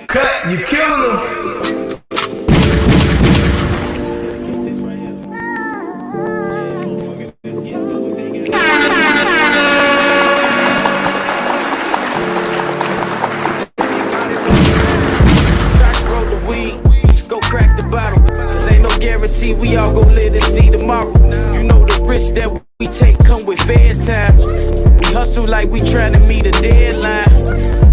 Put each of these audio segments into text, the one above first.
Cut, you killing them. Guarantee we all gon' live to see tomorrow. You know the risk that we take come with fair time. We hustle like we tryna meet a deadline.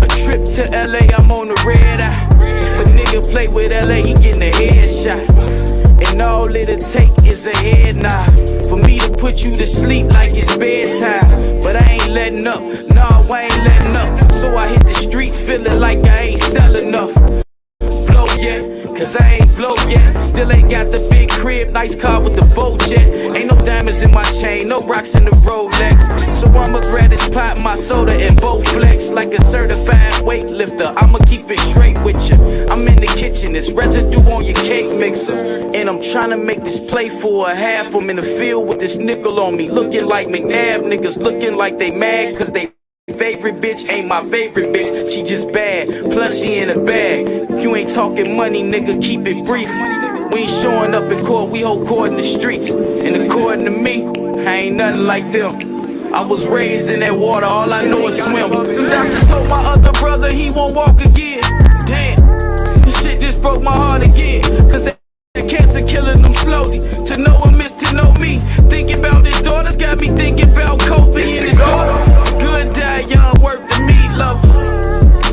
A trip to LA, I'm on the red eye. If a nigga play with LA, he getting a headshot. And all it'll take is a head nod for me to put you to sleep like it's bedtime. But I ain't letting up, no, I ain't letting up. So I hit the streets feeling like I ain't selling enough. Blow yet, cause I ain't blow yet. Still ain't got the big crib, nice car with the boat jet. Ain't no diamonds in my chain, no rocks in the Rolex. So I'ma grab this pot, my soda, and both flex like a certified weightlifter. I'ma keep it straight with you. I'm in the kitchen, it's residue on your cake mixer. And I'm tryna make this play for a half. I'm in the field with this nickel on me, looking like McNabb. Niggas looking like they mad cause they favorite bitch ain't my favorite bitch. She just bad, plus she in a bag. You ain't talking money, nigga, keep it brief. We ain't showing up in court, we hold court in the streets. And according to me, I ain't nothing like them. I was raised in that water, all I know is swim. The doctor told my other brother he won't walk again. Damn, this shit just broke my heart again. Cause that cancer killing them slowly. To know him is to know me. Thinking about his daughters got me thinking about Kobe and his daughter. Good die young, work the meat lover.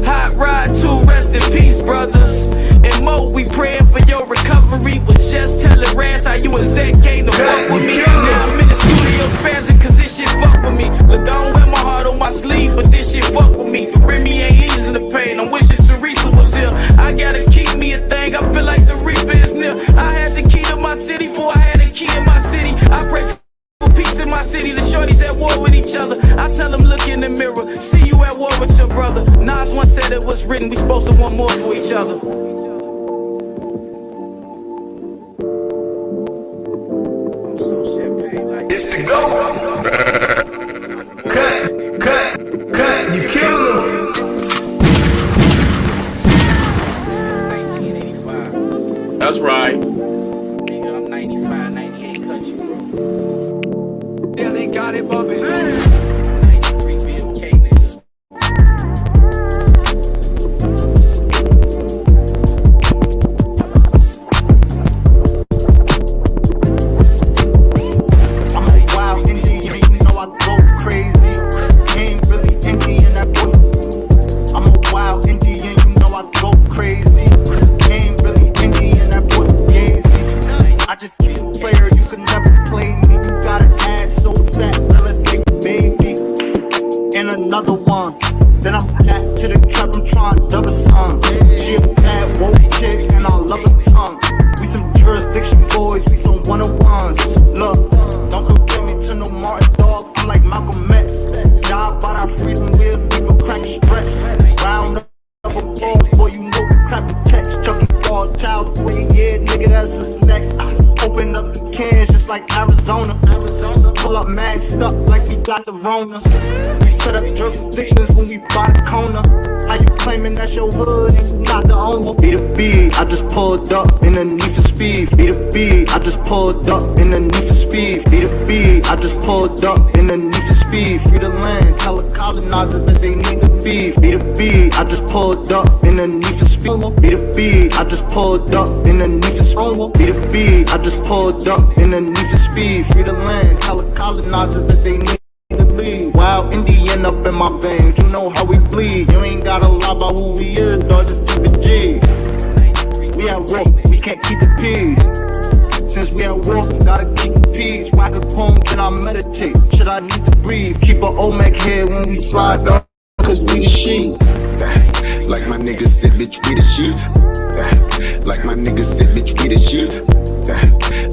Hot ride too, rest in peace, brothers. And Mo, we praying for your recovery. Was just telling Raz how you and Zach came to fuck with me. Now I'm in the studio spazzing cause this shit fuck with me. Look, I don't wear my heart on my sleeve, but this shit fuck with me. Remy ain't easing the pain, I'm wishing Teresa was here. I gotta keep me a thing, I feel like the reaper is near. I had the key to my city before I had a key in my city. I pray for peace in my city, the shorties at war with each other. I tell them look in the mirror, see you at war with your brother. Nas once said it was written, we supposed to want more for each other. I'm so champagne like It's the go. Cut, you killing them. 1985. That's right. Nigga, I'm 95, 98, cut you, bro. Yeah, they got it bumping. 93 BMK, nigga. I'm a wild Indian, you know I go crazy. Ain't really Indian, that boy. I'm a wild Indian, you know I go crazy. Ain't really Indian, that boy Gazy. I just keep a player, you can never play me. You got an ass so fat, now let's make a baby. And another one. Then I'm back to the trap, I'm trying to double some. She a bad woke chick, and I love her tongue. We some jurisdiction boys, we some one-on-ones. Look, don't compare me to no Martin dog, I'm like Malcolm X. Die by our freedom, we'll leave a crack and stretch. Round up applause, boy, you know we clap the text. Chucky ball, child, boy, yeah, nigga, that's what's next. Open up the cans just like Arizona. Pull up mad stuff like we got the Rona. We set up jurisdictions when we buy the corner. How you claiming that's your hood and you not the owner? Be the B, I just pulled up in the need for speed. Be the B, I just pulled up in the need for speed. Be the B, I just pulled up in the need for speed. Free the land, tell the colonizers that they need the beef. Be the B, I just pulled up in the need for speed. Be the B, I just pulled up in the need for speed. Be the B, I just pulled up in the need for speed. Free the land, tell the colonizers that they need the lead. Wild Indian up in my veins, you know how we bleed. You ain't gotta lie about who we is, dog, just keep it G. We at war, we can't keep the peace. Since we at war, gotta keep the peace. Whack a poem, then I meditate. Should I need to breathe? Keep a Olmec head when we slide up, cause we the sheep. Like my niggas said, bitch, we the sheep. Like my niggas said, bitch, we the sheep.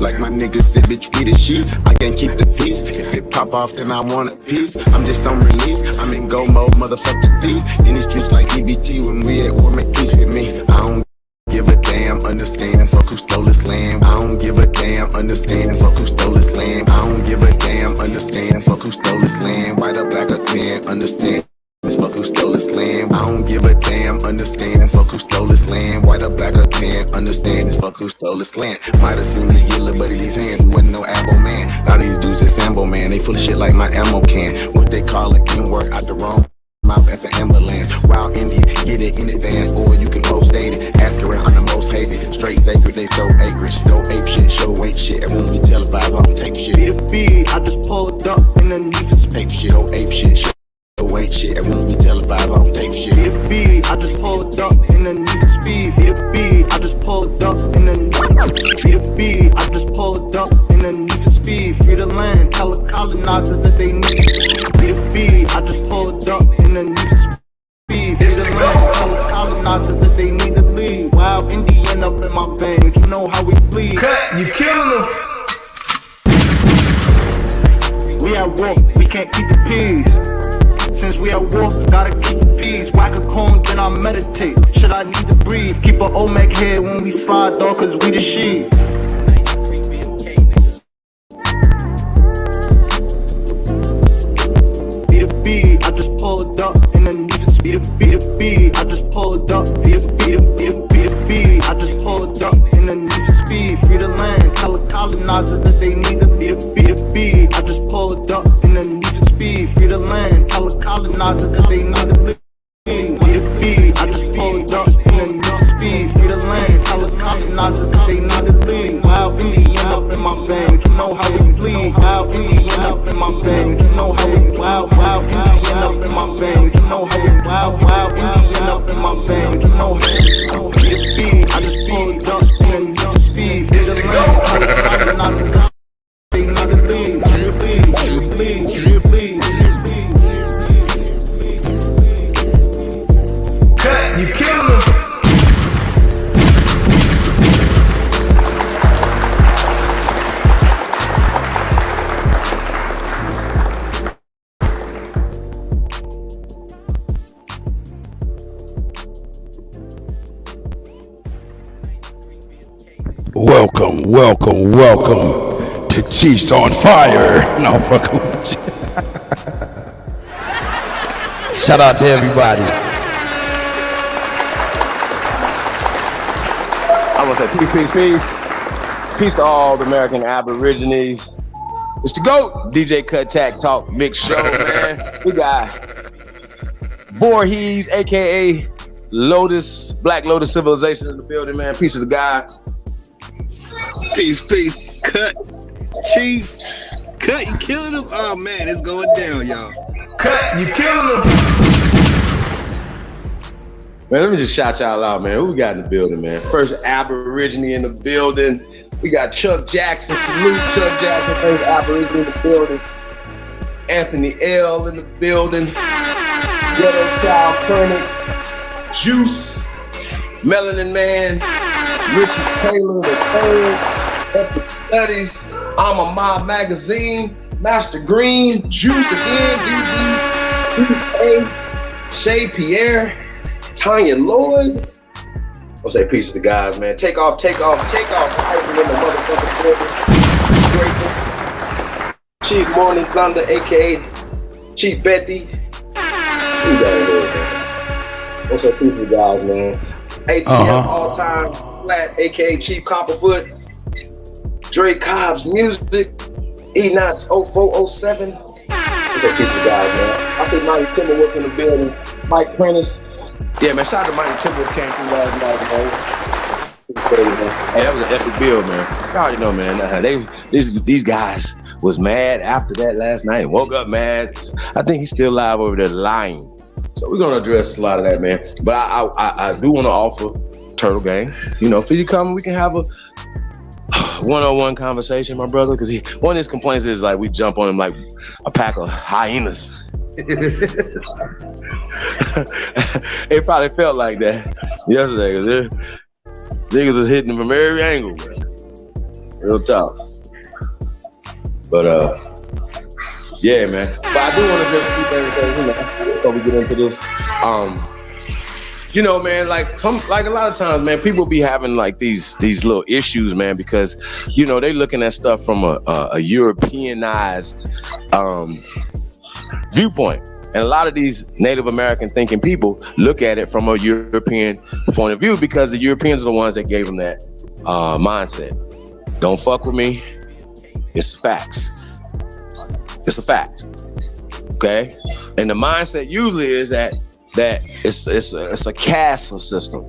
Like my niggas said, bitch, we the sheep. I can't keep the peace. If it pop off, then I want a piece. I'm just on release. I'm in go mode, motherfucker thief. In these streets like EBT, when we at war, make peace with me. I don't give a damn, understand, fuck who stole this land. I don't give a damn, understand, fuck who stole this land. I don't give a damn, understand, fuck who stole this land. White or black or tan, understand. understand. Fuck who stole this land, white or black or tan. Understand this fuck who stole this land. Might have seen me get little buddy these hands, wasn't no ammo man. Now these dudes is Sambo man, they full of shit like my ammo can. What they call it, N-word out the wrong mouth as an ambulance. Wild Indian, get it in advance, or you can post date it. Ask around, I'm the most hated. Straight sacred, they so acreage. No ape shit, show weight shit. It won't be televised, I don't take shit. Be the beat, I just pulled up underneath his Ape shit, no ape shit, show weight shit. It won't be televised, I don't take shit. Be the beat, I just pulled up underneath his speed. Be the beat, I just pulled up underneath. Be the beat, I just pulled up underneath his speed. Free the land, tell the colonizers that they need. Be the beat, I just pulled up underneath his speed. Free the land, tell the colonizers that they need to leave. Wild Indian up in my veins, you know how we bleed. Cut, you killing them. We at war, we can't keep the peace. Since we at war, gotta keep the peace. Whack a cone, then I meditate. Should I need to breathe? Keep a Olmec head when we slide, dog, cause we the sheep. Be the beat, I just pulled up underneath the speed. Be the beat, I just pulled up. Be the beat, I just pulled up underneath the speed. Free the land, tell the colonizers that they need to lead. Be the beat, I just pulled up underneath the speed. Free the land, tell the colonizers that they need to lead. Be the beat, I just pulled up underneath the speed. Free the land, tell the colonizers that they need to lead. Wild Indian up in my veins, you know how we bleed. Wild Indian up in my veins, you know how we wild Indian up in my veins, you know how we wild Indian up in my veins, you know how we be the beat, I just pulled up underneath the speed. Free the land, tell the colonizers that they need to lead. Cut, you killing them. Welcome to Chiefs on Fire. No, fuck with you. Shout out to everybody. I want to say peace, peace, peace. Peace to all the American Aborigines. It's the GOAT, DJ Cut Tack Talk Mix Show, man. We got Voorhees, a.k.a. Lotus, Black Lotus Civilization in the building, man. Peace to the guys. Peace, Cut, Chief, Cut, you killing them? Oh man, it's going down, y'all. Cut, you killing them. Man, let me just shout y'all out, man. Who we got in the building, man? First Aborigine in the building. We got Chuck Jackson. Salute Chuck Jackson, first Aborigine in the building. Anthony L. in the building. Ghetto Child Clinic. Juice. Melanin Man. Richard Taylor the third, Epic Studies, I'm a Mob Magazine, Master Green, Juice again, DD, Shay Pierre, Tanya Lloyd. I'll say peace to the guys, man. Take off. Fighting in the motherfucking building. Chief Morning Thunder, aka Chief Betty. We got it here, man. I'll say peace to the guys, man. ATM all time flat, aka Chief Copperfoot, Dre Cobb's Music, E-Knots 0407. It's a piece of guys, man. I see Mighty Timberwolf in the building, Mike Prentice. Yeah, man, shout out to Mighty Timberwolf came through last night, man. Hey, that was an epic build, man. You already know, man. These guys was mad after that last night and woke up mad. I think he's still live over there lying. So we're gonna address a lot of that, man. But I do want to offer Turtle Gang. You know, if you come, we can have a one-on-one conversation, my brother. Because one of his complaints is like we jump on him like a pack of hyenas. It probably felt like that yesterday because niggas was hitting him from every angle, man. Real talk. But yeah, man. But I do want to just keep everything, you know, before we get into this. You know, man, like a lot of times, man, people be having like these little issues, man, because you know they looking at stuff from a Europeanized viewpoint. And a lot of these Native American thinking people look at it from a European point of view because the Europeans are the ones that gave them that mindset. Don't fuck with me. It's facts. It's a fact. Okay? And the mindset usually is that it's a caste system,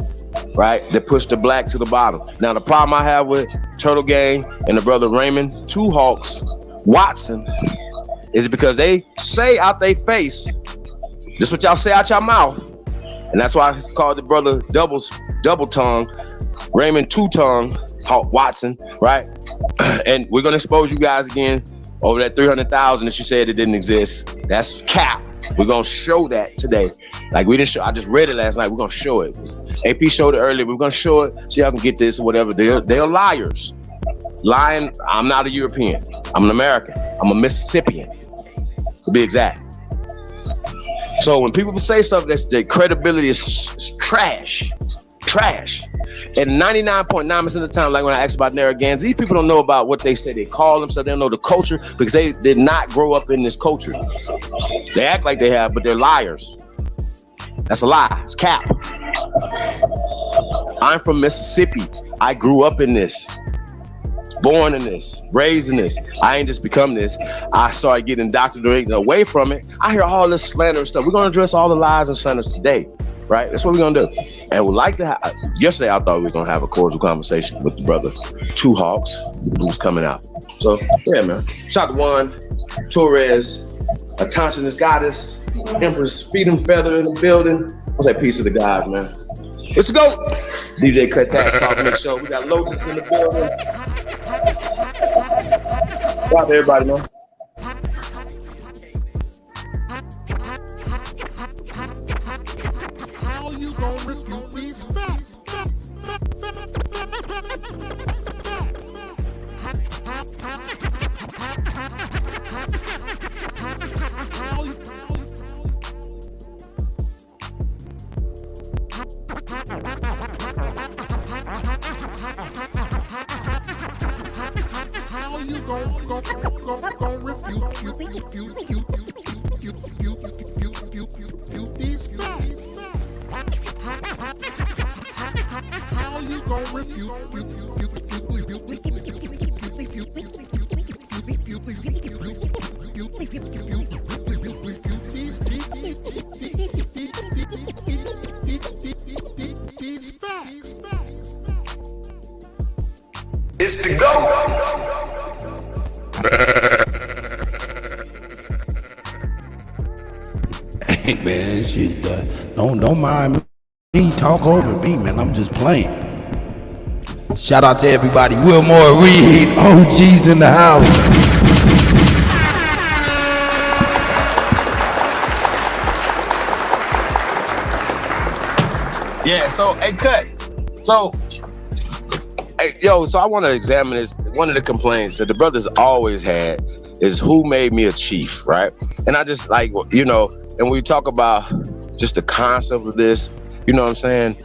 right? That push the black to the bottom. Now, the problem I have with Turtle Gang and the brother Raymond, Two Hawks, Watson, is because they say out their face, this what y'all say out your mouth. And that's why it's called the brother double tongue, Raymond Two Tongue, Watson, right? And we're gonna expose you guys again over that 300,000 that you said it didn't exist. That's cap. We're gonna show that today. Like we didn't show, I just read it last night. We're gonna show it. AP showed it earlier. We're gonna show it so y'all can get this or whatever. They're liars. Lying. I'm not a European. I'm an American. I'm a Mississippian, to be exact. So when people say stuff that's the credibility is trash. And 99.9% of the time, like when I ask about Narragansett, people don't know about what they say they call themselves. They don't know the culture because they did not grow up in this culture. They act like they have, but they're liars. That's a lie. It's cap. I'm from Mississippi. I grew up in this. Born in this, raised in this. I ain't just become this. I started getting indoctrinated away from it. I hear all this slander stuff. We're gonna address all the lies and slanders today, right? That's what we're gonna do. And we'd like to have, yesterday I thought we were gonna have a cordial conversation with the brother Two Hawks, who's coming out. So yeah, man. Shout out to Juan, Torres, Attentionist Goddess, Empress Freedom Feather in the building. What's that piece of the guys, man? Let's go. DJ Cut Tax Talk Mix Show. We got Lotus in the building. Shout out to everybody, man. How you gonna refute these facts? How you gonna refute these facts? How you gonna refute these facts? It's the go. Hey man, shit, don't mind me. Talk over me, man. I'm just playing. Shout out to everybody. Wilmore Reed, OGs in the house. Yeah, so, hey, Cut. So, hey, yo, so I want to examine this. One of the complaints that the brothers always had is who made me a chief, right? And I just like, you know, and we talk about just the concept of this, you know what I'm saying?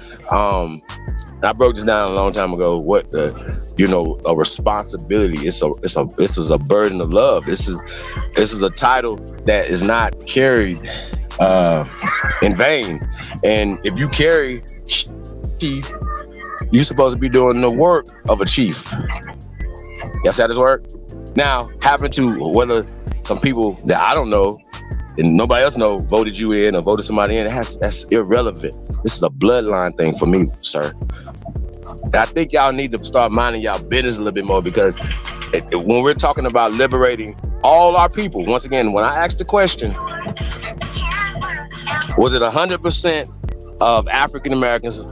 I broke this down a long time ago. What the, you know, a responsibility. This is a burden of love. This is a title that is not carried in vain. And if you carry chief, you're supposed to be doing the work of a chief. Y'all see how this work? Now, having to, whether some people that I don't know and nobody else know voted you in or voted somebody in, that's irrelevant. This is a bloodline thing for me, sir. And I think y'all need to start minding y'all business a little bit more, because when we're talking about liberating all our people, once again, when I asked the question, was it 100% of African Americans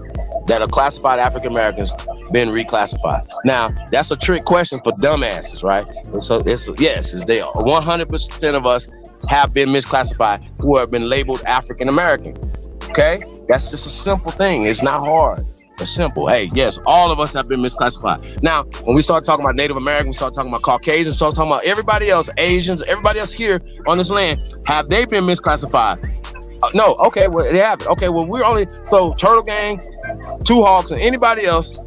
that are classified African Americans been reclassified? Now, that's a trick question for dumbasses, right? And so it's they are. 100% of us have been misclassified who have been labeled African American. Okay? That's just a simple thing. It's not hard. It's simple. Hey, yes, all of us have been misclassified. Now, when we start talking about Native Americans, we start talking about Caucasians, start talking about everybody else, Asians, everybody else here on this land, have they been misclassified? No, okay, well, they haven't. Okay, well, we're only, so Turtle Gang, Two Hawks, and anybody else,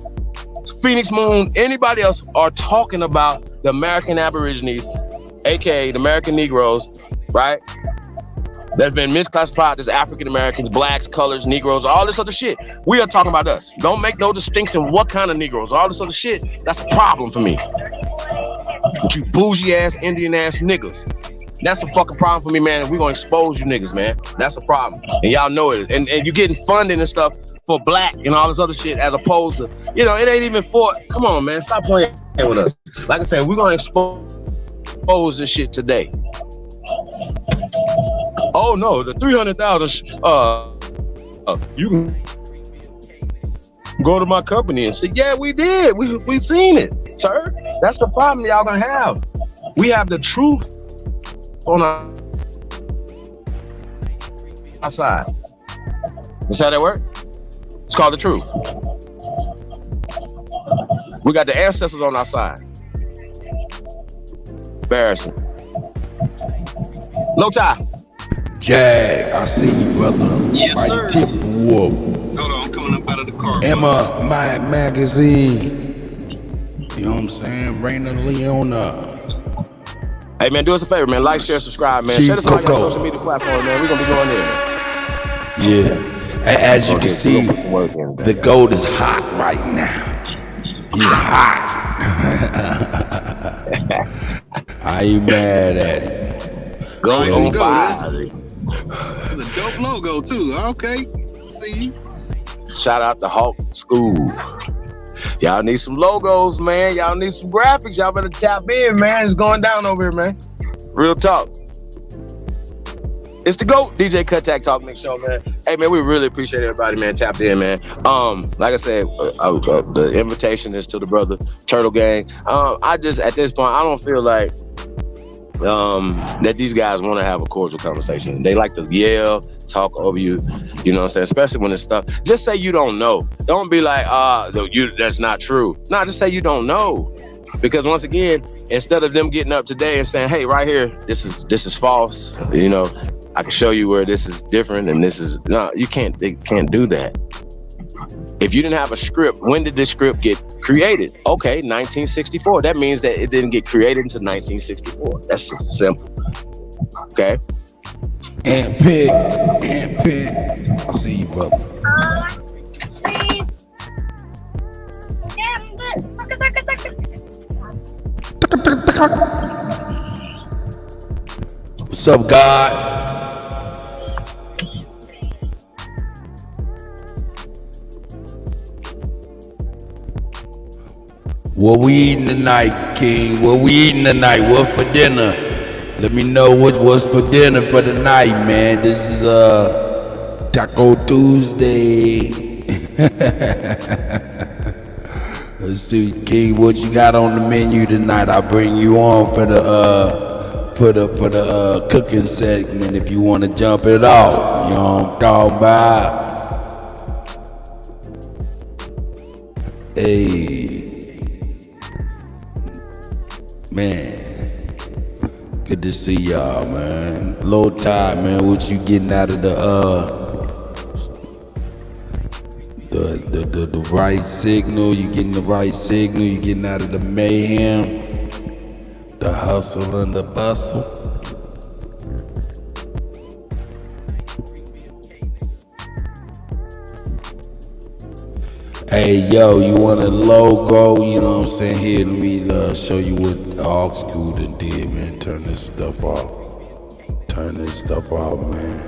Phoenix Moon, anybody else are talking about the American Aborigines, aka the American Negroes, right? that's been misclassified as African Americans, blacks, colors, Negroes, all this other shit. We are talking about us. Don't make no distinction what kind of Negroes, all this other shit. That's a problem for me. But you bougie ass, Indian ass niggas. That's the fucking problem for me, man. And we're gonna expose you niggas, man. That's the problem. And y'all know it. And you're getting funding and stuff for black and all this other shit as opposed to, you know, it ain't even for, come on, man. Stop playing with us. Like I said, we're gonna expose this shit today. Oh no, the 300,000, you can go to my company and say, yeah, we did. We seen it, sir. That's the problem y'all gonna have. We have the truth on our side. That's how that work? It's called the truth. We got the ancestors on our side. Embarrassing. No tie. Jag, I see you, brother. Yes, sir. Whoa. Hold on, I'm coming up out of the car. Emma, my magazine. You know what I'm saying? Raymond Leona. Hey man, do us a favor, man. Like, share, subscribe, man. Share us on your social media platform, man. We're gonna be going there. Yeah. As you can see, the gold is hot right now. He's hot. I ain't mad at it. Gold on fire. It's a dope logo too. Okay. See you. Shout out to Hawk School. Y'all need some logos, man. Y'all need some graphics. Y'all better tap in, man. It's going down over here, man. Real talk. It's the GOAT, DJ Cut Tag Talk Mix Show, man. Hey, man, we really appreciate everybody, man. Tapped in, man. Like I said, the invitation is to the brother Turtle Gang. I just, at this point, I don't feel like that these guys want to have a cordial conversation. They like to yell, talk over you, you know what I'm saying? Especially when it's stuff. Just say you don't know. Don't be like, that's not true. No, just say you don't know. Because once again, instead of them getting up today and saying, hey, right here, this is false, you know, I can show you where this is different and this is, no, they can't do that. If you didn't have a script, when did this script get created? Okay, 1964. That means that it didn't get created until 1964. That's just simple. Okay? And Pig. See you, brother. What's up, God? What we eating tonight, King? What we eating tonight? What for dinner? Let me know what's for dinner for tonight, man. This is Taco Tuesday. Let's see, King, what you got on the menu tonight? I'll bring you on for the cooking segment if you want to jump it off. You know what I'm talking about? Hey. Man, good to see y'all, man. Low tide, man. What you getting out of the right signal? You getting the right signal? You getting out of the mayhem, the hustle and the bustle? Hey, yo, you want a logo? You know what I'm saying? Here, let me show you what Hawk School did, man. Turn this stuff off. Man.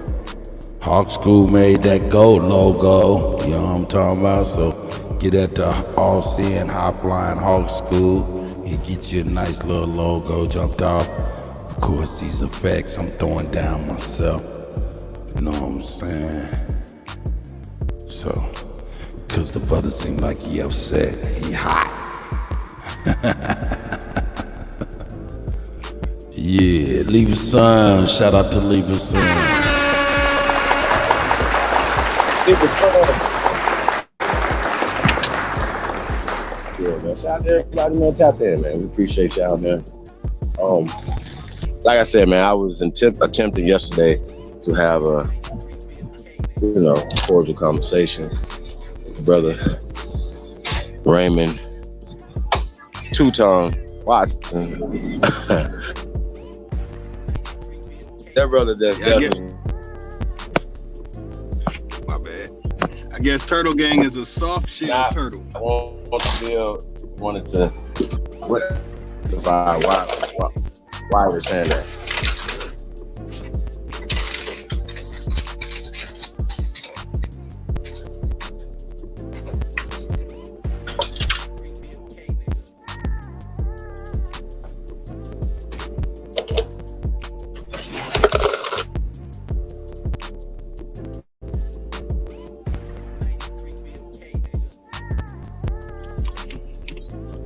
Hawk School made that gold logo. You know what I'm talking about? So get at the all seeing high flying Hawk School. He gets you a nice little logo jumped off. Of course, these effects I'm throwing down myself. You know what I'm saying? So. Cause the brother seemed like he upset. He hot. Yeah, Leave Son. Shout out to Leave Son. Yeah, man. Shout out to everybody, man. Tap in, man. We appreciate y'all, man. Like I said, man, I was attempting yesterday to have a, cordial conversation. Brother Raymond Two-Tone Watson. That brother definitely bad. I guess Turtle Gang is a soft shell turtle. I wanted to why are we saying that?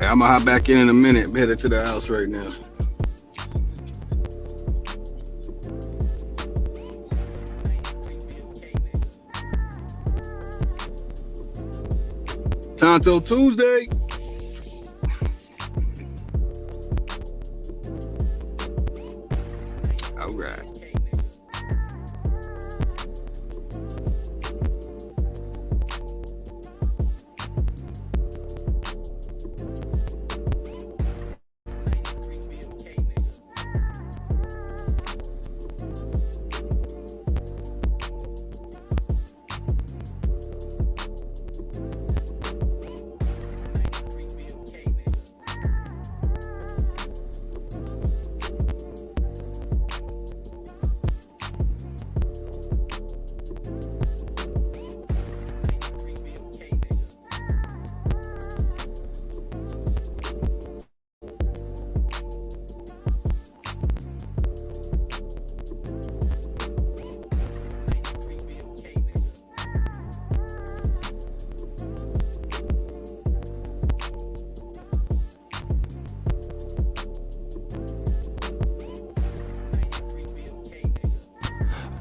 I'm gonna hop back in a minute. I'm headed to the house right now. Tonto Tuesday. All right.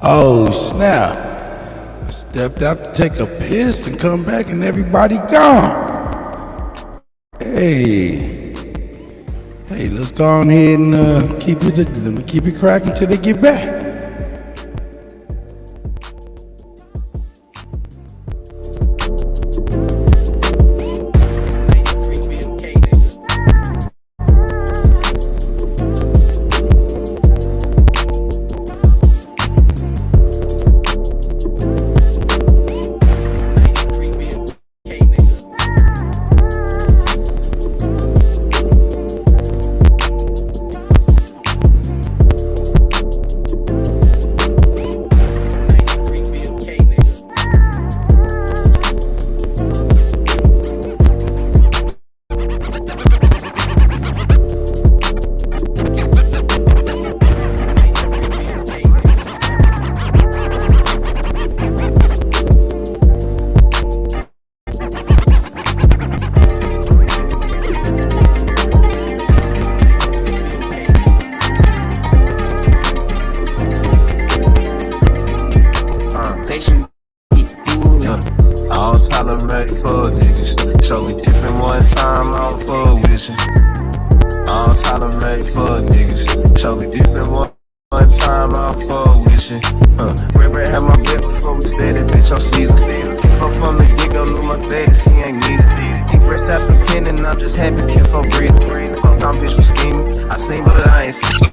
Oh, snap. I stepped out to take a piss and come back and everybody gone. Hey, let's go on ahead and keep it cracking till they get back. I'll tolerate for niggas. Show me different one time, I don't fuck with you. I'll tolerate for niggas. Show me different one time, I don't fuck with you. Ray had my bed before we started, bitch, I'm seasoned. Fuck from the get-go, lose my face, he ain't need it. He fresh out the pen and I'm just happy, kid for breathing. Whole time bitch was scheming, I seen but I ain't seen.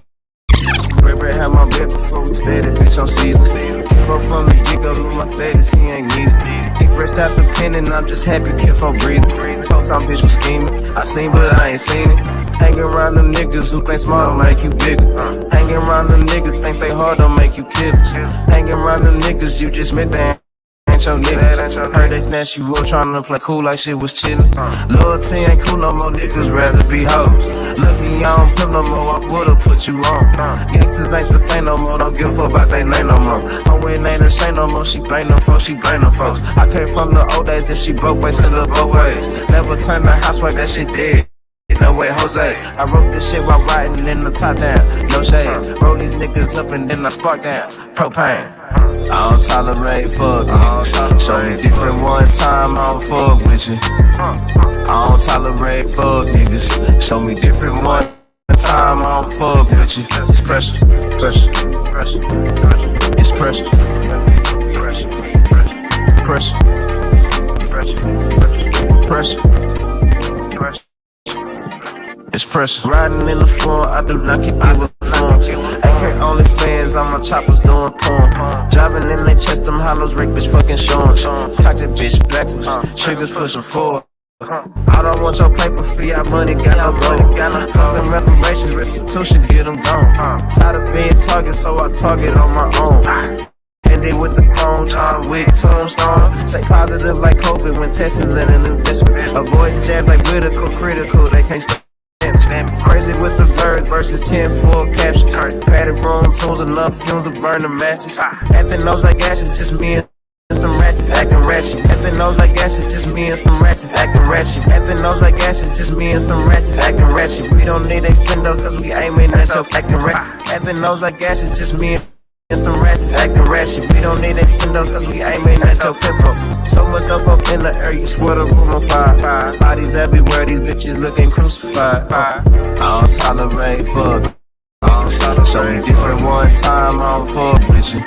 Ray had my bed before we started, bitch, I'm seasoned. Fuck from the get-go, lose my face, he ain't need it. He fresh out the pen and I'm just happy, kid for breathing. Whole time bitch was scheming, I seen but I ain't seen it. Hanging around them niggas who think smart don't make you bigger. Hanging around them niggas think they hard don't make you killers. Hanging around them niggas you just met they ain't your niggas. Heard they snatch you up trying to play cool like shit was chillin'. Loyalty ain't cool no more, niggas rather be hoes. Lucky I don't put no more, I would've put you on. Gangsters ain't the same no more, don't give a fuck about they name no more. Her win ain't the same no more, she blame them folks, she blame them folks. I came from the old days, if she broke ways to look both ways. Never turn the house like that shit dead. No way, Jose. I wrote this shit while riding in the top down. No shade. Roll these niggas up and then I spark down. Propane. I don't tolerate fuck niggas. Show me different one time, I don't fuck with you. I don't tolerate fuck niggas. Show me different one time, I don't fuck with you. It's pressure, pressure, pressure, it's pressure, pressure, pressure, pressure, pressure. It's pressure. Riding in the front, I do not keep it with forms. AK only fans, all my choppers doing porn. Driving in they chest, them hollows, Rick, bitch, fucking insurance. Cock that bitch backwards, triggers pushing forward. I don't want your paper fee, our money got no gold. Fuck them reparations, restitution, get them gone. Tired of being target, so I target on my own. And then with the chrome, trying with tombstone. Say positive like COVID when testing, let an investment. Avoid jab like critical, they can't stop. Crazy with the bird versus 10 full caption. Padded room, tunes enough fumes to burn the matches. At the nose like ashes, just me and some ratchets acting ratchet. At the nose like ashes, just me and some ratchets acting ratchet. At the nose like ashes, just me and some ratchets acting ratchet. We don't need extendo cause we aiming at your acting ratchet. At the nose like ashes, just me and some ratchets acting ratchet. We don't need extendo cause we aiming at your tempo. So much up in the air, you swear the room on fire. Bodies everywhere, these bitches looking crucified. I don't tolerate fuck. Show me different one time, I don't fuck with you.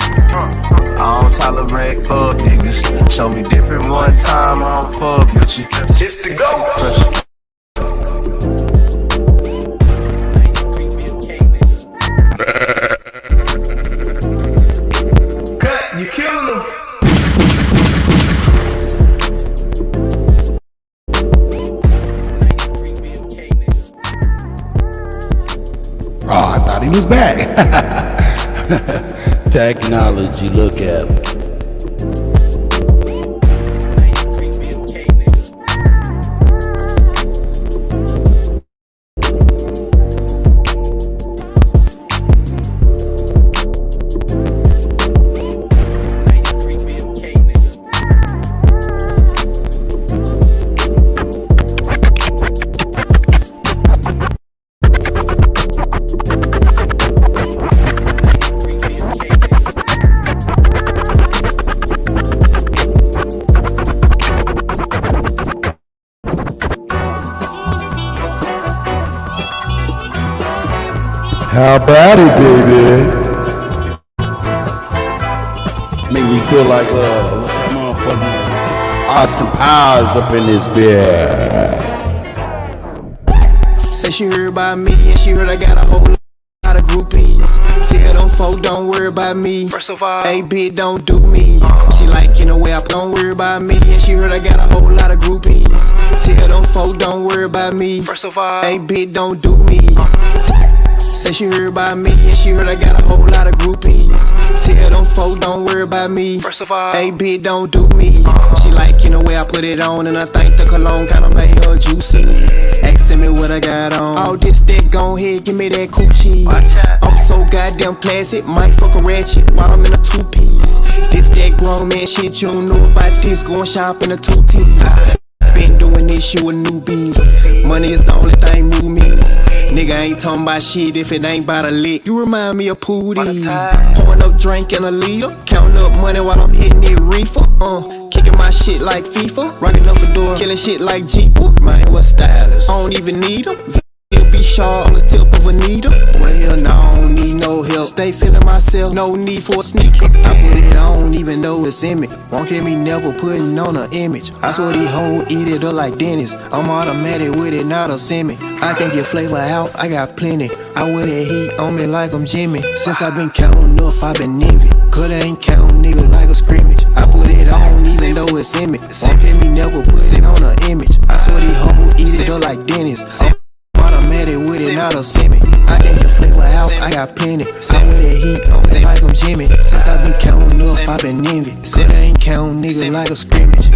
I don't tolerate fuck niggas. Show me different one time, I don't fuck with you. It's the GOAT. Cut, you killing them. Oh, I thought he was back. Technology, look at him. How about it, baby? Make me feel like what's that motherfucker? Austin Powers up in this bed. Say she heard about me and she heard I got a whole lot of groupies. Tell them folk don't worry about me. First of all, hey bitch, don't do me. She like, you know where I don't worry about me and she heard I got a whole lot of groupies. Tell them folk don't worry about me. First of all, hey bitch, don't do me. Say she heard about me and she heard I got a whole lot of groupies. Tell them folk don't worry about me. First of all, hey bitch, don't do me. She like, you know where I put it on and I think the cologne kinda made her juicy. Asking me what I got on. All this that gon' ahead, give me that coochie. I'm so goddamn classic, might fuck a ratchet while I'm in a two-piece. This that grown man shit, you don't know about this, going shop in a two-piece. Been doing this, you a newbie. Money is the only thing move me. Nigga ain't talking about shit if it ain't about a lick. You remind me of Pootie. Pouring up drink in a liter, counting up money while I'm hitting it reefer. Kicking my shit like FIFA, rocking up the door, killing shit like Jeeper. Man, what stylist? I don't even need them. He'll be sharp on the tip of a needle. Well, hell no, I don't need no help. Stay feeling myself, no need for a sneaker. I put it on even though it's in me. Won't get me never putting on an image. I swear these hoes eat it up like Dennis. I'm automatic with it, not a semi. I can get flavor out, I got plenty. I wear that heat on me like I'm Jimmy. Since I've been counting up, I've been envy. Cause I ain't counting niggas like a scrimmage. I put it on even though it's in me. Won't get me never put it on an image. I swear these hoes eat it up like Dennis. Automatic with it, not a semi. I can get flavor out, I got plenty. I wear that heat on me like I'm Jimmy. Since I've been counting up, I've been envy. Cause I ain't counting niggas like a scrimmage.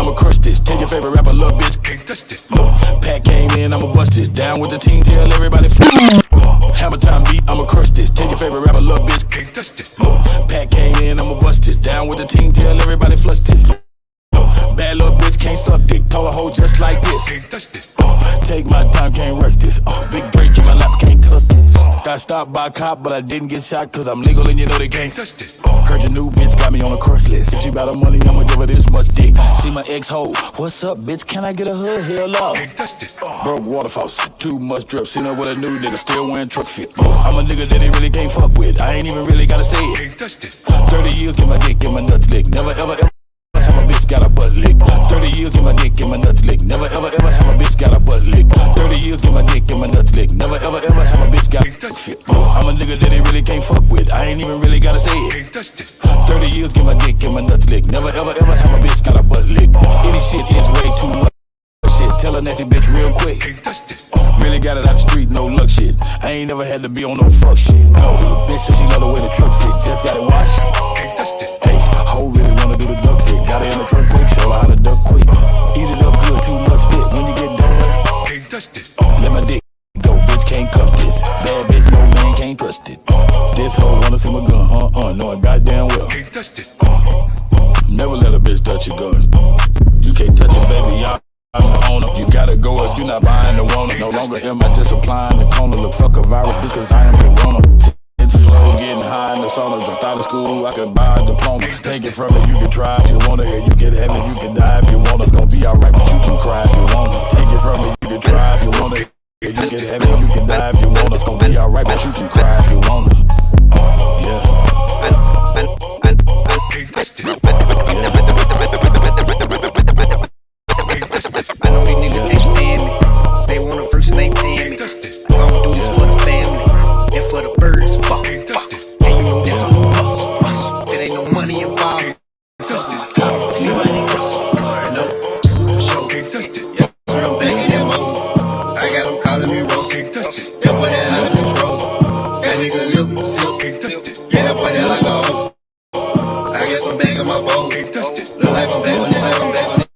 I'ma crush this. Tell your favorite rapper, little bitch, can't touch this. Pat came in, I'ma bust this. Down with the team, tell everybody. Hammer time beat, I'ma crush this. Tell your favorite rapper, little bitch, can't touch this. Pat came in, I'ma bust this. Down with the team, tell everybody flush this. Bad little bitch can't suck dick. Told a hoe just like this. Can't touch this. Take my time, can't rush this. Big Drake in my lap, can't touch this. Got stopped by a cop, but I didn't get shot, cause I'm legal and you know they can't touch this. Heard your new bitch got me on a crush list. If she bout her money, I'ma give her this much dick. See my ex-hoe, what's up, bitch? Can I get a hood? Hell up. Can't touch this. Broke water faucet, too much drip. Seen her with a new nigga, still wearing truck fit. I'm a nigga that they really can't fuck with. I ain't even really gotta say it. Can't touch this. 30 years, get my dick, get my nuts licked. Never ever ever have a bitch got a butt lick. 30 years, get my dick, get my nuts licked. Never ever ever have a bitch got a butt lick. 30 years, get my dick, get my nuts licked. Never ever ever have a bitch got a fit. I'm a nigga that they really can't fuck with. I ain't even really gotta say it. 30 years, get my dick, get my nuts licked. Never ever ever have a bitch got a butt lick. Any shit is way too much shit. Tell a nasty bitch real quick. Really got it out the street, no luck shit. I ain't never had to be on no fuck shit. No, bitch said she love the way the truck sit. Just got it washed. Hey, hoe really wanna do the duck shit. Got her in the truck quick, show her how to duck quick. Eat it up good, too much spit. When you get done, can't touch this. Let my dick go, bitch can't cuff this. Bad bitch, no man can't trust it. This hoe wanna see my gun, knowing goddamn well. Can't touch this. Never let a bitch touch your gun. You can't touch it, baby, I'm the owner. You gotta go if you not buying the wanna. No longer am I just applying the corner. Look, fuck a virus, bitch, cause I am corona. It's flow, getting high in the sauna. Dropped out of school, I could buy a diploma. Take it from me, you can try if you wanna. Or you can have it, you can die if you want. It's gonna be alright, but you can cry if you wanna. Take it from me, you can try if you wanna. You can have it, you can die if you want. It's gonna be alright, but you can cry if you wanna. Yeah. I know these niggas can't stand me. They want a verse and they paying me. All I'ma do is for the family and for the birds. Fuck. And you know this I'm a hustle. There ain't no money involved. So my top is me money hustle. I know, for sure. Yeah, so I'm back in that mode. I got them calling me Rose. That boy that out of control. That nigga lip silk. Yeah, that boy that like a hoe. I guess I'm back in my bowl. Look like I'm back on it, like I'm back on it.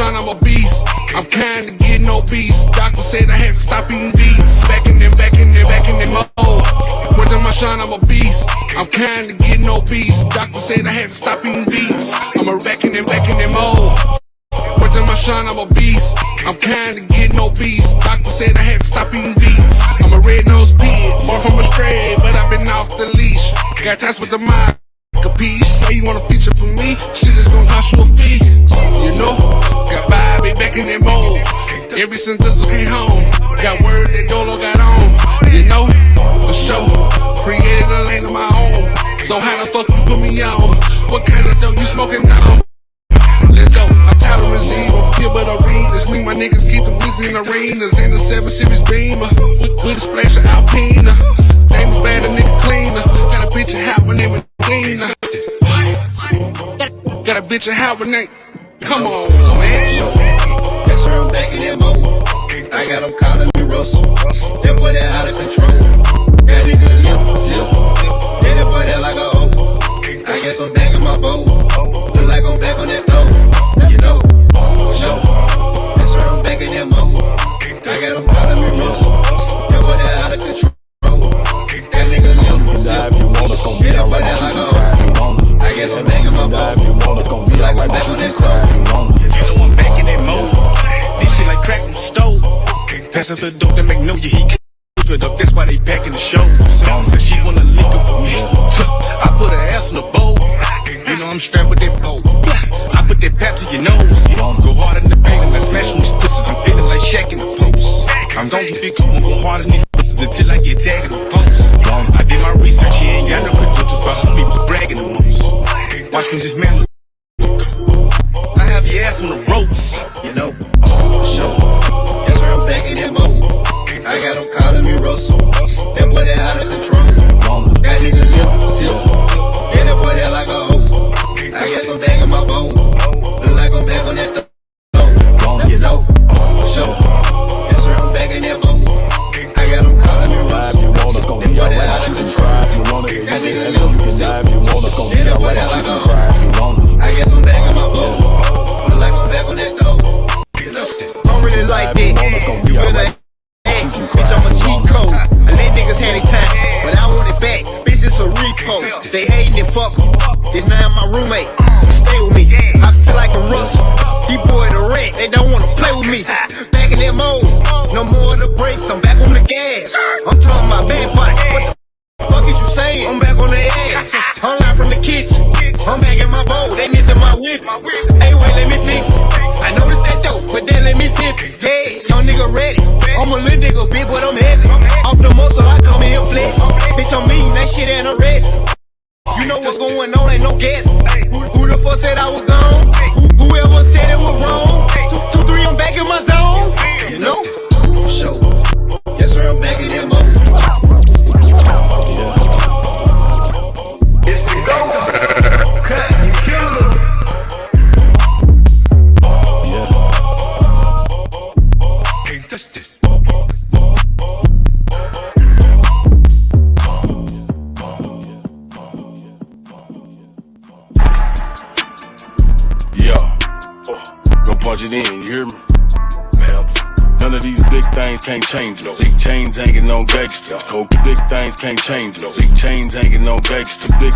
I'm a beast. I'm kinda getting obese. Doctor said I had to stop eating beets. Back in them mode. Words on my shine, I'm a beast. I'm kinda getting obese. Doctor said I had to stop eating beets. I'm a back in them mode. Words on my shine, I'm a beast. I'm kinda getting obese. Doctor said I had to stop eating beets. I'm a red-nosed pig, far from a stray, but I've been off the leash. Got ties with the mind. Capiche? Say you want a feature for me? Shit is gonna cost you a fee. You know? Got Bobby back in that mode. Every since I came home. Got word that Dolo got on. You know? The show. Created a lane of my own. So how the fuck you put me on? What kind of dope you smoking now? Let's go. I'm tolerant zero. Here but arenas. Me, my niggas keep the beats in arenas. In the 7 Series Beamer. With a splash of Alpina. Name a bad, a nigga cleaner. Got a bitch of hot, my name is Cleaner. Got a bitch of hot, my name. Come on, man. That's her, I'm back in that mode. I got them calling me Russell. That boy that out of control. That nigga lip zip. Then that boy that like a hoe. I guess I'm back in my boat. Look like I'm back on that stove. You know, show. That's her, I'm back in that mode. I got them calling me Russell. That boy that out of control. That nigga lip zip. If you want, it's gonna be alright, but you can cry if you wanna. I guess I'm back in my boat. If you want, it's gonna be alright, but you can cry if you wanna. You know I'm back in that mode. This shit like crack on the stove. Pass up the dope that make no he can't keep it up. That's why they back in the show. Said she wanna link up with me. I put her ass in the bowl. You know I'm strapped with that bowl. I put that pap to your nose. Go hard in the paint and I smash on these pussies. I'm feeling like Shaq in the post. I'm gonna get big cool and go hard in these pussies until I get tagged in the post. I did my research, he ain't got no credentials, but homie be bragging the most. Watch me dismantle. I have your ass on the ropes, you know. For sure. That's where I'm like that. You better ask, bitch, I'm a cheat code. I let niggas have their time, but I want it back. Bitch, it's a repo. They hating it, fuck em. This now my roommate. Stay with me. I feel like a Russell. These boys the rent, they don't wanna play with me. Back in that mode, no more of the brakes, I'm back on the gas. I'm throwing my back bike. What the fuck is you saying? I'm back on the ass. I'm live from the kitchen. I'm back in my bowl, they missing my whip. Hey, wait, let me fix it. I know this that dope, but then let me sip it. Hey, young nigga ready. I'm a little nigga, big, but I'm heavy. Off the muscle, I come in here flex. Bitch, I'm mean, that shit ain't a rest. You know what's going on, ain't no guess. Who the fuck said I was gone? Whoever said it was wrong. 2, 3, I'm back in my zone. You know? Show. Yes, sir, I'm back in that mode. It's the GOAT. Cut, you killing them. Can't touch this. Go punch it in, you hear me? None of these big things can't change no. Big chains hanging on gangsters. Big things can't change no. Big chains hanging on gangsters. Big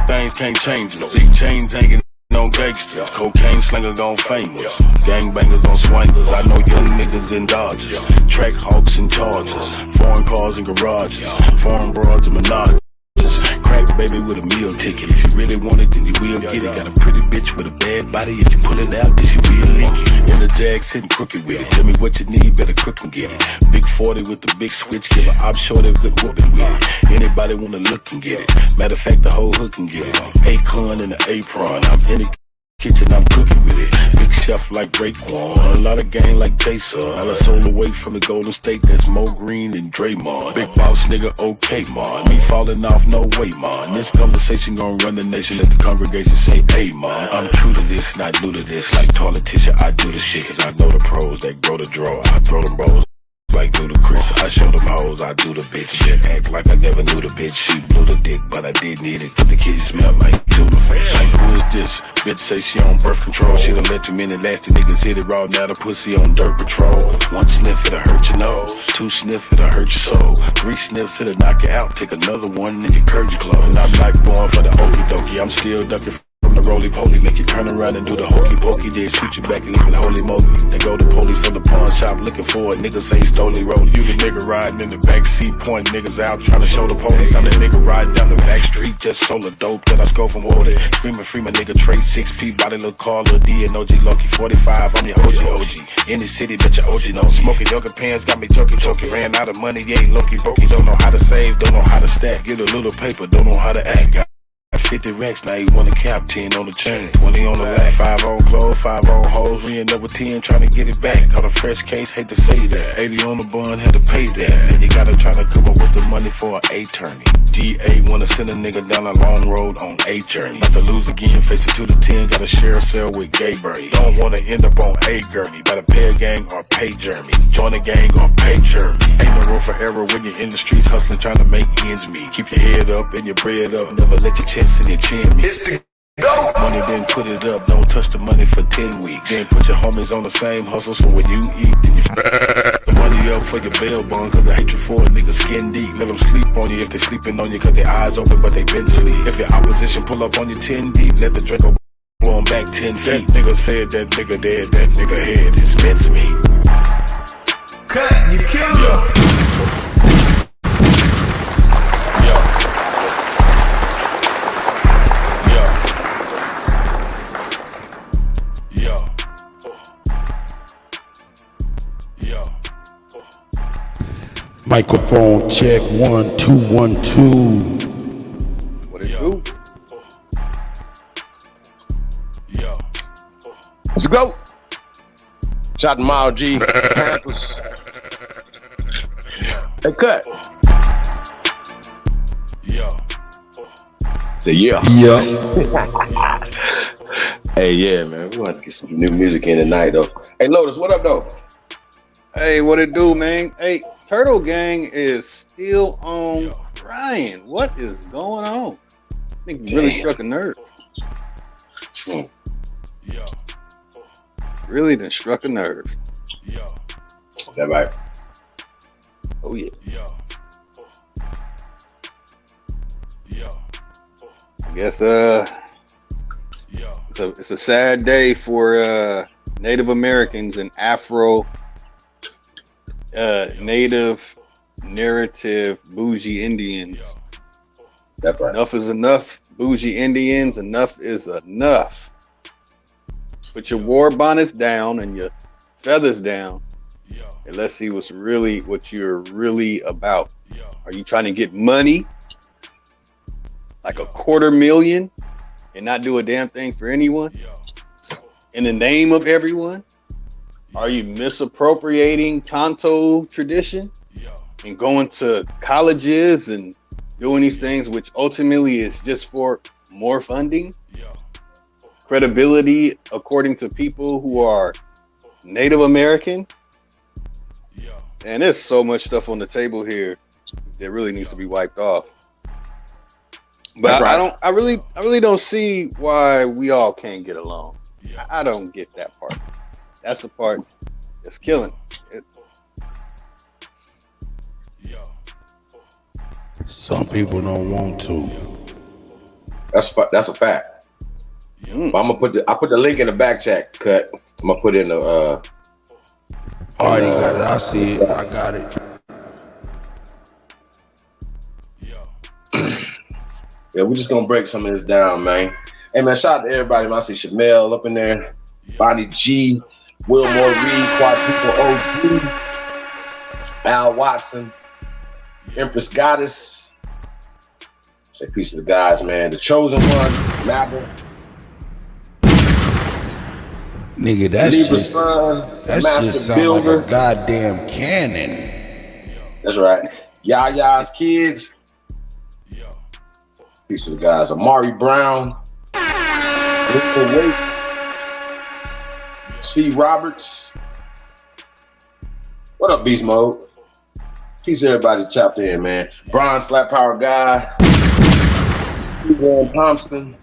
things can't change no. Big chains hanging on gangsters. Cocaine slinger gone famous. Gangbangers on swingers. I know young niggas in Dodgers. Track hawks and Chargers. Foreign cars and garages. Foreign broads and menages. Crack baby with a meal ticket. If you really want it, then you will get it. Got a pretty bitch with a bad body. If you pull it out, then she will lick it. In the Jag sitting crooked with it. Tell me what you need, better quick and get it. Big 40 with the big switch. Give a op short a good whooping with it. Anybody wanna look and get it. Matter of fact, the whole hook can get it. Acorn and the apron. I'm in the kitchen, I'm cooking with it. Big chef like Raymond. A lot of gang like Jason. All I sold away from the Golden State. That's Mo Green and Draymond. Big boss nigga, okay, man. Me falling off, no way, man. This conversation gon' run the nation. Let the congregation say, hey, man. I'm true to this, not new to this. Like toilet tissue, I do the shit. Cause I know the pros that grow the draw. I throw them bros like Ludacris. I show them hoes, I do the bitch. Shit, act like I never knew the bitch. She blew the dick, but I did need it. But the kids smell like tuna fish. Like, who is this? Bitch say she on birth control. She done let too many nasty niggas hit it raw. Now the pussy on dirt patrol. 1 sniff, it'll hurt your nose. 2 sniff, it'll hurt your soul. 3 sniffs, it'll knock you out. Take another one and your curves close. And I'm not going for the okie dokie. I'm still ducking from the roly-poly. Make you turn around and do the hokey-pokey. Then shoot you back and leave it holy-moly. They go to police from the pawn shop looking for it. Niggas ain't stoley rolling. You the nigga riding in the back seat, pointing niggas out, trying to show the police. I'm the nigga riding down the back street, just sold a dope that I score from Wooded. Screaming free my nigga trade 6P, body little car, little D and OG Lucky 45. I'm your OG. In the city that your OG know. Smoking yoga pants got me joking. Ran out of money, ain't Loki Pokey. Don't know how to save, don't know how to stack. Get a little paper, don't know how to act. Got 50 racks, now you want a cap, 10 on the chain, 20 on the lap, 5 on clothes, 5 on hoes, we end up with 10 trying to get it back. Got a fresh case, hate to say that, 80 on the bun, had to pay that, and you gotta try to come up with the money for an attorney. DA wanna send a nigga down a long road on a journey. About to lose again, face it to the 10, gotta share a cell with Gay Birdie. Don't wanna end up on a gurney, better pay a gang or pay Jeremy. Join a gang or pay Jeremy. Ain't no room for error when you're in the streets hustling, trying to make ends meet. Keep your head up and your bread up, never let your chest in your chin meet. It's the GOAT. Money, then put it up, don't touch the money for 10 weeks. Then put your homies on the same hustle, so when you eat, then you the money up for your bail bond, cause the hatred for a nigga skin deep. Let them sleep on you if they sleeping on you, cause their eyes open but they been sleep. If your opposition pull up on you 10 deep, let the Draco blow 'em back 10 feet. That nigga said that nigga dead, that nigga head is meant me. Cut, you killed him. Microphone check 1 2 1 2. What it do? Let's go. Shout out to Miles G. Panthers. Hey, cut. Say yeah. Yeah. Hey, yeah, man. We want to get some new music in tonight, though. Hey, Lotus, what up, though? Hey, what it do, man? Hey, Turtle Gang is still on Ryan. What is going on? I think he really struck a nerve. Really done struck a nerve. That right? Oh yeah. I guess it's a sad day for Native Americans and Afro Native narrative bougie Indians. That right. Enough is enough, bougie Indians. Enough is enough. Put your war bonnets down and your feathers down, and let's see what you're really about. Are you trying to get money, like $250,000, and not do a damn thing for anyone in the name of everyone? Are you misappropriating Tonto tradition and going to colleges and doing these things, which ultimately is just for more funding, credibility, according to people who are Native American? And there's so much stuff on the table here that really needs to be wiped off. But I really don't see why we all can't get along. I don't get that part. That's the part that's killing it. Some people don't want to. That's a fact. But I'm gonna put the link in the back chat. Cut. I'm gonna put it in the. Already got it. I see it. I got it. Yeah, we're just gonna break some of this down, man. Hey, man, shout out to everybody. Man. I see Shamel up in there, Bonnie G, Wilmore Reed, Quadruple OG, Al Watson, Empress Goddess. Say peace to the guys, man. The Chosen One, Mabel. Nigga, that Libra shit, Sun, that Master shit sound Builder. like a goddamn cannon. That's right. Yaya's Kids. Peace to the guys. Amari Brown. Wait. C. Roberts. What up, Beast Mode? Peace to everybody chopped in, man. Bronze Flat Power Guy. Suzanne Thompson.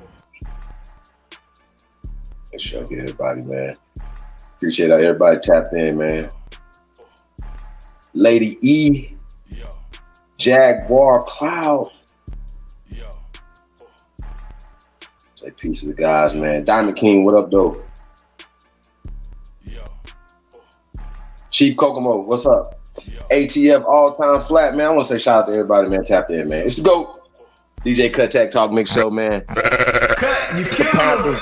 Make sure I get everybody, man. Appreciate how everybody tapped in, man. Lady E. Jaguar Cloud. Say peace to the guys, man. Diamond King, what up, though? Chief Kokomo, what's up? ATF All Time Flat, man. I want to say shout out to everybody, man. Tapped in, man. It's the GOAT. DJ Cut Tech Talk Mix Show, man. Cut, you killing them.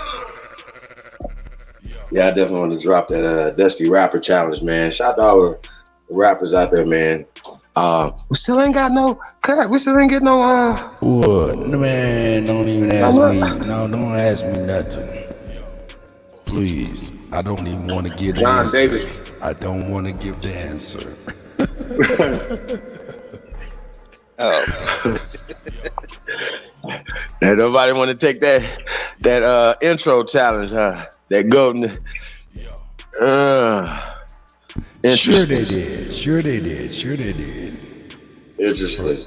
Yeah, I definitely want to drop that Dusty Rapper Challenge, man. Shout out to all the rappers out there, man. We still ain't got no cut. We still ain't get no What? Man, don't even ask me. No, don't ask me nothing. Please. I don't even want to give the John answer. Davis. I don't want to give the answer. Oh. And nobody want to take that intro challenge, huh? That golden. Sure they did. Sure they did. Sure they did. Interesting.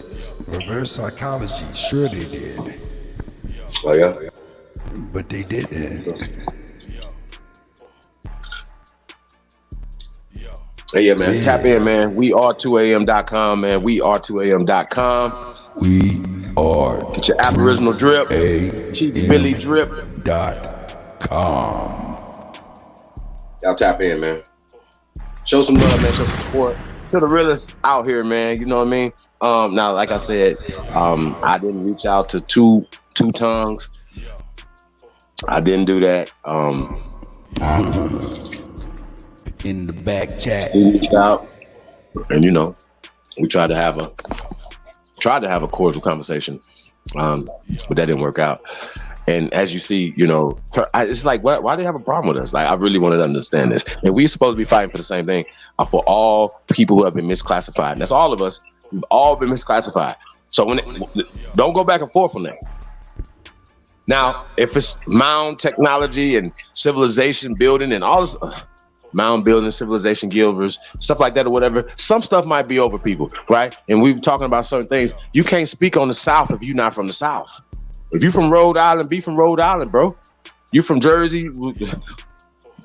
Reverse psychology. Sure they did. Oh yeah. But they didn't. Hey, yeah, man. Yeah. Tap in, man. We are 2am.com, man. We are 2am.com. We are. Get your Aboriginal drip. Chief Billy drip. .com. Y'all tap in, man. Show some love, man. Show some support to the realest out here, man. You know what I mean? Now, like I said, I didn't reach out to two tongues. I didn't do that. In the back chat. We reached out, and you know, we tried to have a cordial conversation, but that didn't work out. And as you see, you know, it's like, why do they have a problem with us? Like, I really wanted to understand this. And we're supposed to be fighting for the same thing, for all people who have been misclassified. And that's all of us. We've all been misclassified. So don't go back and forth on that. Now, if it's mound technology and civilization building and all this, mound building, civilization gilvers, stuff like that or whatever, some stuff might be over people, right? And we were talking about certain things. You can't speak on the South if you're not from the South. If you from Rhode Island, be from Rhode Island, bro. You from Jersey,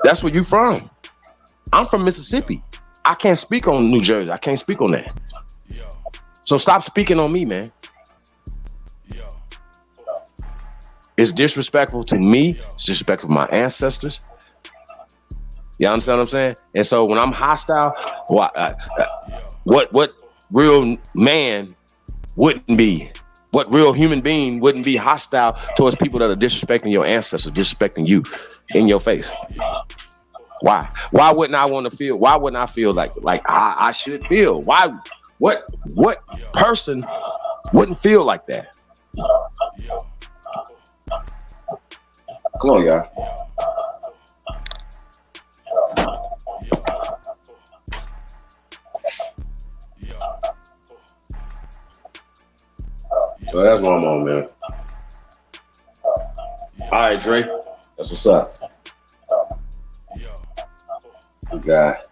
that's where you from. I'm from Mississippi. I can't speak on New Jersey. I can't speak on that. So stop speaking on me, man. It's disrespectful to me. It's disrespectful to my ancestors. You understand what I'm saying? And so when I'm hostile, what real man wouldn't be? What real human being wouldn't be hostile towards people that are disrespecting your ancestors, disrespecting you in your face? Why? Why wouldn't I want to feel? Why wouldn't I feel like I should feel? Why? What person wouldn't feel like that? Come on, y'all. So that's what I'm on, man. All right, Dre. That's what's up. We got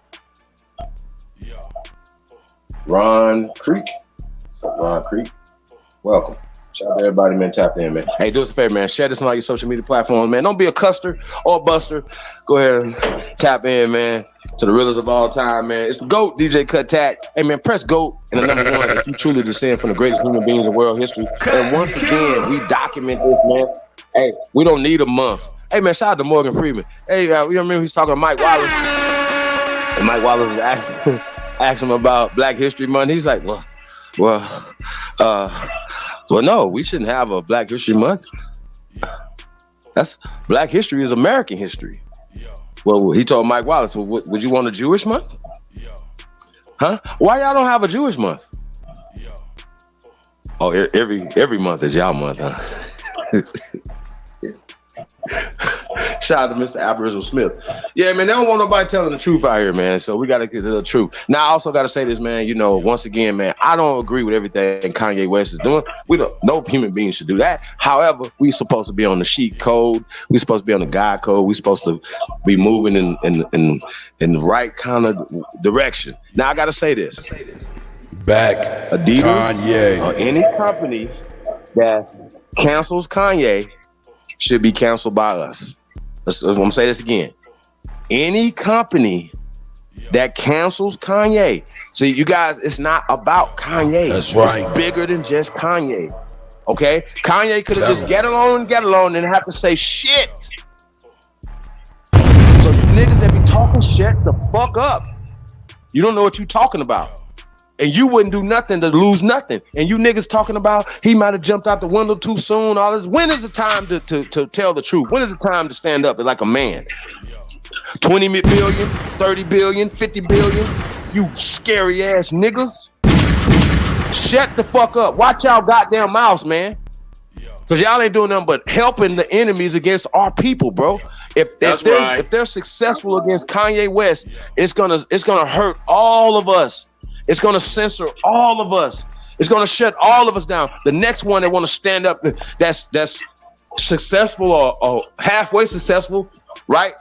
Ron Creek. What's up, Ron Creek? Welcome. Shout out to everybody, man. Tap in, man. Hey, do us a favor, man. Share this on all your social media platforms, man. Don't be a custer or a buster. Go ahead and tap in, man, to the realest of all time, man. It's the GOAT, DJ Cut Tack. Hey, man, press GOAT and the number one if you truly descend from the greatest human beings in world history. And once again, we document this, man. Hey, we don't need a month. Hey, man, shout out to Morgan Freeman. Hey, you remember he's talking to Mike Wallace? And Mike Wallace was asking him about Black History Month. He's like, well, no, we shouldn't have a Black History Month. That's Black history is American history. Well, he told Mike Wallace, well, would you want a Jewish month? Huh? Why y'all don't have a Jewish month? Oh, every month is y'all month, huh? Shout out to Mr. Aboriginal Smith. Yeah, man, they don't want nobody telling the truth out here, man. So we got to get to the truth. Now, I also got to say this, man. You know, once again, man, I don't agree with everything Kanye West is doing. No human being should do that. However, we supposed to be on the sheet code. We supposed to be on the God code. We supposed to be moving in the right kind of direction. Now, I got to say this. Back Adidas Kanye or any company that cancels Kanye should be canceled by us. I'm gonna say this again. Any company that cancels Kanye. See, you guys, it's not about Kanye. That's right. It's bigger than just Kanye. Okay? Kanye could have just get along and have to say shit. So you niggas that be talking shit the fuck up. You don't know what you talking about. And you wouldn't do nothing to lose nothing. And you niggas talking about he might have jumped out the window too soon. All this. When is the time to tell the truth? When is the time to stand up like a man? 20 billion, 30 billion, 50 billion. You scary ass niggas. Shut the fuck up. Watch y'all goddamn mouths, man. Cause y'all ain't doing nothing but helping the enemies against our people, bro. If they're successful against Kanye West, it's gonna hurt all of us. It's going to censor all of us. It's going to shut all of us down. The next one that want to stand up that's successful or halfway successful, right?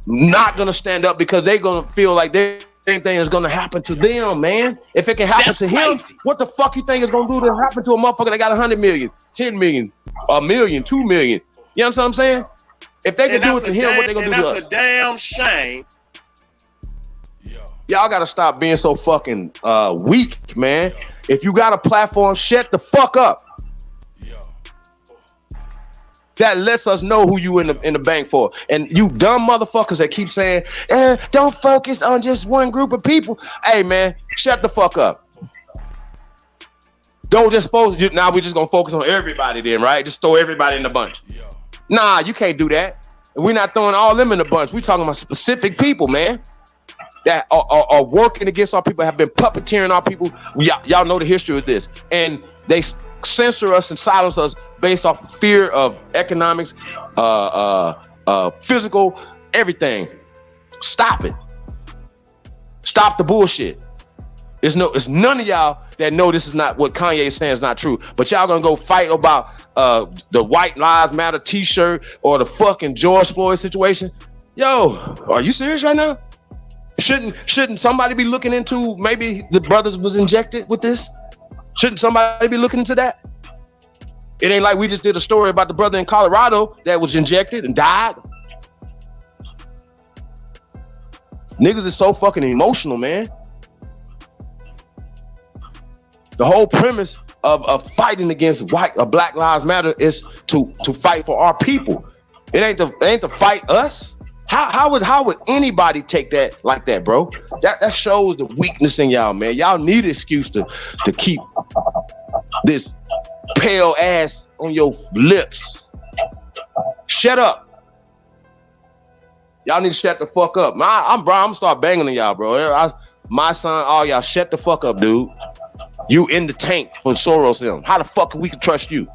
Not going to stand up because they're going to feel like anything is going to happen to them, man. If it can happen to him, what the fuck you think is going to do to happen to a motherfucker that got 100 million, 10 million, a million, 2 million? You know what I'm saying? If they can do it to him, what they going to do to us? That's a damn shame. Y'all gotta stop being so fucking weak, man. If you got a platform, shut the fuck up. That lets us know who you in the bank for. And you dumb motherfuckers that keep saying, don't focus on just one group of people. Hey, man, shut the fuck up. Don't just focus. Now we just gonna focus on everybody then, right? Just throw everybody in the bunch. Nah, you can't do that. We're not throwing all them in the bunch. We talking about specific people, man. That are working against our people, have been puppeteering our people. Y'all know the history of this. And they censor us and silence us based off fear of economics, physical, everything. Stop it. Stop the bullshit. It's none of y'all that know this is not what Kanye is saying is not true. But y'all gonna go fight about the White Lives Matter t-shirt or the fucking George Floyd situation. Yo, are you serious right now? Shouldn't somebody be looking into maybe the brothers was injected with this? Shouldn't somebody be looking into that? It ain't like we just did a story about the brother in Colorado that was injected and died. Niggas is so fucking emotional, man. The whole premise of fighting against Black Lives Matter is to fight for our people. It ain't to fight us. How would anybody take that like that, bro? That shows the weakness in y'all, man. Y'all need an excuse to keep this pale ass on your lips. Shut up. Y'all need to shut the fuck up. I'm gonna start banging on y'all, bro. My son, all y'all, shut the fuck up, dude. You in the tank for Soros him. How the fuck can we trust you?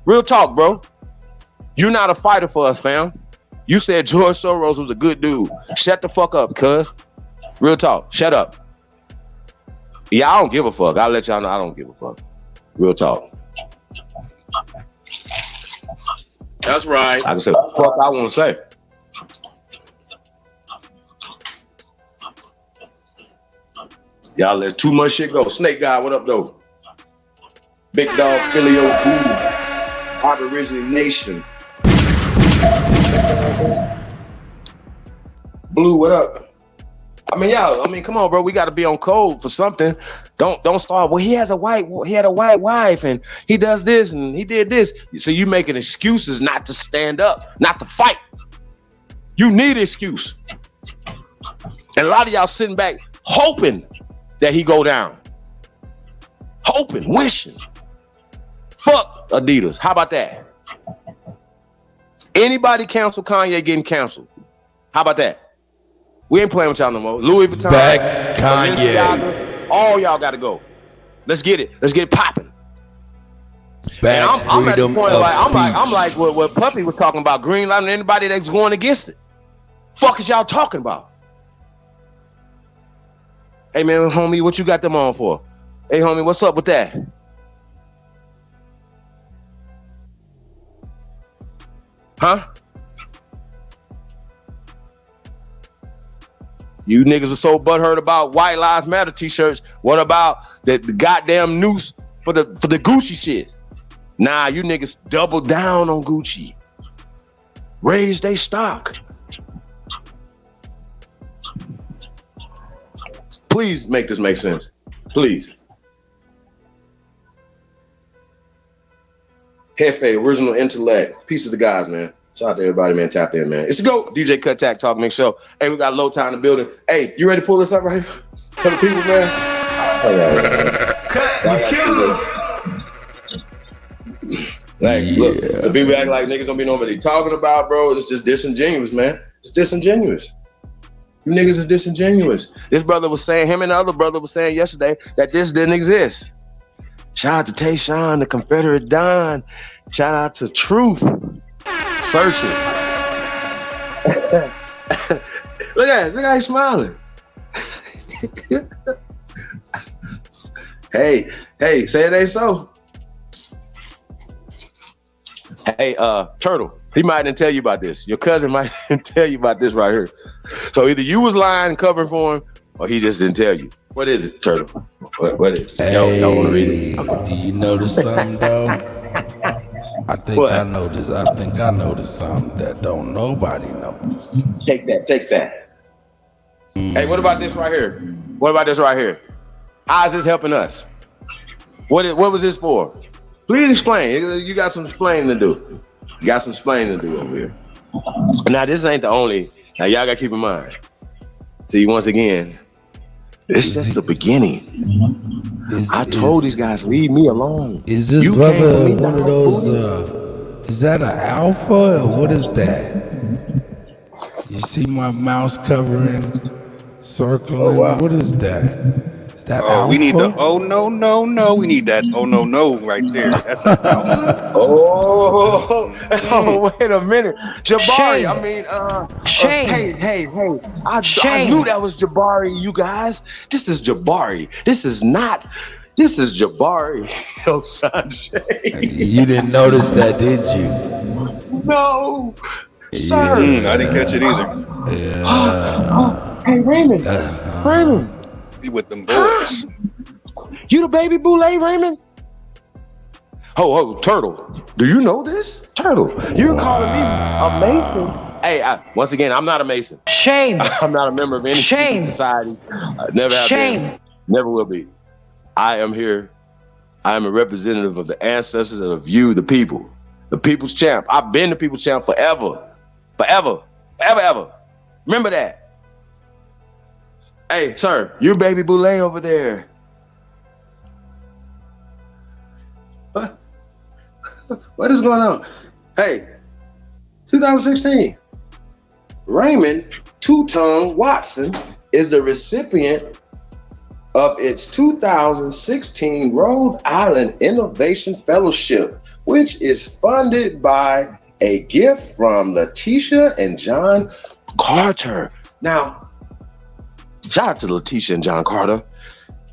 Real talk, bro. You're not a fighter for us, fam. You said George Soros was a good dude. Shut the fuck up, cuz. Real talk. Shut up. Yeah, I don't give a fuck. I'll let y'all know I don't give a fuck. Real talk. That's right. I can say what the fuck I want to say. Y'all let too much shit go. Snake guy, what up, though? Big dog, Philly Blue, Aborigine Nation. Blue, what up? I mean, y'all. Come on, bro. We got to be on code for something. Don't start. Well, he had a white wife, and he does this, and he did this. So you making excuses not to stand up, not to fight. You need an excuse. And a lot of y'all sitting back hoping that he go down. Hoping, wishing. Fuck Adidas. How about that? Anybody cancel Kanye getting canceled. How about that? We ain't playing with y'all no more. Louis Vuitton. Back Kanye. All y'all gotta go. Let's get it. Let's get it popping. Back I'm at the freedom point of I'm speech. like what Puppy was talking about. Green light and anybody that's going against it. Fuck is y'all talking about? Hey man, homie, what you got them on for? Hey homie, what's up with that? Huh? You niggas are so butthurt about White Lives Matter t-shirts. What about the goddamn noose for the Gucci shit? Nah, you niggas double down on Gucci. Raise they stock. Please make this make sense. Please. Hefe, original intellect. Peace of the guys, man. Shout out to everybody, man. Tap in, man. It's the GOAT. DJ Cut Tack Talk Mix Show. Hey, we got low time in the building. Hey, you ready to pull this up right here? For the people, man? All right. Cut, you killed us. Like, look, so people act like niggas don't be knowing what they talking about, bro. It's just disingenuous, man. It's disingenuous. You niggas is disingenuous. This brother was saying, him and the other brother was saying yesterday that this didn't exist. Shout out to Tayshawn, the Confederate Don. Shout out to Truth. Search it. Look at how he's smiling. Hey, say it ain't so. Hey, Turtle, he might didn't tell you about this. Your cousin might didn't tell you about this right here. So either you was lying and covering for him, or he just didn't tell you. What is it, Turtle? What is it? Hey, y'all want to read it? Okay. Do you notice something, though? I think I noticed something that don't nobody notice. Take that. Hey, what about this right here? How is this helping us? What was this for? Please explain. You got some explaining to do. Over here. Now, this ain't the only. Now, y'all got to keep in mind. See, once again, it's just the beginning. I told these guys, leave me alone. Is this brother one of those, is that an alpha or what is that? You see my mouse covering, circling, Oh, wow. What is that? Is that alpha? We need the no. We need that no right there. That's an alpha. Oh, wait a minute. Jabari, Shame. I mean, Shame. Hey. I Shame. knew that was Jabari, you guys. This is Jabari. This is Jabari. Yo, Sanjay. You didn't notice that, did you? No, sir. I didn't catch it either. Hey, Raymond. Raymond. He with them boys. You the baby boule, Raymond? Oh, Turtle. Do you know this? Turtle, you're calling me a Mason. Hey, once again, I'm not a Mason. Shame. I'm not a member of any Shame. society. Never have Shame. been. Never will be. I am here. I am a representative of the ancestors of you, the people. The people's champ. I've been the people's champ forever. Forever. Ever, ever. Remember that. Hey, sir, you're Baby Boulay over there. What? What is going on? Hey, 2016. Raymond Two-Tongue Watson is the recipient of its 2016 Rhode Island Innovation Fellowship, which is funded by a gift from Letitia and John Carter. Now, shout out to Letitia and John Carter.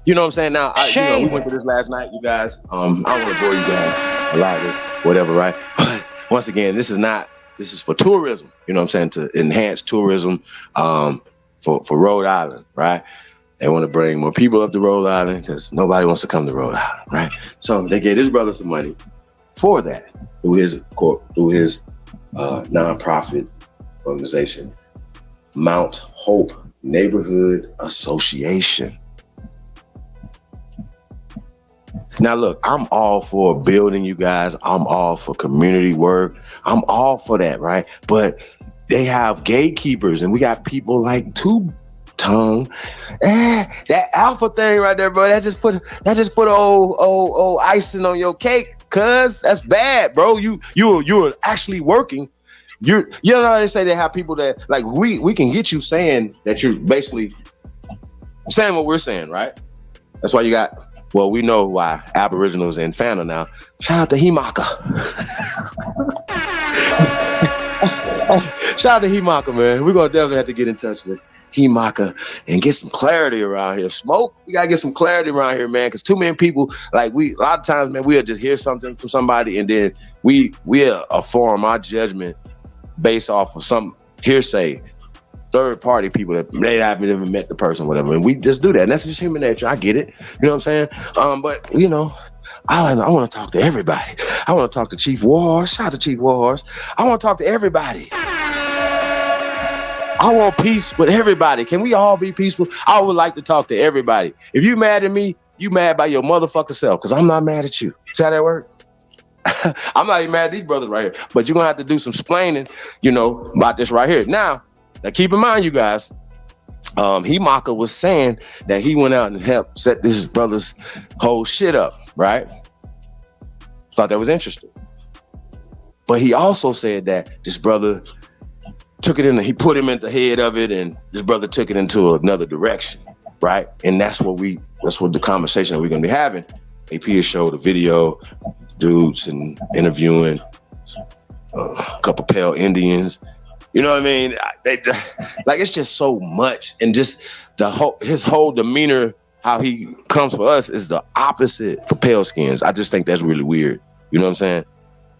You know what I'm saying? Now, we went through this last night, you guys. I don't want to bore you guys a lot of this, whatever, right? But once again, this is for tourism. You know what I'm saying? To enhance tourism for Rhode Island, right? They want to bring more people up to Rhode Island because nobody wants to come to Rhode Island, right? So they gave this brother some money for that through his nonprofit organization, Mount Hope Neighborhood Association. Now, look, I'm all for building, you guys. I'm all for community work. I'm all for that, right? But they have gatekeepers, and we got people like Two-Tongue. That alpha thing right there, bro. That just put old icing on your cake, cuz that's bad, bro. You're actually working. You know how they say they have people that like we can get you saying that you're basically saying what we're saying, right? That's why you got. Well, we know why Aboriginals in Fana now. Shout out to Himaka. Shout out to Himaka, man. We're going to definitely have to get in touch with Himaka and get some clarity around here. Smoke, we got to get some clarity around here, man, because too many people, a lot of times, man, we'll just hear something from somebody and then we'll form our judgment based off of some hearsay. Third party people that they haven't even met the person, whatever, and we just do that. And that's just human nature. I get it. You know what I'm saying? But you know, I want to talk to everybody. I want to talk to Chief Warhorse. Shout out to Chief Warhorse. I want to talk to everybody. I want peace with everybody. Can we all be peaceful? I would like to talk to everybody. If you mad at me, you mad by your motherfucking self, because I'm not mad at you. See how that work? I'm not even mad at these brothers right here. But you're gonna have to do some explaining, you know, about this right here. Now, keep in mind, you guys, Himaka was saying that he went out and helped set this brother's whole shit up, right? Thought that was interesting. But he also said that this brother took it he put him at the head of it, and this brother took it into another direction, right? And that's what the conversation that we're gonna be having. AP has showed a video, dudes and interviewing a couple pale Indians. You know what I mean? It's just so much, and just his whole demeanor, how he comes for us, is the opposite for pale skins. I just think that's really weird. You know what I'm saying?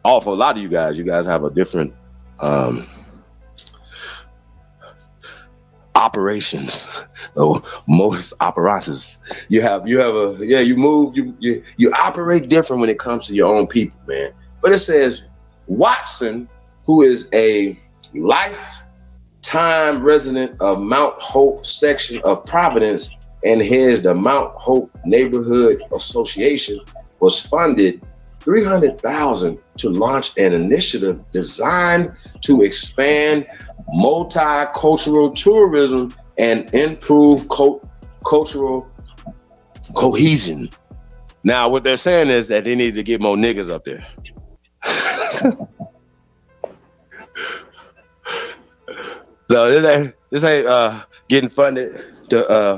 For a lot of you guys have a different operations or modus operandus. You operate different when it comes to your own people, man. But it says Watson, who is a lifetime resident of Mount Hope section of Providence and heads the Mount Hope Neighborhood Association, was funded $300,000 to launch an initiative designed to expand multicultural tourism and improve cultural cohesion. Now, what they're saying is that they need to get more niggas up there. So this ain't getting funded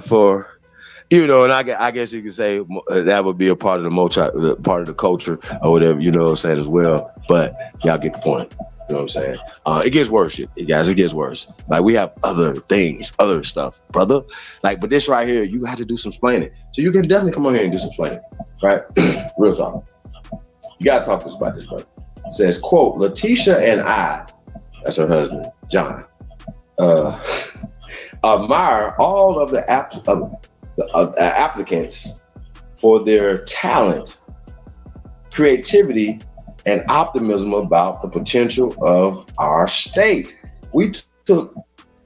for, you know, and I guess you could say that would be a part of part of the culture or whatever, you know what I'm saying, as well. But y'all get the point. You know what I'm saying? It gets worse, guys. It gets worse. Like, we have other things, other stuff, brother. But this right here, you have to do some explaining. So you can definitely come on here and do some explaining, right? Real talk. You got to talk to us about this, brother. It says, quote, Letitia and I, that's her husband, John, admire all of the applicants for their talent, creativity, and optimism about the potential of our state. We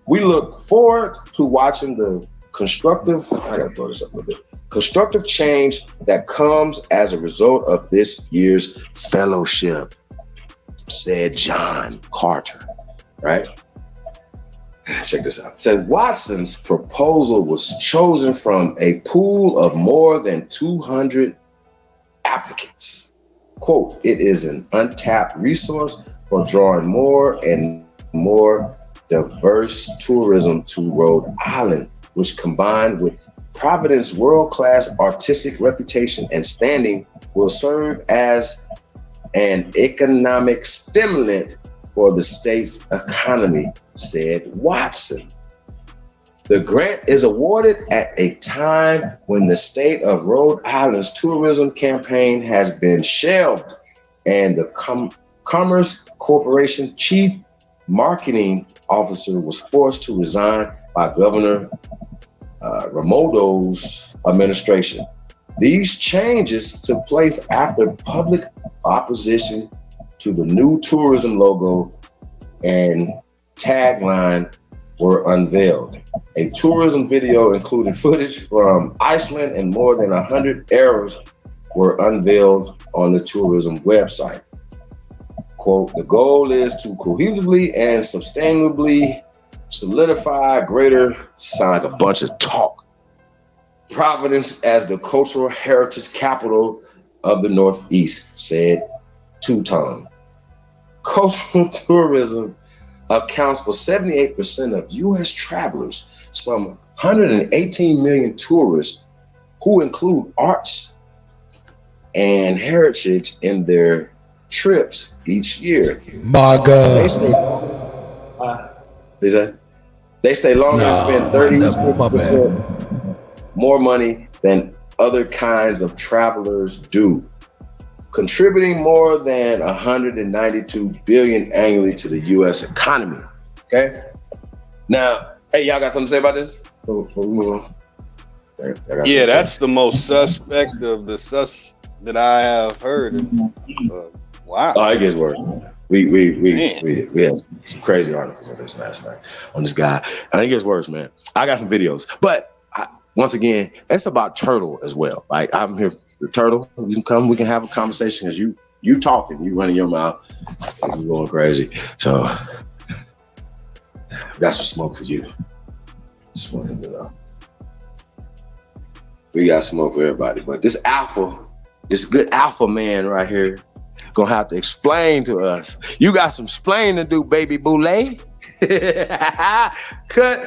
look forward to watching the constructive. I gotta throw this up a little bit. Constructive change that comes as a result of this year's fellowship, said John Carter. Right? Check this out. It said Watson's proposal was chosen from a pool of more than 200 applicants. Quote, it is an untapped resource for drawing more and more diverse tourism to Rhode Island, which combined with Providence's world-class artistic reputation and standing will serve as an economic stimulant for the state's economy, said Watson. The grant is awarded at a time when the state of Rhode Island's tourism campaign has been shelved and the Commerce Corporation chief marketing officer was forced to resign by Governor Raimodo's administration. These changes took place after public opposition to the new tourism logo and tagline were unveiled. A tourism video including footage from Iceland and more than 100 errors were unveiled on the tourism website. Quote, the goal is to cohesively and sustainably solidify greater, sound like a bunch of talk, Providence as the cultural heritage capital of the Northeast, said Two-Tone. Cultural tourism accounts for 78% of U.S. travelers, some 118 million tourists who include arts and heritage in their trips each year. My God. They stay longer and spend 36% more money than other kinds of travelers do, contributing more than 192 billion annually to the U.S. economy. Okay. Now, hey, y'all got something to say about this? Before we move on. Yeah, that's the most suspect of the sus that I have heard. Wow. Oh, it gets worse. We had some crazy articles on this last night on this guy. And it gets worse, man. I got some videos, but once again, it's about Turtle as well. Like, I'm here for Turtle. You can come, we can have a conversation because you talking, you running your mouth, you going crazy. So that's what smoke for you. Just want him to know. We got smoke for everybody, but this good alpha man right here, gonna have to explain to us. You got some splain to do, baby boule. Cut.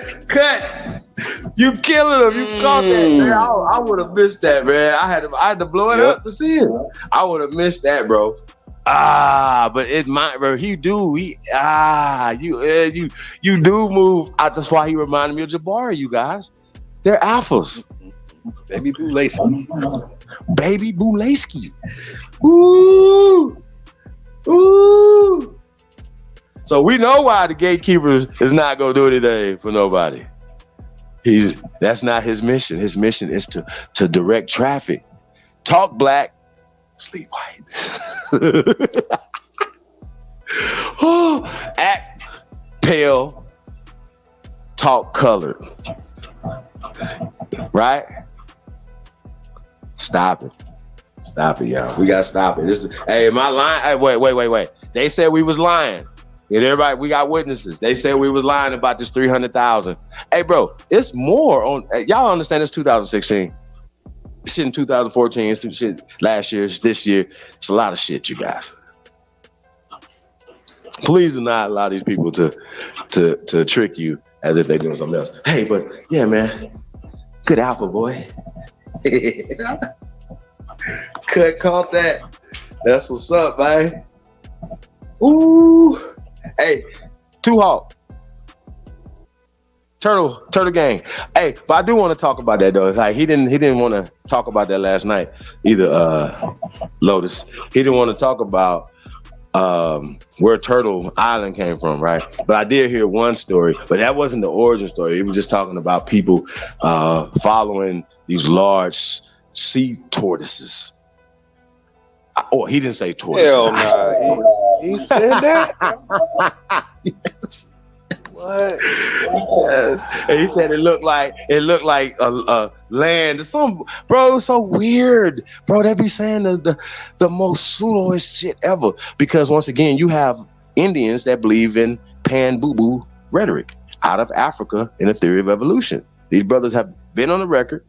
You killing him. You caught that, man. I would have missed that, man. I had to blow it up to see it. I would have missed that, bro. But it might, bro. You do move. That's why he reminded me of Jabari, you guys. They're alphas. Baby Boulesky. Baby Boulesky. Ooh. So we know why the gatekeeper is not gonna do anything for nobody. That's not his mission. His mission is to direct traffic. Talk black, sleep white. Act pale, talk colored. Right? Stop it, y'all. We gotta stop it. Hey, am I lying? Hey, wait. They said we was lying. And everybody, we got witnesses. They said we was lying about this 300,000. Hey, bro, it's more on. Y'all understand? It's 2016. Shit in 2014. Some shit last year. This year. It's a lot of shit, you guys. Please do not allow these people to trick you as if they're doing something else. Hey, but yeah, man, good alpha boy. Cut, caught that. That's what's up, man. Ooh. Hey, Two-Hawk. Turtle gang. Hey, but I do want to talk about that though. It's like he didn't want to talk about that last night either. Lotus. He didn't want to talk about where Turtle Island came from, right? But I did hear one story, but that wasn't the origin story. He was just talking about people following these large sea tortoises. Oh, he didn't say tortoises. Hell nah. He said that? Yes. What? Yes. And he said it looked like a land. Some bro, it was so weird. Bro, they be saying the most pseudoest shit ever. Because once again, you have Indians that believe in pan-boo-boo rhetoric out of Africa in the theory of evolution. These brothers have been on the record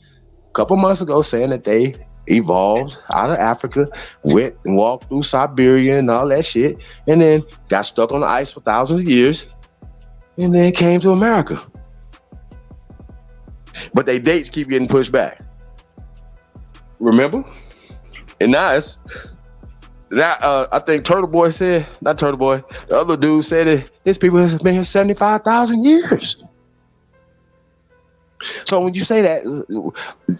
a couple months ago saying that they evolved out of Africa, went and walked through Siberia and all that shit, and then got stuck on the ice for thousands of years, and then came to America. But their dates keep getting pushed back. Remember? And now it's that I think Turtle Boy said, not Turtle Boy, the other dude said that his people have been here 75,000 years. So when you say that,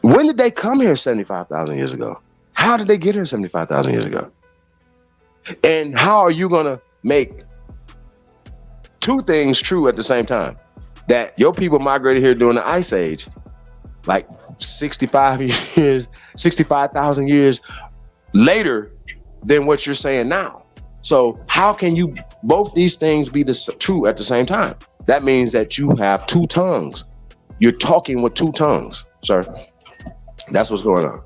when did they come here 75,000 years ago? How did they get here 75,000 years ago? And how are you going to make two things true at the same time? That your people migrated here during the Ice Age, like 65,000 years later than what you're saying now. So how can you both these things be true at the same time? That means that you have two tongues. You're talking with two tongues, sir. That's what's going on.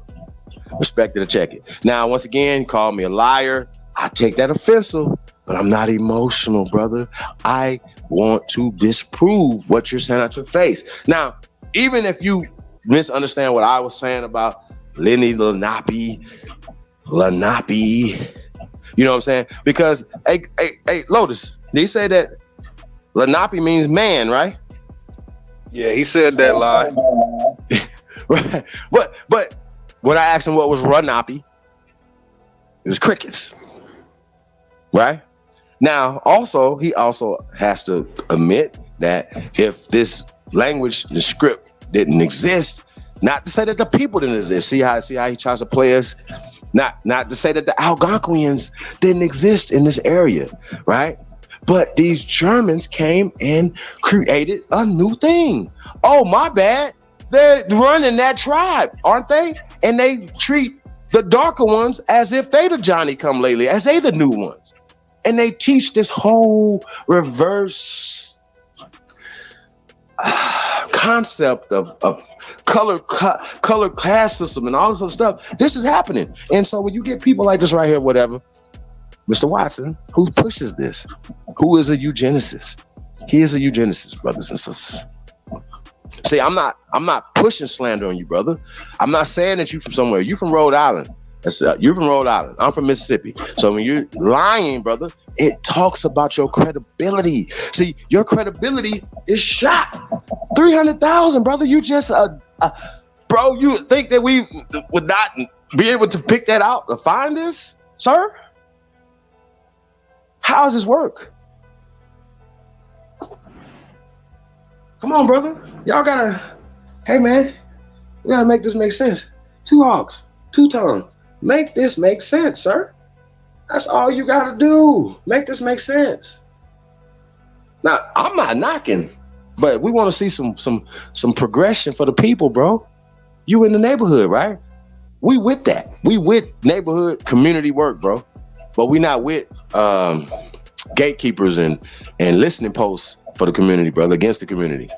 Respect it or check it. Now, once again, call me a liar. I take that offensive, but I'm not emotional, brother. I want to disprove what you're saying out your face. Now, even if you misunderstand what I was saying about Lenny Lenape, you know what I'm saying? Because, hey, Lotus, they say that Lenape means man, right? Yeah, he said that lie. Right. But when I asked him what was Lenape, it was crickets. Right? Now, also, he also has to admit that if this language, the script didn't exist, not to say that the people didn't exist. See how he tries to play us? Not to say that the Algonquians didn't exist in this area, right? But these Germans came and created a new thing. Oh, my bad. They're running that tribe, aren't they? And they treat the darker ones as if they the Johnny-come-lately, as they the new ones. And they teach this whole reverse concept of color class system and all this other stuff. This is happening. And so when you get people like this right here, whatever, Mr. Watson, who pushes this? Who is a eugenicist? He is a eugenicist, brothers and sisters. See, I'm not pushing slander on you, brother. I'm not saying that you from somewhere. You from Rhode Island. You're from Rhode Island. I'm from Mississippi. So when you're lying, brother, it talks about your credibility. See, your credibility is shot. 300,000, brother. You just, bro, you think that we would not be able to pick that out or find this, sir? How does this work? Come on, brother. Y'all gotta, hey man, we gotta make this make sense. Two hogs, two tongues. Make this make sense, sir. That's all you gotta do. Make this make sense. Now, I'm not knocking, but we want to see some progression for the people, bro. You in the neighborhood, right? We with that. We with neighborhood community work, bro. But we not with gatekeepers and listening posts for the community, brother, against the community.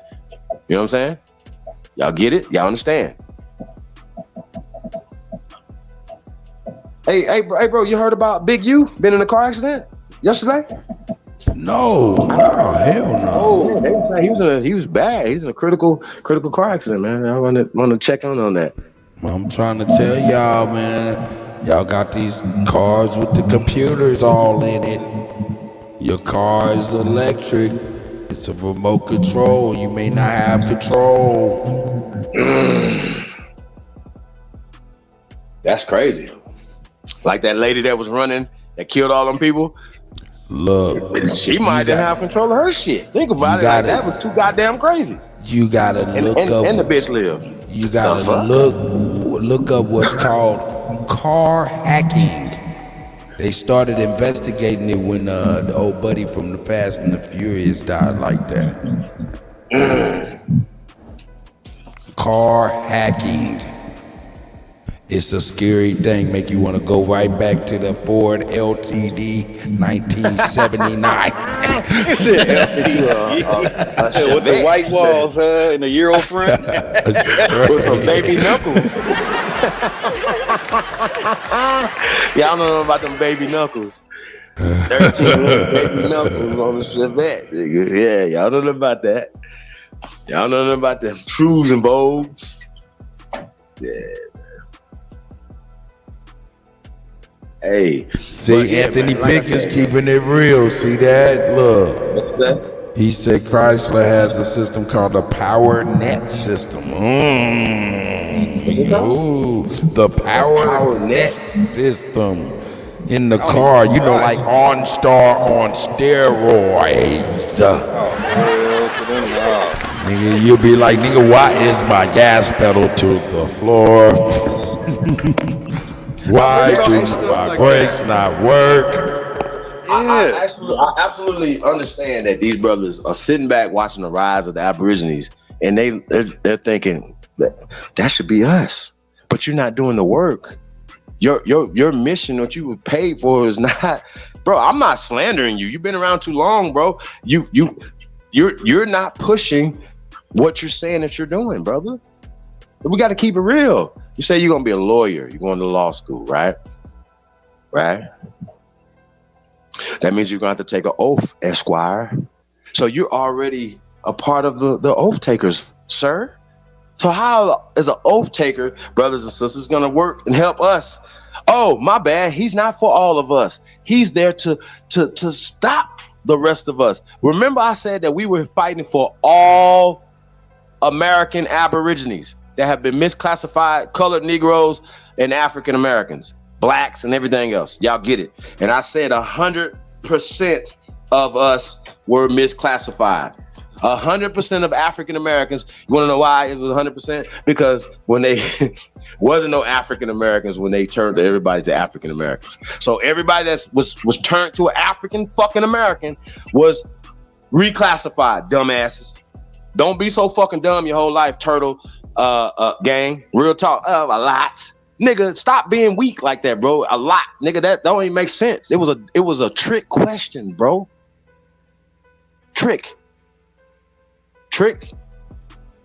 You know what I'm saying? Y'all get it? Y'all understand? Hey, bro, you heard about Big U? Been in a car accident yesterday? No, hell no. Oh, they were saying he was bad. He's in a critical car accident, man. I want to check on that. I'm trying to tell y'all, man. Y'all got these cars with the computers all in it. Your car is electric. It's a remote control. You may not have control. That's crazy. Like that lady that was running that killed all them people. Look, she might didn't have control of her shit. Think about it. Like, that was too goddamn crazy. You gotta look up. And the bitch lived. You gotta look up what's called car hacking. They started investigating it when the old buddy from the Fast and the Furious died like that. Car hacking. It's a scary thing, make you want to go right back to the Ford LTD 1979. It's an LTD. With the white walls and the Euro front. With some baby knuckles. Y'all know about them baby knuckles. 13 little baby knuckles on the Chevette, nigga. Yeah, y'all know about that. Y'all know about them trues and bows. Yeah. Hey, see, Anthony Pickens keeping it real. See that? Look. What's that? He said Chrysler has a system called the Power Net system. Ooh, the Power Net system in the car. You know, like OnStar on steroids. Nigga, you'll be like, nigga, why is my gas pedal to the floor? Why do my brakes not work? I absolutely understand that these brothers are sitting back watching the rise of the Aborigines, and they're thinking that should be us, but you're not doing the work. Your mission, what you were paid for, is not, bro. I'm not slandering you. You've been around too long, bro. You're not pushing what you're saying that you're doing, brother. We got to keep it real. You say you're gonna be a lawyer. You're going to law school, right? Right. That means you're going to have to take an oath, Esquire. So you're already a part of the oath takers, sir. So how is an oath taker, brothers and sisters, going to work and help us? Oh, my bad. He's not for all of us. He's there to stop the rest of us. Remember, I said that we were fighting for all American Aborigines that have been misclassified, colored Negroes and African Americans, blacks and everything else. Y'all get it. And I said 100% of us were misclassified. 100% of African Americans. You want to know why it was 100%? Because when they wasn't no African Americans when they turned everybody to African Americans. So everybody that was turned to an African fucking American was reclassified. Dumbasses. Don't be so fucking dumb your whole life, turtle gang. Real talk. A lot. Nigga, stop being weak like that, bro. A lot. Nigga, that don't even make sense. It was a trick question, bro. Trick.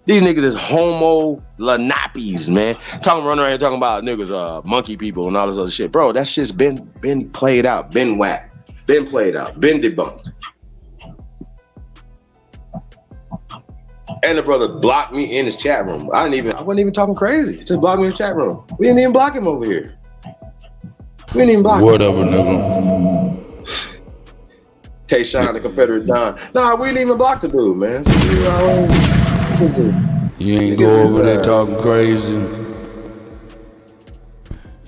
These niggas is homo lanappies, man. Running around here talking about niggas, monkey people and all this other shit. Bro, that shit's been played out, been whacked, been played out, been debunked. And the brother blocked me in his chat room. I wasn't even talking crazy. He just blocked me in his chat room. We didn't even block him over here. We didn't even block him. Whatever, nigga. Tayshawn, the Confederate Don. Nah, we didn't even block the dude, man. You ain't go over there talking crazy.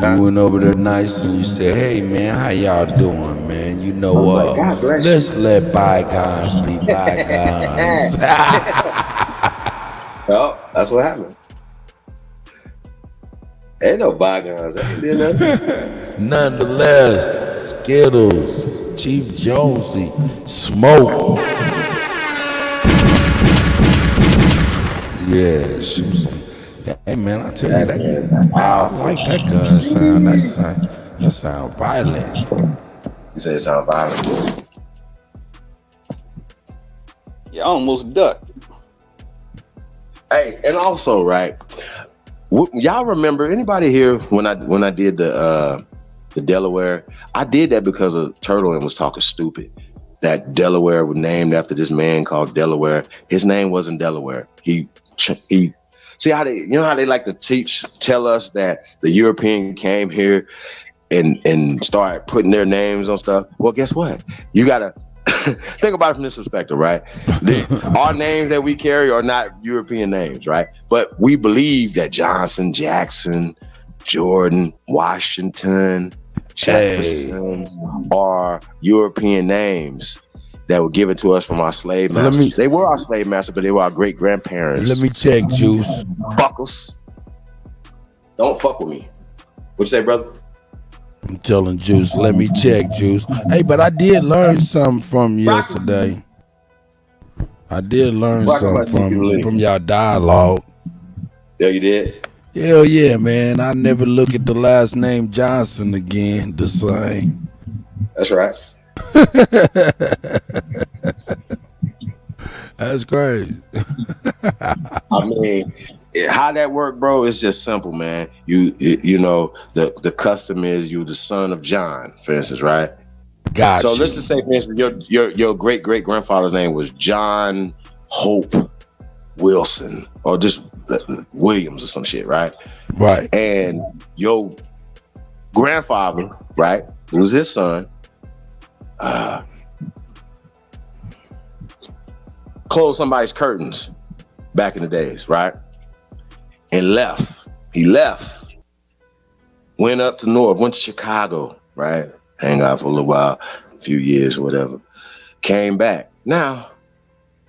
You went over there nice and you said, hey, man, how y'all doing, man? You know what? Let's let bygones be bygones. Well, that's what happened. Ain't no bygones. I ain't did nothing. Nonetheless, Skittles, Chief Jonesy, Smoke. Yeah, shoot some. Hey man, I tell you that. I like that gun sound. That sound violent. You say it sound violent? You almost ducked. Hey, and also, right? Y'all remember anybody here when I did the Delaware? I did that because of Turtle and was talking stupid. That Delaware was named after this man called Delaware. His name wasn't Delaware. He see how they like to tell us that the European came here and started putting their names on stuff. Well, guess what? You gotta think about it from this perspective, right? Our names that we carry are not European names, right? But we believe that Johnson, Jackson, Jordan, Washington, Jefferson are European names that were given to us from our slave masters. They were our slave masters, but they were our great grandparents. Let me check, Juice. Buckles. Don't fuck with me. What you say, brother? I'm telling Juice, let me check, Juice. Hey, but I did learn something from yesterday. I did learn something from y'all dialogue. Yeah, you did? Hell yeah, man. I never look at the last name Johnson again the same. That's right. That's crazy. I mean, how that work, bro? It's just simple, man. You know, the custom is you the son of John, for instance, right? Gotcha. So let's just say, for instance, your great grandfather's name was John Hope Wilson, or just Williams or some shit, right? Right. And your grandfather, right, who was his son, closed somebody's curtains back in the days, right? And left. He left. Went up to north, went to Chicago, right? Hang out for a little while, a few years or whatever. Came back. Now,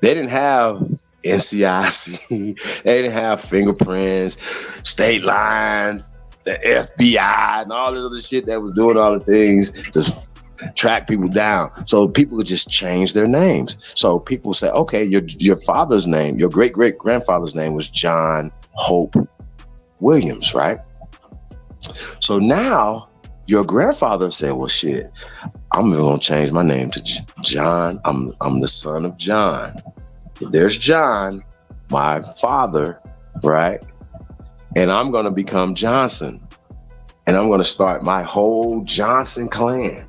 they didn't have NCIC, they didn't have fingerprints, state lines, the FBI, and all this other shit that was doing all the things to track people down. So people would just change their names. So people say, okay, your father's name, your great-great-grandfather's name was John Hope Williams, right? So now your grandfather said, well, shit, I'm gonna change my name to John. I'm the son of John. There's John, my father, right? And I'm gonna become Johnson. And I'm gonna start my whole Johnson clan.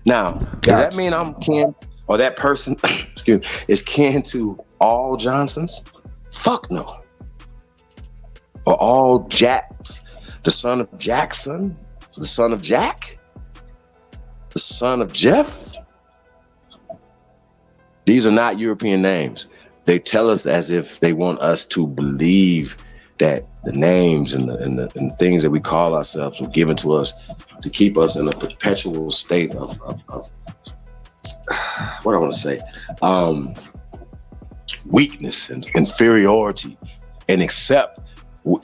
Now, does that mean I'm kin, or that person, excuse me, is kin to all Johnsons? Fuck no. Or all Jacks, the son of Jackson, the son of Jack, the son of Jeff. These are not European names. They tell us as if they want us to believe that the names and the things that we call ourselves were given to us to keep us in a perpetual state of what I want to say, weakness and inferiority, and accept,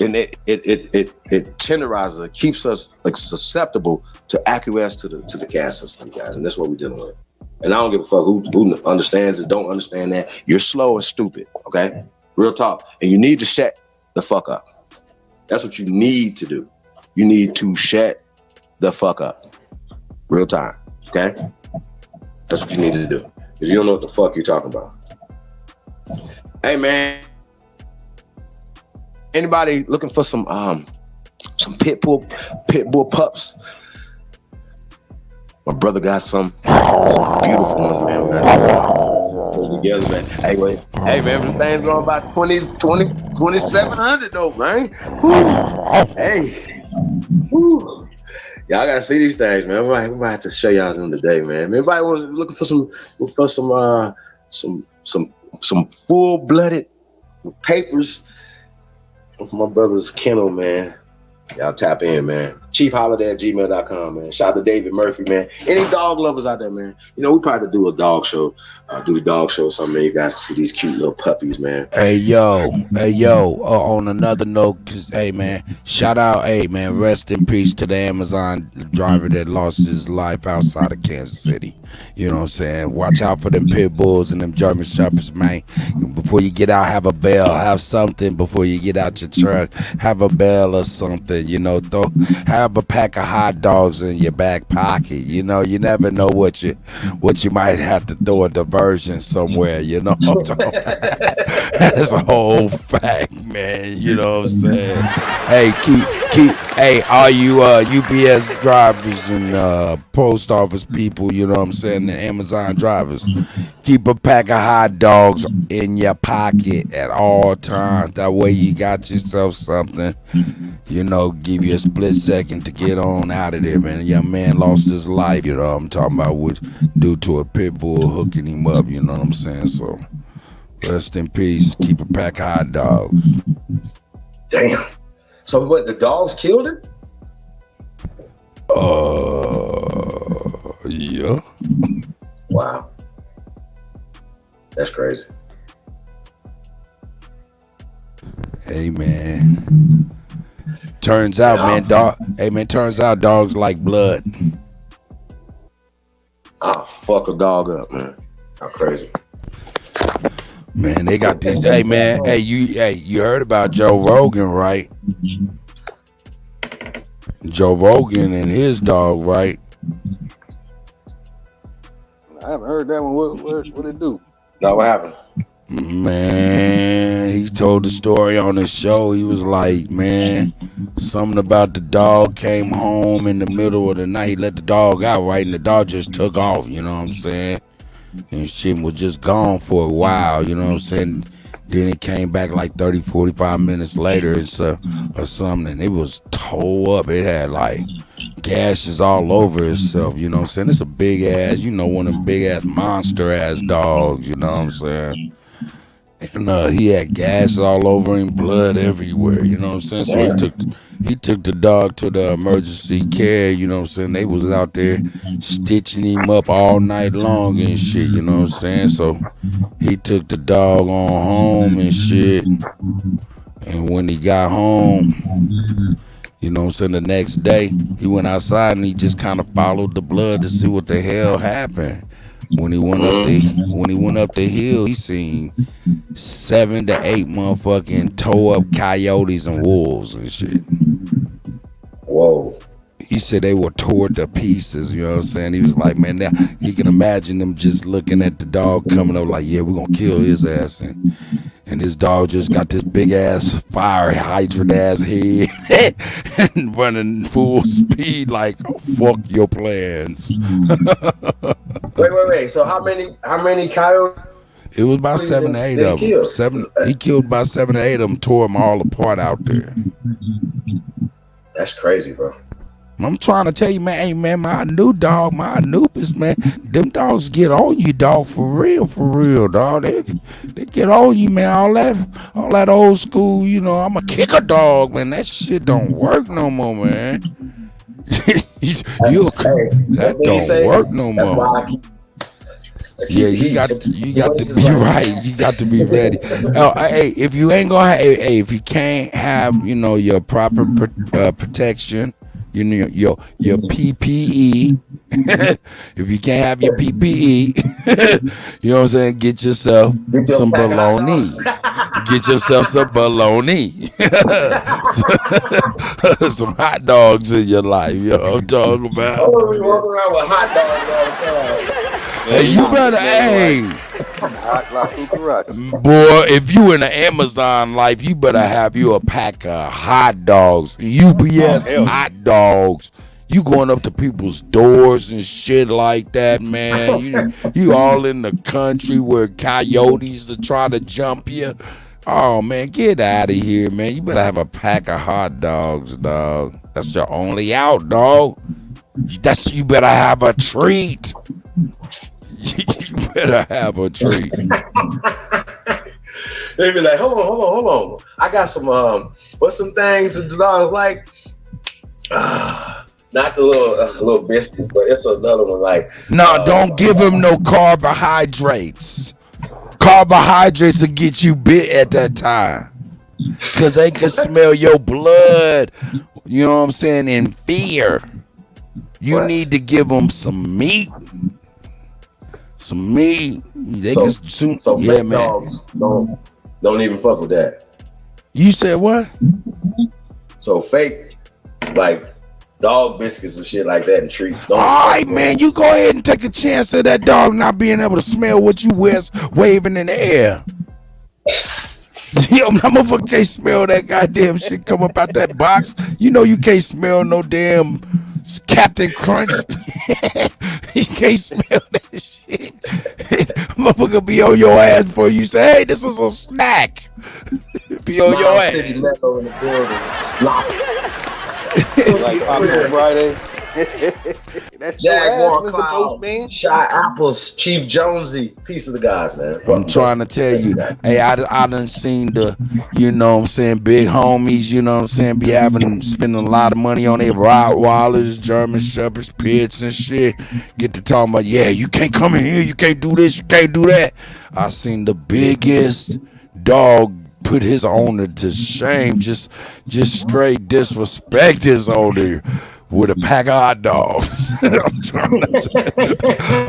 and it tenderizes, it keeps us like susceptible to acquiesce to the caste system, guys, and that's what we're dealing with. And I don't give a fuck who understands it, don't understand that. You're slow and stupid, okay? Real talk. And you need to shut the fuck up. That's what you need to do. You need to shut the fuck up. Real time, okay? That's what you need to do. Because you don't know what the fuck you're talking about. Hey, man. Anybody looking for some pit bull pups? My brother got some beautiful ones, man. We got to put together, man. Hey, wait. Hey, man, the thing's going about 2,700 though, man. Woo. Hey. Woo. Y'all gotta see these things, man. We might have to show y'all them today, man. Everybody looking for some full-blooded papers of my brother's kennel, man. Y'all tap in, man. ChiefHoliday@gmail.com, man. Shout out to David Murphy, man. Any dog lovers out there, man? You know, we probably do a dog show, or something, man. You guys can see these cute little puppies, man. Hey, yo. On another note, hey, man, shout out, hey, man, rest in peace to the Amazon driver that lost his life outside of Kansas City. You know what I'm saying? Watch out for them pit bulls and them German shepherds, man. Before you get out, have a bell, have something before you get out your truck. Have a bell or something, you know. Have a pack of hot dogs in your back pocket. You know, you never know what you might have to throw a diversion somewhere, you know. That's a whole fact, man. You know what I'm saying? Hey, hey, all you UPS drivers and post office people, you know what I'm saying, the Amazon drivers, keep a pack of hot dogs in your pocket at all times. That way you got yourself something, you know, give you a split second to get on out of there, man. A young man lost his life, you know what I'm talking about, due to a pit bull hooking him up, you know what I'm saying? So rest in peace. Keep a pack of hot dogs. Damn. So what, the dogs killed him? Yeah. Wow. That's crazy. Hey, man. Turns out, turns out dogs like blood. I'll fuck a dog up, man. How crazy. Man, they got this. Hey, man. You heard about Joe Rogan, right? Joe Rogan and his dog, right? I haven't heard that one. What it do? No, what happened? Man, he told the story on his show. He was like, man, something about the dog came home in the middle of the night. He let the dog out, right? And the dog just took off, you know what I'm saying? And shit was just gone for a while, you know what I'm saying? Then it came back like 30, 45 minutes later or something, and it was tore up. It had like gashes all over itself, you know what I'm saying? It's a big ass, you know, one of them big ass monster ass dogs, you know what I'm saying? And he had gashes all over him, blood everywhere, you know what I'm saying? So he took the dog to the emergency care, you know what I'm saying? They was out there stitching him up all night long and shit, you know what I'm saying? So he took the dog on home and shit. And when he got home, you know what I'm saying, the next day, he went outside and he just kind of followed the blood to see what the hell happened. When he went up the hill, he seen 7 to 8 motherfucking toe up coyotes and wolves and shit. Whoa. He said they were tore to pieces, you know what I'm saying? He was like, man, now he can imagine them just looking at the dog coming up like, yeah, we're gonna kill his ass. And his dog just got this big ass fire hydrant ass head and running full speed like, oh, fuck your plans. Wait. So how many coyotes? It was about 7 to 8 of them. He killed about 7 to 8 of them, tore them all apart out there. That's crazy, bro. I'm trying to tell you, man, hey, man, my new dog, my Anubis, man, them dogs get on you, dog, for real, dog. They get on you, man. All that old school, you know, I'm a kicker dog, man. That shit don't work no more, man. That don't work no more. Yeah, you got to be right. You got to be ready. Hey, if you ain't gonna, if you can't have, you know, your proper protection, you know, your PPE. If you can't have your PPE, you know what I'm saying, get yourself some bologna. Get yourself some bologna. Some hot dogs in your life. You know what I'm talking about? Oh, we walk around with hot dogs all the time. Hey, you better, boy, if you in the Amazon life, you better have you a pack of hot dogs, UPS hot dogs. You going up to people's doors and shit like that, man. You all in the country where coyotes are trying to jump you. Oh, man, get out of here, man. You better have a pack of hot dogs, dog. That's your only out, dog. You better have a treat. You better have a treat. They be like, hold on. I got some what's some things that the dogs like? Not the little biscuits, but it's another one like. No, don't give him no carbohydrates. Carbohydrates will get you bit at that time. Cause they can smell your blood. You know what I'm saying? In fear. You need to give them some meat. Some meat. They can soon. So yeah, man. Dogs don't even fuck with that. You said what? So fake, like dog biscuits and shit like that and treats. All right, man. You go ahead and take a chance of that dog not being able to smell what you waving in the air. Yo, my motherfucker can't smell that goddamn shit come up out that box. You know you can't smell no damn Captain Crunch. You can't smell that shit. Motherfucker be on your ass before you say, hey, this is a snack. Be on your ass. City Metro in the building. Like Papa Friday. That's Jaguar Cloud, Shy Apples, Chief Jonesy, piece of the guys, man. I'm trying to tell you, hey, I done seen the, you know what I'm saying, big homies, you know what I'm saying, spending a lot of money on their Rottweilers, German Shepherds, pits and shit. Get to talking about, yeah, you can't come in here, you can't do this, you can't do that. I seen the biggest dog put his owner to shame, just straight disrespect his owner. with a pack of hot dogs. I'm trying to tell you.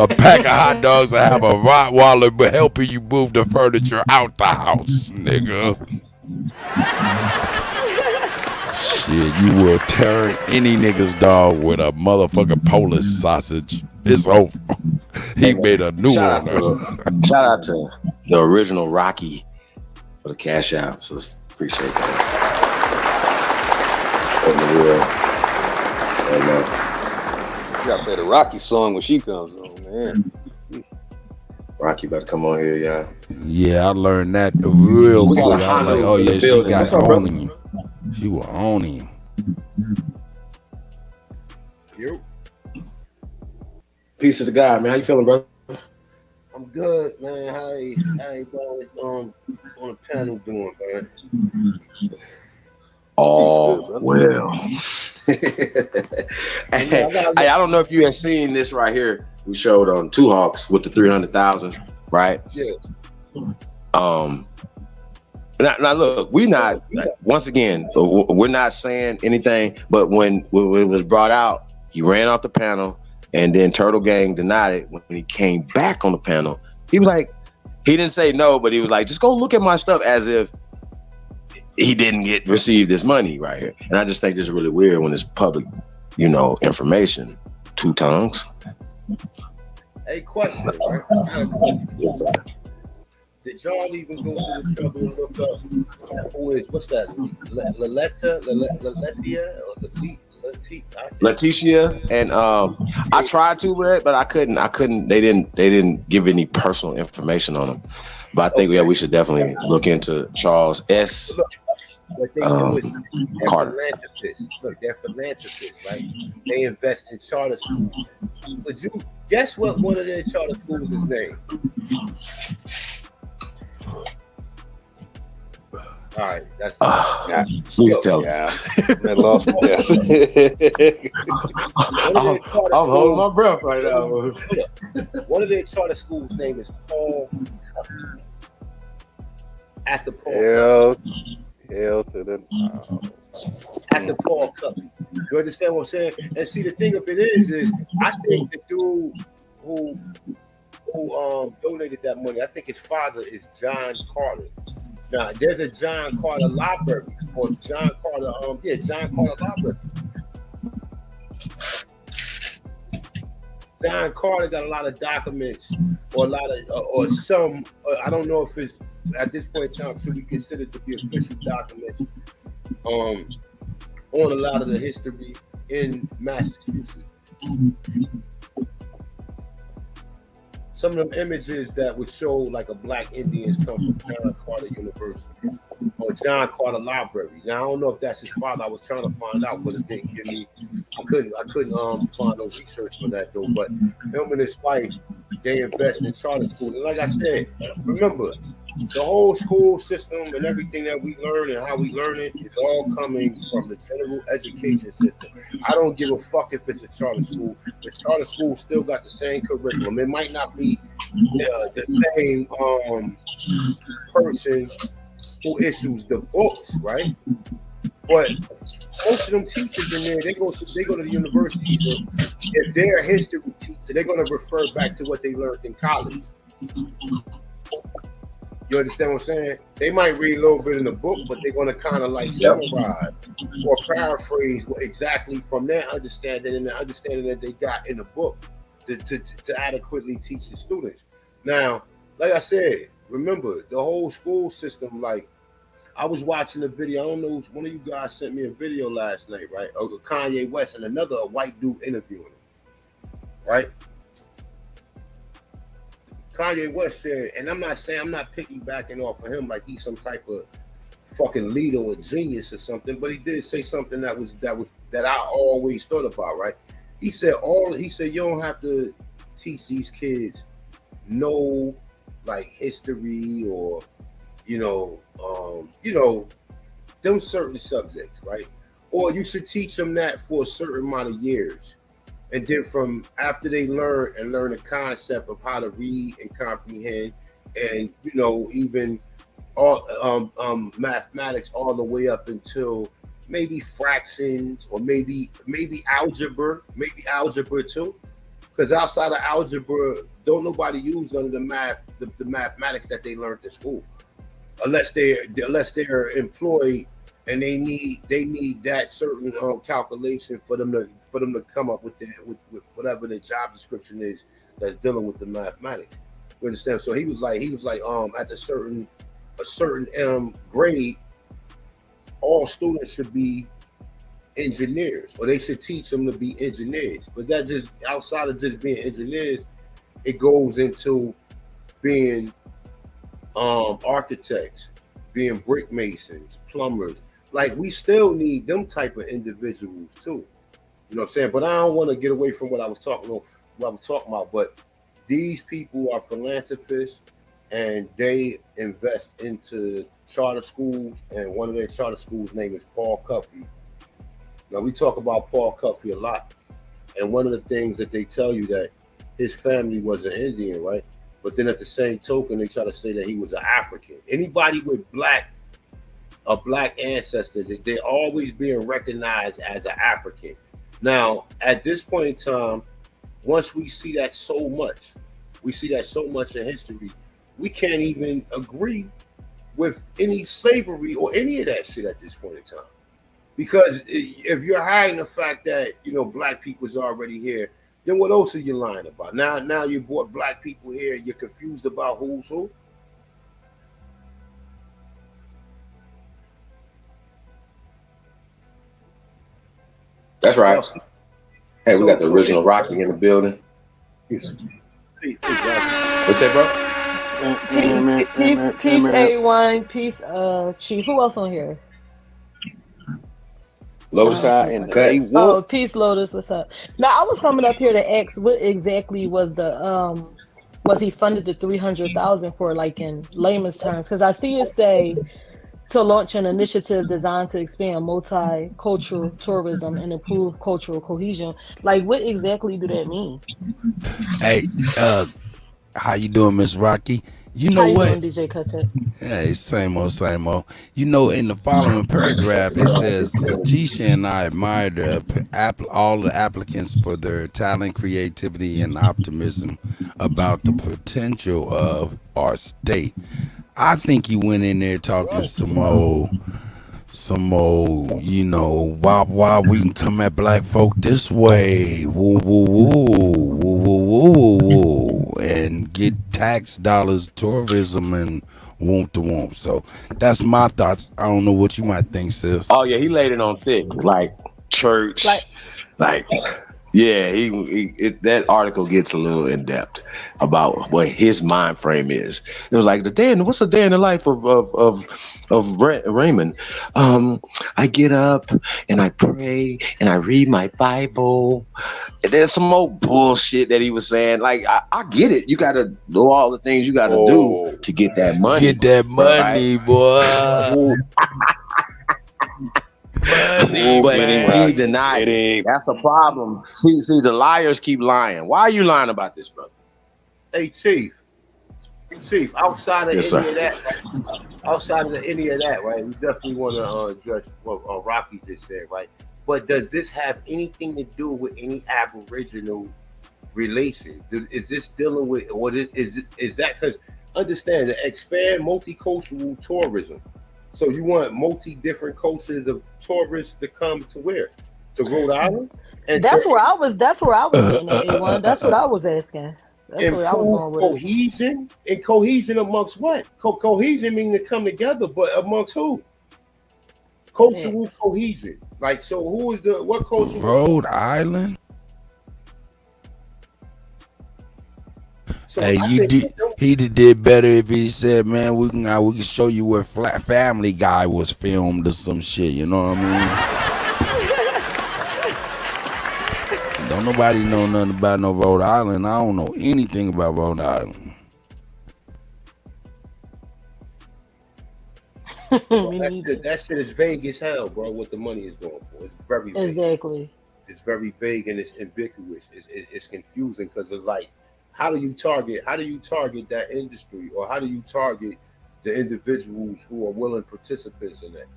A pack of hot dogs and have a Rottweiler helping you move the furniture out the house, nigga. Shit, you will tear any nigga's dog with a motherfucking Polish sausage. It's over. He made a new Shout one. Shout out to the original Rocky for the cash out. So appreciate that. You gotta play the Rocky song when she comes on, man. Rocky about to come on here, y'all. Yeah, I learned that real We got quick. a I was like, Honda oh in the yeah, she building. got What's up, owning brother? you. She was owning you. You. Peace to the guy, man. How you feeling, brother? I'm good, man. How you guys on the panel doing, man? Oh, well. Hey, I don't know if you had seen this right here. We showed on Two Hawks with the 300,000, right? Yeah. Now look, we're not, once again, we're not saying anything, but when it was brought out, he ran off the panel, and then Turtle Gang denied it. When he came back on the panel, he was like, he didn't say no, but he was like, just go look at my stuff, as if he didn't receive this money right here. And I just think this is really weird when it's public, information. Two tongues. Hey, question, right? Yes, sir. Did y'all even go to the trouble and look up who is, what's that? Letitia, and I tried to with it, but I couldn't. They didn't give any personal information on them. But I think we should definitely look into Charles S. What they do is Carter. Philanthropists. Look, they're philanthropists, right? They invest in charter schools. Would you guess what one of their charter schools is named? All right, that's please tell us. That lost me. Yes. I'm holding my breath right now. One of their charter schools' name is Paul. After Paul. Hell to the After Paul Cuppy. You understand what I'm saying? And see, the thing of it is I think the dude who donated that money, I think his father is John Carter. Now, there's a John Carter library, or John Carter, John Carter library. John Carter got a lot of documents, or a lot of, or some, I don't know if it's, at this point in time, should be considered to be official documents on a lot of the history in Massachusetts. Some of them images that would show like a black Indians come from John Carter University or John Carter Library. Now I don't know if that's his father. I was trying to find out, but it didn't give me. I couldn't find no research on that though. But him and his wife, they invest in charter school. And like I said, remember, the whole school system and everything that we learn and how we learn it is all coming from the general education system. I don't give a fuck if it's a charter school. The charter school still got the same curriculum. It might not be the same person who issues the books, right? But most of them teachers in there, they go to the university. If they're a history teacher, they're going to refer back to what they learned in college. You understand what I'm saying? They might read a little bit in the book, but they're going to kind of like summarize or paraphrase exactly from their understanding and the understanding that they got in the book to adequately teach the students. Now, like I said, remember the whole school system. Like I was watching a video. I don't know, one of you guys sent me a video last night, right? Of Kanye West and another white dude interviewing him, right? Kanye West said, and I'm not piggybacking off of him like he's some type of fucking leader or genius or something, but he did say something that I always thought about, right? He said you don't have to teach these kids no like history or them certain subjects, right? Or you should teach them that for a certain amount of years. And then from after they learn the concept of how to read and comprehend, and even all mathematics all the way up until maybe fractions, or maybe algebra, too. Because outside of algebra, don't nobody use none of the mathematics that they learned at school, unless they're employed and they need that certain calculation for them to come up with with whatever the job description is that's dealing with the mathematics. You understand? So he was like at a certain grade, all students should be engineers, or they should teach them to be engineers. But that just outside of just being engineers, it goes into being architects, being brick masons, plumbers. Like, we still need them type of individuals too. You know what I'm saying? But I don't want to get away from what I was talking about. But these people are philanthropists, and they invest into charter schools. And one of their charter schools' name is Paul Cuffey. Now, we talk about Paul Cuffey a lot, and one of the things that they tell you that his family was an Indian, right? But then at the same token, they try to say that he was an African. Anybody with a black ancestor, they're always being recognized as an African. Now, at this point in time, once we see that so much in history, we can't even agree with any slavery or any of that shit at this point in time. Because if you're hiding the fact that, black people's already here, then what else are you lying about? Now you brought black people here, and you're confused about who's who. That's right. Hey, we got the original Rocky in the building. What's that, bro? Peace, A1. Peace, Chief. Who else on here? Lotus and Cut. Oh, peace, Lotus. What's up? Now, I was coming up here to ask what exactly was was he funded the $300,000 for, like, in layman's terms? Because I see it say to launch an initiative designed to expand multicultural tourism and improve cultural cohesion. Like, what exactly do that mean? Hey, how you doing, Miss Rocky? You know how you what? doing, DJ Cutter? Hey, same old, same old. In the following paragraph, it says, Letitia and I admire all the applicants for their talent, creativity, and optimism about the potential of our state. I think he went in there talking some old, why we can come at black folk this way, woo, woo, woo, woo, woo, woo, woo, woo, and get tax dollars, tourism, and womp. So that's my thoughts. I don't know what you might think, sis. Oh yeah, he laid it on thick, like church, like yeah. That article gets a little in depth about what his mind frame is. It was like what's the day in the life of Raymond? I get up and I pray and I read my Bible. And there's some old bullshit that he was saying. Like, I get it. You got to do all the things you got to do to get that money. Get that money, right? Boy. But he denied it. That's a problem. See, the liars keep lying. Why are you lying about this, brother? Hey, Chief, outside of yes, any of that, right? We definitely want to address what Rocky just said, right? But does this have anything to do with any Aboriginal relations? Is this dealing with, or is that, because understand that expand multicultural tourism. So you want different cultures of tourists to come to where? To Rhode Island? And that's where I was getting at, A1. That's what I was asking. That's where I was going with cohesion. And cohesion amongst what? Cohesion means to come together, but amongst who? Cultural cohesion. Like, so who is what culture? Rhode Island? So hey, he did better if he said, man, we can show you where Family Guy was filmed or some shit, you know what I mean? Don't nobody know nothing about no Rhode Island. I don't know anything about Rhode Island. that shit is vague as hell, bro, what the money is going for. It's very vague. Exactly. It's very vague and it's ambiguous. It's confusing because it's like, how do you target that industry, or how do you target the individuals who are willing participants in that?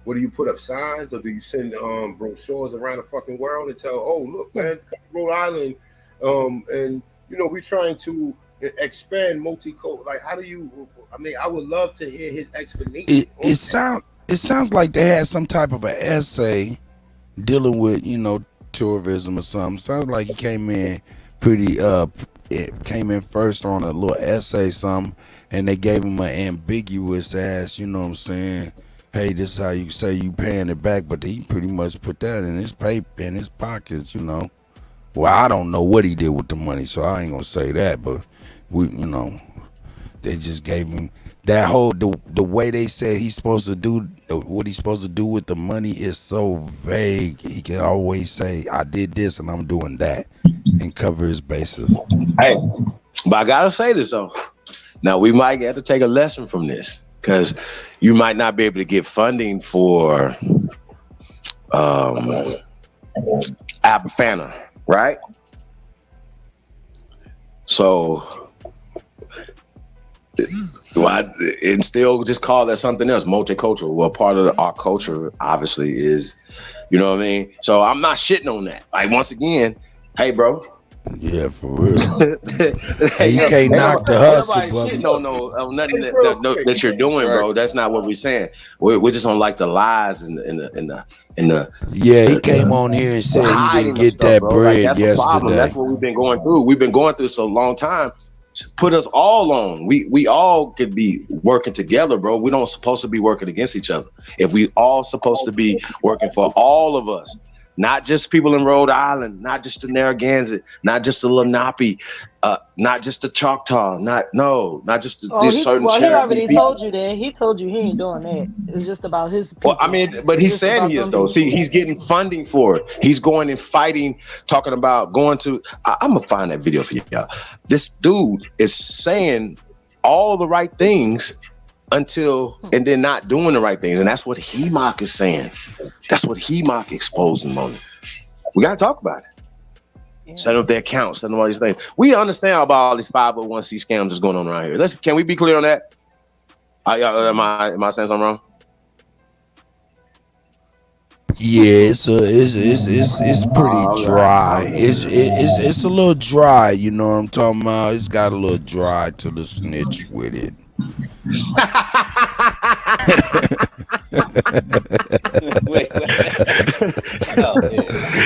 What do you put up signs, or do you send brochures around the fucking world and tell, oh look, man, come to Rhode Island, and you know we're trying to expand multicultural. Like, how do you? I mean, I would love to hear his explanation. It sounds like they had some type of an essay dealing with tourism or something. Sounds like he came in first on a little essay something, and they gave him an ambiguous ass. You know what I'm saying? Hey, this is how you say you paying it back, but he pretty much put that in his paper, in his pockets. Well, I don't know what he did with the money, so I ain't gonna say that, but they just gave him that whole the way they said he's supposed to do what he's supposed to do with the money is so vague. He can always say, I did this and I'm doing that, and cover his bases. Hey, but I gotta say this though. Now we might have to take a lesson from this, because you might not be able to get funding for Abafana, right? So and still just call that something else, multicultural. Well, part of our culture obviously is, you know what I mean? So I'm not shitting on that. Like, once again, hey bro. Yeah, for real. Hey, you can't knock the hustle, shitting on nothing that you're doing, bro. That's not what we're saying. We're just on like the lies and the yeah. He came on here and said he didn't get that bread that's yesterday. That's what we've been going through. We've been going through so long time. Put us all on. We all could be working together, bro. We don't supposed to be working against each other. If we all supposed to be working for all of us. Not just people in Rhode Island, not just the Narragansett, not just the Lenape, not just the Choctaw, not just these certain. Well, he already told you that. He told you he ain't doing that. It's just about his people. Well, I mean, but he's saying he is though. See, he's getting funding for it. He's going and fighting, talking about going to. I'm gonna find that video for y'all. This dude is saying all the right things and then not doing the right things, and that's what HEMOC is saying. That's what HEMOC exposing on it. We gotta talk about it. Yeah. Set up their accounts, set up all these things. We understand about all these 501c scams that's going on around here. Can we be clear on that? Am I saying something wrong? Yeah, it's pretty dry. It's a little dry. You know what I'm talking about? It's got a little dry to the snitch with it. Wait. Oh,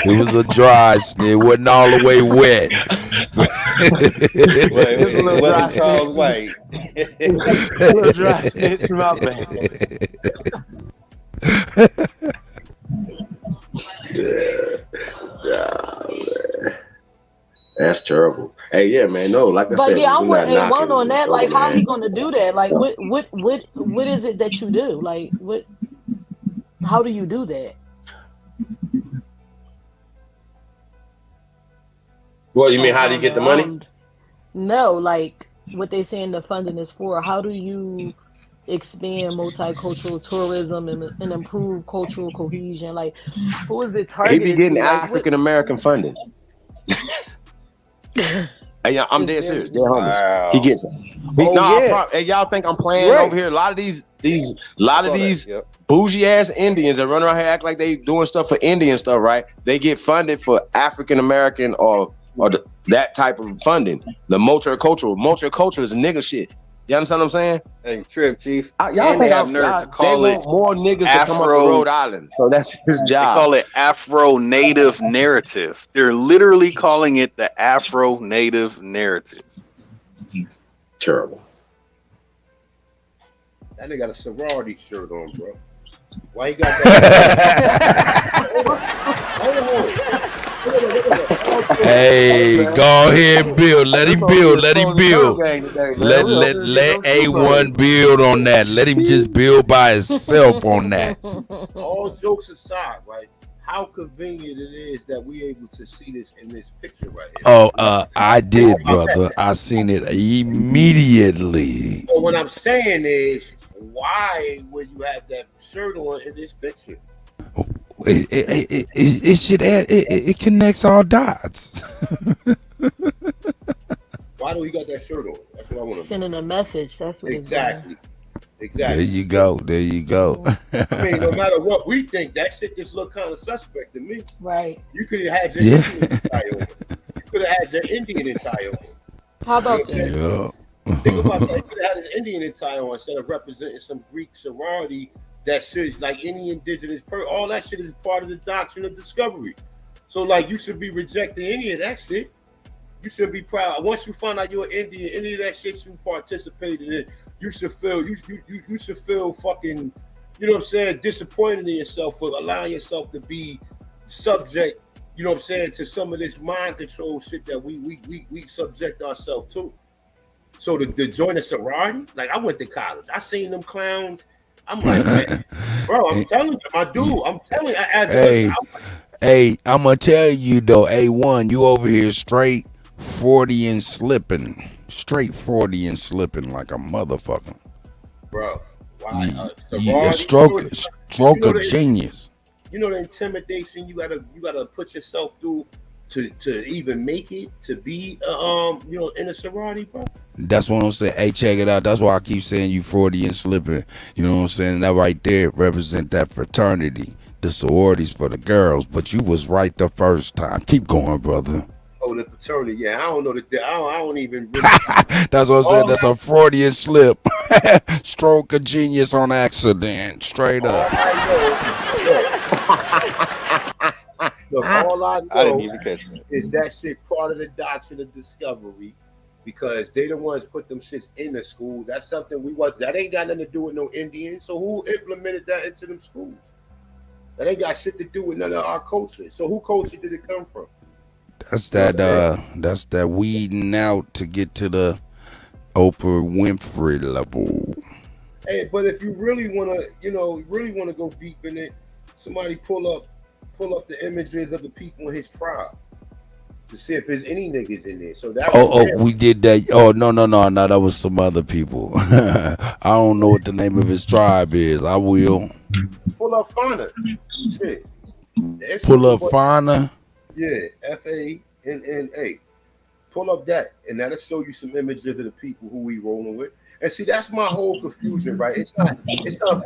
it was a dry snitch. It wasn't all the way wet. What the song's like? A little dry snitch, my bad. That's terrible. Hey, yeah, man. No, like I said, yeah, I'm with A1 on that. Like, how he gonna do that? Like, what is it that you do? Like, what? How do you do that? Well, you mean how do you get the money? No, like what they saying the funding is for. How do you expand multicultural tourism and improve cultural cohesion? Like, who is it targeted? He be getting to? African American funding. Hey, I'm dead serious. Dead homies. Wow. He gets it. Hey, y'all think I'm playing over here? A lot of these bougie ass Indians that run around here act like they doing stuff for Indian stuff, right? They get funded for African American or that type of funding. The multicultural is nigga shit. You understand what I'm saying? Hey, Trip Chief. Y'all think they want more niggas to come up to Rhode Island, so that's his job. They call it Afro-Native narrative. They're literally calling it the Afro-Native narrative. Terrible. That nigga got a sorority shirt on, bro. Why you got that? Hey, go ahead and build. Let him build. Let A1 build on that. Let him just build by himself on that. All jokes aside, right? How convenient it is that we able to see this in this picture right here. Oh, I did, brother. I seen it immediately. So what I'm saying is, why would you have that shirt on in this picture? It connects all dots. Why do we got that shirt on? That's what I want to sending a message. That's what exactly. Exactly. There you go. There you go. I mean, no matter what we think, that shit just look kind of suspect to me. Right. You could have had your Yeah. Indian tie on. You could have had your Indian tie on. How about You know what I'm saying? Yeah. Think about that. You could have had his Indian tie on instead of representing some Greek sorority that should, like any indigenous person. All that shit is part of the doctrine of discovery. So, like, you should be rejecting any of that shit. You should be proud. Once you find out you're an Indian, any of that shit you participated in, you should feel you should feel fucking, you know what I'm saying, disappointed in yourself for allowing yourself to be subject, you know what I'm saying, to some of this mind control shit that we subject ourselves to. So to join a sorority, like I went to college, I seen them clowns. I'm like, man, bro, I'm telling you, my dude, I'm telling you, Hey, I'm gonna tell you though, A1, you over here straight 40 and slipping. Straight 40 and slipping like a motherfucker. bro, why? A Sorority, stroke of genius. You know the intimidation you gotta put yourself through to even make it, to be you know, in a sorority, bro. That's what I'm saying. Hey, check it out. That's why I keep saying you 40 and slipping. You know what I'm saying? That right there represent that fraternity. The sororities for the girls. But you was right the first time. Keep going, brother. Oh, the fraternity, yeah. I don't know that. I don't even. Really, That's what I'm saying. That's a Freudian slip. Stroke of genius on accident. Straight up. Look, all I I didn't know even catch that. is that shit part of the doctrine of discovery, because they the ones put them shits in the schools. That's something that ain't got nothing to do with no Indians. So who implemented that into them schools? That ain't got shit to do with none of our culture. So who culture did it come from? That's that weeding out to get to the Oprah Winfrey level. Hey, but if you really wanna, you know, really wanna go deep in it, somebody pull up the images of the people in his tribe to see if there's any niggas in there. So that We did that. Oh, no, that was some other people. I don't know what the name of his tribe is. I will. Pull up Fauna. Shit. Pull up Fauna. Yeah, FANNA. Pull up that, and that'll show you some images of the people who we rolling with. And see, that's my whole confusion, right? It's not a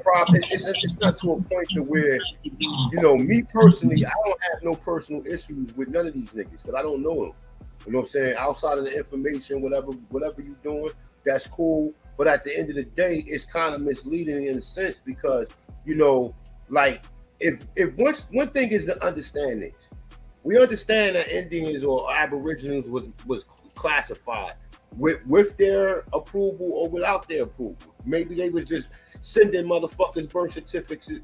problem. It's not to a point to where, you know, me personally, I don't have no personal issues with none of these niggas because I don't know them. You know what I'm saying? Outside of the information, whatever you doing, that's cool. But at the end of the day, it's kind of misleading in a sense because, you know, like if one thing is to understand this, we understand that Indians or Aboriginals was classified with their approval or without their approval. Maybe they was just sending motherfuckers birth certificates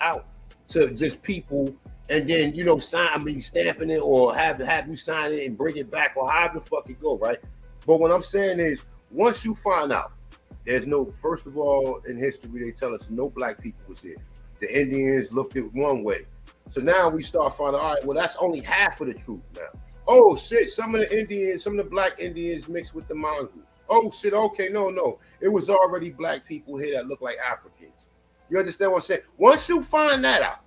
out to just people, and then, you know, stamping it or have you sign it and bring it back, or however the fuck it go, right? But what I'm saying is, once you find out, there's no, first of all, in history they tell us no black people was here. The Indians looked at one way. So now we start finding, all right, well, that's only half of the truth now. Oh shit, some of the black Indians mixed with the mongoose. Oh shit, okay, no. It was already black people here that look like Africans. You understand what I'm saying? Once you find that out,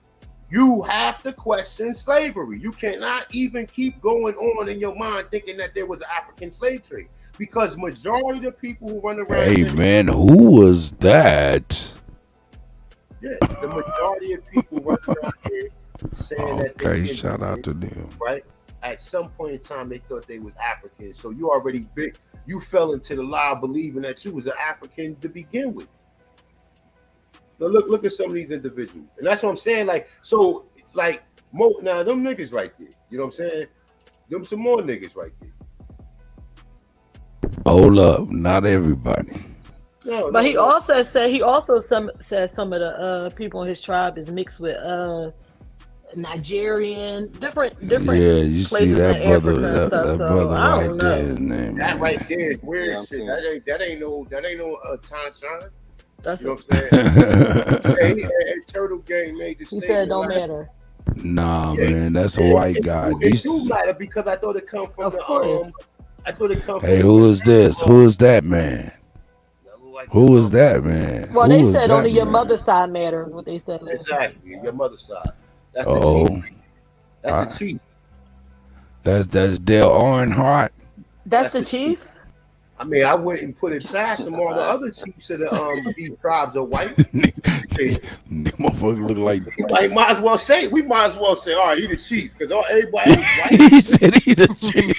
you have to question slavery. You cannot even keep going on in your mind thinking that there was an African slave trade. Because majority of the people who run around Hey man, who was that? Yeah, the majority of people run around here saying that they Okay, shout out to them. Right? At some point in time, they thought they was African. So you already you fell into the lie believing that you was an African to begin with. Now look at some of these individuals. And that's what I'm saying. Like, so, like, now them niggas right there. You know what I'm saying? Them some more niggas right there. Hold up, not everybody. But he also said some of the people in his tribe is mixed with Nigerian, different Yeah, you places see that in brother, Africa and stuff. that So brother I right don't there. know. His name, That man. right there is weird shit. That ain't no Tanchon. That's you know what I'm saying? Hey, Turtle Gang made the He statement. said it don't matter. Nah, man, that's a white guy. It do matter because I thought it come from Of course. I thought it come Hey, from. who is this? Who is that man? Who is that man? Well, Who they is said that only your man? mother's side matters. What they said. Exactly, your mother's side. That's Oh, the chief. That's the chief. that's Dale Earnhardt. That's the chief. I mean, I wouldn't put it past them. All the other chiefs of these tribes are white. Motherfucker look like. Like, might as well say, all right, he the chief, because everybody else white. He said he the chief.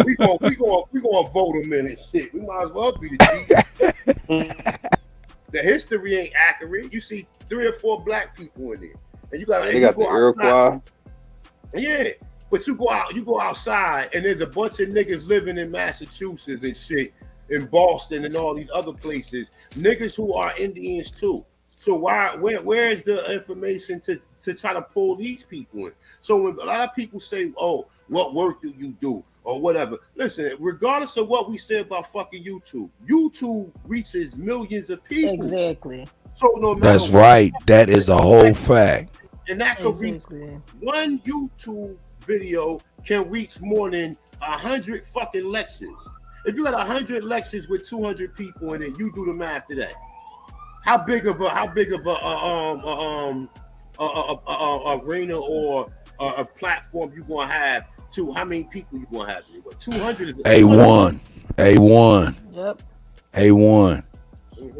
we gonna vote him in and shit. We might as well be the chief. The history ain't accurate. You see 3 or 4 black people in there, and you got the Iroquois. Yeah, but you go outside, and there's a bunch of niggas living in Massachusetts and shit, in Boston and all these other places. Niggas who are Indians too. So where is the information to try to pull these people in? So when a lot of people say, "Oh, what work do you do?" or whatever, listen. Regardless of what we say about fucking YouTube reaches millions of people. Exactly. So no matter That's right. That is a whole fact. And that could reach one YouTube video can reach more than 100 fucking lectures. If you got 100 lectures with 200 people in it, you do the math to that. How big of a arena or a platform you gonna have to? How many people you gonna have? What 200 is A1. Yep. A1.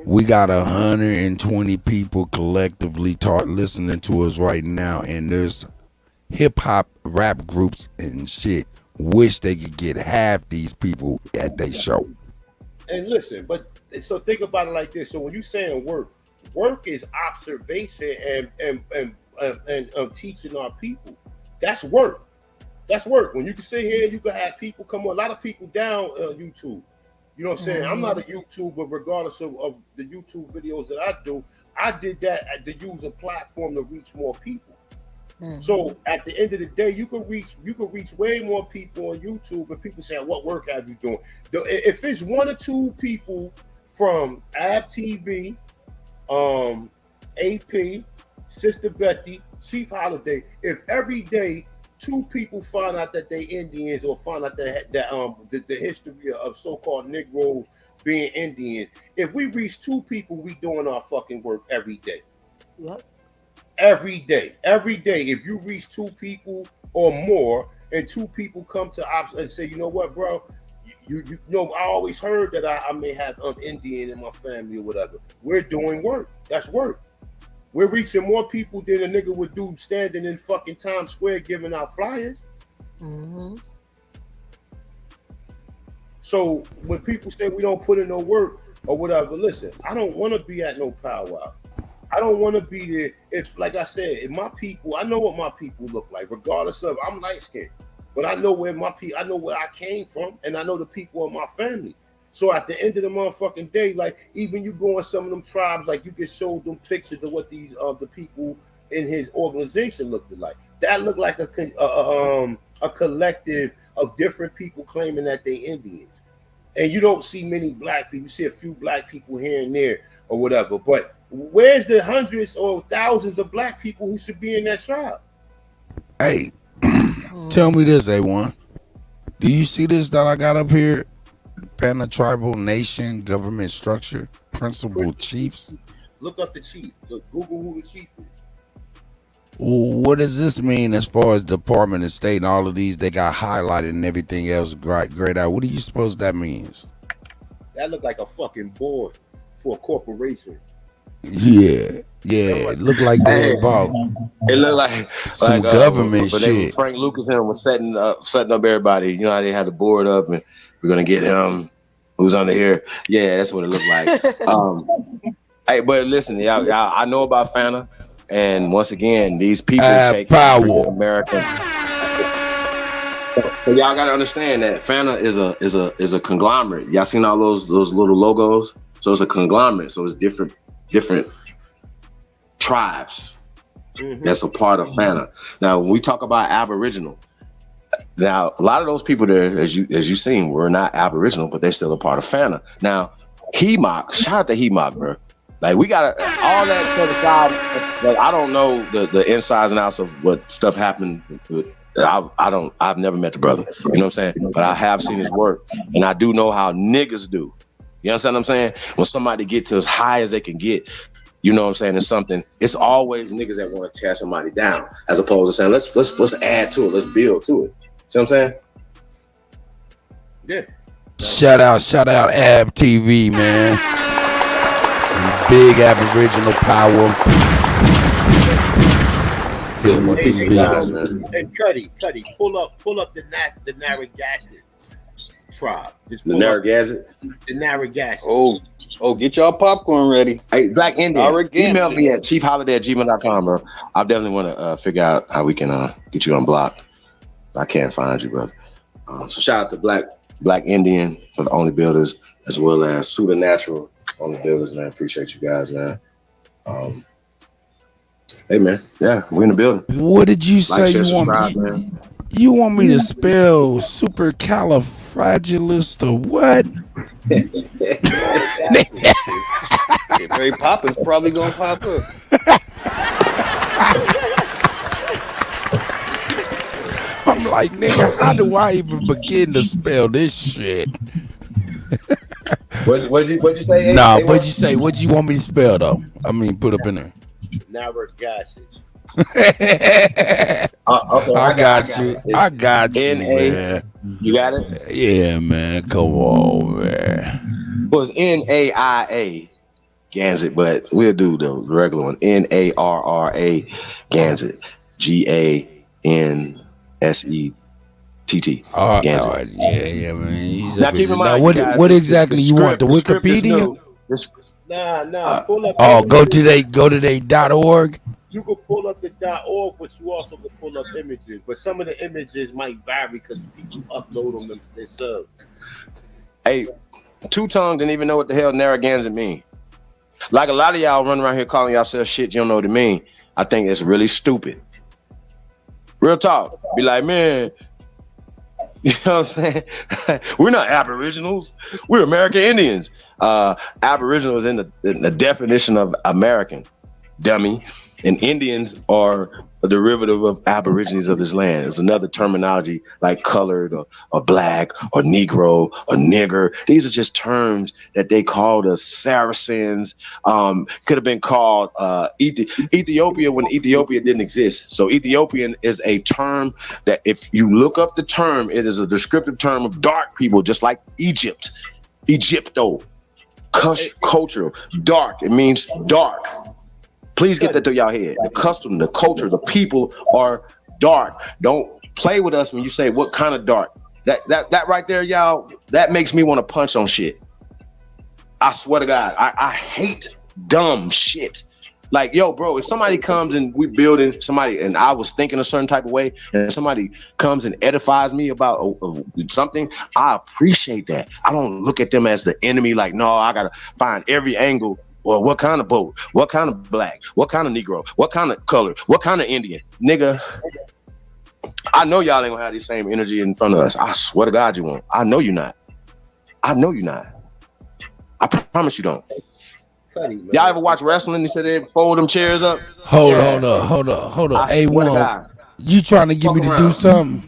We got 120 people collectively listening to us right now, and there's hip hop rap groups and shit. Wish they could get half these people at their show. And listen, but so think about it like this. So when you saying work is observation and teaching our people. That's work. That's work. When you can sit here, you can have people come on. A lot of people down YouTube. You know what I'm saying? I'm not a YouTuber, regardless of the YouTube videos that I do. I did that to use a platform to reach more people. So at the end of the day, you can reach way more people on YouTube, and people saying, "What work have you doing?" If it's 1 or 2 people from Ab TV, AP, Sister Betty, Chief Holiday, if every day 2 people find out that they Indians or find out that the history of so-called Negroes being Indians, if we reach 2 people, we doing our fucking work every day. Yep. Every day. If you reach 2 people or more, and 2 people come to us and say, "You know what, bro? You know, I always heard that I may have Indian in my family or whatever." We're doing work. That's work. We're reaching more people than a nigga would do standing in fucking Times Square giving out flyers. So when people say we don't put in no work or whatever, listen, I don't want to be at no powwow. I don't want to be there. It's like I said, if my people, I know what my people look like, regardless of, I'm light skinned, but I know where I know where I came from, and I know the people in my family. So at the end of the motherfucking day, like, even you go in some of them tribes, like, you can show them pictures of what these the people in his organization looked like. That looked like a collective of different people claiming that they Indians. And you don't see many black people. You see a few black people here and there or whatever. But where's the hundreds or thousands of black people who should be in that tribe? Hey, tell me this, A1. Do you see this that I got up here? Panda Tribal Nation Government Structure Principal Chiefs. Look up the chief. Google who the chief is. What does this mean as far as Department of State and all of these? They got highlighted and everything else grayed out. What do you suppose that means? That look like a fucking board for a corporation. Yeah. It looked like they involved. It looked like some government but shit. Frank Lucas and was setting up everybody. You know how they had the board up, and we're gonna get him. Who's under here? Yeah, that's what it looked like. Hey, but listen, y'all, I know about Fana, and once again, these people take power. American. So y'all gotta understand that Fana is a conglomerate. Y'all seen all those little logos? So it's a conglomerate. So it's different tribes that's a part of Fana. Now, when we talk about Aboriginal, now a lot of those people there, as you seen, were not Aboriginal, but they're still a part of Fana. Now, HEMOC, shout out to HEMOC, bro. Like, we got all that set aside. Like, I don't know the insides and outs of what stuff happened with. I've never met the brother, you know what I'm saying? But I have seen his work, and I do know how niggas do. You understand what I'm saying? When somebody gets to as high as they can get, You know what I'm saying? It's something. It's always niggas that want to tear somebody down, as opposed to saying let's add to it, let's build to it. See what I'm saying? Yeah. Shout out Ab TV, man. Big Aboriginal power. Hey, Cuddy, pull up the Narragansett tribe. The Narragansett? The Narragansett. Oh, get y'all popcorn ready. Hey, Black Indian, email me at chiefholiday@gmail.com, bro. I definitely want to figure out how we can get you unblocked. I can't find you, brother. So shout out to Black Indian for the Only Builders, as well as Suda Natural Only Builders, man. Appreciate you guys, man. Hey, man. Yeah, we're in the building. What did you say share, you want me? man. You want me to spell supercalifragilistic or what? If Mary Poppins probably gonna pop up. I'm like, nigga, how do I even begin to spell this shit? What'd you say? Nah, what'd you say? What you want me to spell though? I mean, put up in there. Narragansett. Okay, I got you. I got you, N-A. man. You got it? Yeah, man. Come on, man. It was Naia Gansett, but we'll do the regular one. Narra Gansett. Gansett. All right, yeah, man. Now keep in mind, what, guys, what exactly you want? The script is Wikipedia? new. Nah. Pull up. Go to they .org. You can pull up the .org, but you also can pull up images. But some of the images might vary because people upload them themselves. Hey, Two Tongue didn't even know what the hell Narragansett mean. Like a lot of y'all run around here calling yourself shit you don't know what it mean. I think it's really stupid. Real talk. Be like, man, you know what I'm saying? We're not Aboriginals. We're American Indians. Aboriginal is in the definition of American, dummy. And Indians are a derivative of Aborigines of this land. It's another terminology like colored or black or Negro or nigger. These are just terms that they called us. Saracens. Could have been called Ethiopia when Ethiopia didn't exist. So Ethiopian is a term that if you look up the term, it is a descriptive term of dark people, just like Egypt. Egypto. Culture. Dark. It means dark. Please get that through y'all head. The custom, the culture, the people are dark. Don't play with us when you say what kind of dark. That right there, y'all, that makes me want to punch on shit. I swear to God, I hate dumb shit. Like, yo, bro, if somebody comes and we building somebody and I was thinking a certain type of way and somebody comes and edifies me about something, I appreciate that. I don't look at them as the enemy like, no, I got to find every angle. Well, what kind of boat? What kind of black? What kind of Negro? What kind of color? What kind of Indian? Nigga, I know y'all ain't gonna have the same energy in front of us. I swear to God you won't. I know you're not. I promise you don't. Y'all ever watch wrestling? They said they fold them chairs up? Hold up. A1, you trying to get me to do something?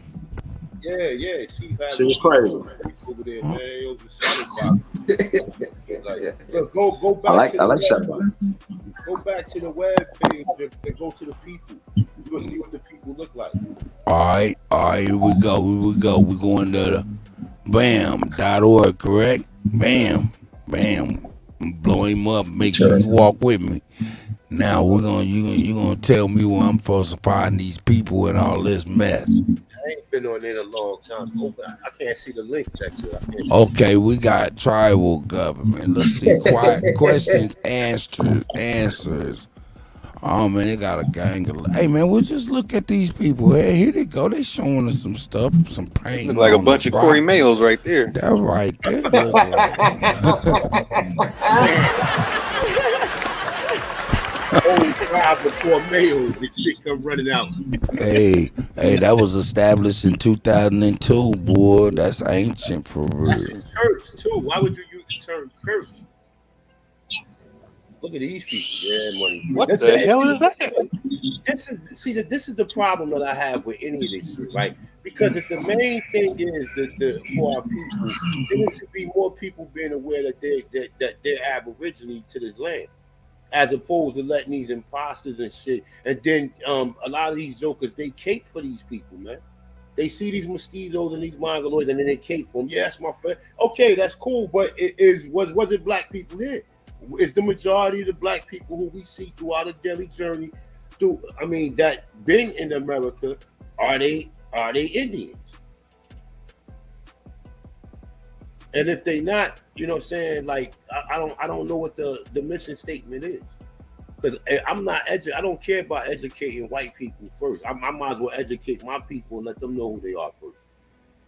Yeah. She's crazy. Over there, man. Go back. I like Shotbox. Go back to the web page and go to the people. You'll see what the people look like. All right, here we go. We're going to the bam.org, correct? Bam. Blow him up. Make sure you walk with me. Now you're gonna tell me where I'm supposed to find these people and all this mess. I ain't been on it in a long time. I can't see the link back there. Okay, we got tribal government. Let's see. Questions, answers. Oh man, they got a gang of. Hey man, we'll just look at these people. Hey, here they go. They showing us some stuff, some paint. Look like a bunch of Corey Mayos right there. That right there. Look Only 5 before Mayo, the shit come running out. Hey, that was established in 2002, boy. That's ancient for real. That's in church too. Why would you use the term church? Look at these people. Yeah, money. What the hell is that? This is the problem that I have with any of this shit, right? Because if the main thing is for our people, then there should be more people being aware that they're aboriginal to this land. as opposed to letting these imposters and shit. And then a lot of these jokers, they cape for these people, man. They see these mosquitoes and these mongoloids, and then they cape for them. Yes, my friend. Okay, that's cool, but was it black people here? Is the majority of the black people who we see throughout a daily journey, that been in America, are they Indians? And if they not, you know what I'm saying, like I don't know what the mission statement is. Because I don't care about educating white people first. I might as well educate my people and let them know who they are first.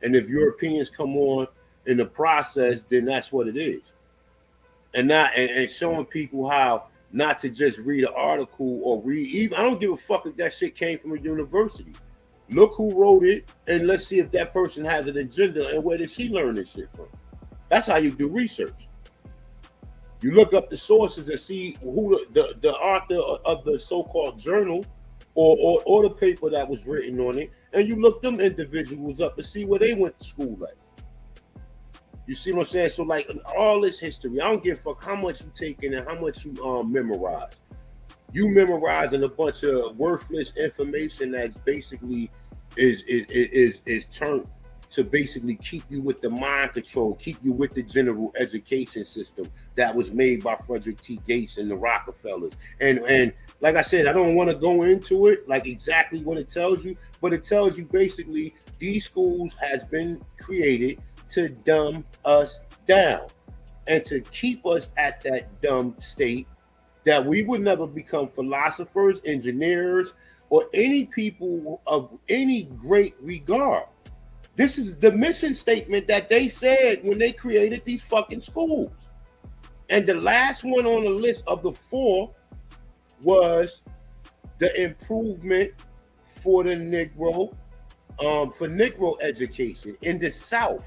And if Europeans come on in the process, then that's what it is. And showing people how not to just read an article or I don't give a fuck if that shit came from a university. Look who wrote it, and let's see if that person has an agenda and where did she learn this shit from. That's how you do research. You look up the sources and see who the author of the so-called journal or the paper that was written on it, and you look them individuals up and see where they went to school at. You see what I'm saying? So like all this history, I don't give a fuck how much you take in and how much you memorize. You memorizing a bunch of worthless information that's basically is turned to basically keep you with the mind control, keep you with the general education system that was made by Frederick T. Gates and the Rockefellers. And like I said, I don't want to go into it like exactly what it tells you, but it tells you basically these schools has been created to dumb us down and to keep us at that dumb state that we would never become philosophers, engineers, or any people of any great regard. This is the mission statement that they said when they created these fucking schools. And the last one on the list of the 4 was the improvement for the Negro, for Negro education in the South.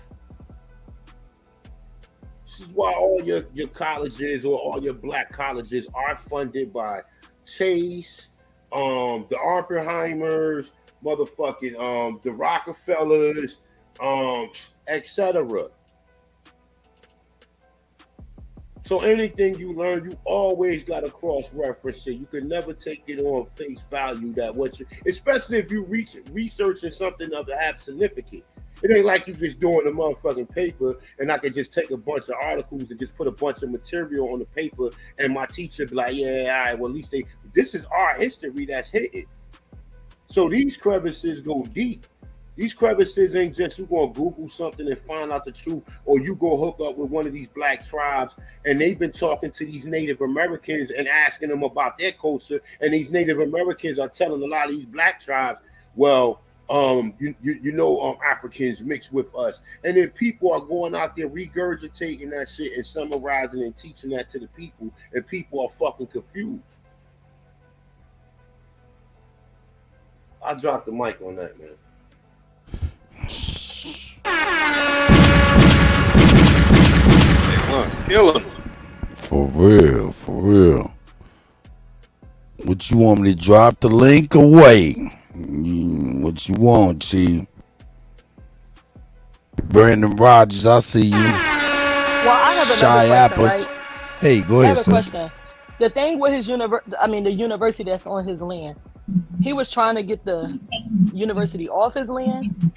This is why all your colleges or all your black colleges are funded by Chase, the Oppenheimers, motherfucking the Rockefellers, etc. So anything you learn, you always got to cross-reference it. You can never take it on face value that especially if you researching something of have significance. It ain't like you just doing a motherfucking paper and I could just take a bunch of articles and just put a bunch of material on the paper and my teacher be like, yeah, all right, well, at least this is our history that's hitting. So these crevices go deep. These crevices ain't just you gonna Google something and find out the truth, or you go hook up with one of these black tribes and they've been talking to these Native Americans and asking them about their culture, and these Native Americans are telling a lot of these black tribes, well, Africans mixed with us, and then people are going out there regurgitating that shit and summarizing and teaching that to the people, and people are fucking confused. I dropped the mic on that, man. Kill him. For real. What you want me to drop the link or wait? What you want, Chief? Brandon Rogers, I see you. Well, I have Shy another question, Apples. right? Hey, go I ahead, have a sis. question. The thing with the university that's on his land, he was trying to get the university off his land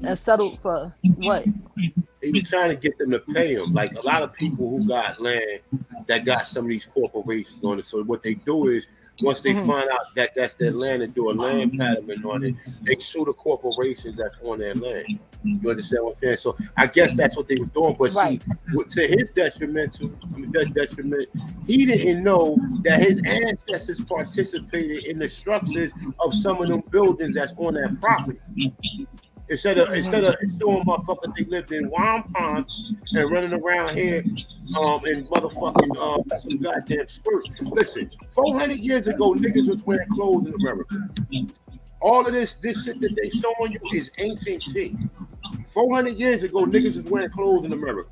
and settled for what? He was trying to get them to pay him. Like a lot of people who got land that got some of these corporations on it. So what they do is once they find out that that's their land and do a land pattern on it, they sue the corporations that's on their land. You understand what I'm saying? So I guess that's what they were doing. But see, to his detriment, he didn't know that his ancestors participated in the structures of some of them buildings that's on that property. Instead of showing motherfuckers they lived in wampum and running around here in motherfucking some goddamn skirts. Listen, 400 years ago, niggas was wearing clothes in America. All of this shit that they showing you is ancient shit. 400 years ago, niggas was wearing clothes in America.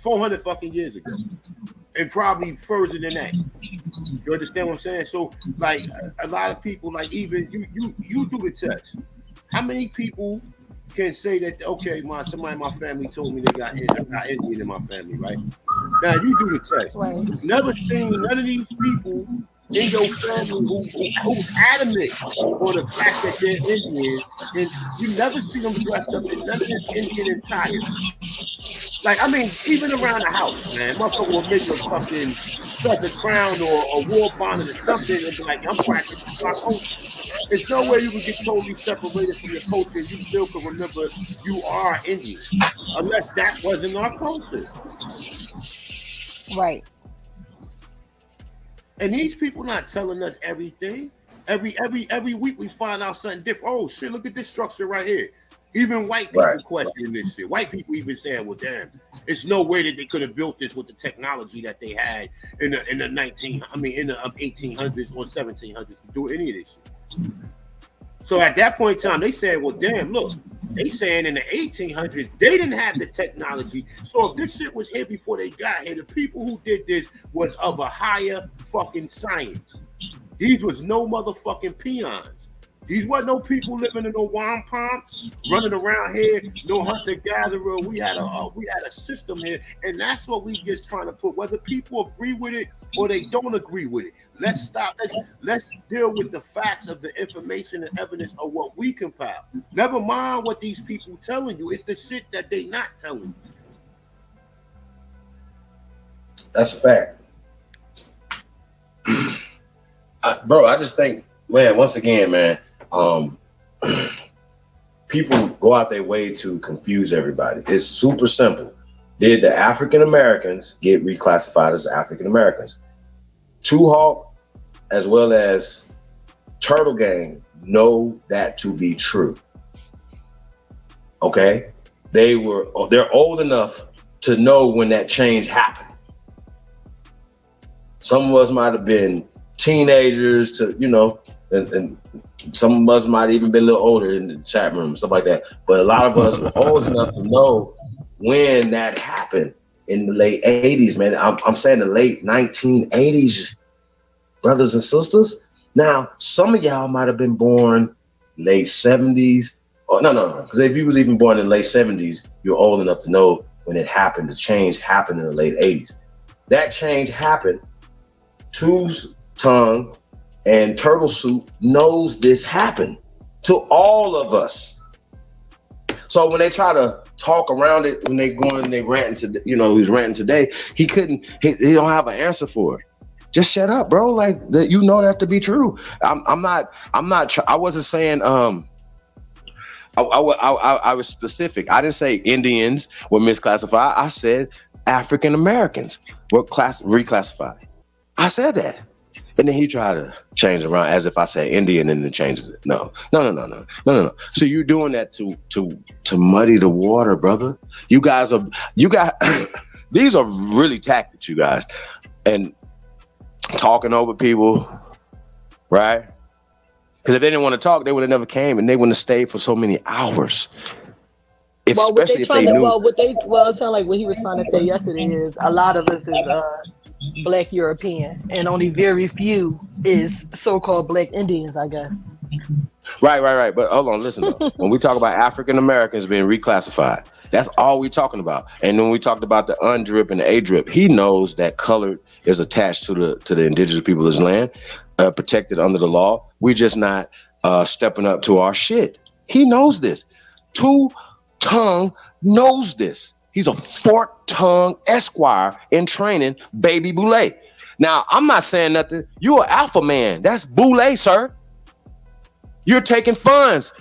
400 fucking years ago. And probably further than that. You understand what I'm saying? So, like, a lot of people, like, even you do the test. How many people can say that, okay, somebody in my family told me they got Indian in my family, right? Now you do the test. Right. You've never seen none of these people in your family who's adamant for the fact that they're Indian, and you never see them dressed up in none of this Indian attire. Like, I mean, even around the house, man, motherfucker will make a fucking feather crown or a war bonnet or something and be like, I'm practicing my culture. There's no way you can get totally separated from your culture and you still can remember you are Indian, unless that wasn't our culture. Right. And these people not telling us everything. Every week we find out something different. Oh shit, look at this structure right here. Even white people questioning this shit. White people even saying, well, damn, it's no way that they could have built this with the technology that they had in the 1800s or 1700s to do any of this shit. So at that point in time, they said, well, damn, look, they saying in the 1800s, they didn't have the technology. So if this shit was here before they got here, the people who did this was of a higher fucking science. These was no motherfucking peons. These wasn't no people living in no wampoms, running around here, no hunter-gatherer. We had a system here, and that's what we just trying to put. Whether people agree with it or they don't agree with it, let's stop. Let's deal with the facts of the information and evidence of what we compile. Never mind what these people telling you. It's the shit that they not telling you. That's a fact. Bro, I just think, man, once again, man, people go out their way to confuse everybody. It's super simple. Did the African Americans get reclassified as African Americans? Two Hawk as well as Turtle Gang know that to be true. Okay? They're old enough to know when that change happened. Some of us might have been teenagers to, and some of us might even been a little older in the chat room, stuff like that. But a lot of us were old enough to know when that happened in the late 80s, man. I'm saying the late 1980s, brothers and sisters. Now, some of y'all might have been born late 70s. Or no. Because if you was even born in the late 70s, you're old enough to know when it happened. The change happened in the late 80s. That change happened. Two's Tongue and Turtle Soup knows this happened to all of us. So when they try to talk around it, when they ranting to, he's ranting today, he don't have an answer for it. Just shut up, bro. Like that, that to be true. I wasn't saying, I was specific. I didn't say Indians were misclassified. I said African Americans were reclassified. I said that. And then he tried to change around as if I said Indian and then changes it. No. So you're doing that to muddy the water, brother. You guys these are really tactics, you guys. And talking over people, right? Because if they didn't want to talk, they would have never came and they wouldn't have stayed for so many hours. It sounds like what he was trying to say yesterday is a lot of us is Black European, and only very few is so-called Black Indians, I guess. Right. But hold on, listen though. When we talk about African Americans being reclassified, that's all we're talking about. And when we talked about the UNDRIP and the ADRIP, he knows that color is attached to the indigenous people of this land, protected under the law. We're just not stepping up to our shit. He knows this. Two Tongue knows this. He's a fork-tongue esquire in training, baby Boule. Now, I'm not saying nothing. You're an alpha man. That's Boule, sir. You're taking funds.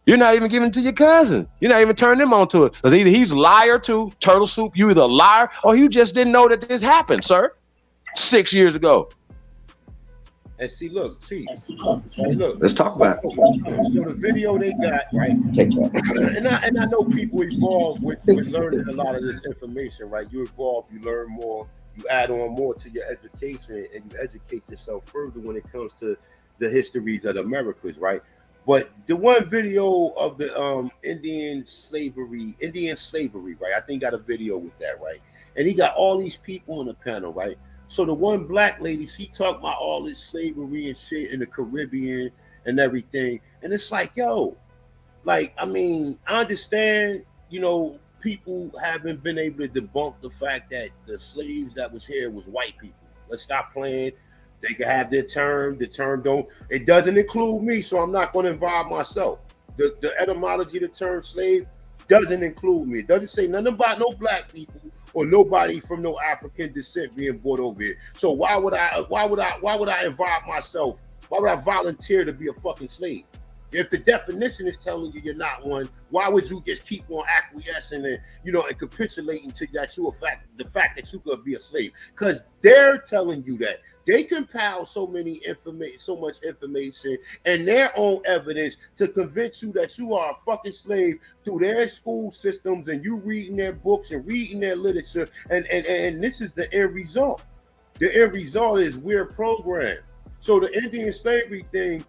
You're not even giving it to your cousin. You're not even turning him on to it. Because either he's a liar to Turtle Soup, you either a liar, or you just didn't know that this happened, sir. 6 years ago. And look. Let's talk about it. So the video they got, right? Take that. And I know people evolve with learning a lot of this information, right? You evolve, you learn more, you add on more to your education, and you educate yourself further when it comes to the histories of the Americas, right? But the one video of the Indian slavery, right? I think got a video with that, right? And he got all these people on the panel, right? So the one black lady, she talked about all this slavery and shit in the Caribbean and everything. And it's like, yo, like, I mean, I understand, people haven't been able to debunk the fact that the slaves that was here was white people. Let's stop playing. They can have their term. The term don't. It doesn't include me, so I'm not going to involve myself. The etymology of the term slave doesn't include me. It doesn't say nothing about no black people or nobody from no African descent being brought over here. So why would I involve myself? Why would I volunteer to be a fucking slave? If the definition is telling you you're not one, why would you just keep on acquiescing and and capitulating to that the fact that you could be a slave? Because they're telling you that. They compile so much information and their own evidence to convince you that you are a fucking slave through their school systems and you reading their books and reading their literature. And this is the end result. The end result is we're programmed. So the Indian slavery thing,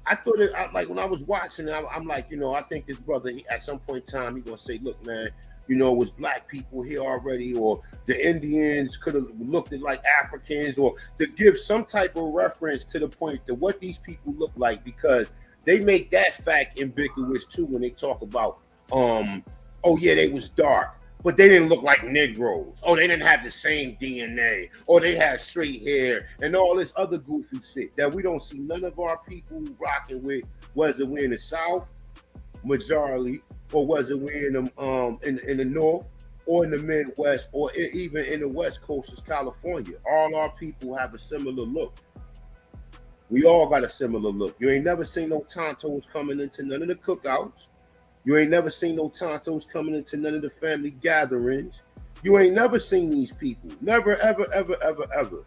I thought it like when I was watching, I'm like, I think this brother at some point in time, he's gonna say, look, man, it was black people here already, or the Indians could have looked at like Africans, or to give some type of reference to the point that what these people look like, because they make that fact ambiguous too when they talk about, oh yeah, they was dark, but they didn't look like Negroes. Oh, they didn't have the same DNA, or they had straight hair, and all this other goofy shit that we don't see none of our people rocking with, whether we're in the South, majority, or was it we in the North, or in the Midwest, or even in the West Coast of California. All our people have a similar look. We all got a similar look. You ain't never seen no Tontos coming into none of the cookouts. You ain't never seen no Tontos coming into none of the family gatherings. You ain't never seen these people. Never, ever, ever, ever, ever,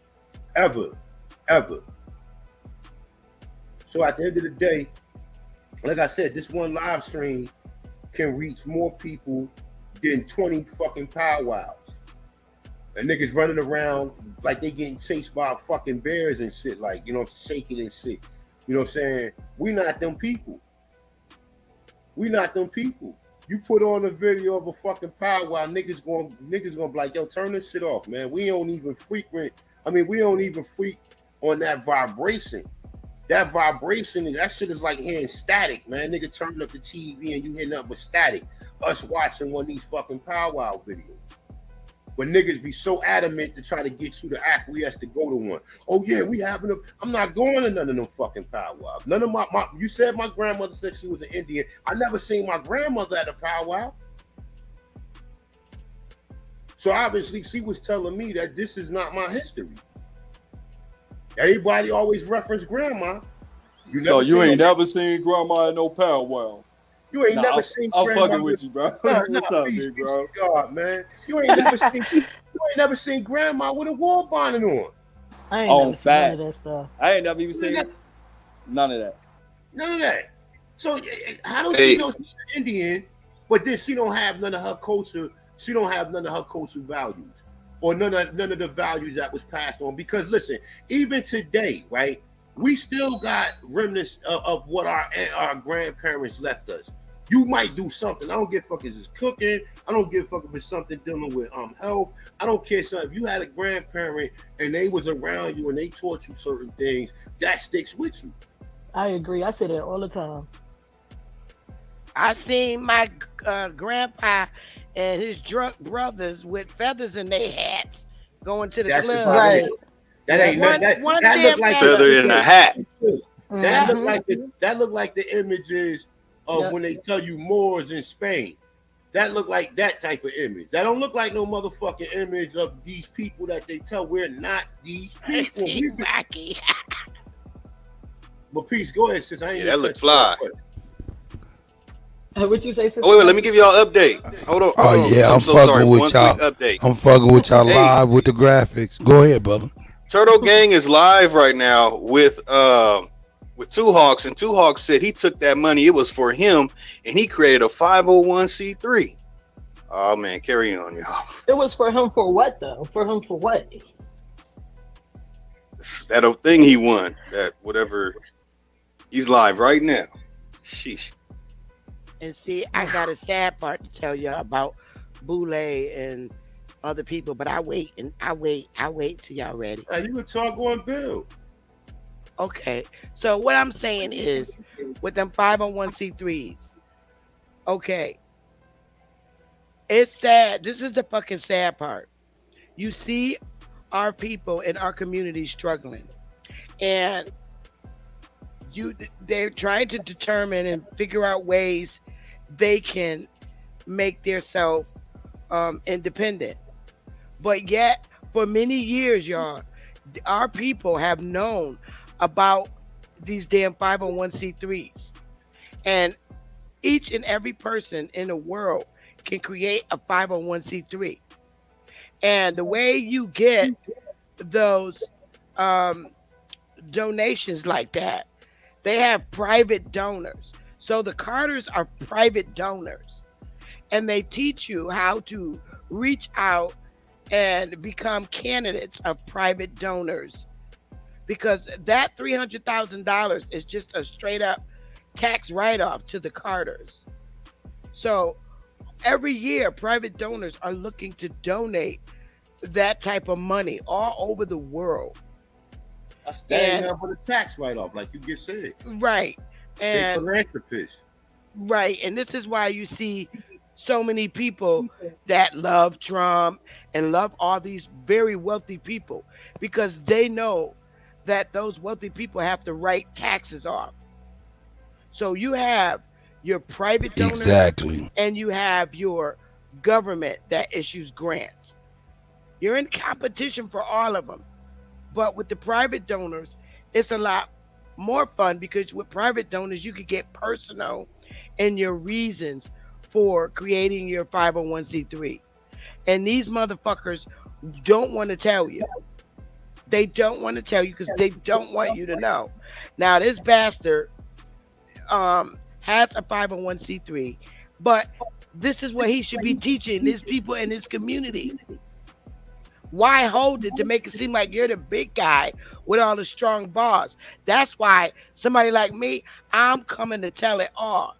ever, ever. So at the end of the day, like I said, this one live stream can reach more people than 20 fucking powwows. And niggas running around like they getting chased by fucking bears and shit, like, shaking and shit. You know what I'm saying? We not them people. We not them people. You put on a video of a fucking powwow, niggas gonna be like, yo, turn this shit off, man. We don't even freak on that vibration. That vibration and that shit is like hearing static, man. Nigga turning up the TV and you hear nothing but static. Us watching one of these fucking powwow videos. But niggas be so adamant to try to get you to acquiesce to go to one. Oh yeah, I'm not going to none of them fucking powwows. None of my you said my grandmother said she was an Indian. I never seen my grandmother at a powwow. So obviously she was telling me that this is not my history. Everybody always reference grandma. You ain't never seen grandma at no powwow. You ain't never seen I'm grandma. fucking with you, bro. What's up, big bro? God, man. You ain't never seen grandma with a war bonnet on. I ain't never seen none of that stuff. I ain't never even seen none of that. None of that. So how do she know she's an Indian, but then she don't have none of her culture? She don't have none of her cultural values, or none of the values that was passed on. Because listen, even today, right, we still got remnants of what our grandparents left us. You might do something. I don't give a fuck if it's cooking. I don't give a fuck if it's something dealing with health. I don't care. So if you had a grandparent and they was around you and they taught you certain things, that sticks with you. I agree. I say that all the time. I seen my grandpa and his drunk brothers with feathers in their hats going to the club. Right. That ain't that looks like feather in a hat. That look like the images of when they tell you Moors in Spain. That look like that type of image. That don't look like no motherfucking image of these people that they tell we're not these people. But peace, go ahead, sis. I ain't that look fly. What you say, sis? Oh, wait, let me give y'all an update. Hold on. I'm so fucking sorry. with y'all. I'm fucking with y'all live with the graphics. Go ahead, brother. Turtle Gang is live right now with Two Hawks, and Two Hawks said he took that money, it was for him, and he created a 501c3. Oh man, carry on, y'all. It was for him for what though? For him for what? That thing he won, that whatever. He's live right now. Sheesh. And see, I got a sad part to tell you about Boule and other people, but I wait till y'all ready. You can talk on Bill. Okay, so what I'm saying is, with them 501c3s, okay, It's sad. This is the fucking sad part. You see our people in our community struggling, and they're trying to determine and figure out ways they can make themselves independent. But yet, for many years, y'all, our people have known about these damn 501c3s. And each and every person in the world can create a 501c3. And the way you get those um, donations like that, they have private donors. So the Carters are private donors. And they teach you how to reach out and become candidates of private donors, because that $300,000 is just a straight up tax write off to the Carters. So every year, private donors are looking to donate that type of money all over the world. That ain't nothing but a tax write off, like you just said. Right. They And philanthropists. right. And this is why you see so many people that love Trump and love all these very wealthy people, because they know that those wealthy people have to write taxes off. So you have your private donors Exactly. and you have your government that issues grants. You're in competition for all of them. But with the private donors, it's a lot more fun, because with private donors, you could get personal in your reasons for creating your 501c3. And these motherfuckers don't want to tell you. They don't want to tell you because they don't want you to know. Now, this bastard has a 501c3, but this is what he should be teaching these people in his community. Why hold it to make it seem like you're the big guy with all the strong bars? That's why somebody like me, I'm coming to tell it all.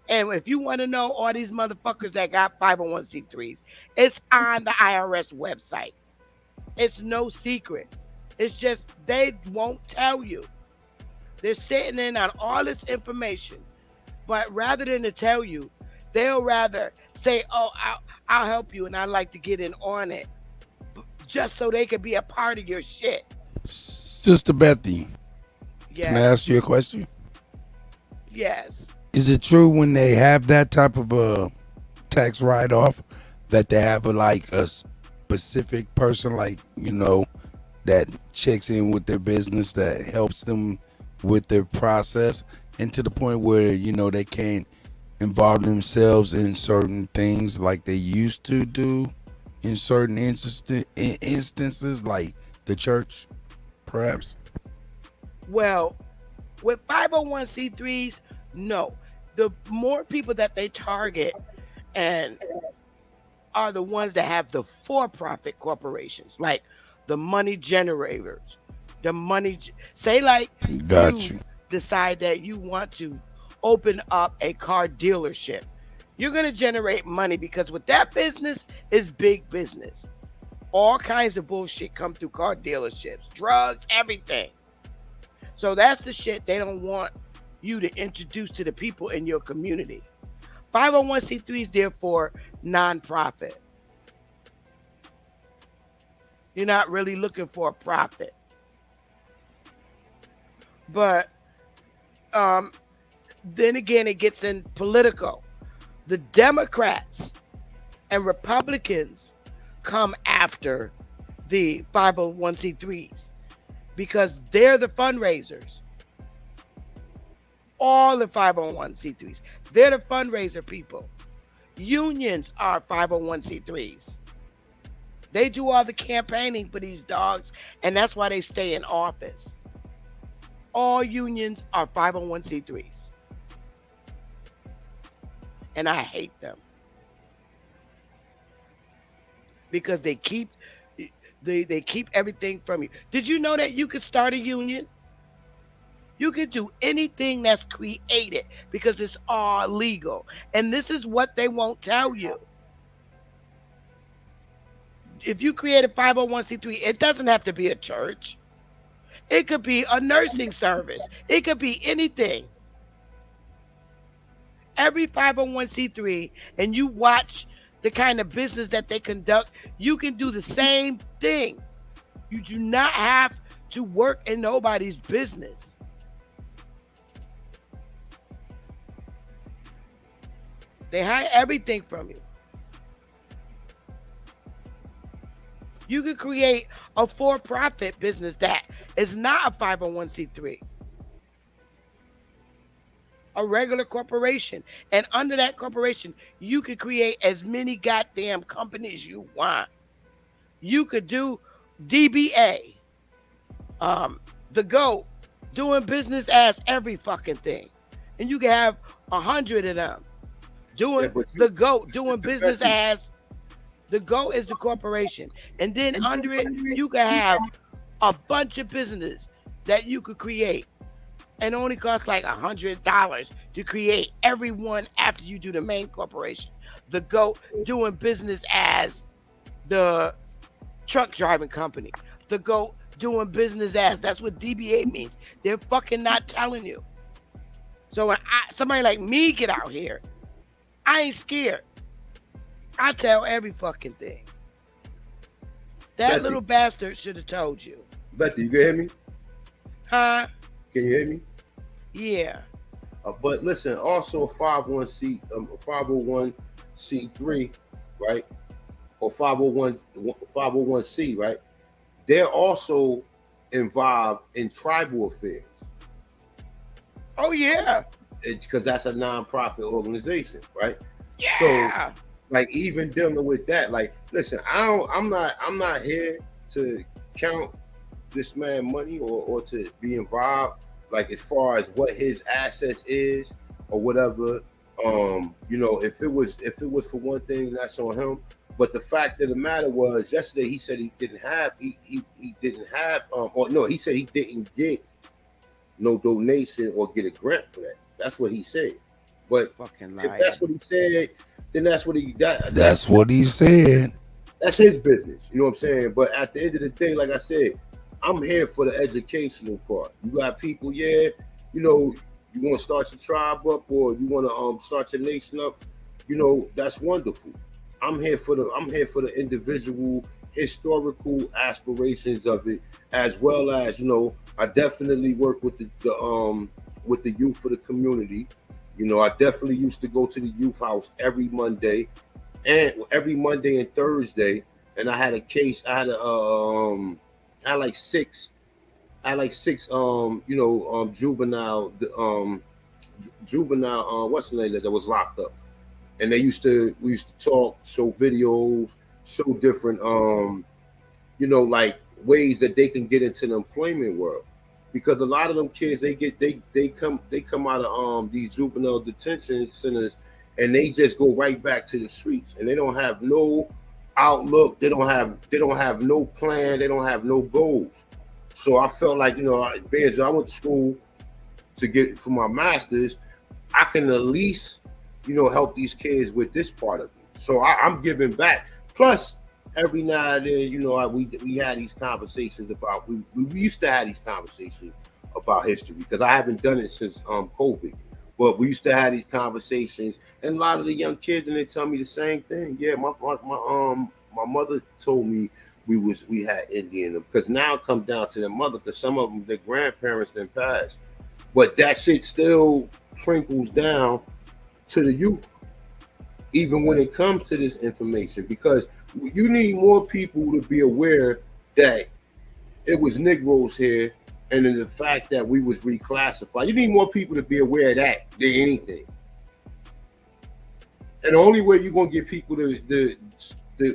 And if you want to know all these motherfuckers that got 501c3s, it's on the IRS website. It's no secret. It's just they won't tell you. They're sitting in on all this information, but rather than to tell you, they'll rather say, "Oh, I'll help you, and I'd like to get in on it," just so they can be a part of your shit. Sister Bethy, Yes. can I ask you a question? Yes. Is it true when they have that type of a tax write-off that they have like a specific person, like, that checks in with their business, that helps them with their process, and to the point where, they can't involve themselves in certain things like they used to do in certain instances, like the church, perhaps? Well, with 501c3s, no. The more people that they target and are the ones that have the for-profit corporations, like the money generators, say like Got you. decide that you want to open up a car dealership. You're going to generate money, because with that business is big business. All kinds of bullshit come through car dealerships, drugs, everything. So that's the shit they don't want you to introduce to the people in your community. 501c3 is therefore non-profit. You're not really looking for a profit. But then again, it gets in political. The Democrats and Republicans come after the 501c3s because they're the fundraisers. All the 501c3s, they're the fundraiser people. Unions are 501c3s. They do all the campaigning for these dogs, and that's why they stay in office. All unions are 501c3s. And I hate them. Because they keep everything from you. Did you know that you could start a union? You can do anything that's created because it's all legal. And this is what they won't tell you. If you create a 501c3, it doesn't have to be a church. It could be a nursing service. It could be anything. Every 501c3, and you watch the kind of business that they conduct, you can do the same thing. You do not have to work in nobody's business. They hide everything from you. You can create a for-profit business that is not a 501c3. A regular corporation. And under that corporation, you could create as many goddamn companies you want. You could do DBA, the GOAT, doing business as every fucking thing. And you can have 100 of them. Doing the GOAT, doing business as the GOAT is the corporation. And then under it, you can have a bunch of business that you could create. And only costs like $100 to create every one after you do the main corporation. The GOAT doing business as the truck driving company. The GOAT doing business as, that's what DBA means. They're fucking not telling you. So when somebody like me get out here, I ain't scared. I tell every fucking thing. That Betty. Little bastard should have told you. Betty, you can hear me? Huh? Can you hear me? Yeah. But listen, also a 501c3, right? Or 501c, right? They're also involved in tribal affairs. Oh yeah. Because that's a non-profit organization, right? Yeah. So, like, even dealing with that, like, listen, I'm not here to count this man money or to be involved, like, as far as what his assets is or whatever. If it was for one thing, that's on him. But the fact of the matter was, yesterday he said he didn't have he said he didn't get no donation or get a grant for that. That's what he said. But if that's what he said, then that's what he got. That's what he said. That's his business. You know what I'm saying? But at the end of the day, like I said, I'm here for the educational part. You got people, you want to start your tribe up or you want to start your nation up, that's wonderful. I'm here for the individual historical aspirations of it, as well as, I definitely work with the youth for the community. I definitely used to go to the youth house every Monday and Thursday, and I had a case. I had like six juvenile what's the name that was locked up, and we used to talk, show videos, show different like ways that they can get into the employment world, because a lot of them kids they come out of these juvenile detention centers and they just go right back to the streets, and they don't have no outlook, they don't have no plan, they don't have no goals. So I felt like, I went to school to get for my master's, I can at least help these kids with this part of it. So I'm giving back. Plus, every now and then, we had these conversations about, we used to have these conversations about history, because I haven't done it since COVID. But we used to have these conversations, and a lot of the young kids, and they tell me the same thing. Yeah, my mother told me we had Indian, because now it comes down to their mother, because some of them, their grandparents then passed. But that shit still trickles down to the youth, even when it comes to this information, because you need more people to be aware that it was Negroes here, and then the fact that we was reclassified. You need more people to be aware of that than anything. And the only way you're gonna get people to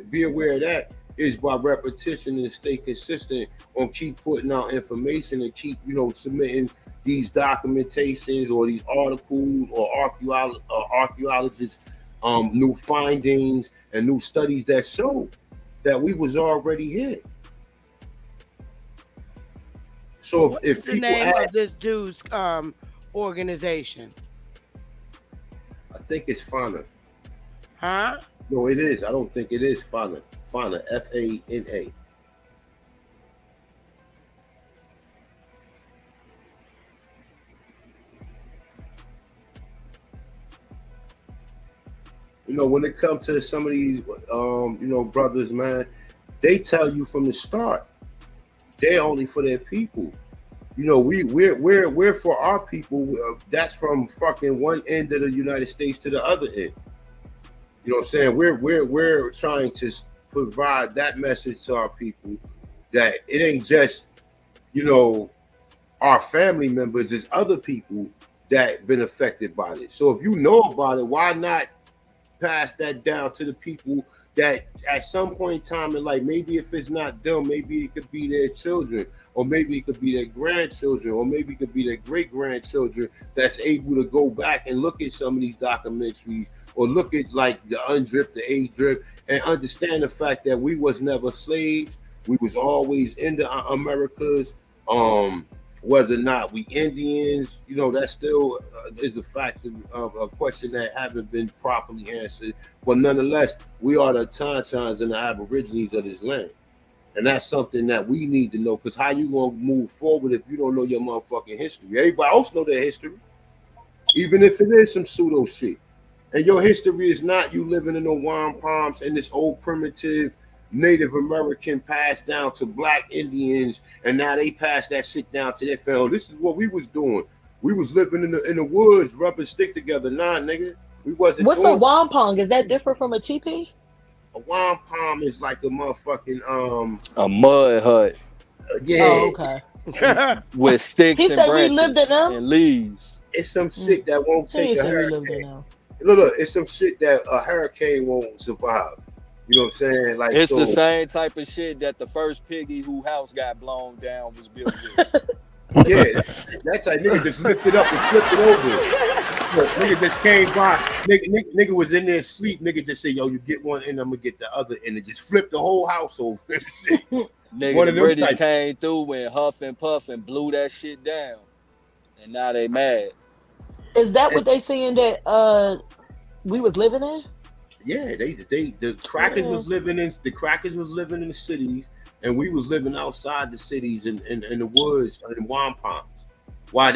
be aware of that is by repetition and stay consistent on keep putting out information and keep submitting these documentations or these articles or archaeologists new findings and new studies that show that we was already here. So What's if the people name of this dude's organization? I think it's FANA. Huh? No, it is. I don't think it is FANA. FANA, FANA. You know, when it comes to some of these, brothers, man, they tell you from the start, they're only for their people. You know, we're for our people. That's from fucking one end of the United States to the other end. You know what I'm saying? We're trying to provide that message to our people that it ain't just, our family members, it's other people that been affected by it. So if you know about it, why not pass that down to the people that at some point in time in life, maybe if it's not them, maybe it could be their children, or maybe it could be their grandchildren, or maybe it could be their great grandchildren that's able to go back and look at some of these documentaries, or look at like the UNDRIP, the ADRIP, and understand the fact that we was never slaves. We was always in the Americas. Whether or not we Indians, that still is a fact of a question that haven't been properly answered. But nonetheless, we are the Tanchans and the Aborigines of this land. And that's something that we need to know, because how you going to move forward if you don't know your motherfucking history? Everybody else know their history, even if it is some pseudo shit. And your history is not you living in the wampums and this old primitive Native American passed down to black Indians, and now they pass that shit down to their family. This is what we was doing. We was living in the woods, rubbing stick together. Nah, nigga, we wasn't. What's a wampum? Is that different from a teepee? A wampum is like a motherfucking a mud hut. Yeah. Oh, okay. With sticks and branches and leaves. It's some shit that won't take a hurricane. Look, it's some shit that a hurricane won't survive. You know what I'm saying? Like it's the same type of shit that the first piggy whose house got blown down was built with. Yeah, that's like nigga just lifted up and flipped it over. Look, nigga just came by. Nigga was in there asleep. Nigga just said, "Yo, you get one and I'm gonna get the other," and it just flipped the whole house over. Nigga, one the British came through and huff and puff and blew that shit down, and now they mad. Is that what they saying that we was living in? Yeah, the crackers was living in the cities, and we was living outside the cities in the woods and wampums. While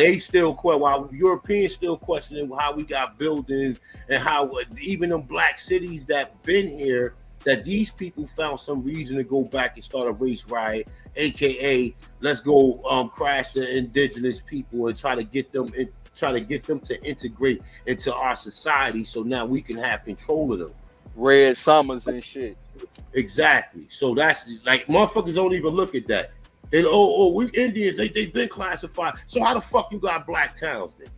Europeans still questioning how we got buildings and how even them black cities that been here, that these people found some reason to go back and start a race riot, aka let's go crash the indigenous people and try to get them to integrate into our society, so now we can have control of them. Red Summers and shit. Exactly. So that's like motherfuckers don't even look at that. And we Indians, they've been classified. So how the fuck you got black towns then?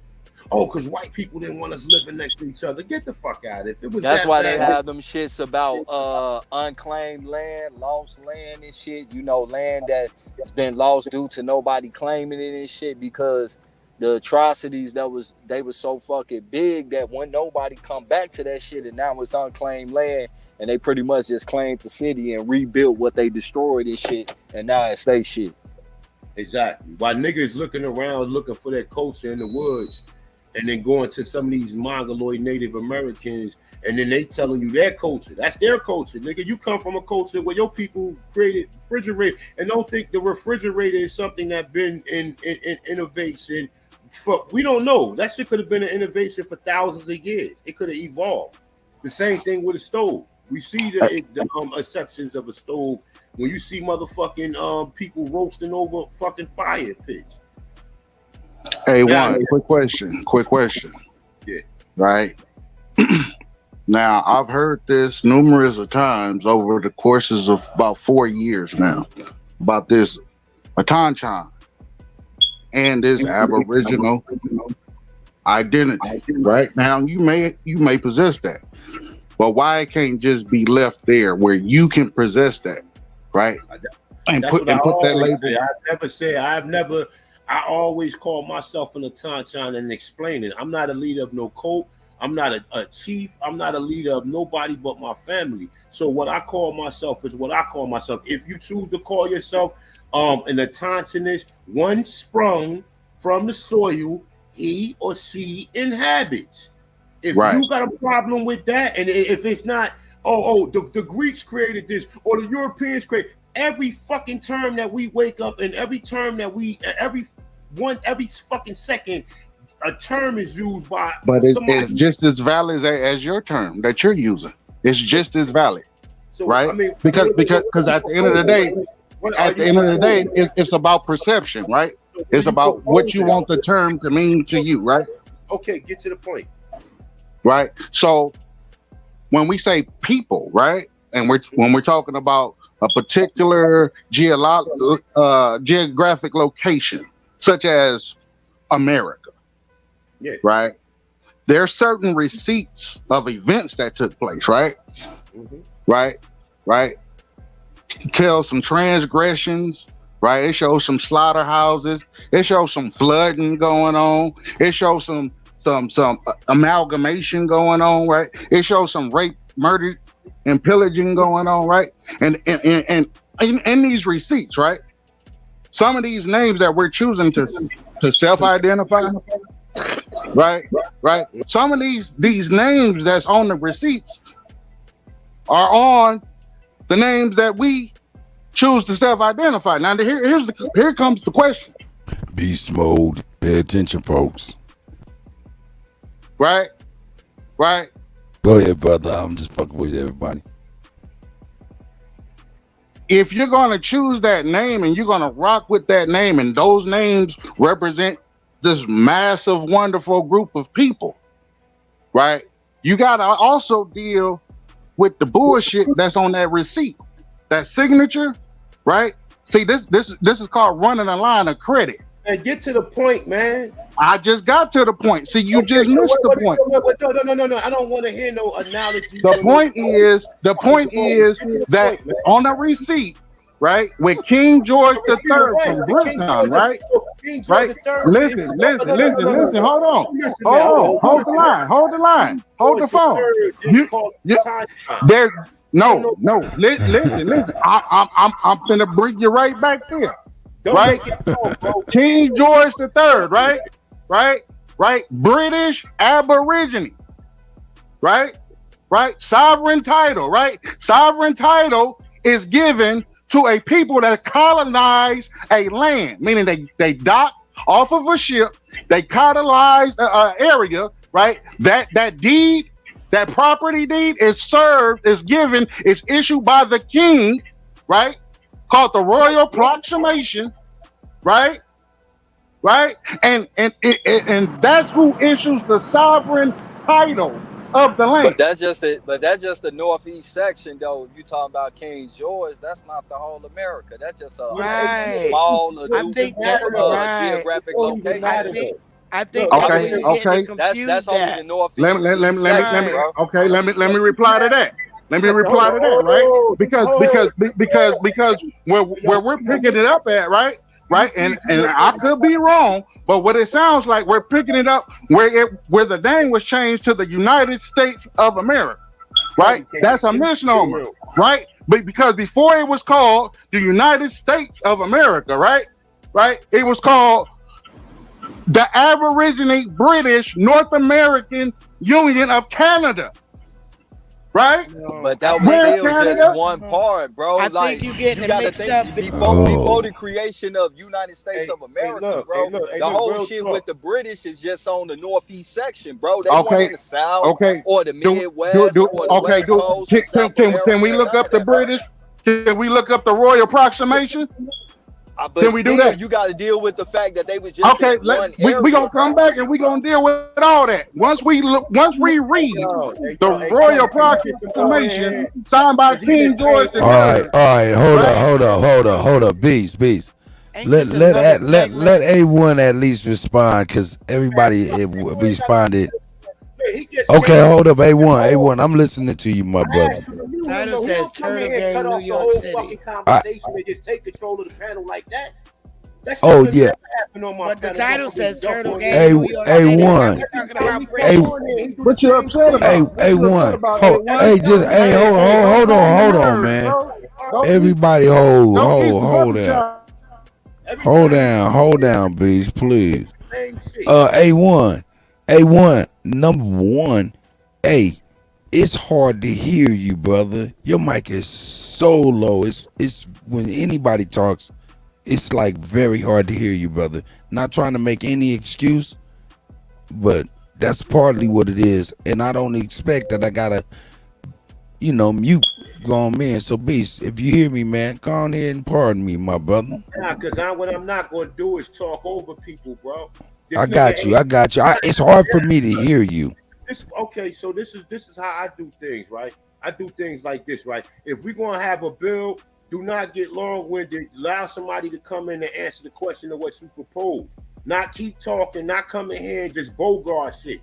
Oh, because white people didn't want us living next to each other. Get the fuck out of it. That's why they have them shits about unclaimed land, lost land and shit. Land that has been lost due to nobody claiming it and shit, because the atrocities they were so fucking big that when nobody come back to that shit, and now it's unclaimed land, and they pretty much just claimed the city and rebuilt what they destroyed and shit, and now it's their shit. Exactly. While niggas looking around looking for their culture in the woods, and then going to some of these Mongoloid Native Americans, and then they telling you their culture. That's their culture, nigga. You come from a culture where your people created refrigerator, and don't think the refrigerator is something that been in innovation. We don't know. That shit could have been an innovation for thousands of years. It could have evolved. The same thing with a stove. We see the exceptions of a stove when you see motherfucking people roasting over fucking fire pits. Hey, quick question. Yeah. Right. Now, I've heard this numerous of times over the courses of about 4 years now about this Atanchan and this Aboriginal identity. Right now, you may possess that, but why it can't just be left there where you can possess that, right? And put that label. I always call myself an Atanchan and explain it. I'm not a leader of no cult. I'm not a chief. I'm not a leader of nobody but my family. So what I call myself is what I call myself. If you choose to call yourself an Atanchanist, one sprung from the soil he or she inhabits. If you got a problem with that, and if it's not, the Greeks created this or the Europeans created every fucking term that we wake up and every term that every fucking second, a term is used by But somebody. it's just as valid as your term that you're using. It's just as valid, So, right? I mean, Because at the end of the day, it's about perception, right? It's about what you want the term to mean to you, right? Okay, get to the point. Right. So when we say people, right, and when we're talking about a particular geographic location, such as America, yeah, right? There are certain receipts of events that took place, right? Mm-hmm. Right. Tells some transgressions, right? It shows some slaughterhouses. It shows some flooding going on. It shows some amalgamation going on, right? It shows some rape, murder, and pillaging going on, right? And in these receipts, right? Some of these names that we're choosing to self-identify, right? Some of these names that's on the receipts are on the names that we choose to self-identify. Now, here comes the question. Beast mode. Pay attention, folks. Right. Go ahead, brother. I'm just fucking with everybody. If you're going to choose that name and you're going to rock with that name, and those names represent this massive, wonderful group of people, right? You got to also deal with the bullshit that's on that receipt, that signature, right? See, this is called running a line of credit. And get to the point, man. I just got to the point. See, you just missed the point. No. I don't want to hear no analogy. The point is that on the receipt, right, with King George III from Britain, right? Listen. Hold on. Hold the line. Hold the phone. Listen. I'm gonna bring you right back there. Right? King George III, right? British Aborigine, right? Sovereign title, right? Sovereign title is given to a people that colonize a land, meaning they dock off of a ship, they colonize an area, right? That deed, that property deed is issued by the king, right? Called the Royal Proclamation, right? And that's who issues the sovereign title of the land. But that's just the northeast section, though. You talking about King George? That's not the whole America. That's just a small, geographic location. I think okay. That's only the northeast. Let me reply to that. Right? Because where we're picking it up at, right? And I could be wrong, but what it sounds like, we're picking it up where the name was changed to the United States of America, right? That's a misnomer, right? But because before it was called the United States of America, right? It was called the Aborigine British North American Union of Canada. Right? But that was still just one part, bro. I think you gotta think before the creation of United States of America, bro. The whole shit with the British is just on the northeast section, bro. They weren't in the South or the Midwest or the West Coast. Can we look up the British? Can we look up the Royal Proclamation? Can we do that? You got to deal with the fact that they was just in one area. We gonna come back and we gonna deal with all that. Once we read the Royal Proclamation signed by King George. All right. Hold up, Beast. Let A1 at least respond, because everybody responded. Okay, hold up, A1. I'm listening to you, my brother. Title says Turtle Gang, New York City. And just take control of the panel like that. Oh yeah. But the title says Turtle Gang, New York City. A1. What you upset about? A1. Hold on, man. Everybody hold down, Beast, please. A1, number one, it's hard to hear you, brother. Your mic is so low. It's when anybody talks, it's like very hard to hear you, brother. Not trying to make any excuse, but that's partly what it is. And I don't expect that I gotta, mute grown men. So, Beast, if you hear me, man, go on ahead and pardon me, my brother. Nah, because what I'm not going to do is talk over people, bro. I got you. It's hard for me to hear you. Okay, so this is how I do things, right? I do things like this, right? If we're going to have a bill, do not get long-winded. Allow somebody to come in and answer the question of what you propose. Not keep talking, not come in here and just bogart shit.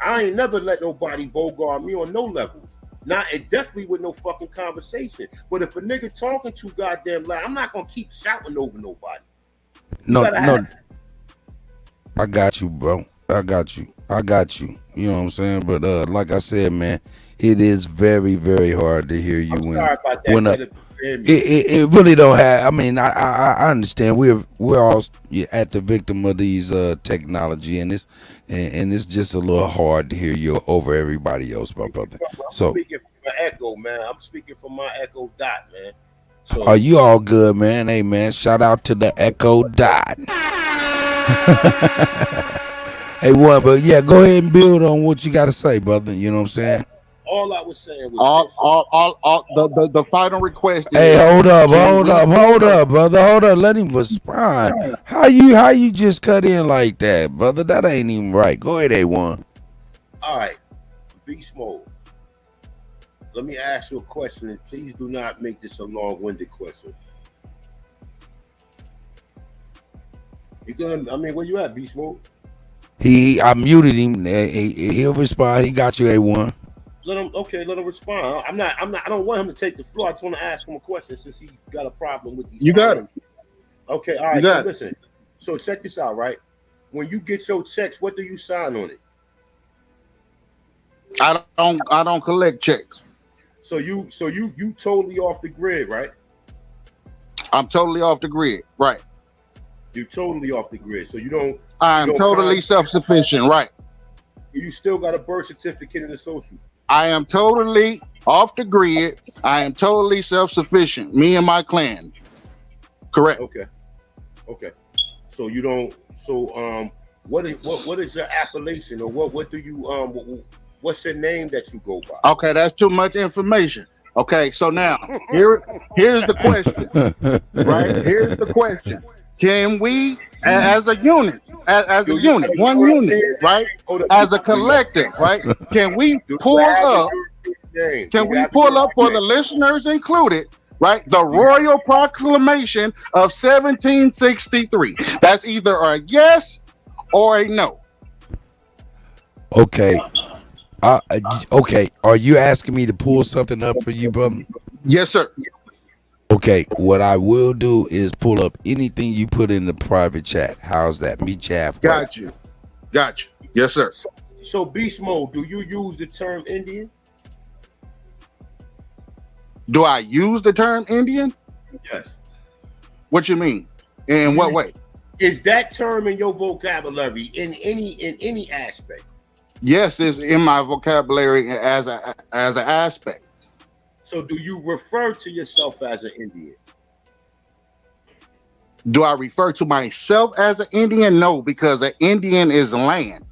I ain't never let nobody bogart me on no levels. Not and definitely with no fucking conversation. But if a nigga talking too goddamn loud, I'm not gonna keep shouting over nobody. No. I got you, bro. I got you. You know what I'm saying? But like I said, man, it is very, very hard to hear you. Sorry about that. It really don't have. I mean, I understand. We're all at the victim of these technology, and it's just a little hard to hear you over everybody else, my brother. So speaking from my echo, man. I'm speaking from my Echo Dot, man. So, are you all good, man? Hey, man, shout out to the Echo Dot. Hey, what? But yeah, go ahead and build on what you got to say, brother. You know what I'm saying? All I was saying was the final request is, hey, hold up, brother. Hold up. Let him respond. How you just cut in like that, brother? That ain't even right. Go ahead, A1. All right. Beast mode. Let me ask you a question, and please do not make this a long-winded question. Where you at, Beast mode? I muted him. He'll respond. He got you, A1. Let him respond. I don't want him to take the floor. I just want to ask him a question since he got a problem with these. You got it. Okay, all right. So listen. So check this out, right? When you get your checks, what do you sign on it? I don't collect checks. So you totally off the grid, right? I'm totally off the grid, right? You're totally off the grid. So you don't. I'm totally self-sufficient, right? You still got a birth certificate and a social. I am totally off the grid. I am totally self-sufficient. Me and my clan. Correct. Okay. So you don't. So what is your appellation, or what do you what's your name that you go by? Okay, that's too much information. Okay, so now here's the question. Right? Here's the question. Can we, as a unit, one unit, right? As a collective, right? Can we pull up? Can we pull up for the listeners included, right? The Royal Proclamation of 1763. That's either a yes or a no. Okay. Okay. Are you asking me to pull something up for you, brother? Yes, sir. Okay, what I will do is pull up anything you put in the private chat. How's that? Meet you halfway. Got you. Yes, sir. So Beast Mode, do you use the term Indian? Do I use the term Indian? Yes. What you mean? In what way? Is that term in your vocabulary in any aspect? Yes, it's in my vocabulary as an aspect. So do you refer to yourself as an Indian? Do I refer to myself as an Indian? No, because an Indian is land,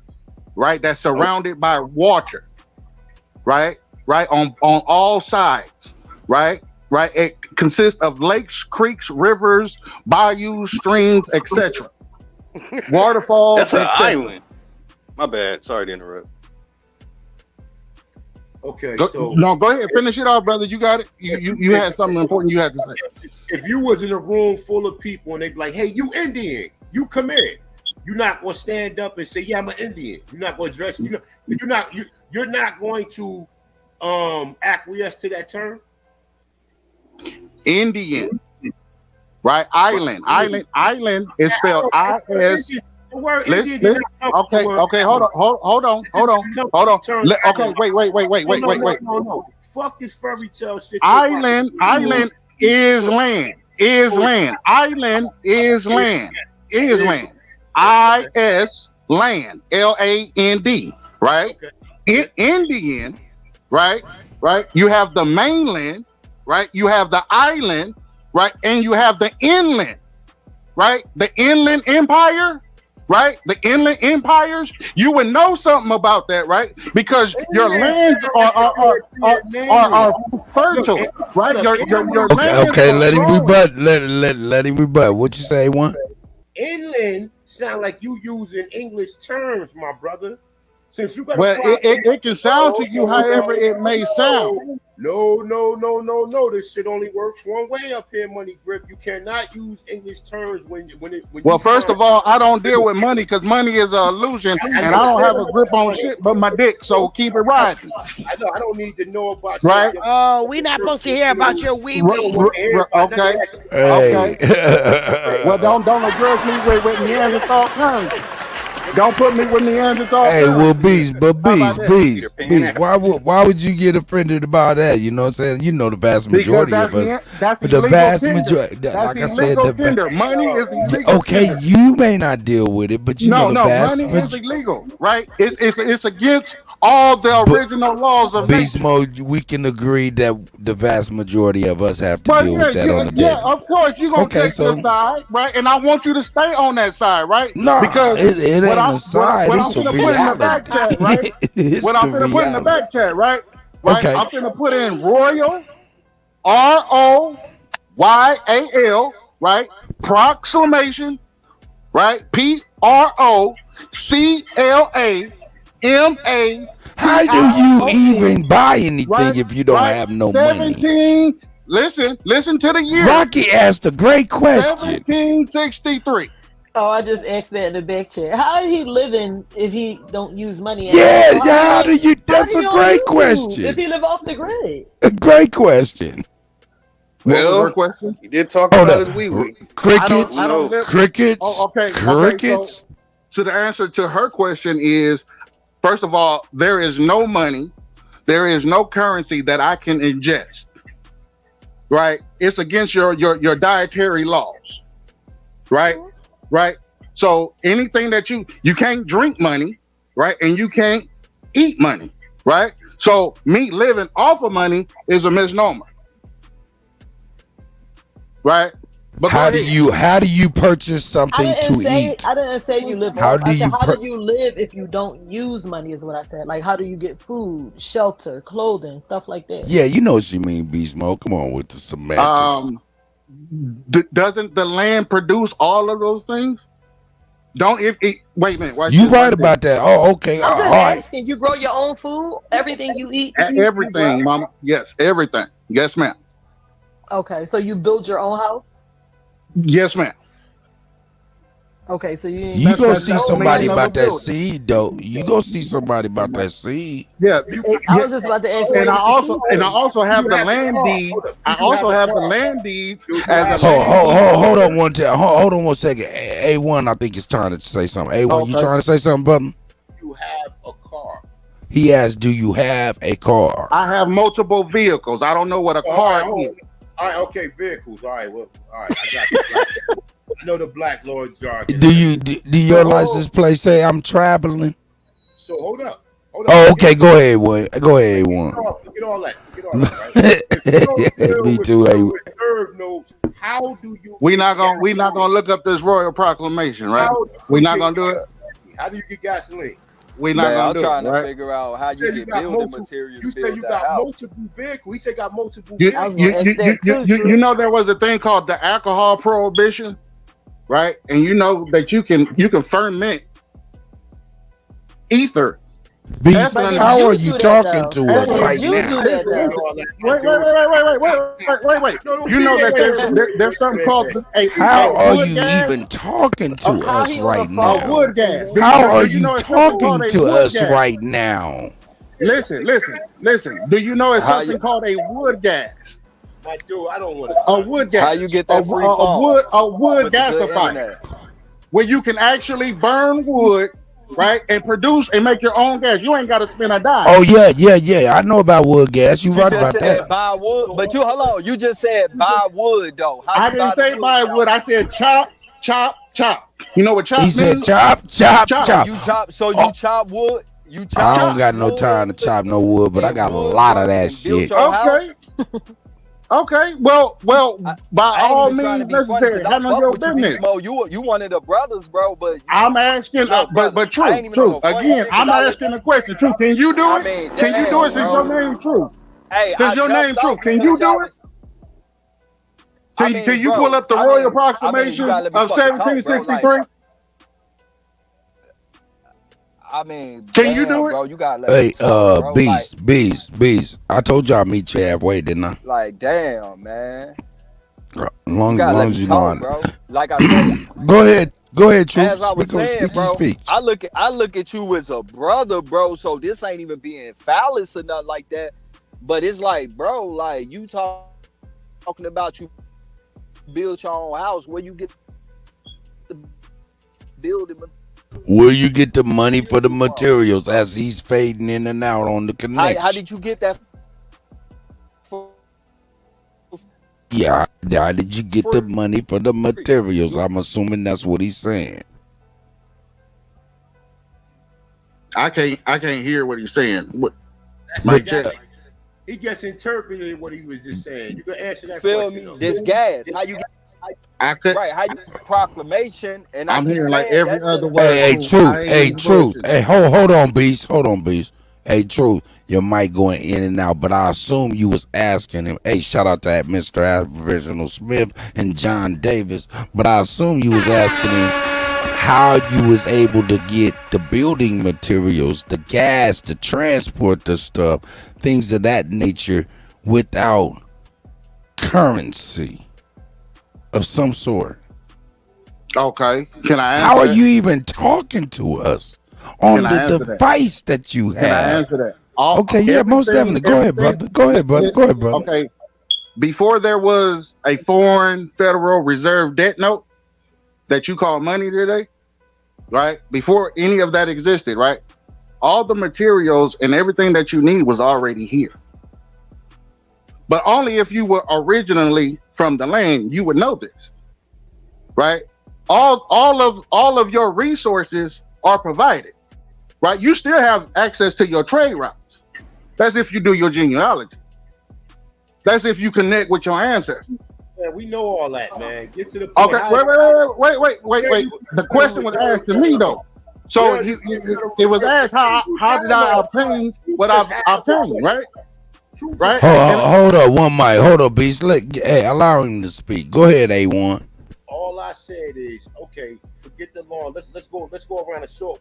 right? That's surrounded by water, right? Right, on all sides, right? Right. It consists of lakes, creeks, rivers, bayous, streams, etc. Waterfalls. That's an island. My bad. Sorry to interrupt. Okay, go ahead, finish it off, brother. You got it. You had something important you had to say. If you was in a room full of people and they be like, "Hey, you Indian, you come in," you're not gonna stand up and say, "Yeah, I'm an Indian." You're not gonna address. You're not going to acquiesce to that term. Indian, right? Island is spelled I-S. Listen. Okay. Hold on. Okay. Wait. No. Fuck this fairy tale shit. Island is land. Island is land. I-S land. L-A-N-D. Right? Indian. Right. You have the mainland. Right. You have the island. Right. And you have the inland. Right. The inland empire right? The inland empires, you would know something about that, right? Because your lands are fertile, right? Your lands Okay. are Let him growing. rebut. Let him rebut. What you say, one? Inland sound like you using English terms, my brother. Since you got Well, it can sound to you however it may sound. No. This shit only works one way up here, Money Grip. You cannot use English terms when Well, first of all, I don't deal with money because money is an illusion, and I don't have a grip on shit but my dick. So keep it riding. I know. I don't need to know about right. Oh, we're not supposed to hear about your wee wee. Okay. Hey. Okay. Well, don't address me with Neanderthal terms. Don't put me with Neanderthal. Hey, well, Beast, why would you get offended about that? You know what I'm saying? You know the vast majority of us. That's the vast majority, that's like I said, tender. Money is illegal. Okay, tender. you may not deal with it, but you know the vast money is illegal, right? It's against all the original laws of Beast nature. Mode. We can agree that the vast majority of us have to deal with that on the day. Yeah, of course you're gonna take your side, right? And I want you to stay on that side, right? No, because it ain't a side. What It's I'm a gonna put in the back reality. chat, right? What I'm gonna put in the back chat, right? Okay. I'm gonna put in Royal, ROYAL, right? Proclamation, right? PROCLAMA. How do you even buy anything if you don't have no money? 17. Listen to the year. Rocky asked a great question. 1763. Oh, I just asked that in the back chat. How are he living if he don't use money? Yeah, how do you? That's a great question. If he live off the grid. A great question. Well, he did talk about his wee wee. Crickets. Crickets. Oh, okay. Crickets. So the answer to her question is, first of all, there is no money, there is no currency that I can ingest. Right? It's against your dietary laws. Right? Right? So anything that you can't drink money, right? And you can't eat money, right? So me living off of money is a misnomer. Right? But how do you purchase something to eat? I didn't say you live. How do you live if you don't use money? Is what I said. Like, how do you get food, shelter, clothing, stuff like that? Yeah, you know what you mean, Beast Mode. Come on with the semantics. Doesn't the land produce all of those things? Wait a minute. You right about that. Oh, okay. I'm just all right. asking. You grow your own food. Everything you eat. Everything, Mama. Yes, everything. Yes, ma'am. Okay, so you build your own house. Yes, ma'am. Okay, so you go see somebody about that seed, though. You go see somebody about that seed. Yeah, I was just about to ask. And I also have the land deeds. I also have the land deeds as a. Hold on one second. A1, I think is trying to say something. A1, you trying to say something, brother? You have a car. He asked, "Do you have a car?" I have multiple vehicles. I don't know what a car is. All right, okay, vehicles. All right, well, all right. I got you. I know the Black Lord jargon. Do your license plate say I'm traveling? So hold up. Oh, okay. Go ahead, one. Go ahead, one. Get all that. Right? Me too. How do you? We're not gonna look up this royal proclamation, right? We're not gonna do it. How do you get gasoline? We're not gonna do it. I'm trying to figure out how you get building material. You say you got multiple vehicles. He said got multiple You vehicles. know there was a thing called the alcohol prohibition, right? And you know that you can ferment ether. Beast, how are you talking to us right now? Wait. You know that there's something called how are you even talking to us right now? Wood gas. How are you talking to us right now? Listen. Do you know it's something called a wood gas? My dude, I don't want to. A wood gas. How you get that free a wood gasifier, where you can actually burn wood. Right, and produce and make your own gas. You ain't got to spend a dime. Oh yeah. I know about wood gas. You right about that. Buy wood, but hold on. You just said buy wood though. I didn't say buy wood. I said chop. You know what chop means? He said chop. You chop. So you chop wood. You chop. I don't got no time to chop no wood, but I got a lot of that shit. Okay. Okay, well, by I ain't all even trying to means be funny necessary. because I Handle fuck your with you, business. Beast Mode. You one of the brothers, bro. But I'm asking, look, brother, but I true, ain't even on no funny Again, shit. I'm asking a question. True, can you do I it? mean, Can you do damn, it since your bro. name True? Hey, Since I your name jumped True, off can because you do y'all it? was. I Can mean, you pull bro. up the Royal You Proclamation gotta let me of fucking talk, bro. Like, 1763? I mean, Can you do damn, it? bro. You gotta let me talk, bro. Like, Beast. I told y'all I'd meet you halfway, didn't I? like, damn, man. Long You gotta let as me you know. talk, bro. Like I say, Go ahead, Truth. as I was saying, Speak your bro, speech. I look at you as a brother, bro. So this ain't even being phallus or nothing like that. But it's like, bro, like you talking about you build your own house. Where you get the building? Where you get the money for the materials as he's fading in and out on the connection? How did you get that? Yeah, how did you get the money for the materials? I'm assuming that's what he's saying. I can't hear what he's saying. What? He just interpreted what he was just saying. You can answer that Feel question. me? Though. This gas. How you get? Right? How you proclamation? And I'm I keep hearing like saying every that's other just word. Truth. Hey, hold on, Beast. Hold on, Beast. Hey, Truth. Your mic going in and out, but I assume you was asking him. Hey, shout out to that Mr. Aboriginal Smith and John Davis. But I assume you was asking him how you was able to get the building materials, the gas, to transport the stuff, things of that nature without currency of some sort. Okay, can I answer How are that? you even talking to us on the device that you have? Can I answer that? Okay, yeah, most definitely. Go ahead, brother. Go ahead, brother. Okay, before there was a foreign Federal Reserve debt note that you call money today, right? Before any of that existed, right? All the materials and everything that you need was already here. But only if you were originally from the land, you would know this, right? All of your resources are provided, right? You still have access to your trade routes. That's if you do your genealogy. That's if you connect with your ancestors. Yeah, we know all that, man. Get to the point. Okay, wait. The question was asked to me though. So it was asked how did I obtain what I've obtained, right? Right? Hold up, one mic. Hold up, Beast. Hey, allow him to speak. Go ahead, A1. All I said is, okay, forget the long. Let's go around the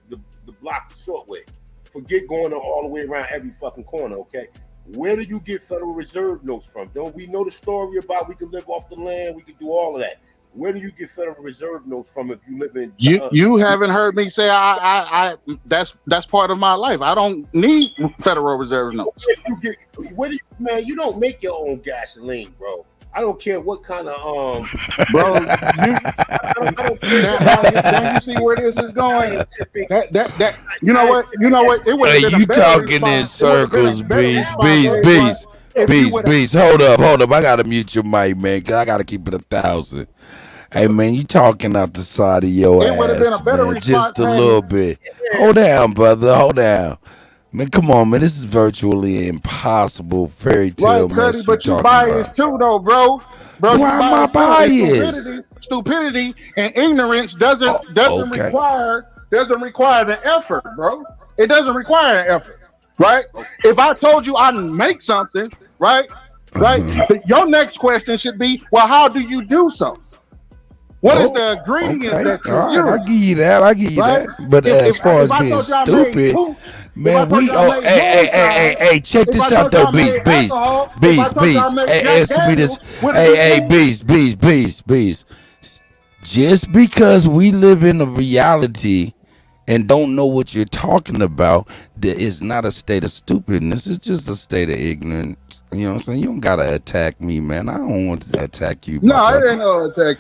block the short way. Forget going all the way around every fucking corner, okay? Where do you get Federal Reserve notes from? Don't we know the story about we can live off the land, we can do all of that? Where do you get Federal Reserve notes from if you live in? You haven't heard me say I that's part of my life. I don't need Federal Reserve notes. Man, you don't make your own gasoline, bro. I don't care what kind of bro. Now you see where this is going. That you know what? It would have been you talking in circles, Beast. Hold up. I gotta mute your mic, man, cause I gotta keep it 1,000. Hey man, you talking out the side of your ass, man, just a little bit. Hold down, brother. Hold down. Man, come on, man. This is virtually impossible fairy tale mess. But you biased too, though, bro. Why am I biased? Stupidity and ignorance doesn't require the effort, bro. It doesn't require an effort, right? If I told you I make something, right, your next question should be, well, how do you do so? What is the ingredients that you use? I give you that. But as far as being stupid, man, hey, check this out though, Beast. Hey, answer me this. Hey, Beast. Just because we live in a reality and don't know what you're talking about, that is not a state of stupidness. It's just a state of ignorance. You know what I'm saying? You don't gotta attack me, man. I don't want to attack you. No, it ain't no attack.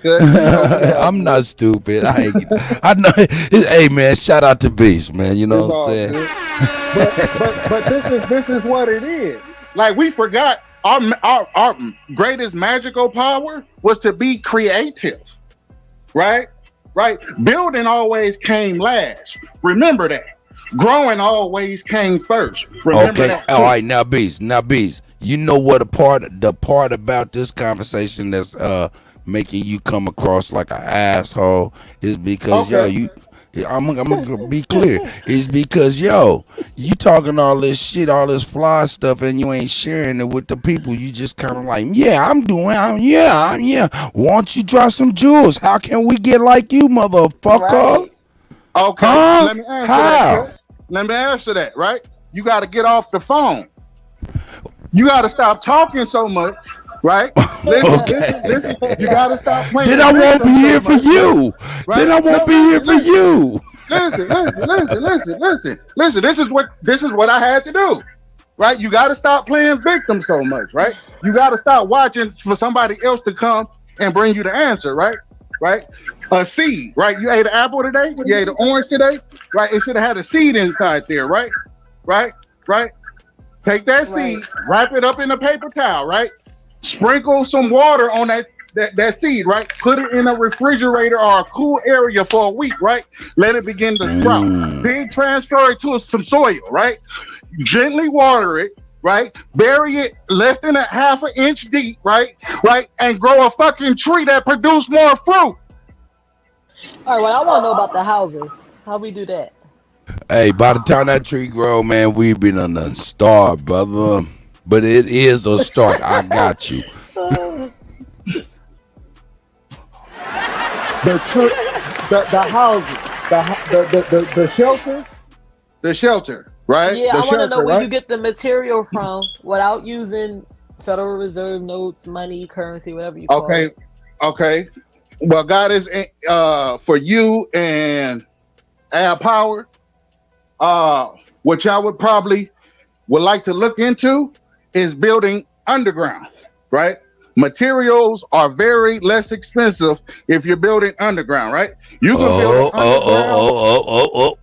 I'm not stupid. I know. Hey, man, shout out to Beast, man. You know what I'm saying? But this is what it is. Like, we forgot our greatest magical power was to be creative, right? Right? Building always came last. Remember that. Growing always came first. Remember that. All right, now Beast. You know what the part about this conversation that's making you come across like an asshole is because I'm gonna be clear. It's because you talking all this shit, all this fly stuff, and you ain't sharing it with the people. You just kind of like, yeah. Why don't you drop some jewels? How can we get like you, motherfucker? Right. Okay, Huh? let me answer How? that. Let me answer that. Right? You got to get off the phone. You got to stop talking so much. Right? Listen. You got to stop playing. Then I won't be here for you. Right? Then I won't be here for you. Listen. This is what I had to do. Right? You got to stop playing victim so much. Right? You got to stop watching for somebody else to come and bring you the answer. Right? Right? A seed. Right? You ate an apple today. You ate an orange today. Right? It should have had a seed inside there. Right? Right? Take that seed, wrap it up in a paper towel. Right? Sprinkle some water on that seed, right? Put it in a refrigerator or a cool area for a week, right? Let it begin to sprout. Then transfer it to some soil, right? Gently water it, right? Bury it less than a half an inch deep, right? And grow a fucking tree that produce more fruit. All right, well, I want to know about the houses. How we do that? Hey, by the time that tree grow, man, we been on a start, brother. But it is a start. I got you. The houses, the shelter, right? Yeah, I want to know where you get the material from without using Federal Reserve notes, money, currency, whatever you call it. Okay. Well, God is for you and Air Power. What y'all would like to look into is building underground, right? Materials are very less expensive if you're building underground, right? You can build underground.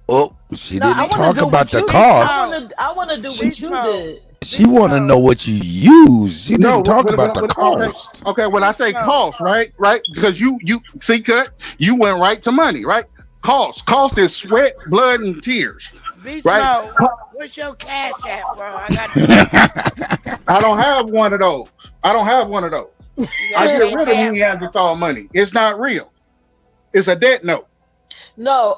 She didn't talk about the cost. I want to do what you did. She want to know what you use. She didn't talk about the cost. Okay, when I say cost, right? Because you see, Cut, you went right to money, right? Cost is sweat, blood, and tears. Right? What's your cash app, bro? I don't have one of those. I get rid of Neanderthal money. It's not real. It's a debt note. No,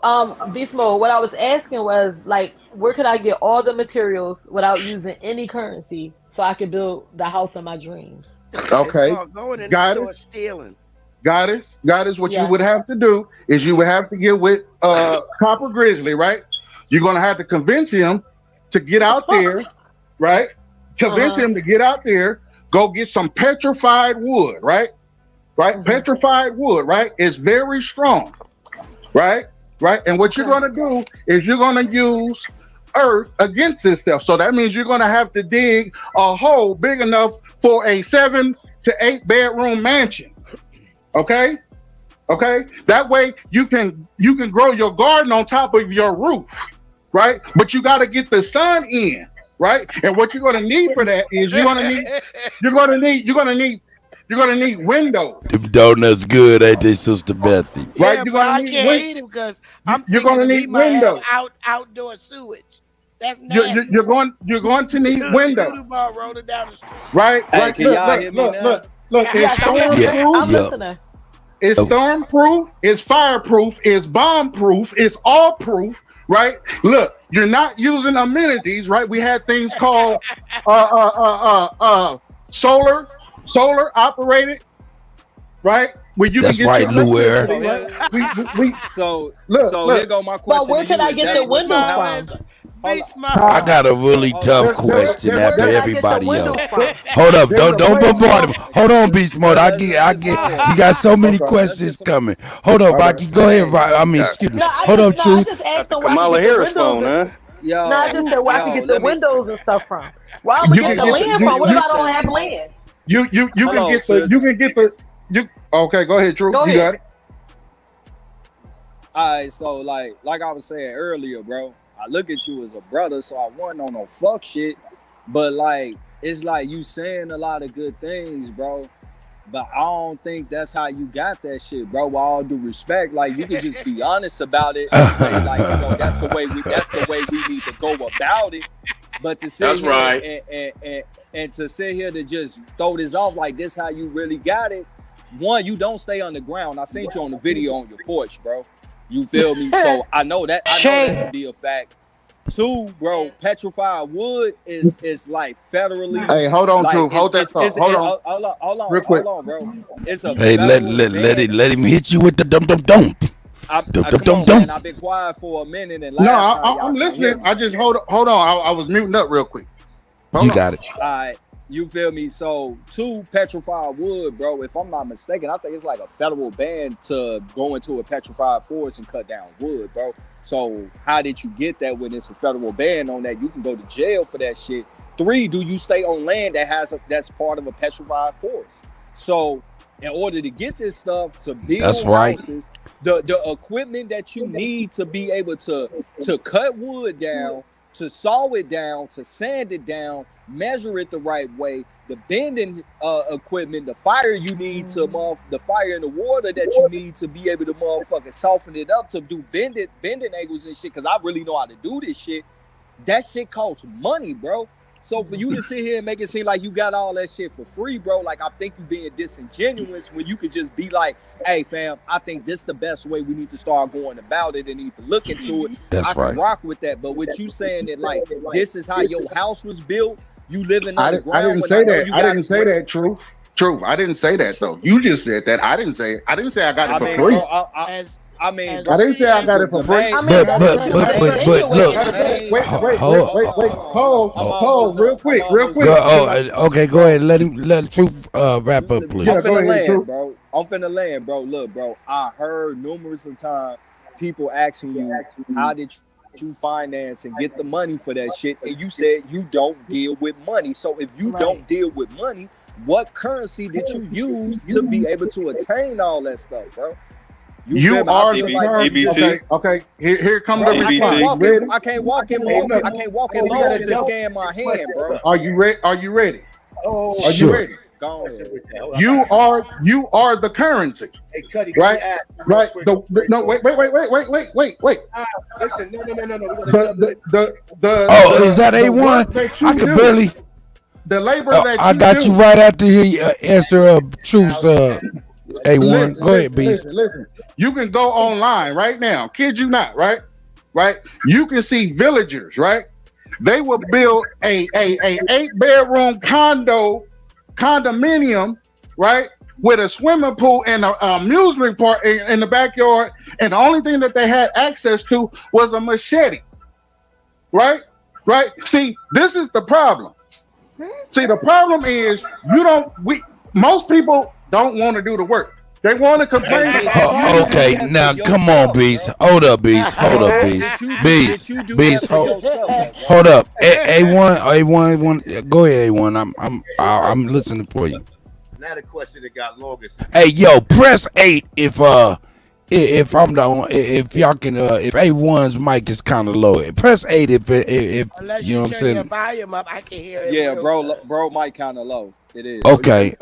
Beast Mode, what I was asking was, like, where could I get all the materials without using any currency so I could build the house of my dreams? Okay. Going in the store stealing. Goddess, what you would have to do is you would have to get with Copper Grizzly, right? You're going to have to convince him to get out there, right? Convince him to get out there, go get some petrified wood, right? Petrified wood, right? It's very strong, right? And what you're going to do is you're going to use earth against itself. So that means you're going to have to dig a hole big enough for a 7 to 8 bedroom mansion. Okay? That way you can grow your garden on top of your roof. Right, but you got to get the sun in, right? And what you're gonna need for that is you're gonna need windows. Them donuts good, ain't they, Sister Bethy? Right, you're gonna I can't eat them because you're gonna need windows. Outdoor sewage. That's nasty. You're going to need windows. Roll it down the street. Right. Can y'all hear me now? Look. It's stormproof. I'm listening. It's stormproof. It's fireproof. It's bomb-proof. It's all-proof. Right? Look, you're not using amenities, right? We had things called solar operated, right? Where you That's can get right, Lou Air. So look, here go my question. But where can I get the windows from? I got a really tough question after everybody else. Hold up, don't bombard him. Hold on, Beast Mode. I get. You got so many questions coming. Hold on, Rocky. Go ahead, Rocky. I mean, excuse me. Hold up, Truth. I just asked them Kamala Harris phone, huh? I just said where I can get the windows and stuff from. Where I'm gonna get the land from? What if I don't have land? You can get the. Okay, go ahead, Truth. You got it. All right, so like I was saying earlier, bro. I look at you as a brother, so I wasn't on no fuck shit. But like, it's like you saying a lot of good things, bro. But I don't think that's how you got that shit, bro. With all due respect, like you can just be honest about it. And say, like, that's the way we need to go about it. But to say that's right. And to sit here to just throw this off like this, how you really got it. One, you don't stay on the ground. I seen you on the video on your porch, bro. You feel me? So I know that to be a fact. Two, bro, petrified wood is like federally. Hey, hold on, like, Truth. Hold that thought. Hold on. Real quick. Hold on, bro. It's a Hey, let him hit you with the dum. Come on, man. I've been quiet for a minute and I'm listening. I just hold on. I was muting up real quick. You got it. All right. You feel me? So, two, petrified wood, bro. If I'm not mistaken, I think it's like a federal ban to go into a petrified forest and cut down wood, bro. So, how did you get that when it's a federal ban on that? You can go to jail for that shit. Three, do you stay on land that's part of a petrified forest? So, in order to get this stuff to build houses, the equipment that you need to be able to cut wood down, to saw it down, to sand it down, measure it the right way, the bending equipment, the fire you need to the fire and the water that you need to be able to motherfucking soften it up to do bending angles and shit, because I really know how to do this shit. That shit costs money, bro. So for you to sit here and make it seem like you got all that shit for free, bro, like I think you being disingenuous when you could just be like, hey fam, I think this the best way we need to start going about it and need to look into it. I can rock with that. But with you saying that like this is how your house was built, you living underground. I didn't say that. I didn't say that, Truth. I didn't say that though. You just said that. I didn't say I got it for free. Bro, I didn't say I got it for free. But look. Wait. Hold, real quick. Okay, go ahead. Let Truth wrap up, please. I'm finna land, bro. Look, bro. I heard numerous of times people asking you, how did you finance and get the money for that shit? And you said you don't deal with money. So if you don't deal with money, what currency did you use to be able to attain all that stuff, bro? You are the currency. Okay. Here comes the response. I can't walk in loans and scan my hand, bro. Are you ready? Are you ready? Go ahead. You are the currency. Hey, Cuddy, right? Wait. Listen, no. Is that A1? I could barely. The labor that I got you right after here. Answer Truth's A1. Go ahead, B. Listen. You can go online right now. Kid you not, right? You can see villagers, right? They will build a 8-bedroom condominium, right? With a swimming pool and an amusement park in the backyard. And the only thing that they had access to was a machete, right? See, this is the problem. See, the problem is most people don't want to do the work. They want to complain. Okay, now come on, Beast. Hold up, Beast. Hold up. A1. Go ahead, A1. I'm listening for you. Now the question that got longer. Hey, yo, press 8 if I'm the if y'all can if A1's mic is kind of low. Press 8 if you know what I'm saying. Your volume up, I can hear it. Yeah, bro, mic kind of low. It is. Okay.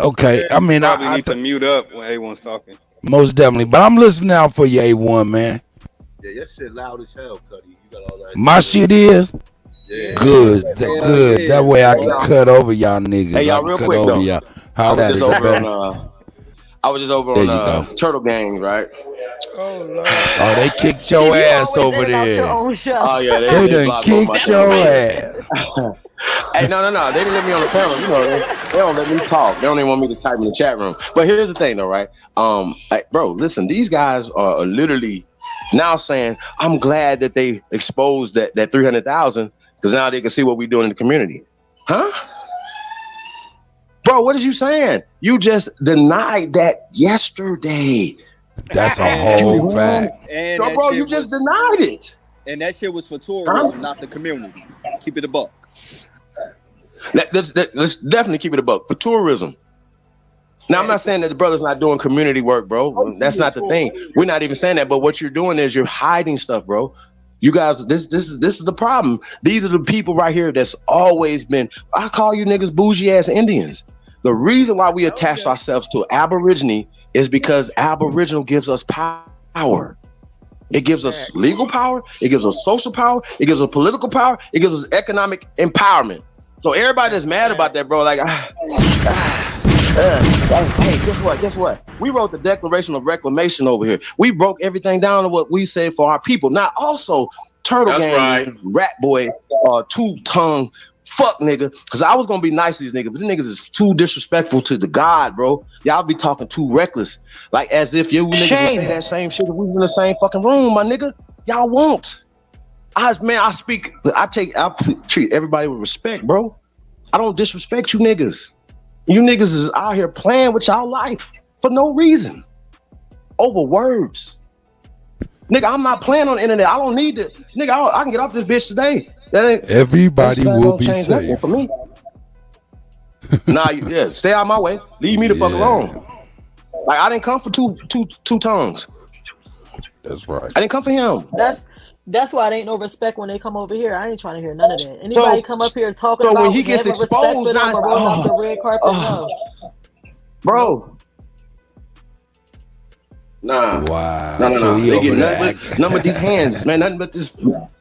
I mean, I need to mute up when A1's talking. Most definitely, but I'm listening out for you, A1, man. Yeah, your shit loud as hell, Cuddy. You got all that. My shit is. Yeah. Good. That way I can cut over y'all niggas. Hey, y'all, real quick though. Y'all. How's that? I was just over on Turtle Gang, right? Oh Lord! Oh, they kicked your ass over there. Oh yeah, they done kicked your ass. Hey, no. They didn't let me on the panel. You know, they don't let me talk. They don't even want me to type in the chat room. But here's the thing, though, right? Bro, listen, these guys are literally now saying, I'm glad that they exposed that 300,000 because now they can see what we're doing in the community. Huh? Bro, what is you saying? You just denied that yesterday. That's a whole fact. So, bro, you just denied it. And that shit was for tourism, not the community. Keep it a buck. Let's definitely keep it a buck for tourism. Now, I'm not saying that the brother's not doing community work, bro. That's not the thing. We're not even saying that. But what you're doing is you're hiding stuff, bro. You guys, this is the problem. These are the people right here that's always been. I call you niggas bougie ass Indians. The reason why we attach ourselves to Aborigine is because Aboriginal gives us power. It gives us legal power. It gives us social power. It gives us political power. It gives us economic empowerment. So everybody that's mad about that, bro, like, hey, guess what? Guess what? We wrote the Declaration of Reclamation over here. We broke everything down to what we said for our people. Now, also, Turtle That's Gang, right. Rat Boy, two-tongue fuck nigga, because I was gonna be nice to these niggas, but these niggas is too disrespectful to the God, bro. Y'all be talking too reckless, like as if you niggas would say that same shit if we was in the same fucking room, my nigga. Y'all won't. I treat everybody with respect, bro. I don't disrespect you niggas. You niggas is out here playing with y'all life for no reason, over words. Nigga, I'm not playing on the internet. I don't need to. Nigga, I can get off this bitch today. Everybody will be safe. For me. Yeah, stay out of my way. Leave me the fuck alone. Like, I didn't come for two tongues. That's right. I didn't come for him. That's why it ain't no respect when they come over here. I ain't trying to hear none of that. Anybody come up here talking so about when he gets exposed, now rolling off the red carpet, no. Bro. Nah. Wow. No. So They get nothing but these hands, man. Nothing but this.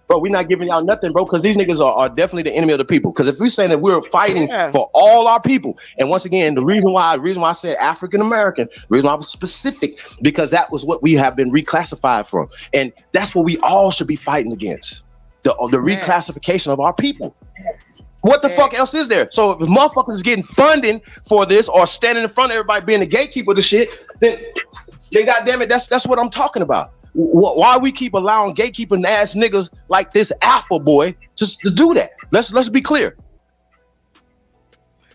Bro, we're not giving y'all nothing, bro, because these niggas are definitely the enemy of the people. Because if we're saying that we're fighting for all our people, and once again, the reason why I said African American, the reason why I was specific, because that was what we have been reclassified from, and that's what we all should be fighting against. The reclassification of our people. What the fuck else is there? So if motherfuckers is getting funding for this or standing in front of everybody being the gatekeeper of the shit, then goddamn it, that's what I'm talking about. Why we keep allowing gatekeeping ass niggas like this alpha boy just to do that? Let's be clear.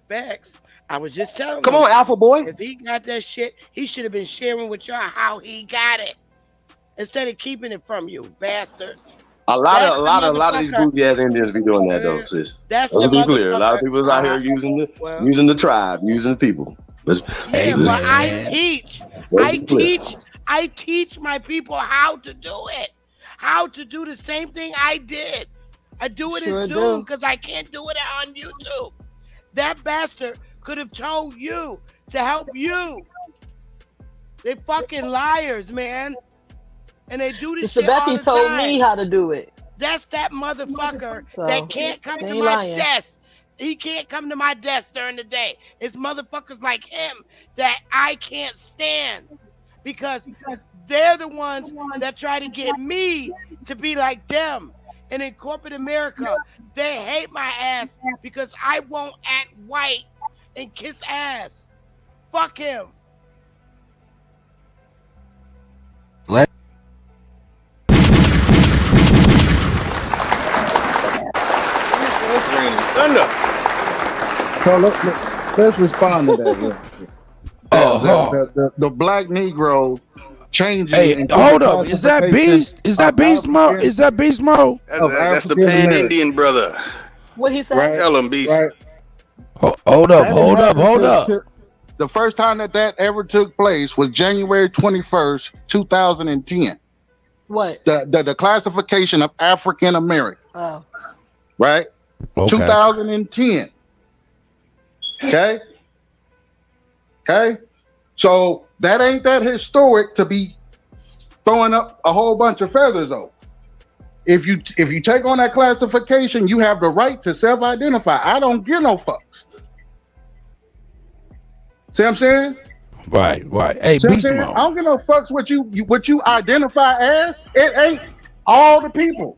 Facts. I was just telling Come on, alpha boy. If he got that shit, he should have been sharing with y'all how he got it instead of keeping it from you, bastard. A lot of these bougie ass Indians be doing that though, sis. Let's be clear. A lot of people is out here using the tribe, using the people. But I teach my people how to do it, how to do the same thing I did. I do it in Zoom because I can't do it on YouTube. That bastard could have told you to help you. They fucking liars, man. And they do this shit all the time. told me how to do it. That's that motherfucker that can't come to my desk. He can't come to my desk during the day. It's motherfuckers like him that I can't stand because they're the ones that try to get me to be like them. And in corporate America, they hate my ass because I won't act white and kiss ass. Fuck him. Thunder. So let's respond to that. The black Negro changing. Hey, hold up. Is that Beast? Is that Beast Mo? Is that Beast Mo? That's the Pan-Indian brother. What he said? Right. Tell him, Beast. Right. Hold up. The first time that ever took place was January 21st, 2010. What? The classification of African American. Oh. Right? Okay. 2010. Okay? So that ain't that historic to be throwing up a whole bunch of feathers over. If you take on that classification, you have the right to self-identify. I don't give no fucks. See what I'm saying? Right. Hey, Beast Mo. I don't give no fucks what you identify as. It ain't all the people.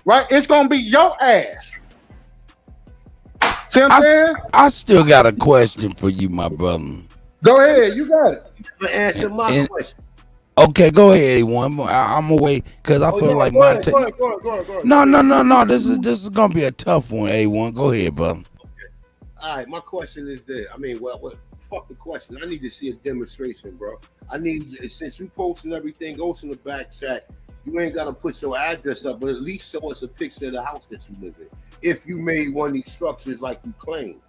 Right? It's gonna be your ass. See what I'm saying? I still got a question for you, my brother. Go ahead, you got it. Answer my question. Okay, go ahead, A1. I'm away because I feel like my go ahead. No. This is gonna be a tough one, A1. Go ahead, brother. All right, my question is this. I mean, well, fuck the question. I need to see a demonstration, bro. I need, since you posting everything, go to the back chat. You ain't gotta put your address up, but at least show us a picture of the house that you live in. If you made one of these structures like you claim.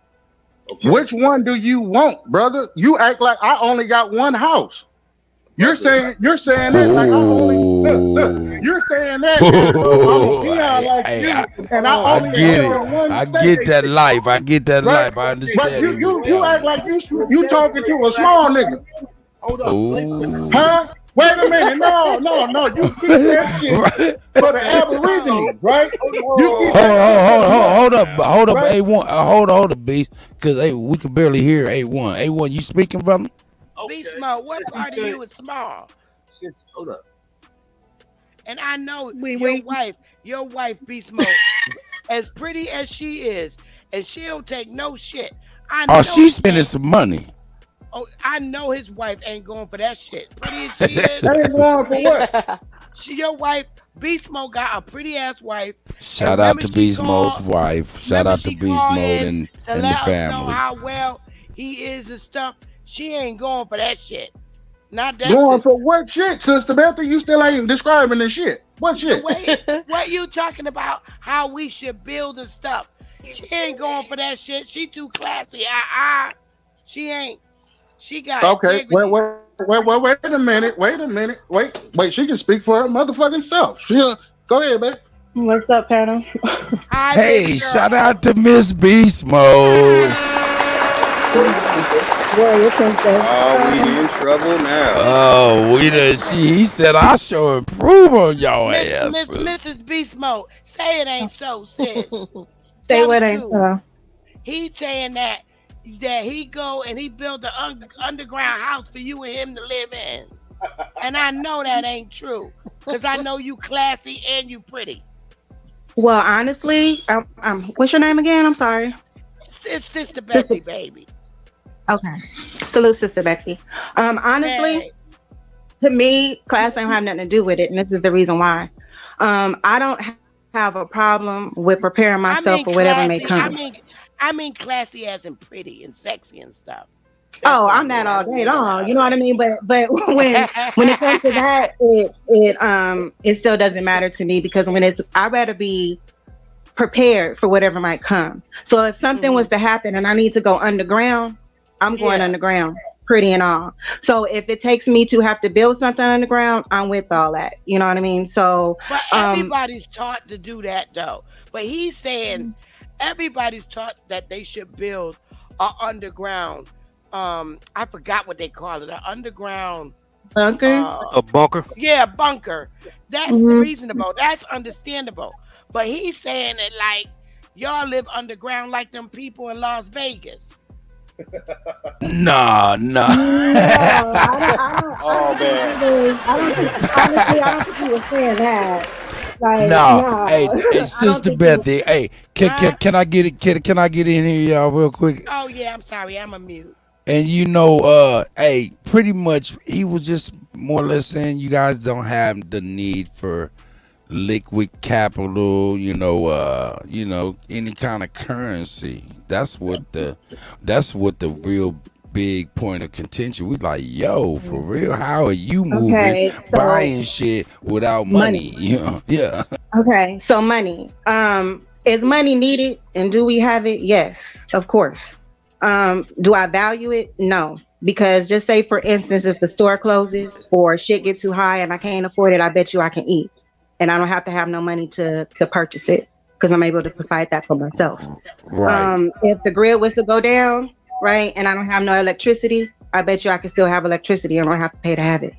Okay. Which one do you want, brother? You act like I only got one house. You're saying that like I only look, you're saying that I get that life. I get that life. I understand. But you act like you talking to a small nigga. Hold up. Huh? Wait a minute. No. You keep that shit for the Aborigines, right? You keep Hold up, right? A1. Hold up, Beast, because we can barely hear A1. A1, you speaking, brother? Be small. What part of you is small? Hold up. And I know your wife, Beast Mode, as pretty as she is, and she don't take no shit. I know She's spending some money. Oh, I know his wife ain't going for that shit. Pretty as she is. Ain't going for what? Your wife, Beast Mode, got a pretty ass wife. Shout out to Beast Mode's wife. Shout out to Beast Mode and to the let us know family. how well he is and stuff. She ain't going for that shit. Not that Going for what shit, Sister Betty? You still ain't describing the shit. What shit? What you talking about? How we should build and stuff. She ain't going for that shit. She too classy. She ain't. She got okay. integrity. Wait a minute. Wait. She can speak for her motherfucking self. Go ahead, babe. What's up, panel? Hey, shout out to Miss Beast Mode. Oh, we in trouble now. Oh, he said I shall improve on y'all ass. Mrs. Beast Mode, say it ain't so, sis. Say what ain't so. He saying that he go and he build an underground house for you and him to live in. And I know that ain't true. Because I know you classy and you pretty. Well, honestly, what's your name again? I'm sorry. It's Sister Becky, baby. Okay. Salute, Sister Becky. Honestly, to me, class ain't have nothing to do with it. And this is the reason why. I don't have a problem with preparing myself for whatever may come. I mean classy as in pretty and sexy and stuff. I'm that all day long. You know what I mean? But when it comes to that, it still doesn't matter to me because I'd rather be prepared for whatever might come. So if something was to happen and I need to go underground, I'm going underground, pretty and all. So if it takes me to have to build something underground, I'm with all that. You know what I mean? So but everybody's taught to do that though. But he's saying everybody's taught that they should build an underground. I forgot what they call it. An underground bunker. A bunker. Yeah, bunker. That's reasonable. That's understandable. But he's saying that like y'all live underground like them people in Las Vegas. No. I don't think he was saying that. Like, no. Hey, Sister Bethy. Hey, can I get it? Can I get in here, y'all, real quick? Oh yeah, I'm sorry, I'm a mute. And pretty much he was just more or less saying you guys don't have the need for liquid capital, any kind of currency. That's what the real big point of contention. We like, yo, for real, how are you moving, buying shit without money? Yeah. Okay, so money. Is money needed and do we have it? Yes, of course. Do I value it? No. Because just say for instance, if the store closes or shit get too high and I can't afford it, I bet you I can eat. And I don't have to have no money to purchase it because I'm able to provide that for myself. Right. If the grid was to go down, right, and I don't have no electricity, I bet you I can still have electricity and I don't have to pay to have it.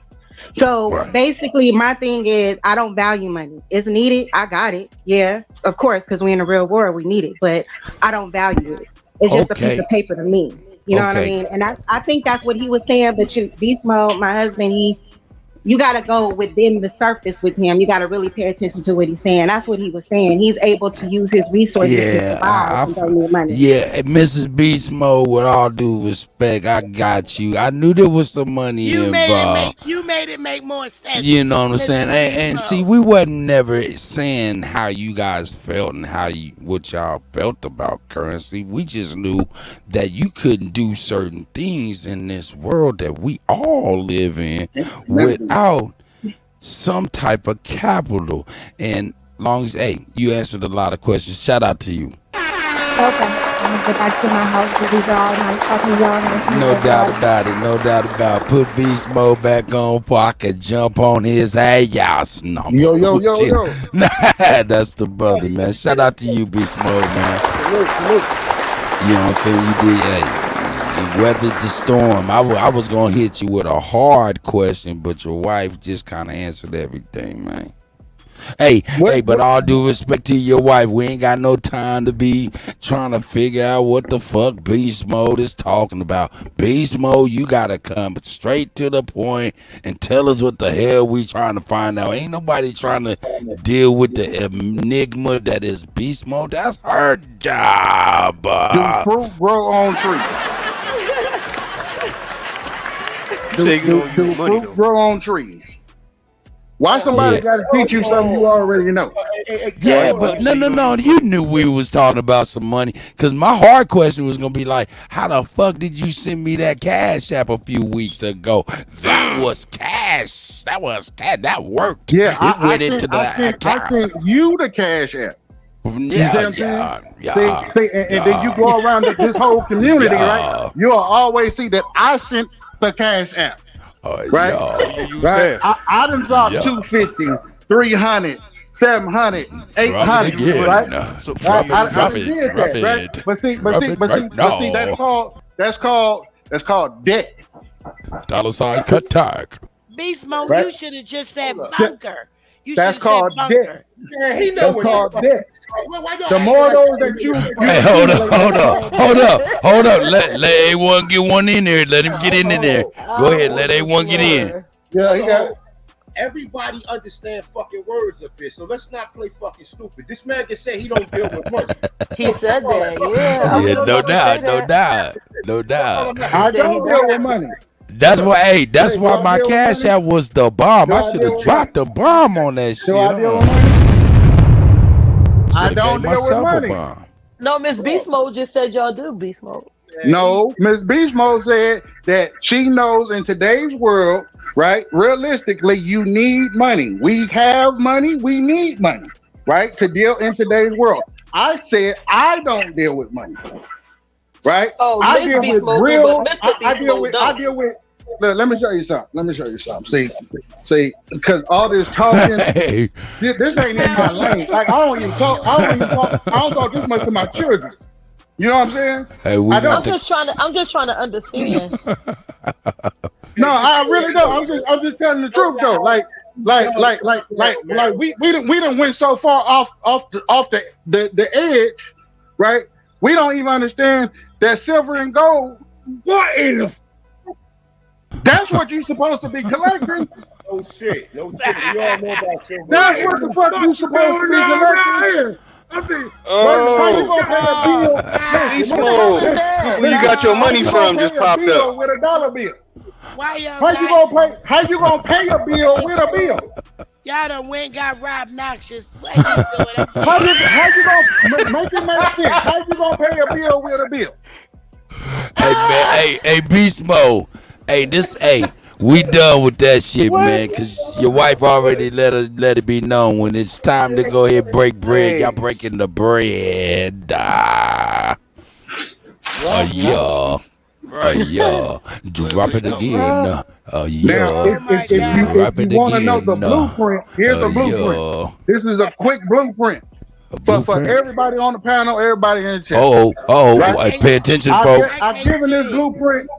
So basically my thing is I don't value money. It's needed. I got it. Yeah, of course, because we're in a real world, we need it, but I don't value it. It's just a piece of paper to me. You know what I mean? And I think that's what he was saying, but Beast Mode, my husband, you got to go within the surface with him. You got to really pay attention to what he's saying. That's what he was saying. He's able to use his resources to survive and don't need money. Yeah, Mrs. Beast Mode, with all due respect, I got you. I knew there was some money involved. You made it make more sense. You know what I'm saying? And see, we wasn't never saying how you guys felt and what y'all felt about currency. We just knew that you couldn't do certain things in this world that we all live in without some type of capital. And long as you answered a lot of questions. Shout out to you. Okay. I'm gonna get back to my house with these all nice talking to y'all. No doubt about it. No doubt about it. Put Beast Mode back on before I could jump on his y'all snump. Yo. That's the brother, man. Shout out to you, Beast Mode, man. You know what I'm saying? You did, and weathered the storm. I was gonna hit you with a hard question, but your wife just kind of answered everything, man. Hey, but all due respect to your wife, we ain't got no time to be trying to figure out what the fuck Beast Mode is talking about. Beast Mode, you gotta come straight to the point and tell us what the hell we trying to find out. Ain't nobody trying to deal with the enigma that is Beast Mode. That's her job. Do fruit grow on trees? Do fruit grow on trees? Why somebody got to teach you something you already know? Yeah, but no. You knew we was talking about some money. Because my hard question was going to be like, how the fuck did you send me that Cash App a few weeks ago? That was cash. That worked. Yeah, it went into the account. I sent you the Cash App. You see what I'm saying? See, and then you go around this whole community, right? You'll always see that I sent the Cash App. Right? Right? I done dropped 250, 300, 700, 800, right? So I did that, right? But see, that's called debt. $ cut tag. Beast Mode, Right? you should have just said bunker. That's called debt. Yeah, he knows That's called debt. Why y'all The act more like those that? that you Hey, hold up. Let A1 get one in there. Let him get in there. Go ahead, let A1 get in. Yeah, he got. Everybody understand fucking words up here, so let's not play fucking stupid. This man just said he don't deal with money. He said that, yeah. Yeah, no doubt. I don't deal with money. That's why my Cash App was the bomb. I should have dropped the bomb on that shit. I deal with money? I don't deal with money. No, Miss Beast Mode just said y'all do Beast Mode. No, Miss Beast Mode said that she knows in today's world, right? Realistically, you need money. We have money. We need money, right? To deal in today's world. I said I don't deal with money, right? Oh, I deal with real. I deal with. Look, let me show you something. See, because all this talking, this ain't in my lane. Like I don't talk this much to my children. You know what I'm saying? Hey, I'm just trying to understand. No, I really don't. I'm just telling the truth though. Like we done went so far off the edge, right? We don't even understand that silver and gold. What in the? That's what you're supposed to be collecting. No shit. We all know about silver. That's what the fuck you supposed to be collecting. How you gonna pay a bill? Beast Mode. Where you got your money from just popped up. With a dollar bill. Why y'all? How you gonna pay a bill with a bill? Y'all done went and got Rob Noxious. What you doing? How you gonna make it make sense? How you gonna pay a bill with a bill? Hey man, hey Beast Mode. We done with that shit, man, because your wife already let it be known when it's time to go ahead and break bread. Y'all breaking the bread. Yeah. Drop it again. Now, if you want to know the blueprint, here's the blueprint. This is a quick blueprint. For everybody on the panel, everybody in the chat. Right? Pay attention, folks. I've given this blueprint.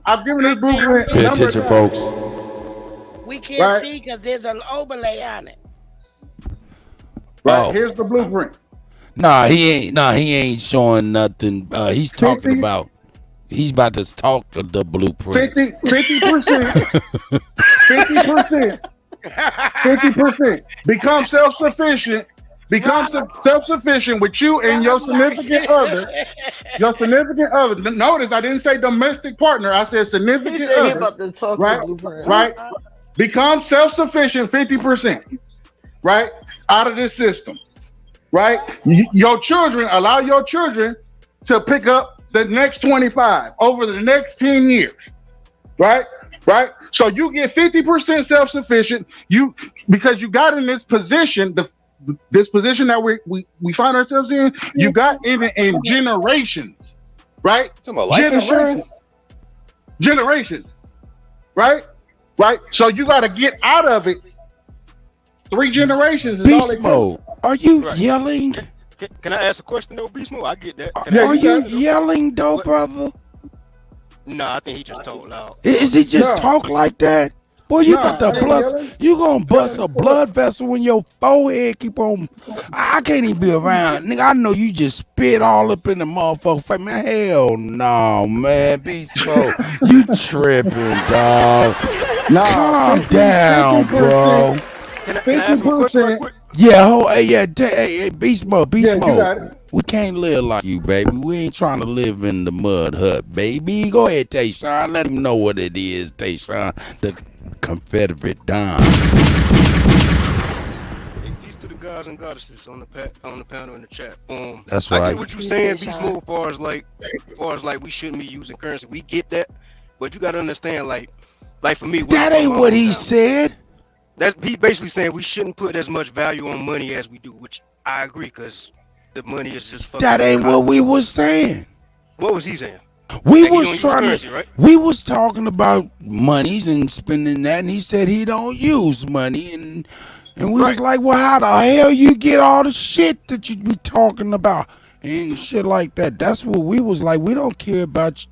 Pay attention, folks. We can't see because there's an overlay on it. Right, here's the blueprint. Nah, he ain't showing nothing. He's talking about. He's about to talk to the blueprint. 50%. 50%. Become self-sufficient. Self-sufficient with you and your significant other. Notice I didn't say domestic partner. I said significant other. About to talk right? Become self-sufficient 50%. Right? Out of this system. Right? Allow your children to pick up the next 25 over the next 10 years. Right? So you get 50% self-sufficient. Because you got in this position, this position that we find ourselves in, you got in generations, right? Talking about life insurance? Generations, right? So you got to get out of it. 3 generations is Beast Mode, are you yelling? Can I ask a question though, Beast Mode? I get that. Are you yelling though, brother? Nah, I think he just talk loud. Is he just talk like that? Boy, you about to bust. You gonna bust a blood vessel in your forehead. Keep on. I can't even be around, nigga. I know you just spit all up in the motherfucker face, man. Hell no, man. Beast Mode, you tripping, dog? Calm down, bro. Can I ask him a question real quick? Yeah, hey, Beast Mode, Yeah, you got it. We can't live like you, baby. We ain't trying to live in the mud hut, baby. Go ahead, Tayshawn. Let him know what it is, Tayshawn, the Confederate Don. Peace to the gods and goddesses on the panel in the chat. That's I right. get what you're saying, Beast Mode, as far as like we shouldn't be using currency. We get that, but you gotta understand, like for me, that ain't what he said. That he basically saying we shouldn't put as much value on money as we do, which I agree, because the money is just fucking. That ain't what we was saying. What was he saying? We was talking about monies and spending that, and he said he don't use money, and we was like, well, how the hell you get all the shit that you be talking about and shit like that? That's what we was like. We don't care about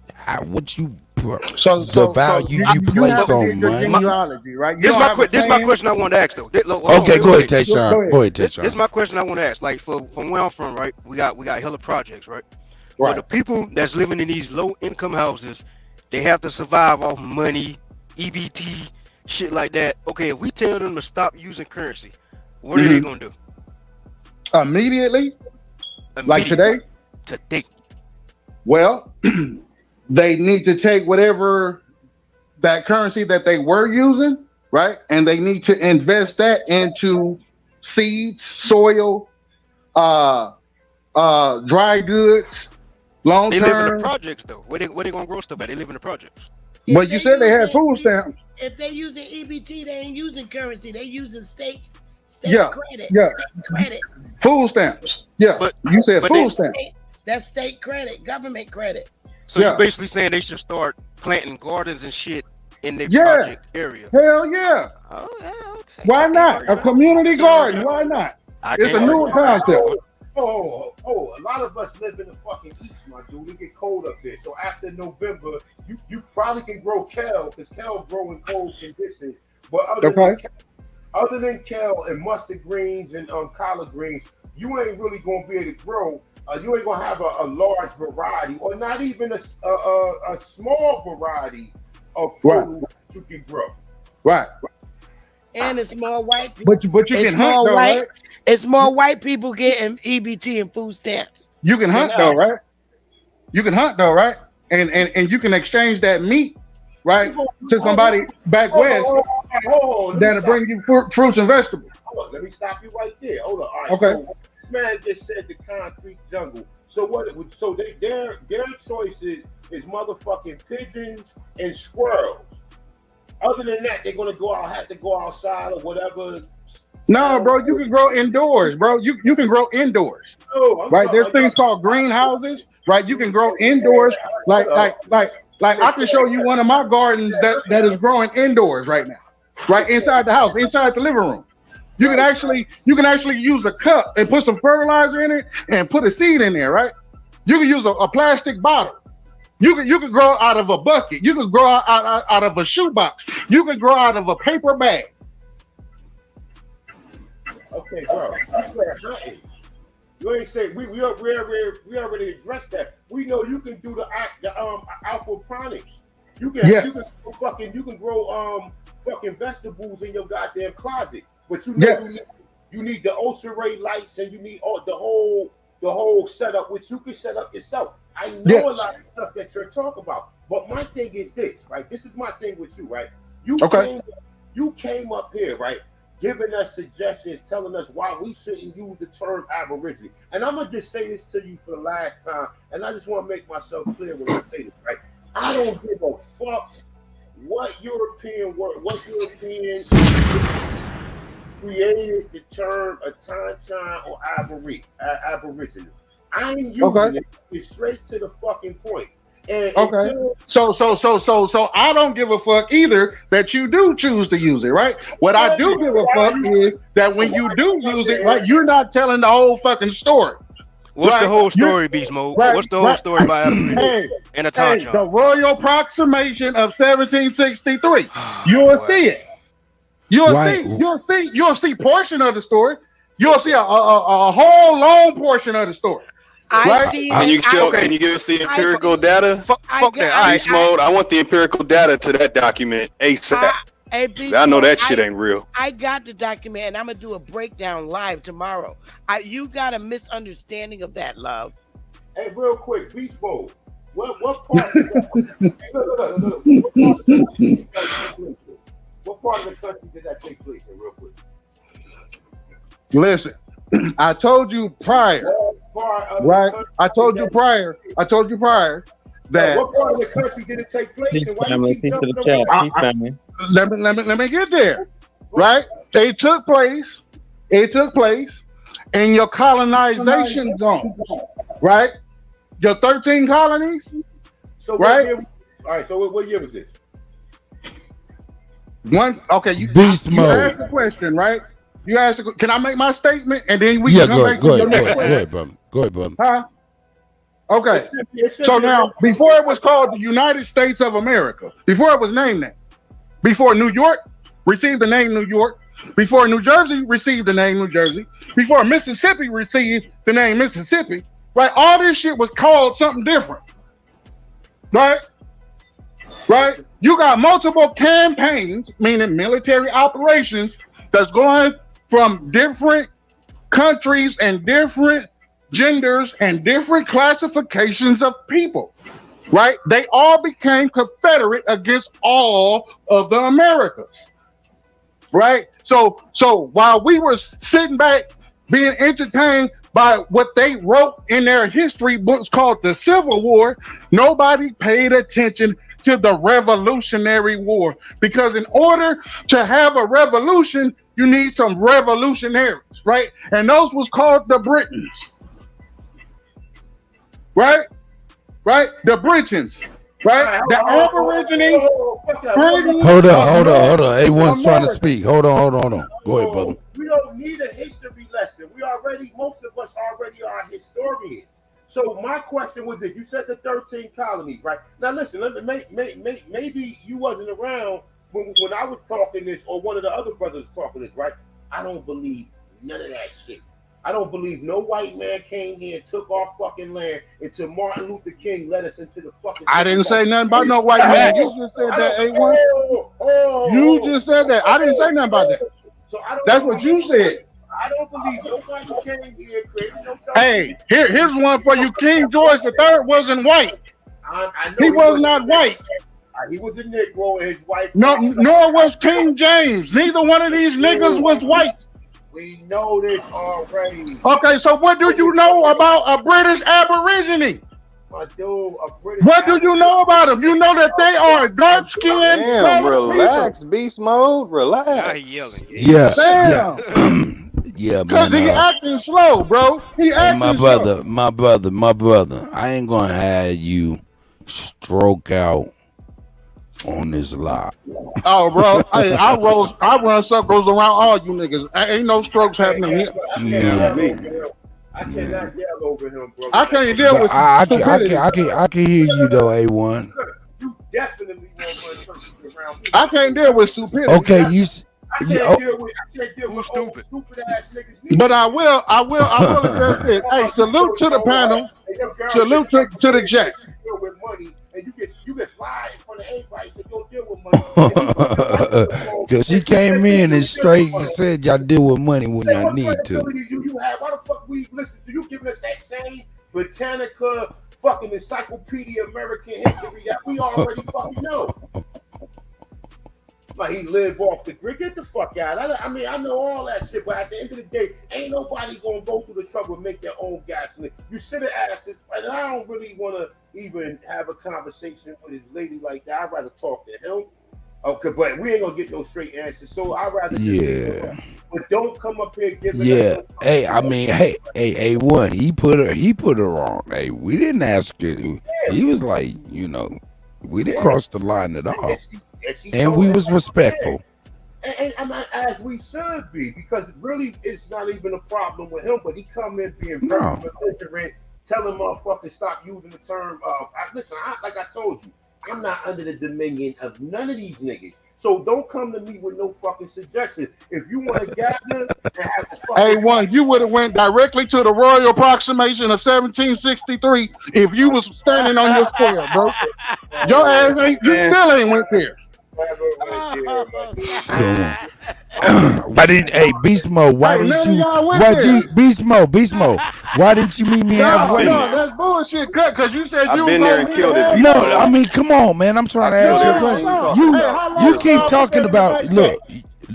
what you. The value you place on money. Right? This is my question I want to ask though. Okay, go ahead, Tayshawn. Go ahead, Tayshawn. This is my question I want to ask. Like from where I'm from, right? We got hella projects, right? For the people that's living in these low income houses, they have to survive off money, EBT, shit like that. Okay, if we tell them to stop using currency, what are they gonna do? Immediately? Like today? Today. Well, they need to take whatever that currency that they were using, right? And they need to invest that into seeds, soil, dry goods, long term. They live in the projects though. Where they gonna grow stuff at? They live in the projects. But you said they had food stamps. If they using EBT, they ain't using currency. They using state credit. Yeah. State credit. Food stamps. Yeah. But you said food stamps. That's state credit, government credit. So you're basically saying they should start planting gardens and shit in their project area. Hell yeah. Oh, yeah, okay. Why not? A community garden. Why not? It's a new concept. Oh, a lot of us live in the fucking east, my dude. It get cold up there. So after November, you probably can grow kale, because kale grow in cold conditions. But other than kale and mustard greens and collard greens, you ain't really gonna be able to grow. You ain't gonna have a large variety, or not even a small variety of food you can grow. Right. And it's more white people. But you can hunt though, right? It's more white people getting EBT and food stamps. You can hunt though, right? You can hunt though, right? And you can exchange that meat, right, to somebody back west that'll bring you fruits and vegetables. Hold on, let me stop you right there. Hold on. All right. Okay. So this man just said the concrete jungle. So what? So their choices is motherfucking pigeons and squirrels. Other than that, they're gonna have to go outside or whatever. No, bro, you can grow indoors, bro. You can grow indoors, right? There's things called greenhouses, right? You can grow indoors, like I can show you one of my gardens that is growing indoors right now, right inside the house, inside the living room. You can actually use a cup and put some fertilizer in it and put a seed in there, right? You can use a plastic bottle. You can grow out of a bucket. You can grow out of a shoebox. You can grow out of a paper bag. Okay, bro. You ain't say we already addressed that. We know you can do the aquaponics. You can grow fucking vegetables in your goddamn closet. But you know you need the ultra ray lights, and you need the whole setup, which you can set up yourself. I know a lot of stuff that you're talking about. But my thing is this, right? This is my thing with you, right? You came up here, right? Giving us suggestions, telling us why we shouldn't use the term Aborigine. And I'm gonna just say this to you for the last time, and I just want to make myself clear when I say this, right? I don't give a fuck what European created the term a Tanshan or Aboriginal. I ain't using it. It's straight to the fucking point. And so I don't give a fuck either that you do choose to use it, right? What I do give a fuck is that when you do use it, right, you're not telling the whole fucking story. What's right? the whole story, Beast Mode? Right, What's the whole story about Aborigine and a hey, Tanchan? the Royal Proclamation of 1763. You will see it. You'll see portion of the story. You'll see a whole long portion of the story. I see Can you show? Okay. Can you give us the empirical data? Fuck that. All right. Beast Mode. I want the empirical data to that document ASAP. I know that shit ain't real. I got the document, and I'm gonna do a breakdown live tomorrow. You got a misunderstanding of that, love. Hey, real quick, Beast Mode. What part? What part of the country did that take place in, real quick? Listen, I told you prior, right? I told you prior that. What part of the country did it take place? Peace, And why family. you keep Peace to the jumping chat. around? Peace, family. Let me get there, right? It took place in your colonization zone, right? Your 13 colonies, So right? All right. So what year was this? Okay, Beast you mode. asked the question, right? You asked. Can I make my statement and then we Yeah, can come back to your next question? Go ahead, brother. Huh? Okay. So now, before it was called the United States of America, before it was named that, before New York received the name New York, before New Jersey received the name New Jersey, before Mississippi received the name Mississippi, right? All this shit was called something different, right? Right? You got multiple campaigns, meaning military operations, that's going from different countries and different genders and different classifications of people, right? They all became Confederate against all of the Americas, right? So while we were sitting back being entertained by what they wrote in their history books called the Civil War, nobody paid attention to the Revolutionary War, because in order to have a revolution, you need some revolutionaries, right? And those was called the Britons, right? The Britons, right? The Aborigine. Hold on. A1's trying to speak. Hold on. Go ahead, brother. We don't need a history lesson. Most of us already are historians. So my question was this: you said the 13 colonies, right? Now listen, maybe you wasn't around when I was talking this, or one of the other brothers was talking this, right? I don't believe none of that shit. I don't believe no white man came here and took our fucking land until Martin Luther King led us into the fucking. I didn't say nothing about no white man. You just said that, A1. You just said that. I didn't say nothing about that. So I don't. That's what you said. I don't believe nobody came here created no. Hey, here's one for you. King George III wasn't white. I know he was not white. He was a Negro, and his wife. No, nor was King James. Neither one of these niggas was white. We know this already. Okay, so what do you know about a British Aborigine? My dude, a British. What do you know about them? You know that they are dark skinned. Damn, relax, Beast Mode. Relax. Yeah. Damn. Yeah, Cause man. he acting slow, bro. He acting my slow. brother. I ain't gonna have you stroke out on this lie. Oh, bro. Hey, I run circles around all you niggas. Ain't no strokes happening here. I cannot yell over him, bro. I can't deal with I can hear you though, A1. You definitely won't run circles around me. I can't deal with stupidity. Okay, I can't deal with stupid ass niggas. But I will address this. Hey, salute to the panel. Salute to the jack. With money, and you get slide in front of everybody, so you'll deal with money. Cause she came in and straight said y'all deal with money when y'all need to. You have, why the fuck we listen to you giving us that same Britannica fucking Encyclopedia American history that we already fucking know? Like he lived off the grid. Get the fuck out. I mean, I know all that shit, but at the end of the day, ain't nobody gonna go through the trouble to make their own gasoline. You should have asked this, and I don't really want to even have a conversation with his lady like that. I'd rather talk to him. Okay, but we ain't gonna get no straight answers. So I'd rather but don't come up here giving Hey, I mean, hey, A1, he put her wrong. Hey, we didn't ask you. He was like, we didn't cross the line at all. And we was respectful. And I'm not as we should be, because really it's not even a problem with him, but he come in being very belligerent, telling motherfuckers stop using the term. Listen, like I told you, I'm not under the dominion of none of these niggas. So don't come to me with no fucking suggestions. If you want to gather and have a fucking A1, you would have went directly to the royal proclamation of 1763 if you was standing on your square, bro. Your ass ain't, you still ain't went there. Come on. Why didn't Beast Mode? Why Beast Mode? Why didn't you meet me halfway? No, that's bullshit, cut. Because you said you I've been there and killed it. No, I mean, come on, man. I'm trying to ask you a question. You keep talking about. Look,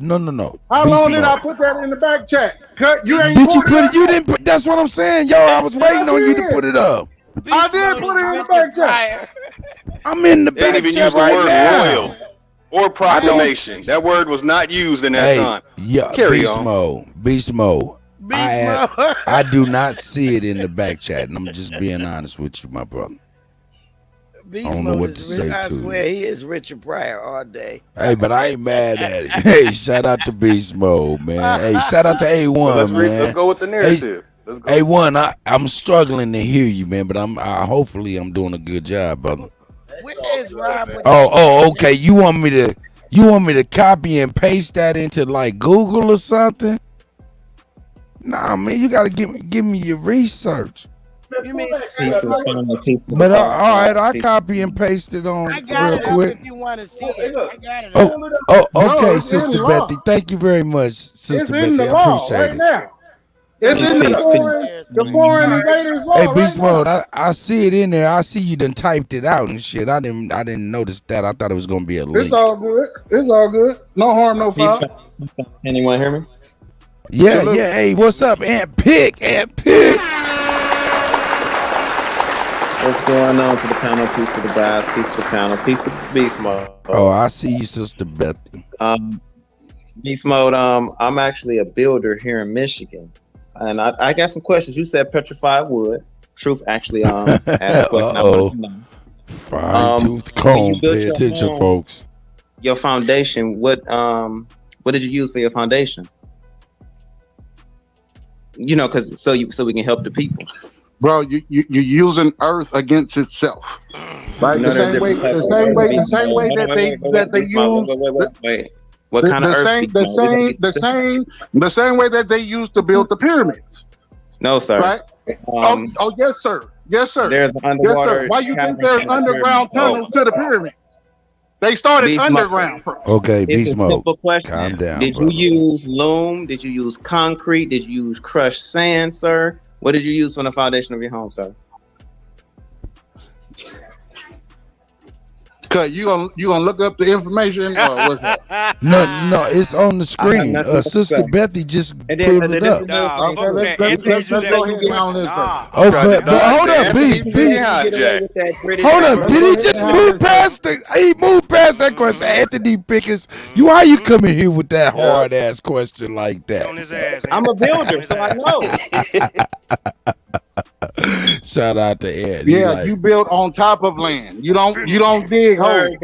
no. How long did I put that in the back chat? Cut. You ain't. Did you put it? You didn't put. That's what I'm saying, yo. I was waiting on you to put it up. I did put it in the back chat. I'm in the They didn't back even chat use the right word now. royal or proclamation. That word was not used in that time. Yeah, Carry Beast on. Mode. Beast Mode. I do not see it in the back chat, and I'm just being honest with you, my brother. Beast I don't know Mode what is to say I to swear he is Richard Pryor all day. Hey, but I ain't mad at it. Hey, shout out to Beast Mode, man. Hey, shout out to A1, man. Let's go with the narrative. A1, I'm struggling to hear you, man, but hopefully I'm doing a good job, brother. Where is Rob? Okay. You want me to copy and paste that into like Google or something? Nah, man, you gotta give me your research. You mean But all right, I copy and paste it on real quick. if you want to see it. I got it. Okay, Sister Betty. Thank you very much, Sister Betty. I appreciate it. Now. It's in the foreign invaders law. Hey, Beast Mode, I see it in there. I see you done typed it out and shit. I didn't notice that. I thought it was gonna be a link. It's all good. It's all good. No harm, no foul. Anyone hear me? Yeah. Hey, what's up, Aunt Pick? What's going on to the panel? Peace to the guys. Peace to the panel. Peace to Beast Mode. Oh, I see you, Sister Betty. Beast Mode. I'm actually a builder here in Michigan, and I got some questions. You said petrified wood. Truth actually asked a question. Fine-tooth comb. Pay attention, folks. Your foundation. What did you use for your foundation? You know, so we can help the people. Bro, you're using earth against itself, right? The same way that they use. What kind of earth? The same way that they used to build the pyramids. No, sir. Right? Yes, sir. Yes, sir. There's underwater. Yes, sir. Why you think there's underground tunnels to the pyramids? They started underground first. Okay, Beast Mode. Simple question. Calm down. Did you use loam? Did you use concrete? Did you use crushed sand, sir? What did you use for the foundation of your home, sir? Cut. You gonna look up the information or what's that? No, it's on the screen. Sister Betty just pulled it up. Let's go ahead and on this. But hold up, Beast. Hold up. Did he just move past he moved past that question? Anthony Pickens, how you come in here with that hard ass question like that? I'm a builder, so I know. Shout out to Ed. Yeah, you build on top of land. You don't dig holes.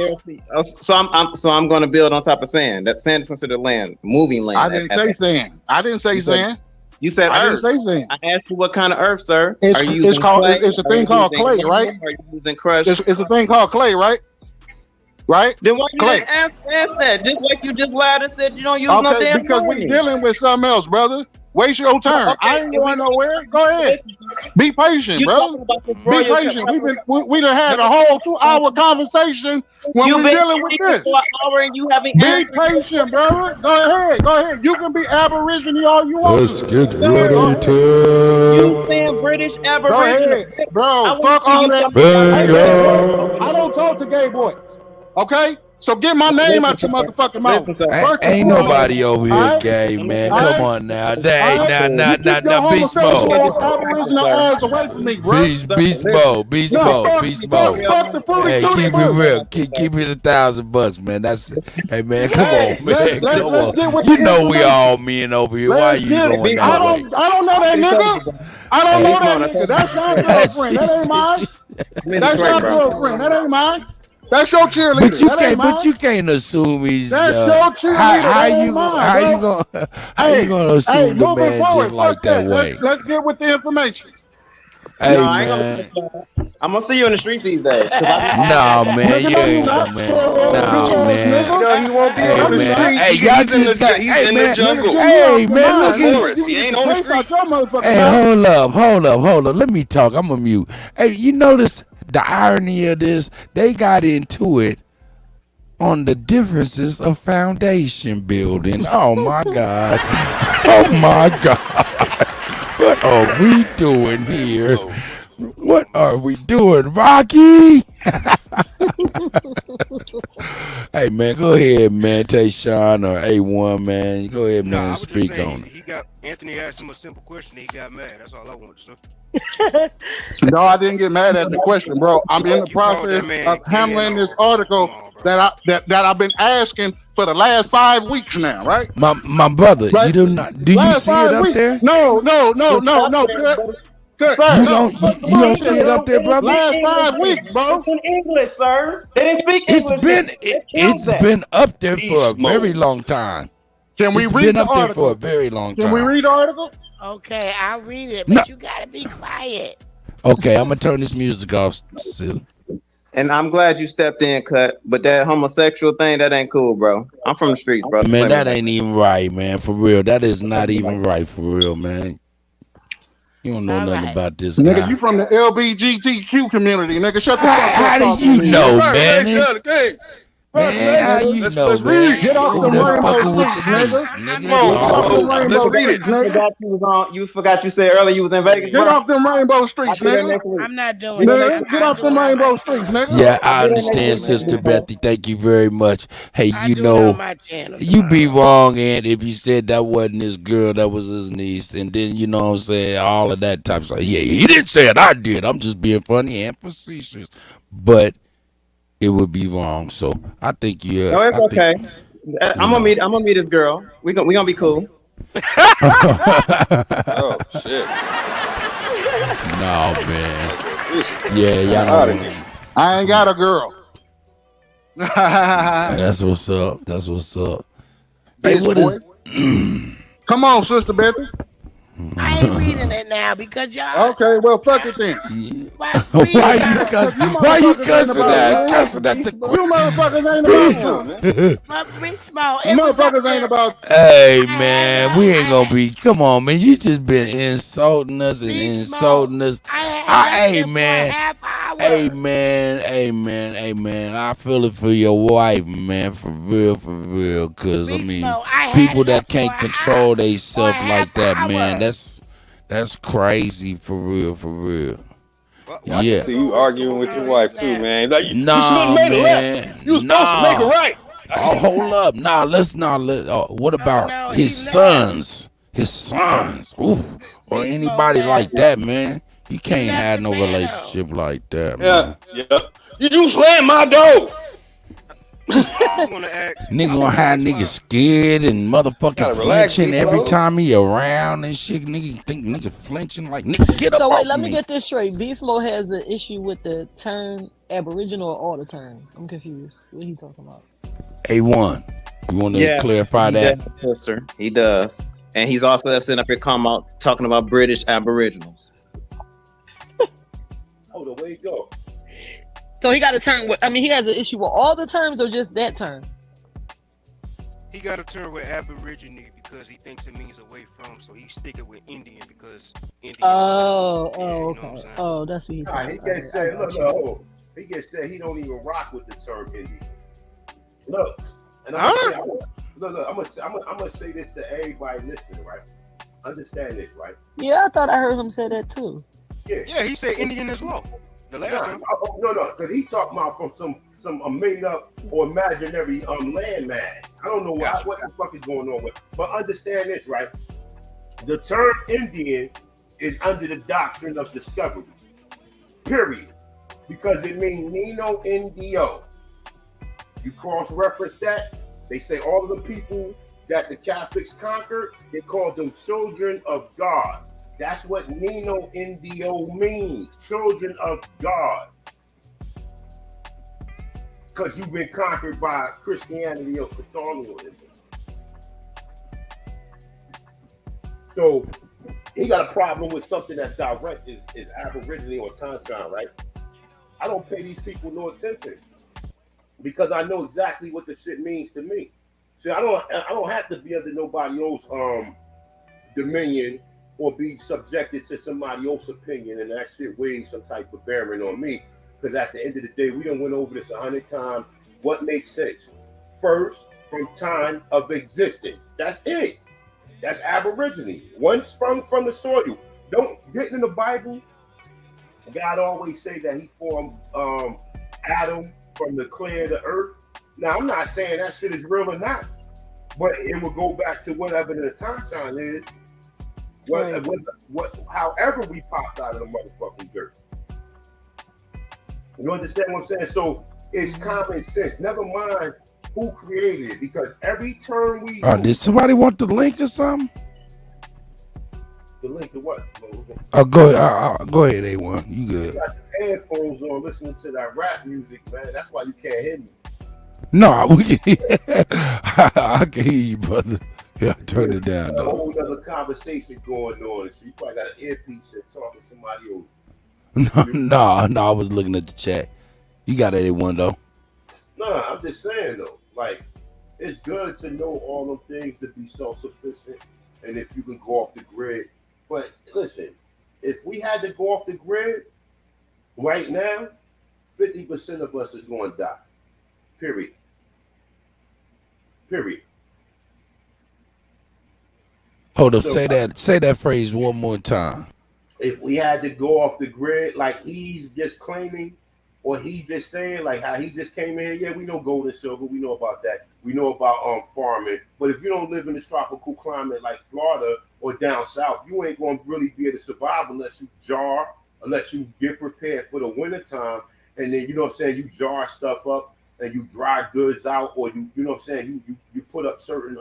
So I'm going to build on top of sand. That sand is considered land, moving land. I didn't say sand. I didn't say sand. You said earth. I didn't say sand. I asked you what kind of earth, sir. Are you using clay? It's a thing called clay, right? Are you using crushed? It's a thing called clay, right? Right? Then why you didn't ask that? Just like you just lied and said you don't use no damn because we're dealing with something else, brother. Waste your turn. Okay, I ain't going nowhere. Go ahead. Be patient, brother. Be patient. We done had a whole 2-hour conversation when we're dealing with this. For an hour and you haven't Be patient, brother. Go ahead. You can be Aborigine all you want. Let's get ready to. You saying British Aborigine? Go ahead, bro. Fuck all that. I don't talk to gay boys. Okay? So get my name out your motherfucking mouth. Ain't nobody over here gay, man. Come on now. Now, Beast Mode. Beast Mode. Hey, keep it real. Keep it $1,000, man. Hey, man, come on, man. Come on. You know we all men over here. Why are you going that way? I don't know that nigga. I don't know that nigga. That's your girlfriend. That ain't mine. That's your girlfriend. That ain't mine. That's your cheerleader. But you That ain't can't. mine. But you can't assume he's. That's your cheerleader. How That ain't you mine, how you bro. gonna how you gonna assume the moving man forward. just like Fuck that that. way? Let's get with the information. Hey No, I ain't gonna. man. I'm gonna see you in the streets these days. 'Cause I be Nah, man, Nigga, you no, you ain't not. no man. Bitch Nah, ass man. nigga. No, he won't be Hey on the man. street. Hey, y'all He's in just the got. he's Hey in the man. jungle. Hey man, look In the at. forest. He ain't on the street. Hey, hold up. Let me talk. I'm a mute. Hey, you notice the irony of this? They got into it on the differences of foundation building. Oh my God. Oh my God. What are we doing here? What are we doing, Rocky? Hey man, go ahead, man. Tayshawn or A1, man. Go ahead, man, Nah, I and was just speak saying on it. he got Anthony asked him a simple question. He got mad. That's all I wanted to say. No, I didn't get mad at the question, bro. I'm in the You called process that man of gay and handling this all. article that I've been asking for the last 5 weeks now, right? My brother, Right. you do not. Do you Last see it 5 up weeks. there? No. Cut. You No. don't. You don't see it up there, brother. Last 5 weeks, bro. It's in English, sir. They didn't speak It's English. been They killed it's that. been up there for a Beast very mode. long time. Can we It's read been the up there for a article? very long Can we time. read the article? Okay, I'll read it, No. but you gotta be quiet. Okay, I'm gonna turn this music off, sis. And I'm glad you stepped in, Cut. But that homosexual thing, that ain't cool, bro. I'm from the streets, bro. Man, that ain't even right, man. For real, that is not even right. For real, man. You don't know All nothing right. about this Nigga, guy. you from the LBGTQ community, nigga. Shut the fuck up. How do talking you to me, know, nigga. man? Okay. Man, how you Let's know, man? Get You off over them there rainbow fucking with streets, your nigga. niece, Come nigga. on, Get off them bro. rainbow Let's read streets, it. nigga. You forgot you said earlier you was in Vegas, Get bro. off them rainbow I'll streets, be there nigga. next week. I'm not doing it. Nigga, get I'm off them doing all rainbow my streets, channels. nigga. Yeah, I'll I be there next understand, week, man. Sister Bethy. Thank you very much. Hey, I you do it on know, my channel you be tomorrow. wrong, and if you said that wasn't his girl, that was his niece, and then you know what I'm saying, all of that type of stuff. Yeah, he didn't say it, I did. I'm just being funny and facetious, but it would be wrong. So I think you, No, it's I think okay. you know. I'm gonna meet this girl. We gonna be cool. Oh shit. No, man. Yeah, y'all Out know of what. here. I ain't got a girl. That's what's up. That's what's up. Hey, Bitch what boy. is? Come on, Sister Betty. I ain't reading it now because y'all. Okay, well, fuck it then. Why you cuss? Why you cussing that? Cussing at the You motherfuckers ain't about to. But Beast Mode, You it was up motherfuckers ain't there. about. Hey man, we ain't gonna be. Come on, man. You just been insulting us and Beast Mode. insulting us. I had Hey left there for a man. half hour. Hey man. I feel it for your wife, man. For real. Cause I Beast mean, Mode, I had people it that up for can't a control for a themselves half like that, man. hour. That's crazy. For real. I can see you arguing with your wife too, man. Like you should have Nah, made a left. man. You was supposed to make a Nah. right. Oh, hold up. Nah, let's not let. What about no, his he left. sons? His sons. Ooh. Or Beast anybody Mode like left. that, man. You can't left have the no man relationship like that, man. Yeah. You slammed my door. I want to ask. Nigga gonna have niggas scared and motherfucking Gotta relax, flinching Beast every Mode. time he around and shit. Nigga think nigga flinching like nigga get up So wait, off let me me. get this straight. Beast Mode has an issue with the term Aboriginal or all the terms. I'm confused. What he talking about? A1. You want to Yeah, clarify he that? does, sister. He does. And he's also sitting up here talking about British Aboriginals. Oh, the way you go. So he got a term with. I mean, he has an issue with all the terms or just that term. He got a term with Aborigine because he thinks it means away from, so he's sticking with Indian because Indian. Okay. Oh, that's what he's Nah, saying. he gets said, look. He gets said he don't even rock with the term Indian. Look, and I'm gonna say this to everybody listening, right? Understand this, right? Yeah, I thought I heard him say that too. Yeah, he said Indian is law. The last time. No, because he talking about from some made up or imaginary landmass. I don't know what the fuck is going on with. But understand this, right? The term Indian is under the doctrine of discovery. Period. Because it means Nino Indio. You cross-reference that, they say all of the people that the Catholics conquered, they called them children of God. That's what Nino Indio means, children of God. because you've been conquered by Christianity or Catholicism. So he got a problem with something that's direct, is Aborigine or Tonson, right? I don't pay these people no attention because I know exactly what the shit means to me. See, I don't have to be under nobody else's dominion or be subjected to somebody else's opinion, and that shit weighs some type of bearing on me. Because at the end of the day, we done went over this 100 times. What makes sense? First, from time of existence. That's it. That's Aborigine. One sprung from the soil. Don't get in the Bible. God always say that he formed Adam from the clay of the earth. Now, I'm not saying that shit is real or not, but it will go back to whatever the Tonson is. However we popped out of the motherfucking dirt. You understand what I'm saying? So it's common sense. Never mind who created it, because every term we use, Did somebody want the link or something? the link to what? Go ahead, A1. You good? You got the headphones on listening to that rap music, man. That's why you can't hear me. No, we can. I can hear you, brother. Yeah, turn it down A though. whole other conversation going on. So you probably got an earpiece and talking to somebody else. No, I was looking at the chat. You got A1 though. No, I'm just saying though, like, it's good to know all them things to be self-sufficient, and if you can go off the grid. But listen, if we had to go off the grid right now, 50% of us is going to die. Period. Hold up, say that phrase one more time. If we had to go off the grid, like he's just claiming, or he just saying, like how he just came in here, yeah, we know gold and silver, we know about that. We know about farming. But if you don't live in a tropical climate like Florida or down south, you ain't going to really be able to survive unless you jar, unless you get prepared for the winter time. And then, you know what I'm saying, you jar stuff up and you dry goods out, or you know what I'm saying, you put up certain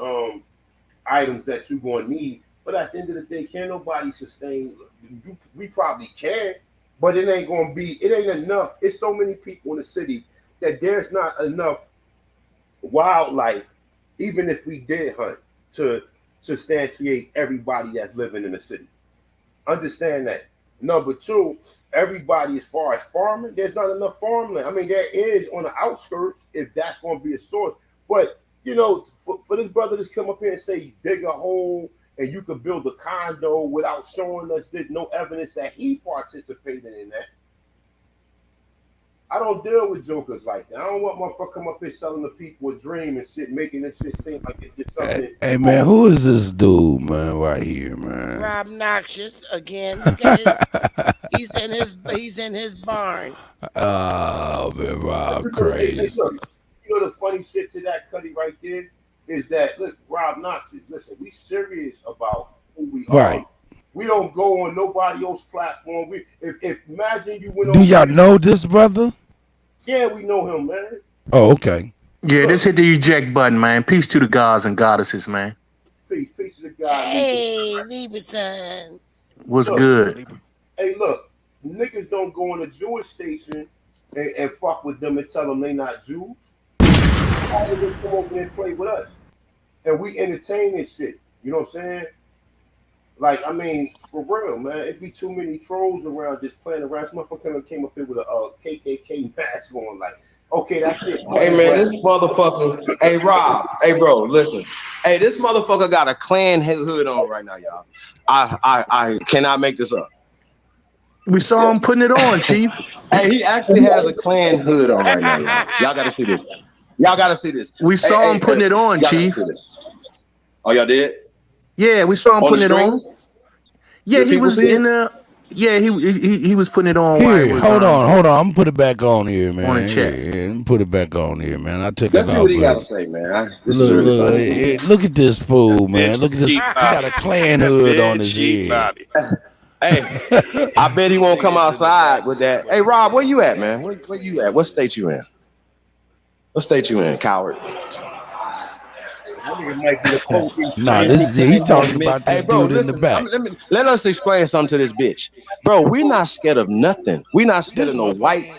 items that you're going to need. But at the end of the day, can't nobody sustain. We probably can, but it ain't going to be, it ain't enough. It's so many people in the city that there's not enough wildlife, even if we did hunt, to substantiate everybody that's living in the city. Understand that. Number two, everybody, as far as farming, there's not enough farmland. I mean, there is on the outskirts, if that's going to be a source. But, you know, for this brother to come up here and say, dig a hole and you could build a condo without showing us there's no evidence that he participated in that. I don't deal with jokers like that. I don't want motherfucker come up here selling the people a dream and shit, making this shit seem like it's just something. Hey man, who is this dude, man, right here, man? Rob Noxious again. Look at his, he's in his barn. Oh man, Rob crazy. Hey, look, you know the funny shit to that, Cuddy, right there, is that, look, Rob Noxious, listen, we serious about who we are. We don't go on nobody else's platform. If imagine you went on. Do y'all know this brother? Yeah, we know him, man. Oh, okay. Yeah, just hit the eject button, man. Peace to the gods and goddesses, man. Peace to the God. Hey, Lieberson. What's good? Hey, look, niggas don't go on a Jewish station and fuck with them and tell them they not Jews. All of them come over there and play with us. And we entertain this shit. You know what I'm saying? Like, I mean, for real, man, it'd be too many trolls around just playing around. This motherfucker came up here with a KKK mask on, like, okay, that's it. Hey, man, this motherfucker. Hey, Rob. Hey, bro, listen. Hey, this motherfucker got a Klan hood on right now, y'all. I cannot make this up. We saw him putting it on, Chief. Hey, he actually has a Klan hood on right now, y'all. Y'all got to see this. Y'all got to see this. We saw him putting it on, Chief. Oh, y'all did? Yeah, we saw him putting it on. Yeah, he was in the. Yeah, he was putting it on. Here, hold on. I'm gonna put it back on here, man. On the chat. Yeah, put it back on here, man. I took Let's it see off. what he got to say, man. Look at this fool, man. Look at this. He got a Klan hood on his head. Hey, I bet he won't come outside with that. Hey, Rob, where you at, man? Where you at? What state you in? What state you in, coward? might be a cold. Nah, he's talking about this Hey, bro, dude in the listen. back. Let us explain something to this bitch, bro. We're not scared of nothing. We're not scared of no white.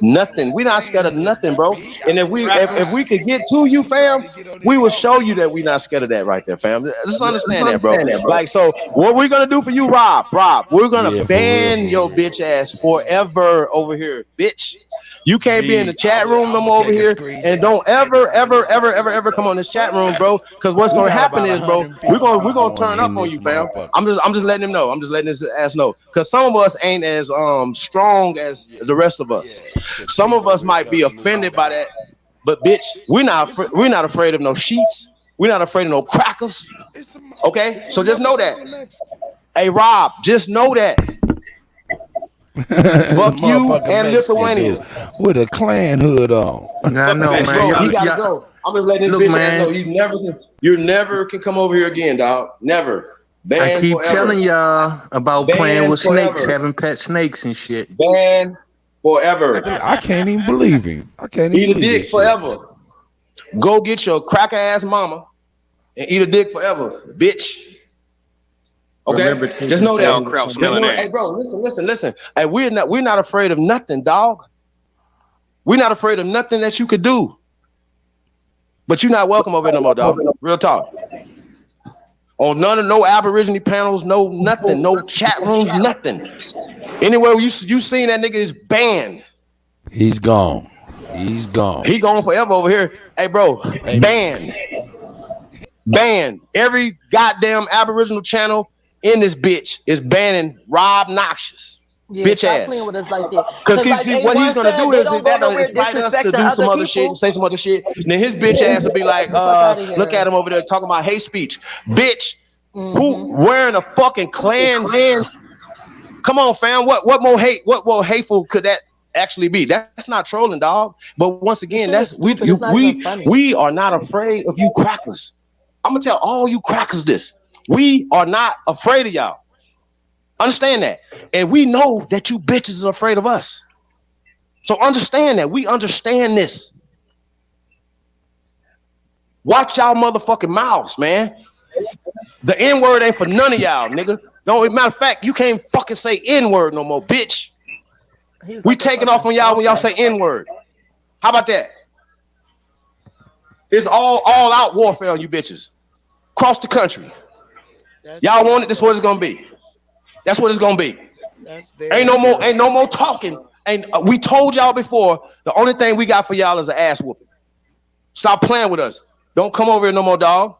Nothing. We're not scared of nothing, bro. And if we could get to you, fam, we will show you that we're not scared of that right there, fam. Just understand that, bro. Like, so what we're gonna do for you, Rob, we're gonna ban your bitch ass forever over here, bitch. You can't be in the chat room no more over here, and don't ever come on this chat room, bro. Because what's gonna happen is, bro, we're gonna turn up on you, fam. I'm just letting him know. I'm just letting his ass know, because some of us ain't as strong as the rest of us. Some of us might be offended by that, but bitch, we're not afraid of no sheets. We're not afraid of no crackers. Okay, so just know that. Hey, Rob, just know that. Fuck you and Lithuania with a Klan hood on. I know, man. Bro, he gotta go. I'm just letting this bitch ass know you never can come over here again, dog. Never. I keep telling y'all about playing with snakes, having pet snakes and shit. Ban forever. I can't even believe him. I can't even eat a believe dick forever. Go get your cracker ass mama and eat a dick forever, bitch. Okay, just know that. Hey, bro, listen. Hey, we're not afraid of nothing, dog. We're not afraid of nothing that you could do. But you're not welcome over here no more, dog. Real talk. On no Aborigine panels, no nothing, no chat rooms, nothing. Anywhere you seen that nigga is banned. He's gone. He's gone. He gone forever over here. Hey, bro, banned. Every goddamn Aboriginal channel in this bitch is banning Rob Noxious. Bitch ass. Because what he's gonna do is that'll incite us to do some other shit and say some other shit. And then his bitch ass will be like, look at him over there talking about hate speech. Bitch, who wearing a fucking Klan hand? Come on, fam. What more hateful could that actually be? That's not trolling, dog. But once again, we are not afraid of you crackers. I'm gonna tell all you crackers this. We are not afraid of y'all. Understand that. And we know that you bitches are afraid of us. So understand that. We understand this. Watch y'all motherfucking mouths, man. The N-word ain't for none of y'all, nigga. No, matter of fact, you can't fucking say N-word no more, bitch. We take it off on y'all when y'all say N-word. How about that? It's all out warfare on you bitches. Across the country. Y'all want it, this is what it's gonna be. That's what it's gonna be. Ain't no more talking. We told y'all before, the only thing we got for y'all is an ass whooping. Stop playing with us. Don't come over here no more, dog.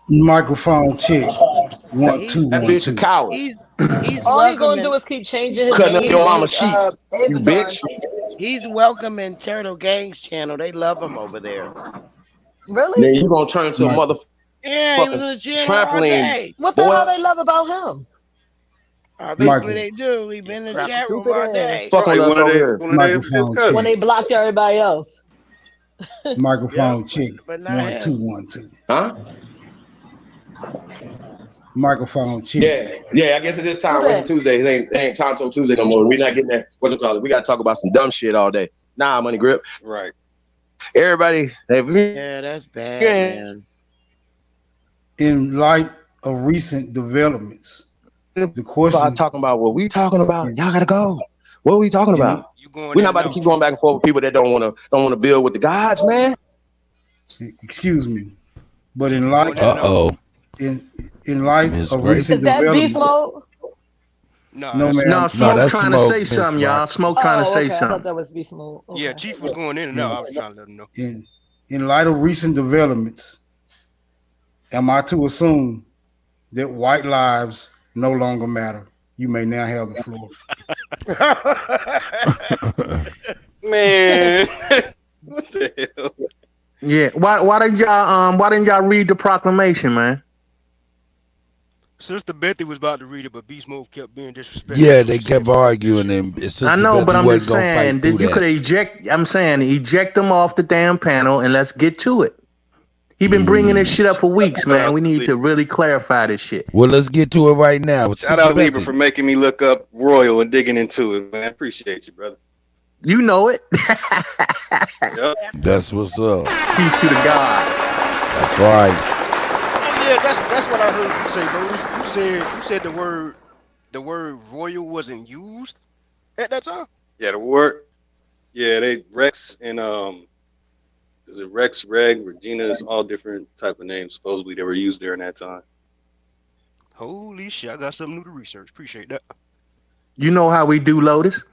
Microphone check. 1 2 That 1 bitch 2. a coward. All he's gonna do is keep changing his Cutting up names your and, mama sheets, you bitch. He's welcoming Turtle Gang's channel. They love him over there. Really? Then you gonna turn to a motherfucker. Yeah, he was in the channel all day. What the hell they love about him? Obviously they do. He been in the chat room all day. Fuck on us over here. Microphone check. When they blocked everybody else. Microphone check. But not 1 2 1 2. Huh? Microphone check. Yeah. I guess at this time, it's Tuesday. It ain't Tonto Tuesday no more. We're not getting that. What you call it? We gotta talk about some dumb shit all day. Nah, money grip. Right. Everybody. Yeah, that's bad, man. In light of recent developments, the question talking about what we talking about. Y'all gotta go. What are we talking about? We're not about to keep going back and forth with people that don't want to build with the gods, man. Excuse me, but in light, in light of Is recent that developments, beast mode? no, man. No, Smoke trying to say something, y'all. Smoke trying to say I thought something. that was beast mode. Okay. Yeah, Chief was going in and out. I was trying to let him know. In light of recent developments, am I to assume that white lives no longer matter? You may now have the floor. Man, what the hell? Yeah, why didn't y'all read the proclamation, man? Sister Betty was about to read it, but Beast Mode kept being disrespectful. Yeah, they kept arguing, and I know, but I'm just saying that you could eject. I'm saying eject them off the damn panel, and let's get to it. He been bringing this shit up for weeks, man. We need to really clarify this shit. Well, let's get to it right now. Shout out Lieber for making me look up Royal and digging into it, man. Appreciate you, brother. You know it. Yep. That's what's up. Peace to the God. That's right. Oh yeah, that's what I heard you say, bro. You said the word royal wasn't used at that time. Yeah, the word. Yeah, they Rex and is it Rex, Reg, Regina is all different type of names. Supposedly they were used during that time. Holy shit, I got something new to research. Appreciate that. You know how we do, Lotus.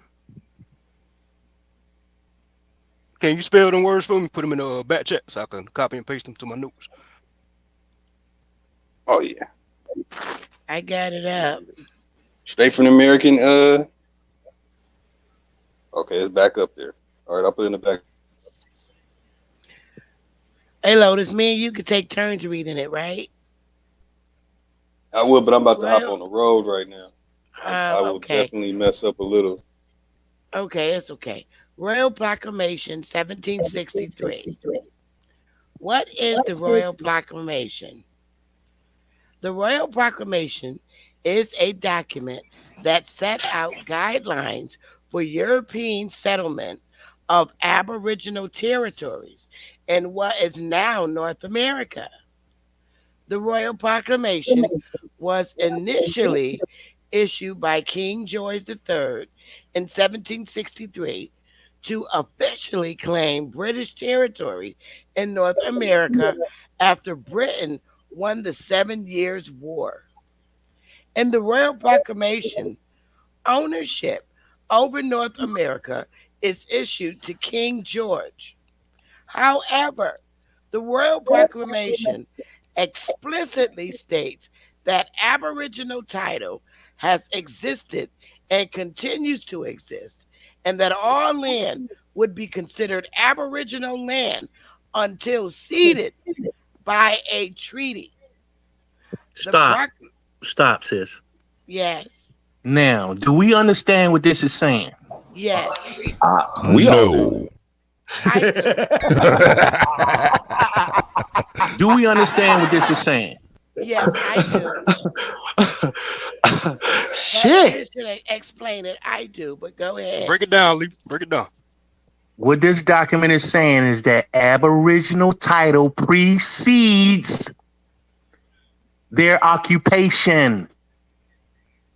Can you spell them words for me? Put them in the back chat so I can copy and paste them to my notes. Oh yeah. I got it up. Straight from the American. Okay, it's back up there. All right, I'll put it in the back. Hey, Lotus, me and you could take turns reading it, right? I would, but I'm about to hop Well, on the road right now. I will okay. definitely mess up a little. Okay, it's okay. Royal Proclamation 1763. What is the Royal Proclamation? The Royal Proclamation is a document that set out guidelines for European settlement of Aboriginal territories in what is now North America. The Royal Proclamation was initially issued by King George III in 1763 to officially claim British territory in North America after Britain won the 7 Years' War. In the Royal Proclamation, ownership over North America is issued to King George. However, the Royal Proclamation explicitly states that Aboriginal title has existed and continues to exist, and that all land would be considered Aboriginal land until ceded by a treaty. Stop, sis. Yes. Now, do we understand what this is saying? Yes. We all do. Do we understand what this is saying? Yes, I do. Shit. Explain it. I do, but go ahead. Break it down, Lee. Break it down. What this document is saying is that Aboriginal title precedes their occupation.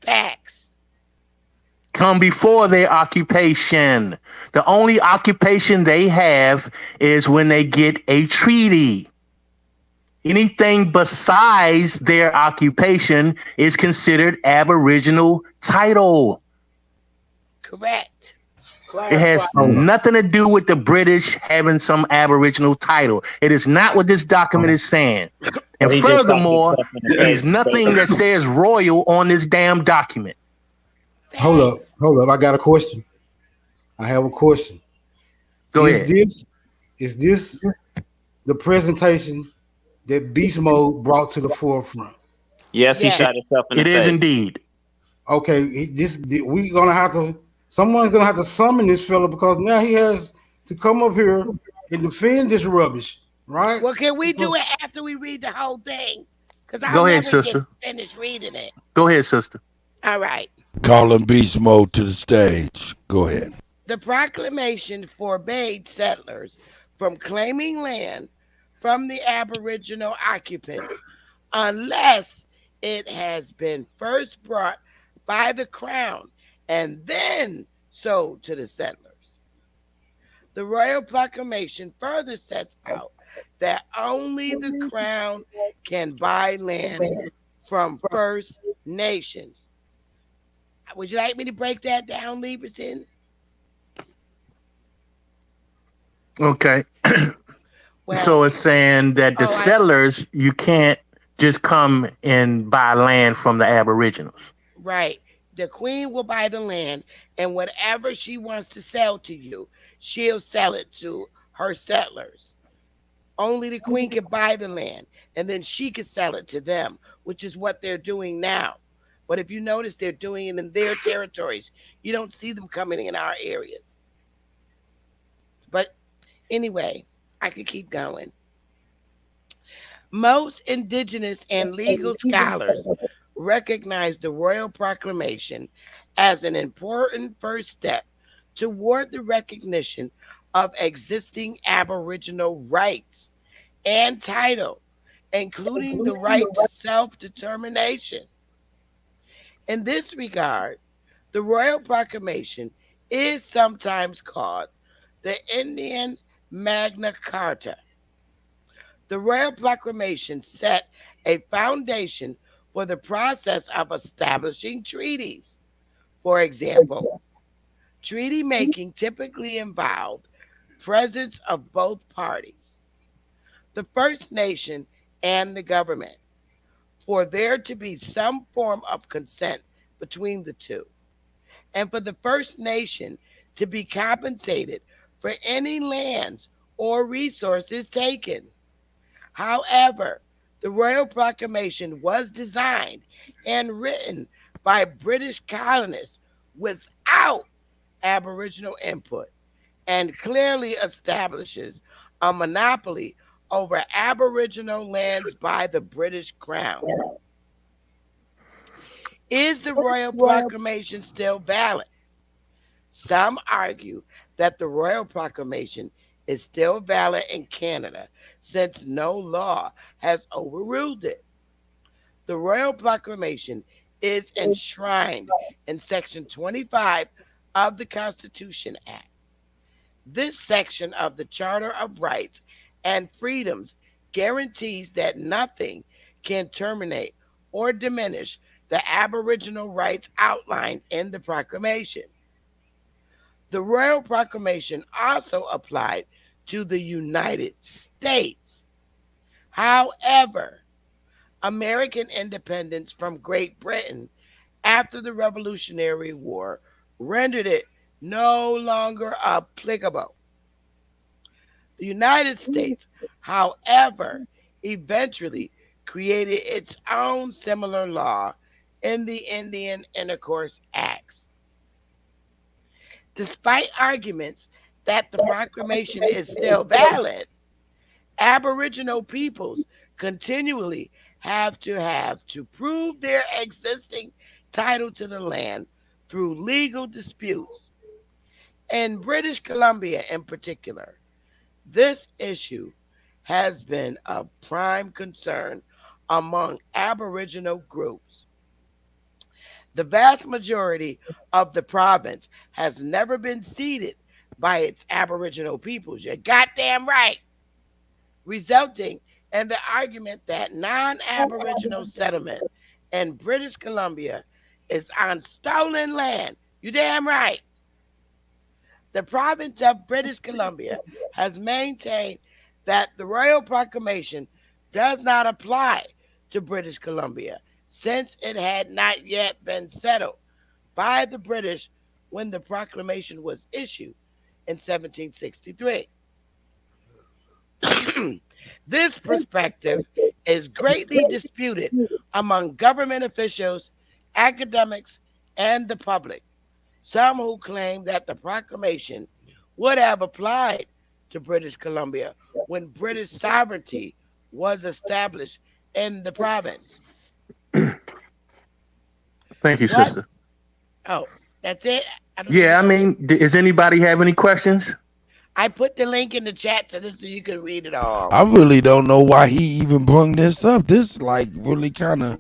Facts. Come before their occupation. The only occupation they have is when they get a treaty. Anything besides their occupation is considered Aboriginal title. Correct. It has nothing to do with the British having some Aboriginal title. It is not what this document is saying. And furthermore, there's nothing that says royal on this damn document. Hold up. I got a question. I have a question. Go ahead. Is this the presentation that Beast Mode brought to the forefront? Yes, he shot himself in the face. It is indeed. Okay, someone's gonna have to summon this fella because now he has to come up here and defend this rubbish, right? Well, can we do it after we read the whole thing? Because Go ahead, sister. Finish reading it. Go ahead, sister. All right. Calling Beast Mode to the stage. Go ahead. The proclamation forbade settlers from claiming land from the Aboriginal occupants unless it has been first brought by the Crown and then sold to the settlers. The Royal Proclamation further sets out that only the Crown can buy land from First Nations. Would you like me to break that down, Lieberson? Okay. So it's saying that the settlers, you can't just come and buy land from the Aboriginals. Right. The Queen will buy the land, and whatever she wants to sell to you, she'll sell it to her settlers. Only the Queen can buy the land, and then she can sell it to them, which is what they're doing now. But if you notice, they're doing it in their territories. You don't see them coming in our areas. But anyway, I could keep going. Most indigenous and legal scholars recognize the Royal Proclamation as an important first step toward the recognition of existing Aboriginal rights and title, including the right to self-determination. In this regard, the Royal Proclamation is sometimes called the Indian Magna Carta. The Royal Proclamation set a foundation for the process of establishing treaties. For example, treaty making typically involved presence of both parties, the First Nation and the government, for there to be some form of consent between the two, and for the First Nation to be compensated for any lands or resources taken. However, the Royal Proclamation was designed and written by British colonists without Aboriginal input and clearly establishes a monopoly over Aboriginal lands by the British Crown. Is the Royal Proclamation still valid? Some argue that the Royal Proclamation is still valid in Canada since no law has overruled it. The Royal Proclamation is enshrined in Section 25 of the Constitution Act. This section of the Charter of Rights and Freedoms guarantees that nothing can terminate or diminish the Aboriginal rights outlined in the proclamation. The Royal Proclamation also applied to the United States. However, American independence from Great Britain after the Revolutionary War rendered it no longer applicable. The United States, however, eventually created its own similar law in the Indian Intercourse Acts. Despite arguments that the proclamation is still valid, Aboriginal peoples continually have to prove their existing title to the land through legal disputes. In British Columbia, in particular, this issue has been of prime concern among Aboriginal groups. The vast majority of the province has never been ceded by its Aboriginal peoples. You're goddamn right. Resulting in the argument that non-Aboriginal settlement in British Columbia is on stolen land. You damn right. The province of British Columbia has maintained that the Royal Proclamation does not apply to British Columbia since it had not yet been settled by the British when the proclamation was issued in 1763. This perspective is greatly disputed among government officials, academics, and the public. Some who claim that the proclamation would have applied to British Columbia when British sovereignty was established in the province. Thank you, sister. Oh, that's it? Yeah, I mean, does anybody have any questions? I put the link in the chat so you can read it all. I really don't know why he even brought this up. This like really kind of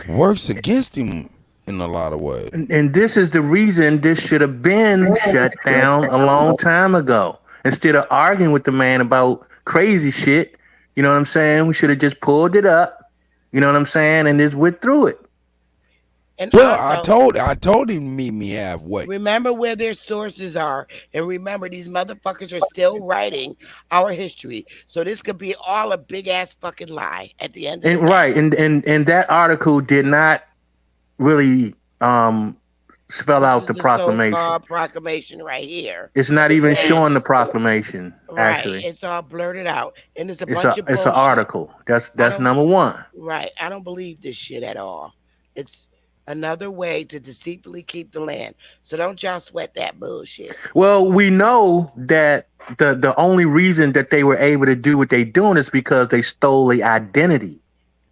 works against him in a lot of ways. And this is the reason this should have been shut down a long time ago. Instead of arguing with the man about crazy shit, you know what I'm saying? We should have just pulled it up, you know what I'm saying, and just went through it. And well, also, I told him to meet me halfway. Remember where their sources are, and remember these motherfuckers are still writing our history. So this could be all a big ass fucking lie at the end of the day. Right, and that article did not really spell out the proclamation. So-called proclamation right here. It's not even showing the proclamation. Actually, right. It's all blurted out, and it's a bunch of bullshit. It's an article. That's number one. Right. I don't believe this shit at all. It's another way to deceitfully keep the land. So don't y'all sweat that bullshit. Well, we know that the only reason that they were able to do what they're doing is because they stole the identity.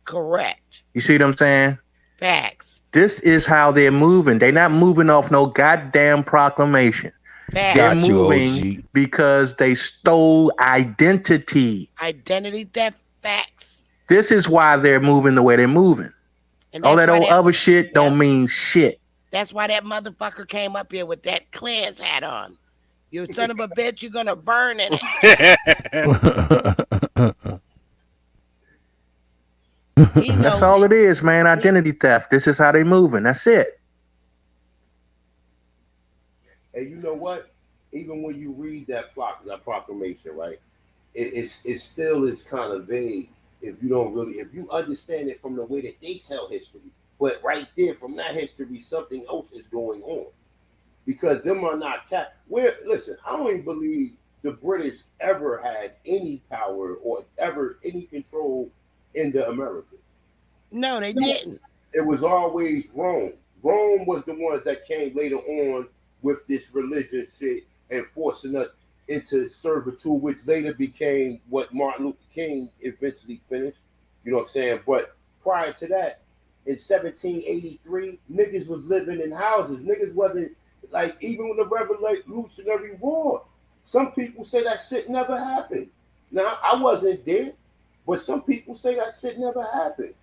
Correct. You see what I'm saying? Facts. This is how they're moving. They're not moving off no goddamn proclamation. They're Got you, moving OG. because they stole identity. Identity theft, facts. This is why they're moving the way they're moving. And All that's that why old other shit don't mean shit. That's why that motherfucker came up here with that Klans hat on. You son of a bitch, you're gonna burn in it. That's all it is, man. Identity theft. This is how they moving. That's it. And you know what? Even when you read that proclamation, right? It still is kind of vague if you don't really, if you understand it from the way that they tell history. But right there, from that history, something else is going on. Because them are not listen, I don't even believe the British ever had any power or ever any control in the Americas. No, they didn't. It was always Rome. Rome was the ones that came later on with this religion shit and forcing us into servitude, which later became what Martin Luther King eventually finished. You know what I'm saying? But prior to that, in 1783, niggas was living in houses. Niggas wasn't like, even with the Revolutionary War, some people say that shit never happened. Now, I wasn't there, but some people say that shit never happened.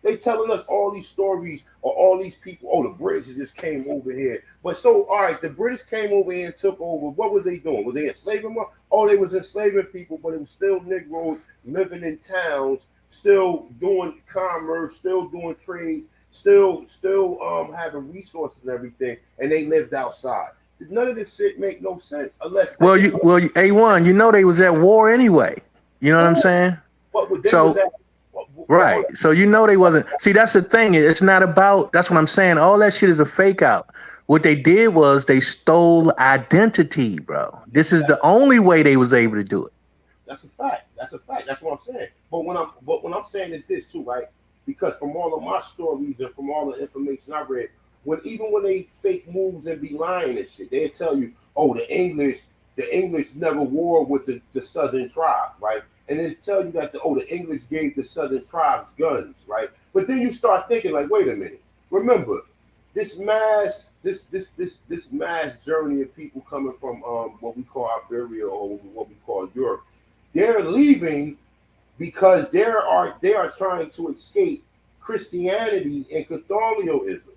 They telling us all these stories or all these people, oh, the British just came over here. But so, all right, the British came over here and took over. What was they doing? Was they enslaving them? Oh, they was enslaving people, but it was still Negroes living in towns, still doing commerce, still doing trade, still having resources and everything, and they lived outside. None of this shit make no sense unless. Well, A1, you know they was at war anyway. You know what I'm saying? Right. So you know they wasn't. See, that's the thing. It's not about. That's what I'm saying. All that shit is a fake out. What they did was they stole identity, bro. This is the only way they was able to do it. That's a fact. That's a fact. That's what I'm saying. But what I'm saying is this too, right? Because from all of my stories and from all the information I read, even when they fake moves and be lying and shit, they tell you, oh, the English never war with the southern tribe, right? And they tell you that the English gave the southern tribes guns, right? But then you start thinking like, wait a minute. Remember, this mass journey of people coming from what we call Iberia or what we call Europe, they're leaving because they are trying to escape Christianity and Catholicism.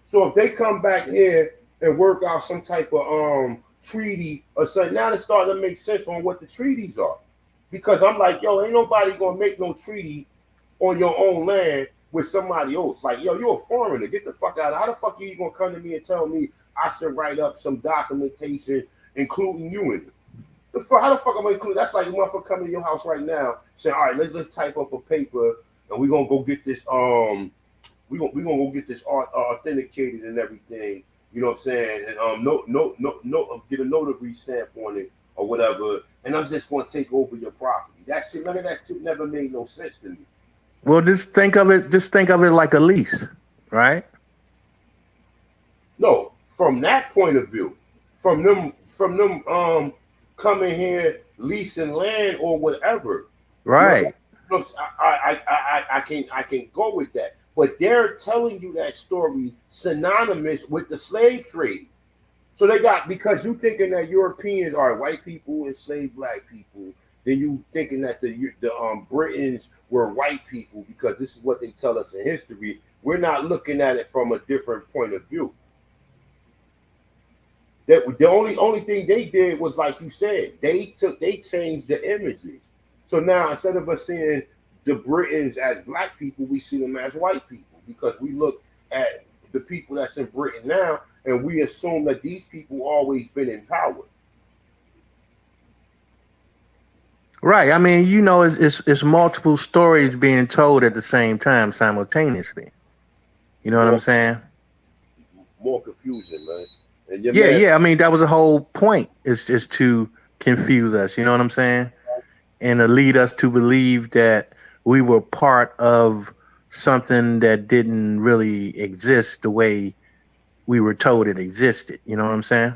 So if they come back here and work out some type of treaty or something, now it's starting to make sense on what the treaties are. Because I'm like, yo, ain't nobody gonna make no treaty on your own land with somebody else. Like, yo, you're a foreigner. Get the fuck out. How the fuck are you gonna come to me and tell me I should write up some documentation including you in it? How the fuck am I include? That's like a motherfucker coming to your house right now saying, all right, let's type up a paper and we're gonna go get this we're gonna go get this authenticated and everything. You know what I'm saying? And no, get a notary stamp on it or whatever. And I'm just gonna take over your property. None of that shit never made no sense to me. Well, just think of it like a lease, right? No, from that point of view, from them coming here leasing land or whatever. Right. You know, I can go with that. But they're telling you that story synonymous with the slave trade. So they got, because you thinking that Europeans are white people enslaved black people, then you thinking that the Britons were white people because this is what they tell us in history. We're not looking at it from a different point of view. That the only thing they did was, like you said, they changed the images. So now instead of us seeing the Britons as black people, we see them as white people because we look at the people that's in Britain now and we assume that these people always been in power. Right. I mean, you know, it's multiple stories being told at the same time simultaneously. You know what I'm saying? More confusion, man. And Yeah. I mean, that was the whole point, is just to confuse us. You know what I'm saying? And to lead us to believe that we were part of something that didn't really exist the way we were told it existed. You know what I'm saying?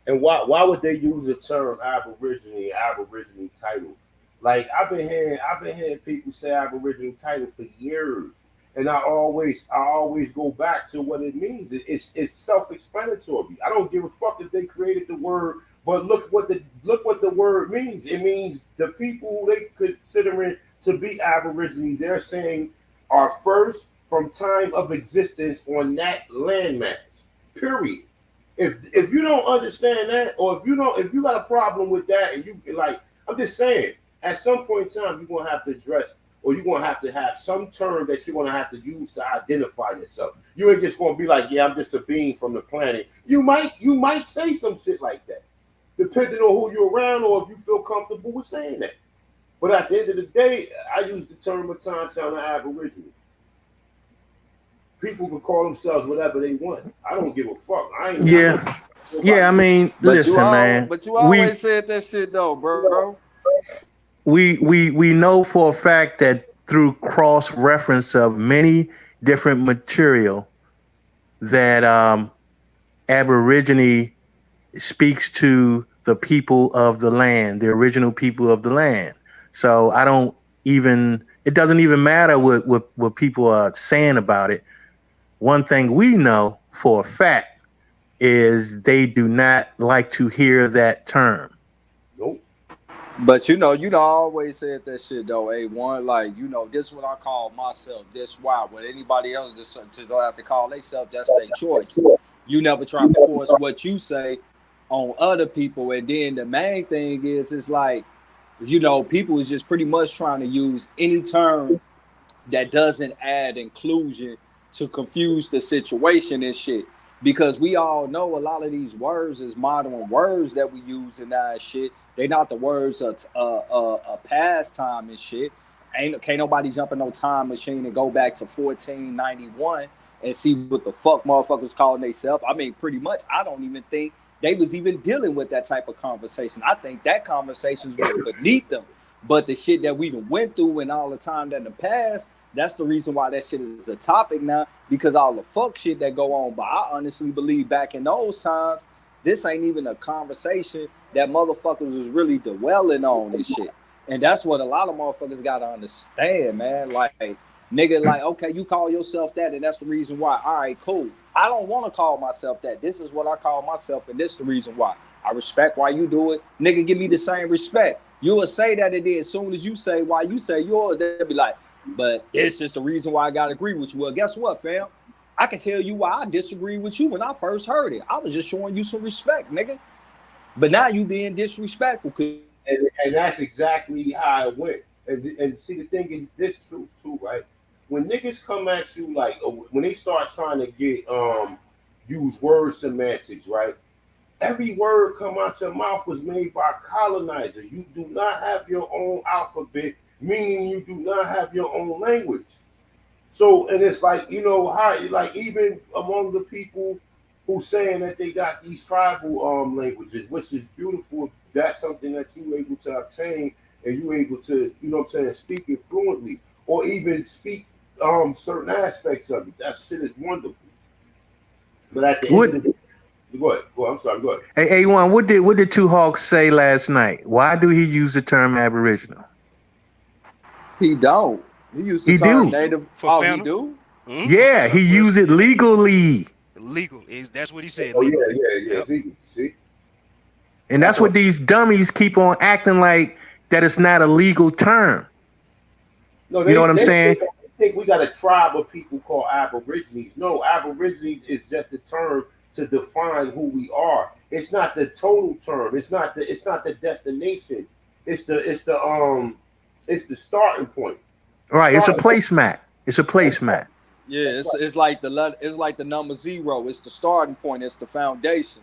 And why would they use the term Aboriginal title? Like I've been hearing people say Aboriginal title for years. And I always go back to what it means. It's self-explanatory. I don't give a fuck if they created the word, but look what the word means. It means the people who they considering to be Aborigines, they're saying are first from time of existence on that landmass. Period. If you don't understand that, or if you got a problem with that, and you like, I'm just saying, at some point in time, you're gonna have to address, or you're gonna have to have some term that you're gonna have to use to identify yourself. You ain't just gonna be like, yeah, I'm just a being from the planet. You might say some shit like that, depending on who you're around, or if you feel comfortable with saying that. But at the end of the day, I use the term Matantown Aborigine. People can call themselves whatever they want. I don't give a fuck. Yeah, I mean, listen, man. But you always said that shit though, bro. We know for a fact that through cross reference of many different material that Aborigine speaks to the people of the land, the original people of the land. So it doesn't even matter what people are saying about it. One thing we know for a fact is they do not like to hear that term. Nope. But you always said that shit though, A1. Like, this is what I call myself. This why. What anybody else just have to call themselves, that's their choice. You never try to force what you say on other people. And then the main thing is, it's like, people is just pretty much trying to use any term that doesn't add inclusion to confuse the situation and shit. Because we all know a lot of these words is modern words that we use in that shit. They not the words of a past time and shit. Can't nobody jump in no time machine and go back to 1491 and see what the fuck motherfuckers calling themselves. I mean, pretty much, I don't even think they was even dealing with that type of conversation. I think that conversation was beneath them. But the shit that we done went through and all the time that in the past, that's the reason why that shit is a topic now, because all the fuck shit that go on. But I honestly believe back in those times, this ain't even a conversation that motherfuckers was really dwelling on and shit. And that's what a lot of motherfuckers gotta understand, man. Like, nigga, like, okay, you call yourself that, and that's the reason why. All right, cool. I don't want to call myself that. This is what I call myself, and this is the reason why. I respect why you do it. Nigga, give me the same respect. You will say that it is. As soon as you say why you say yours, they'll be like, but this is the reason why I gotta agree with you. Well, guess what, fam? I can tell you why I disagree with you when I first heard it. I was just showing you some respect, nigga. But now you being disrespectful. And that's exactly how it went. And see, the thing is this too, right? When niggas come at you, like, when they start trying to get use word semantics, right? Every word come out your mouth was made by a colonizer. You do not have your own alphabet, meaning you do not have your own language. So, and it's like, how, like, even among the people who saying that they got these tribal languages, which is beautiful. That's something that you able to obtain, and you able to, speak it fluently, or even speak certain aspects of it. That shit is wonderful. But at the end of the day, go ahead. I'm sorry. Go ahead. Hey, A1, what did Two Hawks say last night? Why do he use the term Aboriginal? He don't. He used the term native. He do? Mm-hmm. Yeah, he used it legally. Legal. That's what he said. Oh, legal. Yeah. Legal. See? And that's what these dummies keep on acting like, that it's not a legal term. No, you know what I'm saying? I think we got a tribe of people called Aborigines. No, Aborigines is just a term to define who we are. It's not the total term. It's not the destination. It's the starting point. Right. It's a placemat. It's a placemat. Yeah, it's like the number 0. It's the starting point. It's the foundation.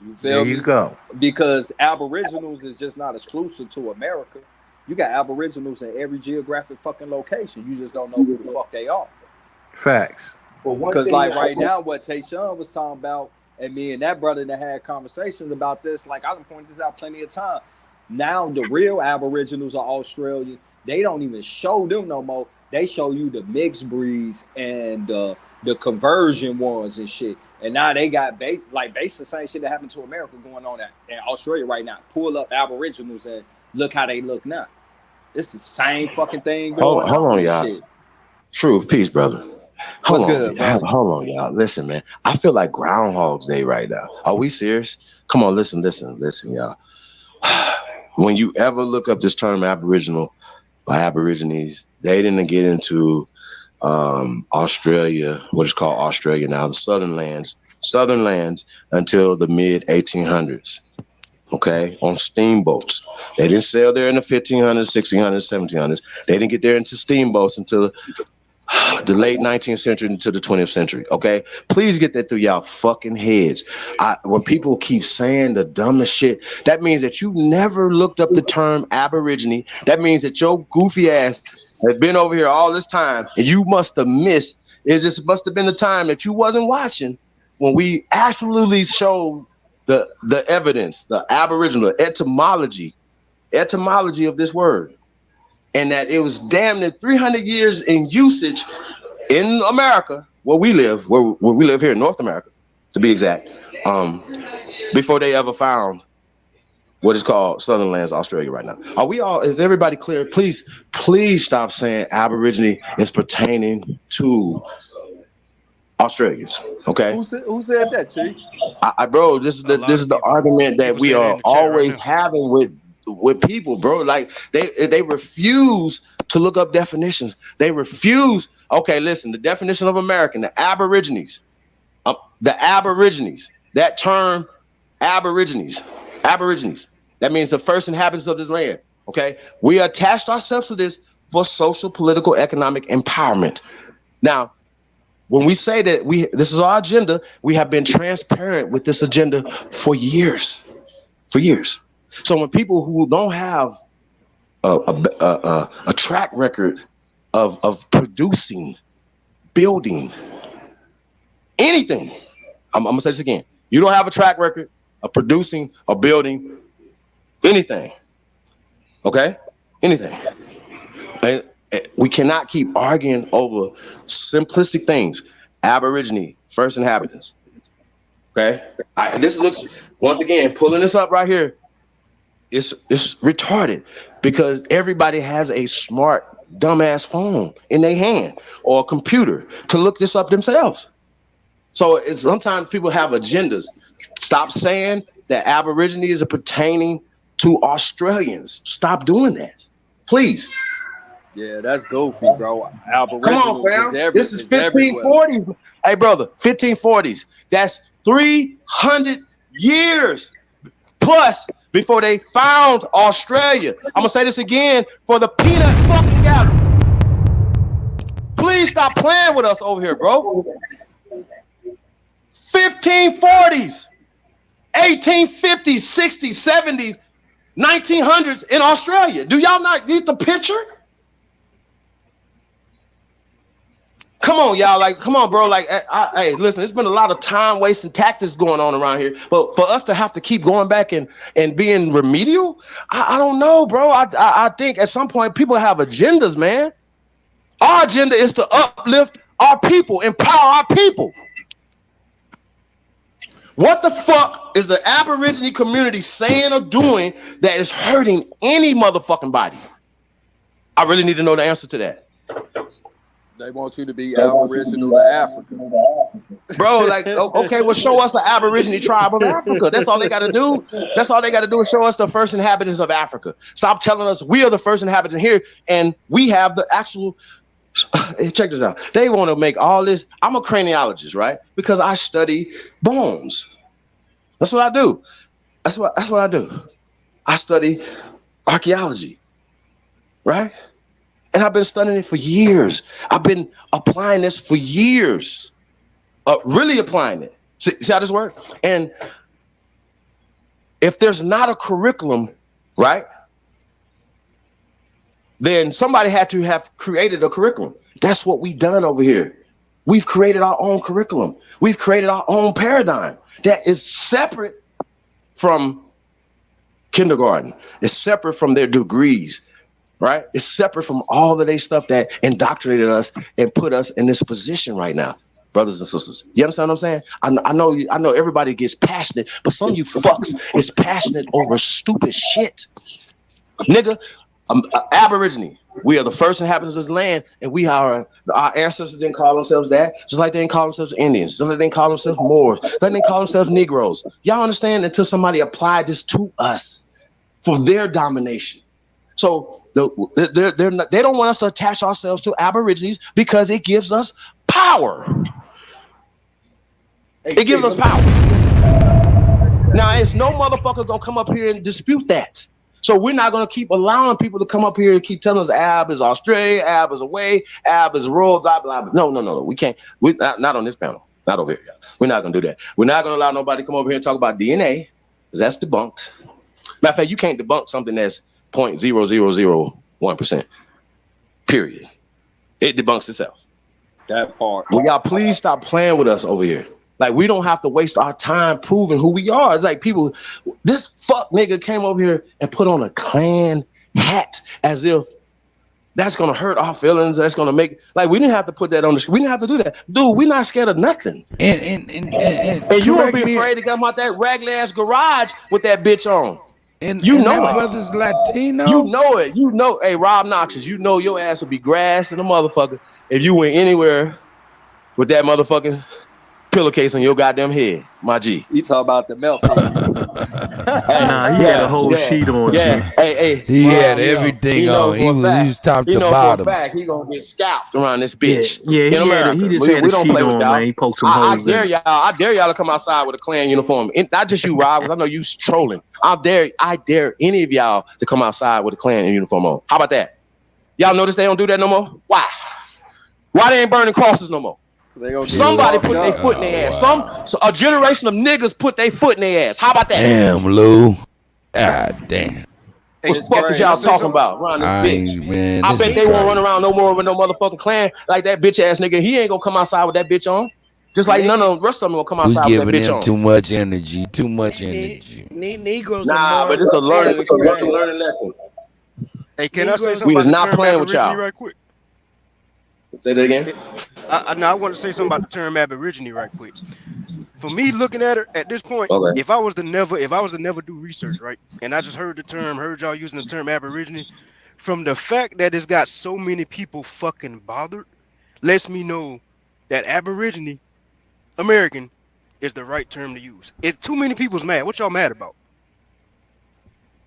You feel me? There you go. Because Aboriginals is just not exclusive to America. You got Aboriginals in every geographic fucking location. You just don't know who the fuck they are. Facts. Because like right now, what Tayshawn was talking about, and me and that brother that had conversations about this, like I done pointed this out plenty of time. Now the real Aboriginals are Australian. They don't even show them no more. They show you the mixed breeds and the conversion ones and shit. And now they got basically the same shit that happened to America going on in Australia right now. Pull up Aboriginals and look how they look now. It's the same fucking thing going on. Hold on, y'all. Shit. Truth, peace, brother. What's good, bro? Hold on, y'all. Listen, man. I feel like Groundhog's Day right now. Are we serious? Come on, listen, y'all. When you ever look up this term Aboriginal or Aborigines, they didn't get into Australia, what is called Australia now, the southern lands until the mid 1800s. Okay, on steamboats. They didn't sail there in the 1500s, 1600s, 1700s. They didn't get there into steamboats until the late 19th century into the 20th century. Okay, please get that through y'all fucking heads. When people keep saying the dumbest shit, that means that you never looked up the term Aborigine. That means that your goofy ass has been over here all this time, and you must have missed. It just must have been the time that you wasn't watching when we absolutely showed the evidence, the Aboriginal etymology of this word. And that it was damn near 300 years in usage in America, where we live here in North America, to be exact, before they ever found what is called Southern Lands, Australia right now. Is everybody clear? Please stop saying Aborigine is pertaining to Australians, okay? Who said that, Chief? Bro, this is the argument that we are always having with people, bro. Like they refuse to look up definitions. They refuse. Okay, listen, the definition of American, the Aborigines, that term Aborigines. That means the first inhabitants of this land. Okay, we attached ourselves to this for social, political, economic empowerment. Now, when we say that this is our agenda, we have been transparent with this agenda for years. So when people who don't have a track record of producing, building anything, I'm gonna say this again. You don't have a track record of producing or building anything. Okay? Anything. And we cannot keep arguing over simplistic things. Aborigine, first inhabitants. Okay? This looks, once again, pulling this up right here, it's retarded because everybody has a smart, dumbass phone in their hand or a computer to look this up themselves. So sometimes people have agendas. Stop saying that Aborigine is pertaining to Australians. Stop doing that, please. Yeah, that's goofy, bro. Aboriginals. Come on, fam. This is 1540s. Hey, brother, 1540s. That's 300 years plus before they found Australia. I'm gonna say this again for the peanut fucking gallery. Please stop playing with us over here, bro. 1540s, 1850s, 60s, 70s, 1900s in Australia. Do y'all not get the picture? Come on, y'all. Like, come on, bro. Like, hey, listen, there's been a lot of time wasting tactics going on around here. But for us to have to keep going back and being remedial, I don't know, bro. I think at some point people have agendas, man. Our agenda is to uplift our people, empower our people. What the fuck is the Aborigine community saying or doing that is hurting any motherfucking body? I really need to know the answer to that. They want you to be Aboriginal to Africa. Bro, like, okay, well, show us the Aborigine tribe of Africa. That's all they got to do. That's all they got to do is show us the first inhabitants of Africa. Stop telling us we are the first inhabitants here and we have the actual... Check this out. They want to make all this... I'm a craniologist, right? Because I study bones. That's what I do. That's what I do. I study archaeology, right? And I've been studying it for years. I've been applying this for years. Really applying it. See how this works? And if there's not a curriculum, right? Then somebody had to have created a curriculum. That's what we've done over here. We've created our own curriculum. We've created our own paradigm that is separate from kindergarten. It's separate from their degrees, right? It's separate from all of their stuff that indoctrinated us and put us in this position right now, brothers and sisters. You understand what I'm saying? I know everybody gets passionate, but some of you fucks is passionate over stupid shit. Nigga, Aborigine. We are the first inhabitants of the land, and we are our ancestors didn't call themselves that, just like they didn't call themselves Indians, just like they didn't call themselves Moors, just like they didn't call themselves Negroes. Y'all understand? Until somebody applied this to us for their domination. So they don't want us to attach ourselves to Aborigines because it gives us power. It gives us power. Now, it's no motherfucker gonna come up here and dispute that. So we're not gonna keep allowing people to come up here and keep telling us Ab is Australia, Ab is away, Ab is rural, blah, blah, blah. No. We can't. We not on this panel. Not over here. We're not gonna do that. We're not gonna allow nobody to come over here and talk about DNA, because that's debunked. Matter of fact, you can't debunk something that's 0.0001%. Period. It debunks itself. That part. Will y'all please stop playing with us over here? Like, we don't have to waste our time proving who we are. It's like people, this fuck nigga came over here and put on a Klan hat as if that's gonna hurt our feelings. That's gonna make, like, we didn't have to put that on the screen. We didn't have to do that. Dude, we're not scared of nothing. And you won't be afraid to come out that raggedy ass garage with that bitch on. And you know that it. brother's Latino. You know it. You know, hey, Rob Noxious, you know your ass would be grass and a motherfucker if you went anywhere with that motherfucking pillowcase on your goddamn head, my G. You talk about the melt. Nah, he had a whole sheet on. Yeah, hey. He had everything on. He was top to bottom. For a fact, he gonna get scalped around this bitch. Yeah, he just had a sheet on, man. He poked some holes in. I dare y'all to come outside with a Klan uniform. And not just you, Rob, because I know you trolling. I dare any of y'all to come outside with a Klan uniform on. How about that? Y'all notice they don't do that no more? Why? Why they ain't burning crosses no more? Somebody put their foot in their ass. So a generation of niggas put their foot in their ass. How about that? Damn, Lou. God damn. What the fuck is y'all talking about around this bitch? Man, I bet they won't run around no more with no motherfucking Klan like that bitch ass nigga. He ain't gonna come outside with that bitch on. Just like none of the rest of them will come outside with that bitch on. Too much energy. Too much energy. Negroes. Nah, but it's a learning experience. It's a learning lesson. Hey, can I say something? We was not playing with y'all. Right quick. Say that again. I want to say something about the term Aborigine right quick. For me, looking at it at this point, if I was to never do research, right, and I just heard y'all using the term Aborigine, from the fact that it's got so many people fucking bothered, lets me know that Aborigine, American, is the right term to use. If too many people's mad, what y'all mad about?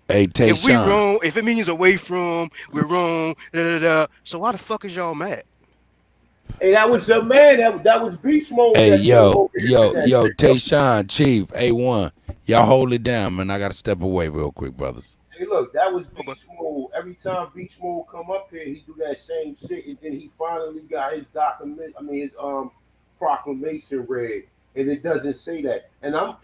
Hey, if we wrong, if it means away from, we're wrong. So why the fuck is y'all mad? Hey, that was a man. That was beast mode. Hey, yo, Tayshawn, Chief, A1, y'all hold it down, man. I gotta step away real quick, brothers. Hey, look, that was beast mode. Every time beast mode come up here, he do that same shit, and then he finally got his his proclamation read, and it doesn't say that. And now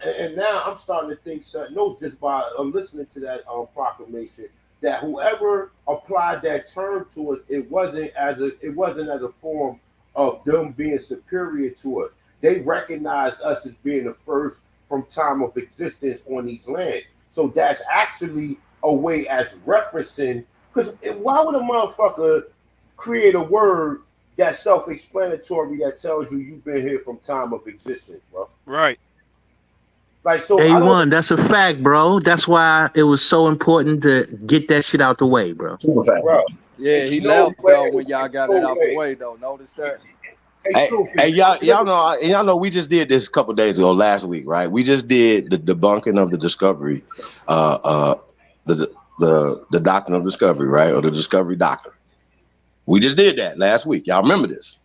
I'm starting to think something. No, just by listening to that proclamation, that whoever applied that term to us, it wasn't as a form of them being superior to us. They recognized us as being the first from time of existence on these lands. So that's actually a way as referencing, because why would a motherfucker create a word that's self-explanatory that tells you've been here from time of existence, bro? Right. Like, so A1, that's a fact, bro. That's why it was so important to get that shit out the way, bro. Bro. Yeah, he left though when y'all got it out the way though. Notice that. Hey, y'all know we just did this a couple days ago, last week, right? We just did the debunking of the discovery, the doctrine of discovery, right? Or the discovery doctrine. We just did that last week. Y'all remember this?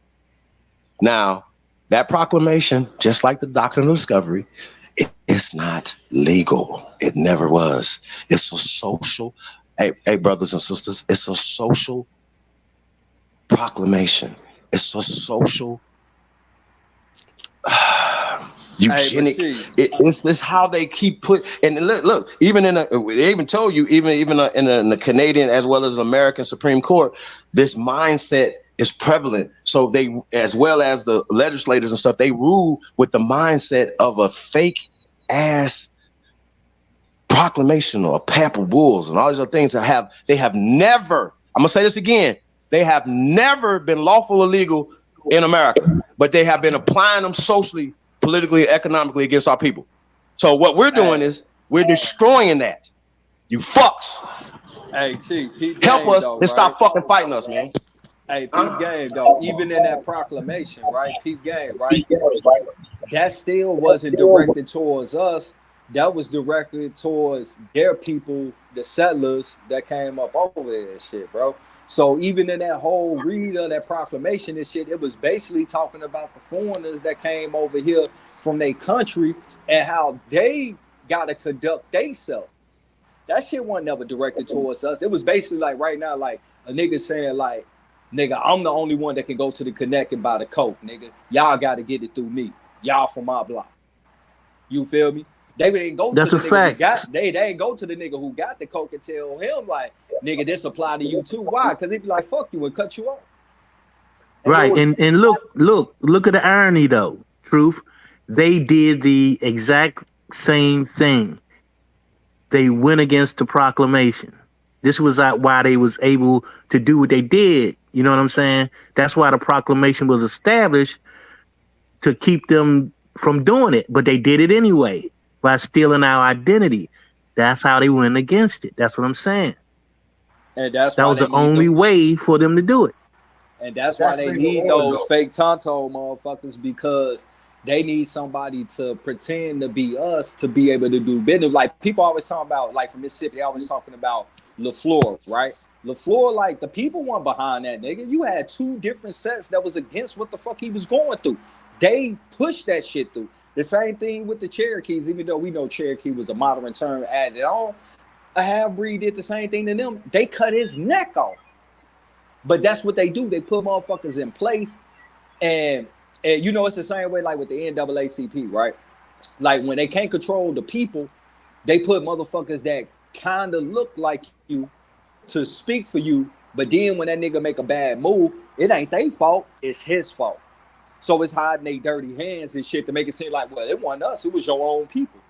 Now, that proclamation, just like the doctrine of discovery, it's not legal. It never was. It's a social. Hey, brothers and sisters, it's a social proclamation. It's a social eugenic. It's how they keep and look. Even they even told you, even in the Canadian as well as the American Supreme Court, this mindset is prevalent. So they, as well as the legislators and stuff, they rule with the mindset of a fake ass proclamation or a pap of wolves and all these other things they have never, I'm gonna say this again, they have never been lawful or legal in America, but they have been applying them socially, politically, economically against our people. So what we're doing is we're destroying that. You fucks. Hey, Chief, peep Help game us though, and right? stop fucking fighting us, man. Hey, peep game though. Even in that proclamation, right? Peep game, right? That still wasn't directed towards us. That was directed towards their people, the settlers that came up over there and shit, bro. So even in that whole read of that proclamation and shit, it was basically talking about the foreigners that came over here from their country and how they got to conduct themselves. That shit wasn't never directed towards us. It was basically like right now, like a nigga saying like, nigga, I'm the only one that can go to the Connect and buy the coke, nigga. Y'all got to get it through me. Y'all from my block. You feel me? They didn't go That's to a the nigga fact. who got they ain't go to the nigga who got the coke and tell him like, nigga, this apply to you too. Why? Because he'd be like, fuck you and cut you off. Right. And look at the irony though. Truth. They did the exact same thing. They went against the proclamation. This was why they was able to do what they did. You know what I'm saying? That's why the proclamation was established, to keep them from doing it. But they did it anyway by stealing our identity. That's how they went against it. That's what I'm saying. And that's That why was they the need only way for them to do it. And that's why they need those fake Tonto motherfuckers, because they need somebody to pretend to be us to be able to do business. Like people always talking about, like from Mississippi, they always talking about LaFleur, right? LaFleur, like the people weren't behind that nigga. You had two different sets that was against what the fuck he was going through. They pushed that shit through. The same thing with the Cherokees, even though we know Cherokee was a modern term added on. A half-breed did the same thing to them. They cut his neck off. But that's what they do. They put motherfuckers in place. And you know, it's the same way like with the NAACP, right? Like when they can't control the people, they put motherfuckers that kind of look like you to speak for you. But then when that nigga make a bad move, it ain't their fault. It's his fault. So it's hiding their dirty hands and shit to make it seem like, well, it wasn't us. It was your own people.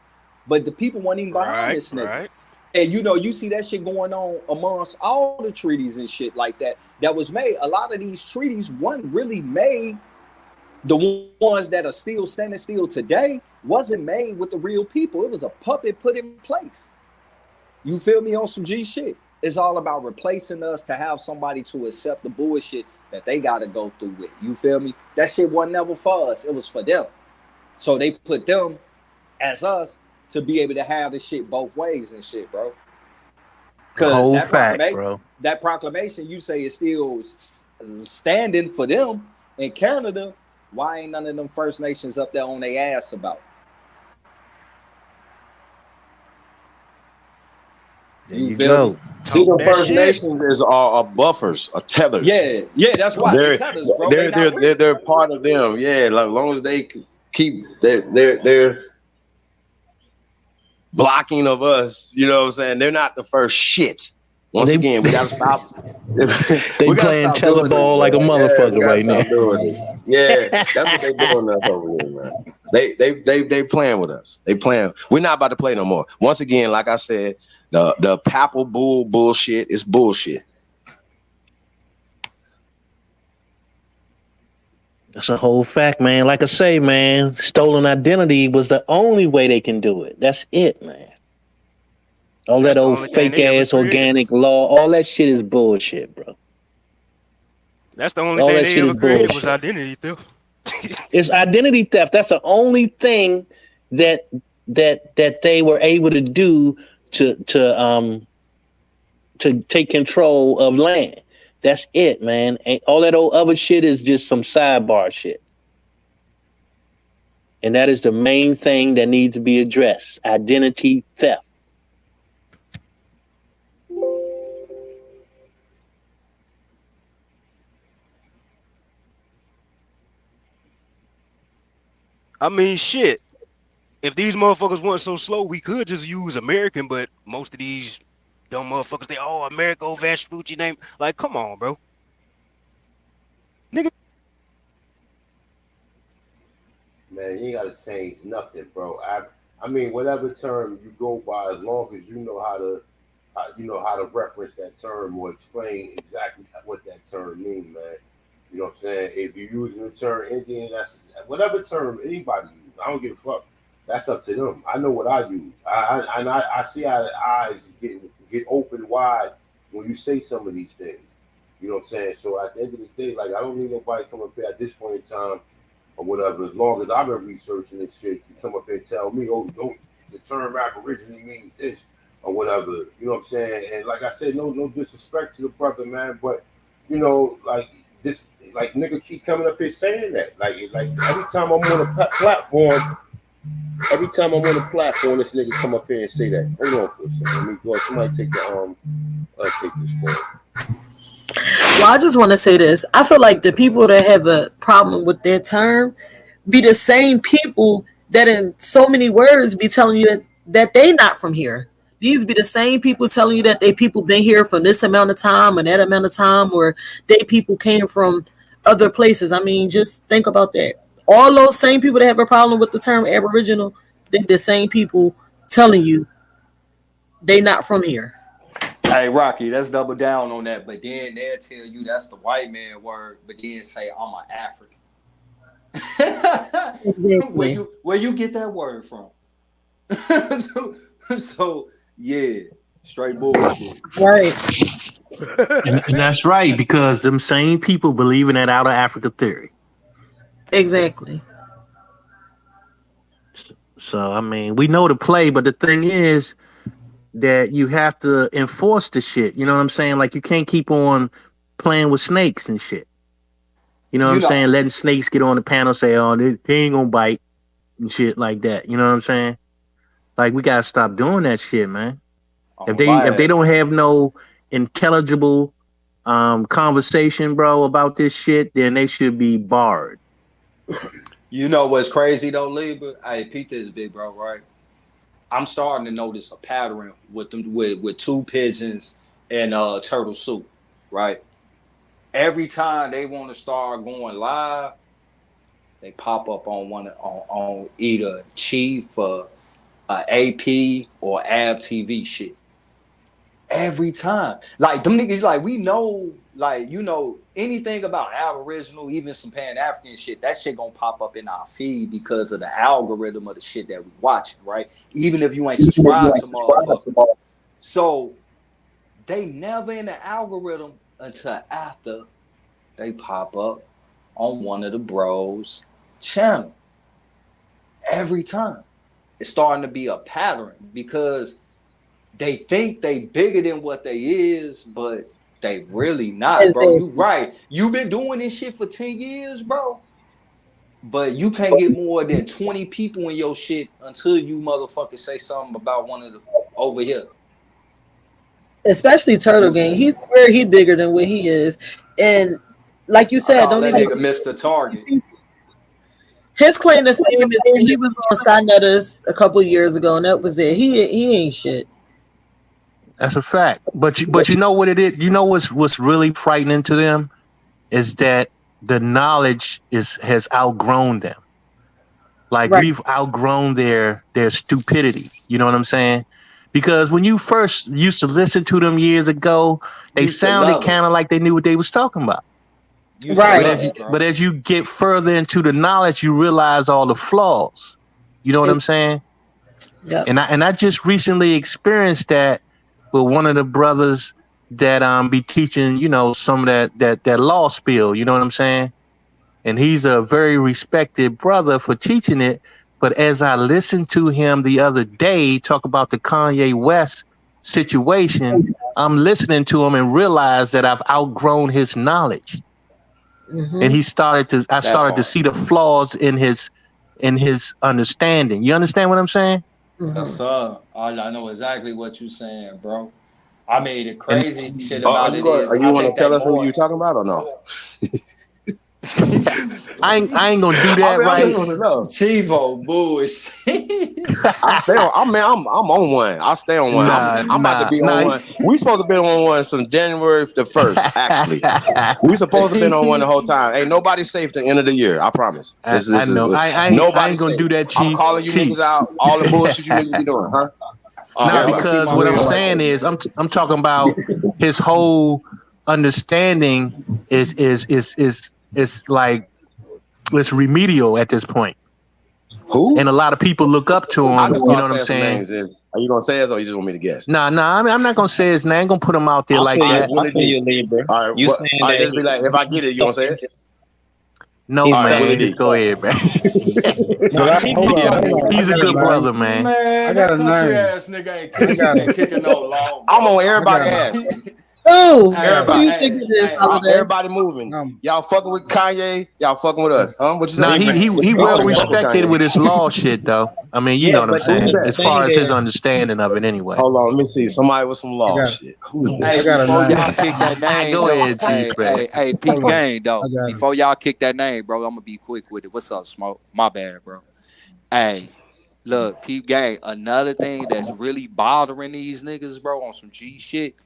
But the people weren't even behind this nigga. Right. And you know, you see that shit going on amongst all the treaties and shit like that was made. A lot of these treaties wasn't really made. The ones that are still standing still today wasn't made with the real people. It was a puppet put in place. You feel me, on some G shit? It's all about replacing us to have somebody to accept the bullshit that they got to go through with. You feel me? That shit wasn't never for us. It was for them. So they put them as us to be able to have this shit both ways and shit, bro. Because that proclamation you say is still standing for them in Canada. Why ain't none of them First Nations up there on their ass about? There you go. See, the First Nations are buffers, are tethers. Yeah, that's why they're tethers, bro. They're part of them. Yeah, like as long as they keep their blocking of us, you know what I'm saying? They're not the first shit. Once again, we gotta stop. They playing tetherball like a motherfucker right now. Yeah, that's what they doing us over here, man. They playing with us. They playing. We're not about to play no more. Once again, like I said, the papal bullshit is bullshit. That's a whole fact, man. Like I say, man, stolen identity was the only way they can do it. That's it, man. All that old fake ass organic law, all that shit is bullshit, bro. That's the only thing they ever created was identity theft. It's identity theft. That's the only thing that they were able to do to take control of land. That's it, man. And all that old other shit is just some sidebar shit. And that is the main thing that needs to be addressed. Identity theft. I mean, shit. If these motherfuckers weren't so slow, we could just use American, but most of these dumb motherfuckers, they, Americo Vespucci name. Like, come on, bro. Nigga. Man, you ain't gotta change nothing, bro. I mean, whatever term you go by, as long as you know how to reference that term or explain exactly what that term means, man. You know what I'm saying? If you're using the term Indian, that's whatever term anybody uses. I don't give a fuck. That's up to them. I know what I use. I see how the eyes get open wide when you say some of these things. You know what I'm saying? So at the end of the day, like I don't need nobody come up here at this point in time or whatever. As long as I've been researching this shit, to come up here and tell me, oh, don't the term Aboriginal means this or whatever. You know what I'm saying? And like I said, no disrespect to the brother, man, but you know, like this, like nigga keep coming up here saying that. Like every time I'm on a platform. Every time I'm on the platform, this nigga come up here and say that. Hold on for a second. Let me go. Somebody take the take this phone. Well, I just want to say this. I feel like the people that have a problem with their term be the same people that in so many words be telling you that they not from here. These be the same people telling you that they people been here for this amount of time and that amount of time, or they people came from other places. I mean, just think about that. All those same people that have a problem with the term Aboriginal, they're the same people telling you they not from here. Hey, Rocky, let's double down on that. But then they'll tell you that's the white man word, but then say I'm an African. Exactly. Where you get that word from? so yeah, straight bullshit. Right. And that's right, because them same people believe in that outer Africa theory. Exactly. So I mean, we know the play, but the thing is that you have to enforce the shit. You know what I'm saying? Like you can't keep on playing with snakes and shit. You know what I'm saying? Letting snakes get on the panel, say, "Oh, they ain't gonna bite," and shit like that. You know what I'm saying? Like we gotta stop doing that shit, man. If they don't have no intelligible conversation, bro, about this shit, then they should be barred. You know what's crazy though, Lieber? Hey, Pete is big, bro, right? I'm starting to notice a pattern with them with two pigeons and turtle soup, right? Every time they want to start going live, they pop up on either Chief or AP or Ab TV shit. Every time, like them niggas, like we know, like you know anything about Aboriginal, even some Pan African shit, that shit gonna pop up in our feed because of the algorithm of the shit that we watching, right? Even if you ain't subscribed to motherfuckers. So they never in the algorithm until after they pop up on one of the bros' channel. Every time, it's starting to be a pattern because they think they bigger than what they is, but they really not, bro. You right. You been doing this shit for 10 years, bro. But you can't get more than 20 people in your shit until you motherfuckers say something about one of the over here. Especially Turtle Gang. He swear he bigger than what he is. And like you said, don't that even nigga missed the target. His claim to fame is when he was on Side Nutters a couple years ago, and that was it. He ain't shit. That's a fact. But you know what it is? You know what's really frightening to them is that the knowledge has outgrown them. Like we've outgrown their stupidity. You know what I'm saying? Because when you first used to listen to them years ago, they sounded kind of like they knew what they was talking about. Right. But as you get further into the knowledge, you realize all the flaws. You know what I'm saying? Yeah. And I just recently experienced that with one of the brothers that be teaching, you know, some of that law spiel, you know what I'm saying? And he's a very respected brother for teaching it. But as I listened to him the other day talk about the Kanye West situation, I'm listening to him and realize that I've outgrown his knowledge. Mm-hmm. And I started to see the flaws in his understanding. You understand what I'm saying? Mm-hmm. Yes, sir. I know exactly what you're saying, bro. I mean, the crazy shit about it is, are you want to tell us who you talking about or no? I ain't gonna do that, right? Chivo bullshit. I'm on one. I'll stay on one. I'm about to be on one. We supposed to be on one from January the 1st, actually. We supposed to be on one the whole time. Ain't nobody safe the end of the year. I promise. I know. I ain't gonna do that, Chief. I'm calling you niggas out. All the bullshit you niggas be doing, huh? Because what I'm saying is I'm talking about his whole understanding is like it's remedial at this point. Who? And a lot of people look up to him. You know what I'm saying? Are you gonna say this, or you just want me to guess? Nah. I mean, I'm not gonna say his name. I ain't gonna put him out there like that. All right, You what, saying all right, that just be like, if I get it, you gonna say it? No, All right, man. Willie D. Just go ahead, man. Hold on. He's a good brother, man. I got a name. Ass nigga ain't kicking no law. I'm on everybody ass. Oh, Everybody, you think it is, Holiday? everybody moving. Y'all fucking with Kanye. Y'all fucking with us, huh? What you Nah, say? he well respected with his law shit though. I mean, you know what I'm saying. As far as his understanding of it, anyway. Hold on, let me see. Somebody with some law shit. Who's this? Hey, before y'all kick that name, Go though, ahead, hey, peep game, though. Before y'all kick that name, bro, I'm gonna be quick with it. What's up, Smoke? My bad, bro. Hey, look, peep gang. Another thing that's really bothering these niggas, bro, on some G shit.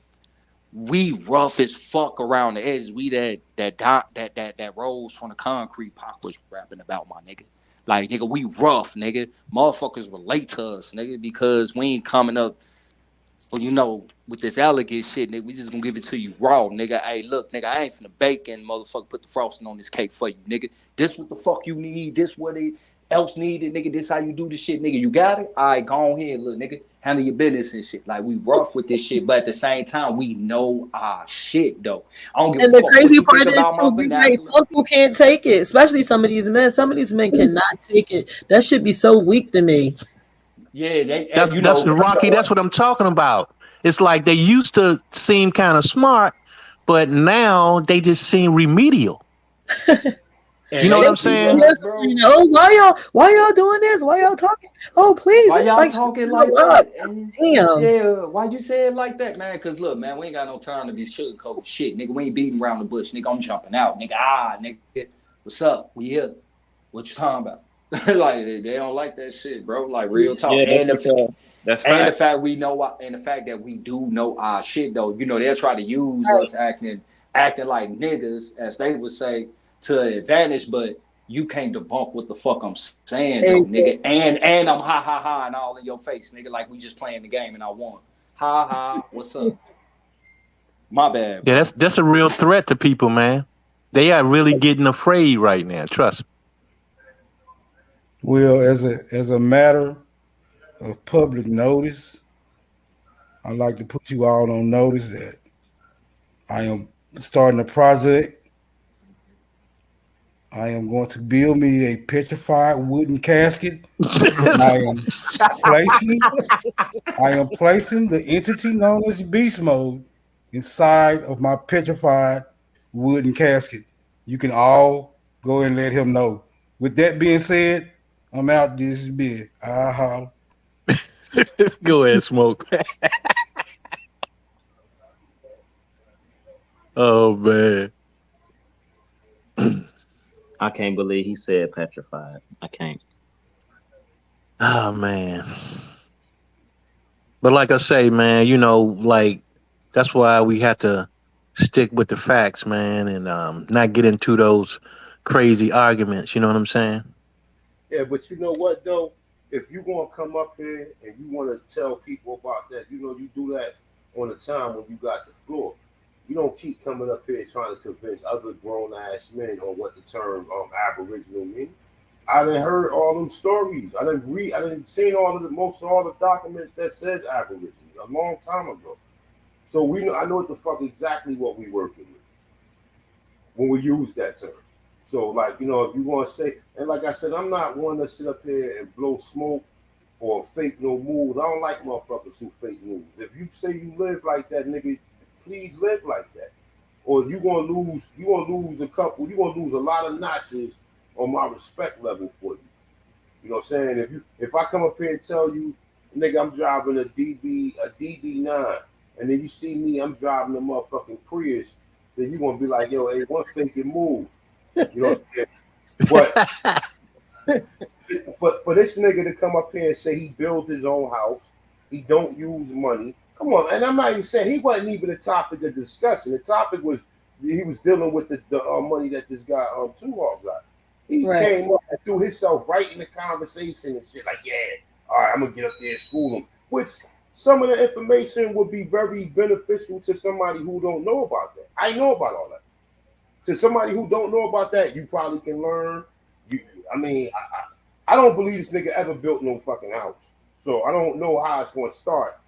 We rough as fuck around the edges. We that rose from the concrete Pac was rapping about, my nigga. Like, nigga, we rough, nigga. Motherfuckers relate to us, nigga, because we ain't coming up, well, you know, with this alligator shit, nigga. We just gonna give it to you raw, nigga. Hey, look, nigga, I ain't finna bake and motherfucker put the frosting on this cake for you, nigga. This what the fuck you need. This what it else needed, nigga. This how you do this shit, nigga. You got it? All right, go on here, little nigga. Handle your business and shit. Like, we rough with this shit, but at the same time, we know our shit, though. I don't give And a the fuck crazy what you part think is, about my vernacular. some people can't take it, especially some of these men. Some of these men cannot take it. That should be so weak to me. Yeah, they, That's Rocky. That's what I'm talking about. It's like they used to seem kind of smart, but now they just seem remedial. You know what I'm saying? Why y'all doing this? Why y'all talking? Oh, please. Why y'all talking like that? Damn. Yeah, why you say it like that, man? Because look, man, we ain't got no time to be sugarcoat shit, nigga. We ain't beating around the bush, nigga. I'm jumping out, nigga. Nigga, what's up? We here. What you talking about? Like, they don't like that shit, bro. Like, real talk. Yeah, That's the fact we know, and the fact that we do know our shit, though. You know, they'll try to use us acting like niggas, as they would say, to an advantage, but you can't debunk what the fuck I'm saying, though, nigga. And I'm ha and all in your face, nigga, like we just playing the game and I won. Ha, what's up? My bad. Yeah, that's a real threat to people, man. They are really getting afraid right now. Trust me. Well, as a matter of public notice, I'd like to put you all on notice that I am starting a project. I am going to build me a petrified wooden casket. I am placing the entity known as Beast Mode inside of my petrified wooden casket. You can all go and let him know. With that being said, I'm out. This is big. Go ahead, Smoke. Oh, man. I can't believe he said petrified. I can't. Oh, man. But like I say, man, you know, like, that's why we have to stick with the facts, man, and not get into those crazy arguments. You know what I'm saying? Yeah, but you know what, though? If you're going to come up here and you want to tell people about that, you know, you do that on the time when you got the floor. You don't keep coming up here trying to convince other grown-ass men on what the term aboriginal means. I done heard all them stories. I done seen most of all the documents that says aboriginal a long time ago. So I know what the fuck exactly what we working with when we use that term. So, like, you know, if you want to say, and like I said, I'm not one to sit up here and blow smoke or fake no moves. I don't like motherfuckers who fake moves. If you say you live like that, nigga, please live like that. Or you're gonna lose a lot of notches on my respect level for you. You know what I'm saying? If I come up here and tell you, nigga, I'm driving a DB9, and then you see me, I'm driving a motherfucking Prius, then you gonna be like, yo, hey, one thing can move. You know what I'm saying? But for this nigga to come up here and say he built his own house, he don't use money. Come on, and I'm not even saying he wasn't even the topic of discussion. The topic was he was dealing with the money that this guy Tupac got. He came up and threw himself right in the conversation and shit like, yeah, all right, I'm gonna get up there and school him. Which some of the information would be very beneficial to somebody who don't know about that. I know about all that. To somebody who don't know about that, you probably can learn. I don't believe this nigga ever built no fucking house. So I don't know how it's going to start.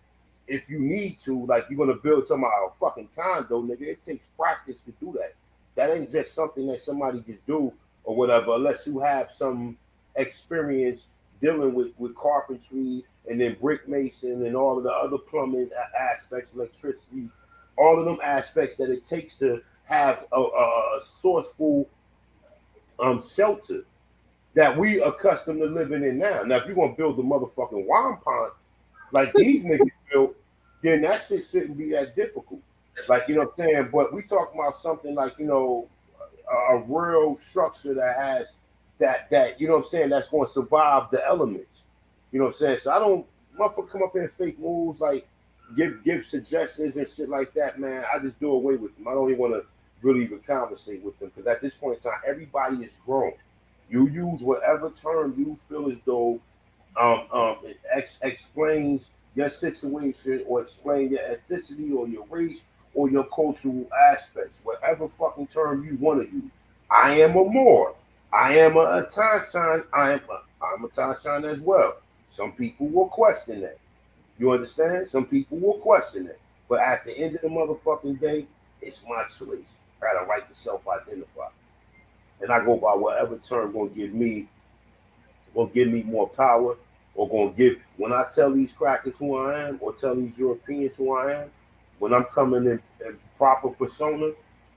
If you need to, like you're going to build something out of a fucking condo, nigga, it takes practice to do that. That ain't just something that somebody just do or whatever, unless you have some experience dealing with carpentry and then brick mason and all of the other plumbing aspects, electricity, all of them aspects that it takes to have a sourceful shelter that we accustomed to living in now. Now, if you're gonna build the motherfucking wampum like these niggas built, then that shit shouldn't be that difficult. Like, you know what I'm saying? But we talking about something like, you know, a real structure that has that you know what I'm saying, that's gonna survive the elements. You know what I'm saying? So I don't motherfucker come up here and fake moves like give suggestions and shit like that, man. I just do away with them. I don't even want to really even conversate with them because at this point in time, everybody is grown. You use whatever term you feel as though it explains your situation or explain your ethnicity or your race or your cultural aspects, whatever fucking term you want to use. I am a Moor. I am a Tanshan. I'm a Tanshan as well. Some people will question that. You understand? Some people will question it. But at the end of the motherfucking day, it's my choice. I got a right to self-identify. And I go by whatever term gonna give me more power, or gonna give when I tell these crackers who I am, or tell these Europeans who I am, when I'm coming in proper persona,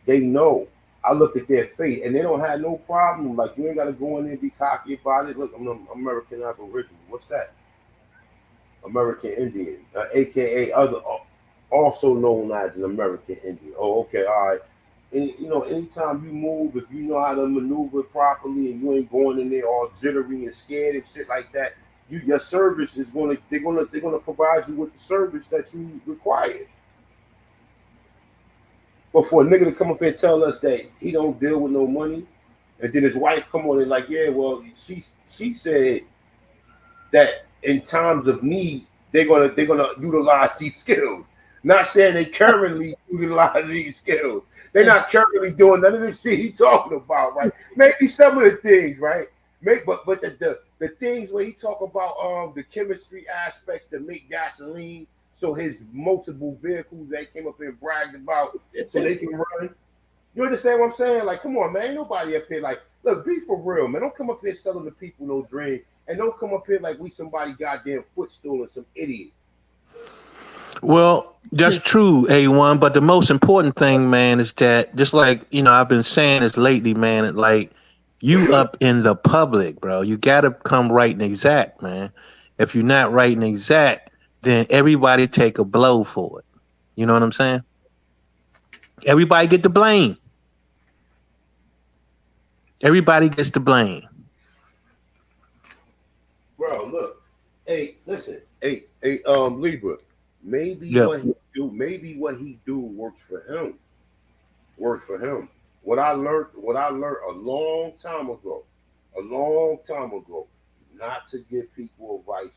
they know. I look at their face and they don't have no problem. Like you ain't gotta go in there and be cocky about it. Look, I'm an American Aboriginal. What's that? American Indian, aka other, also known as an American Indian. Oh, okay, all right. And, you know, anytime you move, if you know how to maneuver properly and you ain't going in there all jittery and scared and shit like that, your service is they're gonna provide you with the service that you require. But for a nigga to come up and tell us that he don't deal with no money, and then his wife come on and like, yeah, well, she said that in times of need they're gonna utilize these skills. Not saying they currently utilize these skills. They're not currently doing none of the shit he talking about, right? Maybe some of the things, right? But the things where he talk about the chemistry aspects to make gasoline, so his multiple vehicles that came up and bragged about so they can run. You understand what I'm saying? Like, come on, man. Ain't nobody up here like, look, be for real, man. Don't come up here selling the people no dream. And don't come up here like we somebody goddamn footstool and some idiot. Well, that's true, A1. But the most important thing, man, is that just like, I've been saying this lately, man, like you up in the public, bro. You got to come right and exact, man. If you're not right and exact, then everybody take a blow for it. You know what I'm saying? Everybody get the blame. Everybody gets the blame. Bro, look. Hey, listen. Hey, Libra. Maybe what he do works for him. Works for him. What I learned a long time ago, not to give people advice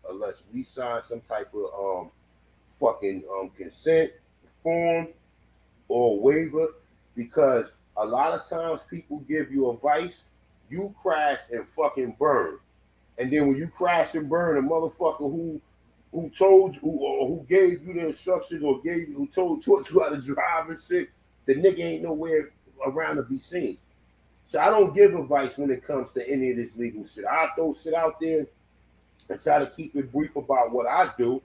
unless we sign some type of fucking consent form or waiver, because a lot of times people give you advice, you crash and fucking burn. And then when you crash and burn, a motherfucker who told you or who gave you the instructions or who taught you how to drive and shit, the nigga ain't nowhere around to be seen. So I don't give advice when it comes to any of this legal shit. I throw shit out there and try to keep it brief about what I do,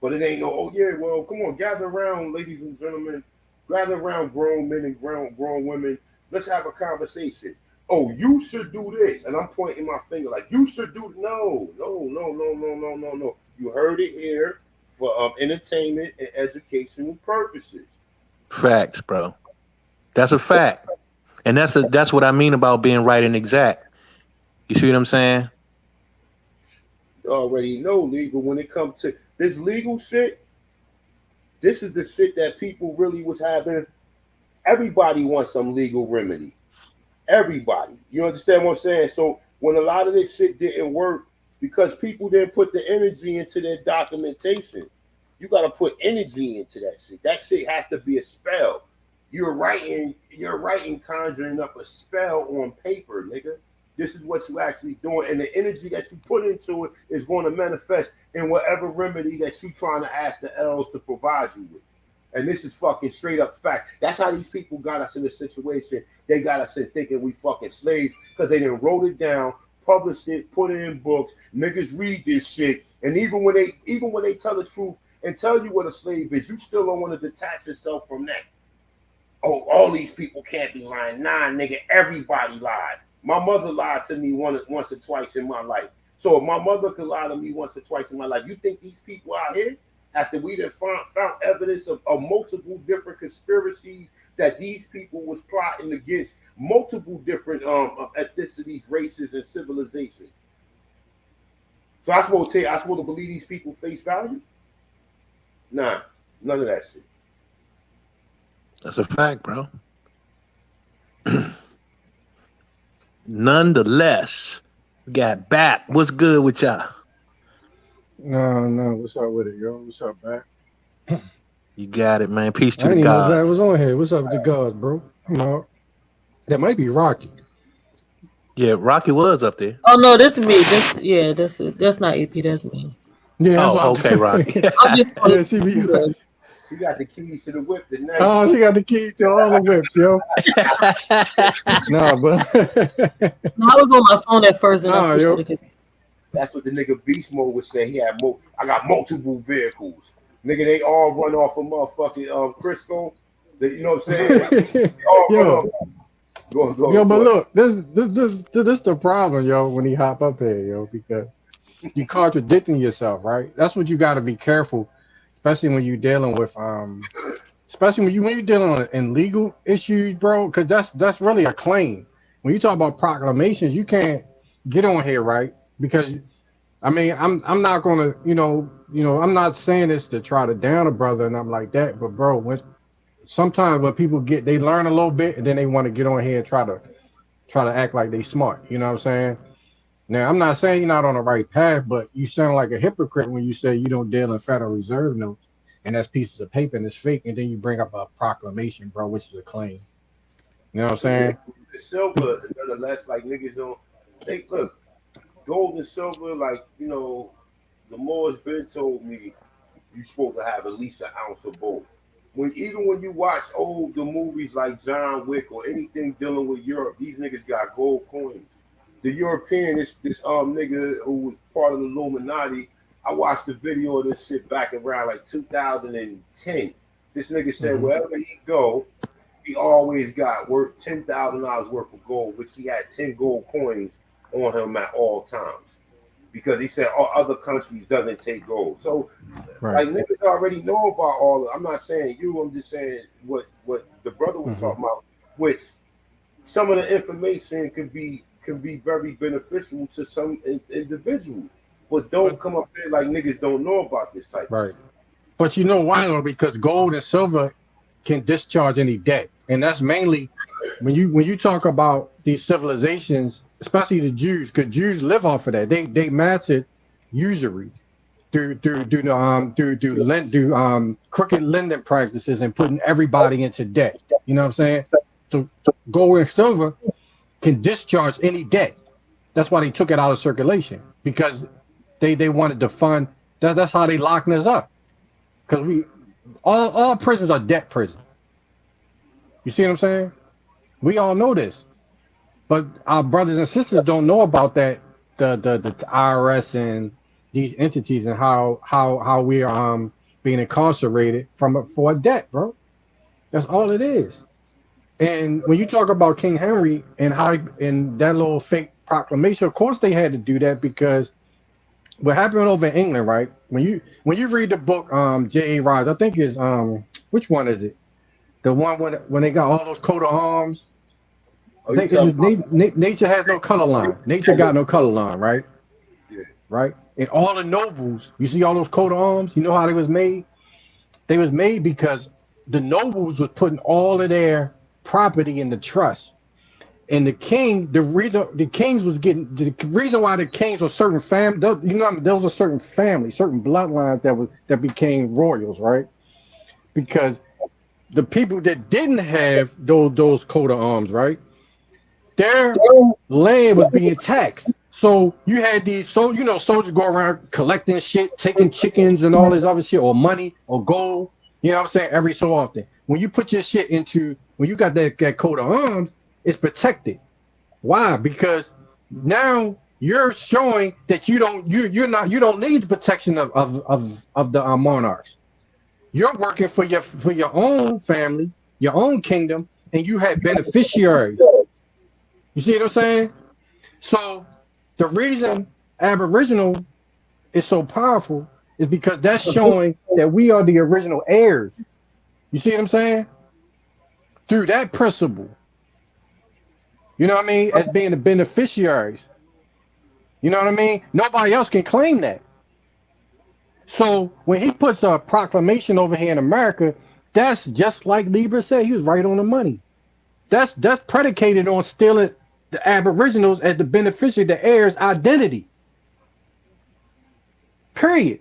but it ain't no, oh yeah, well, come on, gather around, ladies and gentlemen, gather around grown men and grown women. Let's have a conversation. Oh, you should do this. And I'm pointing my finger like, you should do, no. You heard it here for entertainment and educational purposes. Facts, bro. That's a fact. And that's what I mean about being right and exact. You see what I'm saying? You already know legal when it comes to this legal shit. This is the shit that people really was having. Everybody wants some legal remedy. Everybody. You understand what I'm saying? So when a lot of this shit didn't work because people didn't put the energy into their documentation, you got to put energy into that shit. That shit has to be a spell. You're writing conjuring up a spell on paper, nigga. This is what you actually doing, and the energy that you put into it is going to manifest in whatever remedy that you trying to ask the elves to provide you with. And this is fucking straight up fact. That's how these people got us in the situation. They got us in thinking we fucking slaves because they done wrote it down, published it, put it in books. Niggas read this shit, and even when they tell the truth and tell you what a slave is, you still don't want to detach yourself from that. Oh, all these people can't be lying. Nah, nigga, everybody lied. My mother lied to me once or twice in my life. So if my mother could lie to me once or twice in my life, you think these people out here, after we done found evidence of multiple different conspiracies that these people was plotting against multiple different ethnicities, races, and civilizations. So I supposed to believe these people face value? Nah, none of that shit. That's a fact, bro. Nonetheless, we got Bat. What's good with y'all? No. What's up with it, yo? What's up, Bat? You got it, man. Peace to I the didn't even know Bat gods. was on here. What's up with the gods, bro? No, that might be Rocky. Yeah, Rocky was up there. Oh no, that's me. That's not AP. That's me. Yeah. Oh, okay, Rocky. Yeah, She got the keys to the whip tonight. Oh, she got the keys to all the whips, yo. No, but I was on my phone at first, and I pushed it. That's what the nigga Beast Mode would say. He had I got multiple vehicles. Nigga, they all run off of motherfucking Crisco. You know what I'm saying? They all run off. Go, but look, this the problem, yo, when he hop up here, yo, because you contradicting yourself, right? That's what you got to be careful, especially when you're dealing with, especially when you're dealing with in legal issues, bro, because that's really a claim. When you talk about proclamations, you can't get on here, right? Because I mean, I'm not gonna, I'm not saying this to try to down a brother and I'm like that, but bro, sometimes when people they learn a little bit and then they want to get on here and try to act like they smart. You know what I'm saying? Now, I'm not saying you're not on the right path, but you sound like a hypocrite when you say you don't deal in Federal Reserve notes and that's pieces of paper and it's fake, and then you bring up a proclamation, bro, which is a claim. You know what I'm saying? The silver, nonetheless, like niggas don't think. Look, gold and silver, like the Moors been told me you're supposed to have at least an ounce of both. Even when you watch the movies like John Wick or anything dealing with Europe, these niggas got gold coins. The European, this nigga who was part of the Illuminati, I watched the video of this shit back around like 2010. This nigga said wherever he go, he always got worth $10,000 worth of gold, which he had 10 gold coins on him at all times. Because he said all other countries doesn't take gold. So like niggas already know about all of it. I'm not saying you, I'm just saying what the brother was talking about, which some of the information can be very beneficial to some individuals. But don't come up there like niggas don't know about this type of shit. But you know why though? Because gold and silver can discharge any debt. And that's mainly when you talk about these civilizations, especially the Jews, because Jews live off of that. They mastered usury through crooked lending practices and putting everybody into debt. You know what I'm saying? So gold and silver can discharge any debt. That's why they took it out of circulation, because they wanted to fund. That's how they locking us up. Because all prisons are debt prisons. You see what I'm saying? We all know this. But our brothers and sisters don't know about that, the IRS and these entities and how we are being incarcerated for a debt, bro. That's all it is. And when you talk about King Henry and how in that little fake proclamation, of course they had to do that because what happened over in England, right? When you read the book, J.A. Rogers, I think is which one is it? The one when they got all those coat of arms. Nature has no color line. Nature got no color line, right? Yeah. Right? And all the nobles, you see all those coat of arms, you know how they was made? They was made because the nobles was putting all of their property in the trust. And the king, the reason why the kings were certain family, there was a certain family, certain bloodlines that became royals, right? Because the people that didn't have those coat of arms, right? their land was being taxed. So you had these soldiers go around collecting shit, taking chickens and all this other shit, or money or gold. You know what I'm saying? Every so often. When you put your shit into when you got that coat of arms, it's protected. Why? Because now you're showing that you don't need the protection of the monarchs. You're working for your own family, your own kingdom, and you have beneficiaries. You see what I'm saying? So the reason Aboriginal is so powerful is because that's showing that we are the original heirs. You see what I'm saying? Through that principle. You know what I mean? As being the beneficiaries. You know what I mean? Nobody else can claim that. So when he puts a proclamation over here in America, that's just like Libra said. He was right on the money. That's predicated on stealing the Aboriginals as the beneficiary, the heirs' identity. Period.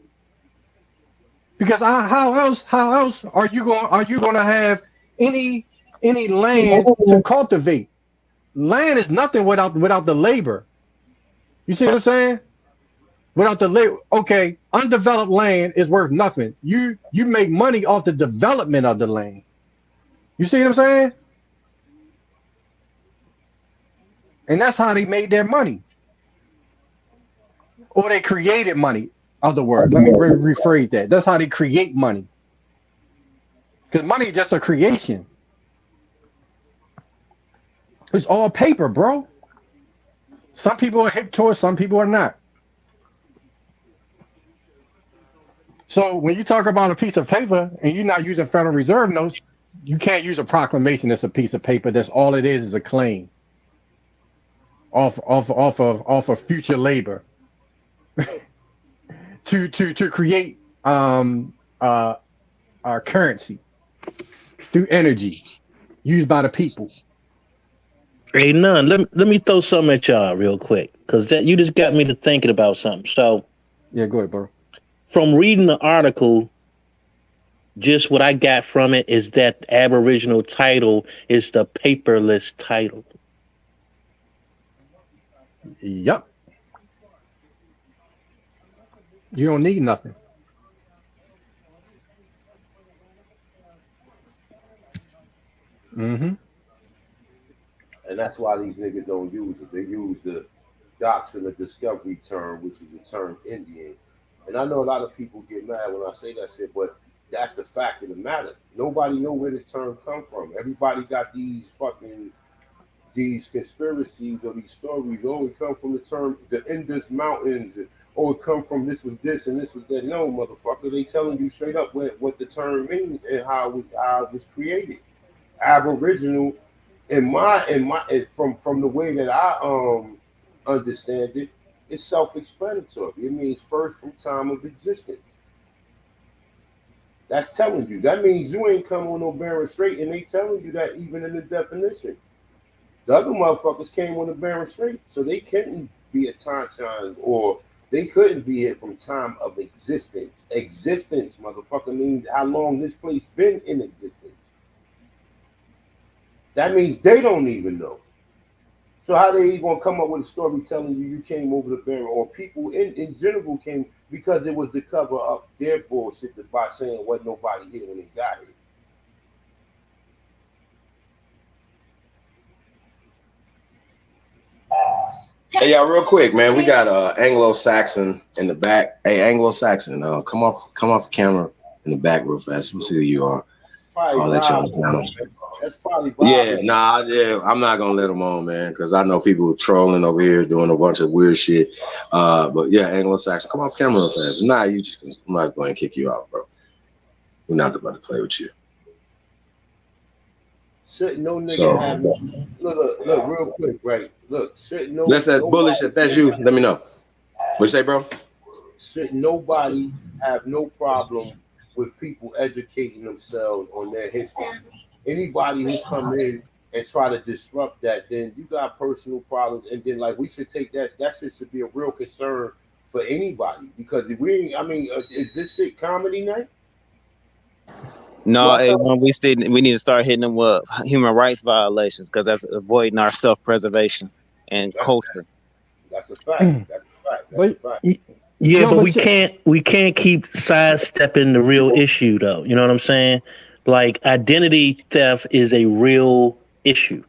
Because how else are you going to have any land to cultivate? Land is nothing without the labor. You see what I'm saying? Without the labor, okay, undeveloped land is worth nothing. You make money off the development of the land. You see what I'm saying? And that's how they made their money. Or they created money. Other words, let me rephrase that. That's how they create money. Because money is just a creation. It's all paper, bro. Some people are hip to it, some people are not. So when you talk about a piece of paper and you're not using Federal Reserve notes, you can't use a proclamation as a piece of paper. That's all it is a claim off of future labor to create our currency through energy used by the people. Hey, none. Let me throw something at y'all real quick, because that you just got me to thinking about something. So, yeah, go ahead, bro. From reading the article, just what I got from it is that Aboriginal title is the paperless title. Yep. You don't need nothing. Mm-hmm. And that's why these niggas don't use it. They use the doctrine of discovery term, which is the term Indian. And I know a lot of people get mad when I say that shit, but that's the fact of the matter. Nobody know where this term come from. Everybody got these conspiracies or these stories. Oh, it come from the term the Indus Mountains. Oh, it come from this was this and this was that. No, motherfucker, they telling you straight up what the term means and how it was created. Aboriginal, from the way that I understand it, it's self-explanatory. It means first from time of existence. That's telling you. That means you ain't come on no Barren Strait, and they telling you that even in the definition. The other motherfuckers came on the Barren Strait, so they couldn't be a Tanchan, or they couldn't be here from time of existence. Existence, motherfucker, means how long this place been in existence. That means they don't even know. So how they gonna come up with a story telling you came over the Barren, or people in general came because it was to cover up their bullshit by saying wasn't nobody here when they got here. Hey, y'all, real quick, man. We got Anglo-Saxon in the back. Hey, Anglo-Saxon, come off camera in the back real fast. Let me see who you are. I'll let y'all know. That's probably I'm not gonna let them on, man, because I know people trolling over here doing a bunch of weird shit. But yeah, Anglo-Saxon, come off camera real fast. Nah, I'm not going to kick you out, bro. We're not about to play with you. Shouldn't no nigga have look, real quick, right? Look, shouldn't no that's bullish. If that's you, let me know. What you say, bro? Should nobody have no problem with people educating themselves on their history? Anybody who come in and try to disrupt that, then you got personal problems. And then like we should take that shit should be a real concern for anybody, because if is this shit comedy night? No, hey, when we need to start hitting them with human rights violations because that's avoiding our self-preservation and culture. That's a fact. That's a fact. That's a fact. Yeah, No, but but we can't keep sidestepping the real issue though. You know what I'm saying? Like identity theft is a real issue.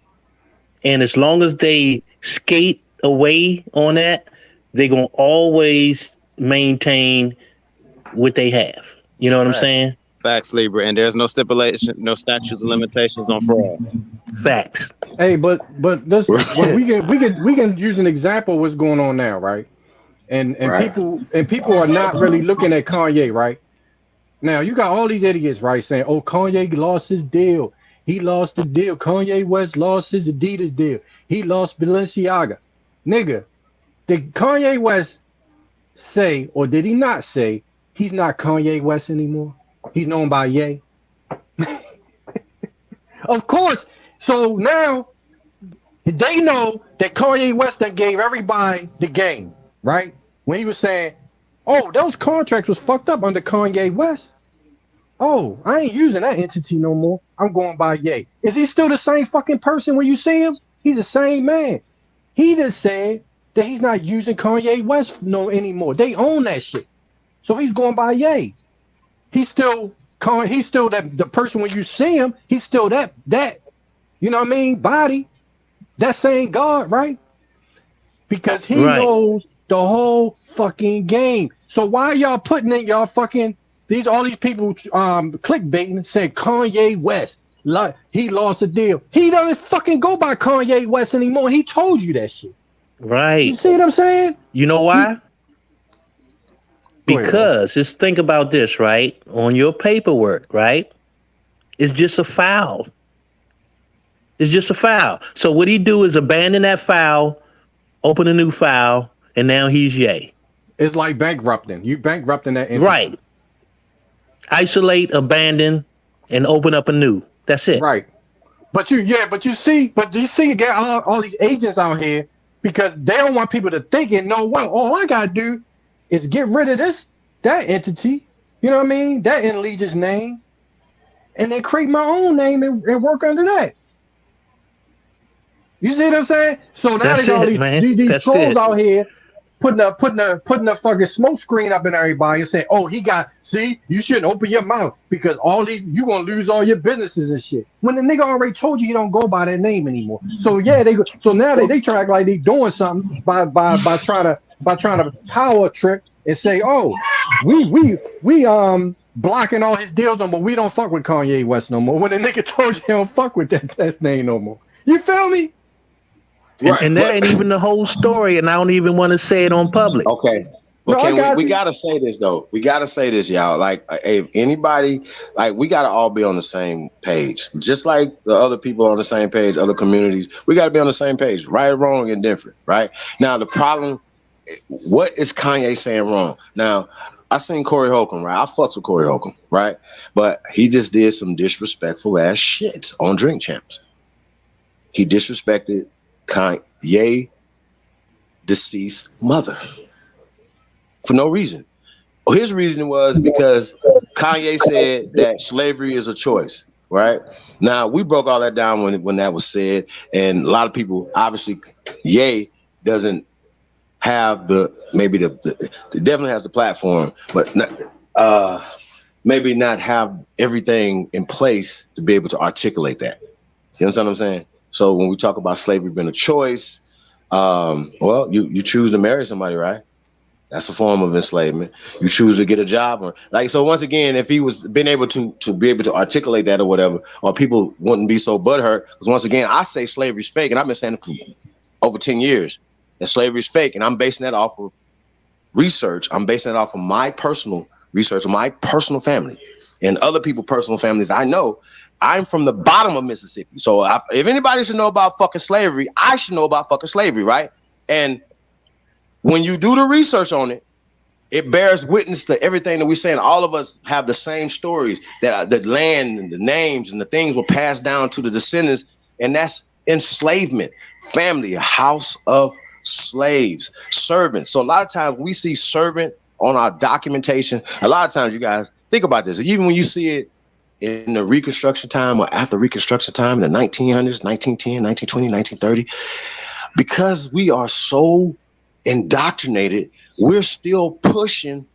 And as long as they skate away on that, they're gonna always maintain what they have. You know what I'm saying? Facts, Libra, and there's no stipulation, no statutes of limitations on fraud. Facts. Hey, but this, but we can use an example of what's going on now, right? And Right. people are not really looking at Kanye, right? Now you got all these idiots, right, saying, "Oh, Kanye lost his deal. He lost the deal. Kanye West lost his Adidas deal. He lost Balenciaga." Nigga, did Kanye West say, or did he not say, he's not Kanye West anymore? He's known by Ye. Of course. So now they know that Kanye West that gave everybody the game, right? When he was saying, "Oh, those contracts was fucked up under Kanye West. Oh, I ain't using that entity no more. I'm going by Ye." Is he still the same fucking person when you see him? He's the same man. He just said that he's not using Kanye West no anymore. They own that shit. So he's going by Ye. He's still that the person when you see him, he's still that you know what I mean, body. That same God, right? Because he knows the whole fucking game. So why y'all putting in y'all fucking all these people clickbaiting saying Kanye West he lost a deal. He doesn't fucking go by Kanye West anymore. He told you that shit. Right. You see what I'm saying? You know why? Because just think about this, right? On your paperwork, right? It's just a file. It's just a file. So what he do is abandon that file, open a new file, and now he's Ye. It's like bankrupting. You bankrupting that entity. Right. Isolate, abandon, and open up a new. That's it. Right. But you see, get all these agents out here because they don't want people to think and know, well, all I gotta do is get rid of that entity, you know what I mean? That in Legion's name, and then create my own name and work under that. You see what I'm saying? So now they got these trolls out here putting a fucking smoke screen up in everybody and saying, "Oh, you shouldn't open your mouth because you gonna lose all your businesses and shit." When the nigga already told you he don't go by that name anymore. So yeah, so now they try to act like they doing something by trying to power trip and say, "Oh, we blocking all his deals no more. We don't fuck with Kanye West no more." When the nigga told you he don't fuck with that name no more. You feel me? And that ain't even the whole story, and I don't even want to say it on public. Okay. Okay, we gotta say this though. We gotta say this, y'all. Like, if anybody, like, we gotta all be on the same page. Just like the other people on the same page, other communities, we gotta be on the same page. Right, wrong, and different. Right now, the problem. What is Kanye saying wrong? Now, I seen Corey Holcomb, right? I fucks with Corey Holcomb, right? But he just did some disrespectful ass shit on Drink Champs. He disrespected Ye deceased mother for no reason. His reason was because Kanye said that slavery is a choice, right? Now, we broke all that down when that was said, and a lot of people, obviously, Ye doesn't have definitely has the platform, but maybe not have everything in place to be able to articulate that. You understand what I'm saying? So when we talk about slavery being a choice, well, you choose to marry somebody, right? That's a form of enslavement. You choose to get a job, or so. Once again, if he was been able to be able to articulate that or whatever, or people wouldn't be so butthurt. Because once again, I say slavery's fake, and I've been saying it for over 10 years. That slavery is fake, and I'm basing that off of research. I'm basing it off of my personal research, of my personal family, and other people's personal families. I know I'm from the bottom of Mississippi, so if anybody should know about fucking slavery, I should know about fucking slavery, right? And when you do the research on it, it bears witness to everything that we're saying. All of us have the same stories, that the land and the names and the things were passed down to the descendants, and that's enslavement. Family, a house of slaves, servants. So a lot of times we see servant on our documentation. A lot of times, you guys think about this. Even when you see it in the Reconstruction time or after Reconstruction time in the 1900s, 1910, 1920, 1930, because we are so indoctrinated, we're still pushing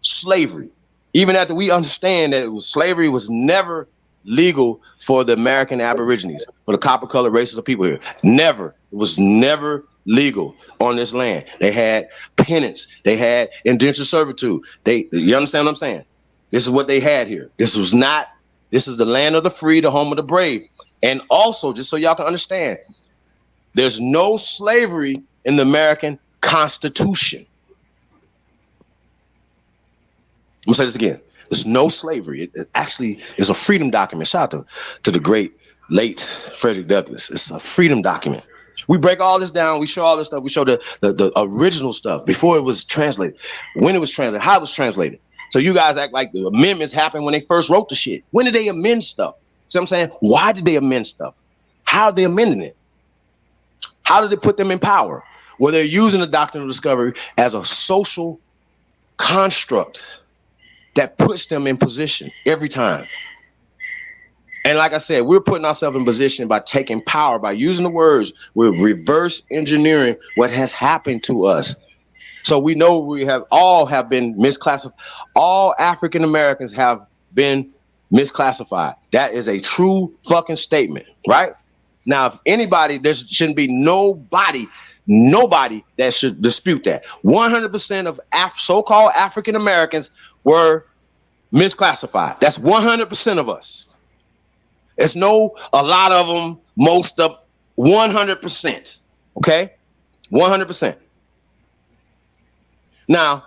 slavery. Even after we understand that slavery was never legal for the American Aborigines, for the copper-colored races of people here. Never. It was never legal on this land. They had penance. They had indentured servitude. You understand what I'm saying? This is what they had here. This is the land of the free, the home of the brave. And also, just so y'all can understand, there's no slavery in the American Constitution. I'm gonna say this again. There's no slavery. It actually is a freedom document. Shout out to the great late Frederick Douglass. It's a freedom document. We break all this down. We show all this stuff. We show the original stuff before it was translated, when it was translated, how it was translated. So you guys act like the amendments happened when they first wrote the shit. When did they amend stuff? See what I'm saying? Why did they amend stuff? How are they amending it? How did they put them in power? Well, they're using the doctrine of discovery as a social construct that puts them in position every time. And like I said, we're putting ourselves in position by taking power, by using the words. We're reverse engineering what has happened to us. So we know we have been misclassified. All African Americans have been misclassified. That is a true fucking statement, right? Now, if anybody, there shouldn't be nobody that should dispute that. 100% of so-called African Americans were misclassified. That's 100% of us. It's no a lot of them, most of 100%. Okay? 100%. Now,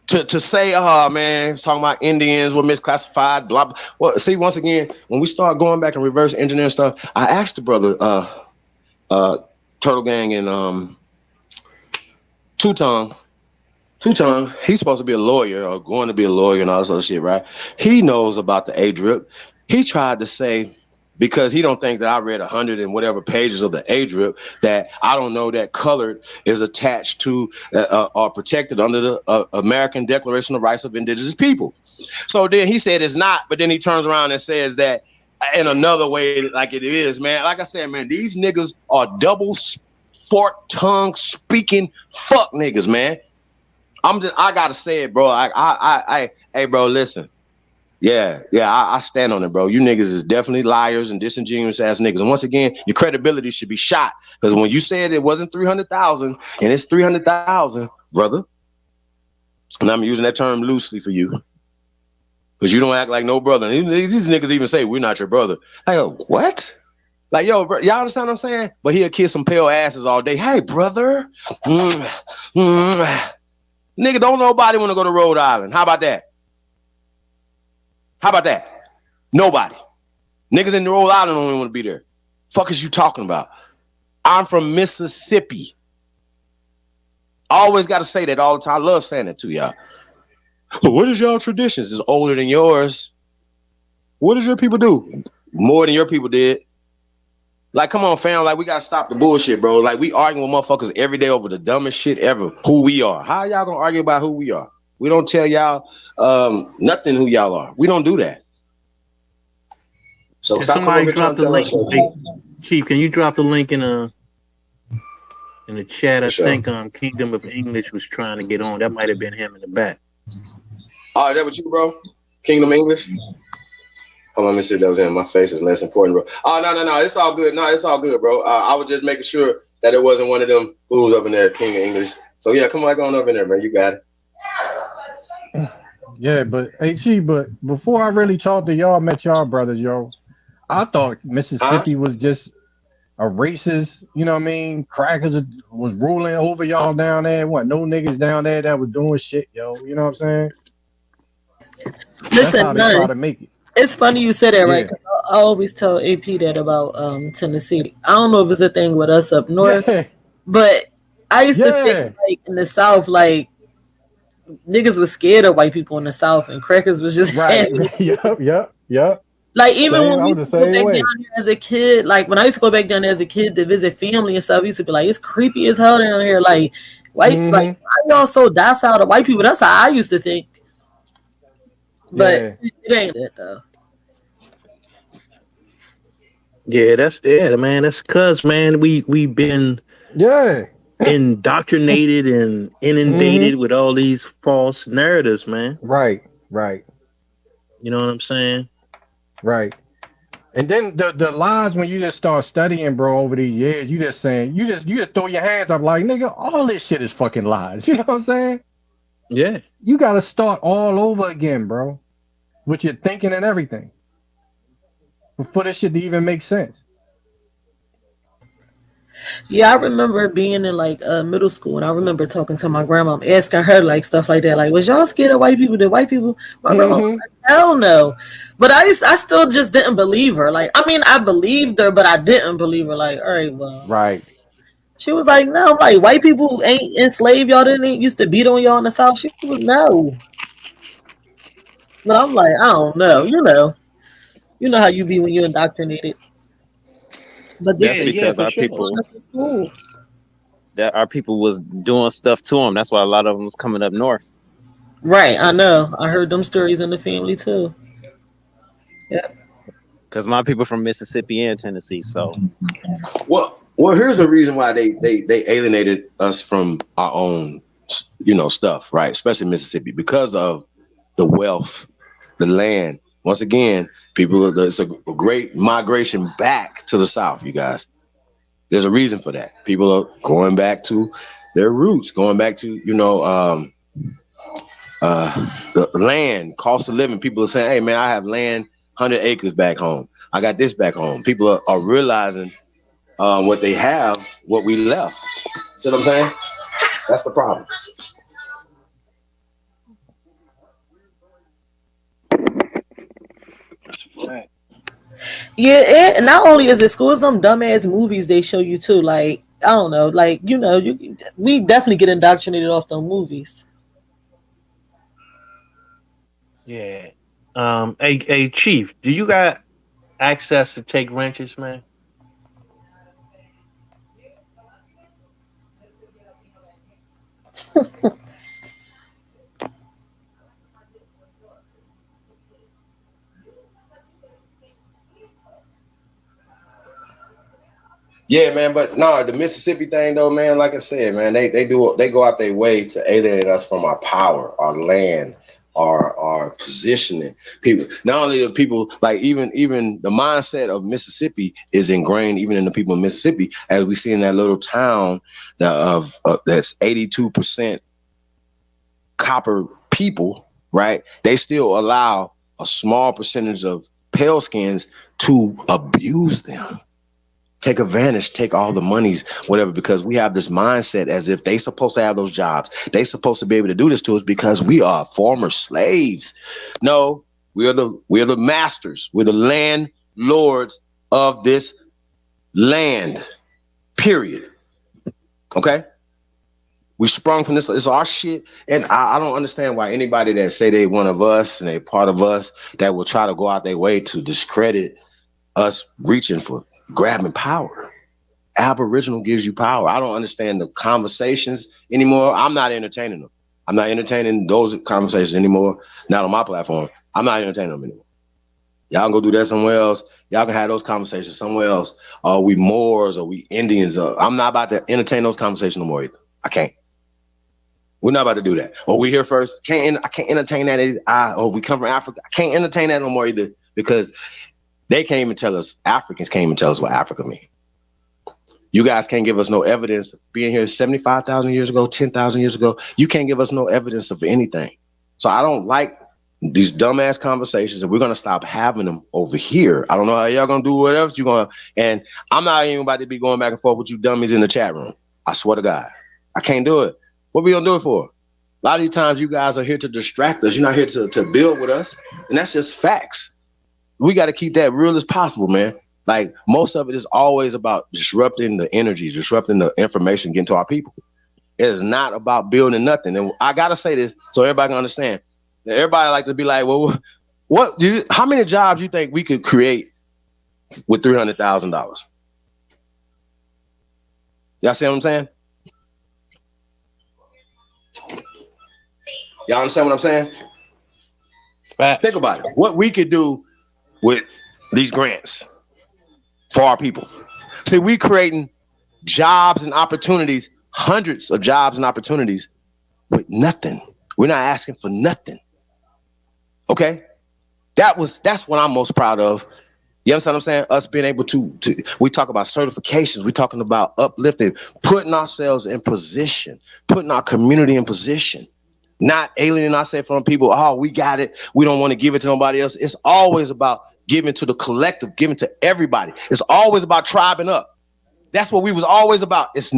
to say, oh man, talking about Indians were misclassified, blah, blah. Well, see, once again, when we start going back and reverse engineering stuff, I asked the brother, Turtle Gang and Two-Tongue, he's supposed to be a lawyer or going to be a lawyer and all this other shit, right? He knows about the A-drip. He tried to say, because he don't think that I read 100 and whatever pages of the A-drip, that I don't know that colored is attached to or protected under the American Declaration of Rights of Indigenous People. So then he said it's not, but then he turns around and says that in another way, like it is, man. Like I said, man, these niggas are double fork tongue speaking fuck niggas, man. I gotta say it, bro. Hey, bro, listen. Yeah, I stand on it, bro. You niggas is definitely liars and disingenuous ass niggas. And once again, your credibility should be shot. Because when you said it wasn't 300,000 and it's 300,000, brother, and I'm using that term loosely for you, because you don't act like no brother. These niggas even say, we're not your brother. I go, what? Like, yo, bro, y'all understand what I'm saying? But he'll kiss some pale asses all day. Hey, brother. Nigga, don't nobody want to go to Rhode Island. How about that? How about that? Nobody. Niggas in Rhode Island don't even want to be there. Fuck is you talking about? I'm from Mississippi. I always got to say that all the time. I love saying that to y'all. But what is y'all traditions? It's older than yours. What does your people do? More than your people did. Like, come on, fam. Like, we got to stop the bullshit, bro. Like, we arguing with motherfuckers every day over the dumbest shit ever. Who we are. How y'all going to argue about who we are? We don't tell y'all nothing who y'all are. We don't do that. So somebody drop the link. Hey, Chief, can you drop the link in the chat? I think Kingdom of English was trying to get on. That might have been him in the back. Oh, is that what you, bro? Kingdom English? Hold on, let me see if that was him. My face is less important, bro. Oh, no. It's all good. No, it's all good, bro. I was just making sure that it wasn't one of them fools up in there, King of English. So, yeah, come on up in there, man. You got it. Yeah, but but before I really talked to y'all, met y'all brothers, yo, I thought Mississippi was just a racist, you know what I mean? Crackers was ruling over y'all down there. What, no niggas down there that was doing shit, yo. You know what I'm saying? That's how they try to make it. It's funny you said that, right? 'Cause I always tell AP that about Tennessee. I don't know if it's a thing with us up north, but I used to think like in the South, like niggas was scared of white people in the South, and crackers was just right. Yep. Like even when we used to go back down there as a kid, like when I used to go back down there as a kid to visit family and stuff, I used to be like, it's creepy as hell down here. Like white, like why y'all so docile to white people? That's how I used to think. But it ain't it though. Yeah, man. That's cause man, we been indoctrinated and inundated with all these false narratives, man. Right. You know what I'm saying? Right. And then the lies when you just start studying, bro, over these years, you just throw your hands up like, nigga, all this shit is fucking lies. You know what I'm saying? Yeah. You gotta start all over again, bro, with your thinking and everything, for this shit to even make sense. Yeah, I remember being in like middle school, and I remember talking to my grandma, asking her like stuff like that, like, "Was y'all scared of white people? Did white people?" My grandma was like, "Hell no," but I still just didn't believe her. Like, I mean, I believed her, but I didn't believe her. Like, all right, well, right. She was like, "No, like white people ain't enslaved y'all. Didn't used to beat on y'all in the South." She was no, but I'm like, I don't know. You know how you be when you're indoctrinated. But this That's is because our people that our people was doing stuff to them. That's why a lot of them was coming up north. Right, I know. I heard them stories in the family too. Yeah. Because my people from Mississippi and Tennessee. So, well, here's the reason why they alienated us from our own, stuff, right? Especially Mississippi, because of the wealth, the land. Once again, it's a great migration back to the South, you guys. There's a reason for that. People are going back to their roots, going back to, the land, cost of living. People are saying, hey, man, I have land, 100 acres back home. I got this back home. People are realizing what they have, what we left. See what I'm saying? That's the problem. Yeah, and not only is it schools, them dumbass movies they show you too. Like, I don't know, like, we definitely get indoctrinated off them movies. Yeah. Hey, Chief, do you got access to take wrenches, man? Yeah, man, but no, the Mississippi thing though, man, like I said, man, they go out their way to alienate us from our power, our land, our positioning. People, not only the people, like even the mindset of Mississippi is ingrained even in the people of Mississippi, as we see in that little town that's 82% copper people, right? They still allow a small percentage of pale skins to abuse them. Take advantage, take all the monies, whatever, because we have this mindset as if they supposed to have those jobs. They supposed to be able to do this to us because we are former slaves. No, we are the masters. We're the landlords of this land, period. Okay? We sprung from this. It's our shit. And I don't understand why anybody that say they one of us and they part of us that will try to go out their way to discredit us reaching for grabbing power. Aboriginal gives you power. I don't understand the conversations anymore. I'm not entertaining them. I'm not entertaining those conversations anymore. Not on my platform. I'm not entertaining them anymore. Y'all can go do that somewhere else. Y'all can have those conversations somewhere else. Are we Moors? Are we Indians? I'm not about to entertain those conversations no more either. I can't. We're not about to do that. Oh, we here first. I can't entertain that either. We come from Africa. I can't entertain that no more either, because they can't even tell us, Africans can't even tell us what Africa means. You guys can't give us no evidence of being here 75,000 years ago, 10,000 years ago. You can't give us no evidence of anything. So I don't like these dumbass conversations, and we're going to stop having them over here. I don't know how y'all going to do what else you're going to, and I'm not even about to be going back and forth with you dummies in the chat room. I swear to God, I can't do it. What we going to do it for? A lot of these times you guys are here to distract us. You're not here to build with us. And that's just facts. We got to keep that real as possible, man. Like, most of it is always about disrupting the energies, disrupting the information, getting to our people. It is not about building nothing. And I got to say this so everybody can understand. Everybody like to be like, well, how many jobs you think we could create with $300,000? Y'all see what I'm saying? Y'all understand what I'm saying? Think about it. What we could do with these grants for our people. See, we creating jobs and opportunities, hundreds of jobs and opportunities with nothing. We're not asking for nothing. Okay? That's what I'm most proud of. You understand what I'm saying? Us being able to we talk about certifications, we're talking about uplifting, putting ourselves in position, putting our community in position, not alienating ourselves from people. Oh, we got it. We don't want to give it to nobody else. It's always about giving to the collective, giving to everybody. It's always about tribing up. That's what we was always about. It's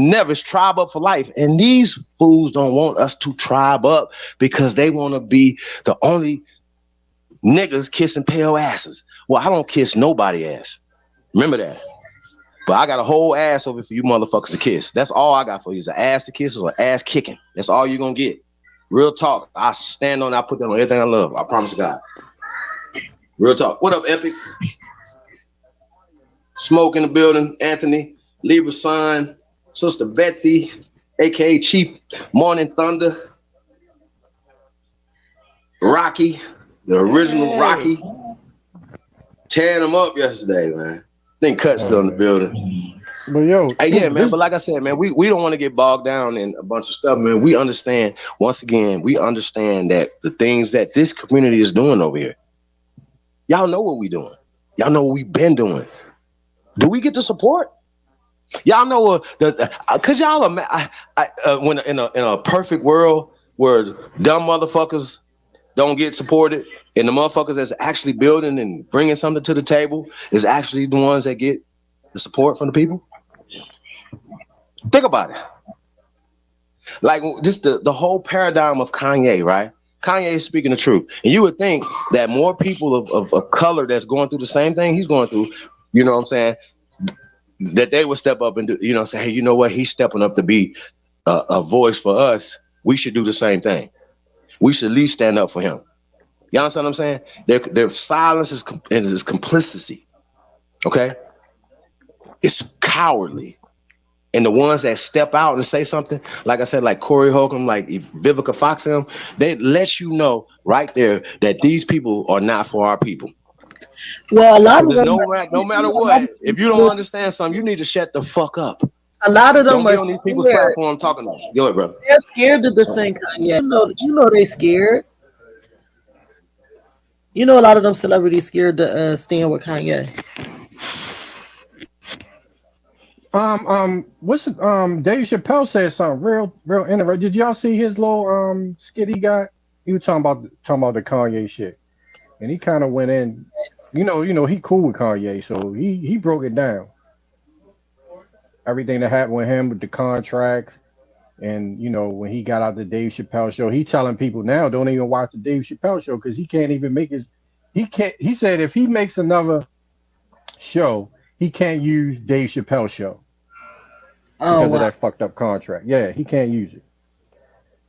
tribe up for life. And these fools don't want us to tribe up because they want to be the only niggas kissing pale asses. Well, I don't kiss nobody ass. Remember that. But I got a whole ass over for you motherfuckers to kiss. That's all I got for you is an ass to kiss or an ass kicking. That's all you're going to get. Real talk. I stand on it. I put that on everything I love. I promise God. Real talk. What up, Epic? Smoke in the building. Anthony. Libra Son. Sister Bethy. A.K.A. Chief Morning Thunder. Rocky. The original Rocky. Tearing them up yesterday, man. I think Cut's still in the building. But yo, hey, yeah, man. But like I said, man, we don't want to get bogged down in a bunch of stuff, man. We understand, once again, that the things that this community is doing over here. Y'all know what we doing. Y'all know what we've been doing. Do we get the support? Y'all know could y'all when in a perfect world where dumb motherfuckers don't get supported and the motherfuckers that's actually building and bringing something to the table is actually the ones that get the support from the people? Think about it. Like just the whole paradigm of Kanye, right? Kanye is speaking the truth. And you would think that more people of color that's going through the same thing he's going through, you know what I'm saying, that they would step up and do, you know, say, hey, you know what? He's stepping up to be a voice for us. We should do the same thing. We should at least stand up for him. You understand what I'm saying? Their silence is complicity. Okay? It's cowardly. And the ones that step out and say something, like I said, like Corey Holcomb, like Vivica Fox, they let you know right there that these people are not for our people. Well, a lot of them, no matter what, if you don't understand something, you need to shut the fuck up. A lot of them don't be on these people's platform talking to them. Go ahead, brother. They're scared to defend Kanye. You know they scared. You know a lot of them celebrities scared to stand with Kanye. What's Dave Chappelle said something real interesting. Did y'all see his little skit he got? He was talking about the Kanye shit, and he kind of went in. You know, he cool with Kanye, so he broke it down. Everything that happened with him with the contracts, and you know when he got out the Dave Chappelle show, he telling people now don't even watch the Dave Chappelle show because he can't even make his. He said if he makes another show, he can't use Dave Chappelle show because of that fucked up contract. Yeah, he can't use it.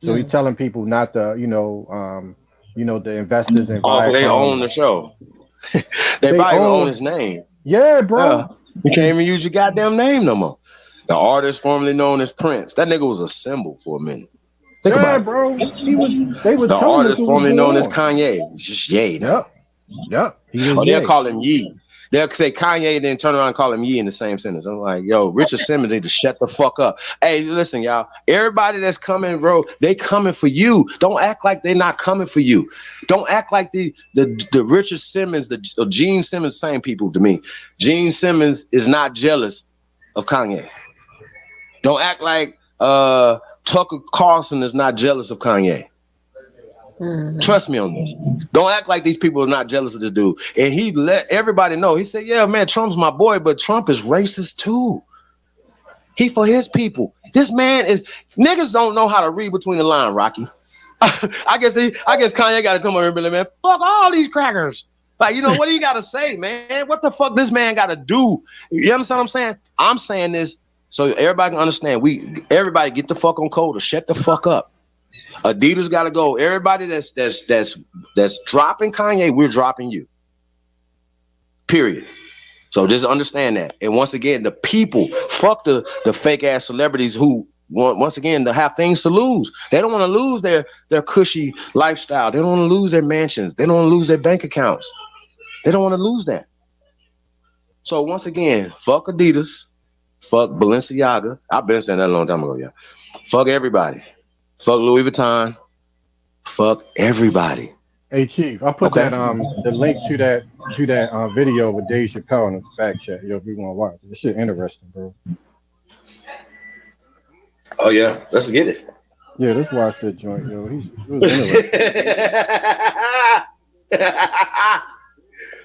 So he's telling people not to, the investors and they own the show. they probably own his name. Yeah, bro. You can't even use your goddamn name no more. The artist formerly known as Prince. That nigga was a symbol for a minute. Think about it. Bro. They was the artist formerly known as Kanye. It's just Ye. Yep. They'll call him Ye. They'll say Kanye, then turn around and call him Ye in the same sentence. I'm like, yo, Richard Simmons need to shut the fuck up. Hey, listen, y'all. Everybody that's coming, bro, they coming for you. Don't act like they're not coming for you. Don't act like the Richard Simmons, the Gene Simmons, same people to me. Gene Simmons is not jealous of Kanye. Don't act like Tucker Carlson is not jealous of Kanye. Trust me on this. Don't act like these people are not jealous of this dude. And he let everybody know. He said, yeah, man, Trump's my boy, but Trump is racist too. He for his people. This man is, niggas don't know how to read between the line, Rocky. I guess Kanye got to come over and be like, man, fuck all these crackers. Like, you know, what do you got to say, man? What the fuck this man got to do? You understand what I'm saying? I'm saying this so everybody can understand. Everybody get the fuck on code or shut the fuck up. Adidas got to go. Everybody that's dropping Kanye, we're dropping you. Period. So just understand that. And once again, the people, fuck the fake ass celebrities who want, once again, to have things to lose. They don't want to lose their cushy lifestyle. They don't want to lose their mansions. They don't want to lose their bank accounts. They don't want to lose that. So once again, fuck Adidas, fuck Balenciaga. I've been saying that a long time ago, yeah. Fuck everybody. Fuck Louis Vuitton. Fuck everybody. Hey Chief, I put that the link to that video with Dave Chappelle in the back chat. Yo, if you want to watch it, this shit interesting, bro. Oh yeah, let's get it. Yeah, let's watch that joint, yo. It was interesting.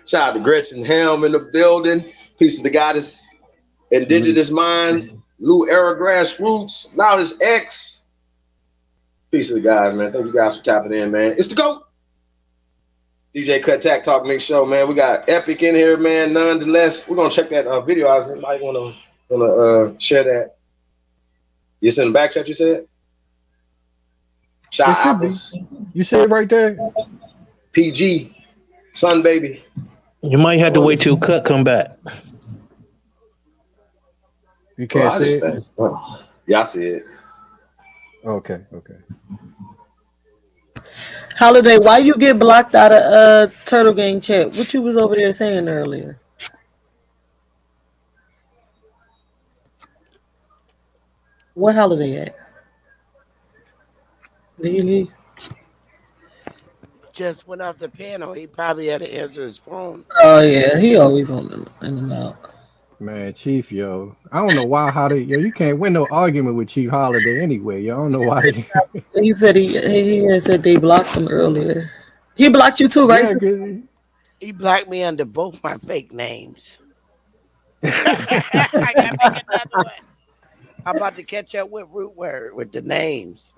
Shout out to Gretchen Helm in the building. Peace of the goddess. Indigenous Minds. Lou Era Grassroots. Knowledge X. Peace of the guys, man. Thank you guys for tapping in, man. It's the GOAT. DJ Cut Tack Talk Mix Show, man. We got Epic in here, man. Nonetheless, we're gonna check that video out. If anybody wanna share that. It's in the back chat, you said? Shot Apples. You see it right there? PG. Sun Baby. You might have to wait till Cut come back. You can't see it? Yeah, I see it. Okay. Holiday, why you get blocked out of Turtle Gang chat? What you was over there saying earlier? What Holiday at? Did he leave? Just went off the panel. He probably had to answer his phone. Oh yeah, he always on the in and out. Man, Chief, yo. I don't know why you can't win no argument with Chief Holiday anyway. Yo, I don't know why. He said he said they blocked him earlier. He blocked you too, right? Yeah, he blocked me under both my fake names. I gotta make another one. I'm about to catch up with Root Word with the names.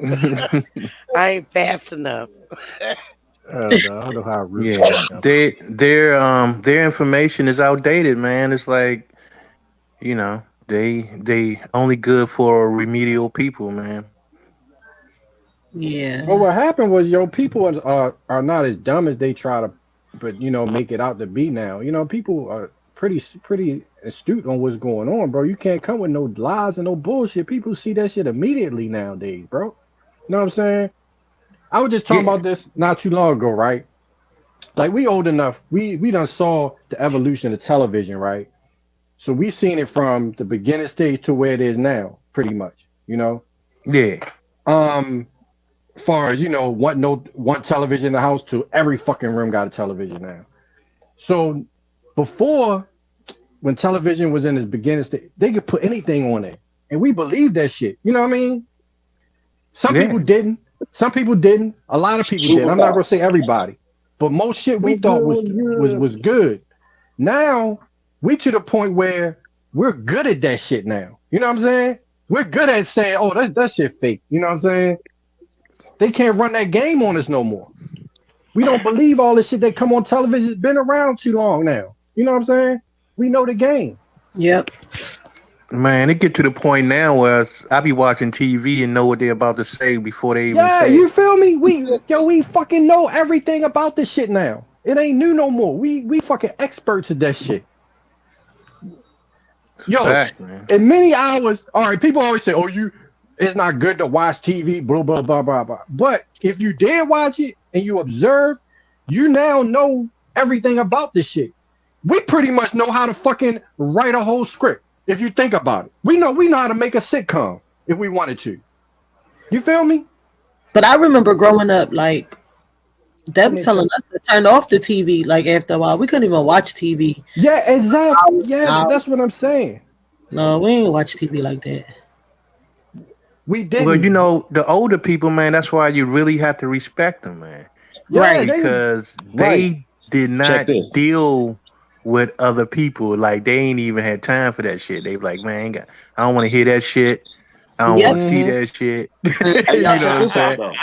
I ain't fast enough. I don't know how Root. Yeah, their information is outdated, man. It's like, you know, they only good for remedial people, man. Yeah. Well, what happened was, people are not as dumb as they try to, but make it out to be now. People are pretty astute on what's going on, bro. You can't come with no lies and no bullshit. People see that shit immediately nowadays, bro. You know what I'm saying? I was just talking about this not too long ago, right? Like, we old enough. We done saw the evolution of television, right? So we seen it from the beginning stage to where it is now, pretty much. Yeah. Far as one television in the house to every fucking room got a television now. So before, when television was in its beginning stage, they could put anything on it, and we believed that shit. You know what I mean? Some people didn't. Some people didn't. A lot of people did. I'm not gonna say everybody, but most shit we thought was good. Now we to the point where we're good at that shit now. You know what I'm saying? We're good at saying, "Oh, that shit fake." You know what I'm saying? They can't run that game on us no more. We don't believe all this shit that come on television. It's been around too long now. You know what I'm saying? We know the game. Yep. Man, it get to the point now where I be watching TV and know what they're about to say before they even say. You feel me? We fucking know everything about this shit now. It ain't new no more. We fucking experts at that shit. Yo, in many hours, all right, people always say, it's not good to watch TV, blah, blah, blah, blah, blah. But if you did watch it and you observe, you now know everything about this shit. We pretty much know how to fucking write a whole script. If you think about it, we know how to make a sitcom if we wanted to. You feel me? But I remember growing up, like, them telling us to turn off the TV. Like, after a while, we couldn't even watch TV. Yeah, exactly. Yeah, that's what I'm saying. No, we ain't watch TV like that. We didn't. Well, the older people, man, that's why you really have to respect them, man. Yeah, right? Because they did not deal with other people. Like, they ain't even had time for that shit. They was like, man, I don't want to hear that shit. I don't want to see that shit. Hey, y'all, check this out, though.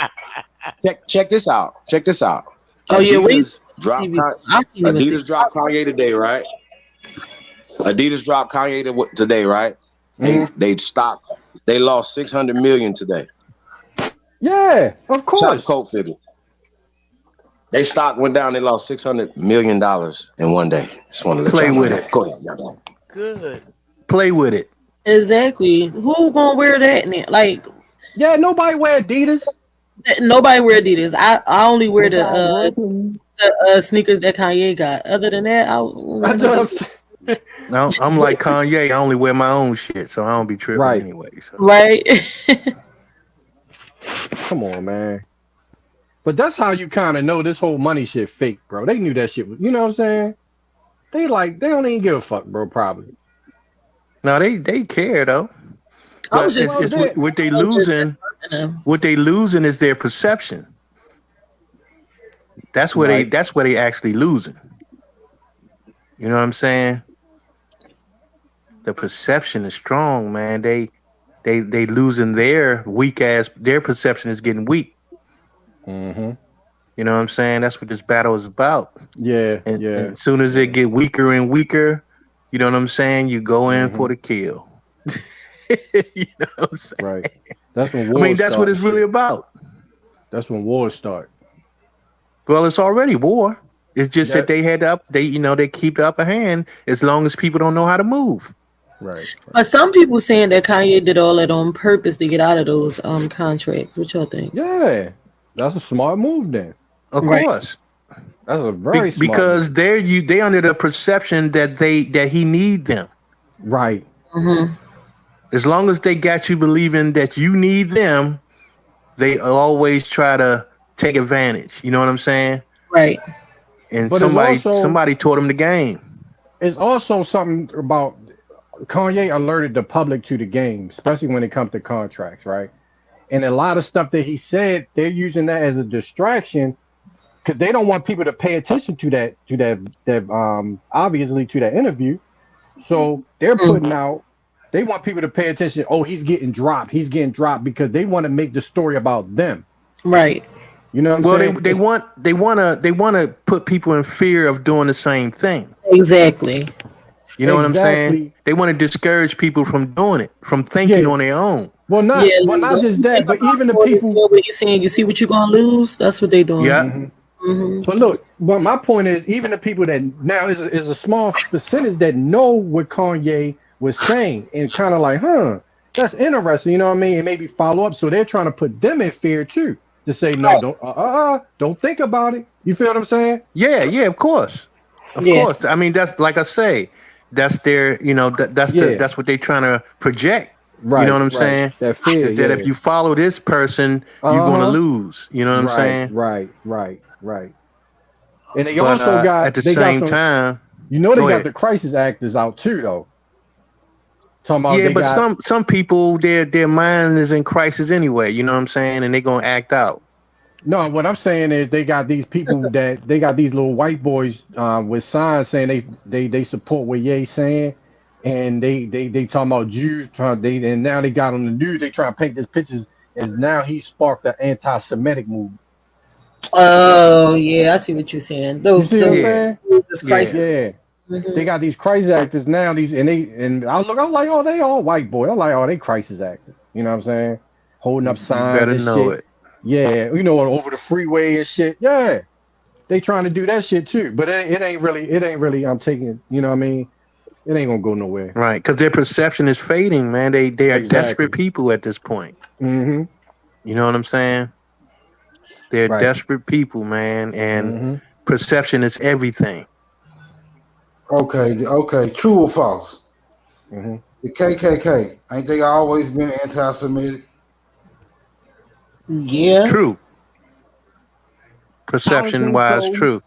Check this out. Check this out. Oh, Adidas dropped Kanye today, right? Adidas dropped Kanye today, right? They lost 600 million today. Yeah, of course. Coat figure. They stock went down. They lost $600 million in one day. Just want to let play y'all with know. it. Go ahead, y'all. Good. Play with it. Exactly. Who gonna wear that now? Like, yeah, nobody wear Adidas. Nobody wear Adidas. I only wear Besides Russians. the sneakers that Kanye got. Other than that, I wear no Adidas. I'm like Kanye. I only wear my own shit, so I don't be tripping Right. anyway. So. Right. Come on, man. But that's how you kind of know this whole money shit fake, bro. They knew that shit was, you know what I'm saying? They don't even give a fuck, bro, probably. No, they care though. But it's what they losing. What they losing is their perception. That's where they actually losing. You know what I'm saying? The perception is strong, man. They losing their weak ass. Their perception is getting weak. Mm-hmm. You know what I'm saying? That's what this battle is about. Yeah, and as soon as it get weaker and weaker, you know what I'm saying? You go in for the kill. You know what I'm saying? Right. That's when wars that's what it's really about. That's when wars start. Well, it's already war. It's just that they had they keep the upper hand as long as people don't know how to move. Right. But some people saying that Kanye did all that on purpose to get out of those contracts. What y'all think? Yeah, that's a smart move then. Of course. That's a very smart because move. they under the perception that he need them. Right. Mm-hmm. As long as they got you believing that you need them, they always try to take advantage. You know what I'm saying? Right. And But somebody taught them the game. It's also something about Kanye alerted the public to the game, especially when it comes to contracts, right? And a lot of stuff that he said, they're using that as a distraction because they don't want people to pay attention to that obviously to that interview. So they're putting out. They want people to pay attention. Oh, he's getting dropped. He's getting dropped because they want to make the story about them. Right. You know what I'm saying? They want to put people in fear of doing the same thing. Exactly. You know what I'm saying? They want to discourage people from doing it, from thinking on their own. Well, not just that, but even the people. What he's saying, you see what you're gonna lose. That's what they doing. Yeah. Mm-hmm. But look, but my point is, even the people that now is a small percentage that know what Kanye was saying and kind of like, that's interesting. You know what I mean? And maybe follow up. So they're trying to put them in fear too, to say no, don't think about it. You feel what I'm saying? Yeah, of course, of course. I mean, that's like I say, that's their, that's what they're trying to project. Right. You know what I'm saying? That fear. Is that if you follow this person, you're going to lose. You know what I'm saying? Right. And they also got at the same time. You know, they got the crisis actors out too, though. But some people, their mind is in crisis anyway. You know what I'm saying? And they're gonna act out. No, what I'm saying is they got these people that they got these little white boys with signs saying they support what Ye's saying, and they talking about Jews. And now they got on the news. They try to paint this pictures as now he sparked the anti-Semitic movement. Oh yeah, I see what you're saying. Those crisis. Yeah. Mm-hmm. They got these crisis actors now. I'm like, oh, they all white boy. I'm like, oh, they crisis actors. You know what I'm saying? Holding up signs. Better and know shit. it. Yeah, over the freeway and shit. Yeah, they trying to do that shit too. But it ain't really. I'm taking. You know what I mean? It ain't gonna go nowhere. Right, because their perception is fading, man. They are desperate people at this point. Mm-hmm. You know what I'm saying? They're desperate people, man, and perception is everything. Okay. True or false? Mm-hmm. The KKK, ain't they always been anti-Semitic? Yeah. True. Perception-wise, true.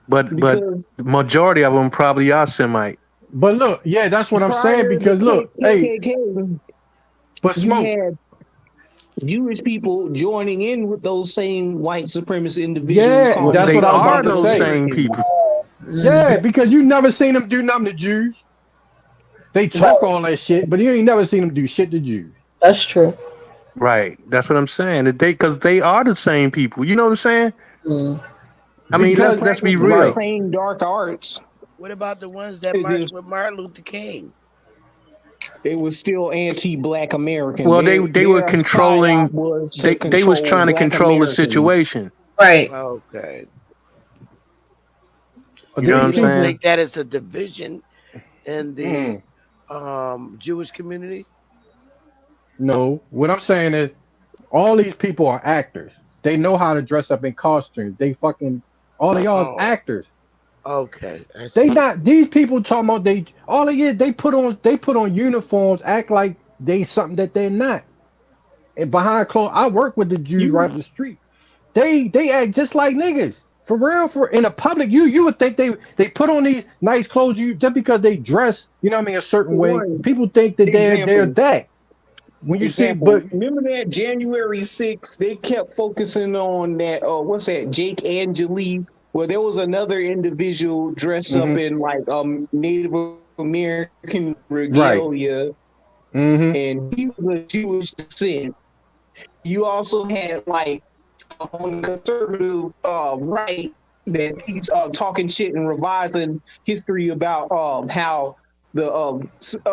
But the majority of them probably are Semite. But look, that's what I'm saying. Because look, KKK, but Smoke. had Jewish people joining in with those same white supremacist individuals. Yeah, that's what I was about to those say. same people. Yeah, because you never seen them do nothing to Jews. They talk all that shit, but you ain't never seen them do shit to Jews. That's true. Right. That's what I'm saying. Because they are the same people. You know what I'm saying? I mean, let's be real. Same dark arts. What about the ones that marched with Martin Luther King? They were still anti-Black American. Well, they were controlling. They was trying to control the situation. Right. Okay. You know what I'm saying? Think that is a division in the Jewish community? No, what I'm saying is all these people are actors. They know how to dress up in costumes. They fucking all of y'all is Oh, actors. okay. I They see. not these people talking about they all of it. They put on uniforms, act like they something that they're not. And behind clothes, I work with the Jews right up the street. They act just like niggas. For real, for in the public, you would think they put on these nice clothes you just because they dress, you know what I mean, a certain way. One People think that they're example. that. When you see, Example. but Remember that January 6th, they kept focusing on that. What's that? Jake Angeli. Where there was another individual dressed up Mhm. in like Native American Right. regalia, and he was a Jewish descent. You also had like on the conservative right that keeps talking shit and revising history about how the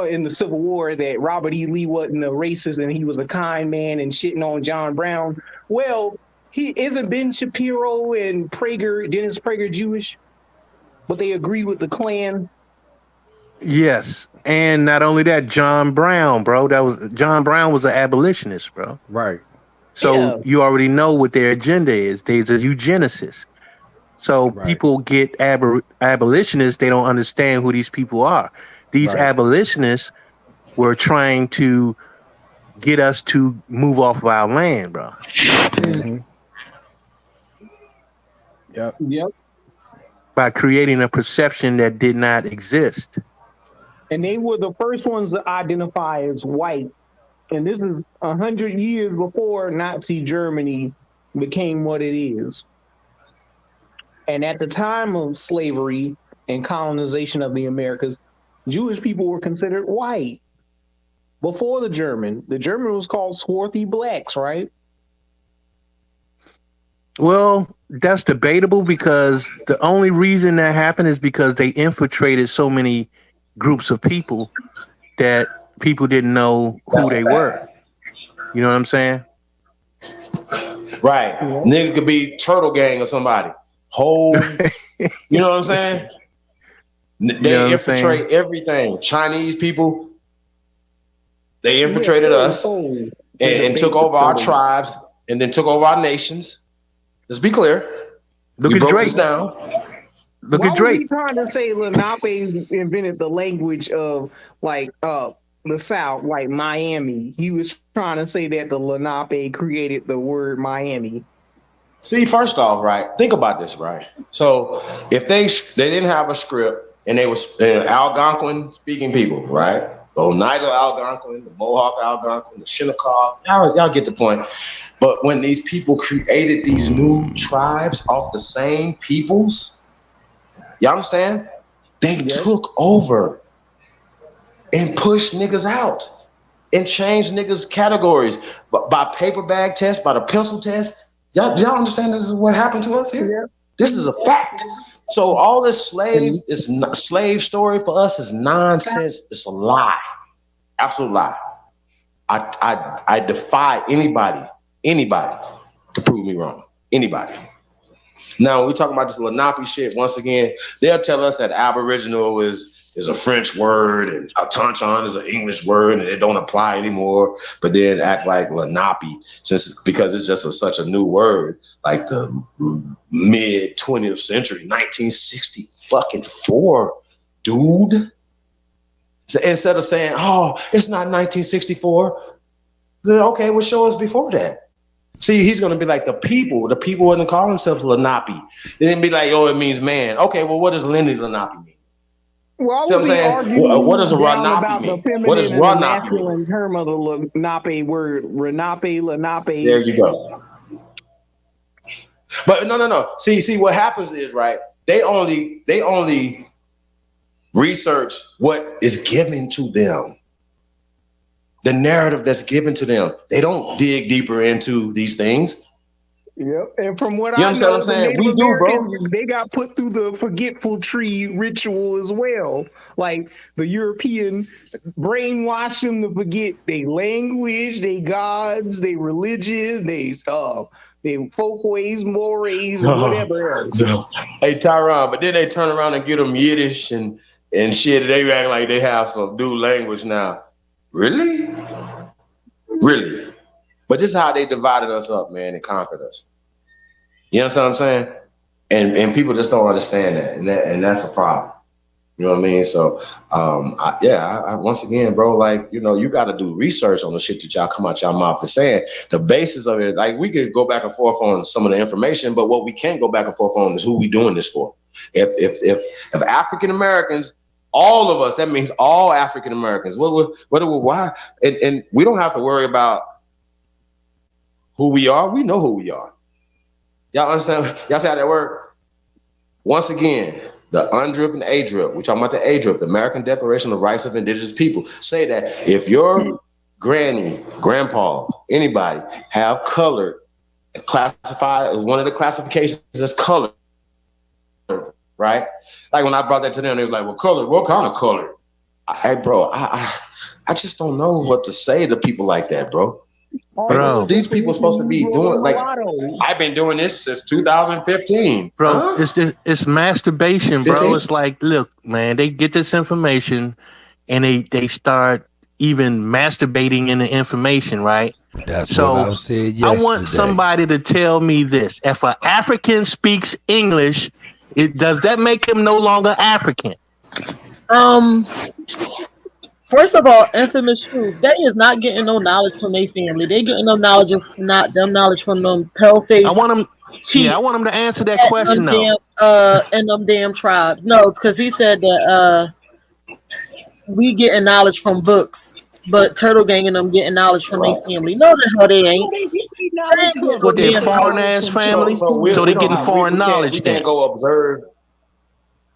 in the Civil War that Robert E. Lee wasn't a racist and he was a kind man and shitting on John Brown. Well, he isn't Ben Shapiro and Dennis Prager Jewish, but they agree with the Klan. Yes, and not only that, John Brown, bro. John Brown was an abolitionist, bro. Right. So Yeah. you already know what their agenda is. They're eugenicists. So Right. people get abolitionists. They don't understand who these people are. These Right. abolitionists were trying to get us to move off of our land, bro. Mhm. Yep. Yep. By creating a perception that did not exist. And they were the first ones to identify as white. And this is 100 years before Nazi Germany became what it is. And at the time of slavery and colonization of the Americas, Jewish people were considered white. Before the German was called swarthy blacks, right? Well, that's debatable because the only reason that happened is because they infiltrated so many groups of people that people didn't know who they were. You know what I'm saying? Right. Nigga could be Turtle Gang or somebody. Whole, you know what I'm saying? They infiltrate everything. Chinese people, they infiltrated us and took over our tribes and then took over our nations. Let's be clear. Look we at broke Drake. this down. Look at Drake. Was he trying to say Lenape invented the language of like the South, like Miami? He was trying to say that the Lenape created the word Miami. See, first off, right? Think about this, right? So if they didn't have a script and they was Algonquin speaking people, right? The Oneida Algonquin, the Mohawk Algonquin, the Shinnecock, y'all get the point. But when these people created these new tribes off the same peoples, y'all understand? They took over and pushed niggas out and changed niggas' categories by paper bag test, by the pencil test. Y'all understand this is what happened to us here? Yeah. This is a fact. So all this slave story for us is nonsense. It's a lie. Absolute lie. I defy anybody to prove me wrong. Anybody. Now, when we talk about this Lenape shit, once again, they'll tell us that Aboriginal is a French word and Atanchan is an English word and it don't apply anymore, but then act like Lenape because it's just such a new word, like the mid 20th century, 1964, dude. So instead of saying, oh, it's not 1964, okay, well, show us before that. See, he's going to be like the people wouldn't call themselves Lenape. They didn't be like, oh, it means man. Okay, well, what does Lenape mean? Well, see what I'm saying? What does a Lenape mean? What is Lenape masculine term of the Lenape word? Lenape. There you go. But no. See, what happens is, right, they only research what is given to them. The narrative that's given to them. They don't dig deeper into these things. Yep. And from what I know, the Native Americans, they got put through the forgetful tree ritual as well. Like the European brainwashed them to forget their language, their gods, their religion, their folkways, mores, whatever else. Hey, Tyron, but then they turn around and get them Yiddish and and shit. They act like they have some new language now. Really? Really? But this is how they divided us up, man, and conquered us. You know what I'm saying? And people just don't understand that, and that's a problem. You know what I mean? So, I once again, bro, like, you know, you got to do research on the shit that y'all come out y'all mouth and saying. The basis of it, like, we could go back and forth on some of the information, but what we can't go back and forth on is who we doing this for. If African Americans, all of us, that means all African Americans. Why? And we don't have to worry about who we are. We know who we are. Y'all understand? Y'all see how that work? Once again, the UNDRIP and ADRIP, we're talking about the ADRIP, the American Declaration of Rights of Indigenous People, say that if your granny, grandpa, anybody have colored, classified as one of the classifications as colored, right? Like when I brought that to them, they was like, well, colored, what kind of colored? Hey, bro, I just don't know what to say to people like that, bro. Bro, these people are supposed to be doing, like, I've been doing this since 2015. Bro, it's masturbation, bro. It's like, look, man, they get this information and they start even masturbating in the information, right? That's what I said yesterday. I want somebody to tell me this. If an African speaks English, does that make him no longer African? First of all, infamous truth. They is not getting no knowledge from their family. They getting no knowledge from them pale-faced. I want them. Yeah, I want them to answer that question though. And them damn tribes. No, because he said that we getting knowledge from books, but Turtle Gang and them getting knowledge from their family. No, the hell they ain't. With their foreign ass family, so they getting foreign knowledge. We can't go observe.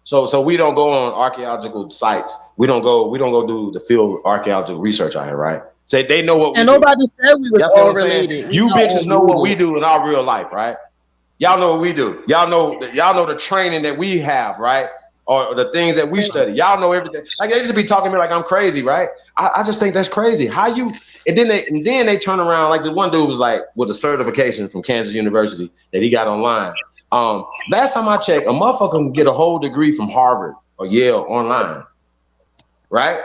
So we don't go on archaeological sites. We don't go do the field archaeological research out here, right? Say they know what we do. Nobody said we was all related. You bitches know what we do in our real life, right? Y'all know what we do. Y'all know the training that we have, right? Or the things that we study. Y'all know everything. Like, they just be talking to me like I'm crazy, right? I just think that's crazy. How you and then they turn around, like the one dude was like with a certification from Kansas University that he got online. Last time I checked, a motherfucker can get a whole degree from Harvard or Yale online, right?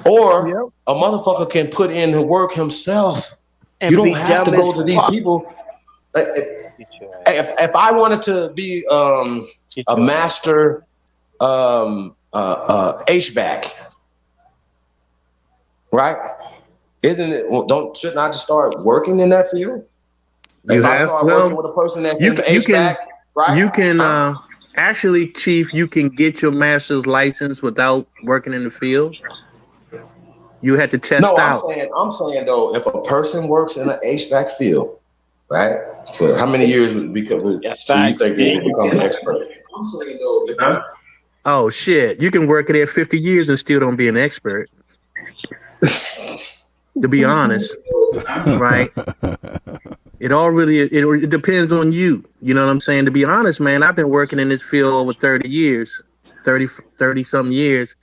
Or a motherfucker can put in the work himself. And you don't have to go to these people. If I wanted to be a master HVAC, right? Isn't it? Well, shouldn't I just start working in that field? If I start working with a person that's in HVAC, right? You can actually, Chief, you can get your master's license without working in the field. You had to test out. I'm saying though, if a person works in an HVAC field, right? For how many years would you think they would become an expert? I'm saying though, oh shit, you can work there 50 years and still don't be an expert. To be honest, right? It depends on you. You know what I'm saying? To be honest, man, I've been working in this field over 30 years, 30 some years.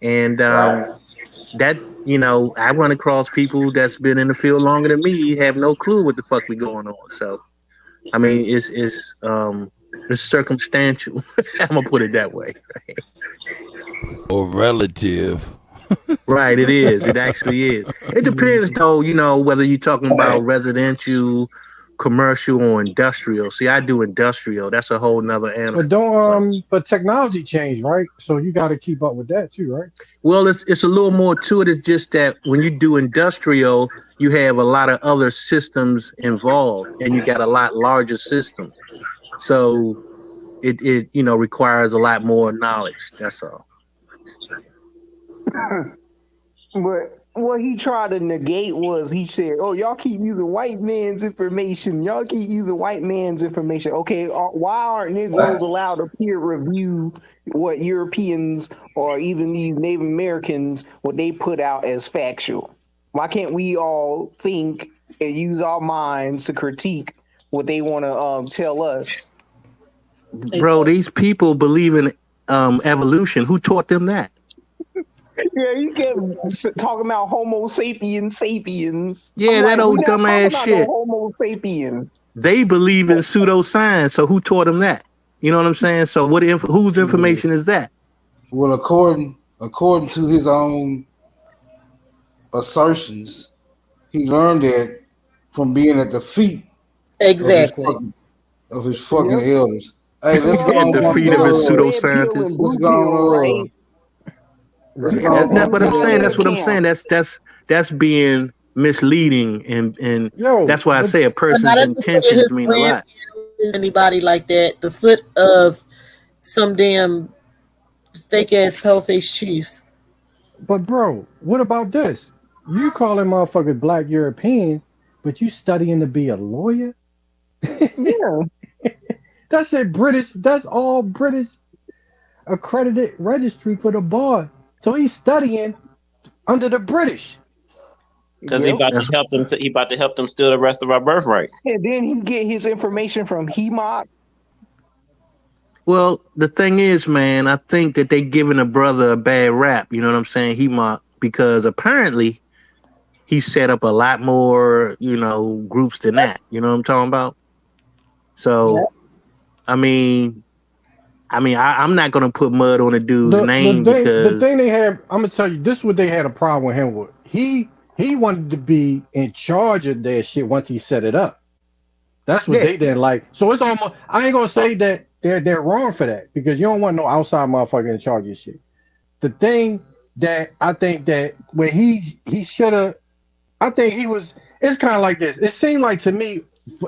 And that, you know, I run across people that's been in the field longer than me, have no clue what the fuck we going on. So, I mean, it's circumstantial. I'm gonna put it that way. Or relative. Right, it is. It actually is. It depends, though, you know, whether you're talking about residential, commercial, or industrial. See, I do industrial. That's a whole nother animal. But technology changed, right? So you got to keep up with that too, right? Well, it's a little more to it. It's just that when you do industrial, you have a lot of other systems involved, and you got a lot larger system. So it you know, requires a lot more knowledge. That's all. But what he tried to negate was, he said, oh, y'all keep using white man's information. Y'all keep using white man's information. Okay, why aren't Negroes allowed to peer review what Europeans or even these Native Americans, what they put out as factual? Why can't we all think and use our minds to critique what they want to tell us? Bro, these people believe in evolution. Who taught them that? Yeah, you kept talking about Homo sapiens sapiens. Yeah, that old dumbass shit. Homo sapien. They believe in pseudoscience, so who taught them that? You know what I'm saying? So whose information is that? Well, according to his own assertions, he learned that from being at the feet Exactly. of his fucking elders. Hey, let's go At the on. feet of his Red pill pseudoscientists. and Let's blue go pill, on. right? Let's go That's on. what I'm saying. in That's the what I'm camp. saying. That's being misleading, and Yo, that's why I but say a But not person's at the foot of intentions his mean a lot. grandparents, anybody like that. The foot of some damn fake ass pale-faced chiefs. but bro, what about this? You calling motherfuckers black Europeans, but you studying to be a lawyer? Yeah. That's a British. That's all British accredited registry for the bar. So he's studying under the British. Because he Yep. about to help them. He about to help them steal the rest of our birthright. And then he get his information from HEMOC. Well, the thing is, man, I think that they giving a brother a bad rap. You know what I'm saying? Because apparently he set up a lot more, groups than that. You know what I'm talking about? So, Yeah. I mean, I'm not gonna put mud on a dude's The name the because thing they have, I'm gonna tell you, this is what they had a problem with him with. He wanted to be in charge of their shit once he set it up. That's what they didn't like. So it's almost, I ain't gonna say that they're wrong for that, because you don't want no outside motherfucker in charge of your shit. The thing that I think that where he should have, I think he was, it's kind of like this. It seemed like to me,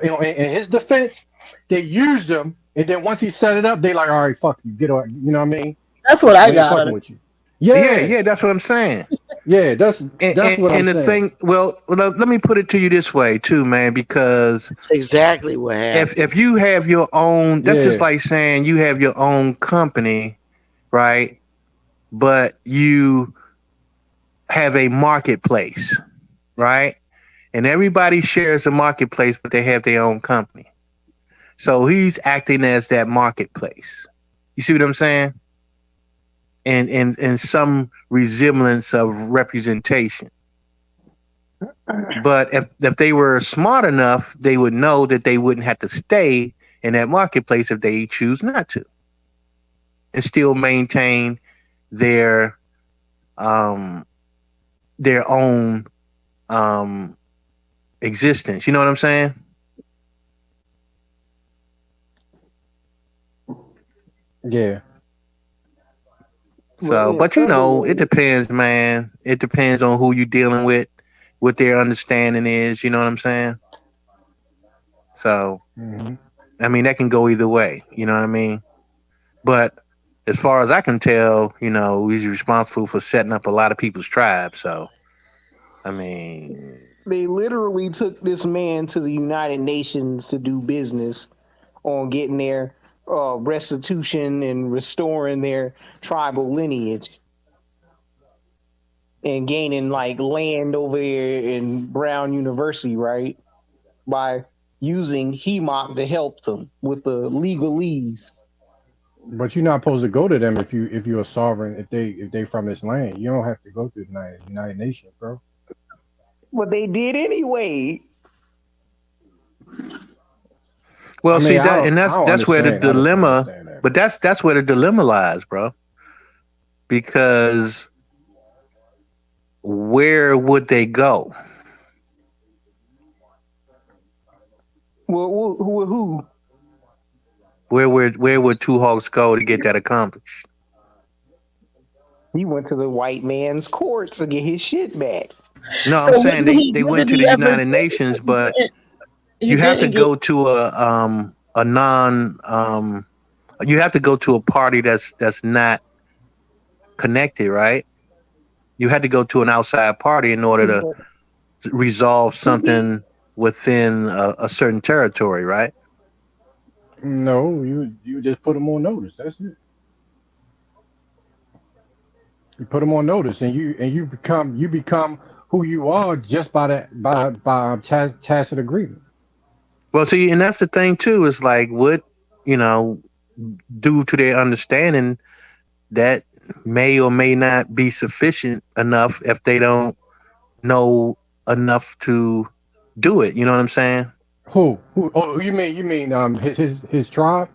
in his defense, they used him, and then once he set it up, they like, all right, fuck you, get on. You know what I mean? That's what I We ain't got. fucking with you. Yeah, yeah, that's what I'm saying. yeah, that's what And I'm the saying. thing, well, let me put it to you this way too, man, because That's exactly what happened. if you have your own, that's just Yeah. like saying you have your own company, right? But you have a marketplace, right? And everybody shares a marketplace, but they have their own company. So he's acting as that marketplace. You see what I'm saying? And some resemblance of representation. But if they were smart enough, they would know that they wouldn't have to stay in that marketplace if they choose not to, and still maintain their own existence. You know what I'm saying? Yeah. So, but it depends, man. It depends on who you're dealing with, what their understanding is. You know what I'm saying? So, I mean, that can go either way. You know what I mean? But as far as I can tell, he's responsible for setting up a lot of people's tribes. So, I mean, They literally took this man to the United Nations to do business on getting their restitution and restoring their tribal lineage and gaining like land over there in Brown University, right? By using HEMOC to help them with the legalese. But you're not supposed to go to them if you're a sovereign, if they from this land. You don't have to go to the United Nations, bro. But they did anyway. well, I mean, see I that, don't- and I don't that's where the understand. I just don't dilemma. understand that. But that's where the dilemma lies, bro. Because where would they go? Well, who? Where would Two Hawks go to get that accomplished? He went to the white man's courts to get his shit back. No, I'm saying they went to the United Nations, but you have to go to a non you have to go to a party that's not connected, right? You had to go to an outside party in order to resolve something within a certain territory, right? No, you just put them on notice. That's it. You put them on notice, and you become who you are just by tacit agreement. Well, see, and that's the thing too. Is like what due to their understanding, that may or may not be sufficient enough if they don't know enough to do it. You know what I'm saying? Who? Oh, you mean his tribe?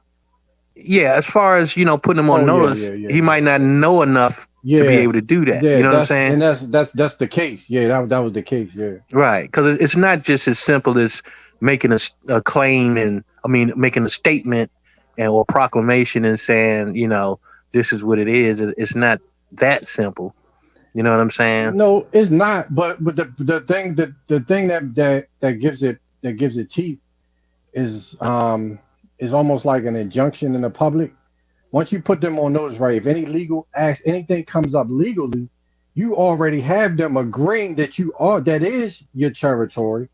Yeah, as far as putting him on notice, he might not know enough to be able to do that. You know what I'm saying? And that's the case. Yeah, that was the case. Yeah. Right, because it's not just as simple as making a claim and making a statement or proclamation and saying this is what it is. It's not that simple. You know what I'm saying? No, it's not. But the thing that gives it teeth is almost like an injunction in the public. Once you put them on notice, right? If any legal acts, anything comes up legally, you already have them agreeing that is your territory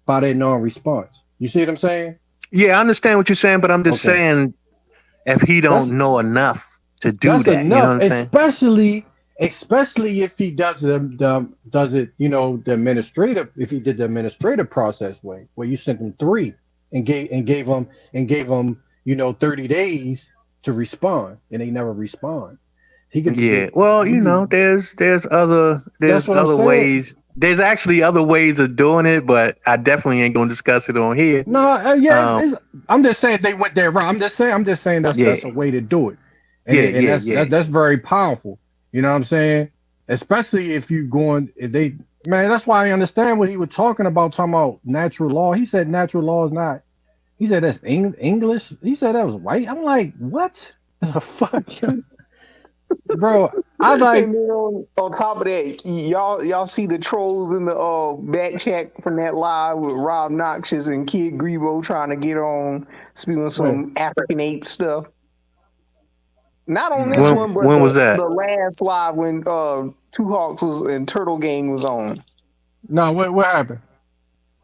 by their non-response. You see what I'm saying? Yeah, I understand what you're saying, but I'm just saying if he don't know enough to do that's that, enough, you know what I'm saying? Especially if he does it, the administrative. If he did the administrative process way, where you sent him 3 and gave him 30 days to respond, and they never respond. He could. Yeah. Well, there's other ways. There's actually other ways of doing it, but I definitely ain't gonna discuss it on here. No, I'm just saying they went there right. I'm just saying that's a way to do it. And that's very powerful. You know what I'm saying? Especially if that's why I understand what he was talking about natural law. He said natural law is not. He said that's English. He said that was white. I'm like, what the fuck? Bro, I like. And then on top of that, y'all see the trolls in the back chat from that live with Rob Noxious and Kid Grebo trying to get on spewing some African ape stuff. Not on this one, but when was that? The last live when Two Hawks and Turtle Gang was on. No, what happened?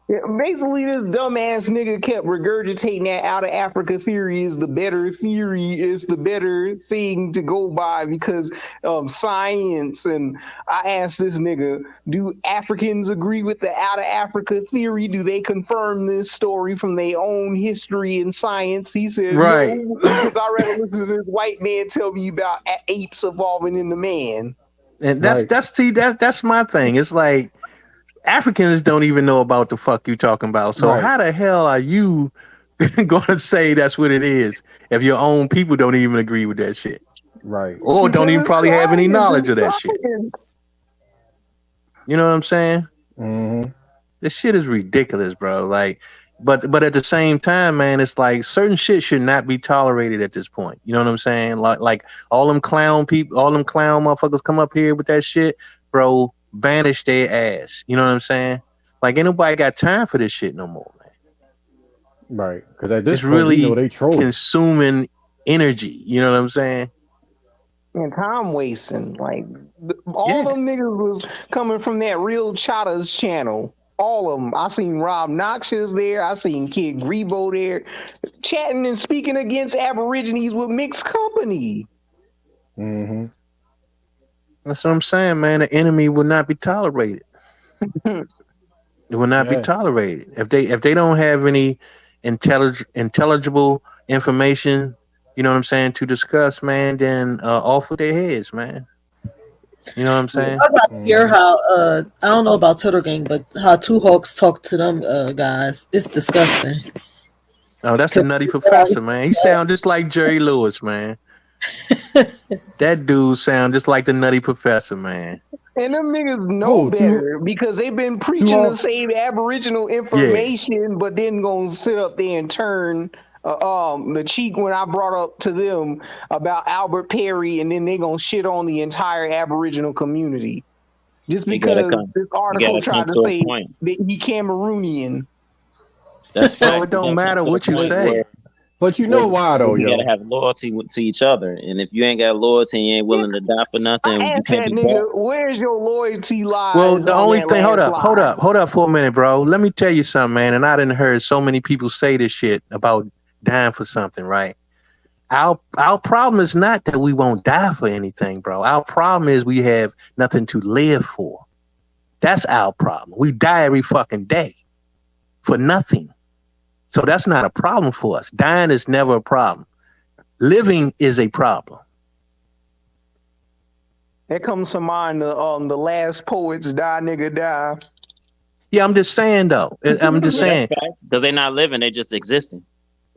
Yeah, basically, this dumbass nigga kept regurgitating that out of Africa theory is the better theory, is the better thing to go by because science. And I asked this nigga, do Africans agree with the out of Africa theory? Do they confirm this story from their own history and science? He said, right. No, because I'd rather listen to this white man tell me about apes evolving into man. And that's my thing. It's like, Africans don't even know about the fuck you talking about. So how the hell are you going to say that's what it is if your own people don't even agree with that shit? Right. Or don't even probably have any knowledge of that shit. You know what I'm saying? Mm-hmm. This shit is ridiculous, bro. Like, but at the same time, man, it's like certain shit should not be tolerated at this point. You know what I'm saying? Like all them clown people, all them clown motherfuckers come up here with that shit, bro. Banish their ass. You know what I'm saying? Like, ain't nobody got time for this shit no more, man. Right. Because at this it's point, really they trolling. Consuming energy. You know what I'm saying? And time wasting. Like, all them niggas was coming from that Real Chatta's channel. All of them. I seen Rob Noxious there. I seen Kid Grebo there. Chatting and speaking against Aborigines with mixed company. Mm-hmm. That's what I'm saying, man. The enemy will not be tolerated. It will not be tolerated. If they don't have any intelligible information, you know what I'm saying, to discuss, man, then off with their heads, man. You know what I'm saying? I got to hear how I don't know about Turtle Gang, but how Two Hawks talk to them guys. It's disgusting. Oh, that's a nutty professor, man. He sound just like Jerry Lewis, man. That dude sound just like the Nutty Professor, man. And them niggas know better because they've been preaching the same Aboriginal information, but then gonna sit up there and turn the cheek when I brought up to them about Albert Perry, and then they gonna shit on the entire Aboriginal community just because this article tried to say that he Cameroonian. That's so it don't matter what you say. But you know why though, you gotta have loyalty to each other, and if you ain't got loyalty, you ain't willing to die for nothing. I asked that nigga, where's your loyalty lies? Well, the only thing, hold up for a minute, bro. Let me tell you something, man. And I didn't heard so many people say this shit about dying for something, right? Our problem is not that we won't die for anything, bro. Our problem is we have nothing to live for. That's our problem. We die every fucking day for nothing. So that's not a problem for us. Dying is never a problem. Living is a problem. That comes to mind the last poets, die nigga die. Yeah, I'm just saying though. I'm just saying. Because they're not living, they're just existing.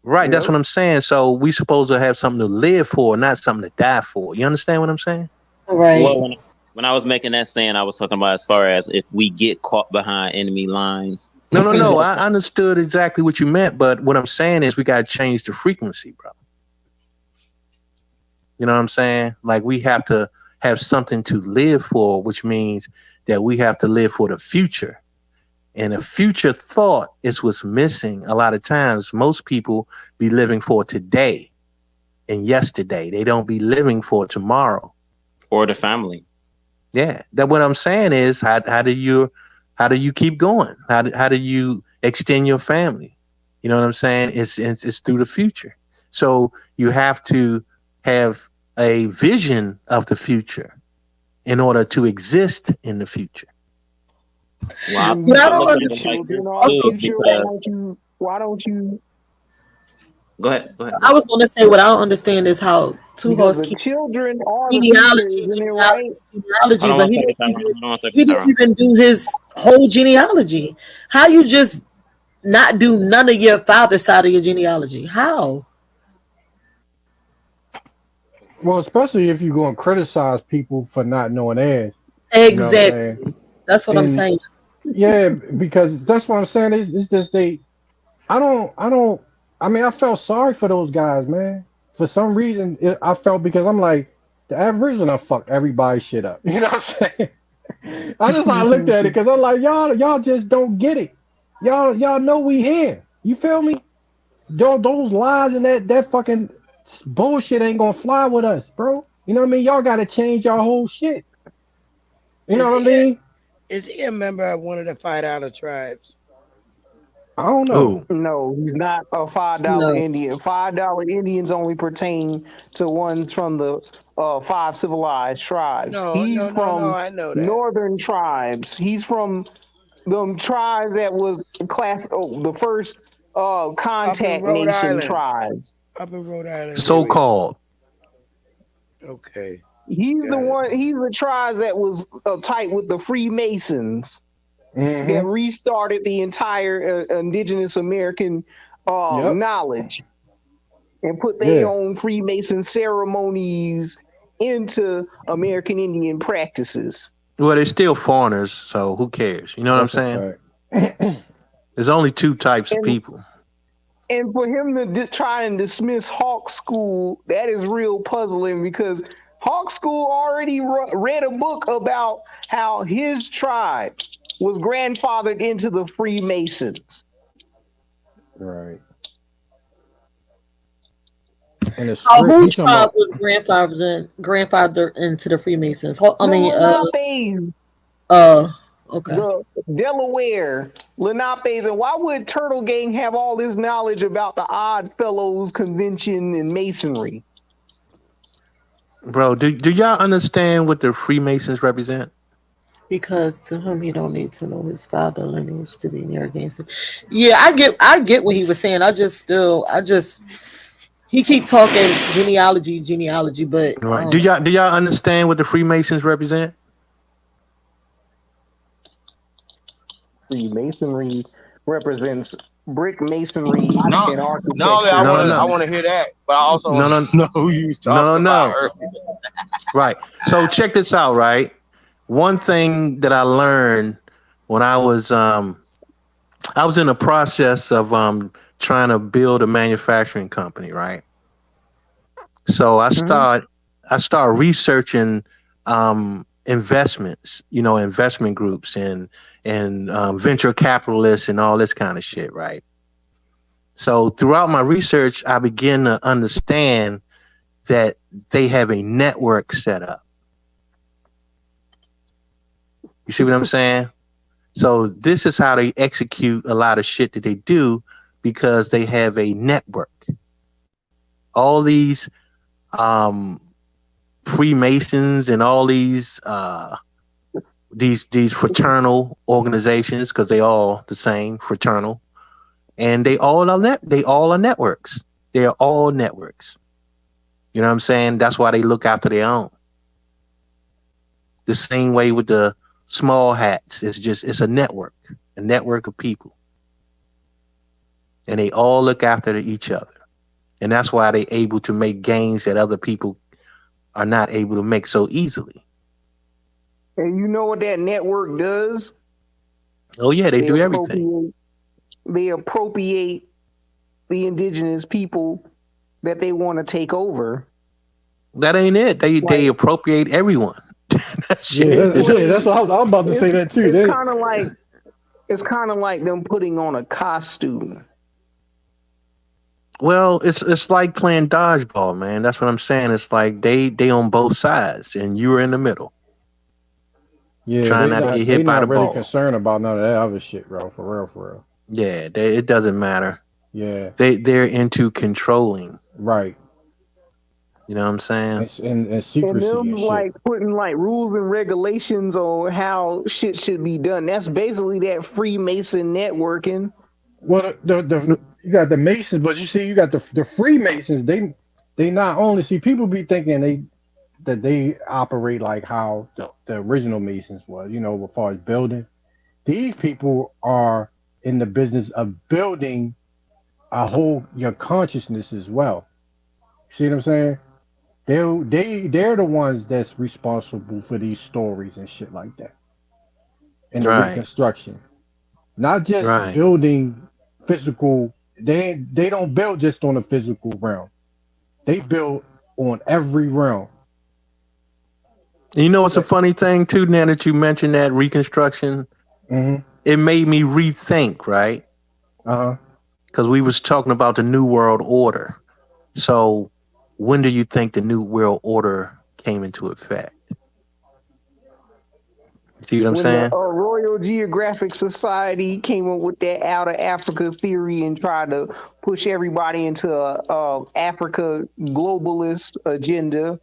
Right, that's what I'm saying. So we supposed to have something to live for, not something to die for. You understand what I'm saying? Right. Well, when I was making that saying, I was talking about as far as if we get caught behind enemy lines. No. I understood exactly what you meant, but what I'm saying is we got to change the frequency, bro. You know what I'm saying? Like we have to have something to live for, which means that we have to live for the future. And a future thought is what's missing a lot of times. Most people be living for today and yesterday. They don't be living for tomorrow or the family. Yeah, that what I'm saying is how do you keep going? How do you extend your family? You know what I'm saying? It's through the future. So you have to have a vision of the future in order to exist in the future. Wow. When you put the children on future, why don't you? Go ahead. I was going to say what I don't understand is how two Because hosts the keep children are the future, isn't it right? genealogy, but he didn't even do his whole genealogy. How you just not do none of your father's side of your genealogy? How? Well, especially if you're going to criticize people for not knowing theirs. Exactly. You know what that's what I'm saying. Yeah, because that's what I'm saying. It's just I mean, I felt sorry for those guys, man. For some reason, I felt because I'm like, the Aboriginal fucked everybody's shit up. You know what I'm saying? I looked at it because I'm like, y'all just don't get it. Y'all know we here. You feel me? Those lies and that fucking bullshit ain't gonna fly with us, bro. You know what I mean? Y'all gotta change your whole shit. You know what I mean? Is he a member of one of the $5 tribes? I don't know. No, he's not a $5 Indian. $5 Indians only pertain to ones from the 5 civilized tribes. No, He's from I know that. northern tribes. He's from the tribes that was the first contact Rhode nation Island. tribes. Up in Rhode Island. So-called. Okay. He's the tribes that was tight with the Freemasons. Mm-hmm. That restarted the entire indigenous American knowledge and put their own Freemason ceremonies into American Indian practices. Well, they're still foreigners, so who cares? You know what I'm saying? There's only two types of people. And for him to try and dismiss Hawk School, that is real puzzling because Hawk School already read a book about how his tribe was grandfathered into the Freemasons. Right. Whose tribe was grandfathered into the Freemasons? Okay. The Delaware, Lenapes, and why would Turtle Gang have all this knowledge about the Odd Fellows Convention and Masonry? Bro, do y'all understand what the Freemasons represent? Because to him, he don't need to know his father lineage to be near against it. Yeah, I get what he was saying. He keep talking genealogy, but right. Do y'all understand what the Freemasons represent? Freemasonry represents brick masonry and architecture. I want to hear that, but I also know who you was talking about earlier. Right. So check this out, right? One thing that I learned when I was in the process of trying to build a manufacturing company, right? So I start researching investments, investment groups and venture capitalists and all this kind of shit, right? So throughout my research, I began to understand that they have a network set up. You see what I'm saying? So this is how they execute a lot of shit that they do because they have a network. All these Freemasons and all these fraternal organizations, because they all the same, fraternal, and they all are networks. They are all networks. You know what I'm saying? That's why they look after their own. The same way with the small hats. It's a network of people. And they all look after each other. And that's why they're able to make gains that other people are not able to make so easily. And you know what that network does? Oh yeah, they do everything. They appropriate the indigenous people that they want to take over. That ain't it. They appropriate everyone. That's what I was about to say that too. It's kind of like them putting on a costume. Well, it's like playing dodgeball, man. That's what I'm saying. It's like they on both sides, and you're in the middle. Yeah, trying not to get hit by the really ball. concerned about none of that other shit, bro. For real. Yeah, it doesn't matter. Yeah, they're into controlling. Right. You know what I'm saying? And secrecy and them and shit. like putting like rules and regulations on how shit should be done. That's basically that Freemason networking. Well, the you got the Masons, but you see, you got the Freemasons. They not only see people be thinking that they operate like how the original Masons was. You know, as far as building, these people are in the business of building your consciousness as well. See what I'm saying? They're the ones that's responsible for these stories and shit like that. And the reconstruction. Not just building physical, they don't build just on the physical realm. They build on every realm. You know what's a funny thing too, now that you mentioned that reconstruction? Mm-hmm. It made me rethink, right? Because we was talking about the New World Order. So when do you think the New World Order came into effect? See what I'm saying? The Royal Geographic Society came up with that out of Africa theory and tried to push everybody into a Africa globalist agenda.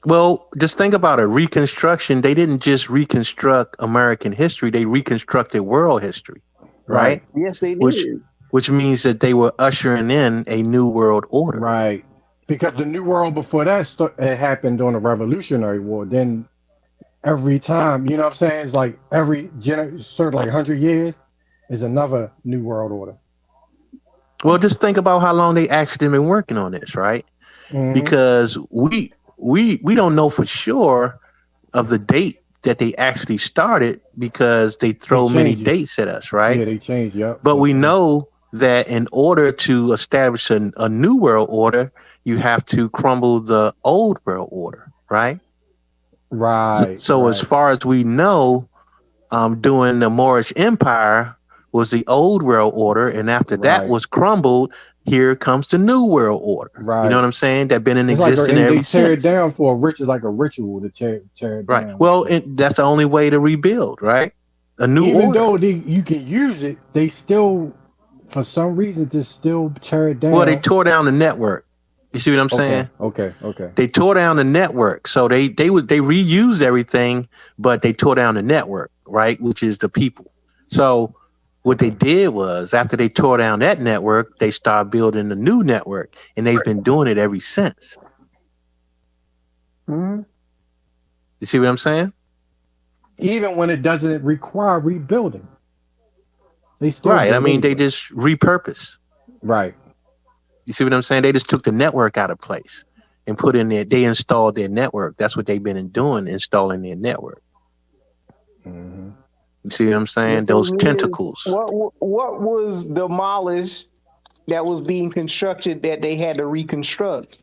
Well, just think about it. Reconstruction, they didn't just reconstruct American history, they reconstructed world history, right? Yes, they did. Which means that they were ushering in a new world order. Right. Because the New World before that it happened during the Revolutionary War. Then every time, you know what I'm saying? It's like every certain like 100 years is another New World Order. Well, just think about how long they actually been working on this, right? Mm-hmm. Because we don't know for sure of the date that they actually started because they throw many dates at us, right? Yeah, they change, yeah. But we know that in order to establish a new world order, you have to crumble the old world order, right? Right. So as far as we know, during the Moorish Empire was the old world order, and after that was crumbled, here comes the new world order. Right. You know what I'm saying? That been in It's existence like, ever they tear since. it down for it's like a ritual to tear it Right. down. Well, that's the only way to rebuild, right? A new Even order. though you can use it, they still, for some reason, just still tear it down. Well, they tore down the network. You see what I'm saying? Okay. They tore down the network, so they reused everything, but they tore down the network, right? Which is the people. So what they did was, after they tore down that network, they started building the new network, and they've been doing it ever since. Mm-hmm. You see what I'm saying? Even when it doesn't require rebuilding, they still I mean, they just repurpose. Right. You see what I'm saying? They just took the network out of place and put in there. They installed their network. That's what they've been doing, installing their network. Mm-hmm. You see what I'm saying? Those tentacles. What was demolished that was being constructed that they had to reconstruct?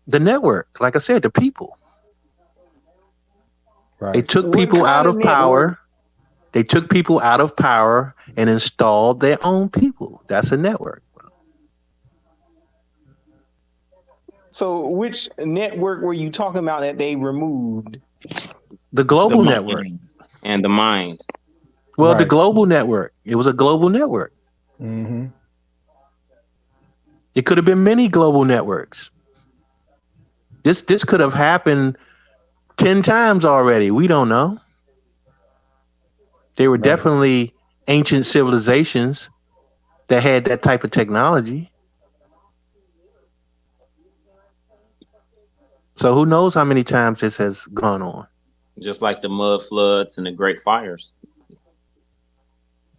The network, like I said, the people. Right. They took people out of power. They took people out of power and installed their own people. That's a network. So which network were you talking about that they removed? The global network. And the mind. Well, the global network. It was a global network. Mm-hmm. It could have been many global networks. This could have happened 10 times already. We don't know. They were definitely ancient civilizations that had that type of technology. So who knows how many times this has gone on? Just like the mud floods and the great fires.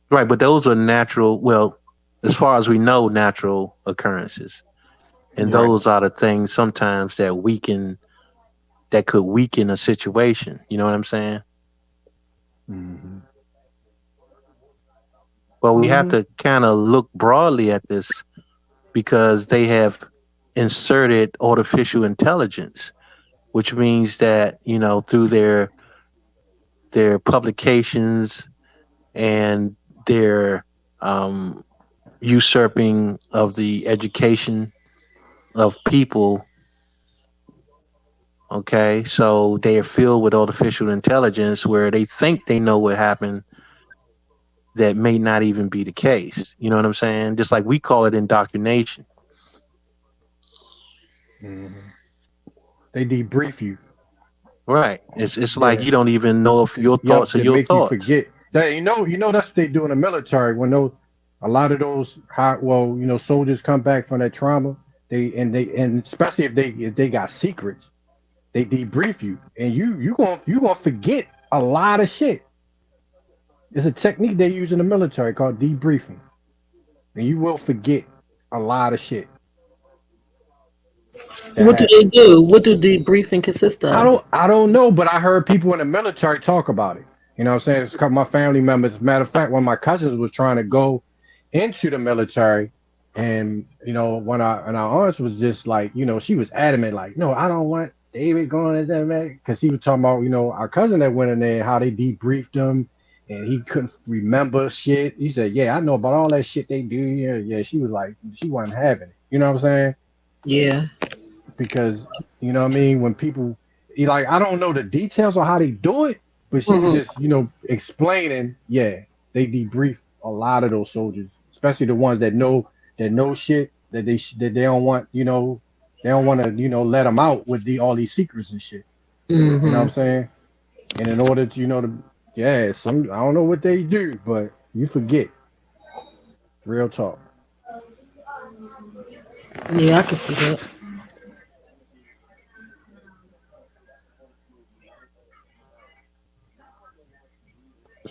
Right, but those are natural. Well, as far as we know, natural occurrences. And Right. those are the things sometimes that could weaken a situation. You know what I'm saying? Mm-hmm. But we have to kind of look broadly at this because they have inserted artificial intelligence, which means that, through their publications and their usurping of the education of people. Okay, so they are filled with artificial intelligence where they think they know what happened that may not even be the case. You know what I'm saying? Just like we call it indoctrination. Mm-hmm. They debrief you. Right. It's like Yeah. you don't even know if your Yep, thoughts are to your make you thoughts. forget. That that's what they do in the military when a lot of those soldiers come back from that trauma. And especially if they got secrets, they debrief you, and you gonna forget a lot of shit. It's a technique they use in the military called debriefing, and you will forget a lot of shit. What do they do? What do debriefing consist of? I don't know, but I heard people in the military talk about it. You know what I'm saying? It's a couple of my family members. As a matter of fact, one of my cousins was trying to go into the military, and when our aunt was just like, she was adamant, like, no, I don't want David going into that, man, because he was talking about, our cousin that went in there, how they debriefed him, and he couldn't remember shit. He said, yeah, I know about all that shit they do. Yeah. She was like, she wasn't having it. You know what I'm saying? Yeah. Because what I mean, when people I don't know the details on how they do it, but she was just explaining. Yeah, they debrief a lot of those soldiers, especially the ones that know shit that they don't want they don't want to let them out with all these secrets and shit. You know what I'm saying? And in order to I don't know what they do, but you forget. Real talk. Yeah, I can see that.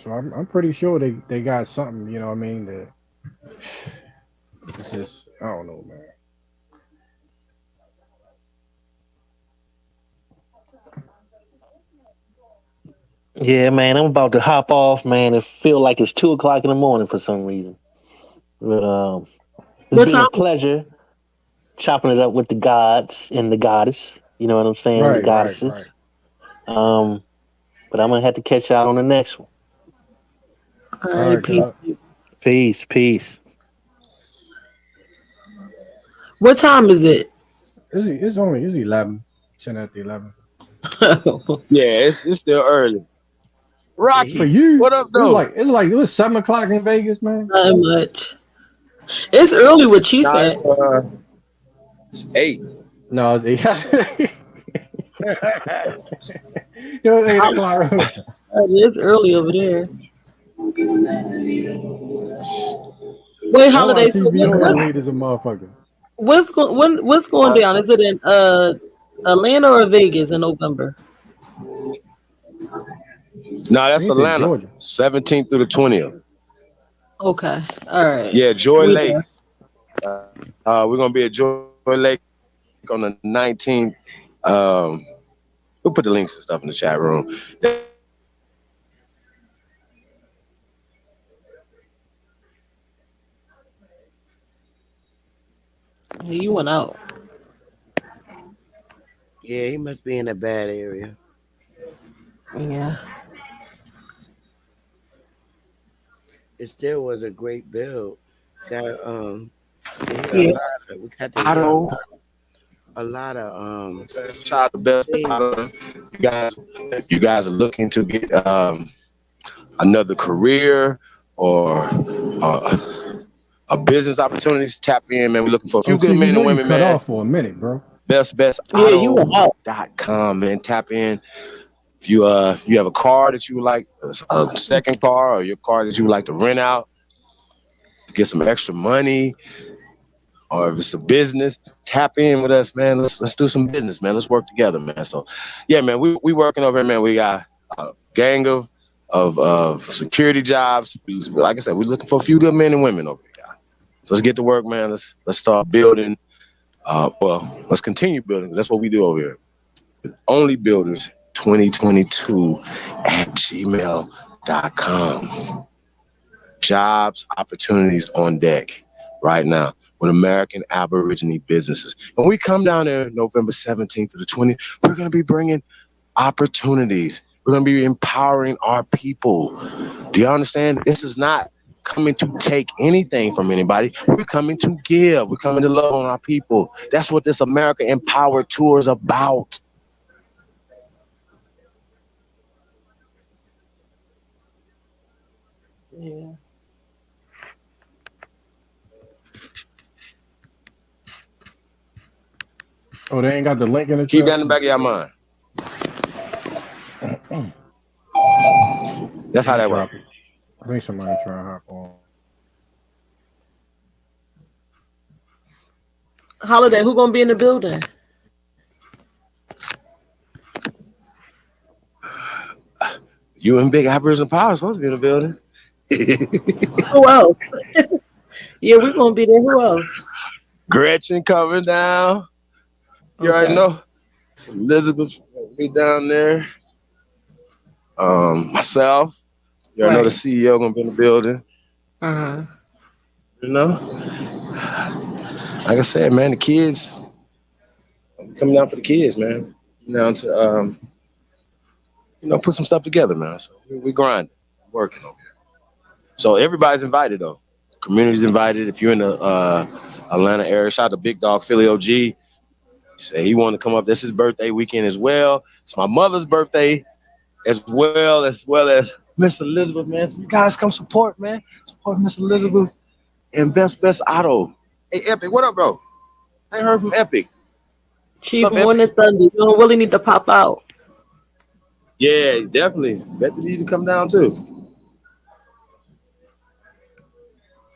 So I'm pretty sure they got something, you know what I mean, that it's just I don't know, man. Yeah, man, I'm about to hop off, man. It feel like it's 2 o'clock in the morning for some reason. But it's What been a time? pleasure chopping it up with the gods and the goddess. You know what I'm saying? The Right. goddesses. But I'm gonna have to catch y'all on the next one. All All right, right, peace. Peace. What time is it? It's 11, 10 after 11. Yeah, it's still early. Rocky, For you, what up, though? It was 7 o'clock in Vegas, man. Not much. It's early with Chief Nah, at. it's 8. No, it's 8. It was 8 o'clock. It is early over there. Wait, holidays. TV on that late as a motherfucker. What's going down? Is it in Atlanta or Vegas in November? No, that's Atlanta. 17th through the 20th. Okay. All right. Yeah, Joy Lake. There. We're gonna be at Joy Lake on the 19th. We'll put the links and stuff in the chat room. You went out. Yeah, he must be in a bad area. Yeah. It still was a great build. Got Yeah. we got a lot of try the best out of them. You guys are looking to get another career or a business opportunities, tap in, man. We're looking for a few good men and women, cut man. off for a minute, bro. bestauto.com, man. Tap in. If you have a car that you would like, a second car, or your car that you would like to rent out to get some extra money, or if it's a business, tap in with us, man. Let's do some business, man. Let's work together, man. So yeah, man, we working over here, man. We got a gang of security jobs. Like I said, we're looking for a few good men and women over here. So let's get to work, man. Let's start building. Let's continue building. That's what we do over here. Only Builders 2022 at gmail.com. Jobs, opportunities on deck right now with American Aborigine businesses. When we come down there November 17th to the 20th, we're going to be bringing opportunities. We're going to be empowering our people. Do you understand? This is not coming to take anything from anybody. We're coming to give. We're coming to love on our people. That's what this America Empowered Tour is about. Yeah. Oh, they ain't got the link in the Keep chat? that in the back of your mind. That's how that works. I think somebody trying to hop on. Holiday, who gonna be in the building? You and Big Aboriginal Power are supposed to be in the building. Who else? Yeah, we're gonna be there. Who else? Gretchen coming down. You already know. Some Elizabeth will be down there. Myself. You already know the CEO gonna be in the building. You know? Like I said, man, the kids. I'm coming down for the kids, man. Down to put some stuff together, man. So we grinding, working over here. So everybody's invited though. Community's invited. If you're in the Atlanta area, shout out to Big Dog Philly OG. He said he wanted to come up. This is birthday weekend as well. It's my mother's birthday as well as Miss Elizabeth, man. So you guys come support, man. Support Miss Elizabeth and Best Otto. Hey, Epic, what up, bro? I ain't heard from Epic. Chief Morning Thunder. You don't really need to pop out. Yeah, definitely. Bet they need to come down too.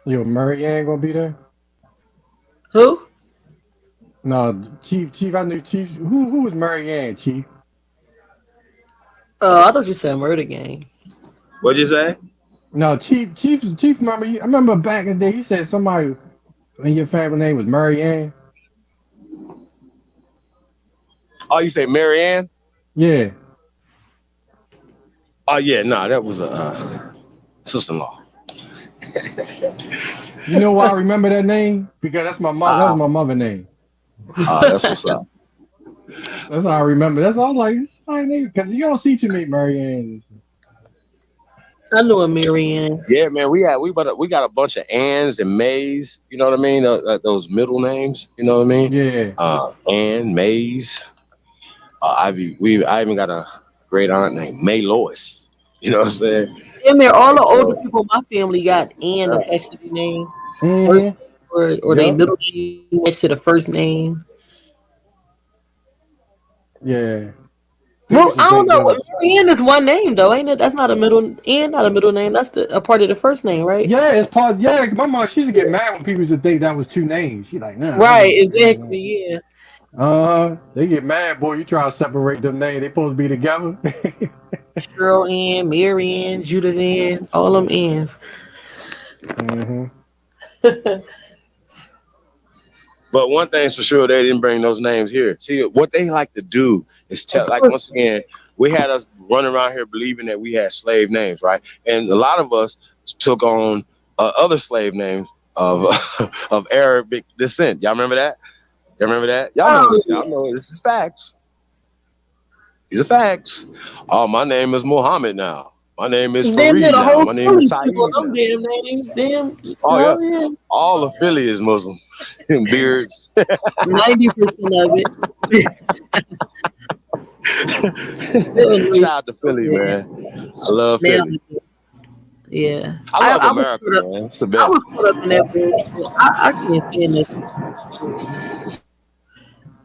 Yo, Murray ain't gonna be there? Who? No, Chief. I knew Chief. Who was Murray Ann, Chief? Oh, I thought you said Murder Gang. What'd you say? No, Chief. Remember? I remember back in the day. He said somebody in your family name was Murray Ann. Oh, you say Mary Ann? Yeah. Oh yeah, that was a sister-in-law. You know why I remember that name? Because that's my mom. That was my mother's name. That's what's up. That's how I remember. That's all like it's my name because you don't see too many Mary Ann. I knew a Marianne. Yeah, man, we got a bunch of Anns and Mays. You know what I mean? Those middle names. You know what I mean? Yeah. Ann, Mays. I even got a great aunt named May Lois. You know what I'm saying? And they're all the older people in my family got Ann attached to the name. Or they middle name next to the first name. Yeah. Well, I don't know. Marianne is one name though, ain't it? That's not a middle Ann, not a middle name. That's a part of the first name, right? Yeah, it's part. Yeah, my mom, she used to get mad when people used to think that was two names. She's like, nah. Right, exactly, yeah. They get mad, boy. You try to separate them names. They supposed to be together. Cheryl Ann, Mary Ann, Judith Ann, all them Anns. But one thing's for sure, they didn't bring those names here. See, what they like to do is tell, like, once again, we had us running around here believing that we had slave names, right? And a lot of us took on other slave names of of Arabic descent. Y'all remember that? Y'all know this is facts. These are facts. Oh, my name is Muhammad now. My name is Fareed now. My name is Saeed. Oh, yeah. All of Philly is Muslim. Beards. 90% of it. Shout out to Philly, man. I love Philly. Yeah. I love America, man. It's the best. I was caught up in that bullshit. I can't stand this.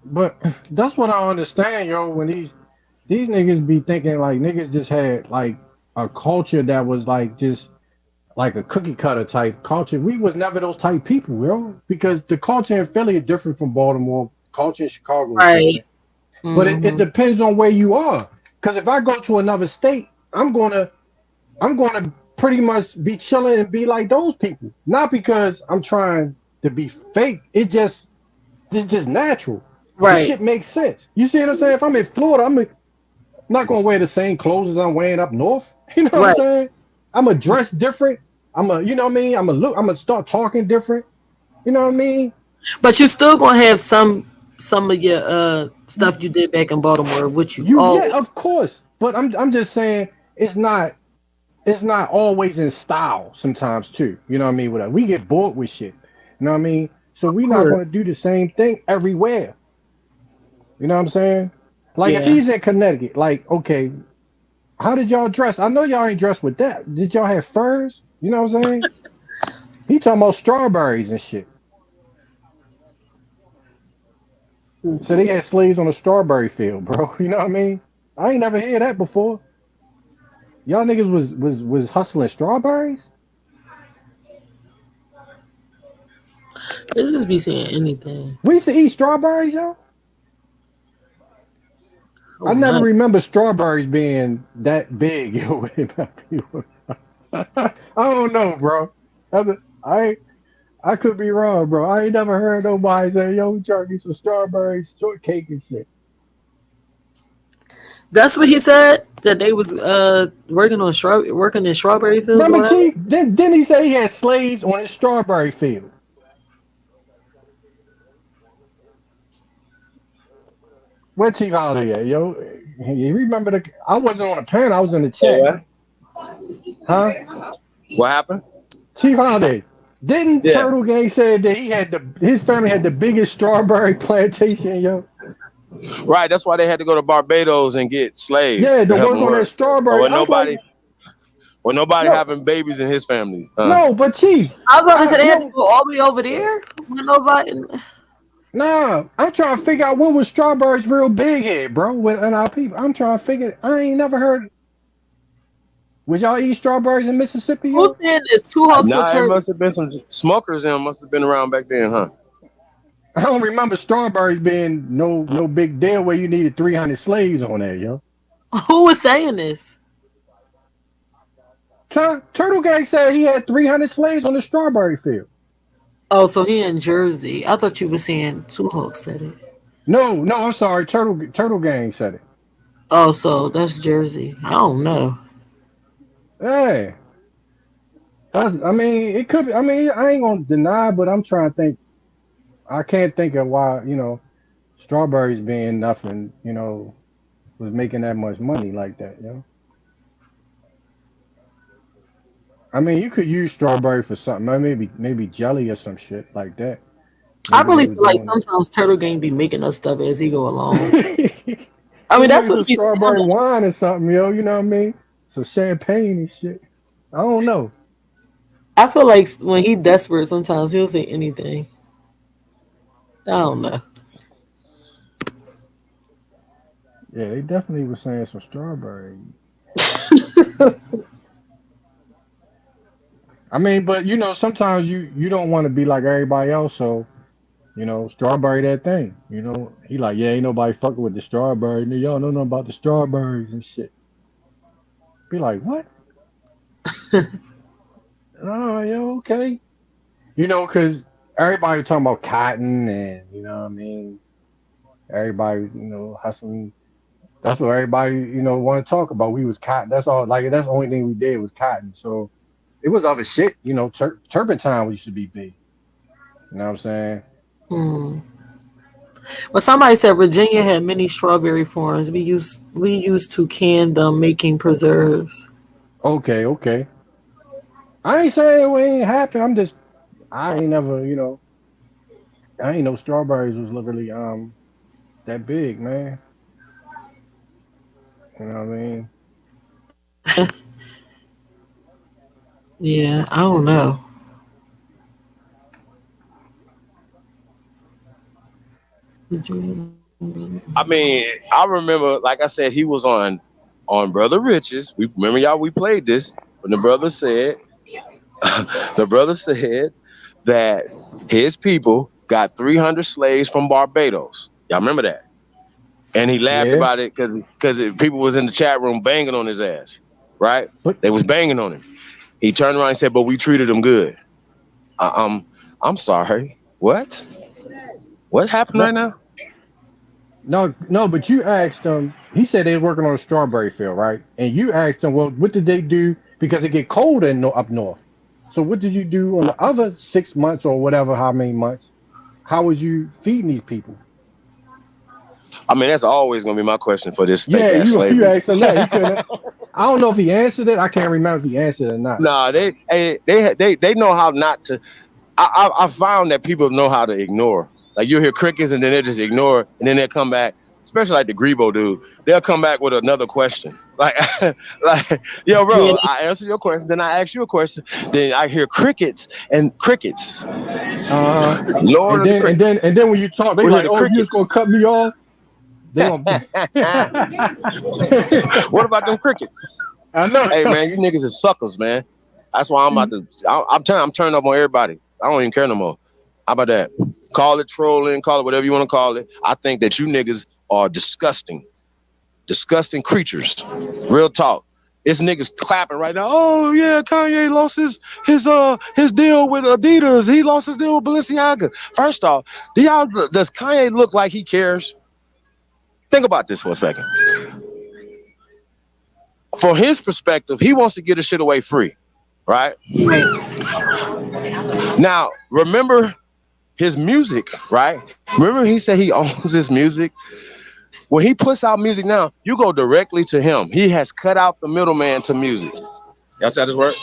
But that's what I understand, yo, when these niggas be thinking like niggas just had like a culture that was like just like a cookie cutter type culture. We was never those type people, yo, because the culture in Philly is different from Baltimore. Culture in Chicago is different. But it depends on where you are. Because if I go to another state, I'm gonna pretty much be chilling and be like those people. Not because I'm trying to be fake. It's just natural. The Right. shit makes sense. You see what I'm saying? If I'm in Florida, I'm not gonna wear the same clothes as I'm wearing up north. You know what I'm saying? I'm gonna dress different. You know what I mean? I'm gonna start talking different. You know what I mean? But you still gonna have some of your stuff you did back in Baltimore with you. Yeah, of course. But I'm just saying it's not always in style sometimes too. You know what I mean? We get bored with shit. You know what I mean? So we're not gonna do the same thing everywhere. You know what I'm saying? Like if he's in Connecticut, like, okay, how did y'all dress? I know y'all ain't dressed with that. Did y'all have furs? You know what I'm saying? He talking about strawberries and shit. So they had slaves on a strawberry field, bro. You know what I mean? I ain't never heard that before. Y'all niggas was hustling strawberries? They just be saying anything. We used to eat strawberries, y'all. I never remember strawberries being that big, yo. I don't know, bro. I could be wrong, bro. I ain't never heard nobody say, "Yo, we trying to get some strawberries, shortcake and shit." That's what he said, that they was working in strawberry fields. Remember, Chief? Didn't he say he had slaves on his strawberry field? Where Chief Holiday at, yo? You remember I wasn't on the panel. I was in the chat. Huh? What happened? Chief Holiday. Didn't Turtle Gang say that his family had the biggest strawberry plantation, yo? Right, that's why they had to go to Barbados and get slaves. Yeah, to work on that strawberry. So nobody having babies in his family. No, but Chief, I was about to say they had to go all the way over there. Nobody. Nah, I'm trying to figure out when was strawberries real big here, bro. With our people, I'm trying to figure. I ain't never heard. Would y'all eat strawberries in Mississippi? Who's saying there's two hawks for It turkey? must have been some smokers. Must have been around back then, huh? I don't remember strawberries being no big deal where you needed 300 slaves on there, yo. Who was saying this? Turtle Gang said he had 300 slaves on the strawberry field. Oh, so he in Jersey. I thought you were saying Two Hawks said it. No, I'm sorry. Turtle Gang said it. Oh, so that's Jersey. I don't know. Hey. I mean, it could be. I mean, I ain't gonna deny, but I'm trying to think. I can't think of why, strawberries being nothing, was making that much money like that, I mean, you could use strawberry for something, maybe jelly or some shit like that. I really feel like sometimes Turtle Gang be making up stuff as he go along. I mean, that's what strawberry wine or something, yo. You know what I mean? Some champagne and shit. I don't know. I feel like when he desperate, sometimes he'll say anything. I don't know. Yeah, they definitely were saying some strawberry. I mean, but sometimes you don't want to be like everybody else, so strawberry that thing. He like, yeah, ain't nobody fucking with the strawberry. Y'all know nothing about the strawberries and shit. Be like, what? Oh, yeah, okay. Because everybody talking about cotton and you know what I mean. Everybody, hustling. That's what everybody, want to talk about. We was cotton. That's all. Like that's the only thing we did was cotton. So it was other shit. Turpentine used to be big. You know what I'm saying? Well, somebody said Virginia had many strawberry farms. We used to can them, making preserves. Okay. I ain't saying we ain't happy. I ain't never, I ain't know strawberries was literally that big, man. You know what I mean? Yeah, I don't know. I mean, I remember, like I said, he was on Brother Rich's. We played this when the brother said that his people got 300 slaves from Barbados. Y'all remember that? And he laughed about it because people was in the chat room banging on his ass, right? They was banging on him. He turned around and said, "But we treated them good." I'm sorry. What? What happened right now? No, but you asked him. He said they was working on a strawberry field, right? And you asked him, well, what did they do? Because it get colder up north. So what did you do on the other 6 months or whatever, how many months? How was you feeding these people? I mean, that's always gonna be my question for this fake ass You slavery. asked him that. He couldn't. I don't know if he answered it. I can't remember if he answered it or not. Nah, they know how not to. I found that people know how to ignore. Like you hear crickets and then they just ignore it, and then they come back. Especially like the Grebo dude, they'll come back with another question. Like, yo, bro, Yeah. I answer your question, then I ask you a question, then I hear crickets and crickets. Lord of the crickets. And then when you talk, they We like, hear the oh, you just gonna cut me off? They gonna. What about them crickets? I know. Hey man, you niggas is suckers, man. That's why I'm about to. I'm turning up on everybody. I don't even care no more. How about that? Call it trolling, call it whatever you want to call it. I think that you niggas are disgusting creatures. Real talk. It's niggas clapping right now. Oh yeah, Kanye lost his deal with Adidas. He lost his deal with Balenciaga. First off, does Kanye look like he cares? Think about this for a second. From his perspective, he wants to get his shit away free, right? Now, remember his music, right? Remember he said he owns his music? When he puts out music now, you go directly to him. He has cut out the middleman to music. Y'all see how this work?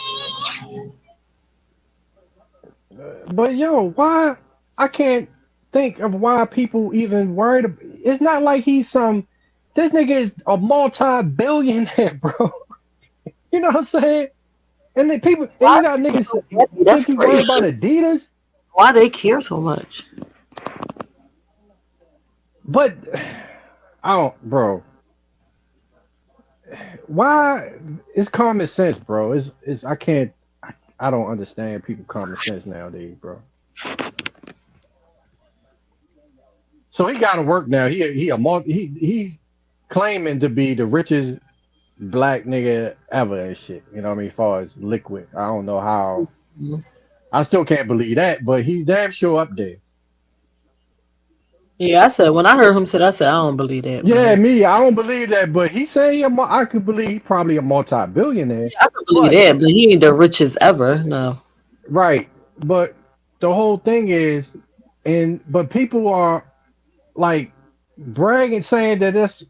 But yo, why? I can't think of why people even worried. It's not like he's some. This nigga is a multi-billionaire, bro. You know what I'm saying? And then people, and you got niggas That's think he worried crazy. about Adidas. Why they care so much? But I don't, bro. Why? It's common sense, bro. It's I can't. I don't understand people common sense nowadays, bro. So he got to work now. He's claiming to be the richest black nigga ever and shit. You know what I mean? As far as liquid, I don't know how. I still can't believe that, but he's damn sure up there. Yeah, I said when I heard him say that, I said I don't believe that. Yeah, me, I don't believe that, but he said I could believe he's probably a multi-billionaire. I could believe that, but he ain't the richest ever. No. Right, but the whole thing is, but people are like bragging, saying that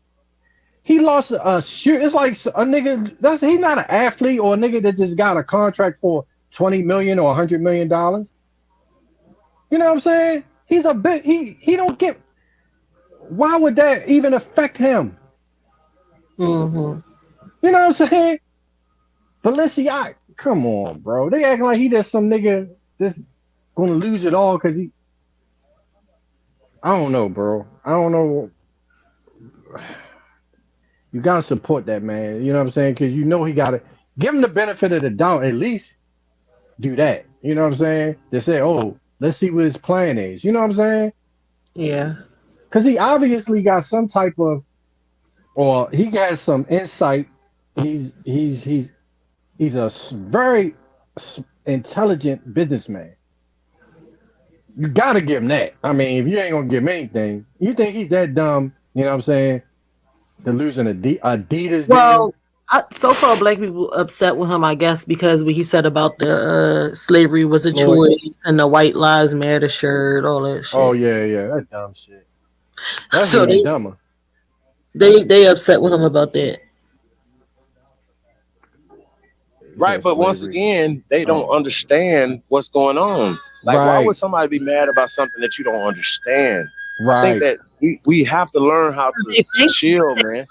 he lost a shoe. It's like a nigga he's not an athlete or a nigga that just got a contract for $20 million or $100 million. You know what I'm saying? He's a bit. He don't get. Why would that even affect him? Mm-hmm. You know what I'm saying? Balenciaga, come on, bro. They acting like he just some nigga that's gonna lose it all because he. I don't know, bro. I don't know. You gotta support that man. You know what I'm saying? Because you know he gotta give him the benefit of the doubt. At least do that. You know what I'm saying? They say, oh, let's see what his plan is. You know what I'm saying? Yeah. Because he obviously got some type of, or he got some insight. He's a very intelligent businessman. You gotta give him that. I mean, if you ain't gonna give him anything, you think he's that dumb? You know what I'm saying? To losing Adidas. Well, so far black people upset with him, I guess, because what he said about the slavery was a choice and the White Lives Matter shirt, all that shit. Oh yeah, that's dumb shit. That's So even dumber. They upset with him about that. Right, but once again, they don't understand what's going on. Like, why would somebody be mad about something that you don't understand? Right. I think that we have to learn how to chill, man.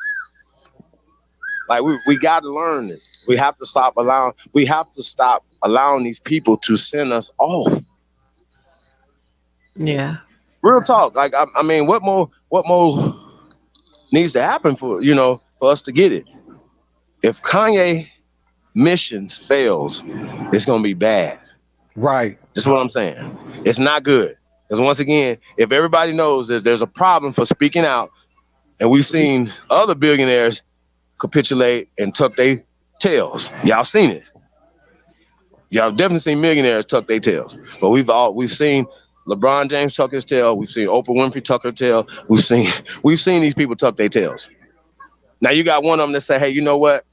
Like we got to learn this. We have to stop allowing these people to send us off. Yeah. Real talk. Like I mean, what more needs to happen for us to get it? If Kanye missions fails, it's gonna be bad. Right. That's what I'm saying. It's not good. Because once again, if everybody knows that there's a problem for speaking out, and we've seen other billionaires capitulate and tuck their tails. Y'all seen it. Y'all definitely seen millionaires tuck their tails, but we've seen LeBron James tuck his tail. We've seen Oprah Winfrey tuck her tail. We've seen these people tuck their tails. Now you got one of them that say, "Hey, you know what?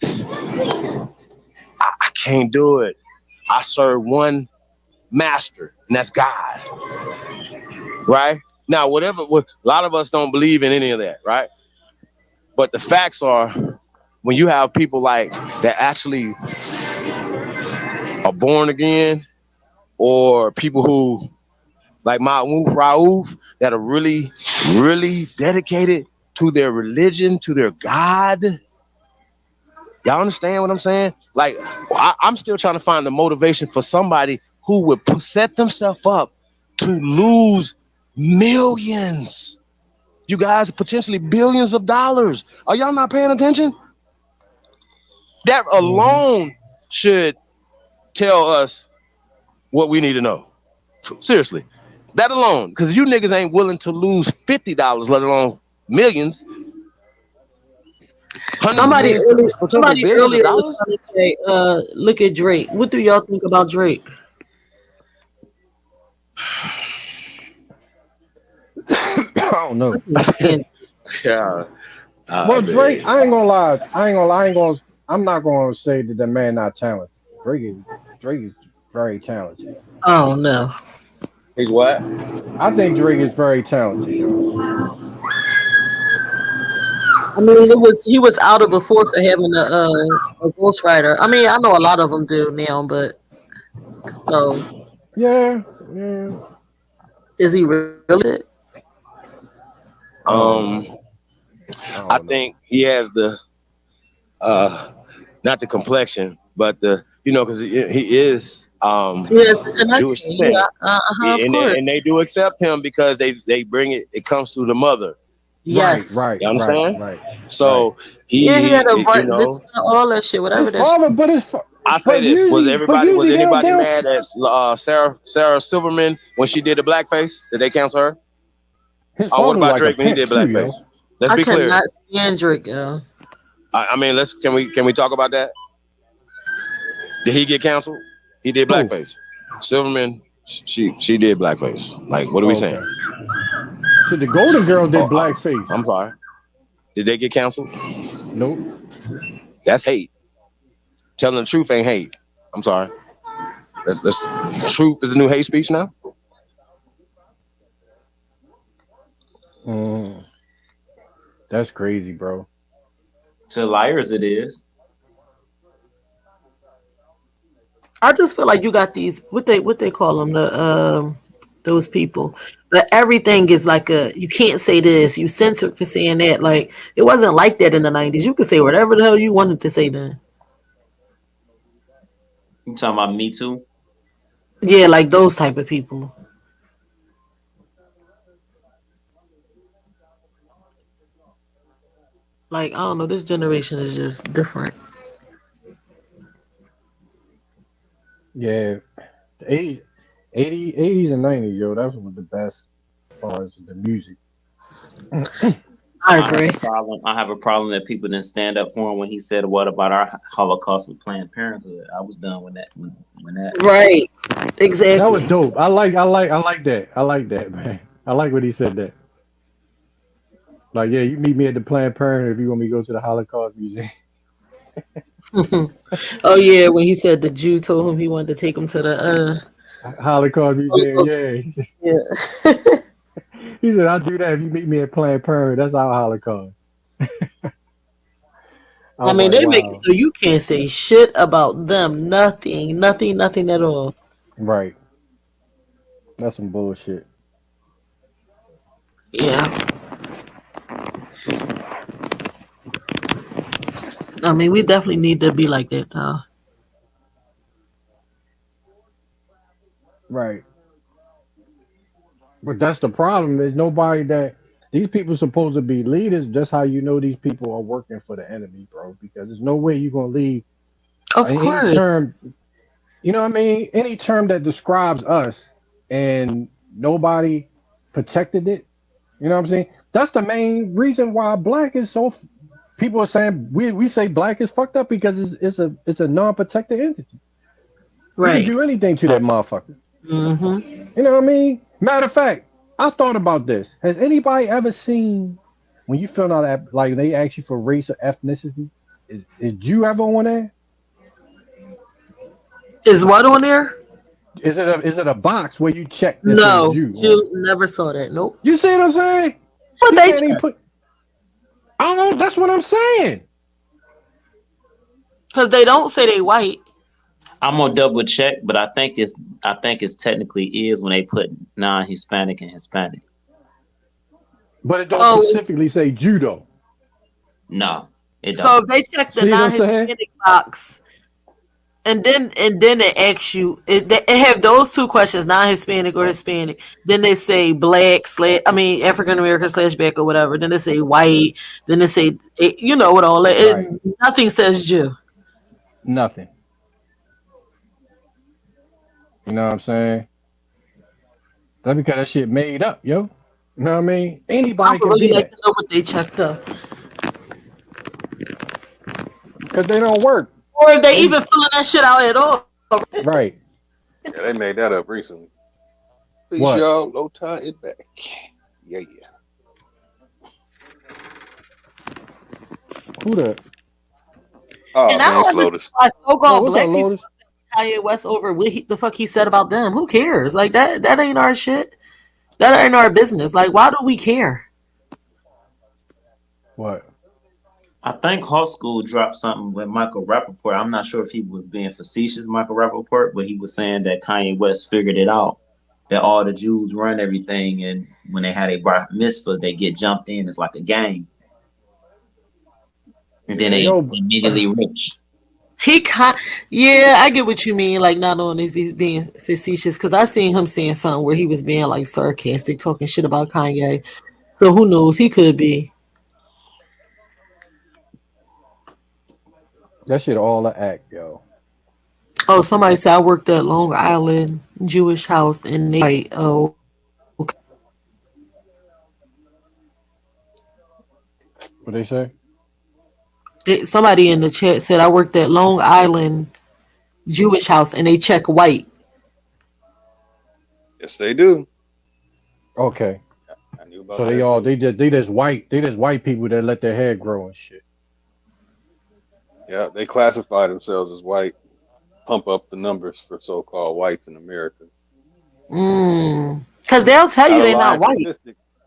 I can't do it. I serve one master, and that's God." Right? Now, a lot of us don't believe in any of that, right? But the facts are, when you have people like that actually are born again, or people who like Raouf that are really, really dedicated to their religion, to their God. Y'all understand what I'm saying? Like, I'm still trying to find the motivation for somebody who would set themselves up to lose millions. You guys, potentially billions of dollars. Are y'all not paying attention? That alone should tell us what we need to know. Seriously. That alone. Because you niggas ain't willing to lose $50, let alone millions. Somebody earlier was trying to say, look at Drake. What do y'all think about Drake? I don't know. Yeah. Well, Drake, I ain't gonna lie. I'm not gonna say that the man not talented. Drake is very talented. Oh no. He's what? I think Drake is very talented. I mean, he was out of before for having a ghostwriter. I mean, I know a lot of them do now, but so yeah. Is he really? I think he has the not the complexion, but because he is Jewish descent. And they do accept him because they bring it comes through the mother. Yes. Right. You understand? Right. So he had a all that shit, whatever that father, but his I say this: was anybody they'll- mad at Sarah Silverman when she did the blackface? Did they cancel her? His What father about like Drake a when he pimp did too, blackface? yo. Let's be clear. I cannot stand Drake, yo. I mean, can we talk about that? Did he get canceled? He did blackface. Silverman, she did blackface. Like, what are we saying? So the Golden Girl did blackface. I'm sorry. Did they get canceled? Nope. That's hate. Telling the truth ain't hate. I'm sorry. Truth is the new hate speech now. That's crazy, bro. To liars, it is. I just feel like you got these what they call them those people, but everything is like you can't say this, you censored for saying that. Like it wasn't like that in the 90s. You could say whatever the hell you wanted to say then. You talking about Me Too? Yeah, like those type of people. Like I don't know, this generation is just different. Yeah, the 80s and 90s, yo, that was the best as far as the music. I agree. I have a problem that people didn't stand up for him when he said, "What about our Holocaust with Planned Parenthood?" I was done with that. When that right, exactly. That was dope. I like that. I like that, man. I like when he said that. Like, yeah, you meet me at the Planned Parenthood if you want me to go to the Holocaust Museum. Oh yeah, when he said the Jew told him he wanted to take him to the Holocaust Museum. Yeah. He said, "I'll do that if you meet me at Planned Parenthood. That's our Holocaust." I mean, they make it so you can't say shit about them. Nothing at all. Right. That's some bullshit. Yeah. I mean, we definitely need to be like that now. Right. But that's the problem. There's nobody that these people supposed to be leaders. That's how you know these people are working for the enemy, bro. Because there's no way you're gonna lead any term. You know what I mean? Any term that describes us and nobody protected it. You know what I'm saying? That's the main reason why black is so. People are saying we say black is fucked up because it's a non-protected entity. You can Right. do anything to that motherfucker. Mm-hmm. You know what I mean? Matter of fact, I thought about this. Has anybody ever seen when you fill out like they ask you for race or ethnicity? Is Jew ever on there? Is what on there? Is it a box where you check that says No, Jew on it? you never saw that. Nope. You see what I'm saying? What You they can't even check? put. I don't know. That's what I'm saying. Because they don't say they white. I'm gonna double check, but I think it's technically is when they put non-Hispanic and Hispanic. But it don't Oh, specifically say Jew though. No, it so don't. if they check the See what I'm saying? non-Hispanic box, and then it asks you, it have those two questions, non-Hispanic or Hispanic. Then they say black slash, I mean African American slash black or whatever. Then they say white. Then they say, you know what all that. Right. Nothing says Jew. Nothing. You know what I'm saying? That's because that shit made up, yo. You know what I mean? I Anybody would can really be like that to know what they checked up, because they don't work. or if they even filling that shit out at all. Right. Yeah, they made that up recently. Please, What? y'all, low tie it back. Yeah. Who the? Oh And I man, it's don't Lotus. understand why Oh, so-called what's up, black people Lotus? Kanye West over what the fuck he said about them. Who cares? Like that ain't our shit. That ain't our business. Like, why do we care? What? I think Hawk School dropped something with Michael Rappaport. I'm not sure if he was being facetious, Michael Rappaport, but he was saying that Kanye West figured it out, that all the Jews run everything, and when they had a bar mitzvah, they get jumped in. It's like a gang, and then they Yo, immediately rich. Yeah, I get what you mean. Like, not only if he's being facetious, because I seen him saying something where he was being like sarcastic, talking shit about Kanye. So who knows? He could be. that shit all a act, yo. Oh, somebody said I worked at Long Island Jewish house and they like, oh, What they say? somebody in the chat said I worked at Long Island Jewish house and they check white. Yes, they do. Okay. I knew about So that. they just white people that let their hair grow and shit. Yeah, they classify themselves as white. Pump up the numbers for so-called whites in America. Because they'll tell you Not a they're lie not in white. statistics.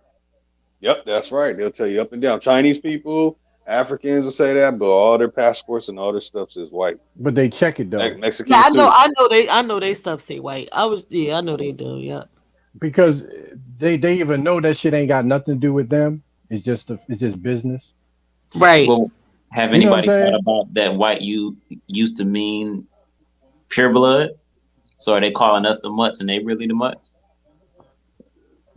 Yep, that's right. They'll tell you up and down. Chinese people, Africans will say that, but all their passports and all their stuff says white. But they check it though. Mexicans Yeah, too. I know they stuff say white. I know they do. Yeah. Because they even know that shit ain't got nothing to do with them. It's just business. Right. Well, have You know what anybody I'm saying? thought about that white you used to mean pure blood? So are they calling us the mutts and they really the mutts?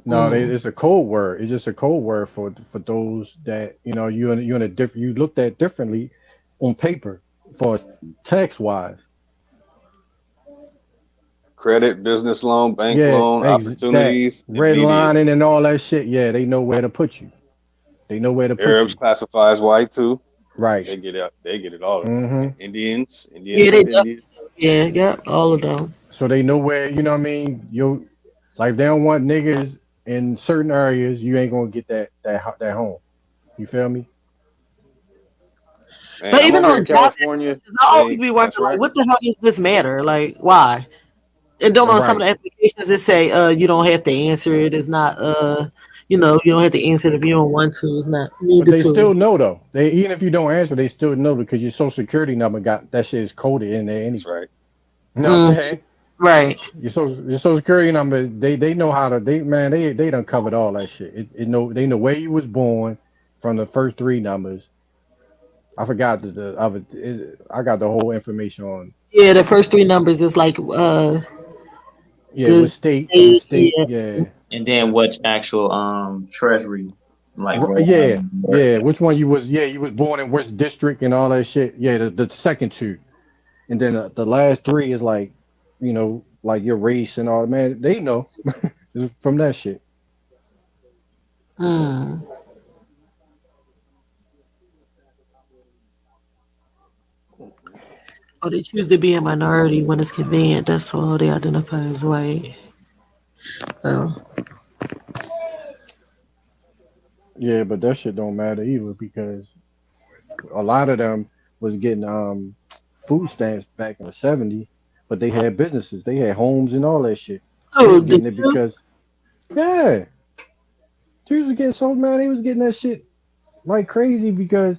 No, it's a code word. It's just a code word for those that you're in a different. You looked at differently on paper for tax wise. Credit, business loan, bank Yeah, loan, that opportunities, redlining and all that shit. Yeah, they know where to put you. They know where to put Arabs you. classify as white too. Right. They get it. They get it all. Mm-hmm. Indians, Yeah, West Indians. yeah, all of them. So they know where, you know what I mean? You like if they don't want niggas in certain areas, you ain't gonna get that home. You feel me? Man, But I'm even over here on in job California. applications, I always be That's wondering, like, right. what the hell does this matter? Like, why? And don't on some of Right. the applications it say, you don't have to answer it. It's not, you don't have to answer it if you don't want to. It's not But needed they to. still know though. They even if you don't answer, they still know because your social security number got that shit is coded in there That's anyway. right. You know what I'm saying? Right. Your social security number, they know how to they done covered all that shit. They know where you was born from the first three numbers. I forgot I got the whole information on. Yeah, the first three numbers is like Yeah, the with state and the state. yeah. Yeah. And then which actual treasury like Rhode Yeah, Island, New York. yeah. Which one you was? Yeah, you was born in which district and all that shit. Yeah, the second two, and then the last three is like, like your race and all. Man, they know it's from that shit. Mm. Or they choose to be a minority when it's convenient. That's all they identify as white. Oh. Yeah, but that shit don't matter either because a lot of them was getting food stamps back in the '70s, but they had businesses, they had homes and all that shit. They Oh, was did getting it you? because yeah, dudes was getting so mad. They was getting that shit like crazy because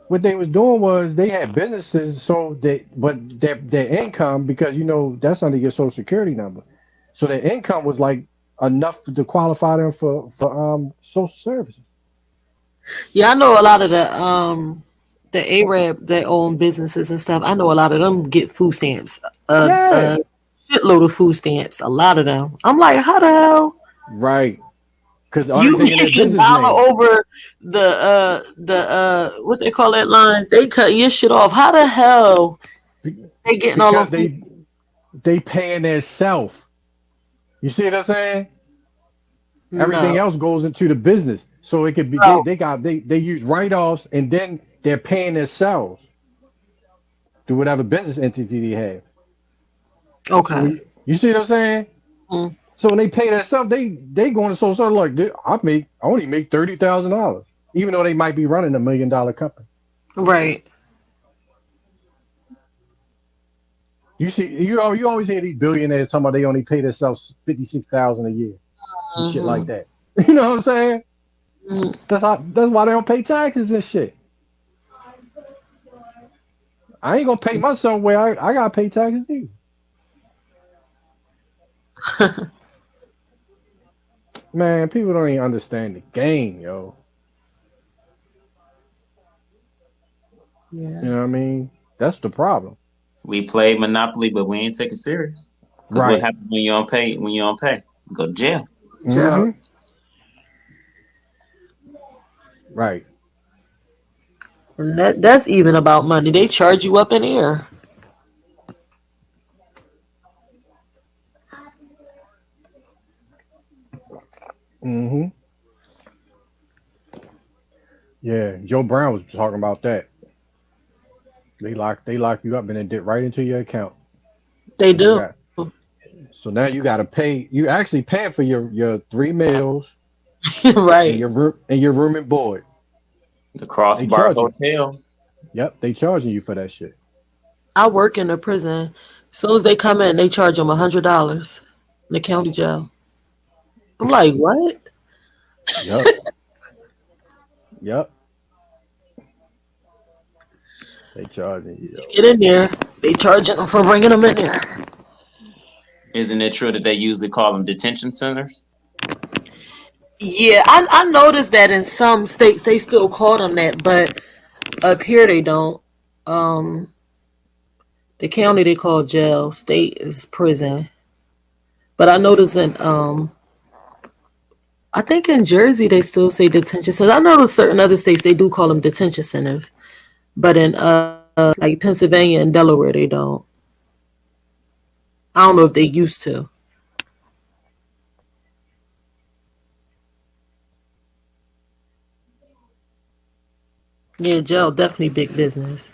what they was doing was they had businesses, so they but their income because that's under your social security number, so their income was like enough to qualify them for social services. Yeah, I know a lot of the Arab that own businesses and stuff. I know a lot of them get food stamps. Yeah, Shitload of food stamps. A lot of them. I'm like, how the hell right. Because you everything in their making business dollar name. over the what they call that line? They cut your shit off. How the hell they getting all Because those food? they paying their self. You see what I'm saying? Everything No. else goes into the business. So it could be Oh, they use write-offs and then they're paying themselves to whatever business entity they have. So okay. you see what I'm saying? Mm, So when they pay themselves, they going to social like I only make $30,000, even though they might be running $1 million company. right. You always hear these billionaires talking about they only pay themselves 56,000 a year, some shit like Mm-hmm. that. You know what I'm saying? Mm. That's why they don't pay taxes and shit. I ain't gonna pay myself where I gotta pay taxes either. Man, people don't even understand the game, yo. Yeah. You know what I mean? That's the problem. We played Monopoly, but we ain't take it serious. Because what Right. happens when you don't pay? When you don't pay, you go to jail. Joe. Mm-hmm. Right. That's even about money. They charge you up in air. Mm-hmm. Yeah. Joe Brown was talking about that. They lock you up and then dip right into your account. They So you do. got so now you gotta pay you actually paying for your 3 meals and Right. your room and board. The They Crossbar charge you. Hotel. Yep, they charging you for that shit. I work in a prison. As soon as they come in, they charge them $100 in the county jail. I'm like, what? Yep. Yep. They charging you. Yo. Get in there. They charging them for bringing them in there. Isn't it true that they usually call them detention centers? Yeah, I noticed that in some states they still call them that, but up here they don't. Um, the county they call jail, state is prison. But I noticed in I think in Jersey they still say detention centers. I know certain other states they do call them detention centers, but in like Pennsylvania and Delaware they don't. I don't know if they used to. Yeah, jail definitely big business.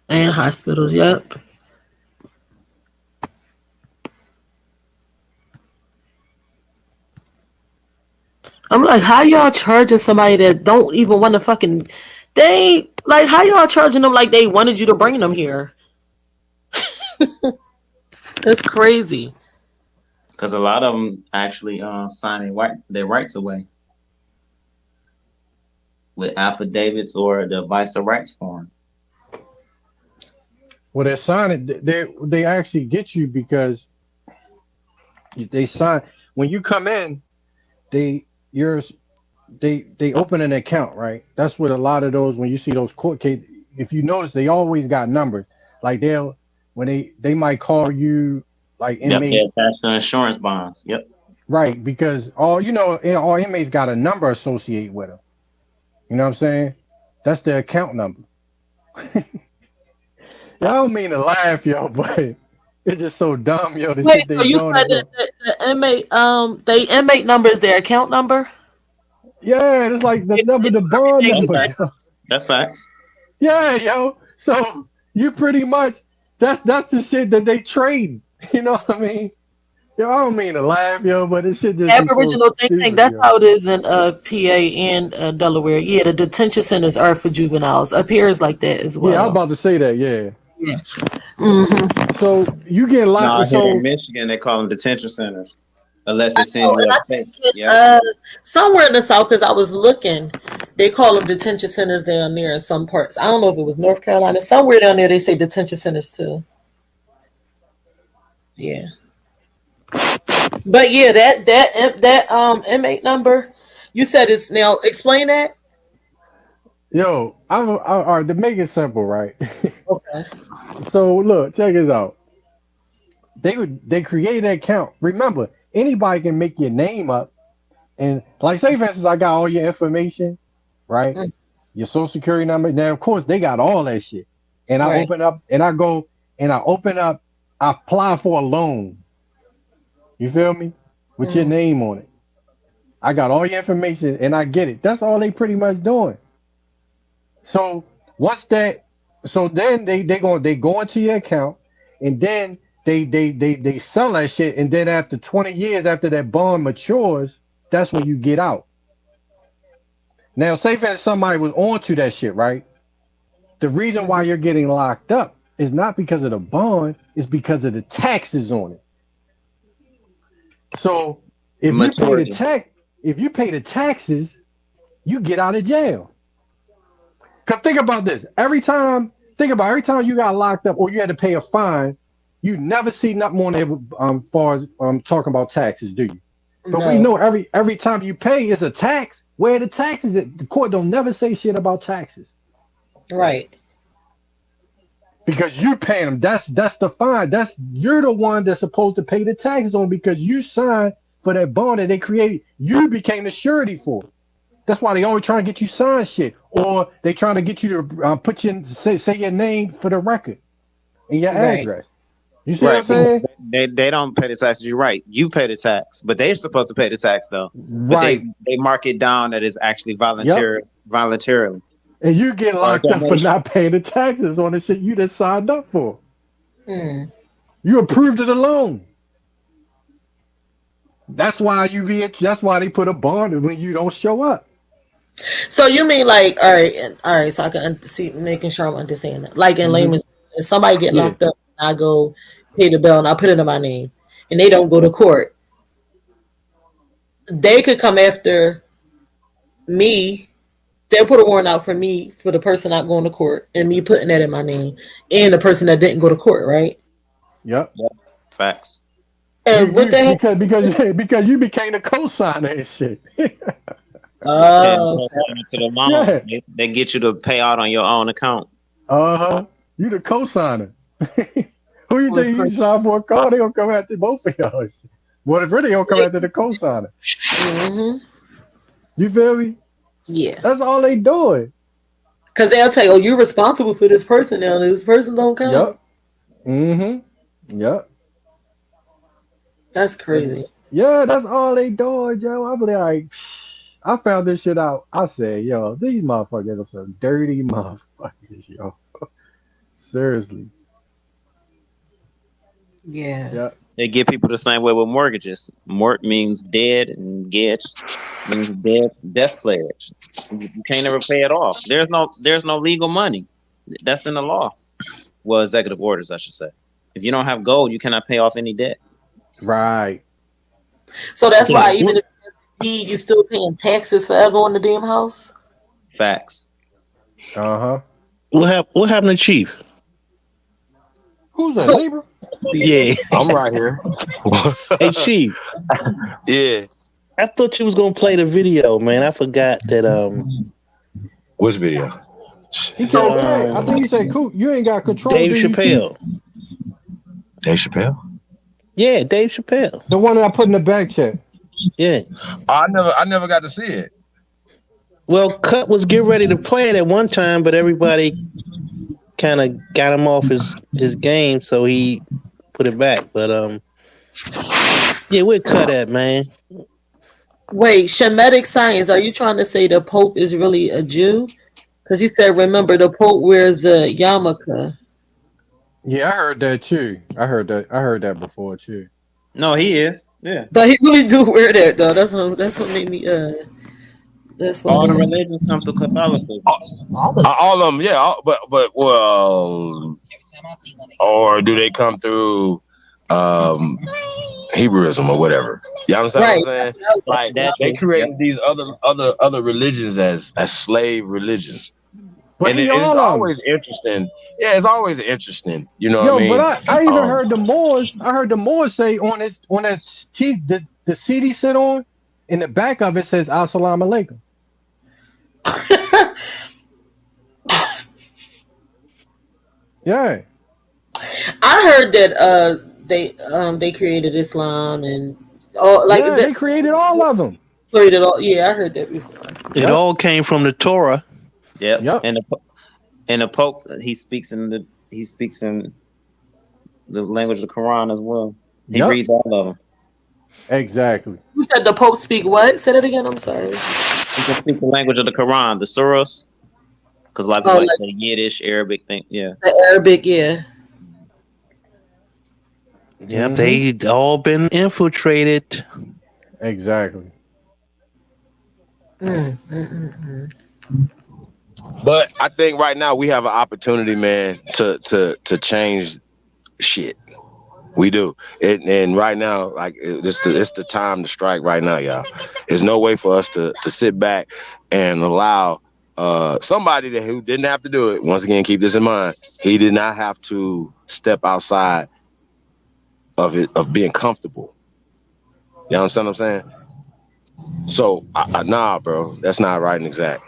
And hospitals, yep. I'm like, how y'all charging somebody that don't even want to fucking they like how y'all charging them like they wanted you to bring them here? That's crazy. Because a lot of them actually sign their rights away with affidavits or the advice of rights form. Well, they're signing. They actually get you because they sign when you come in. They you're they open an account, right? That's what a lot of those when you see those court cases. If you notice, they always got numbers. Like they'll when they might call you like Yep, they inmate, attach to insurance bonds. Yep. right? Because all inmates got a number associated with them. You know what I'm saying? That's the account number. Y'all don't mean to laugh, yo, but it's just so dumb, yo. The Wait, shit they so you doing said is that so. the inmate they inmate number is their account number? Yeah, it's like the number, the bond That's number. facts. That's facts. Yeah, yo. So you pretty much that's the shit that they trade. You know what I mean? Yo, I don't mean to laugh, yo, but it should just be so Aboriginal think tank. stupid, That's yo. how it is in PA and Delaware. Yeah, the detention centers are for juveniles. Up here is like that as Yeah, I was well. about to say that. Yeah. Yeah. Mm-hmm. So you get No, locked. here So in Michigan they call them detention centers, unless they send Oh, you and a I state. think it, Yeah. somewhere in the South, because I was looking, they call them detention centers down there in some parts. I don't know if it was North Carolina. Somewhere down there, they say detention centers too. Yeah. But yeah, that inmate number, you said it's now. Explain that. yo, all right, to make it simple, right? Okay. So look, check this out. They create an account. Remember, anybody can make your name up, and like say for instance, I got all your information, right? Mm. Your social security number. Now, of course, they got all that shit. And I Right. open up and I go and I open up, I apply for a loan. You feel me? With your Mm. name on it. I got all your information and I get it. That's all they pretty much doing. So once that, so then they go into your account and then they sell that shit, and then after 20 years after that bond matures, that's when you get out. Now, say if somebody was onto that shit, right? The reason why you're getting locked up is not because of the bond, it's because of the taxes on it. So if Maturity. if you pay the taxes, you get out of jail. Cause think about this. Every time you got locked up or you had to pay a fine, you never see nothing on there far as talking about taxes, do you? But we know every time you pay it's a tax. Where the taxes at? The court don't never say shit about taxes. Right. Because you're paying them. That's the fine. You're the one that's supposed to pay the taxes on because you signed for that bond that they created. You became the surety for it. That's why they always trying to get you sign shit, or they trying to get you to put you in, say your name for the record and your Right. address. You see what I'm saying? They don't pay the taxes. You're right. You pay the tax, but they're supposed to pay the tax though. But Right. they mark it down that it's actually voluntarily. And you get Or locked up for donation. not paying the taxes on the shit you just signed up for. Mm. You approved of the loan. That's why that's why they put a bond when you don't show up. So you mean like, all right, so I can see, making sure I'm understanding. Like in layman's, if somebody get Yeah. locked up, I go pay the bill and I put it in my name, and they don't go to court. They could come after me. They'll put a warrant out for me for the person not going to court and me putting that in my name, and the person that didn't go to court, right? Yep. Facts. And what the heck? Because you became a co-signer and shit. Oh, To the loan. Yeah. They get you to pay out on your own account. You the co-signer. Who you think you sign for a car? They gonna come after both of y'all. What if really gonna come after the co-signer? Mm-hmm. You feel me? Yeah. That's all they doing. Because they'll tell you, oh, you're responsible for this person now. This person don't come. Yep. Mm-hmm. Yep. That's crazy. Yeah, that's all they doing, Joe. I'm like, I found this shit out. I said, yo, these motherfuckers are some dirty motherfuckers, yo. Seriously. Yeah. Yep. They get people the same way with mortgages. Mort means dead, and gedge means death pledge. You can't ever pay it off. There's no legal money. That's in the law. Well, executive orders, I should say. If you don't have gold, you cannot pay off any debt. Right. So that's why even if you're still paying taxes forever on the damn house. Facts. Uh-huh. What happened to Chief? Who's that, neighbor? Yeah, I'm right here. Hey, Chief. Yeah. I thought you was gonna play the video, man. I forgot that. Which video? He said, I think he said, "Cool, you ain't got control." Dave do you, Chappelle. Dave Chappelle? Yeah, Dave Chappelle. The one that I put in the back check. Yeah. I never got to see it. Well, Cut was getting ready to play it at one time, but everybody kind of got him off his game, so he put it back. But yeah, where Cut at, man? Wait, Shemitic science. Are you trying to say the Pope is really a Jew? Because he said, remember, the Pope wears the yarmulke. Yeah, I heard that too. I heard that before too. No, he is. Yeah. But he really do wear that though. That's what made me that's All the funny. religions come through Catholicism. All of them, yeah. But well, or do they come through Hebrewism or whatever? You understand what I'm saying? Like That they too. created these other religions as slave religions. But And he it's all always interesting. Yeah, it's always interesting. You know Yo, what I mean? but I even heard the Moors. I heard the Moors say on that seat, the seat he sit on, in the back of it says "Assalamu alaikum." Yeah, I heard that they created Islam and all like yeah, they created all of them. Created all. Yeah, I heard that before. It all came from the Torah. Yep. Yep. And the Pope he speaks in the language of the Quran as well. He reads all of them. Exactly. You said the Pope speak what? Say that again. I'm sorry. He can speak the language of the Quran, the surahs, because a lot of people like say Yiddish, Arabic thing. Yeah. The Arabic, yeah. Yep, they all been infiltrated. Exactly. But I think right now we have an opportunity, man, to change shit. We do. And right now, like it's the time to strike right now, y'all. There's no way for us to sit back and allow somebody who didn't have to do it. Once again, keep this in mind. He did not have to step outside of being comfortable. You understand what I'm saying? So nah, bro, that's not right and exact.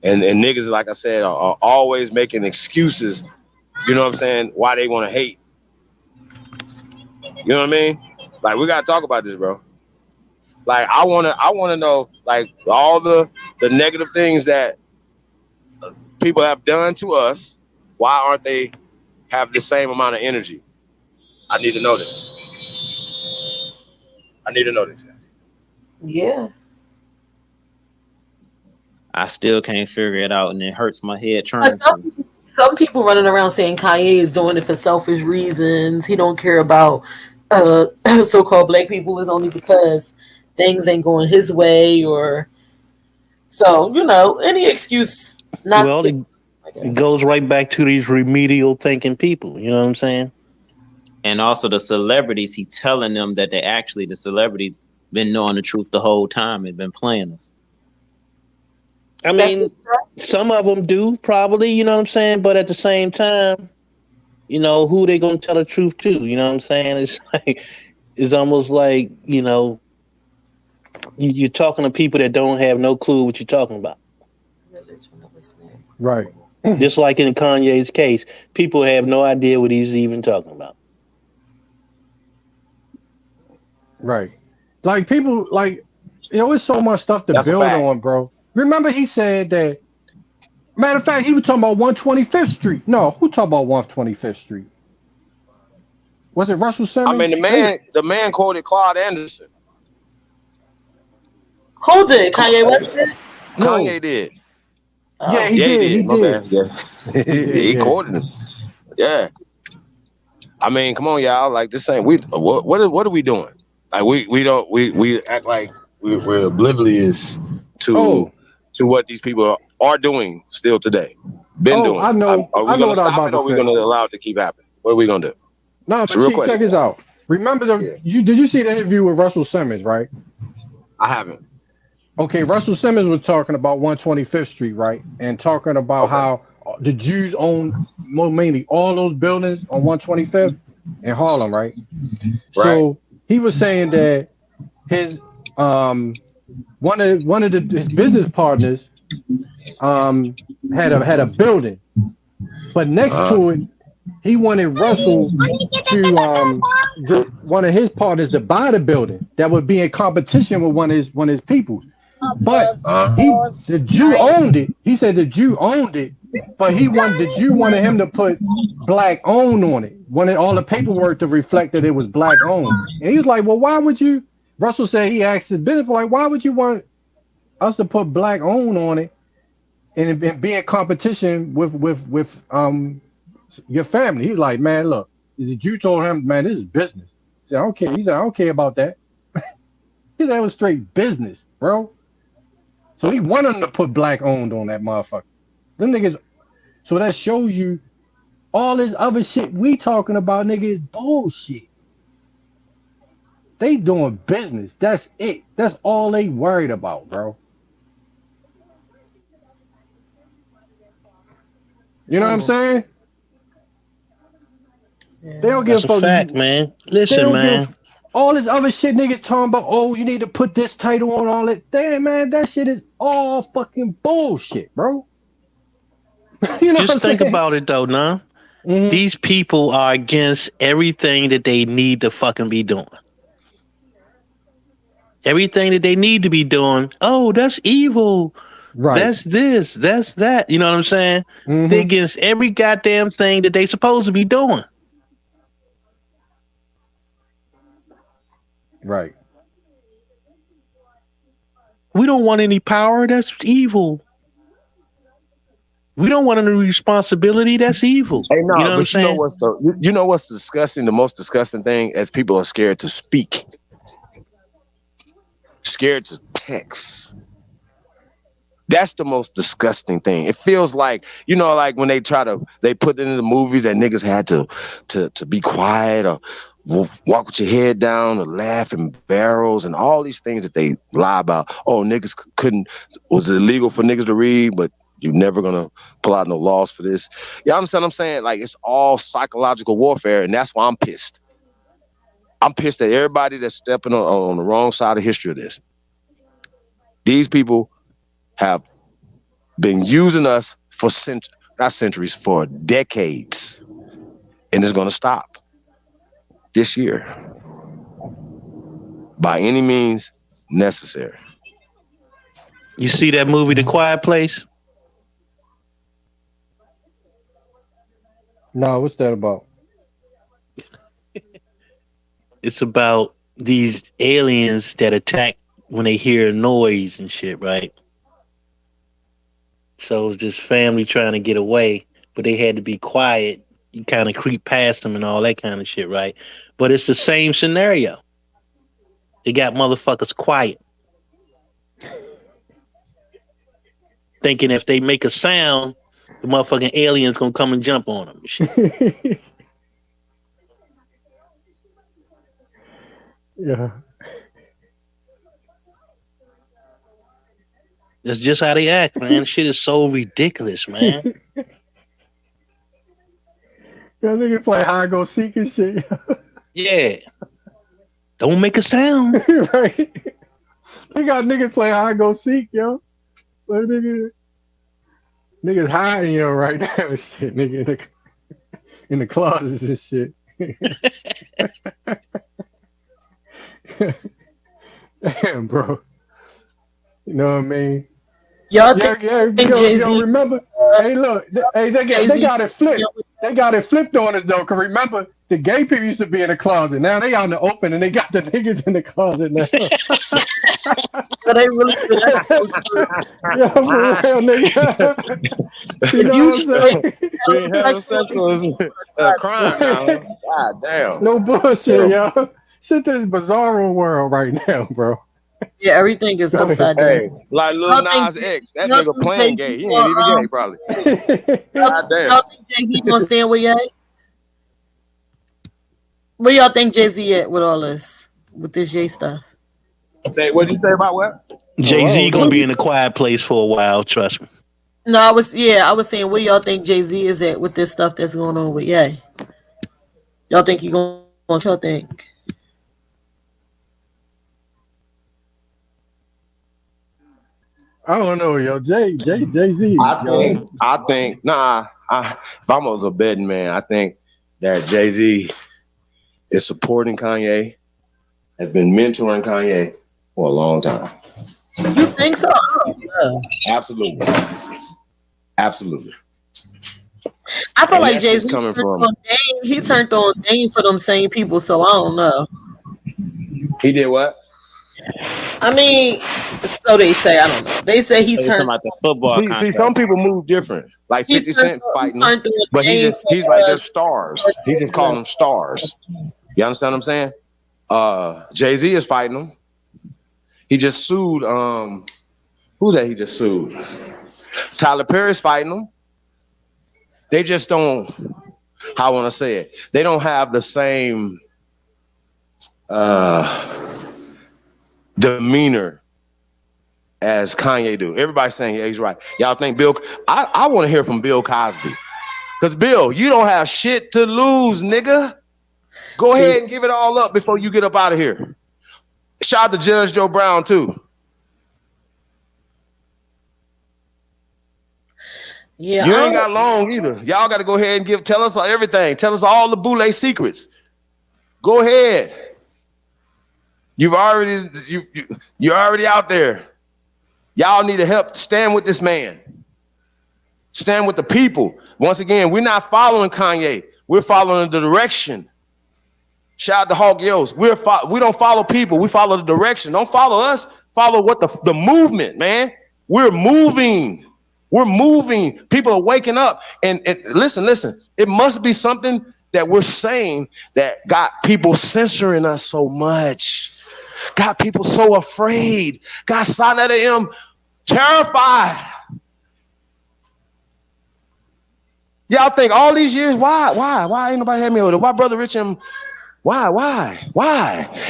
And niggas, like I said, are always making excuses. You know what I'm saying? Why they want to hate. You know what I mean? Like we gotta talk about this, bro. Like I wanna know like all the negative things that people have done to us. Why aren't they have the same amount of energy? I need to know this. I need to know this. Yeah. I still can't figure it out, and it hurts my head trying to. Some people running around saying Kanye is doing it for selfish reasons. He don't care about so-called black people. Is only because things ain't going his way, or so any excuse. Not it goes right back to these remedial thinking people. You know what I'm saying? And also the celebrities, he telling them that the celebrities been knowing the truth the whole time and been playing us. I mean, some of them do probably, you know what I'm saying? But at the same time, who they going to tell the truth to? You know what I'm saying? It's like, it's almost like, you're talking to people that don't have no clue what you're talking about. Right. Just like in Kanye's case, people have no idea what he's even talking about. Right. Like people, it's so much stuff to build on, bro. Remember he said that, matter of fact, he was talking about 125th Street. No, who talking about 125th Street? Was it Russell Simmons? I mean, the man quoted Claude Anderson. Who did? Kanye West did? Kanye did. Yeah, he did. My bad. Yeah. He quoted him. Yeah. I mean, come on, y'all. Like this ain't what are we doing? Like we act like we're oblivious to what these people are doing still today. Doing. I know. Are we I know gonna what I was stop about it, to or are we say. gonna allow it to keep happening? What are we gonna do? No, It's but a real check question. this out. Remember did you see the interview with Russell Simmons, right? I haven't. Okay, Russell Simmons was talking about 125th Street, right? And talking about how the Jews own mainly all those buildings on 125th in Harlem, right? So he was saying that his one of his business partners had a building, but next to it, he wanted Russell to get one of his partners to buy the building that would be in competition with one of his people. But the Jew owned it. He said the Jew owned it, but the Jew wanted him to put black owned on it. Wanted all the paperwork to reflect that it was black owned. And he was like, well, why would you? Russell said he asked his business, like, why would you want us to put black owned on it and be in competition with your family. He's like, man, look, you told him, man, this is business. He said, I don't care. He said, I don't care about that. He said, that was straight business, bro. So he wanted him to put black owned on that motherfucker. Them niggas. So that shows you all this other shit we talking about, nigga, is bullshit. They doing business. That's it. That's all they worried about, bro. You know what I'm saying? Yeah. They don't give That's a fact, man. They Listen, don't man. give all this other shit niggas talking about, oh, you need to put this title on all that. Damn, man, that shit is all fucking bullshit, bro. You know what I'm Just think saying? about it though, nah. These people are against everything that they need to fucking be doing. Everything that they need to be doing. Oh, that's evil. Right. That's this. That's that. You know what I'm saying? They're against every goddamn thing that they supposed to be doing. Right. We don't want any power. That's evil. We don't want any responsibility. That's evil. Hey, no, you know what I'm but saying? you know what's disgusting? The most disgusting thing is people are scared to speak, scared to text. That's the most disgusting thing. It feels like, you know, like when they put it in the movies that niggas had to be quiet or walk with your head down or laugh in barrels and all these things that they lie about. Oh, niggas was it illegal for niggas to read, but you're never gonna pull out no laws for this. You know what I'm saying? Like, it's all psychological warfare, and that's why I'm pissed. I'm pissed at everybody that's stepping on the wrong side of history of this. These people have been using us for not centuries, for decades, and it's gonna stop this year by any means necessary. You see that movie, The Quiet Place? No, what's that about? It's about these aliens that attack when they hear noise and shit, right? So it's this family trying to get away, but they had to be quiet. You kind of creep past them and all that kind of shit, right? But it's the same scenario. They got motherfuckers quiet, thinking if they make a sound, the motherfucking alien's gonna come and jump on them and shit. Yeah. That's just how they act, man. Shit is so ridiculous, man. Y'all niggas play hide go seek and shit. Yeah. Don't make a sound. Right. They got niggas play hide go seek, yo. Like, niggas hiding, yo, right now and shit. Nigga in the closets and shit. Damn, bro. You know what I mean? Y'all remember? Hey, look, they got it flipped. They got it flipped on us though. Cause remember, the gay people used to be in the closet. Now they out in the open, and they got the niggas in the closet now. But they really yeah, for real, nigga. You know what I'm saying? Heterosexual is a crime now. God damn. No bullshit, yo. Shit, this bizarro world right now, bro. Yeah, everything is upside down. Hey, like Lil Nas X, that nigga playing gay. He ain't even gay, probably. God damn. Y'all think Jay-Z gonna stand with Ye? Where y'all think Jay-Z at with all this, with this Ye stuff? Say, what'd you say about what? Jay-Z gonna be in a quiet place for a while, trust me. No, I was saying where y'all think Jay-Z is at with this stuff that's going on with Ye? Y'all think he gonna y'all think? I don't know, yo. Jay-Z. I think, if I was a betting man, I think that Jay-Z is supporting Kanye, has been mentoring Kanye for a long time. You think so? Oh, Absolutely. Absolutely. I feel And like that's Jay-Z just coming from he turned on Dame for them same people, so I don't know. He did what? I mean, so they say. I don't know. They say he So you're talking turned. about the football See, contract. some people move different. Like He 50 turned. Cent He fighting them, turned to a but game he's for. like they're stars. He just calling them stars. You understand what I'm saying? Jay-Z is fighting him. He just sued. Who's that? He just sued. Tyler Perry's fighting him. They just don't. How I want to say it. They don't have the same demeanor as Kanye do. Everybody's saying, yeah, he's right. Y'all think Bill? I want to hear from Bill Cosby, because Bill, you don't have shit to lose, nigga. Go ahead and give it all up before you get up out of here. Shout out to Judge Joe Brown too. Yeah, You ain't got long either. Y'all got to go ahead and tell us everything. Tell us all the Boule secrets. Go ahead. You're already out there. Y'all need to help stand with this man. Stand with the people. Once again, we're not following Kanye. We're following the direction. Shout out to Hawk Yos. We don't follow people. We follow the direction. Don't follow us. Follow what the movement, man. We're moving. We're moving. People are waking up. And listen. It must be something that we're saying that got people censoring us so much. Got people so afraid. Got Sonetta M terrified. Y'all think all these years, why ain't nobody had me over there? Why Brother Rich and why?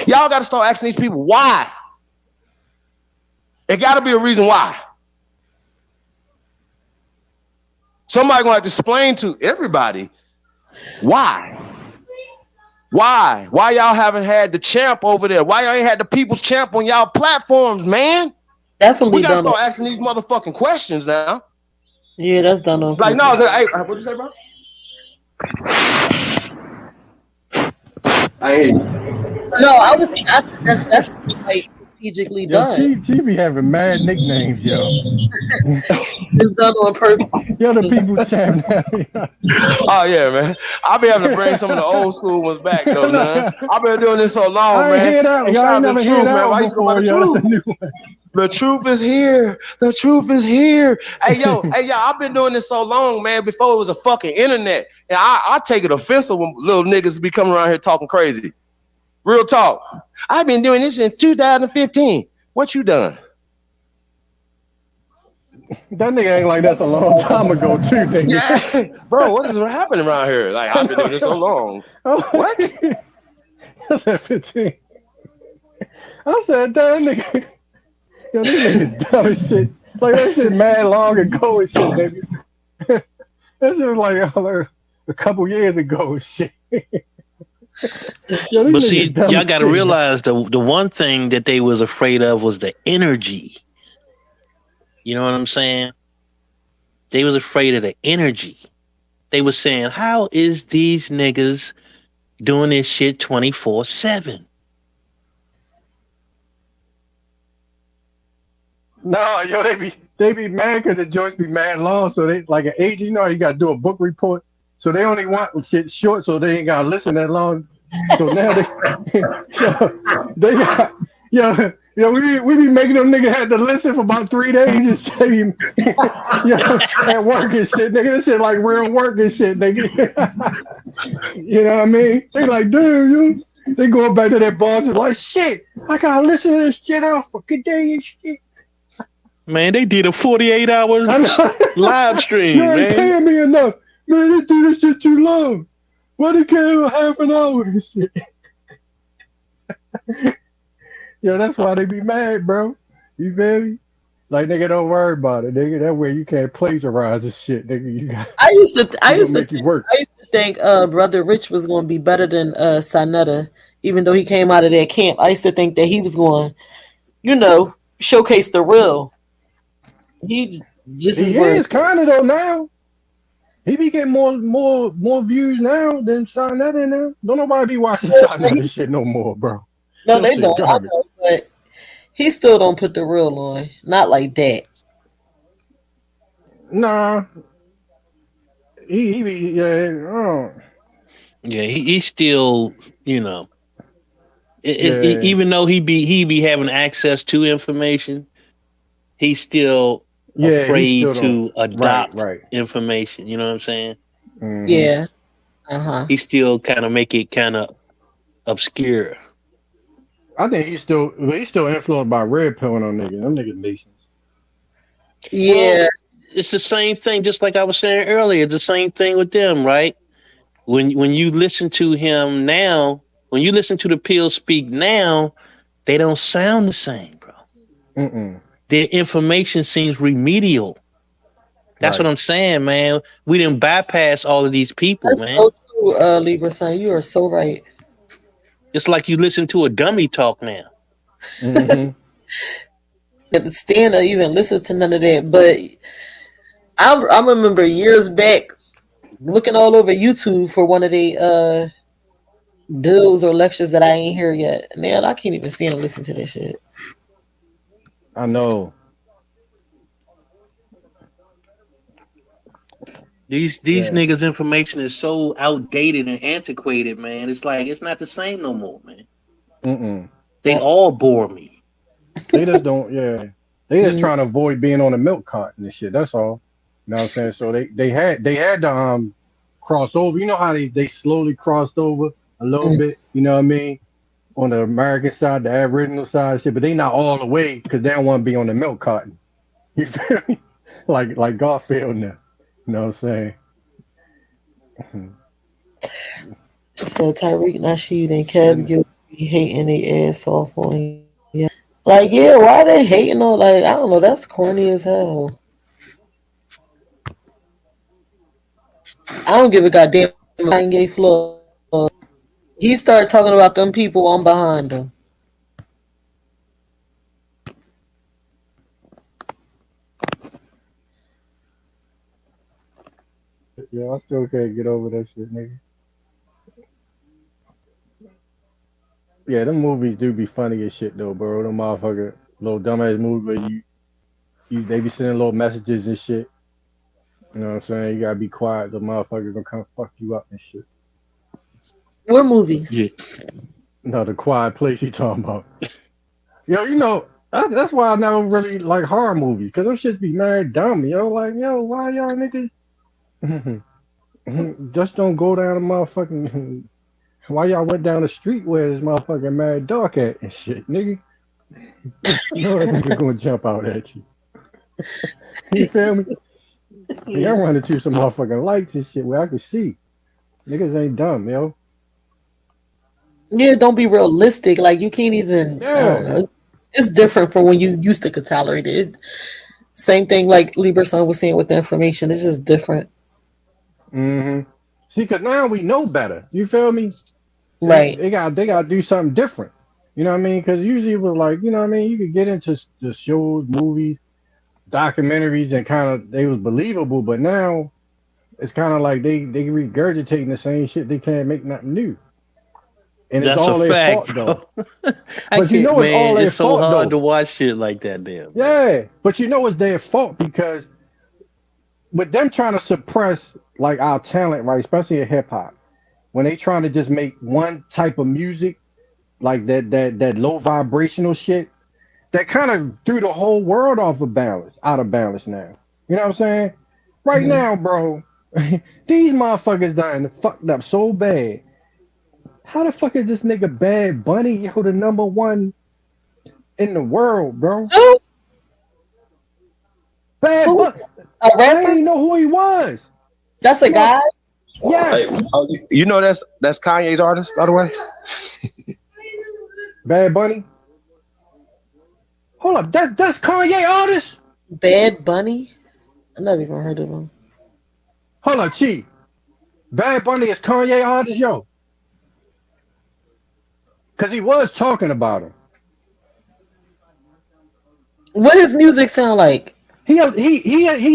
Y'all got to start asking these people why. It got to be a reason why. Somebody gonna have to explain to everybody why. Why y'all haven't had the champ over there? Why y'all ain't had the people's champ on y'all platforms, man? Definitely. We gotta start asking these motherfucking questions now. Yeah, that's done on. Like, no, hey, what'd you say, bro? I hear you. No, I was. That's like strategically done. She be having mad nicknames, yo. It's done on purpose. Yo, the people's champ. Oh yeah, man. I'll be having to bring some of the old school ones back though, man. I've been doing this so long, I ain't man. hear that. And Y'all shout ain't out never to hear Truth, that man. I one used to go by before, the yo. truth. That's a new one. The truth is here. The truth is here. Hey, yo, I've been doing this so long, man, before it was a fucking internet. And I take it offensive when little niggas be coming around here talking crazy. Real talk. I've been doing this since 2015. What you done? That nigga ain't like that's a long time ago, too, nigga. Yeah. Bro, what is happening around here? Like, I've been doing this so long. What? I said 15. I said, that nigga. Yo, this nigga dumb as shit. Like, that shit mad long ago and shit, nigga. That shit was like a couple years ago and shit. Yo, But see, dumb y'all as got to shit, realize the one thing that they was afraid of was the energy. You know what I'm saying? They was afraid of the energy. They was saying, how is these niggas doing this shit 24/7? No, yo, they be mad because the joints be mad long. So they like an agent, you know, you got to do a book report. So they only want shit short, so they ain't got to listen that long. So now they got, we be making them niggas have to listen for about 3 days and say, at work and shit, nigga. This shit like real work and shit, nigga. You know what I mean? They like, dude, they going back to their boss and like, shit, I gotta listen to this shit off for good day and shit. Man, they did a 48 hours live stream, You ain't paying me enough. Man, they do this shit too long. Why they can't half an hour and shit? Yeah, that's why they be mad, bro. You feel me? Like, nigga, don't worry about it, nigga. That way you can't plagiarize this shit, nigga. You got. I used to think Brother Rich was going to be better than Sonetta, even though he came out of that camp. I used to think that he was going, showcase the real. He is kind of though now. He be getting more views now than Sonetta now. Don't nobody be watching Sonetta shit no more, bro. No, they don't. I know, but he still don't put the real on. Not like that. Nah. He be Yeah, he still, Even though he be having access to information, he's still he afraid still to don't. adopt Right. information. You know what I'm saying? Mhm. Yeah. He still kind of make it kind of obscure. I think he's still influenced by red pill on niggas. Them niggas Masons. Yeah. Well, it's the same thing. Just like I was saying earlier, it's the same thing with them, right? When you listen to him now, when you listen to the Pill speak now, they don't sound the same, bro. Mm-mm. Their information seems remedial. That's what I'm saying, man. We didn't bypass all of these people, That's man. so true, Libra son. You are so right. It's like you listen to a dummy talk now. Mm-hmm. Can't stand to even listen to none of that. But I remember years back looking all over YouTube for one of the bills or lectures that I ain't hear yet. Man, I can't even stand to listen to this shit. I know. These niggas' information is so outdated and antiquated, man. It's like it's not the same no more, man. Mm-mm. They all bore me. They just don't. Yeah. They just trying to avoid being on the milk carton and shit. That's all. You know what I'm saying? So they had to cross over. You know how they slowly crossed over a little bit. You know what I mean? On the American side, the Aboriginal side, and shit. But they not all the way because they don't want to be on the milk carton. You feel me? Like Garfield now. You know what I'm saying? So Tyreek Nasheed and Kev Gill be hating their ass off on yeah. Like, yeah, why they hating on, like, I don't know, that's corny as hell. I don't give a goddamn Kanye Flow. He started talking about them people on behind him. Yeah, I still can't get over that shit, nigga. Yeah, them movies do be funny as shit though, bro. Them motherfucker little dumbass movies where they be sending little messages and shit. You know what I'm saying? You gotta be quiet. The motherfucker gonna come fuck you up and shit. What movies? Yeah. No, the Quiet Place you talking about. Yo, you know, that's why I never really like horror movies, because them shits be mad dumb, yo. Like, yo, why y'all niggas just don't go down the motherfucking why y'all went down the street where this motherfucking mad dark at and shit, nigga? You know that nigga gonna jump out at you. You feel me? Yeah, I'm running through some motherfucking lights and shit where I can see. Niggas ain't dumb, yo. Yeah, don't be realistic. Like, you can't even, I don't know. It's different from when you used to could tolerate it. Same thing like Lieberson was saying with the information. It's just different. Mm-hmm. See, because now we know better. You feel me? Right. They got to do something different. You know what I mean? Because usually it was like, you know what I mean? You could get into the shows, movies, documentaries, and kind of they was believable. But now it's kind of like they regurgitating the same shit. They can't make nothing new. And That's it's all a their fact, fault, bro. though. I But you can't, know it's all man. their It's so fault, hard though. to watch shit like that, damn. Yeah, but you know it's their fault because with them trying to suppress like our talent, right, especially in hip hop, when they trying to just make one type of music, like that low vibrational shit, that kind of threw the whole world out of balance now. You know what I'm saying? Right now, bro, these motherfuckers done fucked up so bad. How the fuck is this nigga Bad Bunny, yo, the #1 in the world, bro? Bad Bunny. A rapper? I didn't know who he was. That's a guy? Yes. Hey, you know that's Kanye's artist, by the way. Bad Bunny. Hold up, that's Kanye artist. Bad Bunny? I never even heard of him. Hold up, Chief. Bad Bunny is Kanye artist, yo. Cause he was talking about him. What does music sound like? He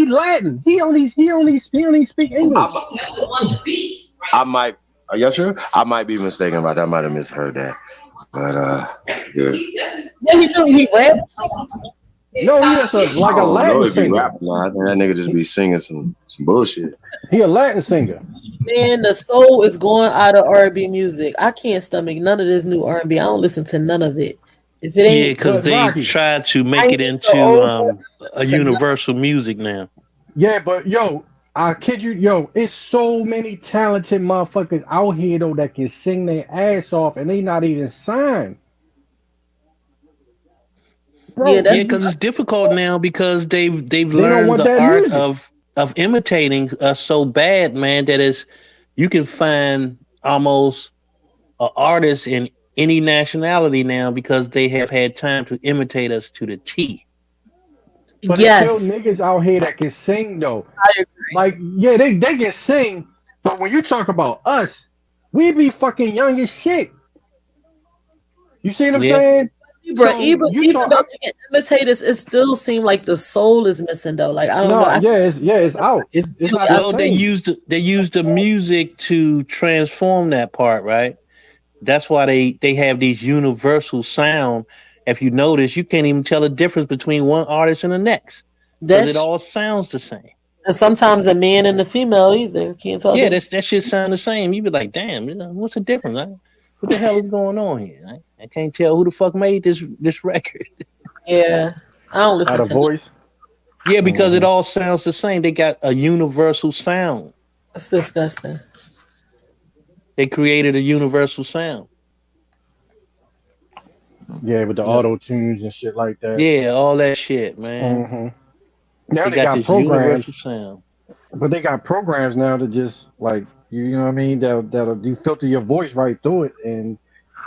Latin. He only speak English. I might. Are y'all sure? I might be mistaken about that. I might have misheard that. But yeah. What he do? He rap? No, he just like a I don't know Latin if he singer. rap. No, I think that nigga just be singing some bullshit. He a Latin singer. Man, the soul is going out of R&B music. I can't stomach none of this new R&B. I don't listen to none of it. If it Yeah, ain't, because But they Rocky, tried to I make ain't it need the into old one. a To nothing. universal music now. yeah, but yo, I kid you, yo, it's so many talented motherfuckers out here though that can sing their ass off and they not even signed, Yeah, bro. that's Yeah, because it's difficult now because they've They don't learned want the that art music. of imitating us so bad, man, that is you can find almost an artist in any nationality now because they have had time to imitate us to the T. But it's still yes. niggas out here that can sing though. I agree. Like, yeah, they can sing, but when you talk about us, we be fucking young as shit. You see what I'm Yeah. saying? But So even you even talk though they can imitate us, it still seems like the soul is missing though. Like I don't know. no, I it's out. It's not the Well, same. they used the music to transform that part, right? That's why they have these universal sound. If you notice, you can't even tell the difference between one artist and the next because it that's all sounds the same. and sometimes a man and a female either can't tell Yeah, this. that shit sound the same. You be like, damn, what's the difference? What the hell is going on here? I can't tell who the fuck made this record. Yeah, I don't Out listen of to none. voice. Yeah, because it Hmm. all sounds the same. They got a universal sound. That's disgusting. They created a universal sound. Yeah, with the You know, auto tunes and shit like that. yeah, all that shit, man. Hmm. Now They they got got this programs, universal sound. but they got programs now to just like you know what I mean. That'll do filter your voice right through it, and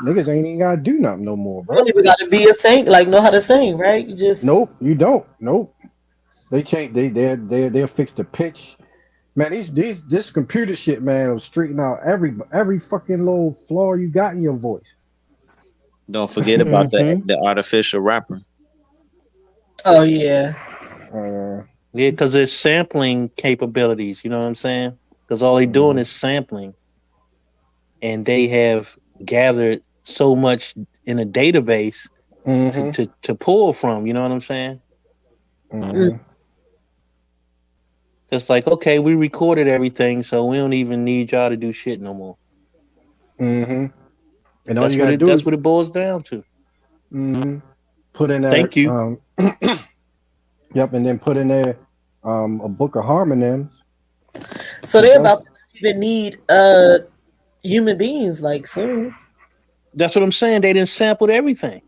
niggas ain't even gotta do nothing no more, You don't bro. even got to be a saint, like know how to sing, right? You just Nope, you don't. Nope. They change. They'll fix the pitch. Man, these this computer shit, man, will straighten out every fucking little flaw you got in your voice. Don't forget about Hmm. the artificial rapper. oh yeah. Yeah, because it's sampling capabilities. You know what I'm saying? Because all they doing is sampling, and they have gathered so much in a database Hmm. to pull from. You know what I'm saying? Mm. Hmm. It's like, okay, we recorded everything, so we don't even need y'all to do shit no more. Hmm. And all you gotta do That's is what it boils down to. hmm put in there. Thank you. Yep, and then put in there a book of harmonims. So Cause they that's about to even need human beings like soon. That's what I'm saying. They didn't sample everything.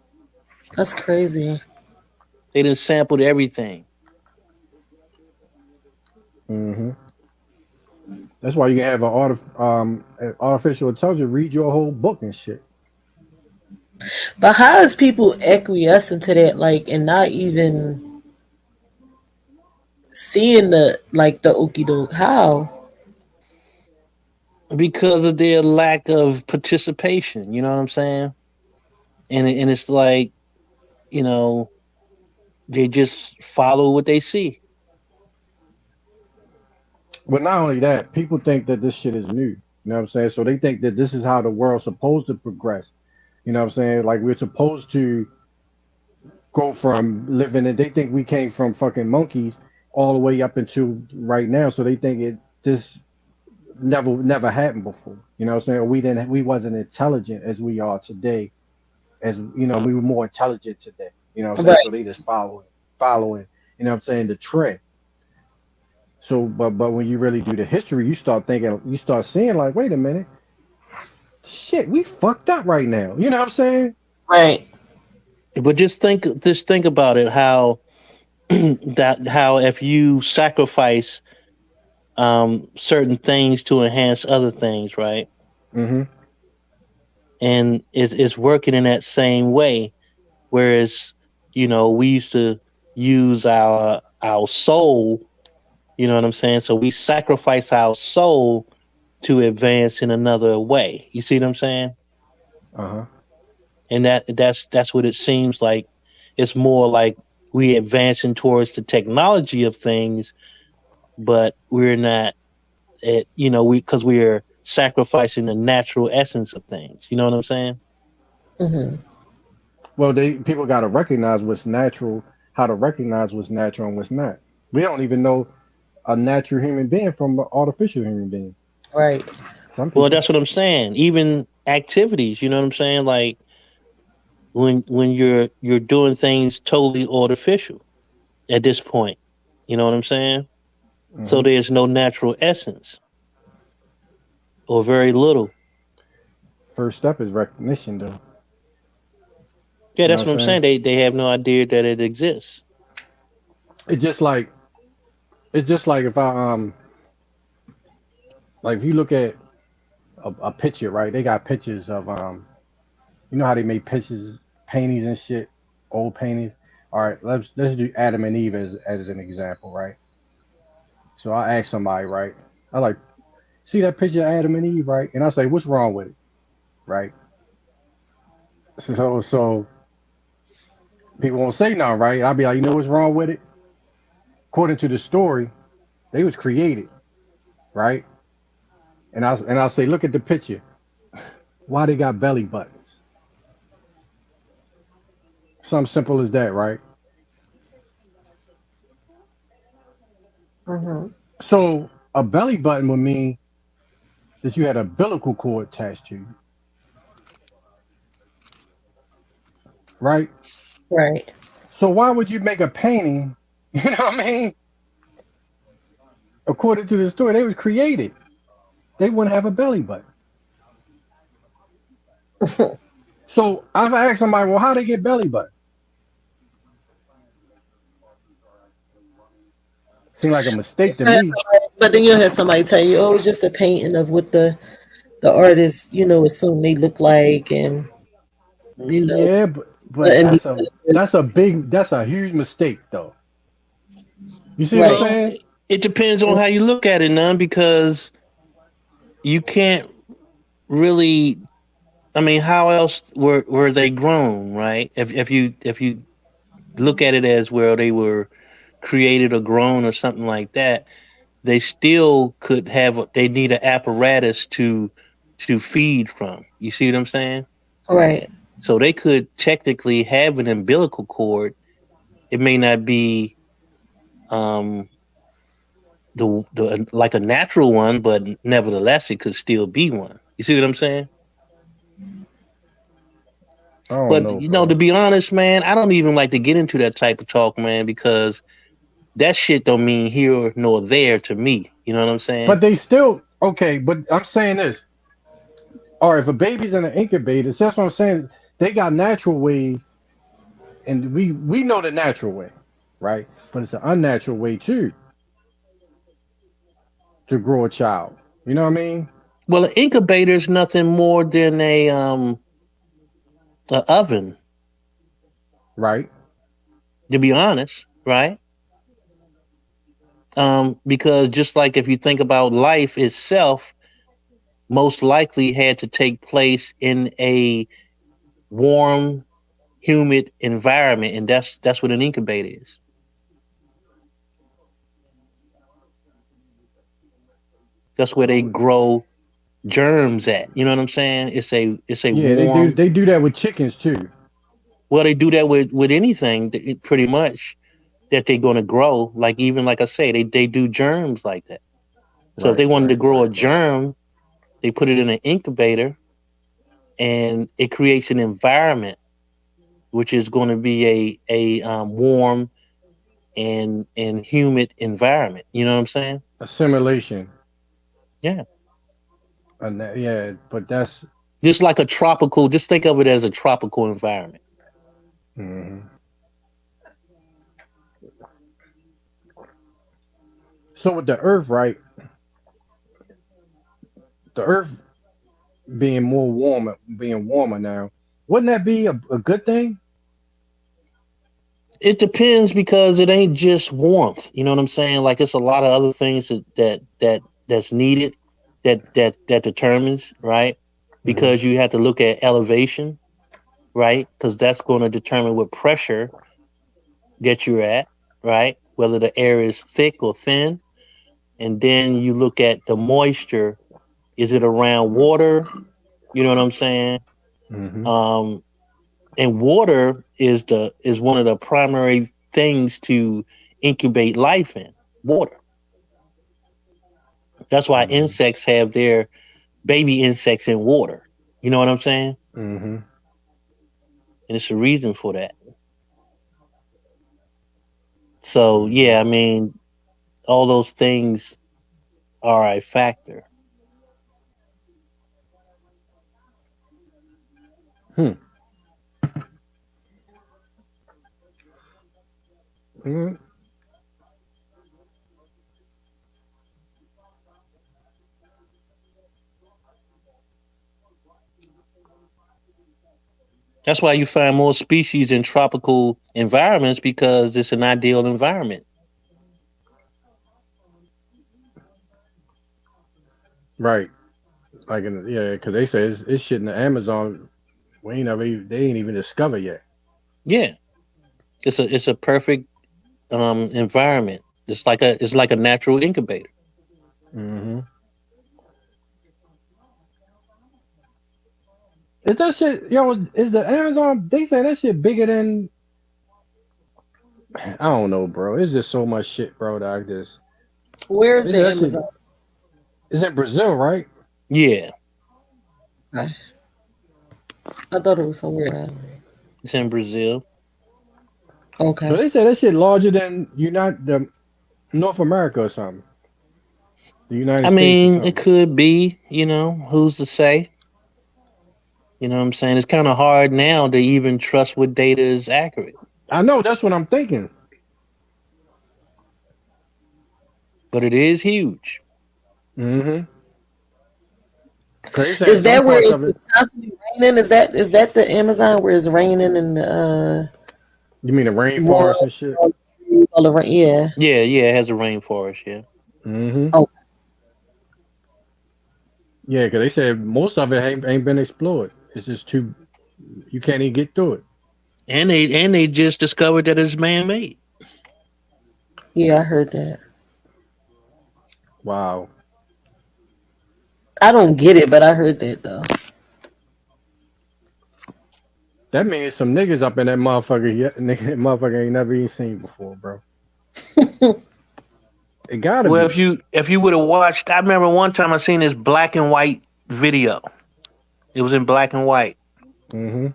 That's crazy. They didn't sample everything. hmm that's why you can have an artificial intelligence read your whole book and shit. But how is people acquiescing to that, like, and not even seeing the okie doke? How? Because of their lack of participation. You know what I'm saying? And it's like, you know, they just follow what they see. But not only that, people think that this shit is new. You know what I'm saying? So they think that this is how the world's supposed to progress. You know what I'm saying? Like we're supposed to go from living and they think we came from fucking monkeys all the way up into right now. So they think this never happened before. You know what I'm saying? We wasn't intelligent as we are today. As you know, we were more intelligent today. You know what I'm saying? Right. So they just following, you know what I'm saying, the trend. So but when you really do the history, you start seeing like, wait a minute, shit, we fucked up right now. You know what I'm saying? Right. But just think about it how how if you sacrifice certain things to enhance other things, right? Mm-hmm. And it's working in that same way. Whereas, we used to use our soul, you know what I'm saying? So we sacrifice our soul to advance in another way. You see what I'm saying? Uh-huh. And that's what it seems like. It's more like we advancing towards the technology of things, but we're not we because we're sacrificing the natural essence of things. You know what I'm saying? Hmm. Well, people got to recognize what's natural, how to recognize what's natural and what's not. We don't even know a natural human being from an artificial human being. Right. Some people. Well, that's what I'm saying. Even activities, you know what I'm saying? Like when you're doing things totally artificial at this point. You know what I'm saying? So Mhm. there's no natural essence or very little. First step is recognition, though. Yeah, You know that's what what I'm I'm saying? saying. They have no idea that it exists. It's just like if I like if you look at a picture, right? They got pictures of you know how they made pictures, paintings and shit, old paintings. All right, let's do Adam and Eve as an example, right? So I ask somebody, right? I like see that picture of Adam and Eve, right? And I say, what's wrong with it, right? So people won't say nothing, right? I'll be like, you know what's wrong with it? According to the story, they was created, right? And I'll say, look at the picture. Why they got belly buttons? Something simple as that, right? Mm-hmm. So a belly button would mean that you had a umbilical cord attached to you, right? Right. So why would you make a painting? You know what I mean? According to the story, they was created. They wouldn't have a belly button. So I've asked somebody, well, how they get belly button? Seemed like a mistake to me. But then you'll have somebody tell you, "Oh, it's just a painting of what the artist, assume they look like," and you know, Yeah, but and that's a huge mistake though. You see what I'm right, Well, saying? it depends on how you look at it, none, because you can't really. I mean, how else were they grown, right? If you look at it as well, they were created or grown or something like that, they still could have. They need an apparatus to feed from. You see what I'm saying? right, So they could technically have an umbilical cord. It may not be um the like a natural one, but nevertheless, it could still be one. You see what I'm saying? I don't But know, to bro. be honest, man, I don't even like to get into that type of talk, man, because that shit don't mean here nor there to me. You know what I'm saying? But they still okay. But I'm saying this. All right, if a baby's in an incubator, that's what I'm saying. They got natural ways, and we know the natural way, right? But it's an unnatural way too to grow a child. You know what I mean? Well, an incubator is nothing more than a oven, Right. to be honest, right? Because just like if you think about life itself, most likely had to take place in a warm, humid environment, and that's what an incubator is. That's where they grow germs at. You know what I'm saying? It's a Yeah, they do. warm. They do that with chickens too. Well, they do that with anything, pretty much that they're going to grow. Like even like I say, they do germs like that. So if they Right. wanted to Right. grow a Right. Right. germ, they put it in an incubator, and it creates an environment which is going to be a warm and humid environment. You know what I'm saying? Assimilation. Yeah. And yeah, but that's Just like a tropical. Just think of it as a tropical environment. mhm. So with the Earth, right? The Earth being warmer now, wouldn't that be a good thing? It depends because it ain't just warmth. You know what I'm saying? Like it's a lot of other things that's needed that determines, right? Hmm. Because you have to look at elevation, right? Because that's going to determine what pressure that you're at, right? Whether the air is thick or thin, and then you look at the moisture. Is it around water? You know what I'm saying? Hmm. Um, and water is one of the primary things to incubate life in. Water. That's why insects have their baby insects in water. You know what I'm saying? Mm-hmm. And it's a reason for that. So yeah, I mean, all those things are a factor. Mm-hmm. That's why you find more species in tropical environments because it's an ideal environment. Right. Like yeah, because they say it's shit in the Amazon. They ain't even discovered yet. Yeah, it's a perfect environment. It's like a natural incubator. Mm-hmm. Is that shit, is the Amazon, they say that shit bigger than, I don't know, bro. It's just so much shit, bro, that I just, Where is they the say that shit, Amazon? it's in Brazil, right? Yeah, I thought it was somewhere. it's in Brazil. So Okay. they say that shit larger than the North America or something. The United I States or mean, it something. could be. Who's to say? You know what I'm saying? It's kind of hard now to even trust what data is accurate, I know, that's what I'm thinking. but it is huge. Mm-hmm. Cause they saying Is some that where parts of it. it's constantly raining? Is that the Amazon where it's raining and You mean the rainforest and shit? all around? Yeah. Yeah, it has a rainforest. Yeah. Mm-hmm. Oh, Yeah, because they said most of it ain't been explored. It's just you can't even get through it. And they just discovered that it's man made. yeah, I heard that. Wow. I don't get it, but I heard that though. That means some niggas up in that motherfucker. Yeah, nigga, motherfucker ain't never even seen before, bro. It gotta Well, be. if you would have watched, I remember one time I seen this black and white video. It was in black and white. Mm-hmm.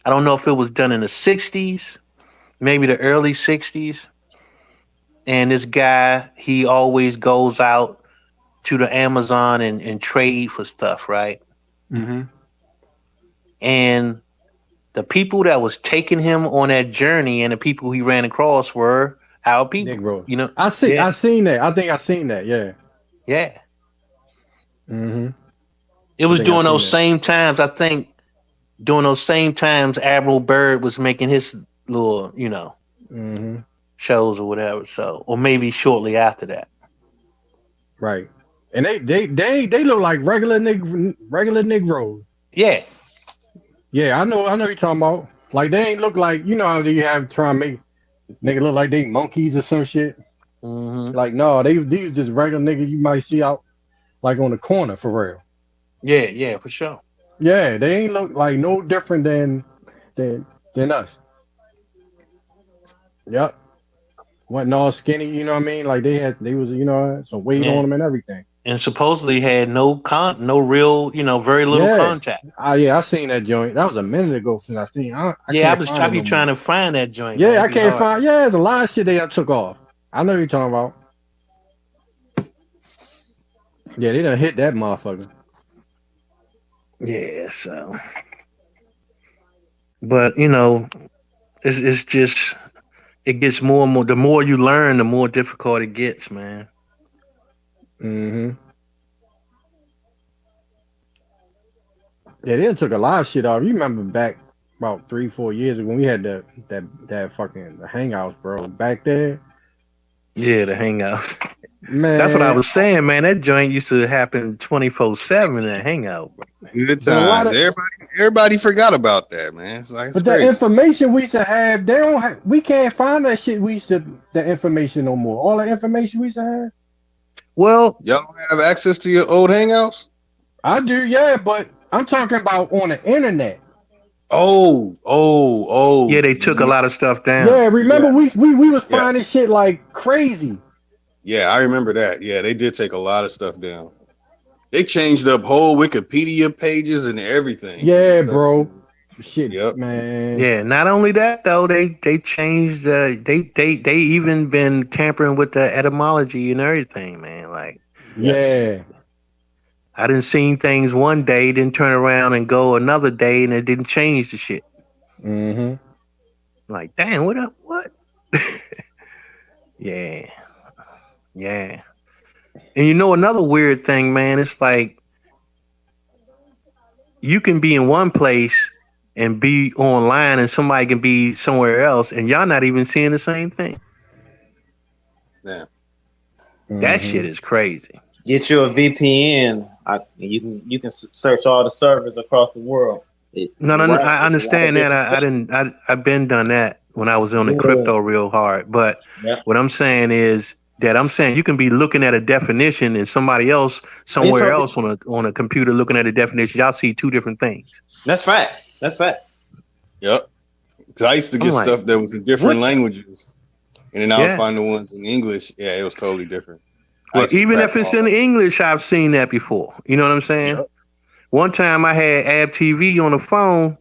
I don't know if it was done in the '60s, maybe the early '60s. And this guy, he always goes out to the Amazon and trade for stuff, right? Mm-hmm. And the people that was taking him on that journey and the people he ran across were our people. Negro. You know? I Yeah. seen that. I think I seen that. Yeah. Yeah. Mm-hmm. It I was think I during seen those that. same times, I think, during those same times Admiral Byrd was making his little, Mm-hmm. shows or whatever. So, or maybe shortly after that. Right. And they look like regular Negroes. Yeah. Yeah, I know you're talking about. Like they ain't look like, you know how you have trying to make nigga look like they monkeys or some shit. Mm-hmm. Like no, these just regular niggas you might see out like on the corner for real. Yeah, for sure. Yeah, they ain't look like no different than us. Yep. Wasn't all skinny, you know what I mean? Like they was, some weight Yeah. on them and everything. And supposedly had no real, very little Yeah. contact. I seen that joint. That was a minute ago since I seen. I Yeah, can't find I it be no trying more. to find that joint. Yeah, man. I It be can't hard. find. Yeah, there's a lot of shit they took off. I know you're talking about. Yeah, they done hit that motherfucker. Yeah, so. But it's just it gets more and more. The more you learn, the more difficult it gets, man. Mm-hmm. Yeah, they done took a lot of shit off. You remember back about 3-4 years ago when we had that fucking hangouts, bro. Back there, Yeah, the hangout. man. That's what I was saying, man. That joint used to happen 24/7. That hangout, bro. Good But a lot times. of Everybody forgot about that, man. It's like it's But the crazy. information we used to have, they don't have. We can't find that shit. The information no more. All the information we used to have. Well, Y'all don't have access to your old hangouts? I do, yeah, but I'm talking about on the internet. Oh. Yeah, they took a lot of stuff down. Yeah, remember Yes. we was finding Yes. shit like crazy. Yeah, I remember that. Yeah, they did take a lot of stuff down. They changed up whole Wikipedia pages and everything. Yeah, Stuff. bro. Shit, Yep. man. Yeah, not only that though, they changed they even been tampering with the etymology and everything, man. Like Yes. Yeah. I didn't seen things one day, then turn around and go another day, and it didn't change the shit. Mm-hmm. Like, damn, what up? What? Yeah, yeah. And you know another weird thing, man. It's like you can be in one place and be online, and somebody can be somewhere else, and y'all not even seeing the same thing. Yeah. That shit is crazy. Get you a VPN. You can search all the servers across the world. No, I understand that. I've been done that when I was on the crypto real hard. But what I'm saying is that you can be looking at a definition and somebody else somewhere else on a computer looking at a definition. Y'all see two different things. That's facts. Yep. Because I used to get stuff that was in different languages, and then I would find the ones in English. Yeah, it was totally different. Well, even if it's in English, I've seen that before. You know what I'm saying? Yep. One time I had Ab TV on the phone,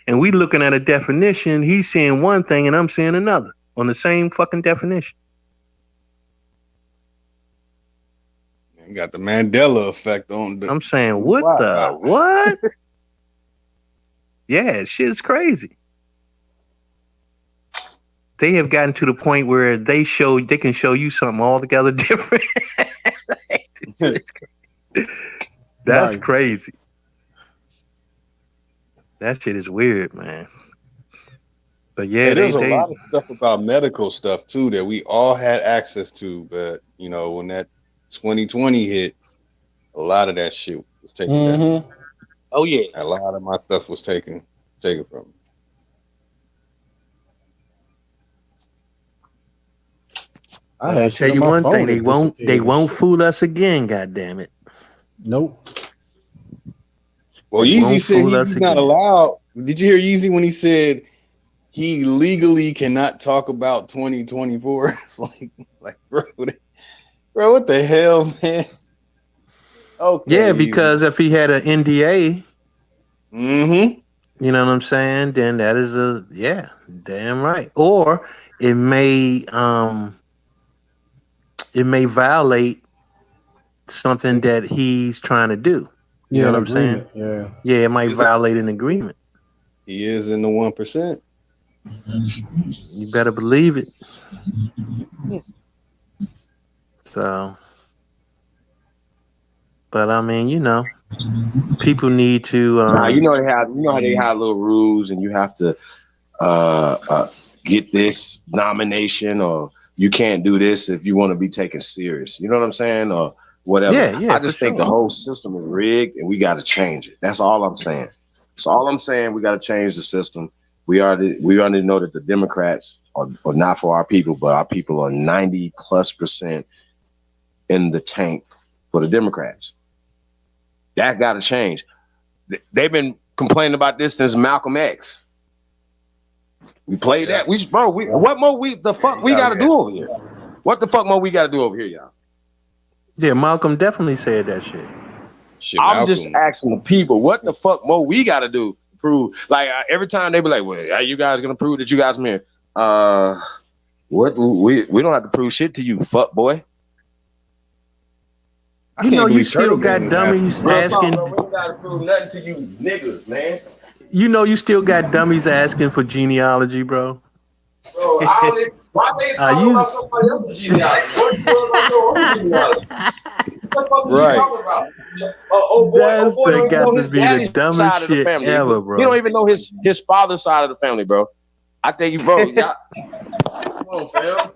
and we looking at a definition. He's saying one thing, and I'm saying another on the same fucking definition. You got the Mandela effect on the. I'm saying, what? Yeah, shit is crazy. They have gotten to the point where they can show you something altogether different. That's crazy. That shit is weird, man. But yeah, there's a lot of stuff about medical stuff too that we all had access to, but when that 2020 hit, a lot of that shit was taken down. Oh yeah, a lot of my stuff was taken from me. I tell you one thing, they won't fool us again, goddamn it. Nope. Well, Yeezy said he's not allowed. Did you hear Yeezy when he said he legally cannot talk about 2024? It's like bro, what the hell, man? Okay. Yeah, because if he had an NDA, you know what I'm saying, then that is damn right. Or it may violate something that he's trying to do. You know what I'm saying? Yeah. Yeah, it might violate an agreement. He is in the 1%. You better believe it. So, but I mean, people need to. You know how they have little rules, and you have to get this nomination, or you can't do this if you want to be taken serious. You know what I'm saying, or whatever. Yeah. I just think the whole system is rigged, and we got to change it. That's all I'm saying. That's all I'm saying. We got to change the system. We already know that the Democrats are not for our people, but our people are 90+% in the tank for the Democrats. That got to change. They've been complaining about this since Malcolm X. We played that. What more we got to do over here? What the fuck more we got to do over here, y'all? Yeah, Malcolm definitely said that shit. I'm just asking the people, what the fuck more we got to do to prove? Like every time they be like, "Well, are you guys gonna prove that you guys men?" What we don't have to prove shit to you, fuck boy. You still got dummies asking. We don't gotta prove nothing to you niggas, man. You still got dummies asking for genealogy, bro. Bro, why they talking about somebody else's genealogy? What you about your own genealogy? What the fuck are you talking about? That's got to be the dumbest shit ever, bro. He don't even know his father's side of the family, bro. I think you, bro. Come on, fam.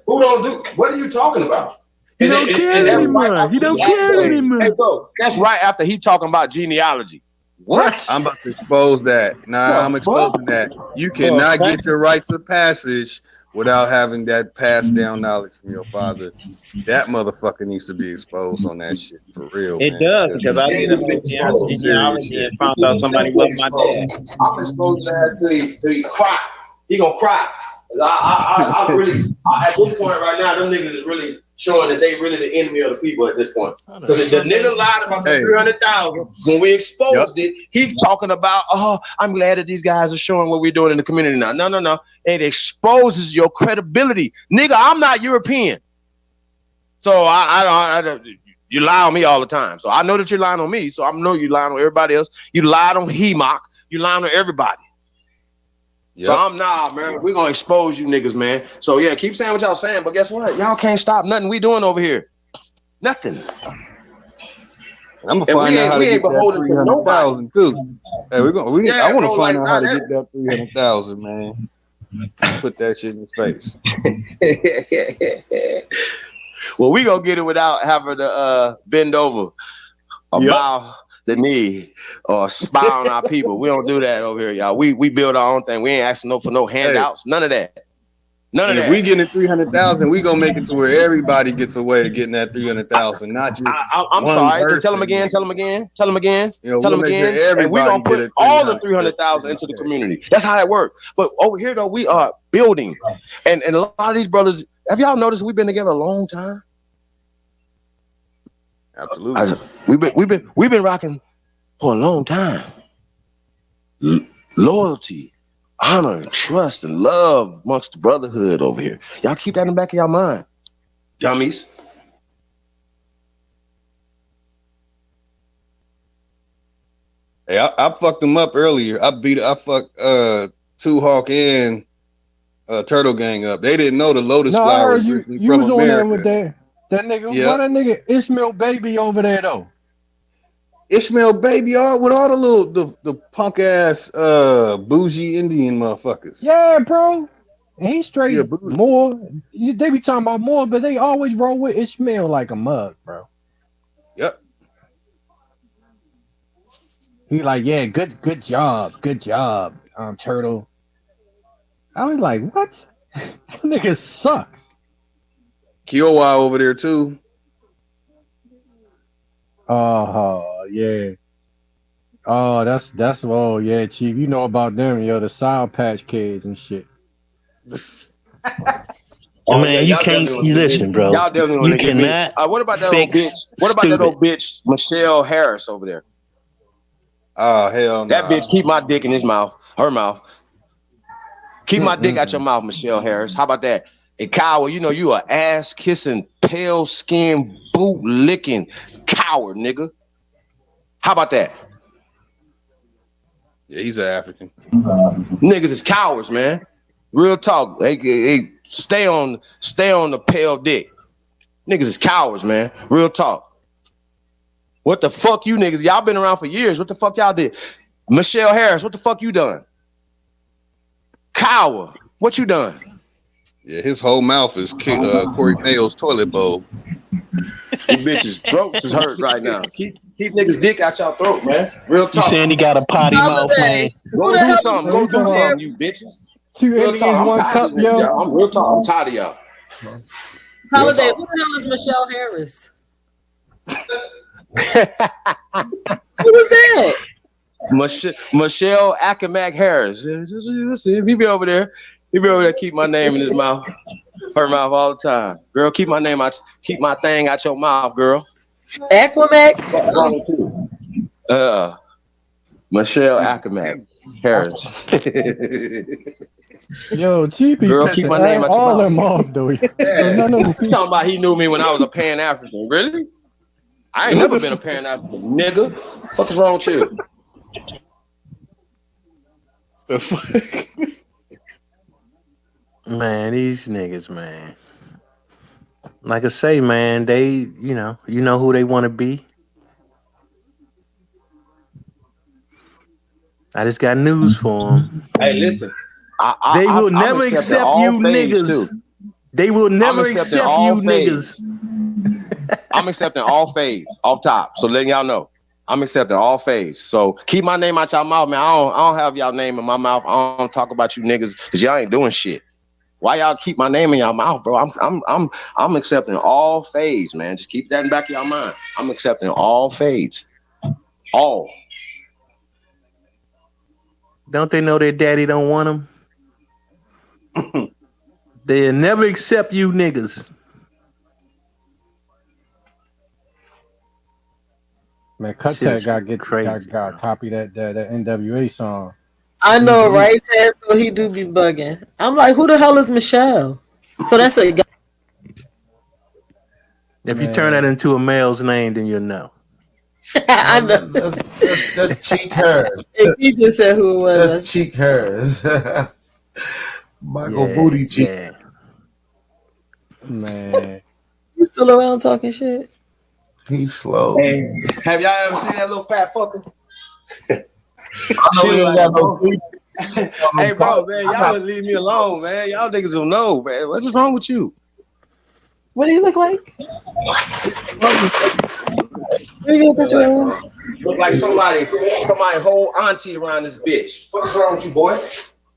Who don't do? What are you talking about? He don't care anymore. He don't care anymore. Hey, bro, that's right after he talking about genealogy. What? I'm about to expose that. I'm exposing that. You cannot get your rites of passage without having that passed down knowledge from your father. That motherfucker needs to be exposed on that shit for real. It does, because I did a genealogy and found out somebody wasn't my dad. I'm exposing that till he cry. He gonna cry. I really, at this point right now, them niggas is really showing that they really the enemy of the people at this point. Because the nigga lied about the 300,000 when we exposed it. He's talking about, oh, I'm glad that these guys are showing what we're doing in the community now. No. It exposes your credibility, nigga. I'm not European, so I don't. You lie on me all the time, so I know that you're lying on me. So I know you lying on everybody else. You lied on Hemok. You lying on everybody. So I'm man. We're gonna expose you niggas, man. So yeah, keep saying what y'all saying, but guess what? Y'all can't stop nothing we doing over here. Nothing. I'm gonna find out how to get that 300,000 too. Hey, I want to find out how to get that 300,000, man. Put that shit in his face. Well, we gonna get it without having to bend over or bow the knee or spy on our people. We don't do that over here, y'all. We build our own thing. We ain't asking for no handouts. None of that. None of that. If we getting 300,000, we gonna make it to where everybody gets away to getting that 300,000, not just I'm one sorry. person. Tell them again. Tell them again. Tell them again. You know, tell we'll them make again. sure And we gonna everybody put all the 300,000 into the community. That's how that works. But over here though, we are building, and a lot of these brothers. Have y'all noticed we've been together a long time? Absolutely. We've been rocking for a long time. Loyalty, honor, trust, and love amongst the brotherhood over here. Y'all keep that in the back of your mind, dummies. Hey, I fucked them up earlier. I fucked Two Hawk and Turtle Gang up. They didn't know the Lotus No, I Flower heard was you. originally You from was on there America. with that nigga. Yeah. Why that nigga Ishmael Baby over there though? Ishmael Baby, with all the punk ass bougie Indian motherfuckers. Yeah, bro. And he straight Yeah, more. They be talking about more, but they always roll with Ishmael like a mug, bro. Yep. He like, yeah, good job, Turtle. I was like, what? That nigga sucks. Kiowa over there too. Oh yeah. Oh, that's yeah, Chief. You know about them, the Sour Patch Kids and shit. Man, you can't listen, bro. Y'all definitely want to get me. cannot What about that old bitch? What about that old bitch, Michelle Harris over there? Oh hell no. That bitch keep my dick in his mouth, her mouth. Keep my dick out your mouth, Michelle Harris. How about that? And coward, you a ass kissing, pale skin, boot licking coward, nigga. How about that? Yeah, he's an African. Niggas is cowards, man. Real talk. They stay on the pale dick. Niggas is cowards, man. Real talk. What the fuck you niggas? Y'all been around for years. What the fuck y'all did? Michelle Harris, what the fuck you done? Coward, what you done? Yeah, his whole mouth is Corey Mayo's toilet bowl. You bitches' throats is hurt right now. Keep niggas' dick out y'all throat, man. Real talk. You saying he got a potty mouth, man? Go do something. Go do something, you bitches. Real talk. I'm tired of these niggas, y'all. I'm real talk. I'm tired of y'all. Holiday, who the hell is Michelle Harris? Who was that? Michelle Ackermack Harris. Listen, he be over there. He be over there. Keep my name in his mouth, her mouth all the time. Girl, keep my thing out your mouth, girl. Aquamac. Michelle Ackermack Harris. Yo, TP. Girl, keep my name out your all mouth. them off though. You talking about he knew me when I was a Pan African? Really? I ain't never been a Pan African, nigga. What is wrong with you? The fuck? Man, these niggas, man. Like I say, man, they, you know who they want to be. I just got news for them. Hey, listen. They will never accept you niggas. They will never accept you niggas. I'm accepting all fades off top. So letting y'all know. I'm accepting all fades. So keep my name out y'all mouth, man. I don't have y'all name in my mouth. I don't talk about you niggas because y'all ain't doing shit. Why y'all keep my name in y'all mouth, bro? I'm accepting all fades, man. Just keep that in the back of y'all mind. I'm accepting all fades. All. Don't they know their daddy don't want them? They'll never accept you niggas. Man, Cutset got copy that NWA song. I know, right? So he do be bugging. I'm like, who the hell is Michelle? So that's a guy. If you turn that into a male's name, then you'll know. I know. Let's cheek hers. He just said who it was. Let's cheek hers. Michael Booty cheek. Yeah. Man. You still around talking shit? He's slow. Hey, have y'all ever seen that little fat fucker? Hey, bro, man, y'all would leave me alone, man. Y'all niggas don't know, man. What is wrong with you? What do you look like? Look like somebody whole auntie around this bitch. What's wrong with you, boy?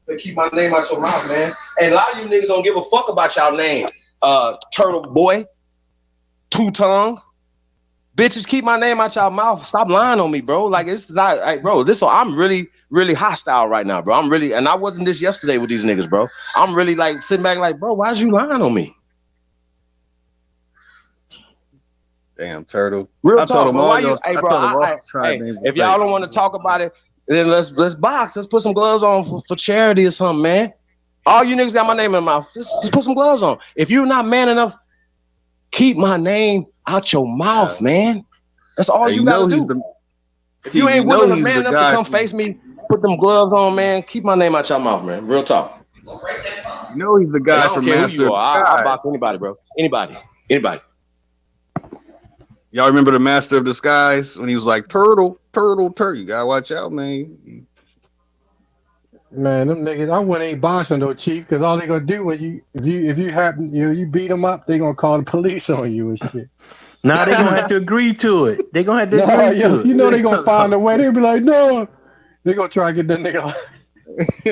They keep my name out your mouth, man. And a lot of you niggas don't give a fuck about y'all name. Turtle boy, two-tongue. Bitches, keep my name out y'all mouth. Stop lying on me, bro. Like, it's not, like, bro, I'm really, really hostile right now, bro. And I wasn't this yesterday with these niggas, bro. I'm really like sitting back like, bro, why'd you lying on me? Damn, Turtle. Real I talk, told him bro. all If y'all don't want to talk about it, then let's box. Let's put some gloves on for charity or something, man. All you niggas got my name in the mouth. Just put some gloves on. If you're not man enough, keep my name out your mouth, man. That's all you gotta do. If you ain't willing to man enough to come face me, put them gloves on, man. Keep my name out your mouth, man. Real talk. You know he's the guy from Master of Disguise. I'll box anybody, bro. Anybody. Y'all remember the Master of Disguise when he was like turtle? You gotta watch out, man. Man, them niggas, I wouldn't ain't boxing though, Chief, because all they gonna do when if you happen, you beat them up, they gonna call the police on you and shit. Nah, they gonna have to agree to it. They gonna have to agree to it. You know they gonna find a way. They be like, no, they gonna try to get that nigga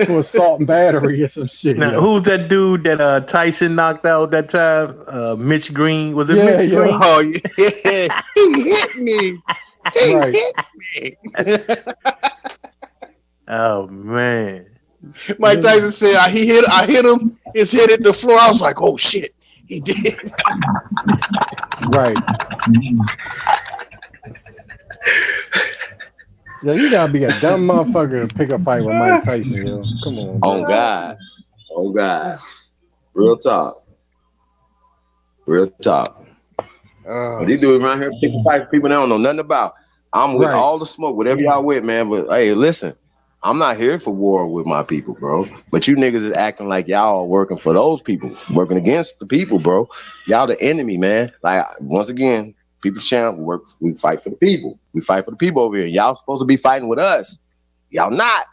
for assault and battery or some shit. Now, who's that dude that Tyson knocked out that time? Mitch Green. Was it Mitch Green? Oh yeah, he hit me. He hit me. Oh man. Mike Tyson said I hit him, his head hit the floor. I was like, oh shit, he did. Right. Yo, you gotta be a dumb motherfucker to pick a fight with Mike Tyson, yo. Come on. Oh God. Real talk. What he do around here, pick a fight with people they don't know nothing about. I'm with all the smoke, whatever y'all with, man. But hey, listen, I'm not here for war with my people, bro. But you niggas is acting like y'all are working for those people, working against the people, bro. Y'all the enemy, man. Like, once again, People's Champ, we fight for the people. We fight for the people over here. Y'all supposed to be fighting with us. Y'all not.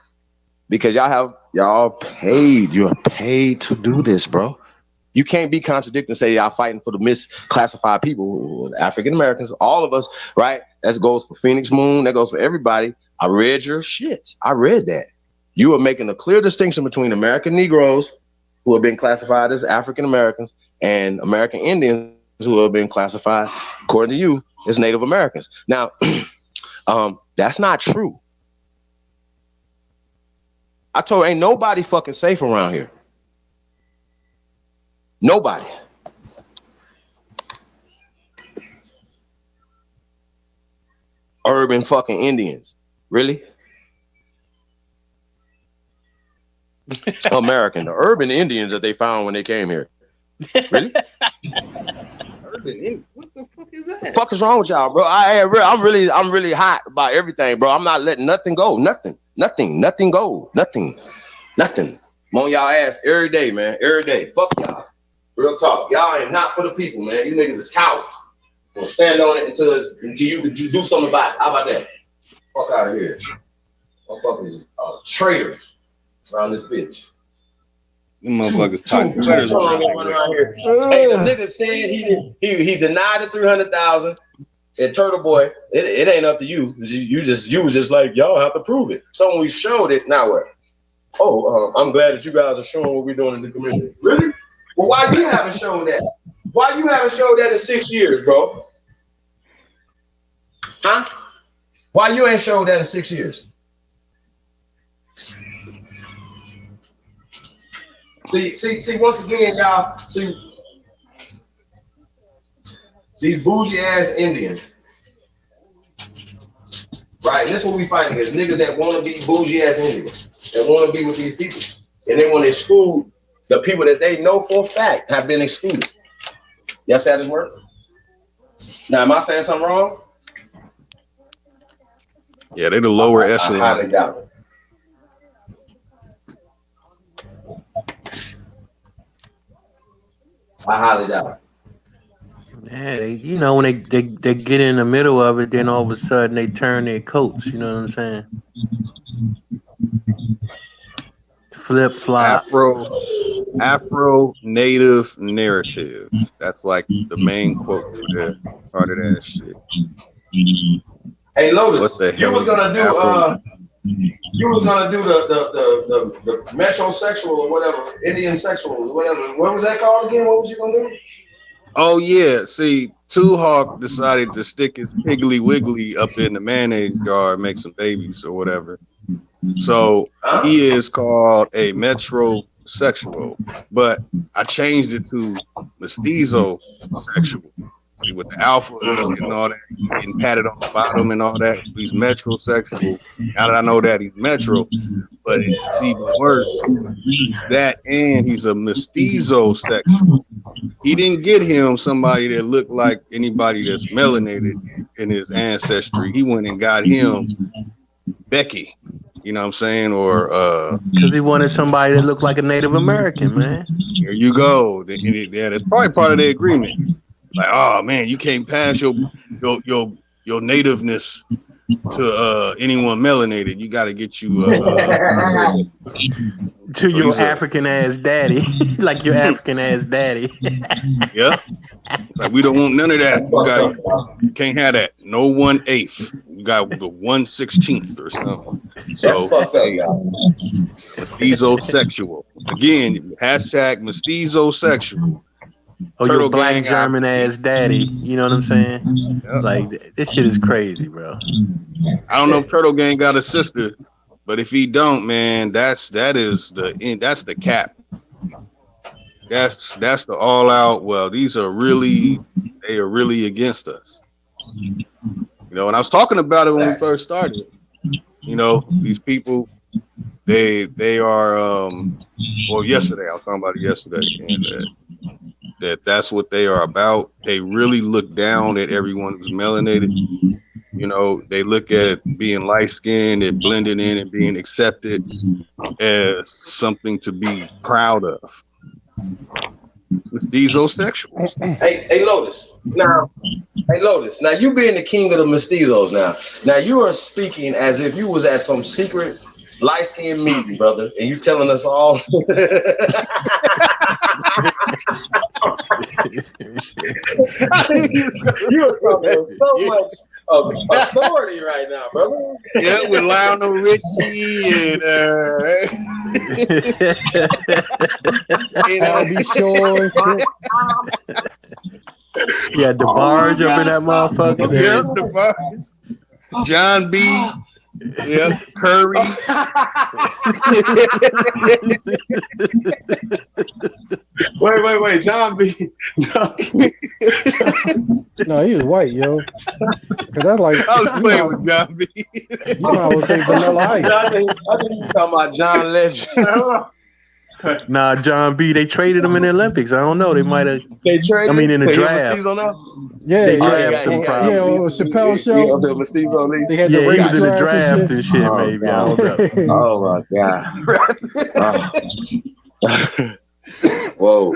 Because y'all paid. You're paid to do this, bro. You can't be contradicting and say y'all fighting for the misclassified people, African Americans, all of us, right? That goes for Phoenix Moon. That goes for everybody. I read your shit. I read that. You are making a clear distinction between American Negroes, who have been classified as African Americans, and American Indians, who have been classified, according to you, as Native Americans. Now, that's not true. I told you, ain't nobody fucking safe around here. Nobody. Urban fucking Indians. Really? American. The urban Indians that they found when they came here. Really? Urban Indians? What the fuck is that? Fuck is wrong with y'all, bro? I'm really hot about everything, bro. I'm not letting nothing go. Nothing go. Nothing. I'm on y'all ass every day, man. Every day. Fuck y'all. Real talk. Y'all ain't not for the people, man. You niggas is cowards. Gonna stand on it until you do something about it. How about that? Fuck out of here. Motherfuckers traitors around this bitch. Them motherfuckers talking traitors around here. Hey, the nigga said he denied the 300,000. And Turtle Boy, it ain't up to you. You was just like, y'all have to prove it. So when we showed it, now what? I'm glad that you guys are showing what we're doing in the community. Really? Well, why you haven't shown that? Why you haven't showed that in 6 years, bro? Huh? Why you ain't showed that in 6 years? See. Once again, y'all. See, these bougie ass Indians, right? And this is what we fighting is niggas that want to be bougie ass Indians, that want to be with these people, and they want to exclude the people that they know for a fact have been excluded. Yes, that is work. Now, am I saying something wrong? Yeah, they the lower echelon. I highly doubt it. I highly doubt it. Yeah, you know, when they get in the middle of it, then all of a sudden they turn their coats. You know what I'm saying? Flip flop. Afro native narrative. That's like the main quote for that part of that shit. Hey Lotus, what the hell you was gonna do the metrosexual or whatever, Indian sexual or whatever. What was that called again? What was you gonna do? Oh yeah, see, Two Hawk decided to stick his Piggly Wiggly up in the mayonnaise jar and make some babies or whatever. So he is called a metrosexual, but I changed it to mestizo sexual. See, with the alphas and all that, he's getting patted on the bottom and all that. So he's metrosexual. Now that I know that he's metro, but it's even worse. He's that, and he's a mestizo sexual. He didn't get him somebody that looked like anybody that's melanated in his ancestry. He went and got him Becky. You know what I'm saying? Or because he wanted somebody that looked like a Native American, man. Here you go. Yeah, that's probably part of the agreement. Like, oh man, you can't pass your nativeness to anyone melanated. You got to get you to your African ass daddy, like your African ass daddy. Yeah, it's like we don't want none of that. You can't have that. No 1/8. You got the 1/16 or something. So mestizo-sexual. Again, hashtag mestizo-sexual. Oh, your black German ass daddy. You know what I'm saying? Yep. Like, this shit is crazy, bro. I don't know if Turtle Gang got a sister, but if he don't, man, that's the cap. That's the all out. Well, they are really against us. You know, and I was talking about it when we first started. You know, these people, they are well, yesterday I was talking about it yesterday, and that's what they are about. They really look down at everyone who's melanated. You know, they look at being light-skinned and blending in and being accepted as something to be proud of. Mestizo-sexual. Hey, Lotus. Now, you being the king of the mestizos now you are speaking as if you was at some secret light-skinned meeting, brother, and you telling us all. You are talking with so much authority right now, brother. Yeah, with Lionel Richie and Bobby Shore and shit. Yeah, the barge up in that motherfucker. Yep, the barge. John B. Yep, Curry. Wait, John B. No, he was white, yo. Cause that's like I was playing with John B. You might as well say Vanilla Ice. I think you're talking about John Legend. Nah, John B. They traded him in the Olympics. I don't know. They might have. They traded. I mean, in the draft. Yeah, drafted him probably. Yeah, on Chappelle show. They had Yeah, the he was in the draft draft and shit. Maybe I don't know. Oh my god. Whoa.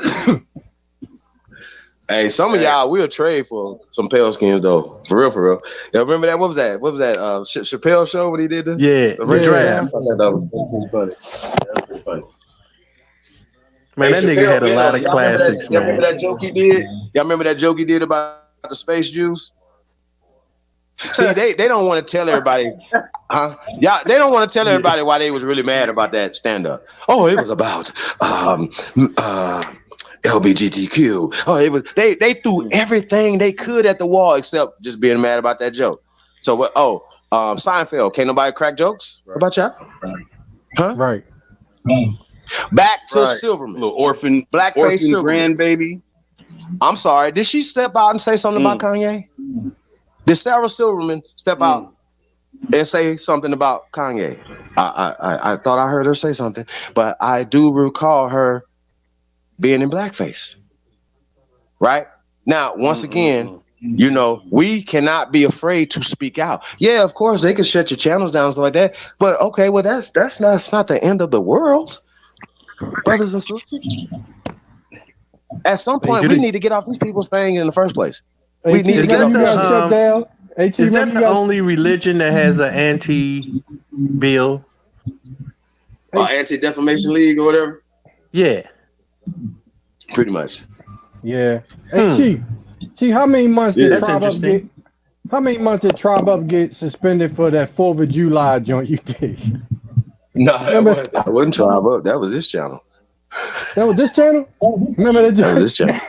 Hey, some of y'all will trade for some pale skins though. For real. Y'all remember that? What was that? Chappelle show when he did the draft? That was funny. Funny. Man, that nigga had a lot of classics, man. Y'all remember that joke he did? Y'all remember that joke he did about the space Jews? See, they don't want to tell everybody, huh? Yeah, they don't want to tell everybody why they was really mad about that stand-up. Oh, it was about LGBTQ. Oh, it was they threw everything they could at the wall except just being mad about that joke. So what? Seinfeld. Can't nobody crack jokes about y'all? Huh? Right. Back to Right. Silverman. Little orphan Silverman. grandbaby. I'm sorry. Did she step out and say something about Kanye? Did Sarah Silverman step out and say something about Kanye? I thought I heard her say something, but I do recall her being in blackface. Right? Now, once again, you know, we cannot be afraid to speak out. Yeah, of course, they can shut your channels down and stuff like that. But okay, well, that's not the end of the world, brothers and sisters. At some point, we need to get off these people's thing in the first place. We need to get off this shit. Is that the only religion that has an anti-bill? Anti-Defamation League or whatever? Yeah. Pretty much. Yeah. Hey, Chief, how many months did Tribe Up get? How many months did Tribe Up get suspended for that 4th of July joint you did? No, that wasn't Tribe Up. That was this channel. That was this channel? Remember that joint? That was this channel.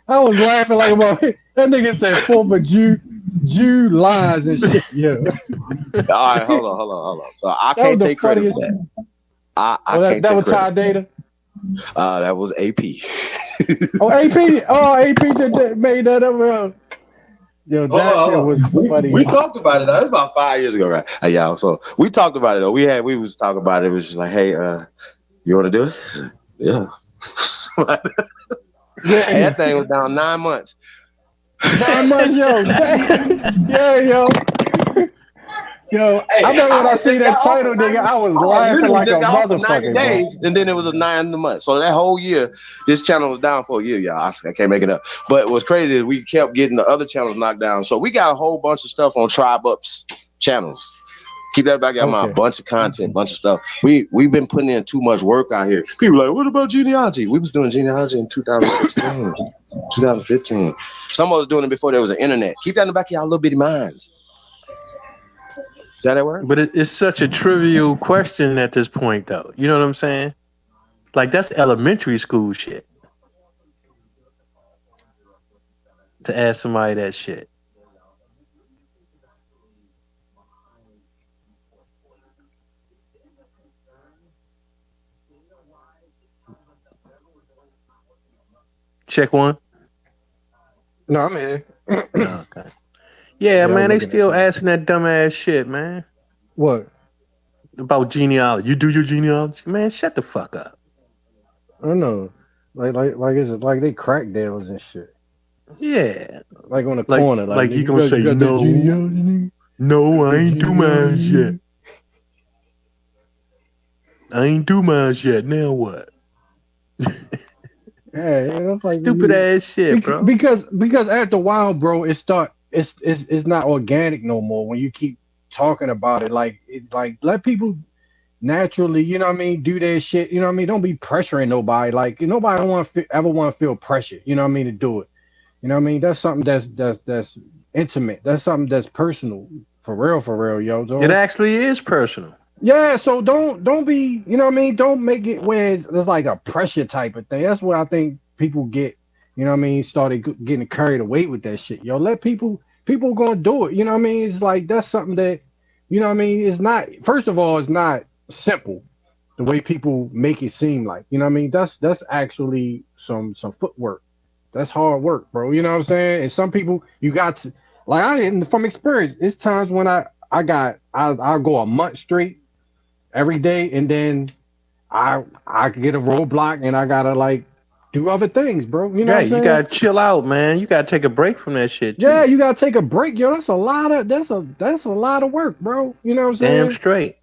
I was laughing like about that nigga said 4th of July and shit. Yeah. All right, hold on. So I can't take credit for that. I can't that take was credit. Ty Data. That was AP. AP that made that up. Yo, that shit was funny. We talked about it. That was about 5 years ago, right? Yeah. So we talked about it though. We was talking about it. It was just like, hey, you want to do it? Yeah. Hey, that thing was down 9 months. 9 months, yo. Yeah, yo. Yo, hey, I remember when I see that title, nigga, I was laughing like a motherfucker. Days, and then it was a 9 month. So that whole year, this channel was down for a year, y'all. I can't make it up. But what's crazy is we kept getting the other channels knocked down. So we got a whole bunch of stuff on Tribe Up's channels. Keep that back in mind. A bunch of content, bunch of stuff. We've been putting in too much work out here. People are like, what about genealogy? We was doing genealogy in 2016, 2015. Some of us doing it before there was an internet. Keep that in the back of y'all little bitty minds. Is that word? But it's such a trivial question at this point, though. You know what I'm saying? Like, that's elementary school shit. To ask somebody that shit. Check one. No, I'm here. Okay. Yeah, man, they still asking that dumbass shit, man. What? About genealogy. You do your genealogy? Man, shut the fuck up. I know. Like they crack dealers and shit. Yeah. Like on the corner. Like you gonna say, no, I ain't do mine yet. I ain't do mine yet. Now what? Yeah, that's like stupid ass shit, bro. Because after a while, bro, it's not organic no more when you keep talking about it. Like let people naturally, you know what I mean, do their shit. You know what I mean. Don't be pressuring nobody. Like nobody don't ever want to feel pressure. You know what I mean, to do it. You know what I mean. That's something that's intimate. That's something that's personal. For real, yo. It actually is personal. Yeah, so don't be, you know what I mean? Don't make it where it's like a pressure type of thing. That's where I think people get, you know what I mean, started getting carried away with that shit. Yo, let people gonna do it. You know what I mean? It's like that's something that, you know what I mean, it's not, first of all, it's not simple the way people make it seem like. You know what I mean? That's actually some footwork. That's hard work, bro. You know what I'm saying? And some people you got to, like from experience, it's times when I'll go a month straight every day, and then I get a roadblock and I gotta like do other things, bro. You know what I'm saying? You gotta chill out, man. You gotta take a break from that shit. Too. Yeah, you gotta take a break, yo. That's a lot of work, bro. You know what I'm saying? Damn straight.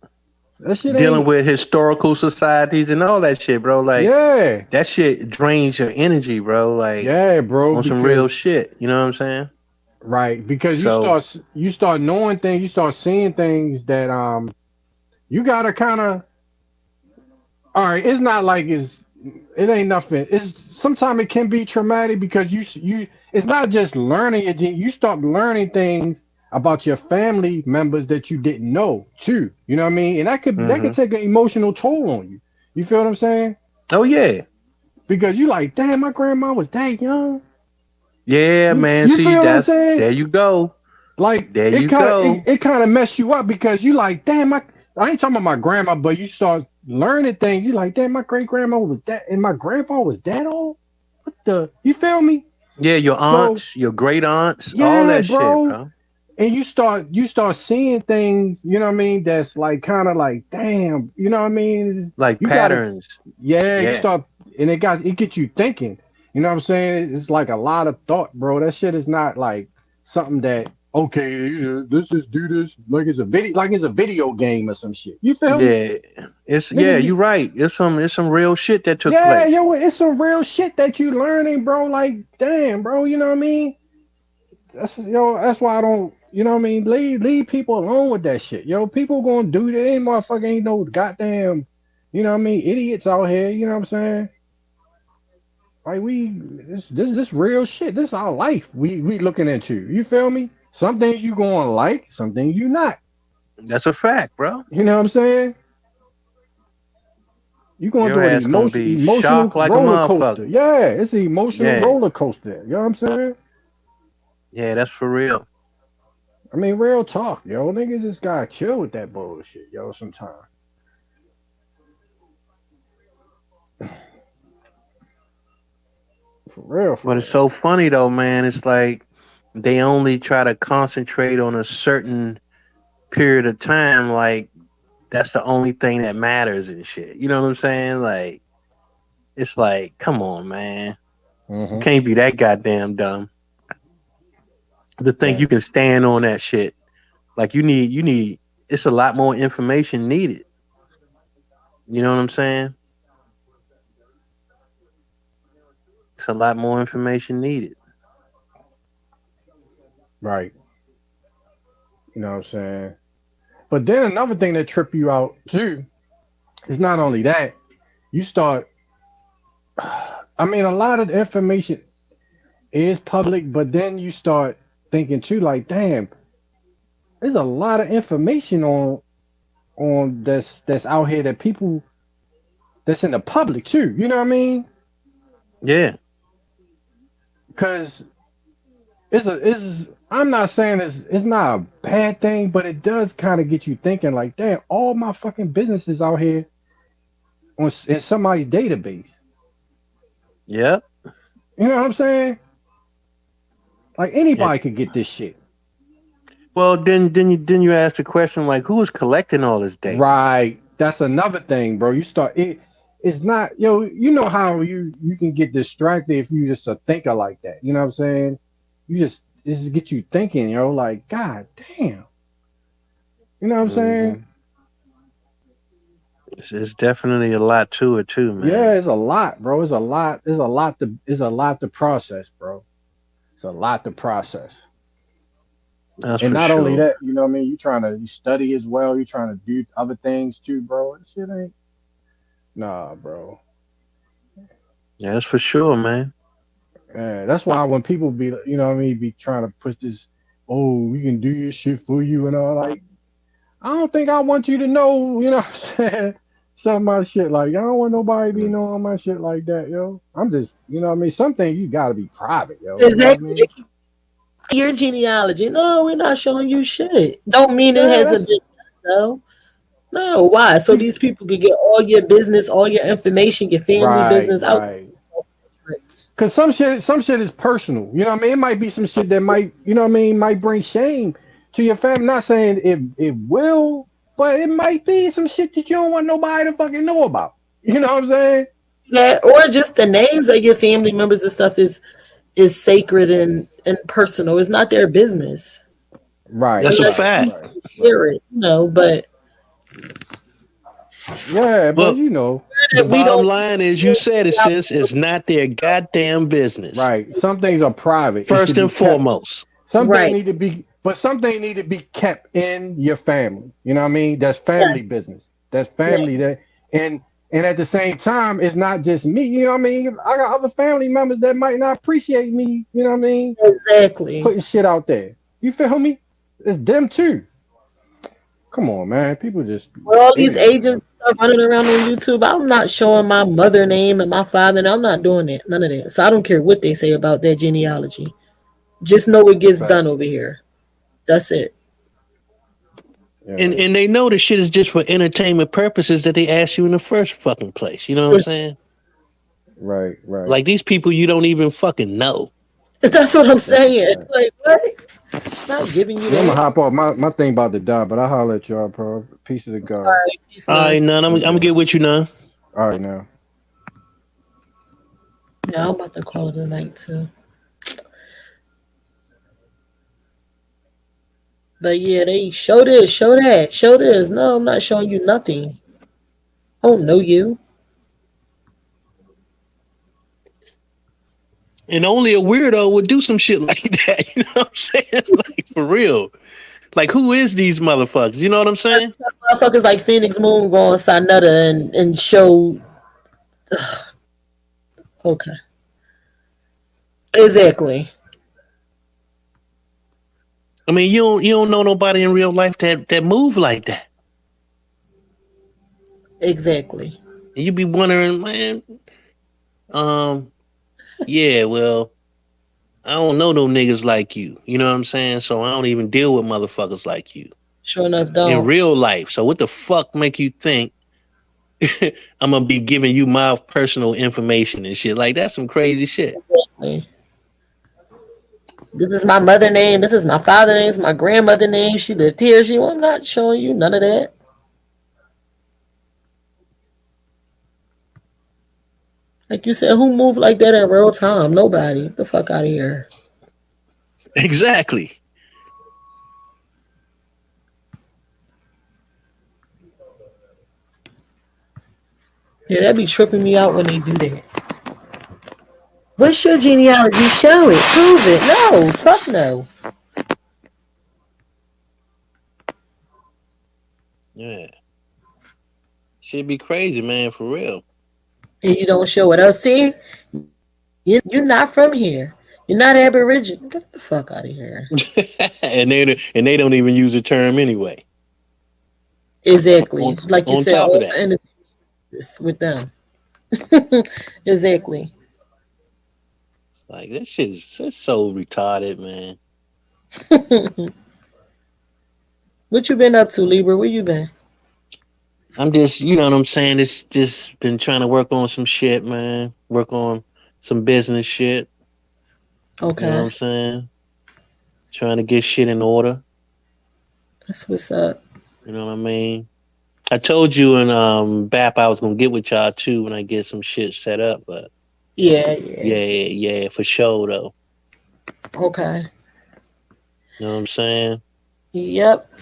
That shit dealing with historical societies and all that shit, bro. Like, yeah, that shit drains your energy, bro. Like, yeah, bro, on some real shit. You know what I'm saying? Right, because you start knowing things, you start seeing things that you gotta kind of. All right, it's not like it ain't nothing. It's sometimes it can be traumatic because you it's not just learning. You start learning things about your family members that you didn't know too. You know what I mean? And that could take an emotional toll on you. You feel what I'm saying? Oh yeah. Because you like, damn, my grandma was that young. Yeah, man. You See, feel what I'm saying? There you go. Like there you go. It kind of mess you up because you like, damn, I ain't talking about my grandma, but you start learning things. You like, damn, my great grandma was that, and my grandpa was that old. What the? You feel me? Yeah, your So aunts, your great aunts, all yeah, that shit, bro. bro. And you start seeing things. You know what I mean? That's like kind of like, damn. You know what I mean? Like You gotta, patterns. yeah. You Yeah. start, and it gets you thinking. You know what I'm saying? It's like a lot of thought, bro. That shit is not like something that okay, let's just do this like it's a video game or some shit. You feel me? Yeah. It's Nigga, yeah, you're right. It's some real shit that took yeah, place. yo, it's some real shit that you learning, bro. Like, damn, bro, you know what I mean? That's why I don't, you know what I mean? Leave people alone with that shit. Yo, people gonna do that. Ain't motherfucker ain't no goddamn, you know what I mean, idiots out here, you know what I'm saying? Like this real shit. This our life we looking into. You feel me? Some things you gonna like, some things you not. That's a fact, bro. You know what I'm saying? You going Your through an ass gonna be emotional shocked like a roller coaster. motherfucker. Yeah, it's an emotional Yeah. roller coaster. You know what I'm saying? Yeah, that's for real. I mean, real talk, yo. Niggas just gotta chill with that bullshit, yo, sometimes. For real, for But it's real. so funny though, man. It's like they only try to concentrate on a certain period of time, like that's the only thing that matters and shit. You know what I'm saying? Like it's like, come on, man. You Mm-hmm. can't be that goddamn dumb to think Yeah. you can stand on that shit. Like you need it's a lot more information needed. You know what I'm saying? It's a lot more information needed. Right. You know what I'm saying? But then another thing that trip you out too is not only that, you start I mean a lot of the information is public, but then you start thinking too, like, damn, there's a lot of information on that's out here that people that's in the public too. You know what I mean? Yeah. Because it's I'm not saying it's not a bad thing, but it does kind of get you thinking like, damn, all my fucking businesses out here in somebody's database. Yep. You know what I'm saying? Like Yeah. anybody could get this shit. Well, then you ask the question like, who is collecting all this data? Right. That's another thing, bro. You start it. It's not, yo. You know how you can get distracted if you just a thinker like that. You know what I'm saying? It just get you thinking, yo. Like, god damn. You know what I'm saying? It's definitely a lot to it too, Yeah, man. it's a lot, bro. It's a lot. It's a lot to process, bro. It's a lot to process. That's And for not only sure. that, you know what I mean? You study as well. You trying to do other things too, bro. That shit ain't. Nah, bro. Yeah, that's for sure, man. Yeah, that's why when people be, you know what I mean, be trying to push this, oh, we can do your shit for you and all, like, I don't think I want you to know, you know what I'm saying? Some of my shit, like, I don't want nobody to be knowing my shit like that, yo. I'm just, you know what I mean? Some things you gotta be private, yo. You know what I Exactly. mean? Your genealogy. No, we're not showing you shit. Don't mean it Yeah, hasn't that's been done, no. No, why? So these people could get all your business, all your information, your family right, business out. right. Cause some shit is personal. You know what I mean? It might be some shit that might, you know what I mean, might bring shame to your family. Not saying it will, but it might be some shit that you don't want nobody to fucking know about. You know what I'm saying? Yeah, or just the names of your family members and stuff is sacred and personal. It's not their business. Right, That's a Unless right, fact. you right. hear it, but Yeah, but Well, you know, the we bottom don't line is, you said it, sis, it's not their goddamn business. right. Some things are private. It First should be and kept. foremost. Some things right. need to be, but some things need to be kept in your family. You know what I mean? That's family Yes, business. That's yes, family that, and at the same time, it's not just me. You know what I mean? I got other family members that might not appreciate me. You know what I mean? exactly. Putting shit out there. You feel me? It's them too. Come on, man. People just be With all these idiots, yo. agents stuff running around on YouTube, I'm not showing my mother name and my father name. I'm not doing it. None of that. So I don't care what they say about their genealogy. Just know it gets done Facts. over here. That's it. And they know the shit is just for entertainment purposes that they ask you in the first fucking place. You know what I'm saying? Right. Like these people you don't even fucking know. That's what I'm saying. Like what? Not giving you I'm gonna that. hop off. My thing about to die, but I'll holler at y'all, bro. Peace of the All God. right, peace, All right, man. none. I'm gonna get with you now. All right, now. Yeah, I'm about to call it a night too. But yeah, they show this, show that, show this. No, I'm not showing you nothing. I don't know you. And only a weirdo would do some shit like that. You know what I'm saying? Like for real. Like who is these motherfuckers? You know what I'm saying? Motherfuckers like Phoenix Moon go on Sanetta and show. Okay. Exactly. I mean, you don't know nobody in real life that move like that. Exactly. And you be wondering, man, yeah, well, I don't know no niggas like you. You know what I'm saying? So I don't even deal with motherfuckers like you Sure enough, in don't. real life. So what the fuck make you think I'm gonna be giving you my personal information and shit? Like that's some crazy shit. Exactly. This is my mother name. This is my father name. This is my grandmother name. She lived here. I'm not showing you none of that. Like you said, who moved like that in real time? Nobody. Get the fuck out of here. Exactly. Yeah, that be tripping me out when they do that. What's your genealogy? Show it. Prove it. No. Fuck no. Yeah. Shit be crazy, man, for real. And you don't show it. Oh, see? You're not from here. You're not Aboriginal. Get the fuck out of here. and they don't even use the term anyway. Exactly. Like you On said, top of all that. the innocence with them. Exactly. Like that shit is that's so retarded, man. What you been up to, Libra? Where you been? I'm just, you know what I'm saying? It's just been trying to work on some shit, man. Work on some business shit. Okay. You know what I'm saying? Trying to get shit in order. That's what's up. You know what I mean? I told you in BAP I was gonna get with y'all too when I get some shit set up, but yeah, for sure though. Okay. You know what I'm saying? Yep.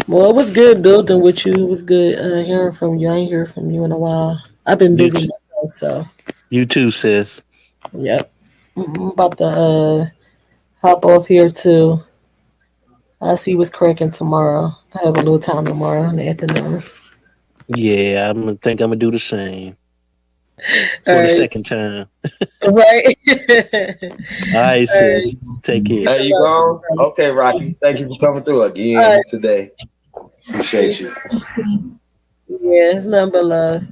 Well, it was good building with you. It was good hearing from you. I ain't heard from you in a while. I've been busy myself, so. You too, sis. Yep. I'm about to hop off here too. I'll see what's cracking tomorrow. I have a little time tomorrow in the afternoon. Yeah, I'm gonna do the same. For All the right. second time. Right. All right, sis. Take care. Hey, you gone? Okay, Rocky. Thank you for coming through again today. Appreciate you. Yeah, it's nothing but love.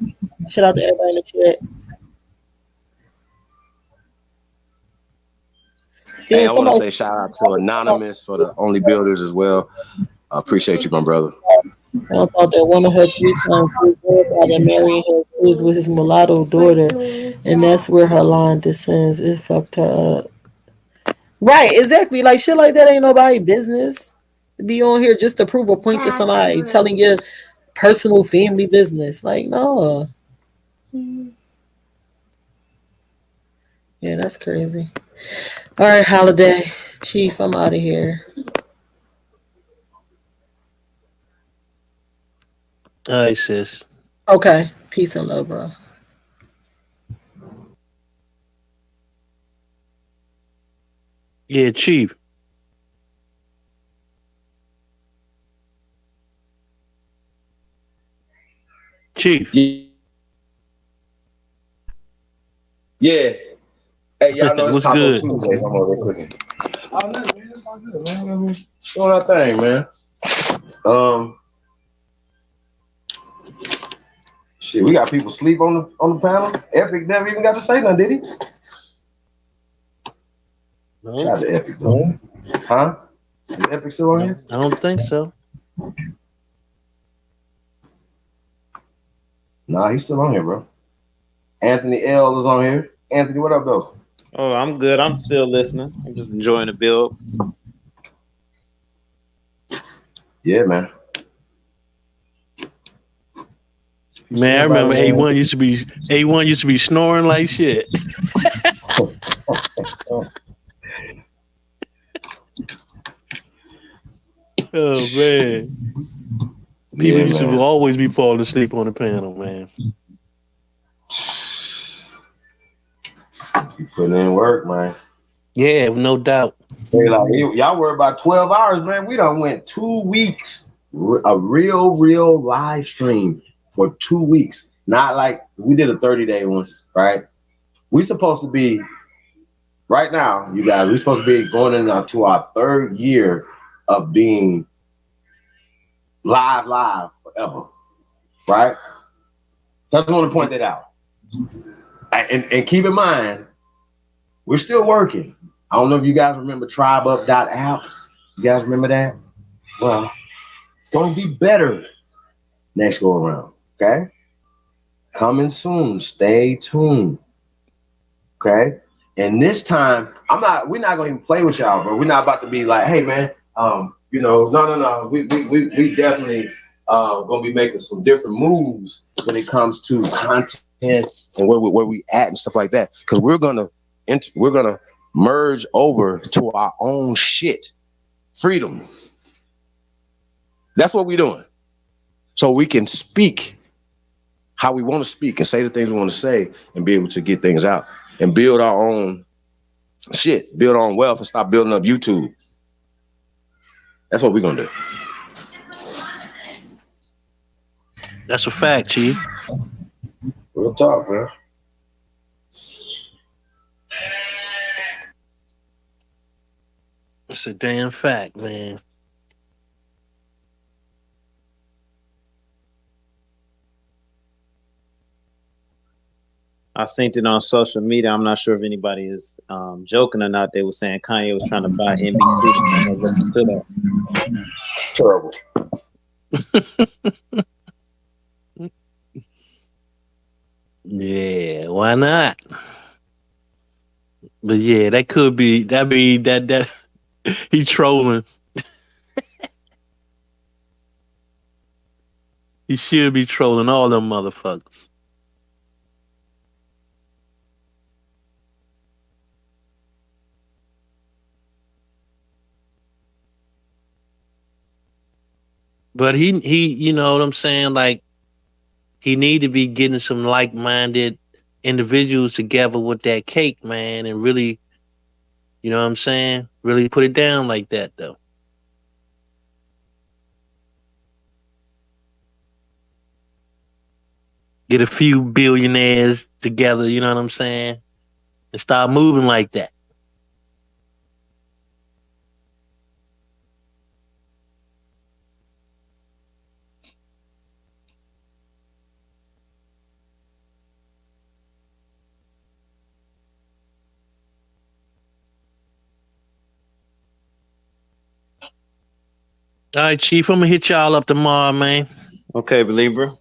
Shout out to everybody in the chat. Hey, I want to say shout out to Anonymous for the only builders as well. I appreciate you, my brother. I thought that one of her 3 times grandfather marrying her was with his mulatto daughter, and that's where her line descends. It fucked her up. Right, exactly. Like shit like that ain't nobody business. To be on here just to prove a point to somebody, telling your personal family business. Like, no. Yeah, that's crazy. All right, Holiday. Chief, I'm out of here. All right, sis. Okay. Peace and love, bro. Yeah, Chief. Chief. Yeah. Hey, y'all know it's What's Taco good? Tuesdays. I'm over there cooking. Oh, no, man. It's all good, man. We're doing our thing, man. Shit, we got people sleep on the panel. Epic never even got to say nothing, did he? No. Shout out to Epic, though. Huh? Is Epic still on here? I don't think so. Nah, he's still on here, bro. Anthony L is on here. Anthony, what up, though? Oh, I'm good. I'm still listening. I'm just enjoying the build. Yeah, man. Man, I remember A1 used to be snoring like shit. Oh man. People used to always be falling asleep on the panel, man. You putting in work, man. Yeah, no doubt. Hey, like, y'all worry about 12 hours, man. We done went 2 weeks, a real live stream for 2 weeks. Not like we did a 30-day one, right? We supposed to be right now, you guys. We supposed to be going into our 3rd year of being live forever, right? So I just want to point that out, and keep in mind, we're still working. I don't know if you guys remember TribeUp.app. You guys remember that? Well, it's gonna be better next go around. Okay, coming soon. Stay tuned. Okay, and this time we're not gonna even play with y'all, bro. We're not about to be like, hey man, no. We definitely gonna be making some different moves when it comes to content and where we at and stuff like that. Because we're gonna merge over to our own shit. Freedom. That's what we're doing. So we can speak how we want to speak and say the things we want to say and be able to get things out and build our own shit, build our own wealth and stop building up YouTube. That's what we're going to do. That's a fact, Chief. Real talk, man. It's a damn fact, man. I seen it on social media. I'm not sure if anybody is joking or not. They were saying Kanye was trying to buy NBC. I listened to that. Terrible. Yeah, why not? But yeah, that could be that he trolling. He should be trolling all them motherfuckers. But he you know what I'm saying? Like he need to be getting some like-minded individuals together with that cake, man, and really, you know what I'm saying? Really put it down like that though. Get a few billionaires together, you know what I'm saying? And start moving like that. All right, Chief, I'm gonna hit y'all up tomorrow, man. Okay, believer.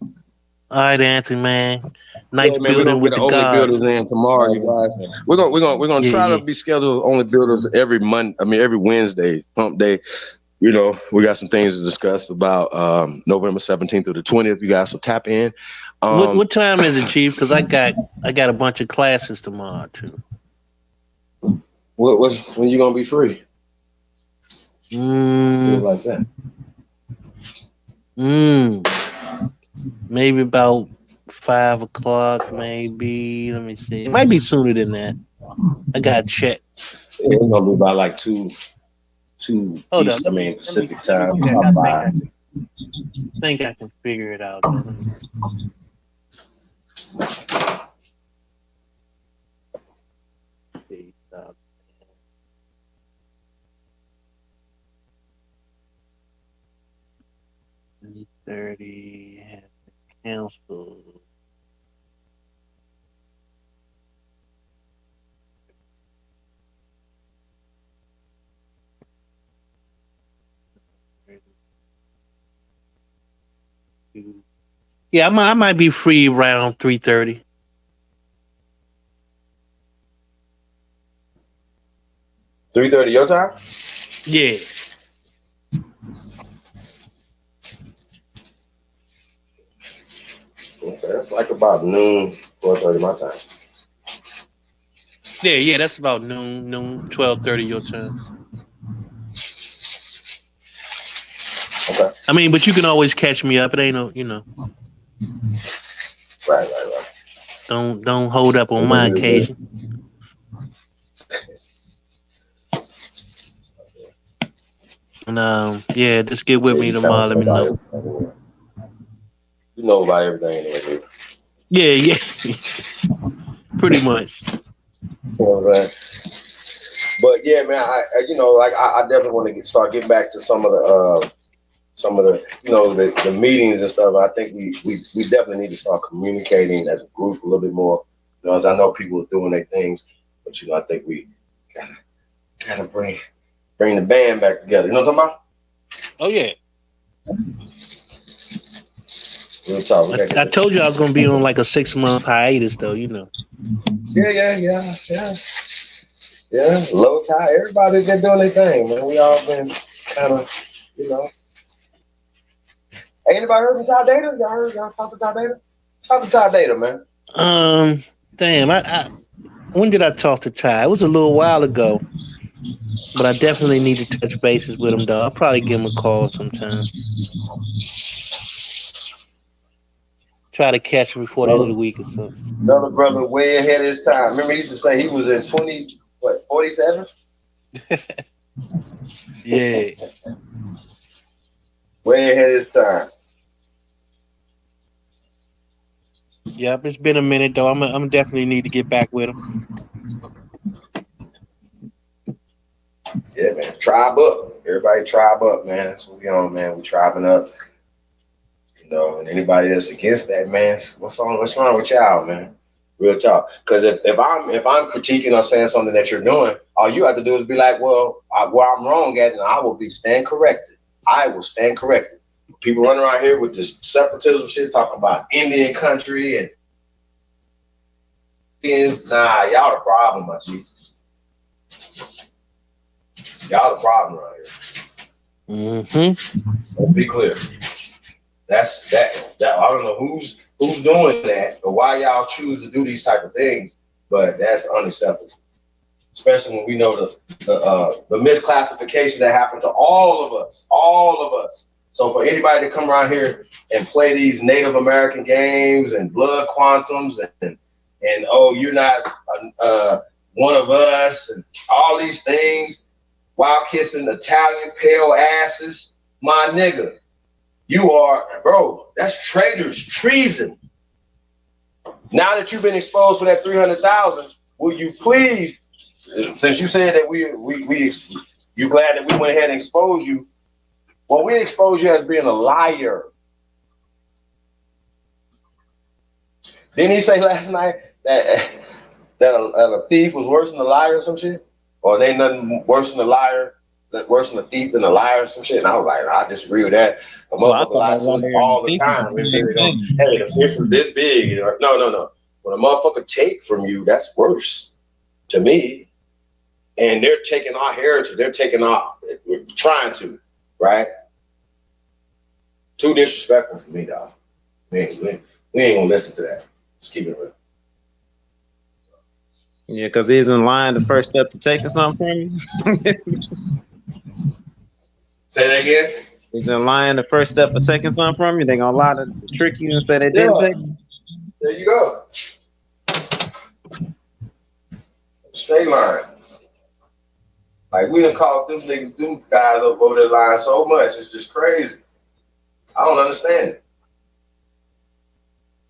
All right, Anthony, man. Nice man, we're building gonna with get the only gods. builders in tomorrow, you guys. We're gonna try to be scheduled only builders every every Wednesday, pump day. You know, we got some things to discuss about November 17th through the 20th. You guys, so tap in. What time is it, Chief? Because I got a bunch of classes tomorrow too. When you gonna be free? Like that. Maybe about 5 o'clock. Maybe. Let me see. It might be sooner than that. I gotta check. Yeah, it's gonna be about like two Hold East, up. Pacific time. I think I can figure it out. $30 council. Yeah, I might be free around 3:30. 3:30 your time? Yeah. Okay, that's like about noon, 4:30 my time. Yeah, that's about noon, 12:30 your time. Okay. I mean, but you can always catch me up. It ain't no. Right. Don't hold up on my occasion. And yeah, just get with Yeah, me you kind tomorrow. of Let know me about know. everything. You know about everything anyway. Yeah. Pretty much. You know what I'm saying? But yeah, man, I definitely want to start getting back to some of the the meetings and stuff. I think we definitely need to start communicating as a group a little bit more. As I know people are doing their things, but I think we gotta bring the band back together. You know what I'm talking about? Oh yeah. Real talk. I told you I was gonna be on like a 6-month hiatus, though. Yeah. Low tide. Everybody's been doing their thing, man. We all been kind of, Hey, anybody heard from Ty Data? Y'all talk to Ty Data? Talk to Ty Data, man. Damn. When did I talk to Ty? It was a little while ago, but I definitely need to touch bases with him, though. I'll probably give him a call sometime. Try to catch him before the end of the week or something. Another brother way ahead of his time. Remember, he used to say he was in 47? Yeah. Way ahead of his time. Yep, it's been a minute though. I'm definitely need to get back with him. Yeah, man. Tribe up. Everybody tribe up, man. That's what we on, man. We tribing up. And anybody that's against that, man, what's wrong with y'all, man? Real talk. Because if I'm critiquing or saying something that you're doing, all you have to do is be like, well, where I'm wrong at, and I will stand corrected. I will stand corrected. People running around here with this separatism shit, talking about Indian country and Indians. Nah, y'all the problem, my G. Y'all the problem right here. Let's be clear. That's that. I don't know who's doing that or why y'all choose to do these type of things, but that's unacceptable. Especially when we know the misclassification that happened to all of us. So for anybody to come around here and play these Native American games and blood quantums and oh, you're not one of us and all these things while kissing Italian pale asses, my nigga. You are, bro, that's traitors, treason. Now that you've been exposed for that 300,000, will you please, since you said that you glad that we went ahead and exposed you, well, we exposed you as being a liar. Didn't he say last night that a thief was worse than a liar or some shit? Or they nothing worse than a liar? Worse than a thief than a liar or some shit. And I was like, I disagree with that. A motherfucker lies to us all the time. Hey, the fish is this big. No. When a motherfucker take from you, that's worse to me. And they're taking our heritage. They're taking we're trying to, right? Too disrespectful for me, dog. We ain't gonna listen to that. Just keep it real. Yeah, because isn't lying the first step to taking something from you? Say that again. Isn't lying the first step for taking something from you? They gonna lie to trick you and say they didn't take it. There you go. Straight line. Like we done called them guys up over the line so much, it's just crazy. I don't understand it.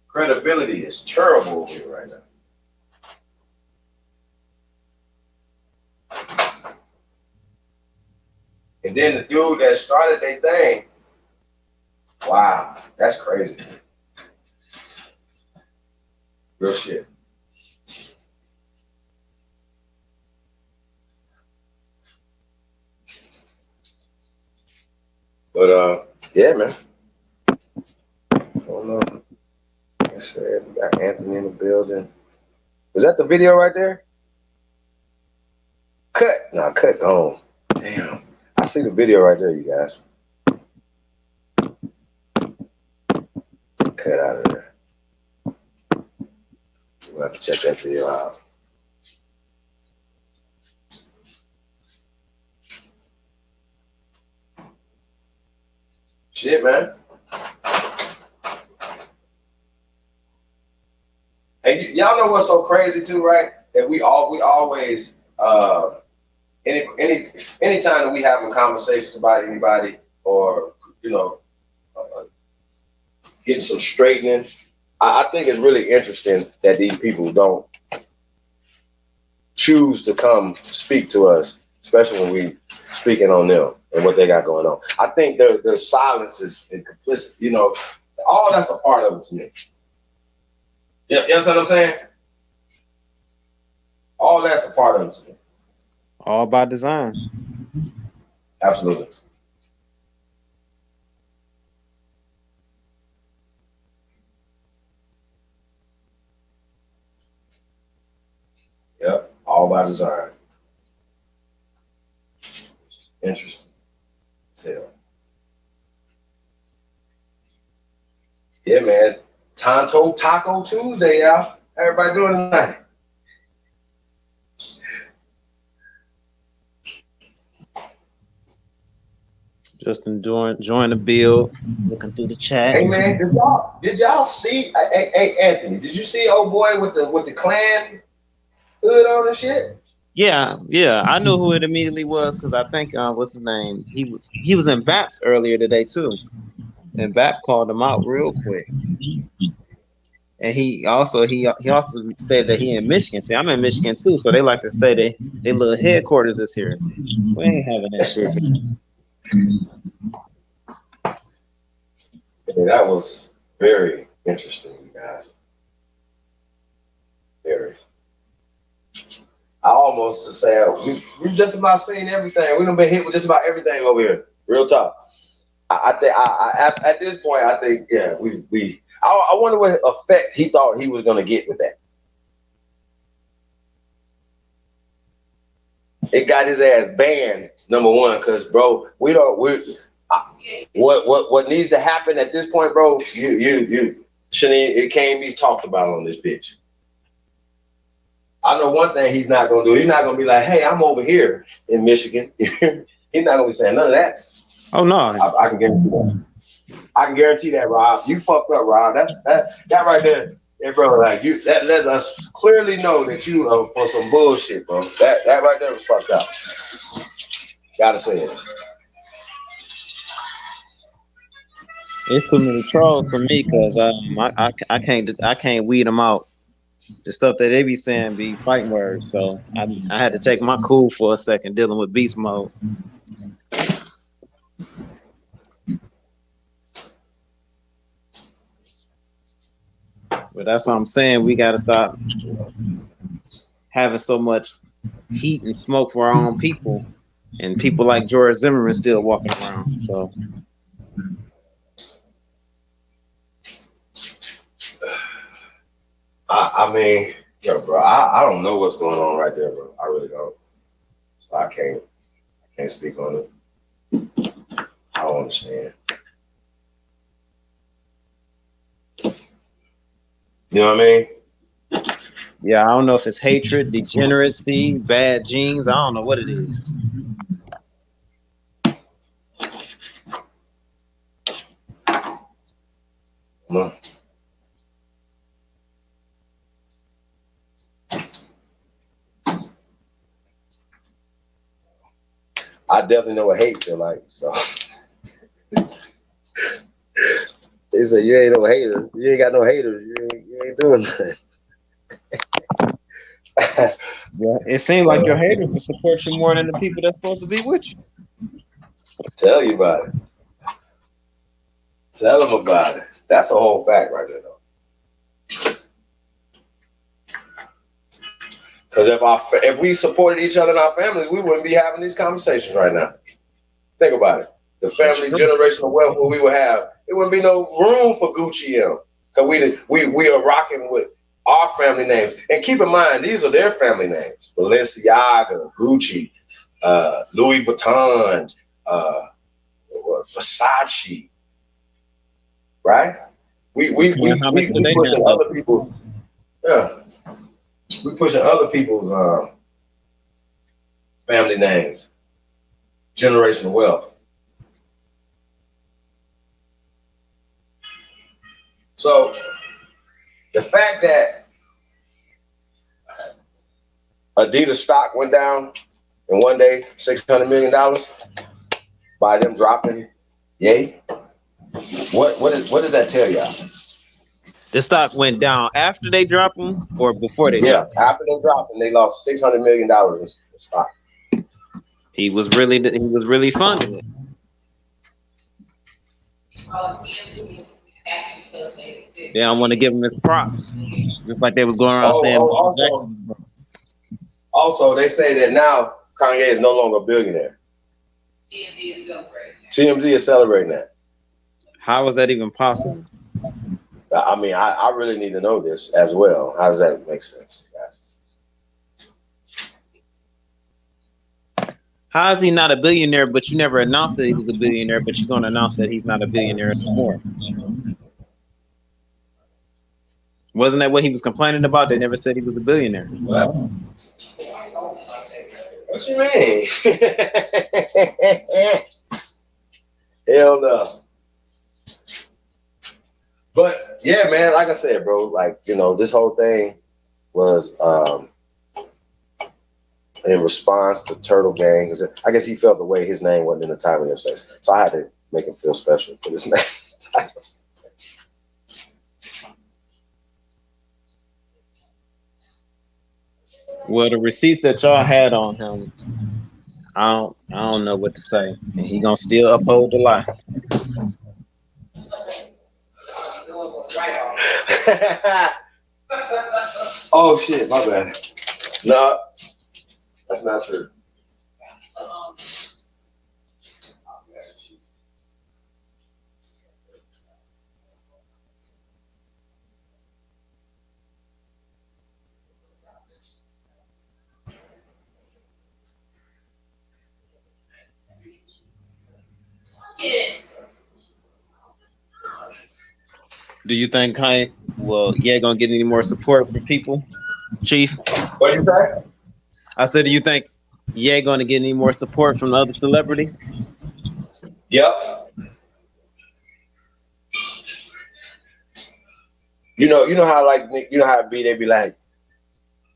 Credibility is terrible over here right now. And then the dude that started their thing, wow, that's crazy. Real shit. But yeah, man. I don't know. Got Anthony in the building. Is that the video right there? Cut. No, cut gone. Damn. I see the video right there, you guys. Cut out of there. We'll have to check that video out. Shit, man. And y'all know what's so crazy too, right? That we always anytime that we having conversations about anybody or getting some straightening, I think it's really interesting that these people don't choose to come speak to us, especially when we speaking on them and what they got going on. I think their silence is complicit. All that's a part of it to me. You understand what I'm saying? All that's a part of it to me. All by design. Absolutely. Yep, all by design. Interesting. Tell. Yeah, man. Tonto Taco Tuesday, y'all. Everybody doing tonight? Just enjoying the build, looking through the chat. Hey man, did y'all see? Hey Anthony, did you see old boy with the clan hood on and shit? Yeah, I knew who it immediately was because I think what's his name? He was in Vaps earlier today too, and Vap called him out real quick. And he also said that he in Michigan. See, I'm in Michigan too, so they like to say they little headquarters is here. We ain't having that shit. Yeah, that was very interesting, you guys. Very. I almost would say we just about seen everything. We done been hit with just about everything over here. Real talk. I think at this point, I think I wonder what effect he thought he was gonna get with that. It got his ass banned, number one, because bro, what needs to happen at this point, bro? You shouldn't. It can't be talked about on this bitch. I know one thing he's not gonna do. He's not gonna be like, "Hey, I'm over here in Michigan." He's not gonna be saying none of that. Oh no, I can guarantee that. I can guarantee that, Rob. You fucked up, Rob. That right there. Hey, bro, like that let us clearly know that you are for some bullshit, bro. That right there was fucked up. Gotta say it. It's too many trolls for me because I can't weed them out. The stuff that they be saying be fighting words, so I had to take my cool for a second dealing with beast mode. But that's what I'm saying. We got to stop having so much heat and smoke for our own people, and people like George Zimmerman still walking around. So, I mean, yo, bro, I don't know what's going on right there, bro. I really don't. So I can't speak on it. I don't understand. You know what I mean? yeah, I don't know if it's hatred, degeneracy, bad genes. I don't know what it is. No. I definitely know what hate feel like. So they say you ain't no hater. You ain't got no haters. You ain't doing nothing. Yeah, it seems like your haters will support you more than the people that's supposed to be with you. Tell you about it. Tell them about it. That's a whole fact right there, though. Because if we supported each other in our families, we wouldn't be having these conversations right now. Think about it. The family generational wealth what we would have, it wouldn't be no room for Gucci M. Because we are rocking with our family names. And keep in mind, these are their family names. Balenciaga, Gucci, Louis Vuitton, Versace, right? We pushing other people's, we pushing other people's family names, generational wealth. So the fact that Adidas stock went down in one day, $600 million by them dropping Ye. What did that tell y'all? The stock went down after they dropped them or before they dropped them? After they dropped them, they lost $600 million in stock. He was really funding it. They don't want to give him his props, just like they was going around saying. Also, they say that now Kanye is no longer a billionaire. TMZ is celebrating that. How is that even possible? I mean, I really need to know this as well. How does that make sense, guys? How is he not a billionaire, but you never announced that he was a billionaire, but you're going to announce that he's not a billionaire anymore? Wasn't that what he was complaining about? They never said he was a billionaire. What you mean? Hell no. But yeah, man, like I said, bro, like, you know, this whole thing was in response to Turtle Gang. I guess he felt the way his name wasn't in the title of his face. So I had to make him feel special for this name. Well, the receipts that y'all had on him, I don't know what to say. And he gonna still uphold the lie. Oh shit, my bad. No, that's not true. Do you think gonna get any more support from people, Chief? What you say? I said, do you think gonna get any more support from the other celebrities? Yep. You know how it be, they be like,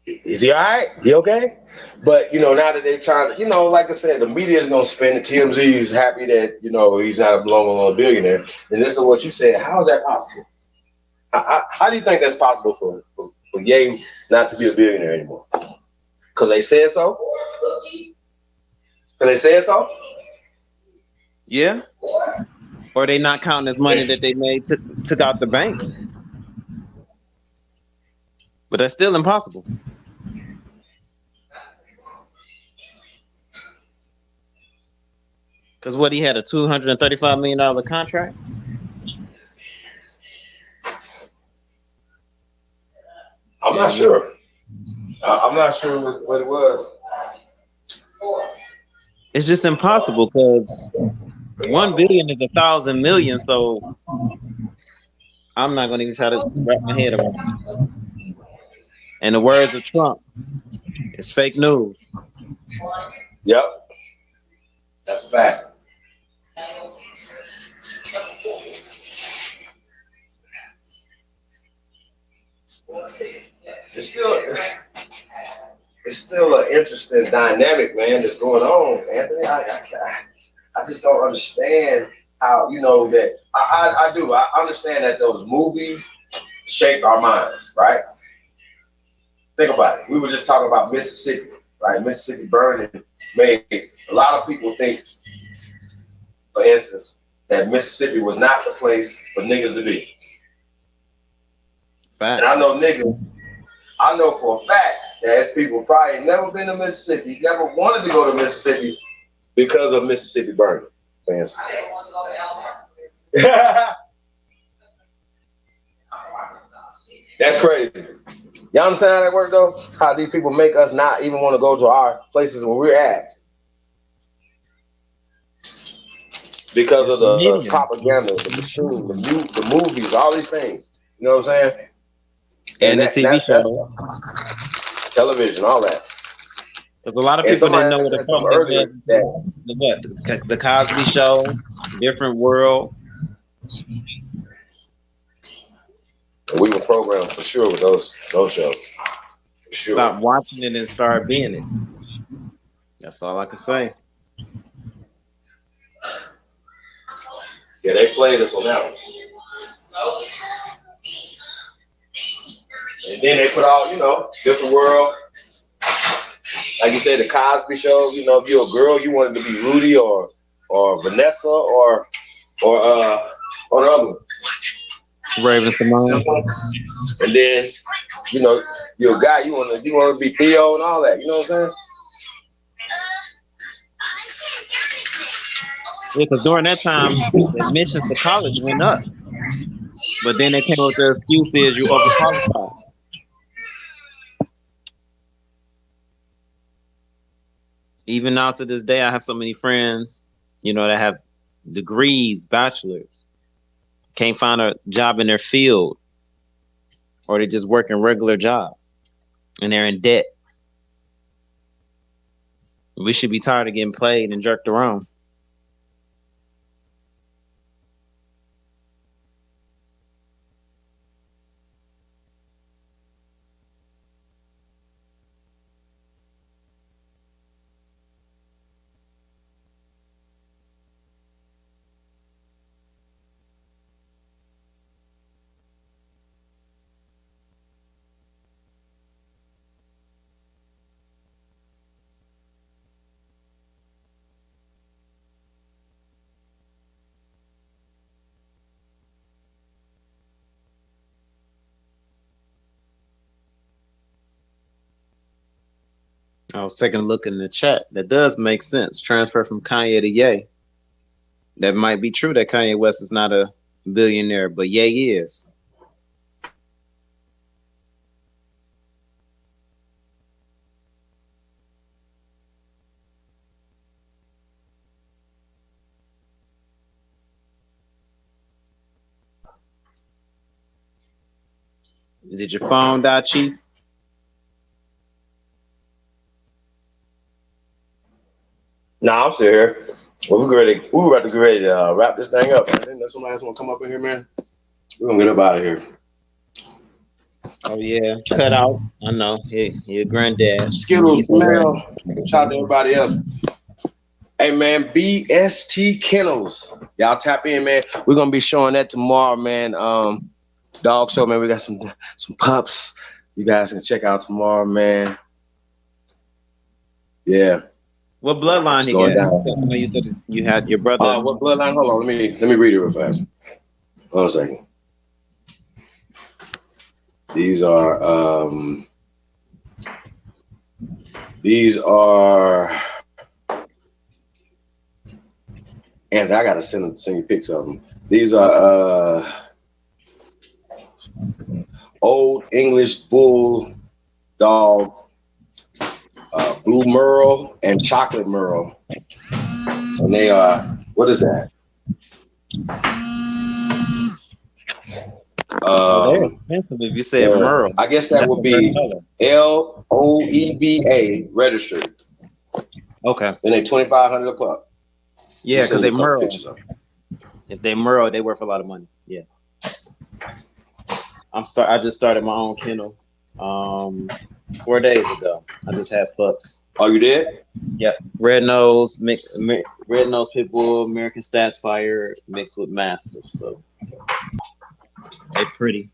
is he all right? He okay? But you know, now that they're trying to, you know, like I said, the media is gonna spin it. TMZ is happy that, you know, he's not a long billionaire. And this is what you said. How is that possible? How do you think that's possible for Ye not to be a billionaire anymore? Because they said so? Because they said so? Yeah. Or they not counting his money that they made took out the bank. But that's still impossible. Because he had a $235 million contract? I'm not sure. I'm not sure what it was. It's just impossible because 1 billion is 1,000 million. So I'm not going to even try to wrap my head around it. In the words of Trump, it's fake news. Yep. That's a fact. It's still an interesting dynamic, man, that's going on, Anthony. I just don't understand how, you know, that I do. I understand that those movies shape our minds, right? Think about it. We were just talking about Mississippi, right? Mississippi burning made a lot of people think, for instance, that Mississippi was not the place for niggas to be. Fact. And I know for a fact that there's people probably never been to Mississippi, never wanted to go to Mississippi because of Mississippi burning. For instance. That's crazy. Y'all understand how that works though? How these people make us not even want to go to our places where we're at because of the propaganda, the machine, the movies, all these things. You know what I'm saying? And the TV show, television, all that. Because a lot of people didn't know what the fuck the Cosby Show, Different World. We were programmed for sure with those shows. For sure. Stop watching it and start being it. That's all I can say. Yeah, they played us on that one. And then they put out, Different World. Like you said, the Cosby Show. If you're a girl, you wanted to be Rudy or Vanessa or the other one. Raven Simone. And then, you're a guy, you want to be Theo and all that. You know what I'm saying? Yeah, because during that time, admissions to college went up. But then they came up with the excuse is you overqualified. Even now to this day, I have so many friends, that have degrees, bachelors, can't find a job in their field, or they just working regular jobs, and they're in debt. We should be tired of getting played and jerked around. I was taking a look in the chat. That does make sense. Transfer from Kanye to Ye. That might be true that Kanye West is not a billionaire, but Ye is. Did your phone die, Chief? Nah, I'm still here. Well, we were about to get ready to wrap this thing up. I think that's somebody else want to come up in here, man. We're gonna get up out of here. Oh yeah, cut out. I know. Your granddad. Skittles, smell. Shout out to everybody else. Hey man, BST Kennels. Y'all tap in, man. We're gonna be showing that tomorrow, man. Dog show, man. We got some pups. You guys can check out tomorrow, man. Yeah. What bloodline he got? I know you said you had your brother. What bloodline? Hold on, let me read it real fast. Hold on a second. These are and I gotta send you pics of them. These are Old English Bull Dog, Blue Merle and Chocolate Merle, and they are, what is that? They're expensive if you say Merle. I guess that would be LOEBA registered. Okay. And they $2,500 a pup. Yeah, because they Merle. If they Merle, they worth a lot of money. Yeah. I just started my own kennel 4 days ago. I just had pups. Oh, you did? Yep. Red nose pit bull, American Stats Fire mixed with Mastiff. So they pretty.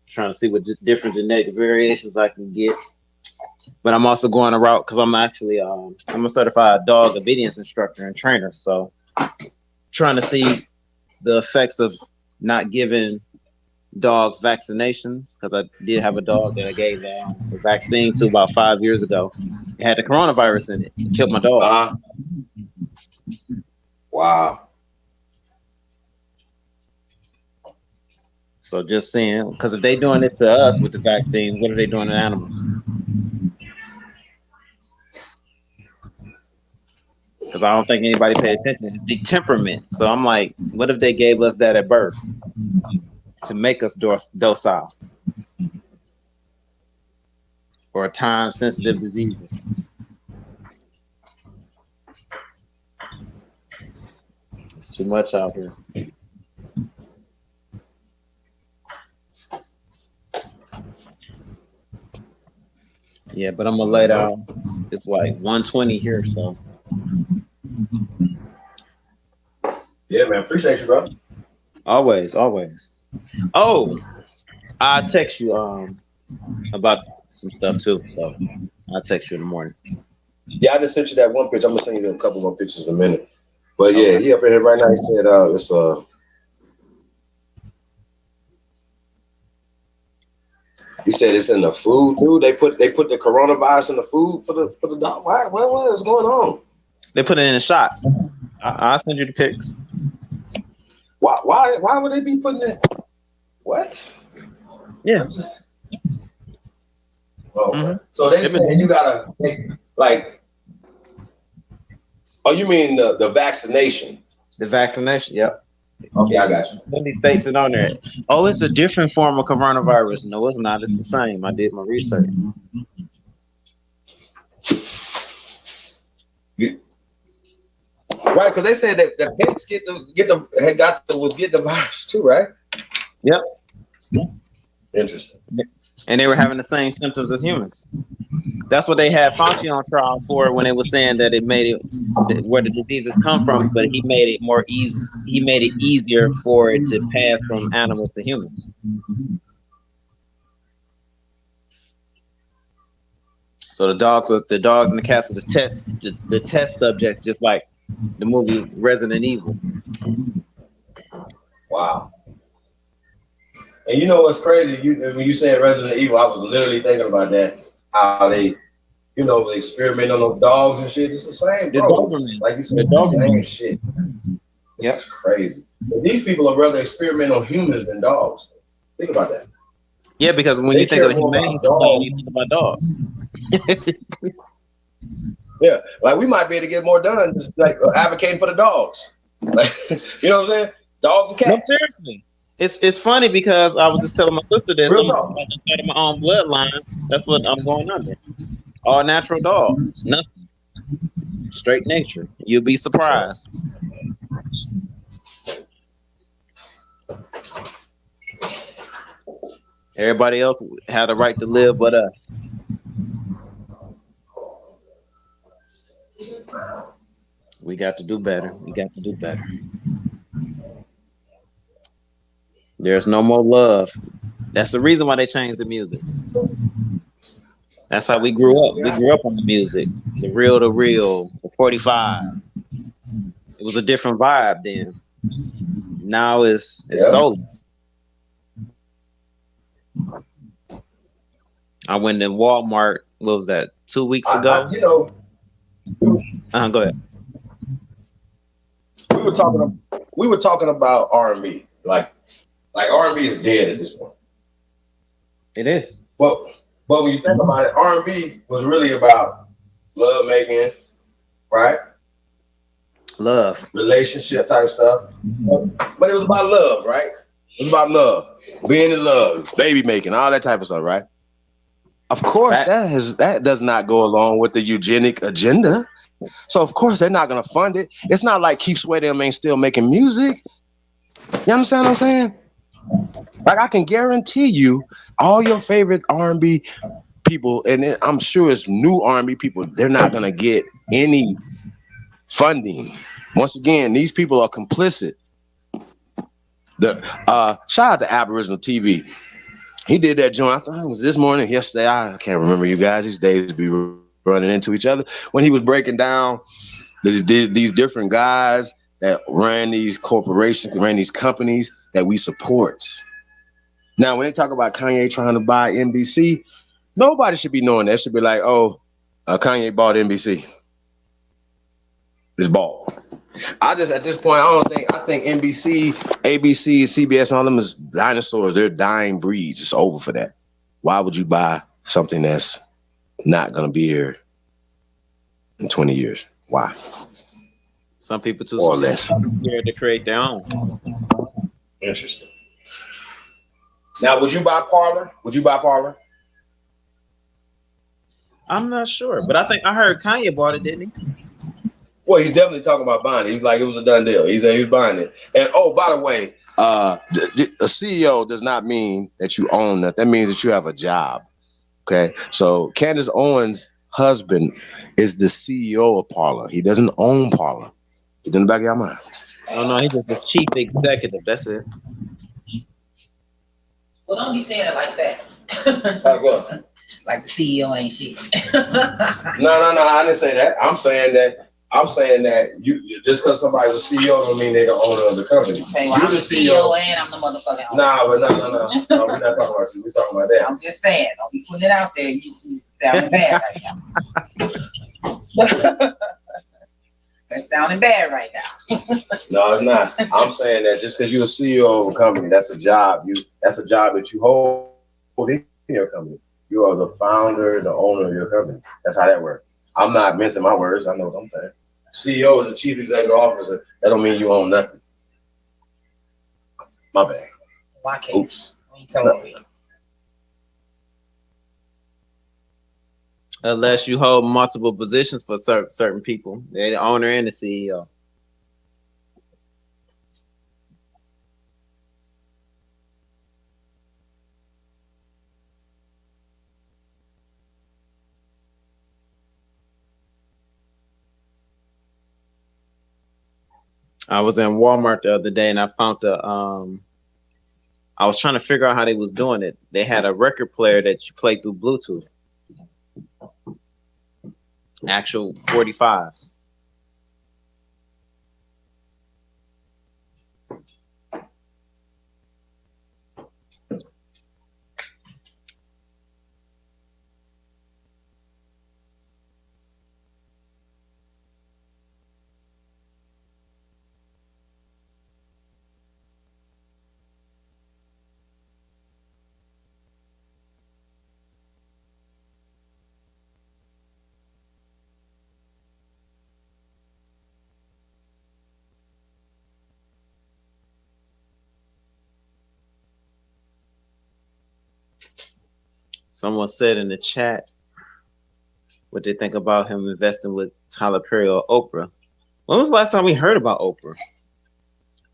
Trying to see what different genetic variations I can get. But I'm also going a route because I'm actually I'm a certified dog obedience instructor and trainer. So trying to see the effects of not giving dogs vaccinations, because I did have a dog that I gave the vaccine to about 5 years ago. It had the coronavirus in it. It killed my dog. Wow. So just saying, because if they doing this to us with the vaccine, what are they doing to animals? Because I don't think anybody paid attention. It's the temperament. So I'm like, what if they gave us that at birth to make us docile or time-sensitive diseases? It's too much out here. Yeah, but I'm gonna lay down. It's like 1:20 here, so. Yeah, man. Appreciate you, bro. Always. Oh, I'll text you about some stuff too. So I'll text you in the morning. Yeah, I just sent you that one picture. I'm gonna send you a couple more pictures in a minute. But yeah, he up in here right now. He said he said it's in the food too. They put the coronavirus in the food for the dog. What is going on? They put it in the shots. I'll send you the pics. Why would they be putting it? What? Yeah. Oh, so they saying you gotta like. Oh, you mean the vaccination? The vaccination. Yep. Okay, I got you. Many states it on there. Oh, it's a different form of coronavirus. No, it's not. It's the same. I did my research. Right, because they said that the pigs was getting the virus too, right? Yep. Interesting. And they were having the same symptoms as humans. That's what they had Fauci on trial for when they were saying that it made it where the diseases come from, but he made it more easy. He made it easier for it to pass from animals to humans. So the dogs and the cats are the test subjects, just like the movie Resident Evil. Wow. And you know what's crazy? When you said Resident Evil, I was literally thinking about that. How they, they experiment on those dogs and shit. It's the same, bro. Like you said, it's the same shit. It's crazy. But these people are rather experiment on humans than dogs. Think about that. Yeah, because when you think of humane society, you think about dogs. Yeah, like we might be able to get more done just like advocating for the dogs. Like, you know what I'm saying? Dogs and cats. No, seriously. It's funny because I was just telling my sister this. I'm like inside of my own bloodline. That's what I'm going under. All natural dogs. Nothing. Straight nature. You'll be surprised. Everybody else had a right to live but us. We got to do better. There's no more love. That's the reason why they changed the music. That's how we grew up. We grew up on the music. The real, the 45. It was a different vibe then. Now it's soulless. I went to Walmart, what was that, 2 weeks ago? Go ahead. We were talking about R&B. Like R&B is dead at this point. It is. But when you think about it, R&B was really about love making, right? Love. Relationship type stuff. But it was about love, right? It was about love. Being in love, baby making, all that type of stuff, right? Of course, that does not go along with the eugenic agenda. So of course they're not gonna fund it. It's not like Keith Sweat ain't still making music. You understand what I'm saying? Like I can guarantee you, all your favorite R&B people, and I'm sure it's new R&B people, they're not gonna get any funding. Once again, these people are complicit. Shout out to Aboriginal TV. He did that joint. I thought it was this morning, yesterday. I can't remember, you guys. These days be running into each other. When he was breaking down these different guys that ran these corporations, ran these companies that we support. Now, when they talk about Kanye trying to buy NBC, nobody should be knowing that. It should be like, Kanye bought NBC. It's bald. I just at this point, I think NBC, ABC, CBS, all them is dinosaurs. They're dying breeds. It's over for that. Why would you buy something that's not gonna be here in 20 years? Why? Some people too or less scared to create their own. Interesting. Now, would you buy Parler? Would you buy Parler? I'm not sure, but I think I heard Kanye bought it, didn't he? Well, he's definitely talking about buying it. He was like, it was a done deal. He said he was buying it. And oh, by the way, a CEO does not mean that you own that. That means that you have a job. Okay. So Candace Owens' husband is the CEO of Parler. He doesn't own Parler. Get in the back of your mind. Oh no, he's just the chief executive. That's it. Well, don't be saying it like that. Like what? Like the CEO ain't shit. No. I didn't say that. I'm saying that you just because somebody's a CEO don't mean they're the owner of the company. Okay, well, I'm the CEO and I'm the motherfucking owner. Nah, but no. We're not talking about you. We're talking about that. I'm just saying, don't be putting it out there. You sounding bad right now. That's sounding bad right now. No, it's not. I'm saying that just because you're a CEO of a company, that's a job. That's a job that you hold in your company. You are the founder, the owner of your company. That's how that works. I'm not mincing my words. I know what I'm saying. CEO is the chief executive officer. That don't mean you own nothing. My bad. Why can't Oops. you tell me? Unless you hold multiple positions for certain people. They're the owner and the CEO. I was in Walmart the other day and I found I was trying to figure out how they was doing it. They had a record player that you play through Bluetooth. Actual 45s. Someone said in the chat what they think about him investing with Tyler Perry or Oprah. When was the last time we heard about Oprah?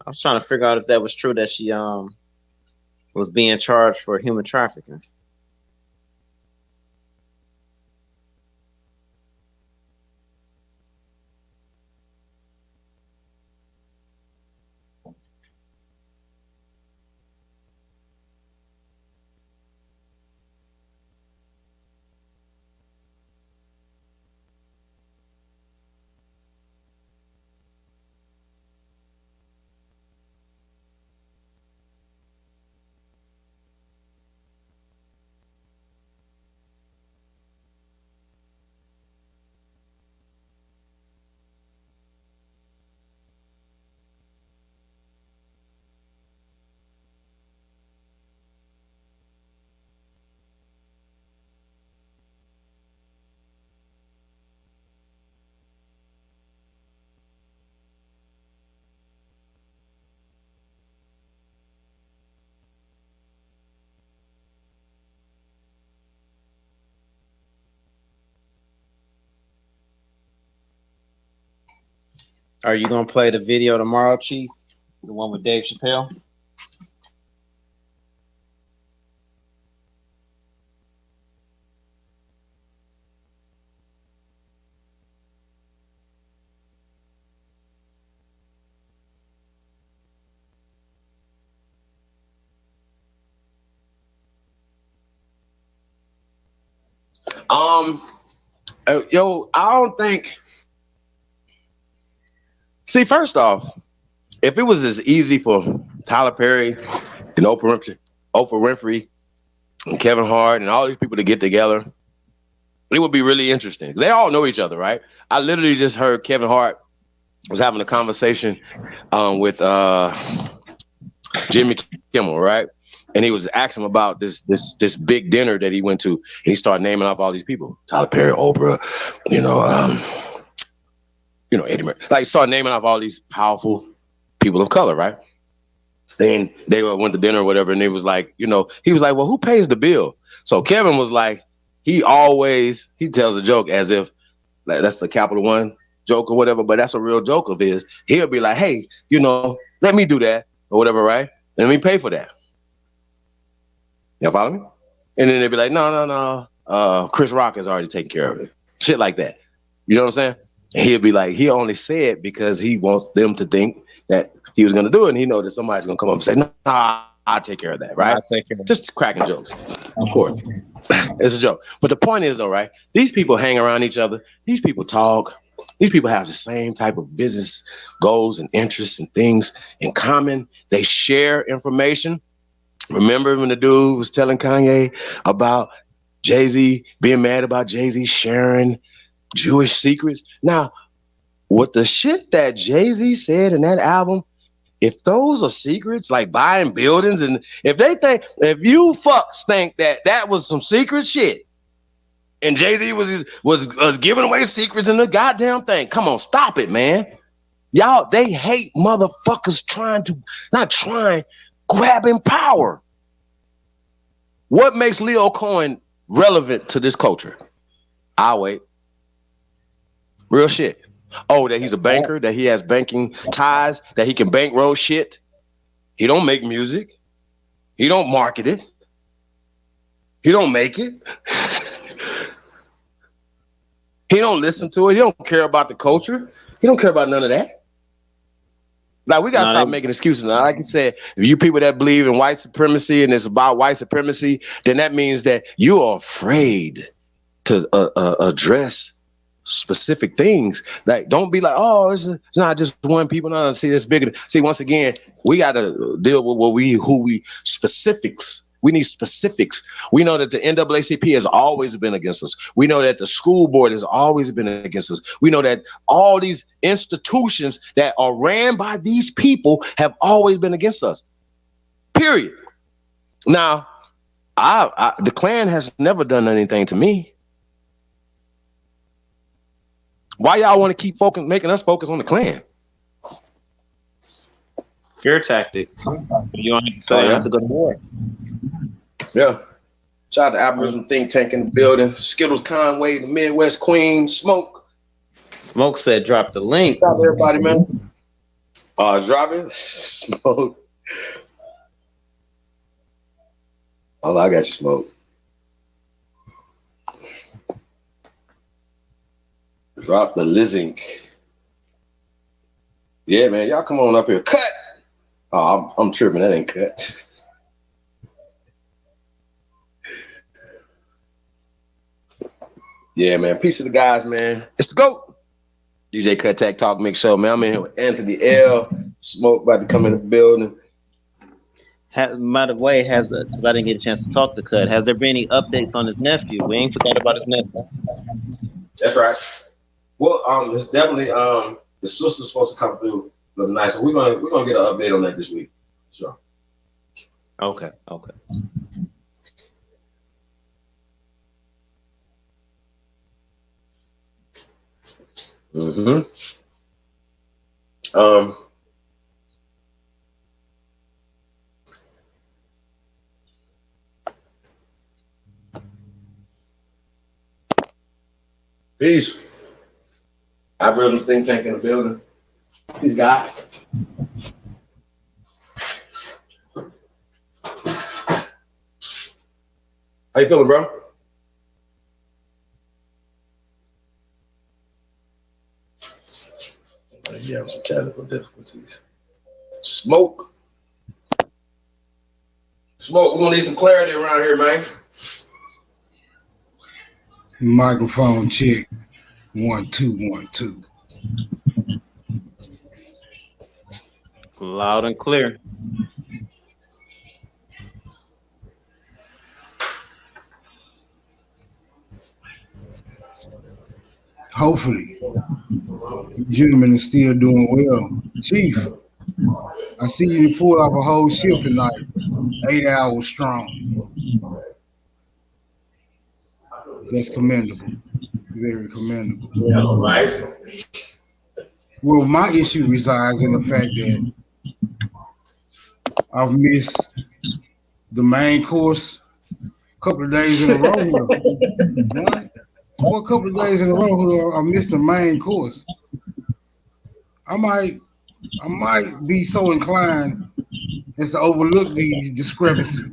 I was trying to figure out if that was true that she was being charged for human trafficking. Are you gonna play the video tomorrow, Chief? The one with Dave Chappelle? I don't think. See, first off, if it was as easy for Tyler Perry and Oprah Winfrey and Kevin Hart and all these people to get together, it would be really interesting. They all know each other, right? I literally just heard Kevin Hart was having a conversation with Jimmy Kimmel, right? And he was asking him about this big dinner that he went to. And he started naming off all these people: Tyler Perry, Oprah, Eddie Murphy. Like, he started naming off all these powerful people of color, right? And they went to dinner or whatever, and he was like, he was like, well, who pays the bill? So Kevin was like, he tells a joke as if like that's the Capital One joke or whatever, but that's a real joke of his. He'll be like, hey, let me do that or whatever, right? Let me pay for that. Y'all follow me? And then they'd be like, no, Chris Rock has already taken care of it. Shit like that. You know what I'm saying? And he'll be like, he only said because he wants them to think that he was going to do it, and he knows that somebody's going to come up and say, nah, I'll take care of that, right? Just cracking jokes. Of course. It's a joke. But the point is, though, right? These people hang around each other. These people talk. These people have the same type of business goals and interests and things in common. They share information. Remember when the dude was telling Kanye about Jay-Z, being mad about Jay-Z sharing Jewish secrets? Now, what the shit that Jay-Z said in that album, if those are secrets, like buying buildings, and if you fucks think that was some secret shit, and Jay-Z was giving away secrets in the goddamn thing, come on, stop it, man. Y'all, they hate motherfuckers grabbing power. What makes Leo Cohen relevant to this culture? I'll wait. Real shit. Oh, that he's a banker, that he has banking ties, that he can bankroll shit. He don't make music. He don't market it. He don't make it. He don't listen to it. He don't care about the culture. He don't care about none of that. Like, we got to stop making excuses. Now, like I said, if you people that believe in white supremacy and it's about white supremacy, then that means that you are afraid to address specific things. Like, don't be like, oh, it's not just one people. No, see, it's bigger. See, once again, we got to deal with specifics. We need specifics. We know that the NAACP has always been against us. We know that the school board has always been against us. We know that all these institutions that are ran by these people have always been against us. Period. Now, the Klan has never done anything to me. Why y'all want to keep making us focus on the Klan? Fear tactics. You don't have to go to war. Yeah. Shout out to Aboriginal Think Tank in the building. Skittles Conway, the Midwest Queen, Smoke. Smoke said drop the link. Shout out to everybody, man. Drop it. Smoke. Oh, I got you, Smoke. Drop the link. Yeah, man. Y'all come on up here. Cut. Oh, I'm tripping. That ain't cut. Yeah, man. Peace to the guys, man. It's the GOAT. DJ Cut Tech Talk Mix Show, man. I'm in here with Anthony L. Smoke about to come in the building. By the way, because I didn't get a chance to talk to Cut, has there been any updates on his nephew? We ain't forgot about his nephew. That's right. Well, it's definitely the sister's supposed to come through for the night, so we're gonna get an update on that this week. Sure. Okay. Mm-hmm. Peace. I really think tank in the building. Peace, guy. How you feeling, bro? Yeah, some technical difficulties. Smoke. We're gonna need some clarity around here, man. Microphone check. 1 2 1 2. Loud and clear. Hopefully. You gentlemen are still doing well. Chief, I see you pulled off a whole shift tonight, 8 hours strong. That's commendable. Very commendable. Yeah, right. Well, my issue resides in the fact that I've missed the main course a couple of days in a row here. Right? For a couple of days in a row here, I missed the main course. I might be so inclined as to overlook these discrepancies.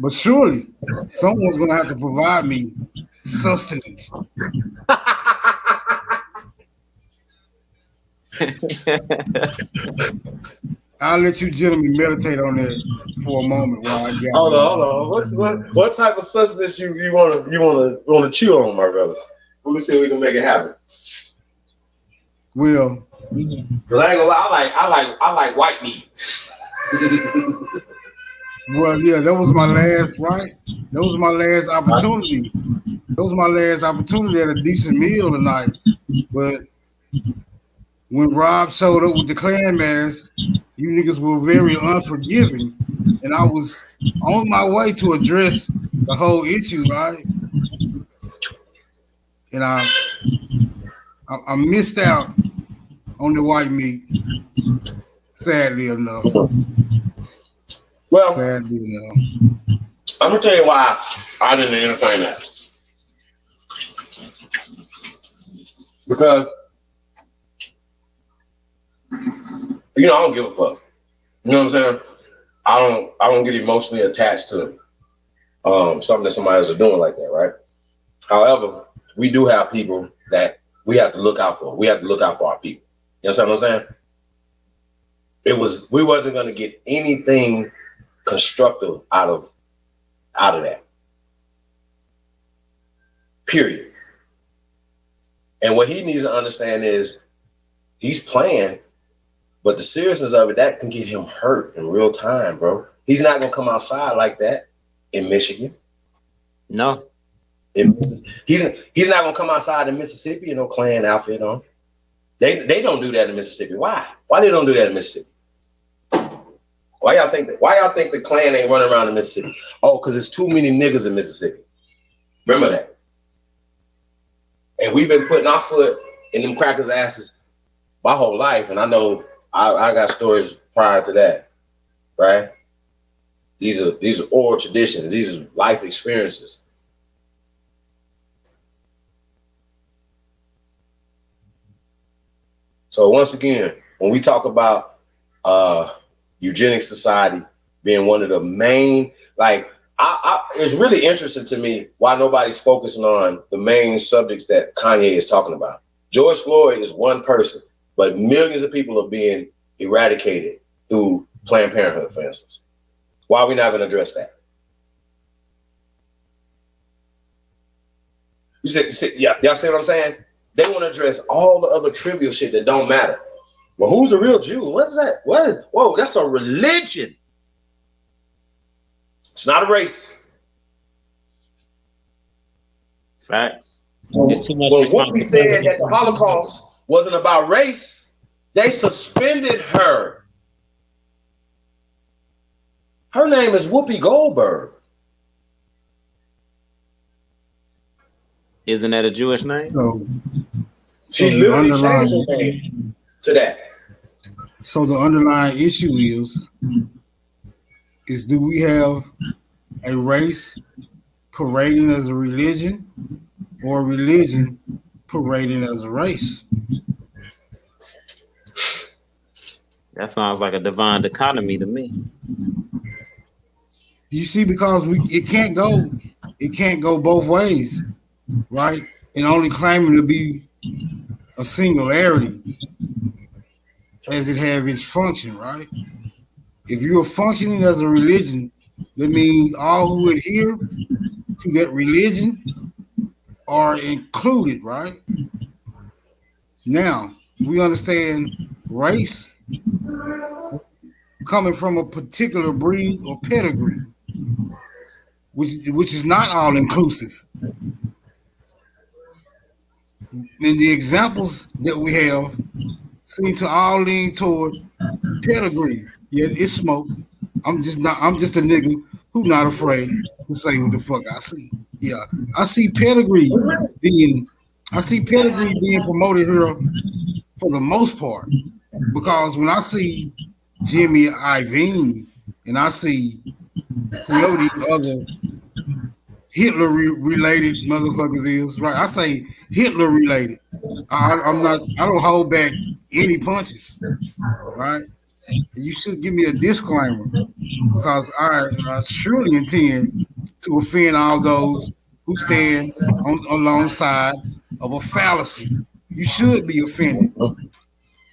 But surely someone's gonna have to provide me sustenance. I'll let you gentlemen meditate on that for a moment while I get. Hold on. What type of sustenance you wanna chew on, my brother? Let me see if we can make it happen. Well, because I ain't gonna lie, I like white meat. Well, yeah, that was my last, right? That was my last opportunity. That was my last opportunity at a decent meal tonight. But when Rob showed up with the clan mask, you niggas were very unforgiving. And I was on my way to address the whole issue, right? And I missed out on the white meat, sadly enough. Well, sadly enough. I'm gonna tell you why I didn't entertain that. Because I don't give a fuck. You know what I'm saying? I don't get emotionally attached to something that somebody else is doing like that, right? However, we do have people that we have to look out for. We have to look out for our people. You know what I'm saying? We wasn't gonna get anything constructive out of that. Period. And what he needs to understand is he's playing, but the seriousness of it, that can get him hurt in real time, bro. He's not gonna come outside like that in Michigan. No. He's not gonna come outside in Mississippi in no Klan outfit on. They don't do that in Mississippi. Why? Why they don't do that in Mississippi? Why y'all think the Klan ain't running around in Mississippi? Oh, because there's too many niggas in Mississippi. Remember that. And we've been putting our foot in them crackers' asses my whole life, and I know I got stories prior to that, right? These are oral traditions. These are life experiences. So once again, when we talk about eugenics society being one of the main, it's really interesting to me why nobody's focusing on the main subjects that Kanye is talking about. George Floyd is one person, but millions of people are being eradicated through Planned Parenthood, for instance. Why are we not going to address that? Y'all see what I'm saying? They want to address all the other trivial shit that don't matter. Well, who's the real Jew? What is that? What? Whoa, that's a religion. It's not a race. Facts. It's too much. Well, what we said that the Holocaust wasn't about race, they suspended her. Her name is Whoopi Goldberg. Isn't that a Jewish name? So she literally changed her name to that. So the underlying issue is do we have a race parading as a religion or a religion parading as a race? That sounds like a divine dichotomy to me. You see, because it can't go both ways, right? And only claiming to be a singularity as it have its function, right? If you're functioning as a religion, that means all who adhere to that religion are included, right? Now, we understand race coming from a particular breed or pedigree, which is not all inclusive. And the examples that we have seem to all lean toward pedigree. Yeah, it's smoke. I'm just a nigga who not afraid to say what the fuck I see. Yeah. I see pedigree being I see pedigree being promoted here for the most part. Because when I see Jimmy Iovine and I see whoever these other Hitler related motherfuckers is, right? I say Hitler related. I'm not. I don't hold back any punches, right? You should give me a disclaimer because I surely intend to offend all those who stand alongside of a fallacy. You should be offended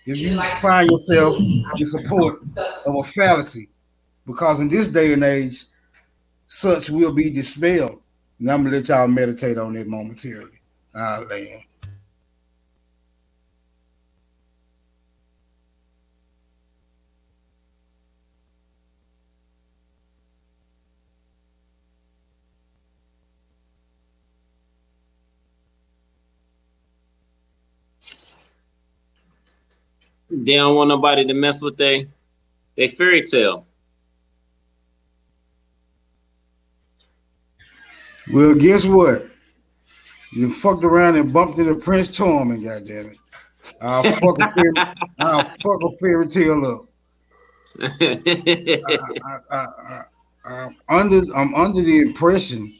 if you find yourself in support of a fallacy, because in this day and age, such will be dispelled. And I'm gonna let y'all meditate on that momentarily. I'll land. They don't want nobody to mess with they fairy tale. Well, guess what? You fucked around and bumped into Prince Charming, goddammit. I'll fuck a fairy tale up. I'm under the impression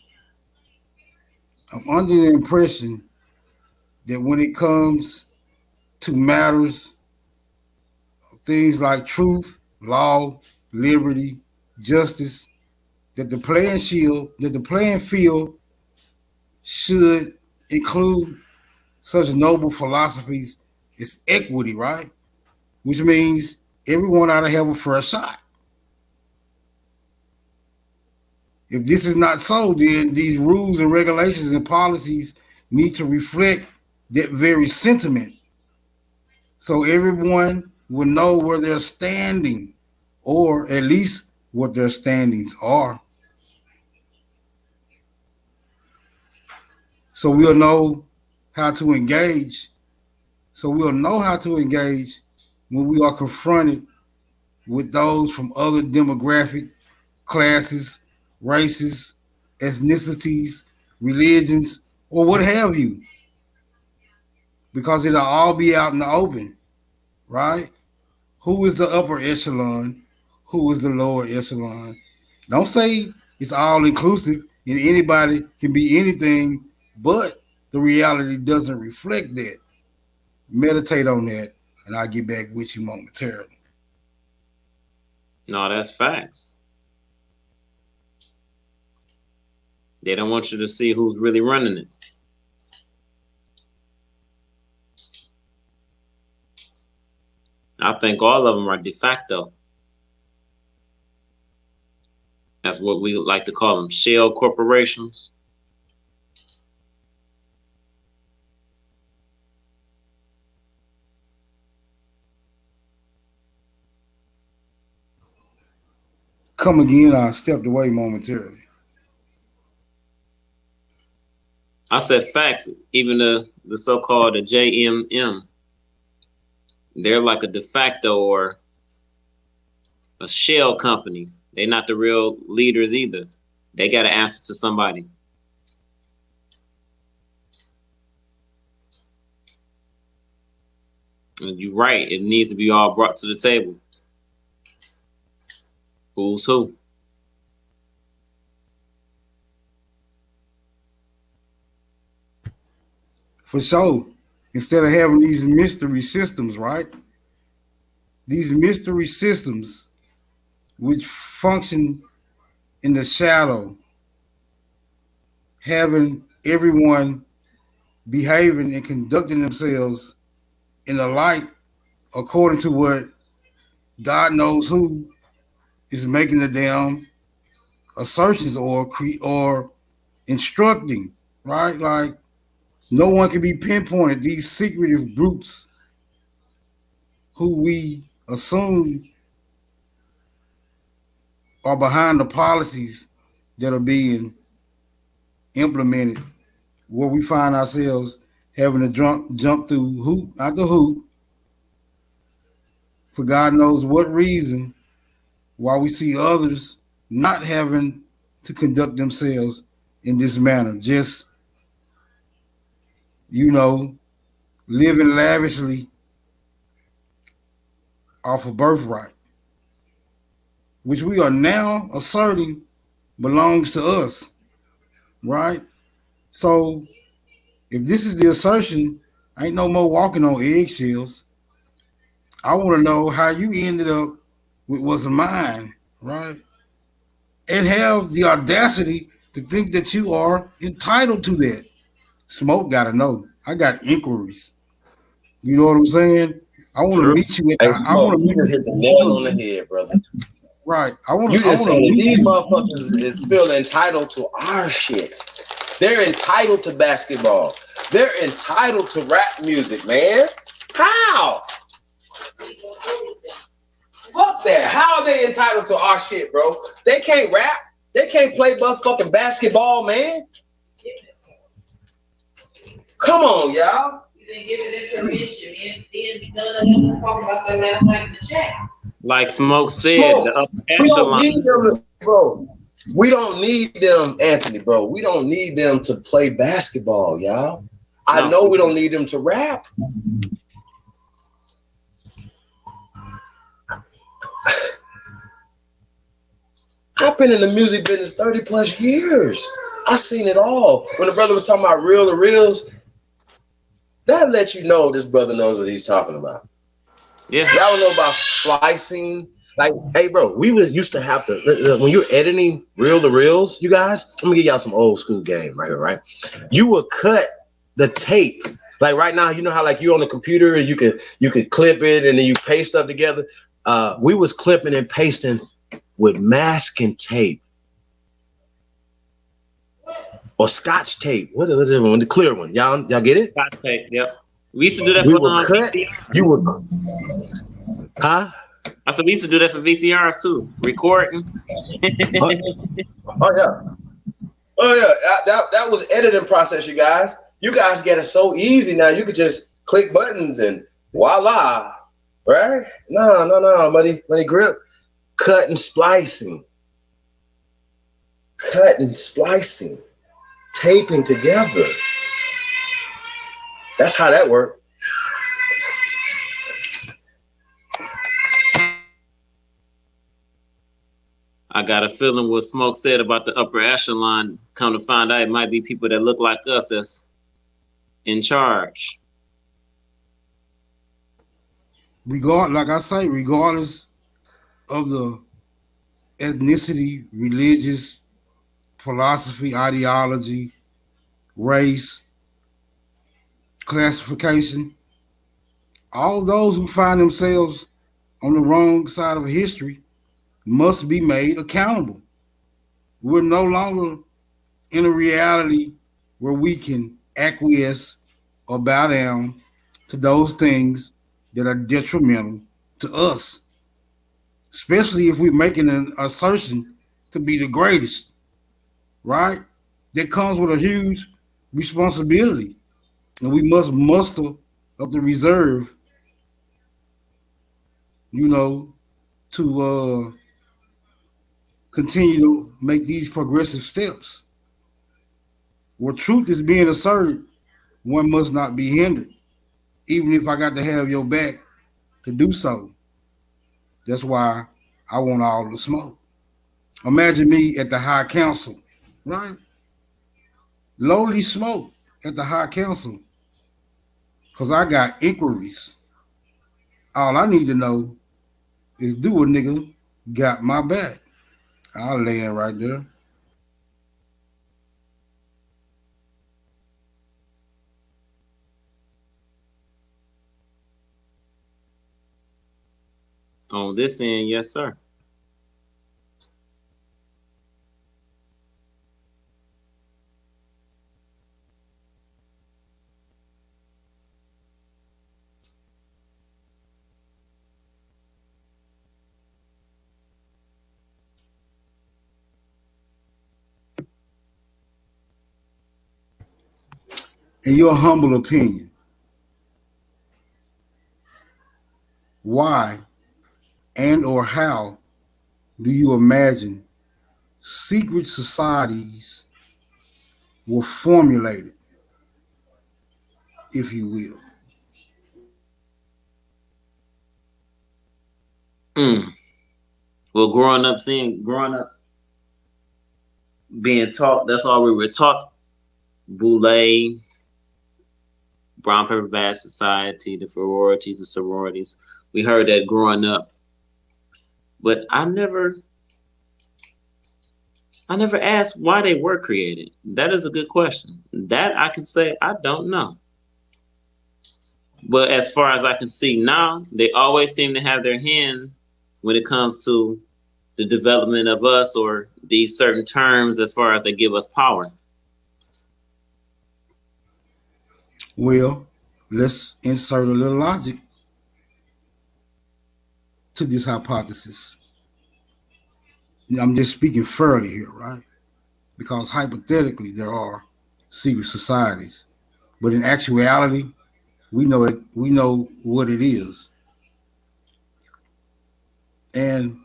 that when it comes to matters of things like truth, law, liberty, justice, that the playing field should include such noble philosophies as equity, right? Which means everyone ought to have a fair shot. If this is not so, then these rules and regulations and policies need to reflect that very sentiment so everyone will know where they're standing, or at least what their standings are. So we'll know how to engage. So we'll know how to engage when we are confronted with those from other demographic classes, races, ethnicities, religions, or what have you. Because it'll all be out in the open, right? Who is the upper echelon? Who is the lower echelon? Don't say it's all inclusive and anybody can be anything, but the reality doesn't reflect that. Meditate on that, and I'll get back with you momentarily. No, that's facts. They don't want you to see who's really running it. I think all of them are de facto. That's what we like to call them, shell corporations. Come again, I stepped away momentarily. I said facts. Even the so-called the JMM, they're like a de facto or a shell company. They're not the real leaders either. They got to answer to somebody. And you're right. It needs to be all brought to the table. Who's who? For sure. Instead of having these mystery systems, right? These mystery systems which function in the shadow, having everyone behaving and conducting themselves in the light according to what God knows who is making the damn assertions or instructing, right? Like no one can be pinpointed. These secretive groups who we assume are behind the policies that are being implemented, where we find ourselves having to jump through hoop after hoop for God knows what reason, while we see others not having to conduct themselves in this manner, just, you know, living lavishly off of birthright, which we are now asserting belongs to us, right? So if this is the assertion, ain't no more walking on eggshells. I want to know how you ended up with what's mine, right? And have the audacity to think that you are entitled to that. Smoke got to know. I got inquiries. You know what I'm saying? I want to True. meet you. Hey, I want Smoke, to you meet just you. hit the nail on the head, brother. Right. I want You to. I just want said to that meet these you. motherfuckers is still entitled to our shit. They're entitled to basketball. They're entitled to rap music, man. How? Fuck that. How are they entitled to our shit, bro? They can't rap. They can't play fucking basketball, man. Come on, y'all. You didn't give it permission. And none of them talking about that last night in the chat. Like Smoke said, Smoke. the upper We don't echelon. need them, bro. We don't need them, Anthony, bro. We don't need them to play basketball, y'all. I know we don't need them to rap. I've been in the music business 30 plus years. I seen it all. When the brother was talking about reel to reels, that lets you know this brother knows what he's talking about. Yeah. Y'all know about splicing. Like, hey, bro, we used to have to, when you're editing reel to reels, you guys, let me give y'all some old school game right here, right? You would cut the tape. Like right now, you know how like you're on the computer and you could clip it and then you paste stuff together. We was clipping and pasting with masking tape or scotch tape. What is it? The clear one. Y'all get it? Scotch tape. Yep. We used to do that We for would cut. VCR. You would, huh? I said we used to do that for VCRs too, recording. Oh yeah. Oh yeah. That was editing process, you guys. You guys get it so easy now. You could just click buttons and voila, right? No, money grip. Cut and splicing. Taping together. That's how that worked. I got a feeling what Smoke said about the upper echelon. Come to find out, it might be people that look like us that's in charge. Like I say, regardless of the ethnicity, religious, philosophy, ideology, race, classification, all those who find themselves on the wrong side of history must be made accountable. We're no longer in a reality where we can acquiesce or bow down to those things that are detrimental to us, especially if we're making an assertion to be the greatest, right? That comes with a huge responsibility, and we must muster up the reserve, to continue to make these progressive steps. Where truth is being asserted, one must not be hindered, even if I got to have your back to do so. That's why I want all the smoke. Imagine me at the High Council, right? Lowly Smoke at the High Council, because I got inquiries. All I need to know is, do a nigga got my back? I'll land right there. On this end, yes, sir. in your humble opinion, why and or how do you imagine secret societies were formulated, if you will? Mm. Well, growing up, being taught, that's all we were taught. Boule, brown paper bag society, the sororities, the sororities. We heard that growing up, but I never asked why they were created. That is a good question. That I can say I don't know. But as far as I can see now, they always seem to have their hand when it comes to the development of us or these certain terms as far as they give us power. Well, let's insert a little logic to this hypothesis. I'm just speaking fairly here, right? Because hypothetically, there are secret societies, but in actuality, we know it. We know what it is, and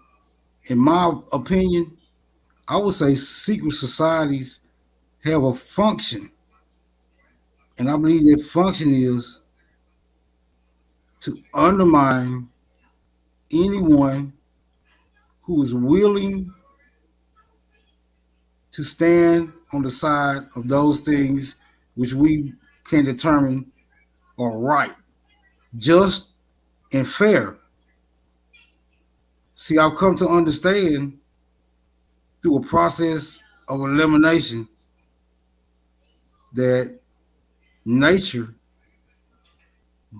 in my opinion, I would say secret societies have a function, and I believe that function is to undermine anyone who is willing to stand on the side of those things which we can determine are right, just, and fair. See, I've come to understand through a process of elimination that nature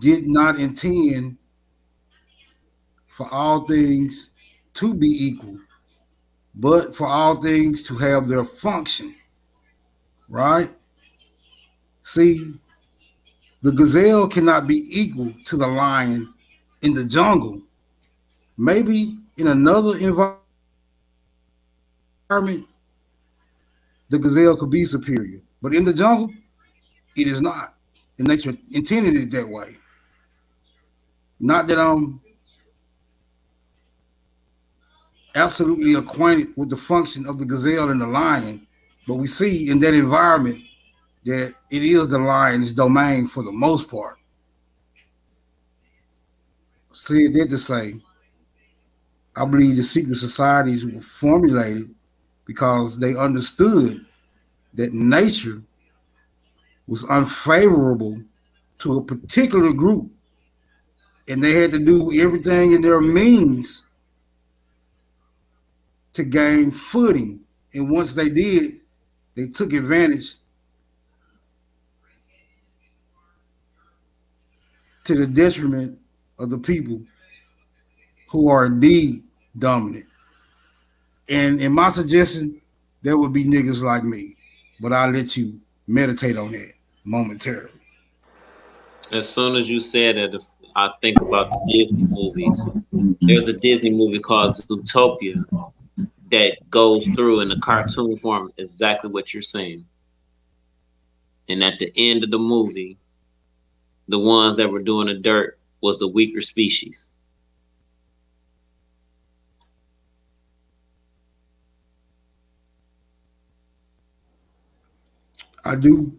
did not intend for all things to be equal, but for all things to have their function, right? See, the gazelle cannot be equal to the lion in the jungle. Maybe in another environment, the gazelle could be superior, but in the jungle, it is not. And nature intended it that way. Not that I'm absolutely acquainted with the function of the gazelle and the lion, but we see in that environment that it is the lion's domain for the most part. Said that to say, I believe the secret societies were formulated because they understood that nature was unfavorable to a particular group, and they had to do everything in their means to gain footing. And once they did, they took advantage to the detriment of the people who are indeed dominant. And in my suggestion, there would be niggas like me. But I'll let you meditate on that momentarily. As soon as you said that, I think about the Disney movies. There's a Disney movie called Zootopia that goes through in the cartoon form exactly what you're saying. And at the end of the movie, the ones that were doing the dirt was the weaker species. I do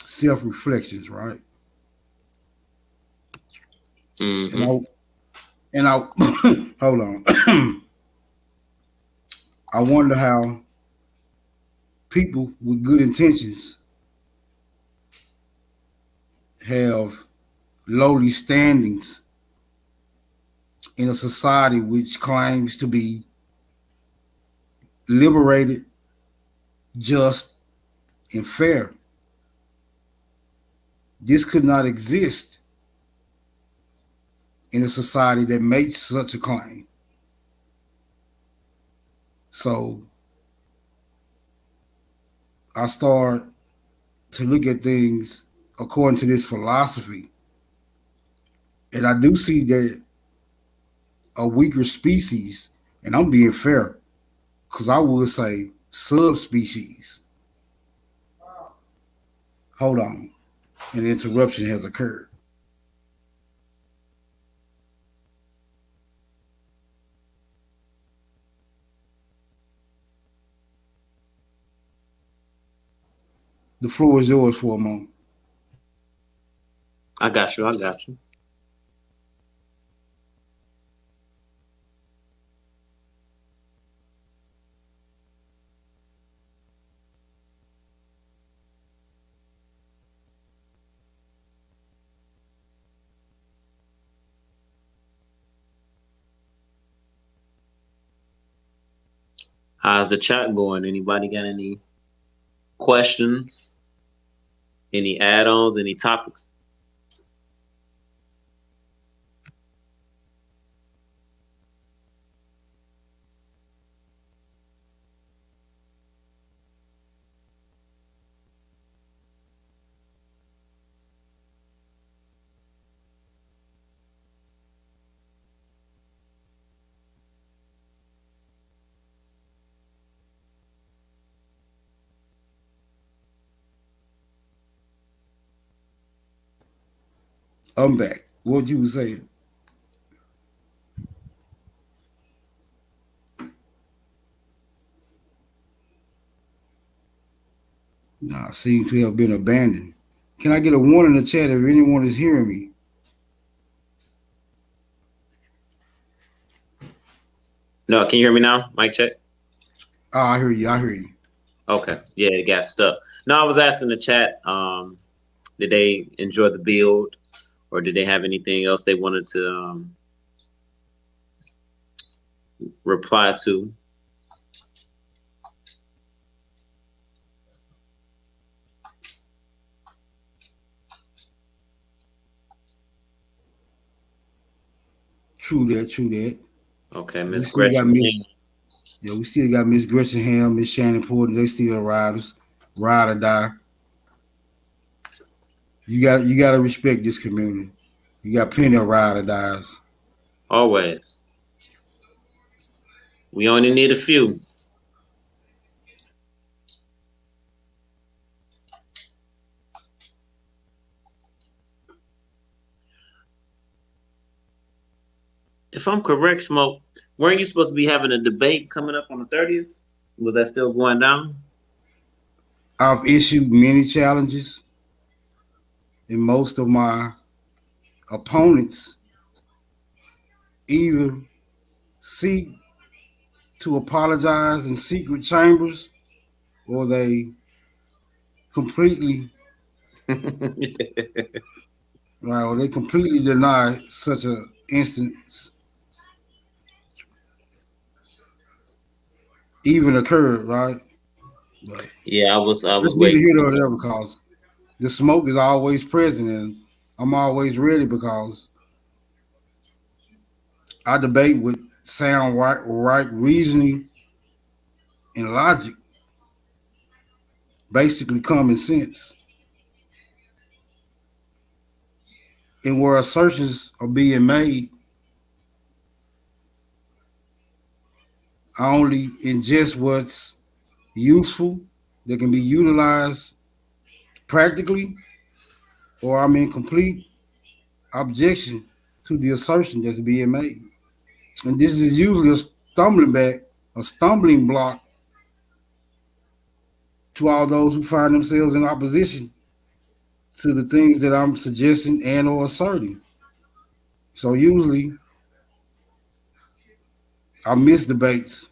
self reflections, right? Mm-hmm. And I hold on. I wonder how people with good intentions have lowly standings in a society which claims to be liberated, just, and fair. This could not exist in a society that makes such a claim. So I start to look at things according to this philosophy. And I do see that a weaker species, and I'm being fair, because I would say subspecies. Hold on. An interruption has occurred. The floor is yours for a moment. I got you. I got you. How's the chat going? Anybody got any questions? Any add-ons? Any topics? I'm back. What you was saying? Nah, seems to have been abandoned. Can I get a one in the chat if anyone is hearing me? No, can you hear me now? Mic check. Oh, I hear you. I hear you. Okay. Yeah, it got stuck. No, I was asking the chat, did they enjoy the build or did they have anything else they wanted to reply to? True that. True that. Okay, We Miss still got Gretchen. Miss. Yeah, we still got Miss Gretchen Ham, Miss Shannon Porter. They still riders, ride or die. You got to respect this community. You got plenty of ride or dies. Always. We only need a few. If I'm correct, Smoke, weren't you supposed to be having a debate coming up on the 30th? Was that still going down? I've issued many challenges, and most of my opponents either seek to apologize in secret chambers or they completely right, or they completely deny such an instance even occurred, right? But Yeah, I was that's neither waiting. here nor there because the smoke is always present and I'm always ready because I debate with sound right reasoning and logic, basically common sense. And where assertions are being made, I only ingest what's useful that can be utilized practically, or I'm in complete objection to the assertion that's being made. And this is usually a stumbling block to all those who find themselves in opposition to the things that I'm suggesting and or asserting. So usually I miss debates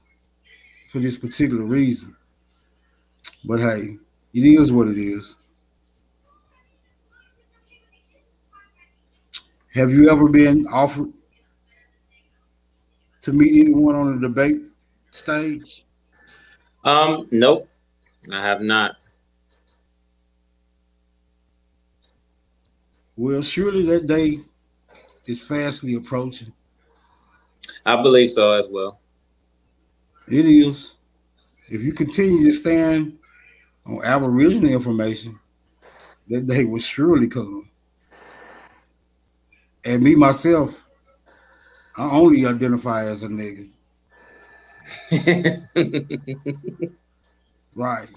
for this particular reason. But hey, it is what it is. Have you ever been offered to meet anyone on a debate stage? Nope, I have not. Well, surely that day is fastly approaching. I believe so as well. It is. If you continue to stand on Aboriginal information, that day will surely come. And me myself, I only identify as a nigga. Right.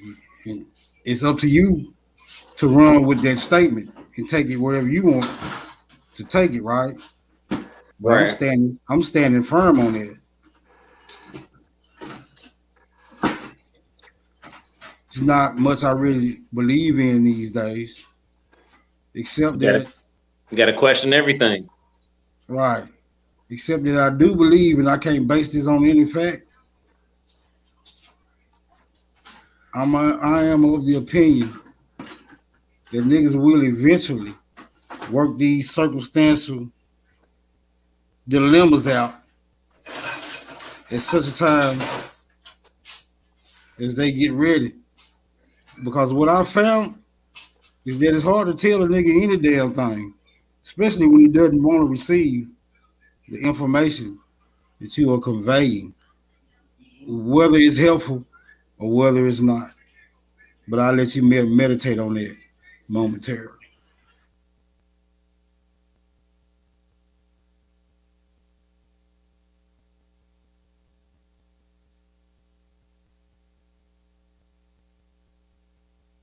And it's up to you to run with that statement and take it wherever you want to take it, right? But Right. I'm standing firm on it. It's not much I really believe in these days, except You that gotta question everything. right. Except that I do believe, and I can't base this on any fact. I am of the opinion that niggas will eventually work these circumstantial dilemmas out at such a time as they get ready. Because what I found is that it's hard to tell a nigga any damn thing, especially when he doesn't want to receive the information that you are conveying, whether it's helpful or whether it's not. But I'll let you meditate on that momentarily.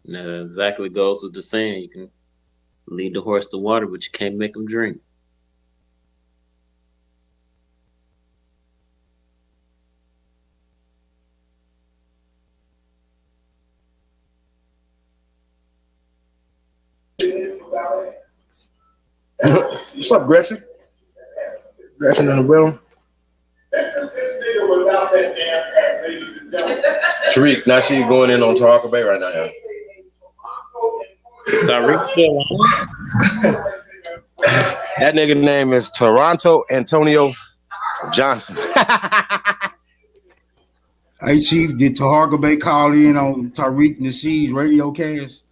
And that exactly goes with the saying: you can lead the horse to water, but you can't make him drink. What's up, Gretchen? Gretchen in the room. Tariq, now she's going in on Tahoe Bay right now. Yeah. Tariq still on? That nigga name is Toronto Antonio Johnson. Hey, Chief, did Taharga Bay call in on Tariq Nasheed's radio cast?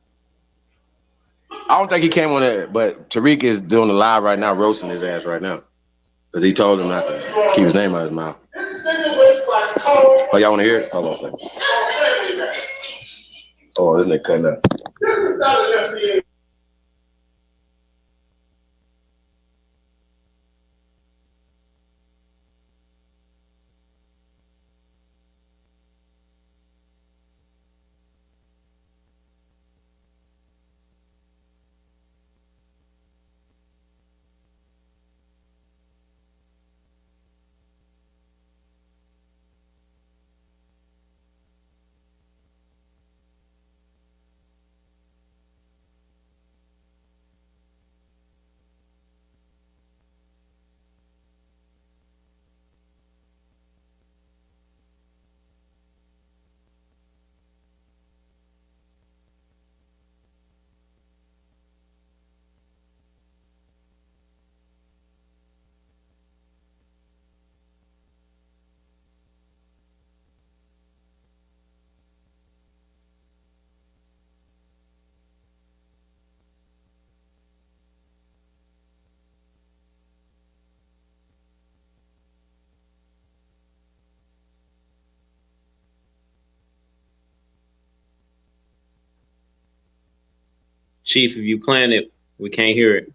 I don't think he came on that, but Tariq is doing the live right now, roasting his ass right now. Because he told him not to keep his name out of his mouth. Oh, y'all want to hear it? Hold on a second. Oh, this nigga cutting up. Chief, if you playing it, we can't hear it.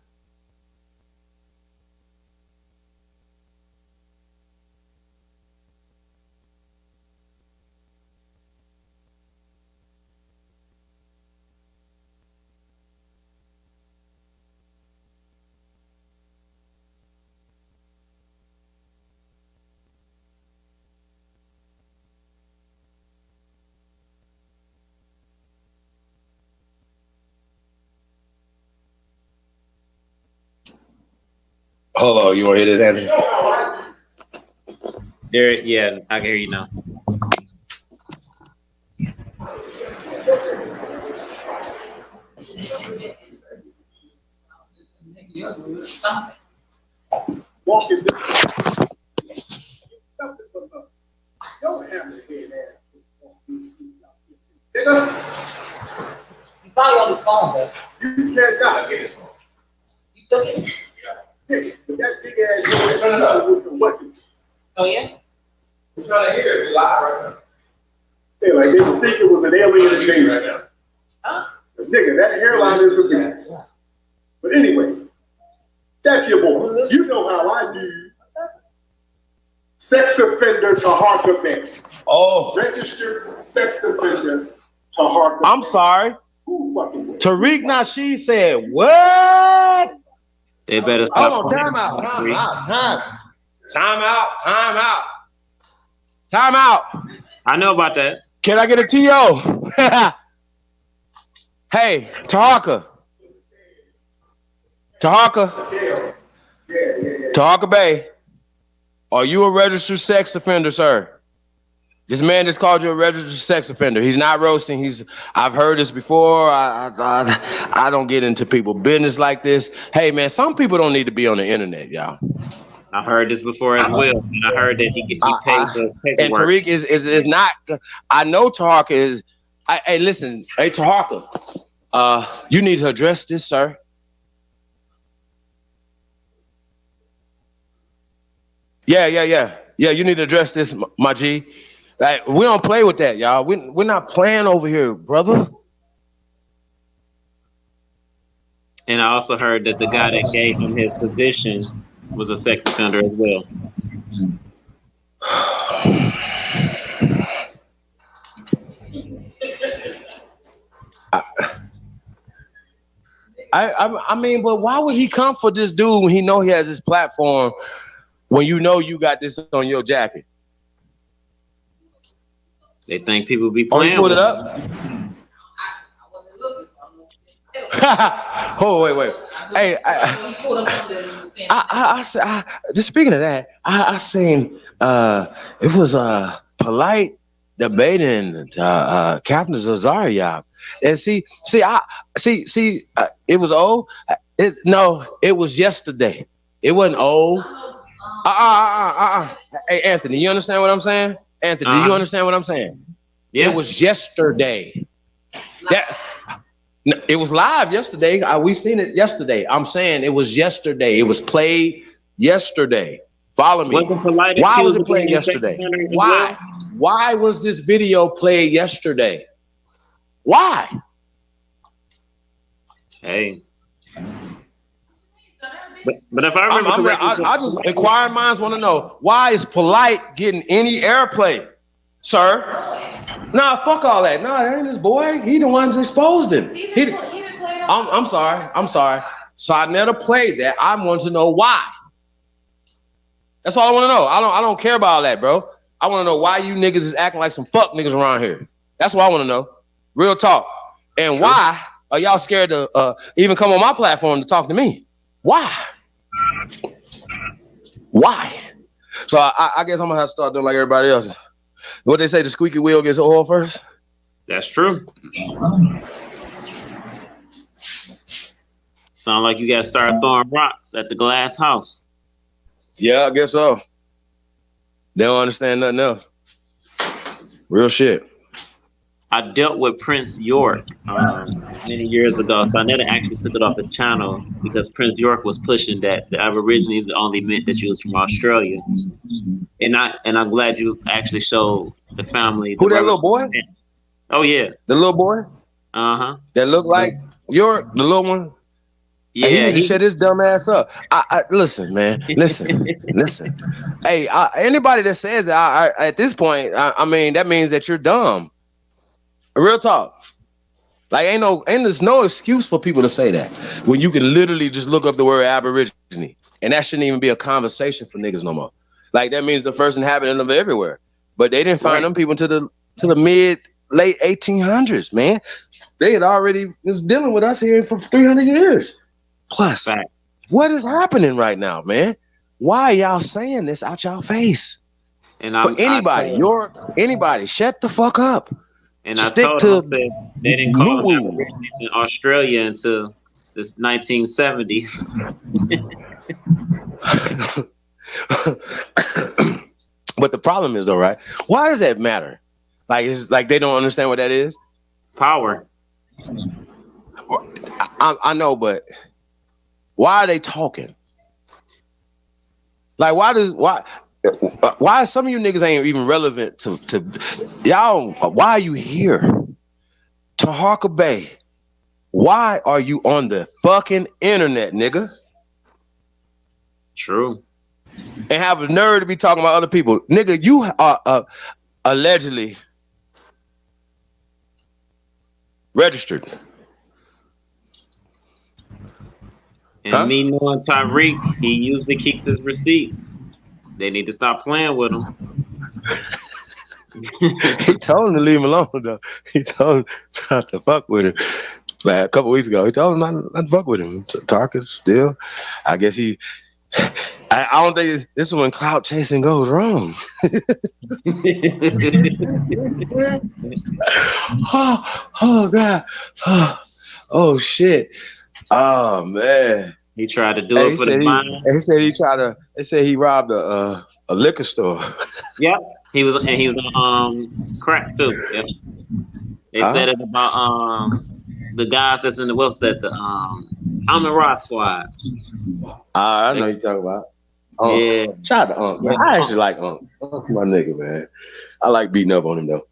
Hold on, you want to hear this, Anthony? There, yeah, I can hear you now. Walking don't have to hear that. You probably on his phone, though. You cannot get his phone. You took it. But that big ass turn it up with the weapons. Oh, yeah? I'm trying to hear it live right now. Yeah, like they would think it was an alien invasion right now. Huh? Nigga, that hairline is a beast. But anyway, that's your boy. You know how I do. Sex offender to Harker Bay. Oh. Registered sex offender I'm sorry. Tariq Nasheed said, what? They better stop. Hold on, time out. I know about that. Can I get a TO? Hey, Tahaka Bay, are you a registered sex offender, sir? This man just called you a registered sex offender. He's not roasting. I've heard this before. I don't get into people's business like this. Hey, man, some people don't need to be on the internet, y'all. I've heard this before as well, and I heard that he paid for his paperwork. And Tariq is not. I know Tahaka is. Hey, listen, hey Tahaka, you need to address this, sir. Yeah. You need to address this, my G. Like, we don't play with that, y'all. We're not playing over here, brother. And I also heard that the guy that gave him his position was a sex offender as well. I mean, but why would he come for this dude when he know he has his platform, when you know you got this on your jacket? They think people be playing. Pull it up. Oh, wait. Hey, I just speaking of that, I seen it was polite debating Captain Zazaryab, and see, it was old. It was yesterday. It wasn't old. Hey, Anthony, you understand what I'm saying? Anthony, do you understand what I'm saying? Yeah. It was yesterday. It was live yesterday. We seen it yesterday. I'm saying it was yesterday. It was played yesterday. Follow me. Why was it played yesterday? Why? Why was this video played yesterday? Why? Hey. But if I remember I just inquiring minds want to know, why is Polite getting any airplay, sir? Nah, fuck all that. Nah, that ain't his boy. He the ones exposed him. I'm sorry. So I never played that. I want to know why. That's all I want to know. I don't care about all that, bro. I want to know why you niggas is acting like some fuck niggas around here. That's what I want to know. Real talk. And why are y'all scared to even come on my platform to talk to me? Why? So I guess I'm gonna have to start doing like everybody else. What they say, the squeaky wheel gets oil first? That's true. Sound like you gotta start throwing rocks at the glass house. Yeah, I guess so. They don't understand nothing else. Real shit. I dealt with Prince York many years ago, so I never actually took it off the channel because Prince York was pushing that the Aborigines only meant that you was from Australia. And I'm glad you actually showed the family. Who that little boy? Oh yeah, the little boy. That looked like York, the little one. Yeah, he need to shut his dumb ass up. Listen, man. Listen. Hey, anybody that says that at this point, I mean, that means that you're dumb. Real talk. Like, there's no excuse for people to say that when you can literally just look up the word Aborigine, and that shouldn't even be a conversation for niggas no more. Like, that means the first inhabitant of everywhere. But they didn't find them people to the late 1800s, man. They had already was dealing with us here for 300 years. Plus, what is happening right now, man? Why y'all saying this out y'all face? And for anybody, shut the fuck up. And I told them that they didn't call Aborigines in Australia until the 1970s. But the problem is, though, right? Why does that matter? Like, it's like they don't understand what that is. Power. I know, but why are they talking? Like, why some of you niggas ain't even relevant to y'all? Why are you here? Tahaka Bay, why are you on the fucking internet, nigga? True. And have a nerve to be talking about other people. Nigga, you are allegedly Registered. And me knowing Tyreek, he usually keeps his receipts. They need to stop playing with him. He told him to leave him alone, though. He told him not to fuck with him. Like a couple weeks ago, he told him not to fuck with him. Talking still. I guess he. I don't think this is when clout chasing goes wrong. oh God. Oh shit. Oh man. He tried to do it for the money. They said he robbed a liquor store. Yep. He was on crack too. Yep. They said it about the guys that's in the website, the Amon Ross squad. I know you're talking about. Yeah. Shout out to Unc, man. I actually like Unc. Unc's my nigga, man. I like beating up on him though.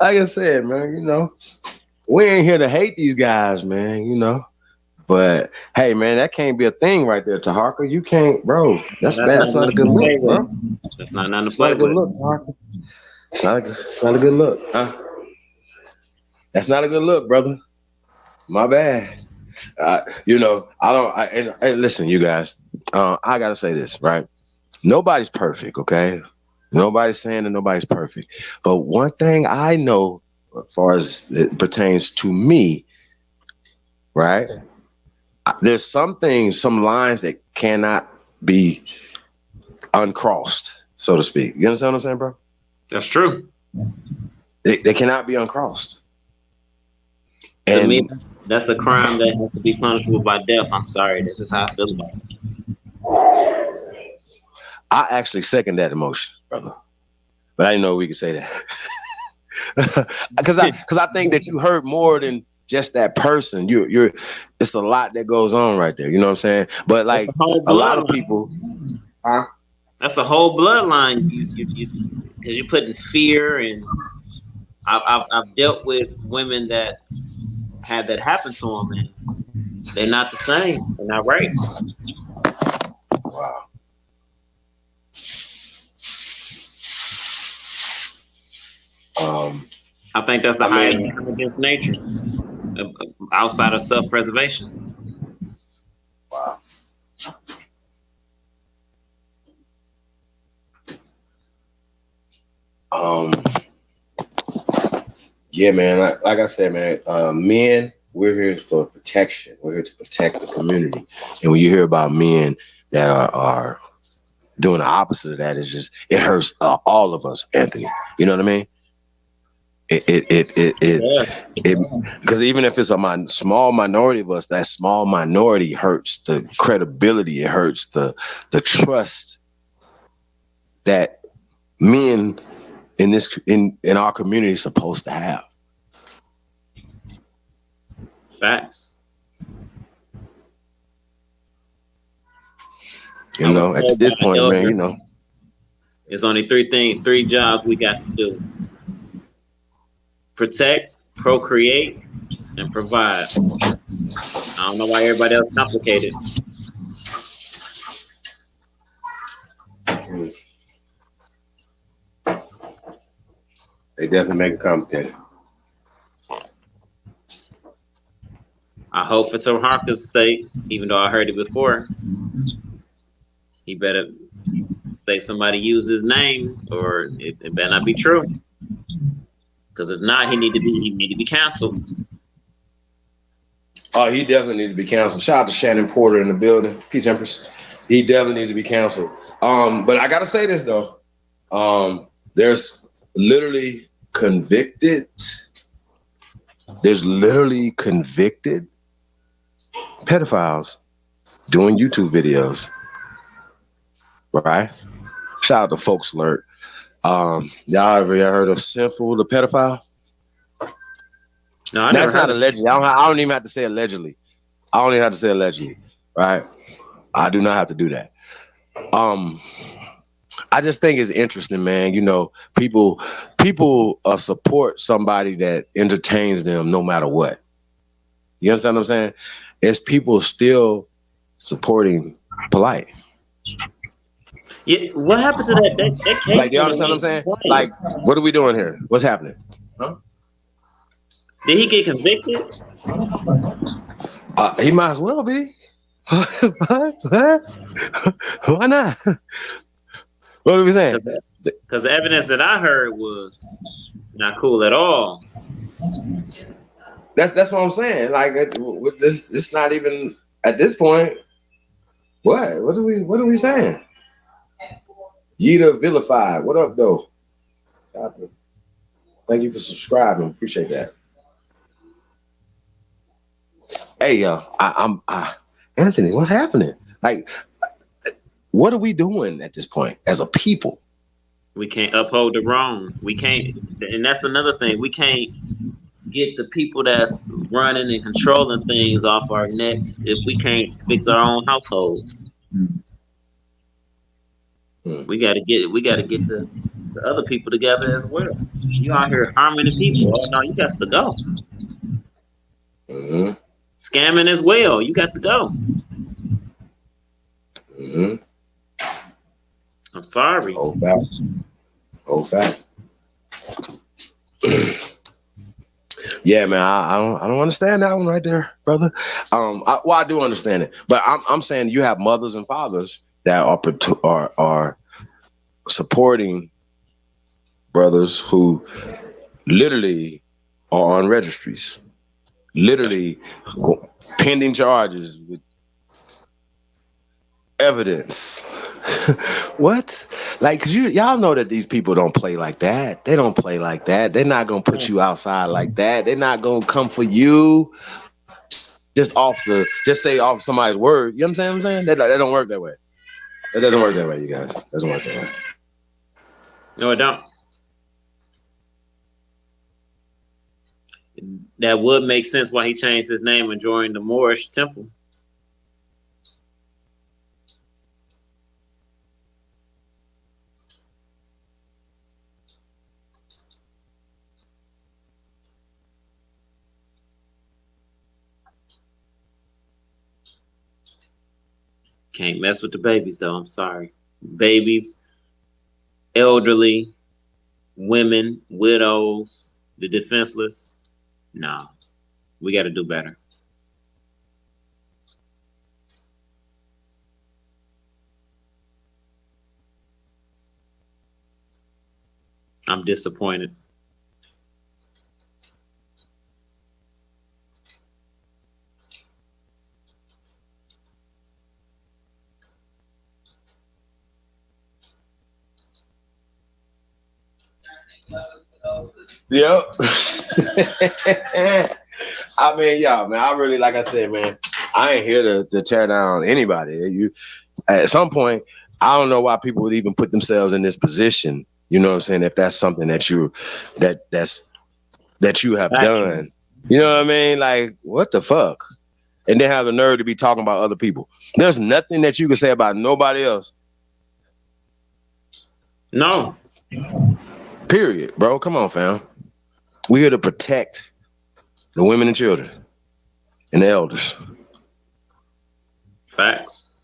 Like I said, man, you know, we ain't here to hate these guys, man, you know. But hey, man, that can't be a thing right there, Taharka. You can't, bro. That's bad. That's not a good look, bro. That's not nothing to play with. Not a good look, Taharka. It's not a good look, huh? That's not a good look, brother. My bad. You know, listen, you guys. I gotta say this, right? Nobody's perfect, okay? Nobody's saying that nobody's perfect. But one thing I know, as far as it pertains to me, right? There's some things, some lines that cannot be uncrossed, so to speak. You understand what I'm saying, bro? That's true. They cannot be uncrossed. To me, that's a crime that has to be punishable by death. I'm sorry. This is how I feel about it. I actually second that emotion, brother. But I didn't know we could say that. Because I think that you hurt more than just that person. You're it's a lot that goes on right there. You know what I'm saying? But like a lot of people, that's a whole bloodline. You're putting fear, and I've dealt with women that had that happen to them, and they're not the same. They're not right. Wow. I think that's the highest crime against nature, outside of self-preservation. Wow. Yeah, man. Like I said, man, men, we're here for protection. We're here to protect the community. And when you hear about men that are doing the opposite of that, it hurts all of us, Anthony. You know what I mean? Because even if it's a small minority of us, that small minority hurts the credibility. It hurts the trust that men in our community is supposed to have. Facts. You know, at this point, man, you know, it's only three jobs we got to do: protect, procreate, and provide. I don't know why everybody else complicated. They definitely make it complicated. I hope for Taharka's sake, even though I heard it before, he better say somebody used his name, or it better not be true. Because if not, he need to be canceled. Oh, he definitely needs to be canceled. Shout out to Shannon Porter in the building. Peace, Empress. He definitely needs to be canceled. But I gotta say this though. There's literally convicted pedophiles doing YouTube videos. Right? Shout out to Folks Alert. Y'all ever heard of Sinful the pedophile? No, that's not allegedly. I don't even have to say allegedly. I only have to say allegedly, right? I do not have to do that. I just think it's interesting, man. You know, people support somebody that entertains them no matter what. You understand what I'm saying? It's people still supporting Polite. Yeah, what happens to that case? Like, do you understand what I'm saying? Like, what are we doing here? What's happening? Huh? Did he get convicted? He might as well be. What? Why not? What are we saying? Because the evidence that I heard was not cool at all. That's what I'm saying. Like, with this, it's not even at this point. What are we saying? Yeeta vilified. What up, though? Thank you for subscribing. Appreciate that. Hey, I'm Anthony. What's happening? Like, what are we doing at this point as a people? We can't uphold the wrong. We can't, and that's another thing. We can't get the people that's running and controlling things off our necks if we can't fix our own households. We gotta get the other people together as well. You out here harming the people. Oh no, you got to go. Mm-hmm. Scamming as well. You got to go. Mm-hmm. I'm sorry. Old fact. Yeah, man, I don't understand that one right there, brother. I do understand it, but I'm saying you have mothers and fathers that are supporting brothers who literally are on registries, literally pending charges with evidence. What? Like, cause y'all know that these people don't play like that. They don't play like that. They're not gonna put you outside like that. They're not gonna come for you just say off somebody's word. You know what I'm saying? That don't work that way. It doesn't work that way, you guys. It doesn't work that way. No, it don't. That would make sense why he changed his name and joined the Moorish temple. Can't mess with the babies, though. I'm sorry. Babies, elderly, women, widows, the defenseless. No, we got to do better. I'm disappointed. Yep. I mean, yeah, man. I really, like I said, man, I ain't here to tear down anybody. At some point, I don't know why people would even put themselves in this position. You know what I'm saying? If that's something that you have done, you know what I mean? Like, what the fuck? And then have the nerve to be talking about other people. There's nothing that you can say about nobody else. No. Period, bro. Come on, fam. We're here to protect the women and children and the elders. Facts.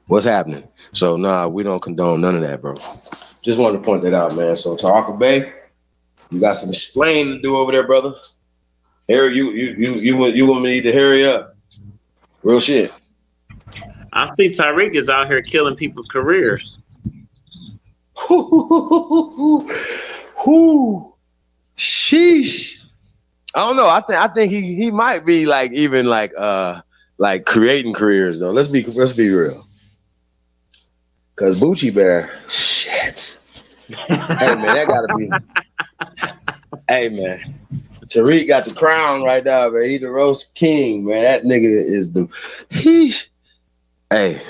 What's happening? So, nah, we don't condone none of that, bro. Just wanted to point that out, man. So, Taraka Bay, you got some explaining to do over there, brother. Harry, you want me to hurry up? Real shit. I see Tyreek is out here killing people's careers. Sheesh. I don't know. I think he might be like even like creating careers though. Let's be real. Cause Bucci Bear, shit. Hey man, that gotta be. Hey man, Tariq got the crown right now, man. He the roast king, man. That nigga is the. Hey,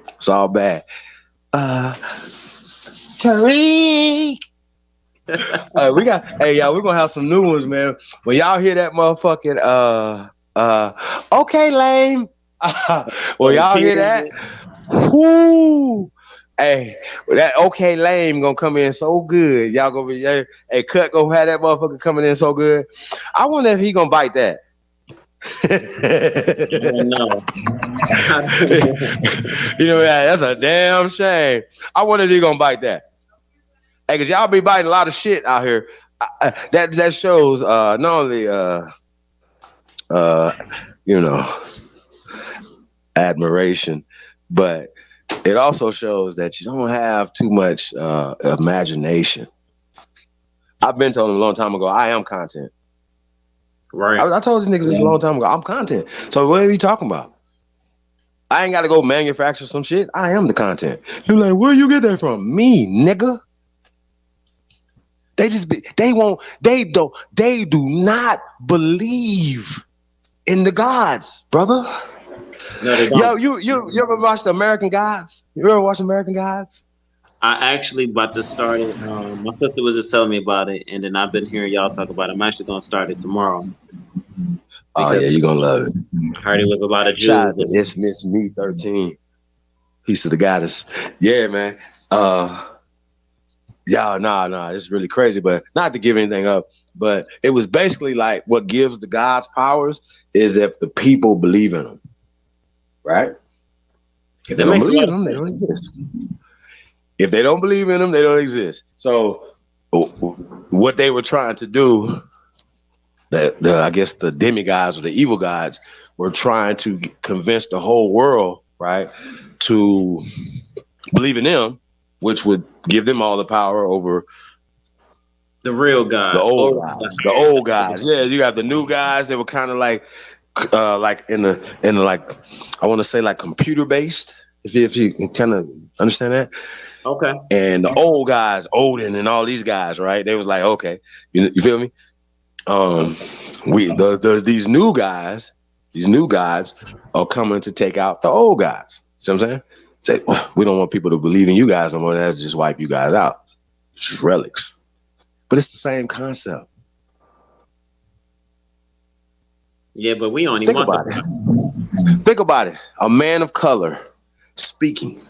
it's all bad. Tariq. We're gonna have some new ones, man. When y'all hear that motherfucking okay, lame. Well, y'all hear that? Whoo! Hey, that okay, lame gonna come in so good. Y'all gonna be Cut gonna have that motherfucker coming in so good. I wonder if he gonna bite that. You know, that's a damn shame. I wonder if he gonna bite that. Hey, cause y'all be biting a lot of shit out here. That shows not only you know, admiration, but it also shows that you don't have too much imagination. I've been told them a long time ago, I am content. Right. I told these niggas this a long time ago, I'm content. So what are you talking about? I ain't got to go manufacture some shit. I am the content. You're like, where you get that from? Me, nigga. They do not believe in the gods, brother. No, they don't. Yo, you ever watched American Gods? You ever watch American Gods? I actually about to start it. My sister was just telling me about it, and then I've been hearing y'all talk about it. I'm actually gonna start it tomorrow. Oh yeah, you're gonna love it. I heard it was a lot of Jews. Shout out to It's Miss Me 13. Piece of the goddess. Yeah, man. Nah, it's really crazy, but not to give anything up. But it was basically like what gives the gods powers is if the people believe in them. Right? If they don't believe in them, they don't exist. If they don't believe in them, they don't exist. So what they were trying to do, I guess the demigods or the evil gods were trying to convince the whole world, right, to believe in them, which would give them all the power over the real God, the old guys, the old guys. Yeah, you got the new guys that were kind of like in the like, I want to say like computer based. If you kind of understand that. Okay. And the old guys, Odin and all these guys, right? They was like, okay, you feel me? These new gods are coming to take out the old guys. See what I'm saying? Say, well, we don't want people to believe in you guys no more. That's just wipe you guys out. It's just relics. But it's the same concept. Yeah, but we only Think want about it. Think about it. A man of color speaking.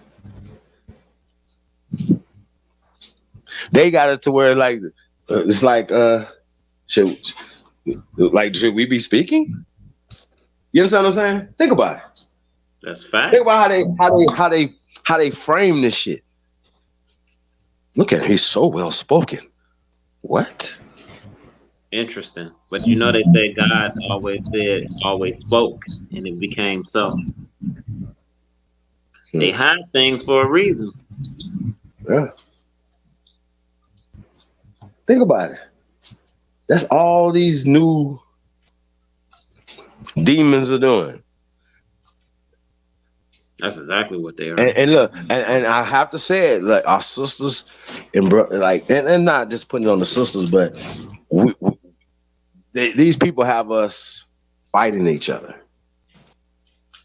They got it to where like it's like should we be speaking? You understand what I'm saying? Think about it. That's fact. Think about how they frame this shit. Look at him, he's so well spoken. What? Interesting. But you know they say God always spoke, and it became so. They hide things for a reason. Yeah. Think about it. That's all these new demons are doing. That's exactly what they are. And look, and I have to say it, like our sisters and like, and not just putting it on the sisters, but these people have us fighting each other.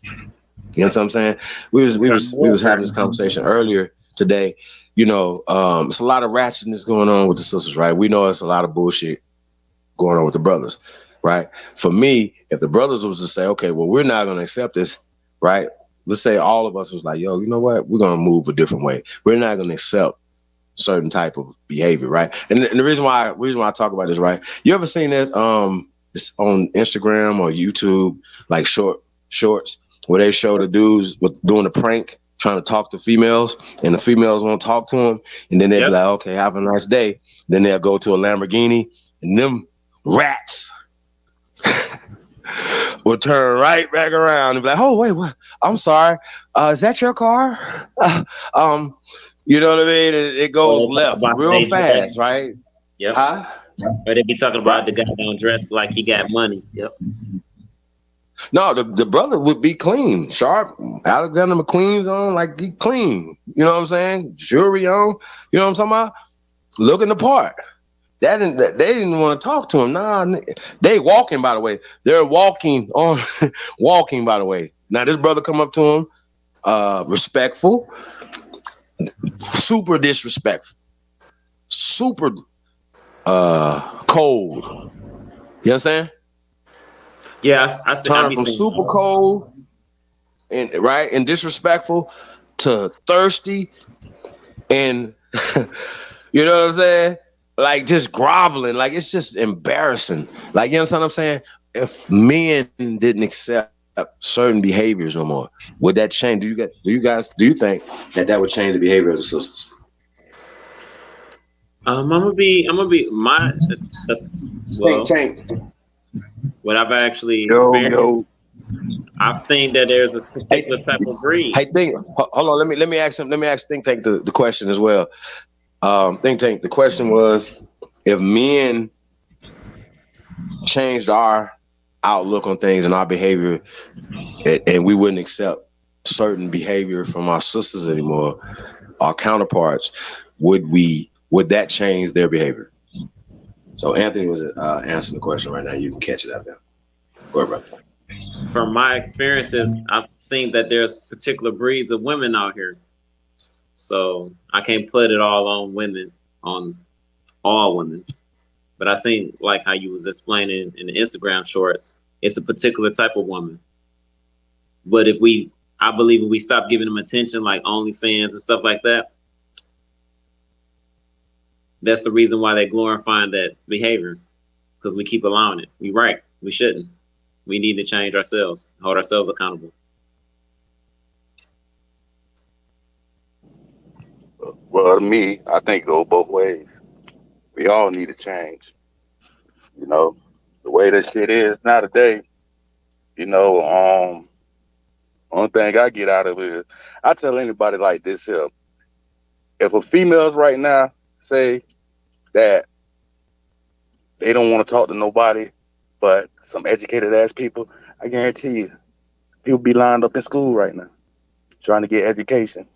You know what I'm saying? We was having this conversation earlier today. You know, it's a lot of ratchetness going on with the sisters, right? We know it's a lot of bullshit going on with the brothers, right? For me, if the brothers was to say, okay, well, we're not going to accept this, right? Let's say all of us was like, yo, you know what? We're going to move a different way. We're not going to accept certain type of behavior, right? And the reason why I talk about this, right? You ever seen this it's on Instagram or YouTube, like shorts where they show the dudes doing a prank, trying to talk to females, and the females won't talk to them, and then they'll be like, okay, have a nice day. Then they'll go to a Lamborghini, and them rats will turn right back around and be like, oh, wait, what? I'm sorry. Is that your car? You know what I mean? It goes left real fast, right? Yep. Huh? Or they be talking about the guy don't dress like he got money. Yep. No, the brother would be clean, sharp. Alexander McQueen's on, like he clean. You know what I'm saying? Jewelry on. You know what I'm talking about? Looking the part. They didn't want to talk to him. Nah, they walking, by the way. They're walking, by the way. Now this brother come up to him, respectful, super disrespectful, super cold. You understand? Yeah, I turn from super cold and disrespectful to thirsty and you know what I'm saying? Like just groveling. Like it's just embarrassing. Like you understand what I'm saying? If men didn't accept certain behaviors no more. Would that change? Do you think that would change the behavior of the sisters? I'm gonna be well. Tank. What I've actually Yo, experienced, I've seen that there's a particular type of breed. Hey, hold on. Let me ask him. Let me ask Think Tank the question as well. Think Tank. The question was, if men changed our outlook on things and our behavior, and we wouldn't accept certain behavior from our sisters anymore, our counterparts, would that change their behavior? So Anthony was answering the question right now. You can catch it out there. Go ahead, brother. From my experiences, I've seen that there's particular breeds of women out here. So I can't put it all on women, on all women. But I seen, like how you was explaining in the Instagram shorts, it's a particular type of woman. But I believe if we stop giving them attention, like OnlyFans and stuff like that, that's the reason why they're glorifying that behavior, because we keep allowing it. We right. We shouldn't. We need to change ourselves, hold ourselves accountable. Well, to me, I think it goes both ways. We all need to change. You know, the way that shit is nowadays, only thing I get out of it is, I tell anybody like this here, if a female's right now say that they don't want to talk to nobody but some educated ass people, I guarantee you, people be lined up in school right now trying to get education.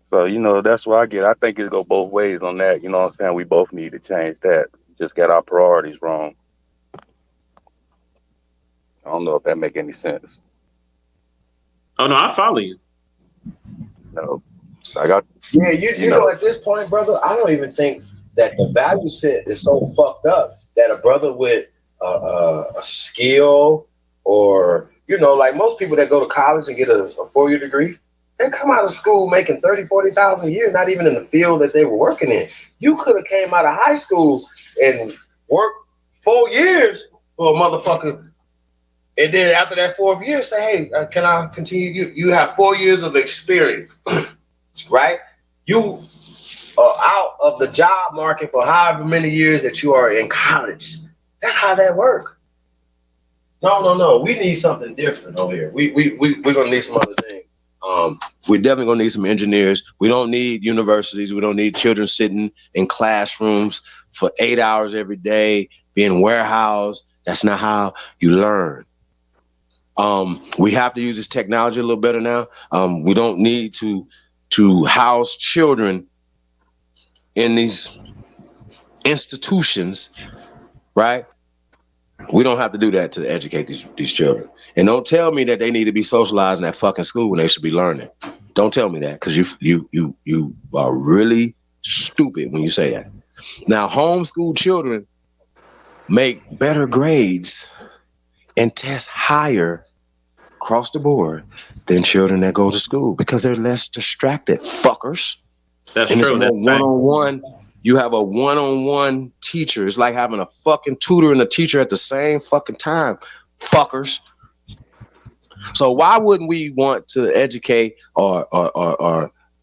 So, that's what I get. I think it go both ways on that. You know what I'm saying? We both need to change that. Just got our priorities wrong. I don't know if that make any sense. Oh no, I follow you. No, I got. Yeah, you know, at this point, brother, I don't even think that the value set is so fucked up that a brother with a skill, or like most people that go to college and get a 4-year degree, they come out of school making 30, 40,000 a year, not even in the field that they were working in. You could have came out of high school and worked 4 years for a motherfucker. And then after that 4th year, say, hey, can I continue? You have 4 years of experience, right? You are out of the job market for however many years that you are in college. That's how that works. No. We need something different over here. We're gonna need some other things. We're definitely gonna need some engineers. We don't need universities. We don't need children sitting in classrooms for 8 hours every day, being warehoused. That's not how you learn. We have to use this technology a little better now. We don't need to house children in these institutions, right? We don't have to do that to educate these children. And don't tell me that they need to be socialized in that fucking school when they should be learning. Don't tell me that, because you are really stupid when you say that. Now, homeschool children make better grades and test higher across the board than children that go to school because they're less distracted, fuckers. That's and true. It's one-on-one. You have a one-on-one teacher. It's like having a fucking tutor and a teacher at the same fucking time, fuckers. So why wouldn't we want to educate or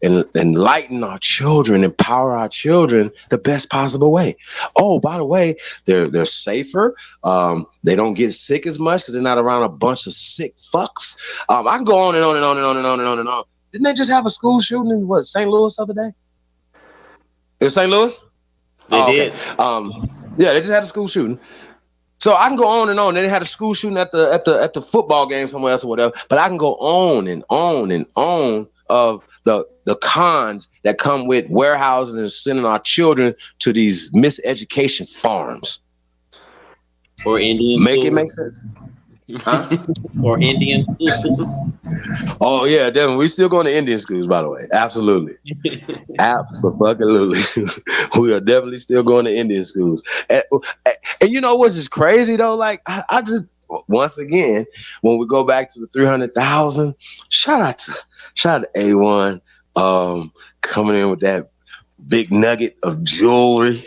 enlighten our children, empower our children the best possible way? Oh, by the way, they're safer. They don't get sick as much because they're not around a bunch of sick fucks. I can go on and on and on and on and on and on and on. Didn't they just have a school shooting in St. Louis the other day? In St. Louis? They did. Yeah, they just had a school shooting. So I can go on and on. They had a school shooting at the football game somewhere else or whatever. But I can go on and on and on of the cons that come with warehousing and sending our children to these miseducation farms. Or Indian Make schools. it make sense. Huh? Or Indian schools. Oh yeah, definitely. We still going to Indian schools, by the way. Absolutely. Absolutely. We are definitely still going to Indian schools. And you know what's just crazy though? Like I just, once again, when we go back to the 300,000, shout out to A1 coming in with that big nugget of jewelry.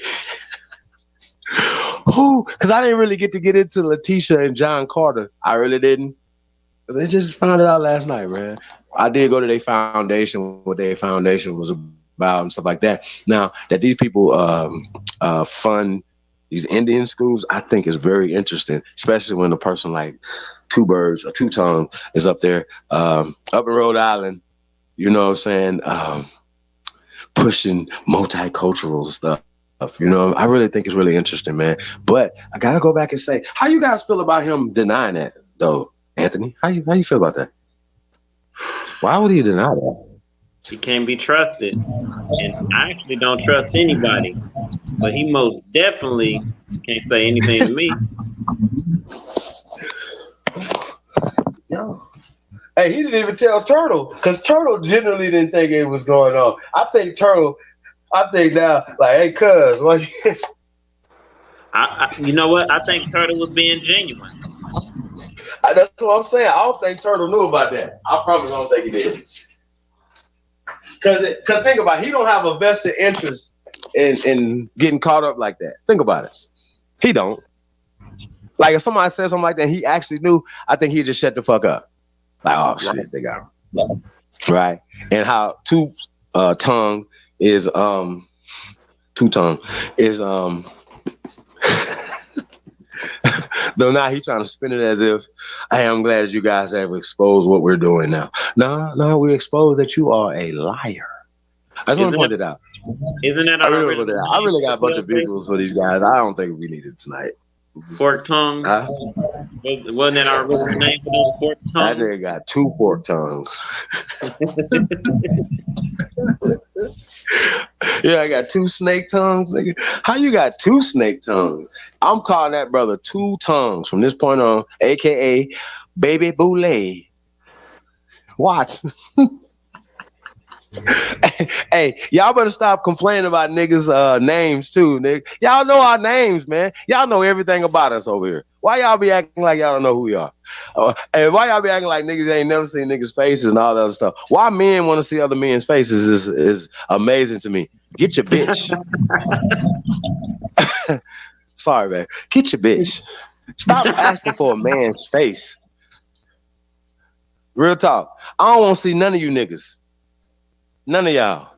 Who? Because I didn't really get into Letitia and John Carter. I really didn't. They just found it out last night, man. I did go to their foundation, what their foundation was about and stuff like that. Now that these people fund these Indian schools, I think is very interesting, especially when a person like Two Birds or Two Tongue is up there, up in Rhode Island, you know what I'm saying, pushing multicultural stuff. You know, I really think it's really interesting, man. But I gotta go back and say, how you guys feel about him denying that, though, Anthony? How you feel about that? Why would he deny that? He can't be trusted, and I actually don't trust anybody. But he most definitely can't say anything to me. No. Hey, he didn't even tell Turtle, because Turtle generally didn't think it was going on. I think now, like, hey, cuz, what? You know what? I think Turtle was being genuine. That's what I'm saying. I don't think Turtle knew about that. I promise I don't think he did. Because think about it, he don't have a vested interest in getting caught up like that. Think about it. He don't. Like, if somebody said something like that, he actually knew, I think he'd just shut the fuck up. Like, oh, shit, they got him. Right? And how Two Tongue is, though now he's trying to spin it as if, hey, I'm glad you guys have exposed what we're doing now. No, we exposed that you are a liar. I just want to point it out. Isn't that I really got a bunch of visuals for these guys. I don't think we need it tonight. Fork tongue. Wasn't that our original name for those fork tongues? That nigga got 2 fork tongues. Yeah, I got 2 snake tongues, nigga. How you got 2 snake tongues? I'm calling that brother 2 tongues from this point on, aka Baby Boulay. Watch. Hey, y'all better stop complaining about niggas' names too, nigga. Y'all know our names, man. Y'all know everything about us over here. Why y'all be acting like y'all don't know who we are? And why y'all be acting like niggas ain't never seen niggas' faces and all that other stuff? Why men want to see other men's faces is amazing to me. Get your bitch. Sorry, man. Get your bitch. Stop asking for a man's face. Real talk. I don't want to see none of you niggas. None of y'all.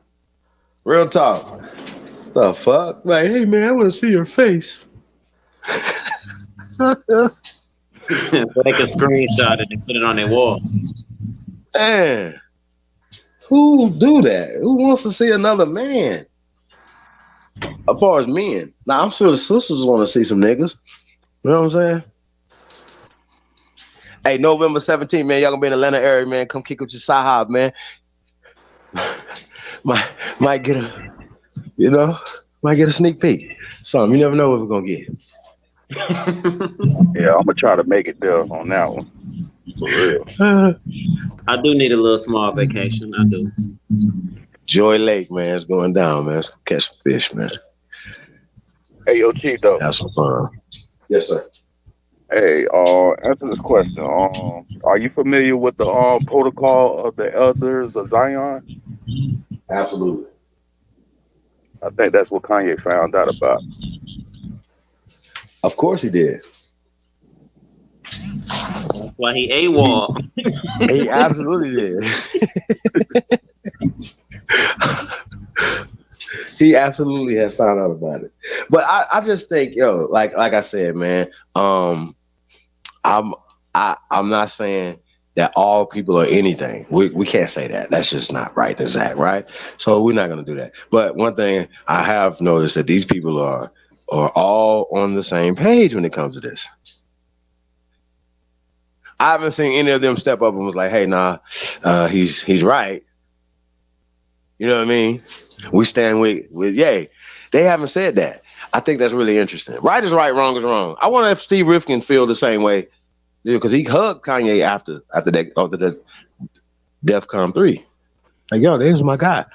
Real talk. The fuck? Like, hey man, I want to see your face. So they can screenshot it and put it on their wall. Man, who do that? Who wants to see another man? As far as men. Now, I'm sure the sisters want to see some niggas. You know what I'm saying? Hey, November 17th, man, y'all gonna be in the Atlanta area, man. Come kick with your sahab, man. might get a sneak peek. Something. You never know what we're gonna get. Yeah, I'm gonna try to make it there on that one. For real. I do need a little small vacation. I do. Joy Lake, man, it's going down, man. Let's catch some fish, man. Hey, yo, Chief, though. Have some fun. Yes, sir. Hey, answer this question. Are you familiar with the protocol of the elders of Zion? Absolutely. I think that's what Kanye found out about. Of course he did. That's why he AWOL. He absolutely did. He absolutely has found out about it. But I just think, yo, like I said, man, I'm not saying that all people are anything. We can't say that. That's just not right, exact, right? So we're not gonna do that. But one thing I have noticed that these people are all on the same page when it comes to this. I haven't seen any of them step up and was like, hey, nah, he's right. You know what I mean? We stand with Ye. They haven't said that. I think that's really interesting. Right is right, wrong is wrong. I wonder if Steve Rifkin feel the same way, because he hugged Kanye after the DEFCON 3. Like, yo, there's my guy.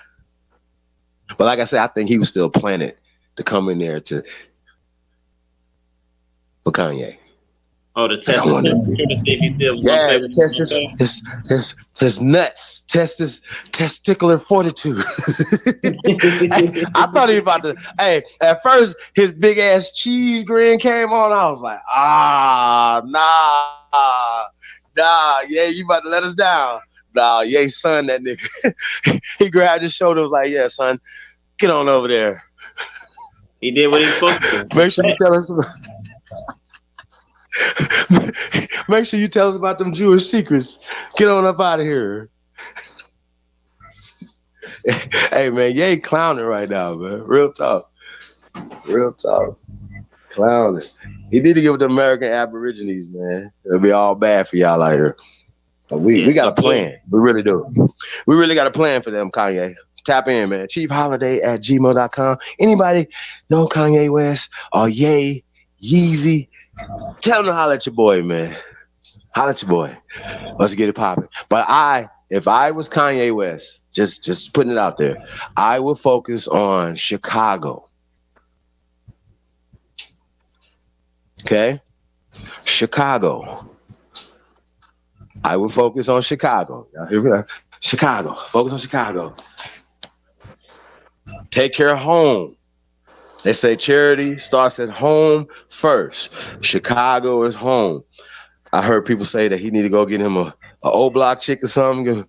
But like I said, I think he was still planning to come in there for Kanye. Oh, the I test don't want this. to see if he still was Yeah, gonna the stay test his nuts, testicular fortitude. I thought he was about to. Hey, at first his big ass cheese grin came on. I was like, nah, yeah, you about to let us down. Nah, yeah, son, that nigga. He grabbed his shoulder, was like, yeah, son, get on over there. He did what he was supposed to do. Make sure you tell us. Make sure you tell us about them Jewish secrets. Get on up out of here. Hey man, you ain't clowning right now, man. Real talk. Clowning. He need to give it to American Aborigines, man. It'll be all bad for y'all out here. But we got a plan. We really do. We really got a plan for them, Kanye. Tap in, man. chiefholiday@gmail.com. Anybody know Kanye West or Ye, Yeezy? Tell them to holler at your boy, man. Holler at your boy. Let's get it popping. But if I was Kanye West, just putting it out there, I would focus on Chicago. Okay? Chicago. I would focus on Chicago. Here we are. Chicago. Focus on Chicago. Take care of home. They say charity starts at home first. Chicago is home. I heard people say that he need to go get him a old block chick or something.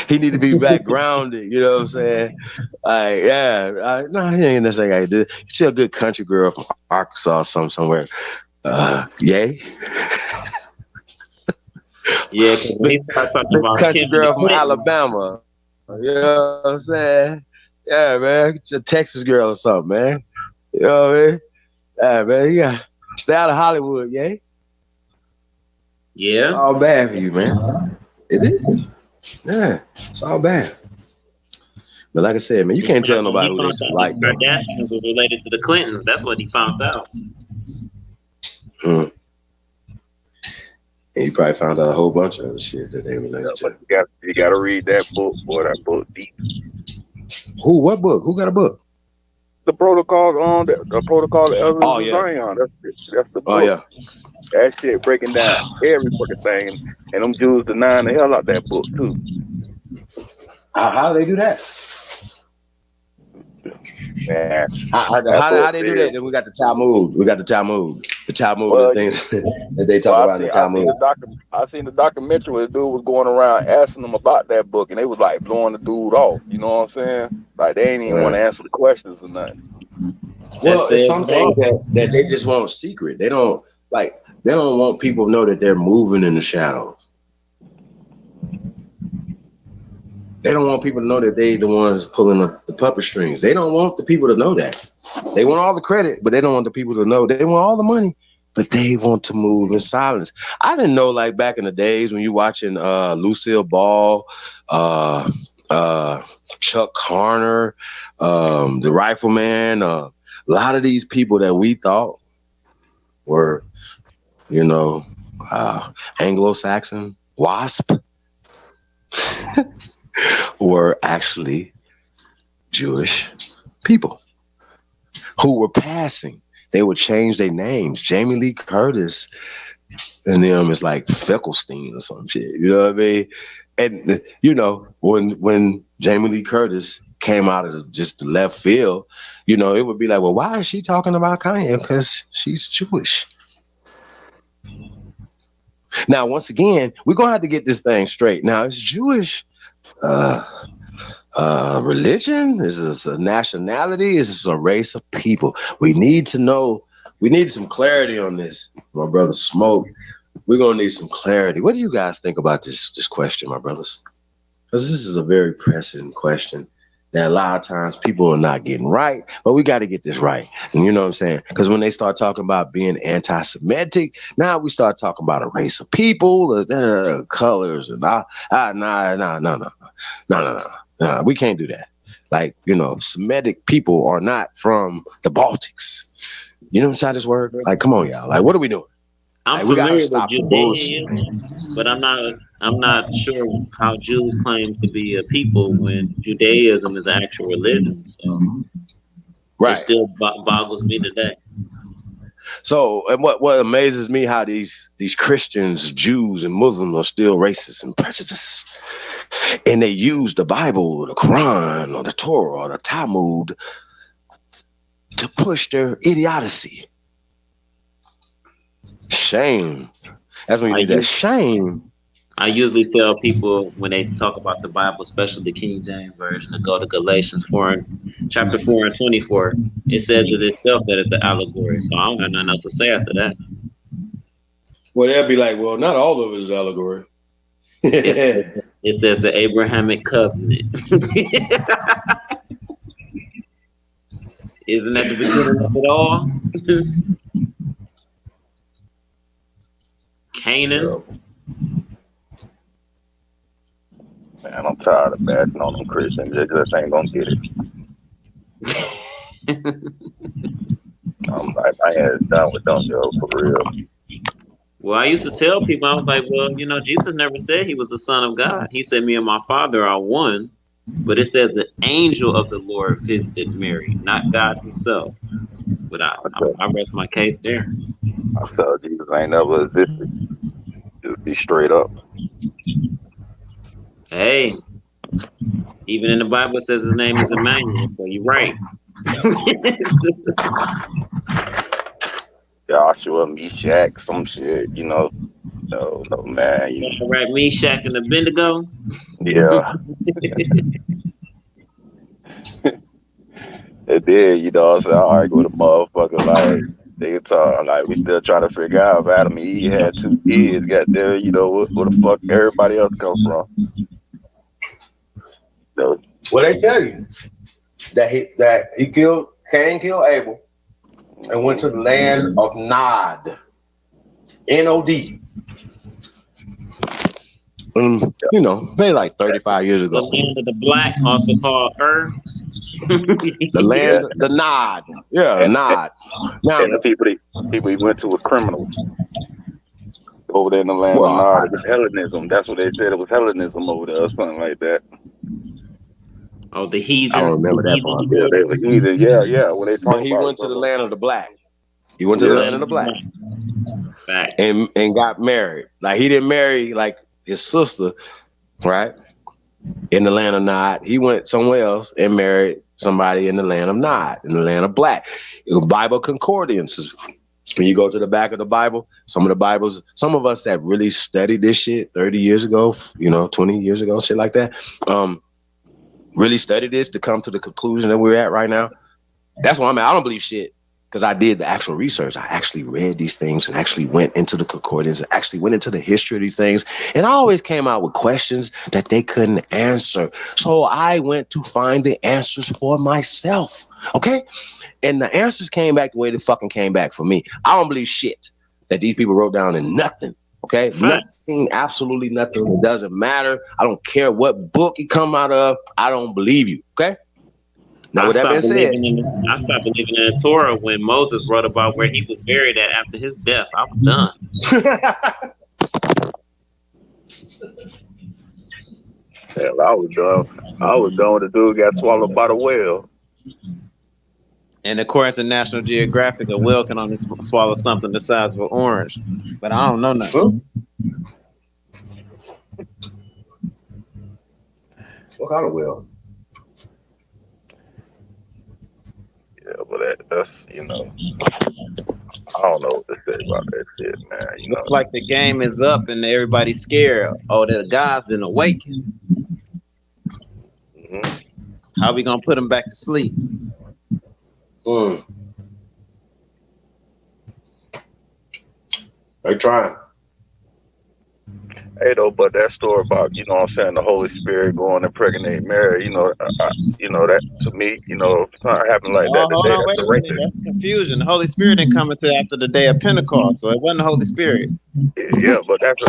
He need to be back grounded. You know what I'm saying? Like, yeah. No, he ain't necessarily got to do it. She's a good country girl from Arkansas or somewhere. Yay. Yeah, big country girl from Alabama. You know what I'm saying? Yeah, man. Get your Texas girl or something, man. You know what I mean? Yeah, man. You got stay out of Hollywood, yay. Yeah. It's all bad for you, man. It is. Yeah, it's all bad. But like I said, man, you can't tell nobody who they like. The Kardashians was related to the Clintons. That's what he found out. And he probably found out a whole bunch of other shit that they related to. You got to read that book, boy. That book deep. Who? What book? Who got a book? The protocol on the protocol of Elders of Zion. That's the book. Oh yeah. That shit breaking down every fucking thing, and them Jews denying the hell out that book too. How do they do that? Man, how they do that? Then we got the Talmud. The Talmud things that they talk about in the Talmud. I seen the documentary where the dude was going around asking them about that book, and they was like blowing the dude off. You know what I'm saying? Like they ain't even want to answer the questions or nothing. Well, it's something that they just want secret. They don't want people to know that they're moving in the shadows. They don't want people to know that they the ones pulling the puppet strings. They don't want the people to know that. They want all the credit, but they don't want the people to know. They want all the money, but they want to move in silence. I didn't know, like back in the days when you watching Lucille Ball, Chuck Carner, the Rifleman, a lot of these people that we thought were, Anglo-Saxon WASP were actually Jewish people who were passing. They would change their names. Jamie Lee Curtis and them is like Feckelstein or some shit. You know what I mean? And when Jamie Lee Curtis came out of just the left field, it would be like, well, why is she talking about Kanye? Because she's Jewish. Now, once again, we're gonna have to get this thing straight. Now, it's Jewish religion? Is this a nationality? Is this a race of people? We need to know. We need some clarity on this, my brother Smoke. We're gonna need some clarity. What do you guys think about this question, my brothers? Because this is a very pressing question that a lot of times people are not getting right, but we got to get this right. And you know what I'm saying? Because when they start talking about being anti-Semitic, now we start talking about a race of people, colors, and no. We can't do that. Like, Semitic people are not from the Baltics. You know how this works? Like, come on, y'all. Like, what are we doing? I'm we gotta familiar stop with the bullshit. Judaism, but I'm not sure how Jews claim to be a people when Judaism is an actual religion. So right. It still boggles me today. So, and what amazes me how these Christians, Jews, and Muslims are still racist and prejudiced, and they use the Bible, the Quran, or the Torah, or the Talmud to push their idiocy. Shame. That's when you need that shame. I usually tell people when they talk about the Bible, especially the King James Version, to go to Galatians 4:24. It says it itself that it's an allegory. So I don't have nothing else to say after that. Well, they'll be like, well, not all of it is allegory. It says the Abrahamic covenant. Isn't that the beginning of it all? Canaan. Man, I'm tired of bashing on them Christians. They just ain't gonna get it. I ain't done with them, yo, for real. Well, I used to tell people, I was like, well, Jesus never said he was the Son of God. He said, me and my Father are one. But it says the angel of the Lord visited Mary, not God himself. But I rest my case there. I tell Jesus ain't never existed. Just be straight up. Hey, even in the Bible it says his name is Emmanuel, so you're right. Joshua, Meshach, some shit, No, man. Right, Meshach and Abednego? Yeah. It did, so I argue with a motherfucker like they talk like we still trying to figure out if Adam and Eve had 2 kids, got there, where the fuck everybody else come from. Well, they tell you that he killed Cain, killed Abel, and went to the land of Nod. N-O-D. Maybe like 35 years ago. The land of the black, also called The land, the Nod. Yeah, Nod. Now, and the people he went to was criminals. Over there in the land of Nod, it was Hellenism. That's what they said. It was Hellenism over there or something like that. Oh, the heathen. I don't remember that part. Yeah, they were heathen. Yeah. When they but he went to the land of the black. He went to the land of the black. And got married. Like he didn't marry like his sister, right? In the land of Nod. He went somewhere else and married somebody in the land of Nod, in the land of black. Bible concordances. When you go to the back of the Bible, some of us that really studied this shit 30 years ago, 20 years ago, shit like that, really studied this to come to the conclusion that we're at right now. That's why I don't believe shit. Because I did the actual research. I actually read these things and actually went into the concordance and actually went into the history of these things. And I always came out with questions that they couldn't answer. So I went to find the answers for myself. Okay? And the answers came back the way they fucking came back for me. I don't believe shit that these people wrote down in nothing. Okay? Nothing, absolutely nothing. It doesn't matter. I don't care what book you come out of. I don't believe you. Okay? Now, with that being said, I stopped believing in the Torah when Moses wrote about where he was buried at after his death. I was done. Hell, I was done. When the dude got swallowed by the whale. And according to National Geographic, a whale can only swallow something the size of an orange. But I don't know nothing. What kind of whale? Yeah, but that's I don't know what to say about that shit, man. Looks like the game is up and everybody's scared. Oh, the guys didn't awaken. Mm-hmm. How we gonna put them back to sleep? They trying. Hey, though, but that story about, the Holy Spirit going to impregnate Mary, that to me, if something happened like that today, that's a rapist. That's confusion. The Holy Spirit didn't come until after the day of Pentecost, so it wasn't the Holy Spirit. Yeah, but that's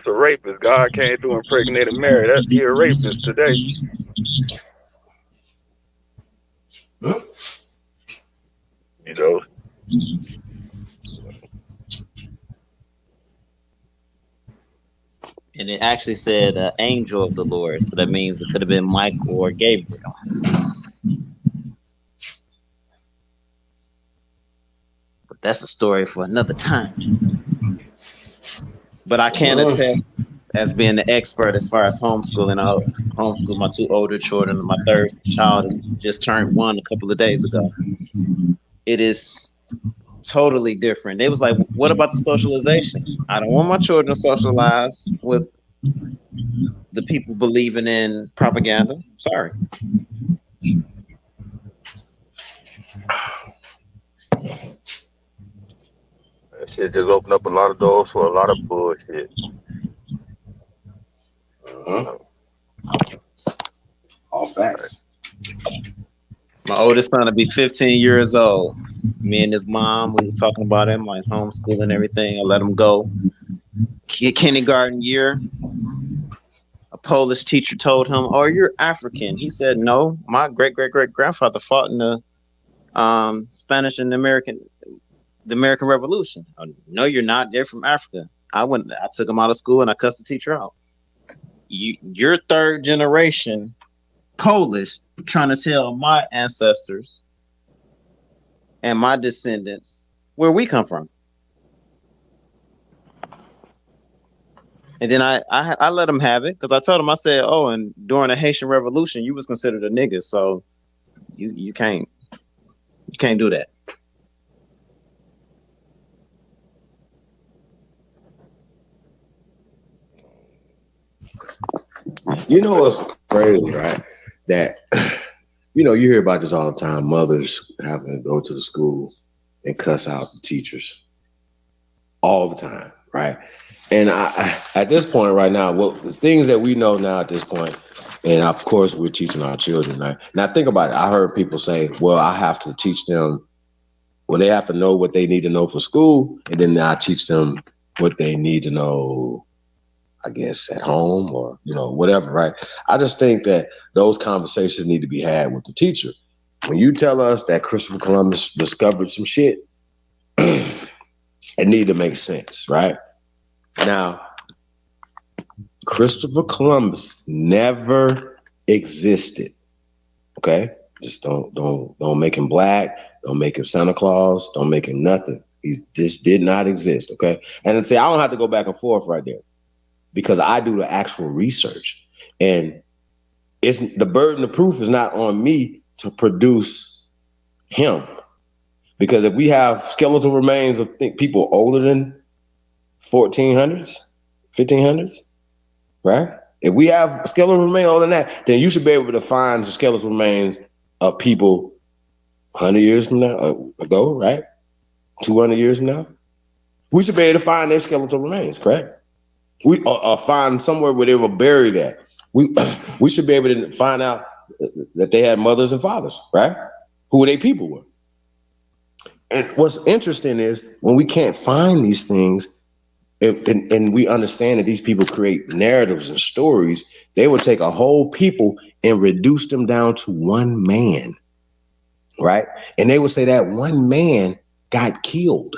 a rapist. God came through and impregnated Mary. He a rapist today. And it actually said angel of the Lord. So that means it could have been Michael or Gabriel. But that's a story for another time. But I can attest, as being the expert as far as homeschooling, I homeschool my two older children. My third child is just turned 1 a couple of days ago. It is totally different. They was like, what about the socialization? I don't want my children to socialize with the people believing in propaganda. Sorry. That shit just opened up a lot of doors for a lot of bullshit. All facts. My oldest son will be 15 years old. Me and his mom, we was talking about him, like homeschooling and everything. I let him go. Kindergarten year, a Polish teacher told him, "Oh, you're African." He said, "No, my great-great-great-grandfather fought in the Spanish and the American Revolution." "Oh, no, you're not. They're from Africa." I took him out of school and I cussed the teacher out. You're third generation Polish, trying to tell my ancestors and my descendants where we come from. And then I let him have it because I told him, I said, "Oh, and during the Haitian Revolution, you was considered a nigga, so you can't do that." You know what's crazy, right? That, you hear about this all the time. Mothers having to go to the school and cuss out the teachers all the time, right? And at this point right now, the things that we know now at this point, and of course we're teaching our children, right? Now think about it. I heard people say, well, I have to teach them, well, they have to know what they need to know for school, and then I teach them what they need to know, I guess, at home or, whatever, right? I just think that those conversations need to be had with the teacher. When you tell us that Christopher Columbus discovered some shit, it need to make sense, right? Now, Christopher Columbus never existed, okay? Just don't make him black, don't make him Santa Claus, don't make him nothing. He just did not exist, okay? And then say, I don't have to go back and forth right there, because I do the actual research, and the burden of proof is not on me to produce him, because if we have skeletal remains of people older than 1400s, 1500s, right? If we have skeletal remains older than that, then you should be able to find the skeletal remains of people 100 years from now ago, right? 200 years from now. We should be able to find their skeletal remains, correct? We find somewhere where they were buried at. We should be able to find out that they had mothers and fathers, right? Who their people were. And what's interesting is when we can't find these things, and we understand that these people create narratives and stories, they would take a whole people and reduce them down to one man, right? And they would say that one man got killed,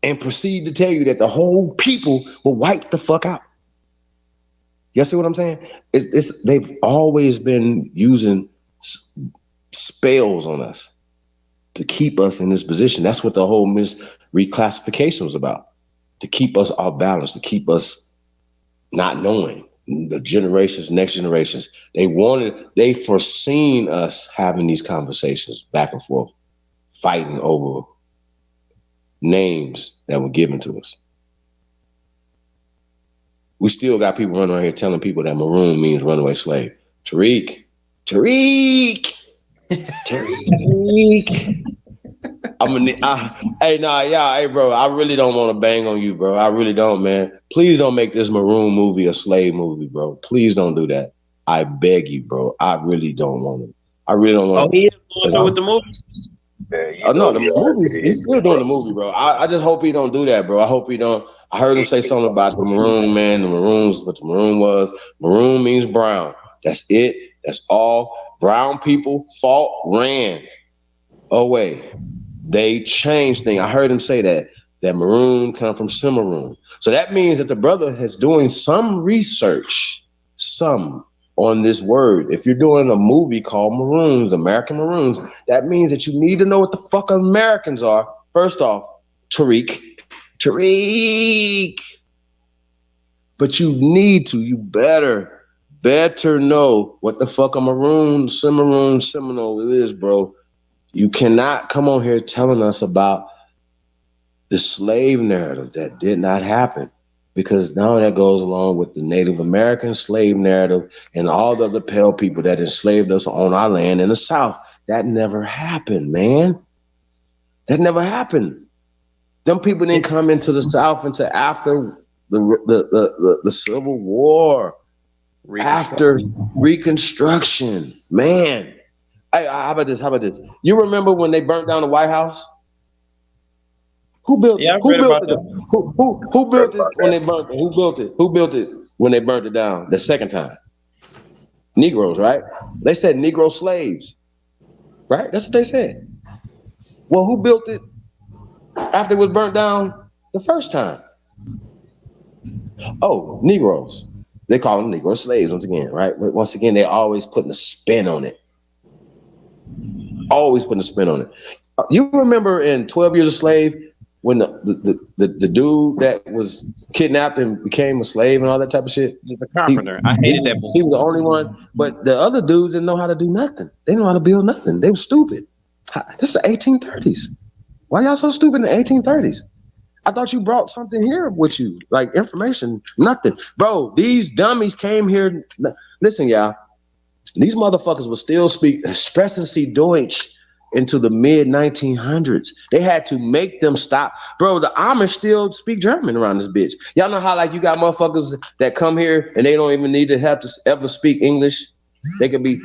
and proceed to tell you that the whole people will wipe the fuck out. You see what I'm saying? They've always been using spells on us to keep us in this position. That's what the whole reclassification was about, to keep us off balance, to keep us not knowing. The generations, next generations, they foreseen us having these conversations back and forth, fighting over names that were given to us. We still got people running around here telling people that maroon means runaway slave. Tariq. Hey, bro, I really don't want to bang on you, bro. I really don't, man. Please don't make this maroon movie a slave movie, bro. Please don't do that. I beg you, bro. I really don't want to. I really don't want to. Oh, he is going through with the movie? No, the movies. He's still doing the movie, bro. I just hope he don't do that, bro. I hope he don't. I heard him say something about the maroon, man. The maroons, what the maroon means brown. That's it. That's all. Brown people ran away. They changed things. I heard him say that maroon come from Cimarron. So that means that the brother is doing some research, on this word. If you're doing a movie called Maroons, American Maroons, that means that you need to know what the fuck Americans are. First off, Tariq. But you better know what the fuck a Maroon, Cimarron, Seminole is, bro. You cannot come on here telling us about the slave narrative that did not happen, because now that goes along with the Native American slave narrative and all the other pale people that enslaved us on our land in the South. That never happened, man. That never happened. Them people didn't come into the South until after the Civil War, after Reconstruction. Man, how about this? You remember when they burnt down the White House? Who built it? Who built it when they burnt it? Who built it? Who built it when they burnt it down the second time? Negroes, right? They said Negro slaves, right? That's what they said. Well, who built it after it was burnt down the first time? Oh, Negroes. They call them Negro slaves once again, right? But once again, they're always putting a spin on it. Always putting a spin on it. You remember in 12 Years a Slave, when the dude that was kidnapped and became a slave and all that type of shit? He's a carpenter. I hated that book. He was the only one, but the other dudes didn't know how to do nothing. They didn't know how to build nothing. They were stupid. This is the 1830s. Why y'all so stupid in the 1830s? I thought you brought something here with you, like information. Nothing. Bro, these dummies came here. Listen, y'all. These motherfuckers will still speak Sprechen Sie Deutsch into the mid 1900s. They had to make them stop. Bro, the Amish still speak German around this bitch. Y'all know how like you got motherfuckers that come here and they don't even need to have to ever speak English. They could be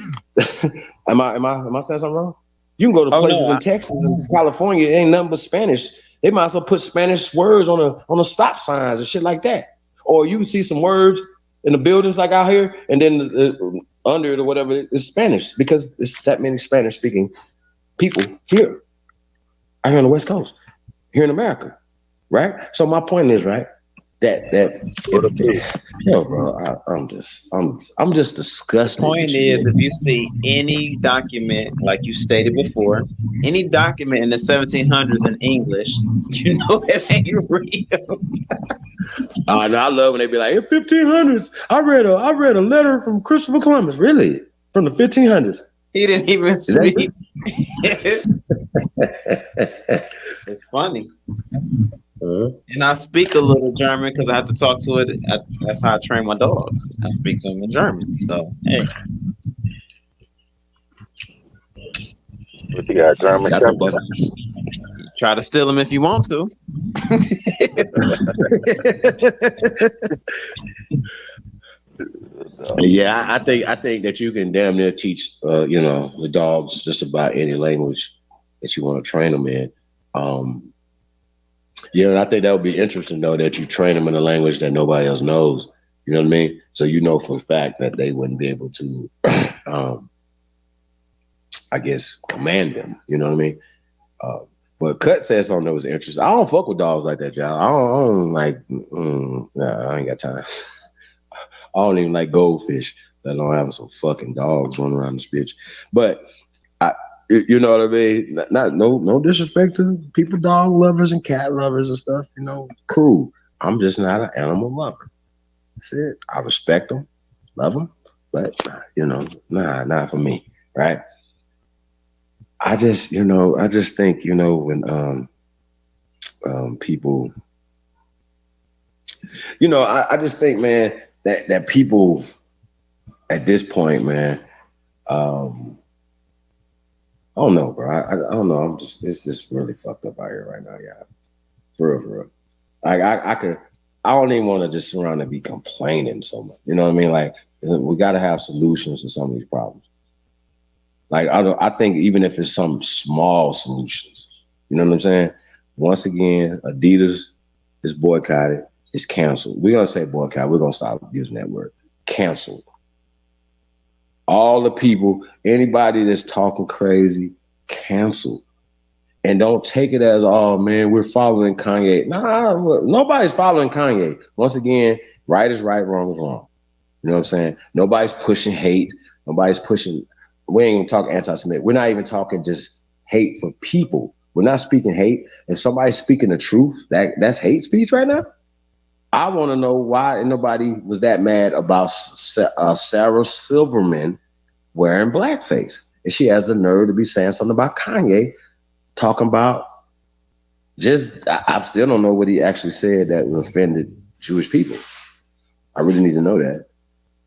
am I saying something wrong? You can go to places in Texas and California, it ain't nothing but Spanish. They might as well put Spanish words on the stop signs and shit like that. Or you see some words in the buildings like out here, and then under it or whatever is Spanish, because it's that many Spanish speaking people here out here on the West Coast, here in America, right? So my point is, right, I'm just disgusted. The point is, if you see any document, like you stated before, any document in the 1700s in English, you know it ain't real. I love when they be like, in 1500s, I read a letter from Christopher Columbus. Really? From the 1500s? He didn't even speak. It's funny. And I speak a little German because I have to talk to it. That's how I train my dogs. I speak to them in German. So, hey. What you got, German? Try to steal them if you want to. Yeah, I think that you can damn near teach the dogs just about any language that you want to train them in. And I think that would be interesting though, that you train them in a language that nobody else knows. You know what I mean? So you know for a fact that they wouldn't be able to I guess command them. You know what I mean? But Cut said something that was interesting. I don't fuck with dogs like that, y'all. I don't like nah, I ain't got time. I don't even like goldfish, let alone having some fucking dogs running around this bitch. But you know what I mean? No disrespect to people, dog lovers and cat lovers and stuff. You know, cool. I'm just not an animal lover. That's it. I respect them, love them, but not for me, right? I just think, when people, I just think, man, that people at this point, man, I don't know, bro. I don't know. It's just really fucked up out here right now, yeah. For real. Like I don't even want to just sit around and be complaining so much. You know what I mean? Like we got to have solutions to some of these problems. Like I think even if it's some small solutions, you know what I'm saying? Once again, Adidas is boycotted. It's canceled. We're gonna say boycott. We're gonna stop using that word. Canceled. All the people, anybody that's talking crazy, canceled. And don't take it as, oh man, we're following Kanye. Nah, nobody's following Kanye. Once again, right is right, wrong is wrong. You know what I'm saying? Nobody's pushing hate. Nobody's pushing. We ain't even talking anti-Semitic. We're not even talking just hate for people. We're not speaking hate. If somebody's speaking the truth, that's hate speech right now. I want to know why nobody was that mad about Sarah Silverman wearing blackface, and she has the nerve to be saying something about Kanye, talking about I still don't know what he actually said that offended Jewish people. I really need to know that.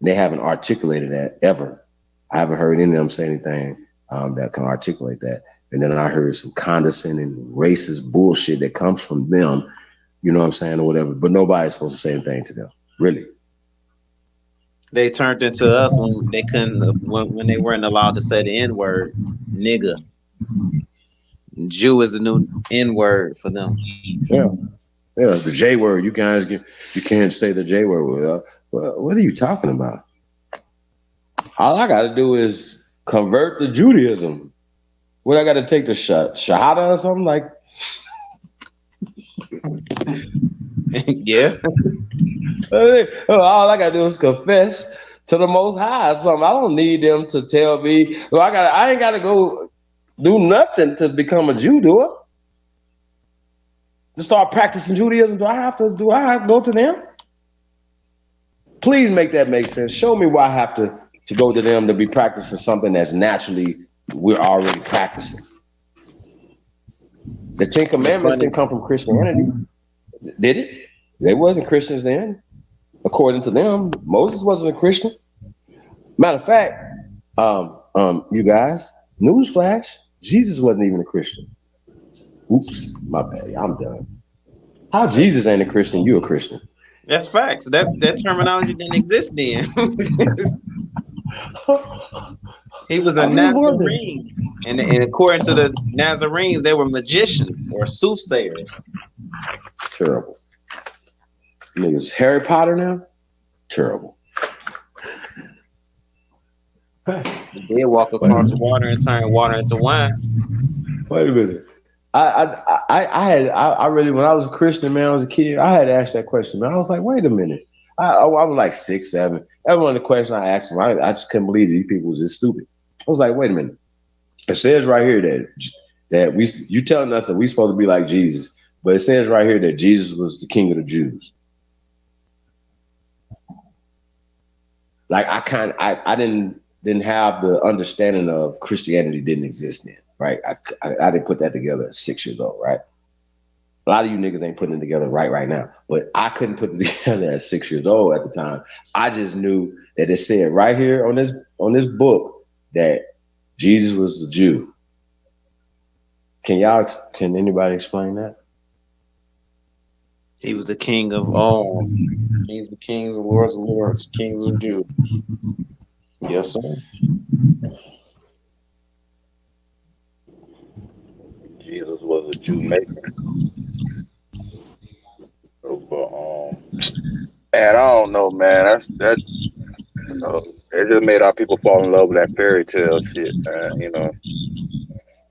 They haven't articulated that ever. I haven't heard any of them say anything that can articulate that. And then I heard some condescending, racist bullshit that comes from them, you know what I'm saying, or whatever. But nobody's supposed to say anything to them, really. They turned into us when they couldn't, when they weren't allowed to say the N word, nigga. Jew is a new N word for them. Yeah, the J word. You guys you can't say the J word. Well, what are you talking about? All I got to do is convert to Judaism. What I got to take the Shahada or something like? Yeah. All I got to do is confess to the Most High or something. I don't need them to tell me. Well, I ain't got to go do nothing to become a Jew, do I? To start practicing Judaism, do I have to go to them? Please make that make sense. Show me why I have to go to them to be practicing something that's naturally we're already practicing. The Ten Commandments didn't come from Christianity, did it? They wasn't Christians then. According to them, Moses wasn't a Christian. Matter of fact, you guys, newsflash, Jesus wasn't even a Christian. Oops, my bad. I'm done. How Jesus ain't a Christian, you a Christian? That's facts. That terminology didn't exist then. He was a Nazarene, and according to the Nazarenes, they were magicians or soothsayers. Terrible. Niggas Harry Potter now? Terrible. They walk across water and turn water into wine. Wait a minute. I really, when I was a Christian, man, I was a kid, I had to ask that question, man. I was like, wait a minute. I was like 6, 7. Every one of the questions I asked them, I just couldn't believe these people was this stupid. I was like, wait a minute. It says right here that you telling us that we supposed to be like Jesus, but it says right here that Jesus was the King of the Jews. Like I didn't have the understanding of Christianity didn't exist then, right? I didn't put that together at 6 years old, right? A lot of you niggas ain't putting it together right now, but I couldn't put it together at 6 years old at the time. I just knew that it said right here on this book that Jesus was the Jew. Can anybody explain that? He was the King of all. He's the Kings of Lords, King of Jews. Yes, sir. Jesus was a Jew maker. But man, I don't know, man. That's you know, it just made our people fall in love with that fairy tale shit, man. You know,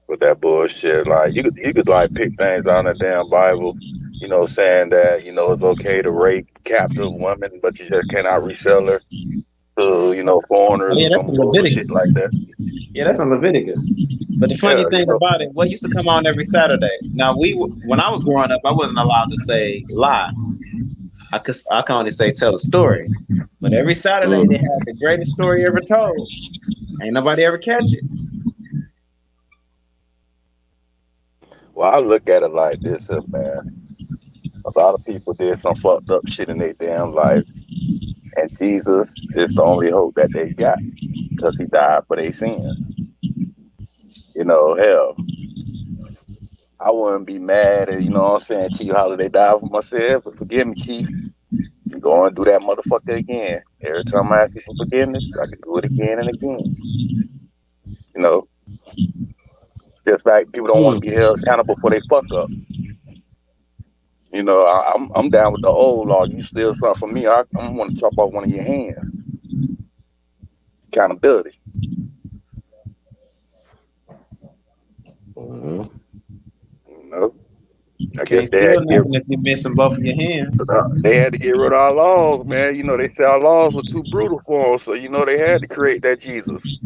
with that bullshit. Like you could like pick things out of the damn Bible. You know, saying that it's okay to rape captive women, but you just cannot resell her to foreigners or some bullshit like that. Yeah, that's in Leviticus. But the funny thing about it, what used to come on every Saturday? Now when I was growing up, I wasn't allowed to say lie. I can only say tell a story. But every Saturday they had the greatest story ever told. Ain't nobody ever catch it. Well, I look at it like this, man. A lot of people did some fucked up shit in their damn life, and Jesus is the only hope that they got because he died for their sins. Hell, I wouldn't be mad at, what I'm saying, Chief Holiday died for myself, but forgive me, Chief. You go and do that motherfucker again. Every time I ask you for forgiveness, I can do it again and again. Just like people don't want to be held accountable for their fuck up. I'm down with the old law. You steal something from me, I'm want to chop off one of your hands. Accountability. I guess Can't they had steal to get nothing if you're missing both of your hands. they had to get rid of our laws, man. You know, they say our laws were too brutal for them, so you know they had to create that Jesus.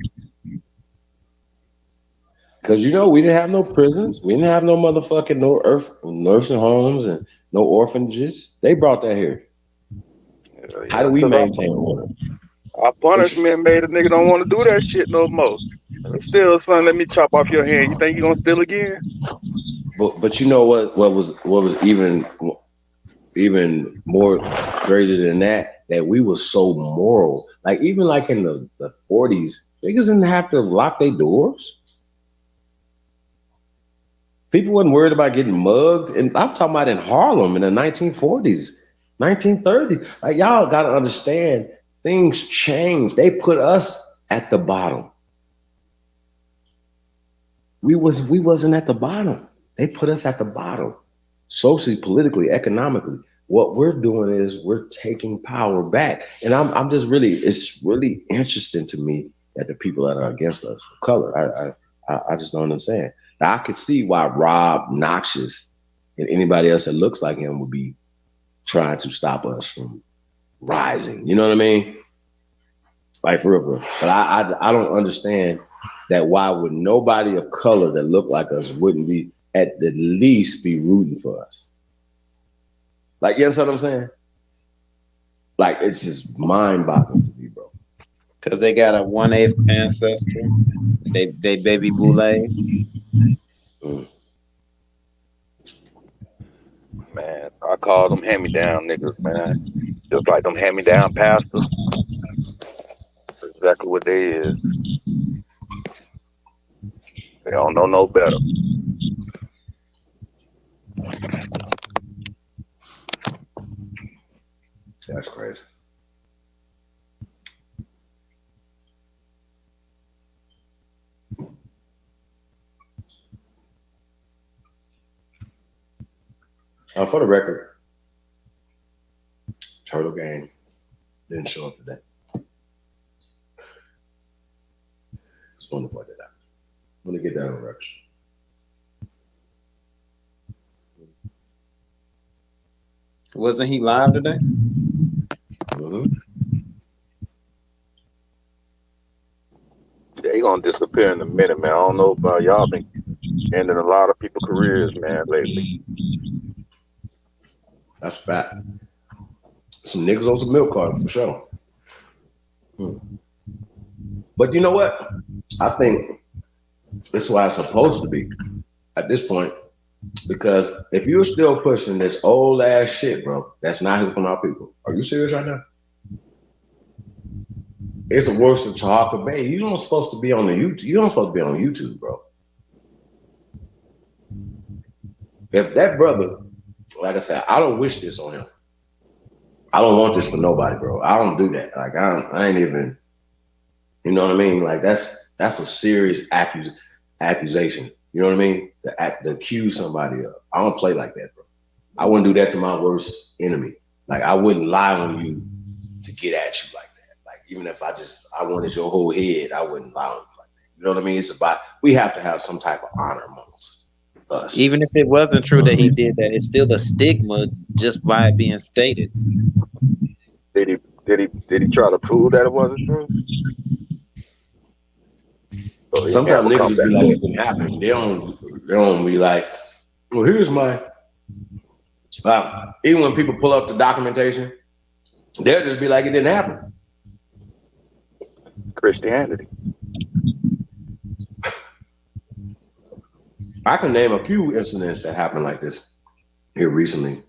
Because you know we didn't have no prisons, we didn't have no motherfucking nursing homes and no orphanages. They brought that here. How do we maintain order? Our punishment made a nigga don't want to do that shit no more. Still, son, let me chop off your hand. You think you gonna steal again? But you know what was even more crazy than that we was so moral. Like even like in the 40s, niggas didn't have to lock their doors. People wasn't worried about getting mugged. And I'm talking about in Harlem in the 1940s, 1930s. Like y'all gotta understand, things changed. They put us at the bottom. We wasn't at the bottom. They put us at the bottom, socially, politically, economically. What we're doing is we're taking power back. And I'm just it's really interesting to me that the people that are against us of color, I just don't understand. Now, I could see why Rob Noxious and anybody else that looks like him would be trying to stop us from rising. You know what I mean? Like for real. But I don't understand that why would nobody of color that look like us wouldn't be at the least be rooting for us. Like, you understand what I'm saying? Like, it's just mind-boggling to me, bro. Because they got a 1/8 ancestor. They baby boulets. Man, I call them hand-me-down niggas, man. Just like them hand-me-down pastors. That's exactly what they is. They don't know no better. That's crazy. For the record, Turtle Gang didn't show up today. Just wanted to point that out. I'm gonna get that on record. Wasn't he live today? They gonna disappear in a minute, man. I don't know about y'all. Been ending a lot of people's careers, man, lately. That's a fact. Some niggas on some milk cartons for sure. But you know what? I think this is why it's supposed to be at this point. Because if you're still pushing this old ass shit, bro, that's not helping our people. Are you serious right now? It's worse than Chahaka Bay. You don't supposed to be on the YouTube. You don't supposed to be on YouTube, bro. If that brother, like I said, I don't wish this on him. I don't want this for nobody, bro. I don't do that. Like I ain't even, you know what I mean? Like that's a serious accusation. You know what I mean? To accuse somebody of. I don't play like that, bro. I wouldn't do that to my worst enemy. Like I wouldn't lie on you to get at you like that. Like even if I wanted your whole head, I wouldn't lie on you like that. You know what I mean? It's about, we have to have some type of honor amongst us. Even if it wasn't true that he did that, it's still a stigma just by it being stated. Did he try to prove that it wasn't true? So sometimes niggas be like it didn't happen. They don't be like, well, here's my. Even when people pull up the documentation, they'll just be like it didn't happen. Christianity. I can name a few incidents that happened like this here recently,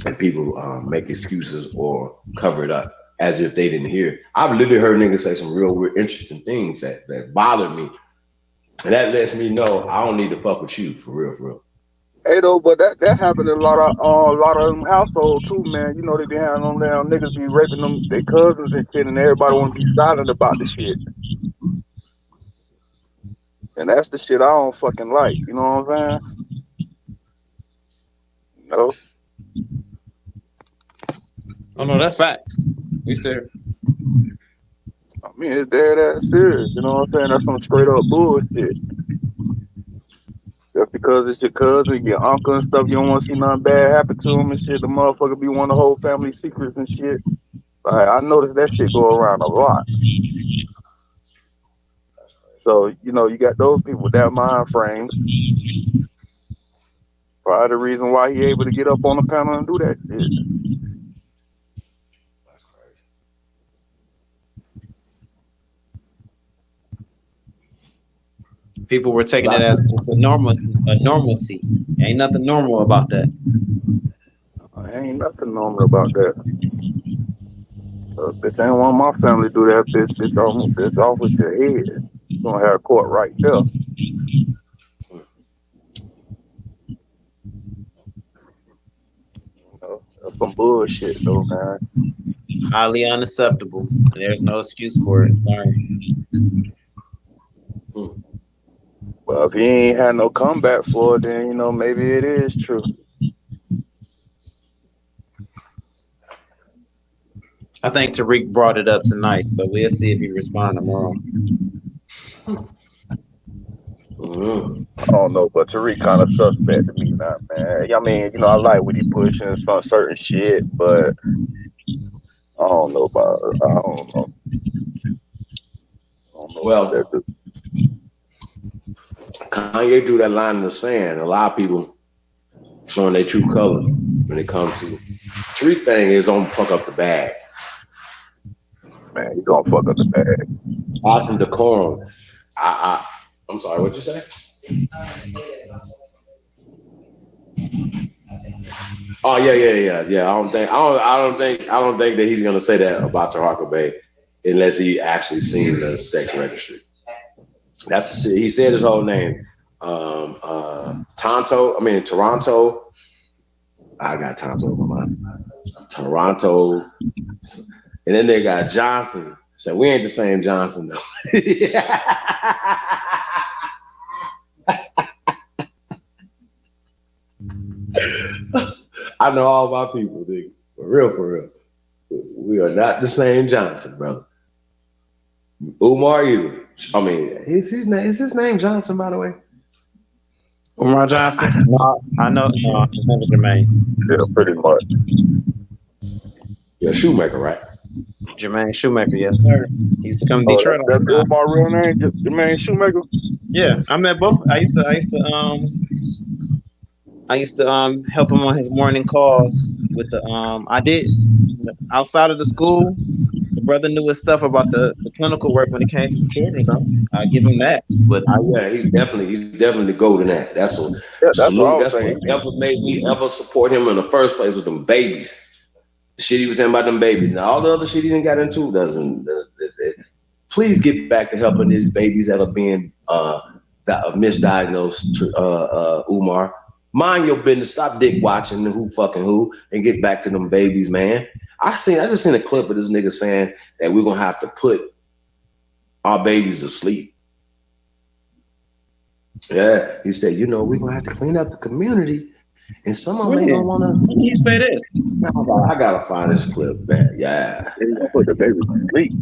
and people make excuses or cover it up as if they didn't hear. I've literally heard niggas say some real weird, interesting things that bothered me, and that lets me know I don't need to fuck with you for real. Hey though, but that happened in a lot of them households too, man. You know they be having them damn niggas be raping them their cousins and shit, and everybody want to be silent about the shit. And that's the shit I don't fucking like. You know what I'm saying? No. Oh no, that's facts. We still. I mean, it's dead ass serious. You know what I'm saying? That's some straight up bullshit. Just because it's your cousin, your uncle and stuff, you don't want to see nothing bad happen to him and shit. The motherfucker be wanting to hold family secrets and shit. Like, I noticed that shit go around a lot. So, you know, you got those people with that mind frame. Probably the reason why he able to get up on the panel and do that shit. People were taking it as it's a normalcy. Ain't nothing normal about that. Ain't nothing normal about that. Bitch, ain't want my family to do that. Bitch off with your head. You gonna have a court right there. That's some bullshit though, man. Highly unacceptable. There's no excuse for it. Sorry. Well, if he ain't had no comeback for it, then, you know, maybe it is true. I think Tariq brought it up tonight, so we'll see if he responds tomorrow. I don't know, but Tariq kind of suspect to me now, man. I mean, you know, I like when he pushing some certain shit, but I don't know about it. I don't know. Well, Kanye drew that line in the sand. A lot of people showing their true color when it comes to Tariq thing is don't fuck up the bag. Man, you don't fuck up the bag. Awesome decorum. I'm sorry, what'd you say? Oh yeah. I don't think that he's gonna say that about Taraka Bay unless he actually seen the sex registry. That's the shit. He said his whole name. Toronto. I got Tonto in my mind. Toronto. And then they got Johnson. So we ain't the same Johnson though. I know all my people, nigga. For real. We are not the same Johnson, brother. Umar either. I mean, is his name Johnson, by the way? Umar Johnson? No, I know. No, his name is Jermaine. Yeah, pretty much. Yeah, Shoemaker, right? Jermaine Shoemaker, yes, sir. He used to come to Detroit. That's Umar real name, Jermaine Shoemaker. Yeah, I met both. I used to help him on his morning calls with the I did outside of the school. The brother knew his stuff about the clinical work when it came to the children, though. I give him that. But yeah, he's definitely golden at. That's a salute. That's what ever made me ever support him in the first place with them babies. The shit he was saying about them babies. Now all the other shit he didn't got into doesn't. Please get back to helping these babies that are being misdiagnosed. Umar, mind your business. Stop dick watching who fucking who, and get back to them babies, man. I just seen a clip of this nigga saying that we're gonna have to put our babies to sleep. Yeah, he said, you know, we're gonna have to clean up the community, and some of them ain't gonna wanna. When did he say this? I gotta find this clip, man. Yeah, put the baby to sleep.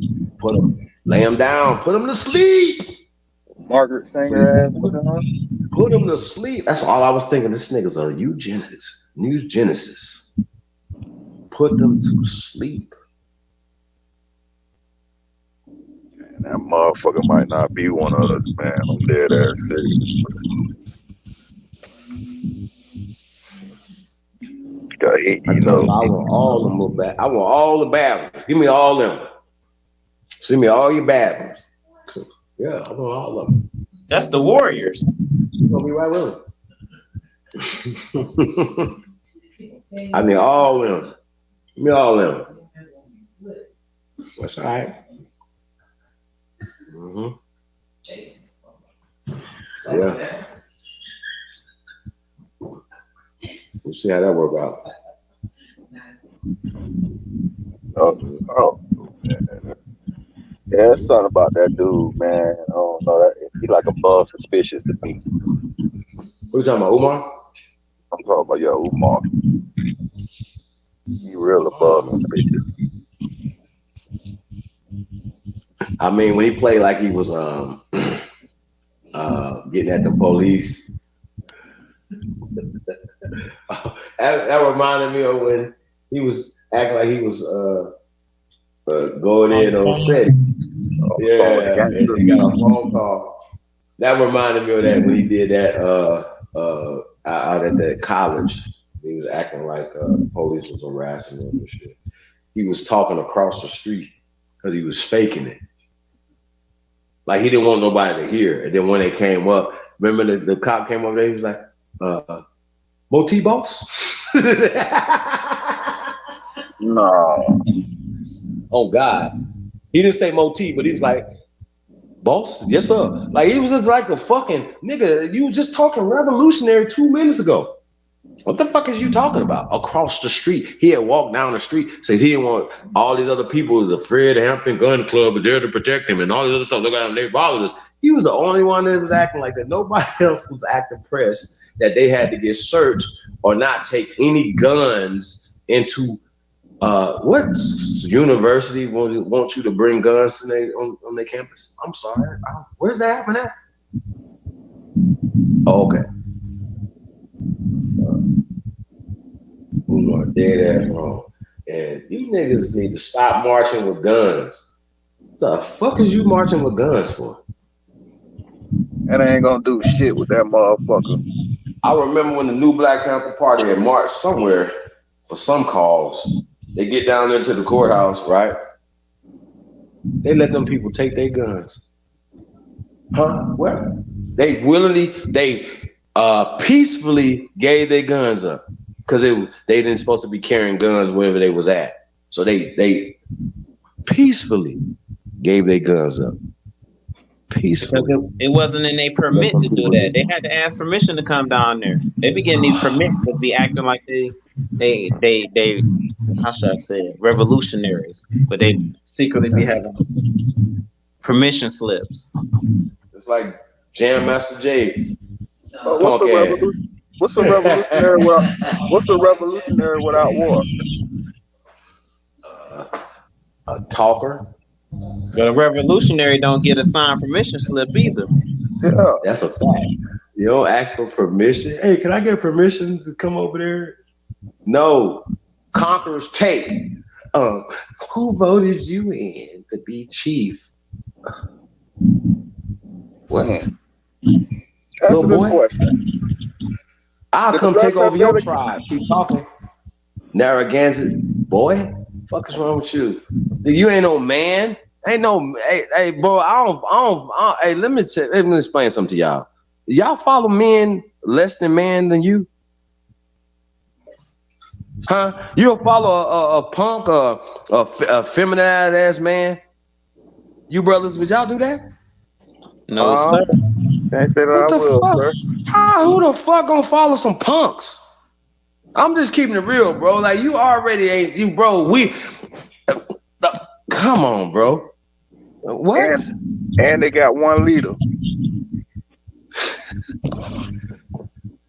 Lay him down, put him to sleep. Margaret Sanger ass. Put him to sleep. That's all I was thinking. This nigga's a eugenicist. Put them to sleep. Man, that motherfucker might not be one of us, man. I'm dead ass serious. I want all them bad. I want all the bad ones. Give me all them. Send me all your bad ones. So, yeah, I want all of them. That's the Warriors. You're gonna be right with them. I need all of them. Give me all of them. That's all right. Yeah. We'll see how that work out. Oh, man. Yeah, it's something about that dude, man. I don't know. He like above suspicious to me. What you talking about, Umar? I'm talking about Umar. He real above suspicious. I mean, when he played like he was getting at the police, That reminded me of when he was acting like he was going in on set. Yeah, and he got a phone call. That reminded me of that when he did that out at that college. He was acting like police was harassing him and shit. He was talking across the street because he was faking it. Like he didn't want nobody to hear. And then when they came up, remember the cop came up there, he was like, Moti boss? No. Oh God. He didn't say Moti, but he was like, boss? Yes, sir. Like he was just like a fucking nigga. You was just talking revolutionary 2 minutes ago. What the fuck is you talking about? Across the street. He had walked down the street, says he didn't want all these other people was afraid of Hampton Gun Club, but there to protect him and all this other stuff. Look at him, they bothered us. He was the only one that was acting like that. Nobody else was acting pressed that they had to get searched or not take any guns into what university want you to bring guns to on their campus? I'm sorry. Where's that happening at? Oh, okay. You are dead ass wrong. And you niggas need to stop marching with guns. The fuck is you marching with guns for? That ain't gonna do shit with that motherfucker. I remember when the new Black Panther Party had marched somewhere for some cause. They get down there to the courthouse, right? They let them people take their guns. Huh? Well, they peacefully gave their guns up because they didn't supposed to be carrying guns wherever they was at. So they peacefully gave their guns up. Peacefully. Because it wasn't in their permit to do that. They had to ask permission to come down there. They be getting these permits to be acting like they how should I say it? Revolutionaries, but they secretly be having permission slips. It's like Jam Master Jay. What's a revolutionary without war? A talker. But a revolutionary don't get a signed permission slip either. Yeah, that's a fact. You don't ask for permission. Hey, can I get permission to come over there? No. Conquerors take. Who voted you in to be chief? What? Answer this question. I'll come take over your tribe. Keep talking. Narragansett, boy. Fuck is wrong with you? You ain't no man. Ain't no. Hey, bro. I don't. Hey, let me explain something to y'all. Y'all follow men less than man than you? Huh? You'll follow a punk or a feminine ass man? You brothers, would y'all do that? No, sir. Can't say that I will, sir. Who the fuck gonna follow some punks? I'm just keeping it real, bro. Like you already ain't you, bro. Come on, bro. What? And they got one leader.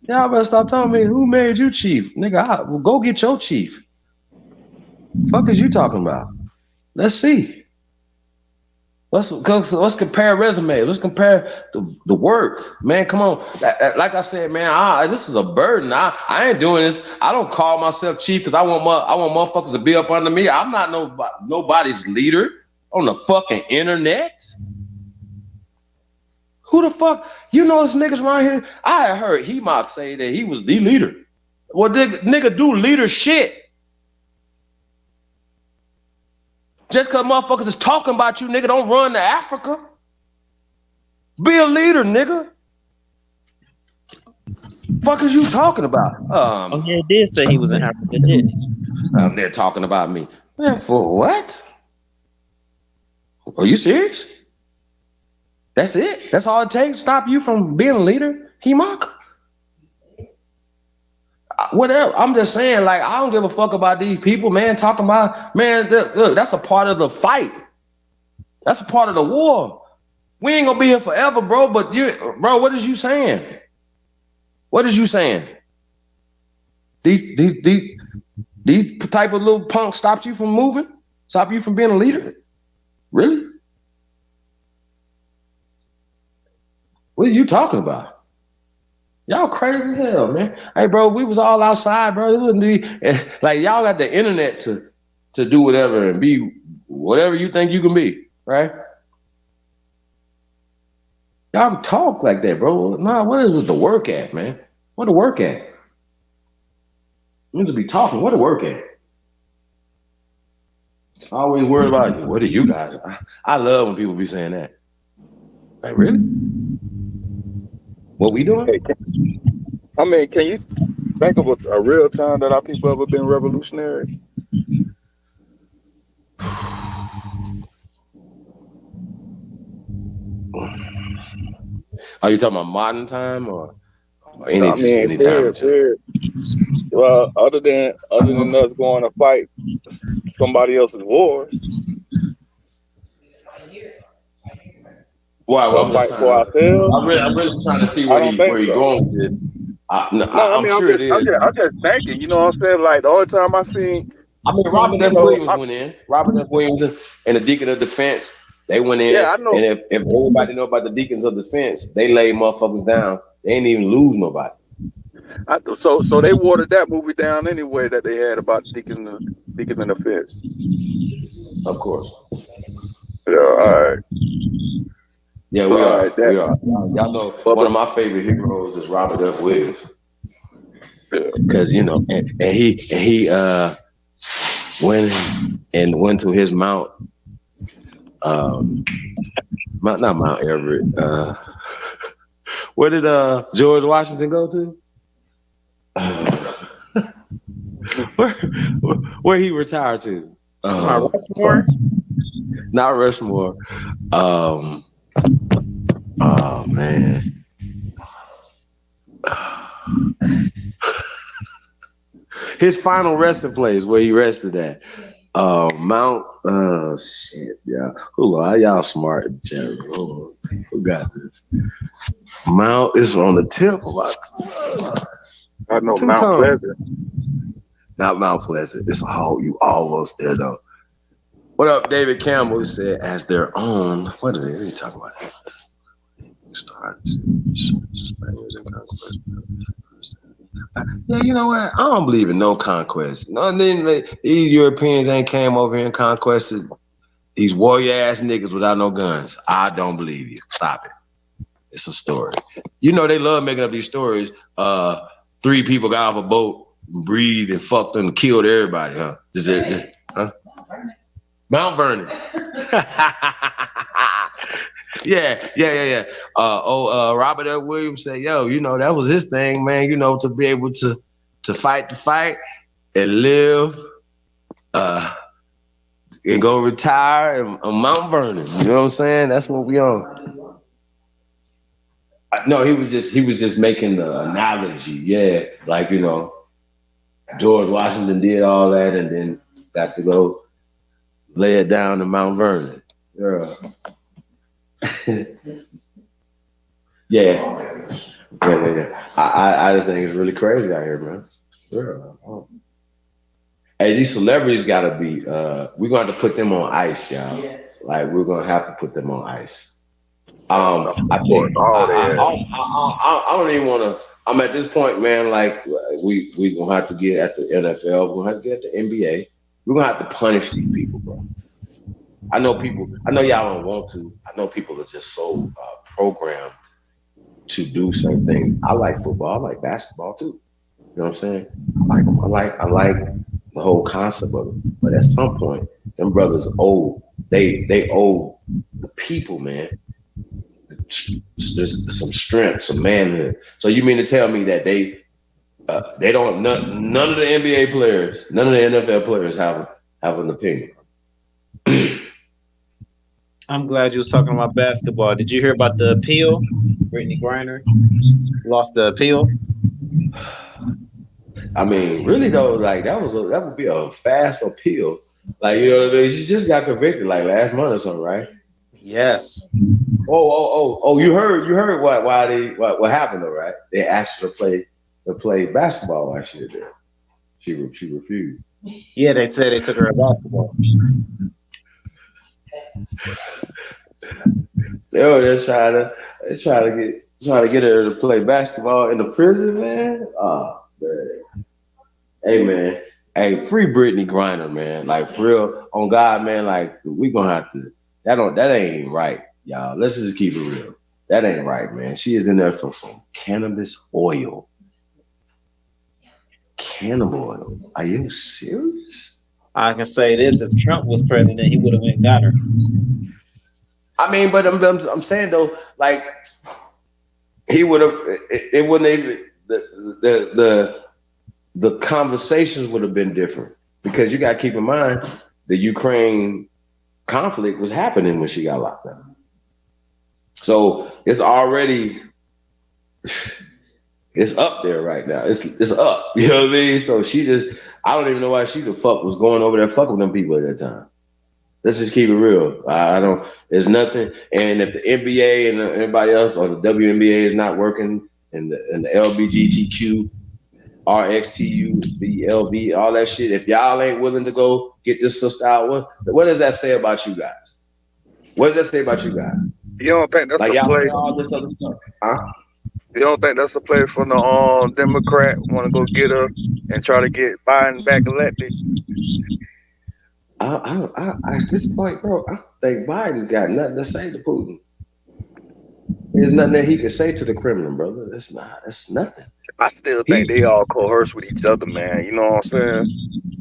Y'all better stop telling me who made you chief, nigga. Well, go get your chief. Fuck is you talking about? Let's see. Let's compare resume. Let's compare the work, man. Come on, like I said, man. This is a burden. I ain't doing this. I don't call myself chief because I want motherfuckers to be up under me. I'm not nobody's leader on the fucking internet. Who the fuck? You know this niggas around here? I heard Hemok say that he was the leader. Well, nigga do leader shit. Just because motherfuckers is talking about you, nigga, don't run to Africa. Be a leader, nigga. Fuck is you talking about? He did say he was in Africa, didn't he? They're talking about me. Man, for what? Are you serious? That's it? That's all it takes to stop you from being a leader? Hemok? Whatever. I'm just saying, like, I don't give a fuck about these people, man, talking about, man, look, that's a part of the fight. That's a part of the war. We ain't gonna be here forever, bro, but bro, what is you saying? What is you saying? These type of little punks stopped you from moving? Stop you from being a leader? Really? What are you talking about? Y'all crazy as hell, man. Hey, bro, if we was all outside, bro, it wouldn't be like y'all got the internet to do whatever and be whatever you think you can be, right? Y'all talk like that, bro. Nah, what is the work at, man? What the work at? You need to be talking. What the work at? Always worried about what are you guys? I love when people be saying that. Like, really? What we doing? Hey, I mean, can you think of a real time that our people ever been revolutionary? Are you talking about modern time or any I mean, any time? well, other than us going to fight somebody else's wars, Well, or fight for ourselves. I'm really trying to see I where don't he think so. going with this. No, I I'm mean, sure it is. I'm just thinking. You know what I'm saying? Like the only time I seen, I mean, Robert you F. know, Williams went in. Robert F. Williams and the Deacon of Defense, they went in. Yeah, I know. And if everybody know about the Deacons of Defense, they lay motherfuckers down. They ain't even lose nobody. So they watered that movie down anyway that they had about Deacon and the Fence. Of course. Yeah, all right. Yeah, we are. We are. Y'all know one of my favorite heroes is Robert F. Williams. Because and he went to his Mount Mount Everett. Where did George Washington go to? Where he retired to? Rushmore? Not Rushmore. Oh man. His final resting place where he rested at. Mount shit, yeah. Hold on, y'all smart in chat room. Hold on. I forgot this. Mount is on the tip of my tongue. I know Mount Pleasant. Not Mount Pleasant. It's you almost there though. What up, David Campbell? He said, as their own. What are they talking about? Yeah, you know what? I don't believe in no conquest. No, then these Europeans ain't came over here and conquested these warrior ass niggas without no guns. I don't believe you. Stop it. It's a story. You know they love making up these stories. 3 people got off a boat, breathed and fucked and killed everybody, huh? Huh? Mount Vernon. Yeah. Robert F. Williams said, yo, that was his thing, man, to be able to fight the fight and live and go retire on Mount Vernon. You know what I'm saying? That's what we on. No, he was just making the analogy. Yeah, like, George Washington did all that and then got to go lay it down in Mount Vernon. Yeah. I just think it's really crazy out here, man. Sure. Hey, these celebrities gotta be. We're gonna have to put them on ice, y'all. Yes. Like we're gonna have to put them on ice. I think I don't even want to. I'm at this point, man. Like we gonna have to get at the NFL. We're gonna have to get at the NBA. We're gonna have to punish these people, bro. I know y'all don't want to. I know people are just so programmed to do certain things. I like football. I like basketball too. You know what I'm saying? I like them. I like the whole concept of it. But at some point, them brothers owe. They owe the people, man. There's some strength, some manhood. So you mean to tell me that they don't none of the NBA players, none of the NFL players have an opinion? I'm glad you was talking about basketball. Did you hear about the appeal? Brittany Griner lost the appeal. I mean, really though, like that would be a fast appeal. Like, you know what I mean? She just got convicted like last month or something, right? Yes. Oh! You heard what happened though, right? They asked her to play basketball while she was there. She refused. Yeah, they said they took her to basketball. They're trying to get Trying to get her to play basketball in the prison, man. Oh man. Hey man. Hey, free Brittany Griner, man. Like for real, on God, man. Like we gonna have to. That ain't right, y'all. Let's just keep it real. That ain't right, man. She is in there for some cannabis oil. Cannabis oil. Are you serious? I can say this: if Trump was president, he would have went and got her. I mean, but I'm saying though, like he would have. It wouldn't even the conversations would have been different because you got to keep in mind the Ukraine conflict was happening when she got locked up. So it's already it's up there right now. It's up. You know what I mean? So I don't even know why she the fuck was going over there fucking with them people at that time. Let's just keep it real. There's nothing. And if the NBA and everybody else or the WNBA is not working and the LBGTQ, RXTU, BLV, all that shit, if y'all ain't willing to go get this sister out, what does that say about you guys? What does that say about you guys? You don't think that's like a y'all play? say all this other stuff, huh? You don't think that's a play from the Democrat want to go get her and try to get Biden back elected? At this point, bro, I don't think Biden got nothing to say to Putin. There's nothing that he can say to the Kremlin, brother. That's nothing. I still think they all coerce with each other, man. You know what I'm saying?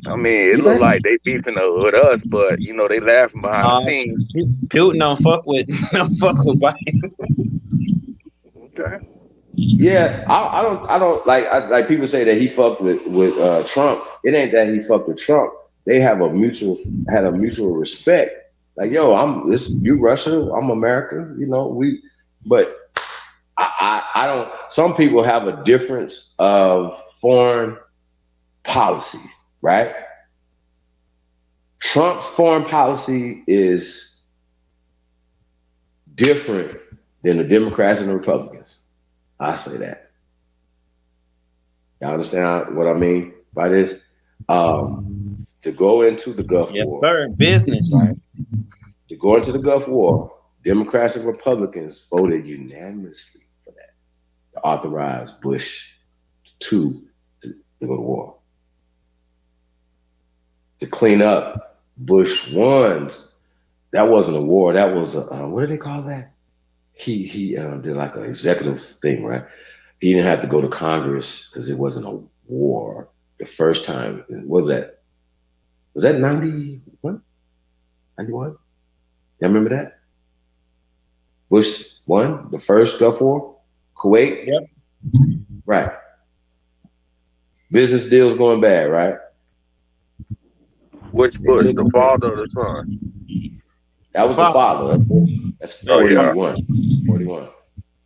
I mean, it looks like they beefing with us, but you know they laughing behind the scenes. Putin don't fuck with Biden. Okay. Yeah, I don't like people say that he fucked with Trump. It ain't that he fucked with Trump. They had a mutual respect. Like, yo, you Russia, I'm America. You know, but I don't. Some people have a difference of foreign policy, right? Trump's foreign policy is different than the Democrats and the Republicans. I say that. Y'all understand what I mean by this? To go into the Gulf War. Yes, sir. Business. Right? To go into the Gulf War, Democrats and Republicans voted unanimously for that. To authorize Bush to go to war. To clean up Bush 1's. That wasn't a war. That was what do they call that? He did like an executive thing, right? He didn't have to go to Congress because it wasn't a war the first time. What was that? Was that 91? 91? Y'all remember that? Bush 1, the first Gulf War? Kuwait? Yep. Right. Business deals going bad, right? Which Bush, the father or the son? That was the father. That's 41. 41.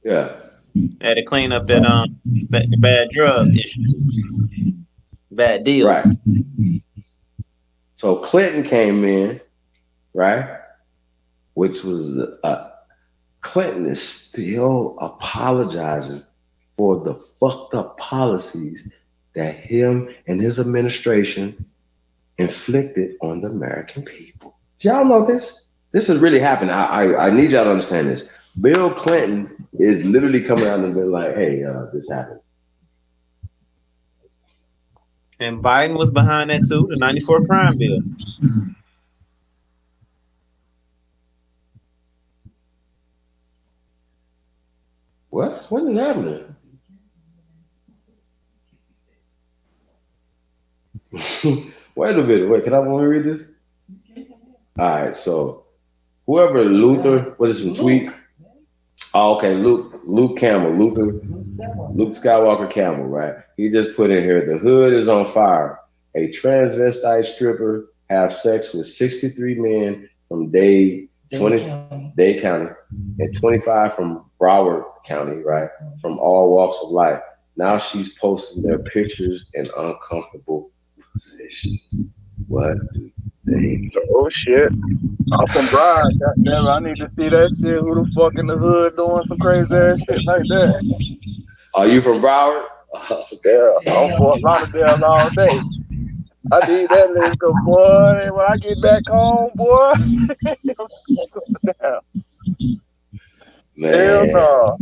Yeah. Had to clean up that bad drug issues, bad deals. Right. So Clinton came in, right? Which was Clinton is still apologizing for the fucked up policies that him and his administration inflicted on the American people. Do y'all know this? This is really happening. I need y'all to understand this. Bill Clinton is literally coming out and being like, hey, this happened. And Biden was behind that too, the 94 crime bill. What? What is happening? Wait a minute. Wait, can I want to read this? All right, so whoever Luther, what is some tweet? Oh, okay, Luke Campbell, Luke Skywalker Campbell, right? He just put in here, the hood is on fire. A transvestite stripper have sex with 63 men from Dade County and 25 from Broward County, right? From all walks of life. Now she's posting their pictures in uncomfortable positions. What do they? Oh shit! I'm from Bride. Goddamn, I need to see that shit. Who the fuck in the hood doing some crazy ass shit like that? Are you from Broward? Yeah, I'm Fort Lauderdale all day. I need that liquor, boy. When I get back home, boy. Man. Hell no.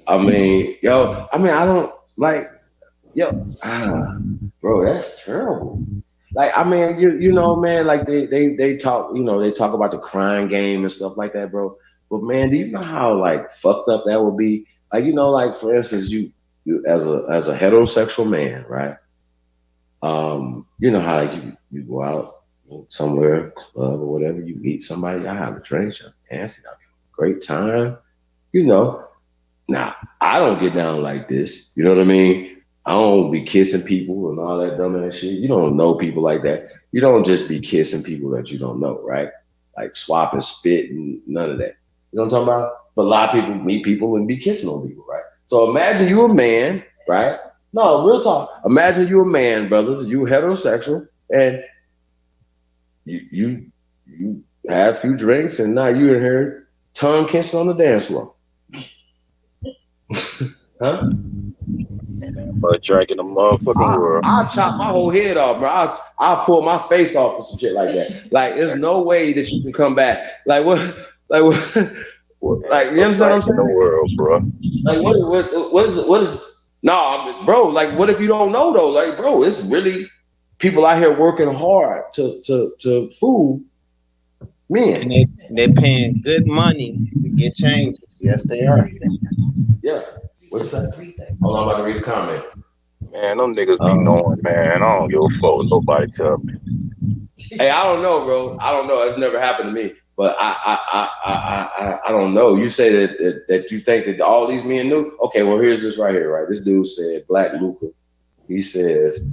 I mean, yo, I don't like, yo, bro, that's terrible. Like, I mean, you know, man, like they talk, you know, they talk about the crying game and stuff like that, bro. But man, do you know how like fucked up that would be? Like, you know, like for instance, you as a heterosexual man, right? You know how like you go out somewhere, club or whatever, you meet somebody, I have a drink, you're dancing, have a great time, you know. Now, I don't get down like this. You know what I mean? I don't be kissing people and all that dumbass shit. You don't know people like that. You don't just be kissing people that you don't know, right? Like swap and spit and none of that. You know what I'm talking about? But a lot of people meet people and be kissing on people, right? So imagine you a man, right? No, real talk. Imagine you a man, brothers. You heterosexual, and you have a few drinks, and now you in here tongue kissing on the dance floor. Huh? But drinking the motherfucking world. I'll chop my whole head off, bro. I'll pull my face off or some shit like that. Like, there's no way that you can come back. Like, what? Like, what? Like, you understand what I'm saying? The world, bro. Like, what is? No, bro. Like, what if you don't know though? Like, bro, it's really people out here working hard to fool men. And they're paying good money to get changes. Yes, they are. Yeah. What's that? Hold on, I'm about to read the comment. Man, them niggas be knowing, man. I don't give a fuck what nobody tell me. Hey, I don't know, bro. I don't know. It's never happened to me. But I don't know. You say that you think that all these men knew? Okay, well, here's this right here, right? This dude said, Black Luca. He says,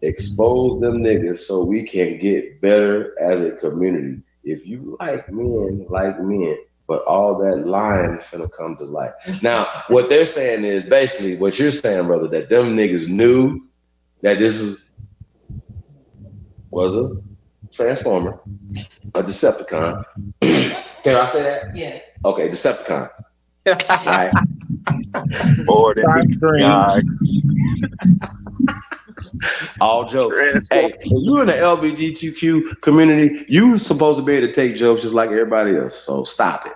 expose them niggas so we can get better as a community. If you like men, but all that lying finna come to light. Now, what they're saying is basically what you're saying, brother, that them niggas knew that this was a Transformer, a Decepticon. Can I say that? Yeah. Okay, Decepticon. Right. Or that all jokes. Hey, if you in the LGBTQ community, you supposed to be able to take jokes just like everybody else. So stop it.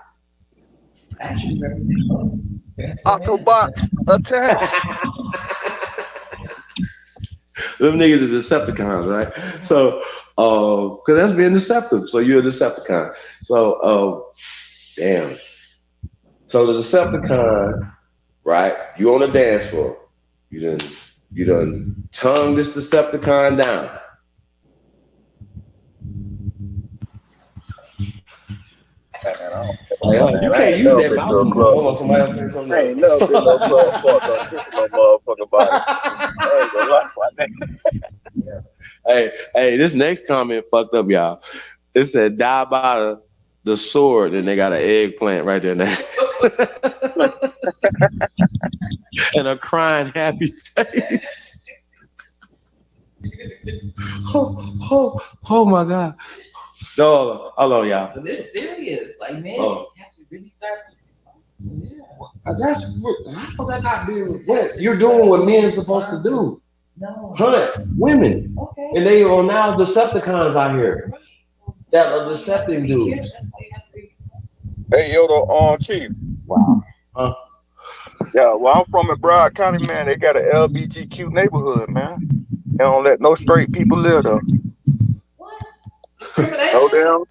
Autobots attack. Them niggas are Decepticons, right? So, because that's being deceptive. So you're a Decepticon. So, damn. So the Decepticon, right? You on the dance floor. You done tongue this Decepticon down. You can't use that mouth. Hold on, somebody else say something. Ain't never been no club fuck on kissing no motherfucking body. Hey, this next comment fucked up, y'all. It said die by the sword, and they got an eggplant right there now. And a crying happy face. Oh my God. No, hold on, y'all. But this serious. Like, man, you have to really start. That's how's that not being yes, you're doing what men are supposed to do. No. Hunt women. Okay. And they are now Decepticons out here. That are decepting dudes. Hey, yo, Chief. Wow. Yeah, well, I'm from in Broward County, man. They got an LGBTQ neighborhood, man. They don't let no straight people live there. No damn.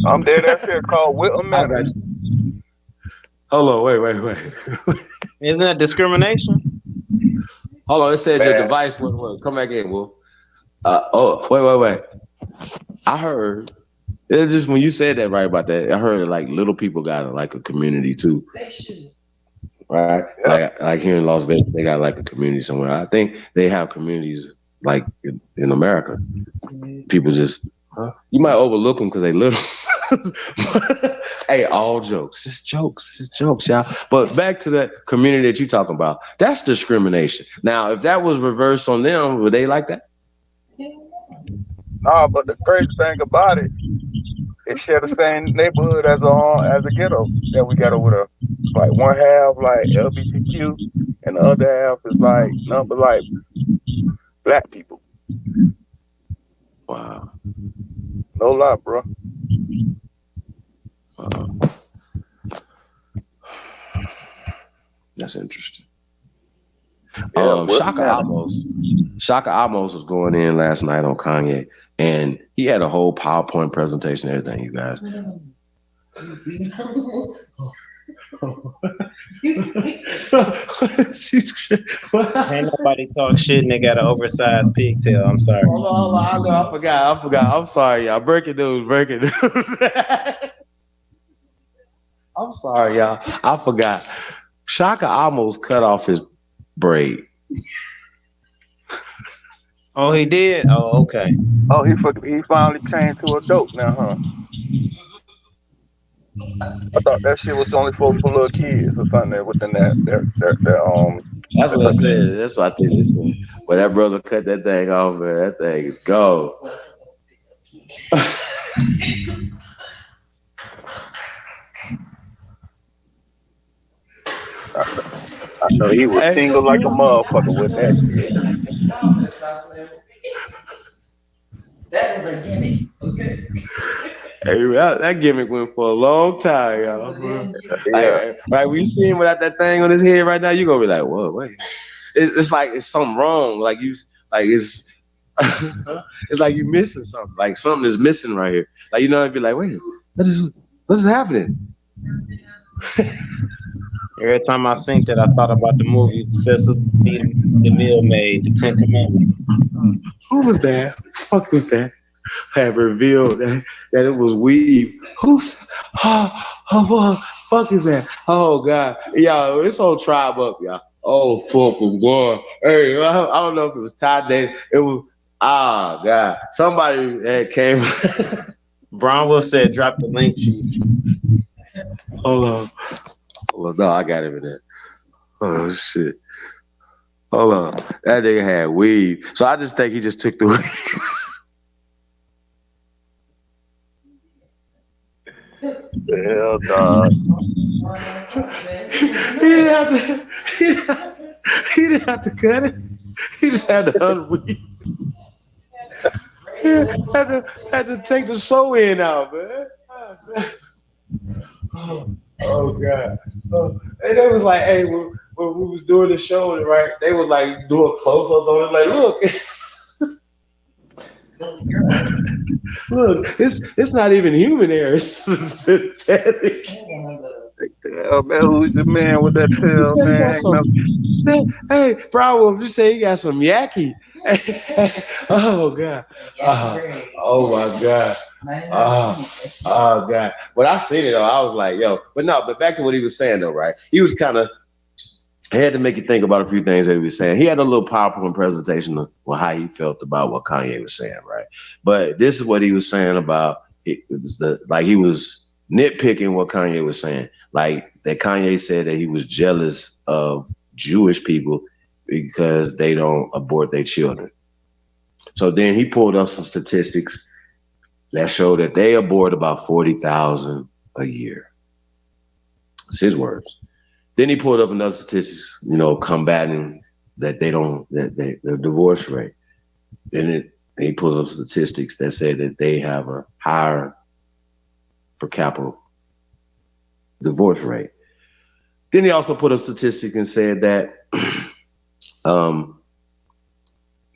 I'm dead. That shit called Whitlam Manor. Hold on, wait. Isn't that discrimination? Hold on, it said your device wouldn't work. Come back in, Wolf. Wait. I heard it just when you said that right about that. I heard that like little people got like a community too. Right? Yeah. Like here in Las Vegas, they got like a community somewhere. I think they have communities like in America. People just you might overlook them because they little. Hey, all jokes. It's jokes, y'all. But back to that community that you're talking about. That's discrimination. Now, if that was reversed on them, would they like that? Nah, but the crazy thing about it, it share the same neighborhood as a ghetto that we got over there. It's like one half like LGBTQ, and the other half is like number like black people. Wow. No lie, bro. That's interesting. Yeah, Shaka Amos was going in last night on Kanye, and he had a whole PowerPoint presentation and everything, you guys. Ain't nobody talk shit and they got an oversized pigtail. I'm sorry. Hold on, I forgot. I'm sorry, y'all. Breaking news. I'm sorry, y'all. I forgot. Shaka almost cut off his braid. Oh, he did? Oh, okay. Oh, he finally changed to a dope now, huh? I thought that shit was only for little kids or something within that That's what I type of shit. said. That's what I think this one. But that brother cut that thing off, man. That thing is gone. I know he was single like a motherfucker with that shit. That was a gimmick. Okay. Hey, that gimmick went for a long time, y'all. Yeah. Like when you see him without that thing on his head right now, you gonna be like, "Whoa, wait!" It's like it's something wrong. Like it's it's like you missing something. Like something is missing right here. Like it'd be like, "Wait, what's happening?" Every time I think that, I thought about the movie Cecil B. DeMille made, The Ten Commandments. Who was that? Who the fuck was that? Have revealed that it was weave. Fuck is that? Oh God, y'all, this whole tribe up, y'all. Oh fucking God. Hey, I don't know if it was Ty Day. It was God. Somebody that came. Brown Wolf said, "Drop the link, Chief." Hold on. No, I got him in there. Oh shit. Hold on. That nigga had weave. So I just think he just took the weave. Hell, dog. He didn't have to cut it. He just had to unweave. Had to take the sew in out, man. Oh God. And they was like, hey, when we was doing the show, right? They was like doing close-ups on it, like, look, it's not even human hair, it's synthetic. Oh man, who's the man with that tail, man? Hey, problem, you say you got some yaki. Oh God. Oh my God. Oh God. When I seen it though, I was like, yo, but back to what he was saying though, right? He was kind of had to make you think about a few things that he was saying. He had a little PowerPoint presentation of how he felt about what Kanye was saying, right? But this is what he was saying about it. Like he was nitpicking what Kanye was saying. Like that Kanye said that he was jealous of Jewish people because they don't abort their children. So then he pulled up some statistics that show that they abort about 40,000 a year. It's his words. Then he pulled up another statistics, combating that the divorce rate. Then he pulls up statistics that say that they have a higher per capita divorce rate. Then he also put up statistics and said that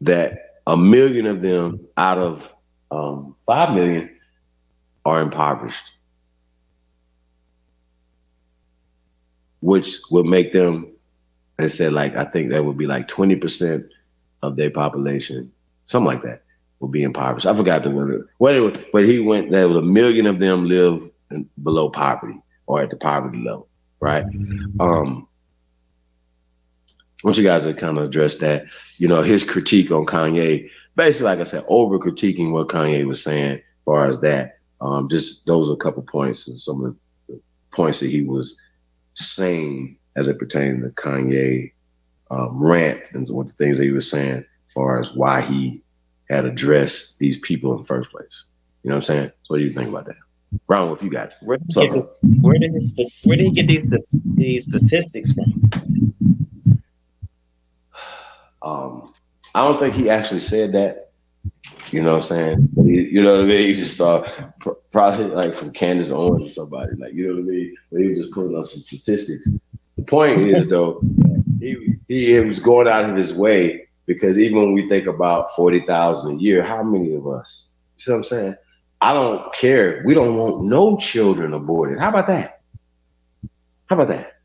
that 1 million of them out of 5 million are impoverished, which would make them, they said, like, I think that would be like 20% of their population, something like that, would be impoverished. I forgot the word. But he went, that was 1 million of them live below poverty or at the poverty level, right? I want you guys to kind of address that, his critique on Kanye, basically, like I said, over critiquing what Kanye was saying as far as that. Just those are a couple points and some of the points that he was saying as it pertained to Kanye rant and what the things that he was saying as far as why he had addressed these people in the first place. You know what I'm saying? So what do you think about that? Ron, if you got it. Where did he get these statistics from? I don't think he actually said that. You know what I'm saying? But you know what I mean? He just thought probably like from Candace Owens or somebody. Like, you know what I mean? But he was just putting on some statistics. The point is though, he was going out of his way because even when we think about 40,000 a year, how many of us? You see what I'm saying? I don't care. We don't want no children aborted. How about that? How about that?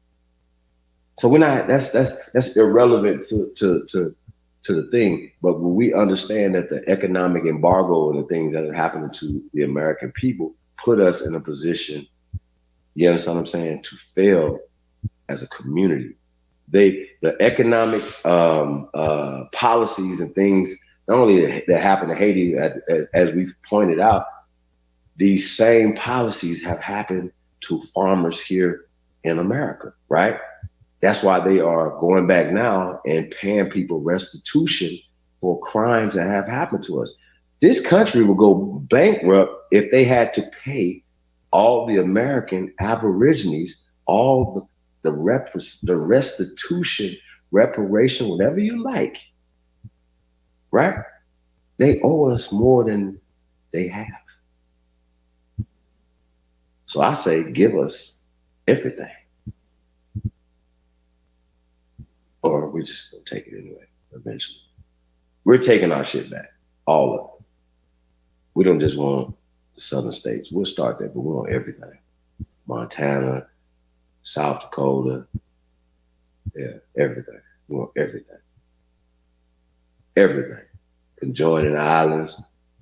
So we're not. That's irrelevant to the thing. But when we understand that the economic embargo and the things that are happening to the American people put us in a position, you understand what I'm saying, to fail as a community. The economic policies and things, not only that happen to Haiti, as we've pointed out, these same policies have happened to farmers here in America, right? That's why they are going back now and paying people restitution for crimes that have happened to us. This country will go bankrupt if they had to pay all the American Aborigines all the restitution, reparation, whatever you like, right? They owe us more than they have. So I say, give us everything. Or we're just gonna take it anyway, eventually. We're taking our shit back, all of it. We don't just want the southern states. We'll start there, but we want everything. Montana, South Dakota, yeah, everything. We want everything. Everything. Conjoining islands.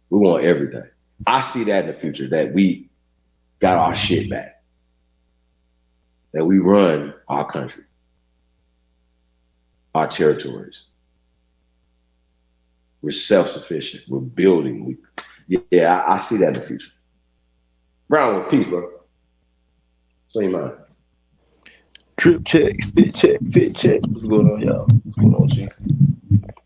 We want everything. I see that in the future, that we got our shit back. That we run our country, our territories. We're self-sufficient. We're building. Yeah, I see that in the future. Brown with peace, bro. Same mind. Trip check, fit check. What's going on, y'all? What's going on, G?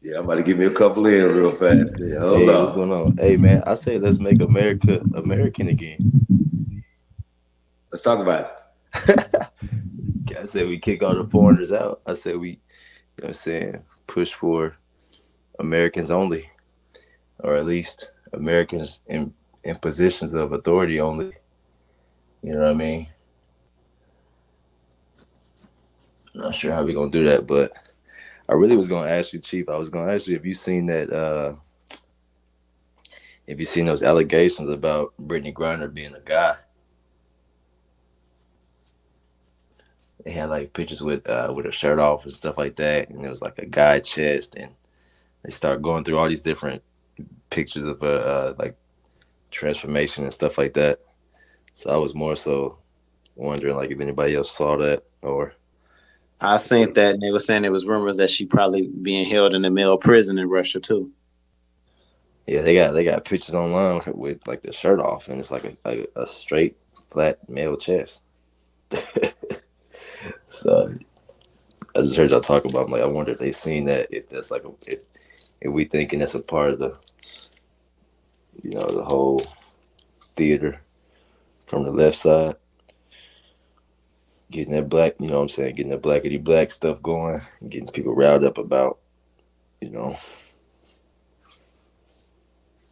Yeah, I'm about to give me a couple in real fast. Yeah, hold Hey, on. what's going on? Hey, man, I say let's make America American again. Let's talk about it. I said we kick all the foreigners out. I said we, you know what I'm saying, push for Americans only, or at least Americans in positions of authority only. You know what I mean? I'm not sure how we're gonna do that, but I really was gonna ask you, Chief. I was gonna ask you if you seen that, if you seen those allegations about Brittany Griner being a guy. They had like pictures with her shirt off and stuff like that, and it was like a guy chest, and they start going through all these different pictures of like transformation and stuff like that. So I was more so wondering like if anybody else saw that or. I seen that, and they were saying there was rumors that she probably being held in a male prison in Russia too. Yeah, they got pictures online with like the shirt off, and it's like a straight flat male chest. So I just heard y'all talk about. I'm like, I wonder if they seen that. If that's like if we thinking that's a part of the, you know, the whole theater from the left side. Getting that black, you know what I'm saying, getting that blackity black stuff going, and getting people riled up about, you know.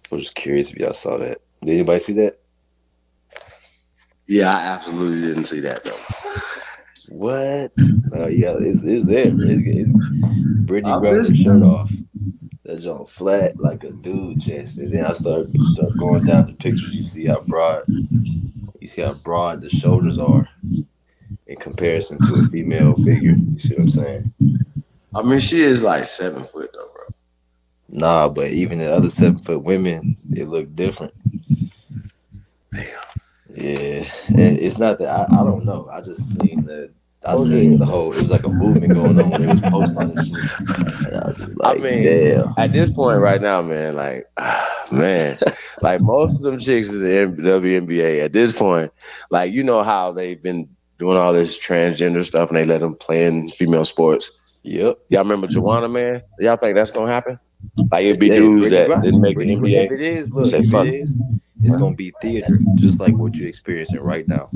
I was just curious if y'all saw that. Did anybody see that? Yeah, I absolutely didn't see that though. What? No, yeah, it's there. It's Brittany Griner shirt off. That joint flat like a dude chest, and then you start going down the picture. You see how broad the shoulders are in comparison to a female figure. You see what I'm saying? I mean, she is like 7 foot though, bro. Nah, but even the other 7 foot women, they look different. Damn. Yeah, and it's not that I don't know. I just seen the whole. It was like a movement going on when they was posting all this shit. And I was just like, damn. At this point right now, man, like, man, like most of them chicks in the WNBA at this point, like, you know how they've been doing all this transgender stuff and they let them play in female sports. Yep. Y'all remember Joanna, man? Y'all think that's gonna happen? Like it'd be dudes that didn't make the NBA. If it is, look, if it is, it's gonna be theater, just like what you're experiencing right now.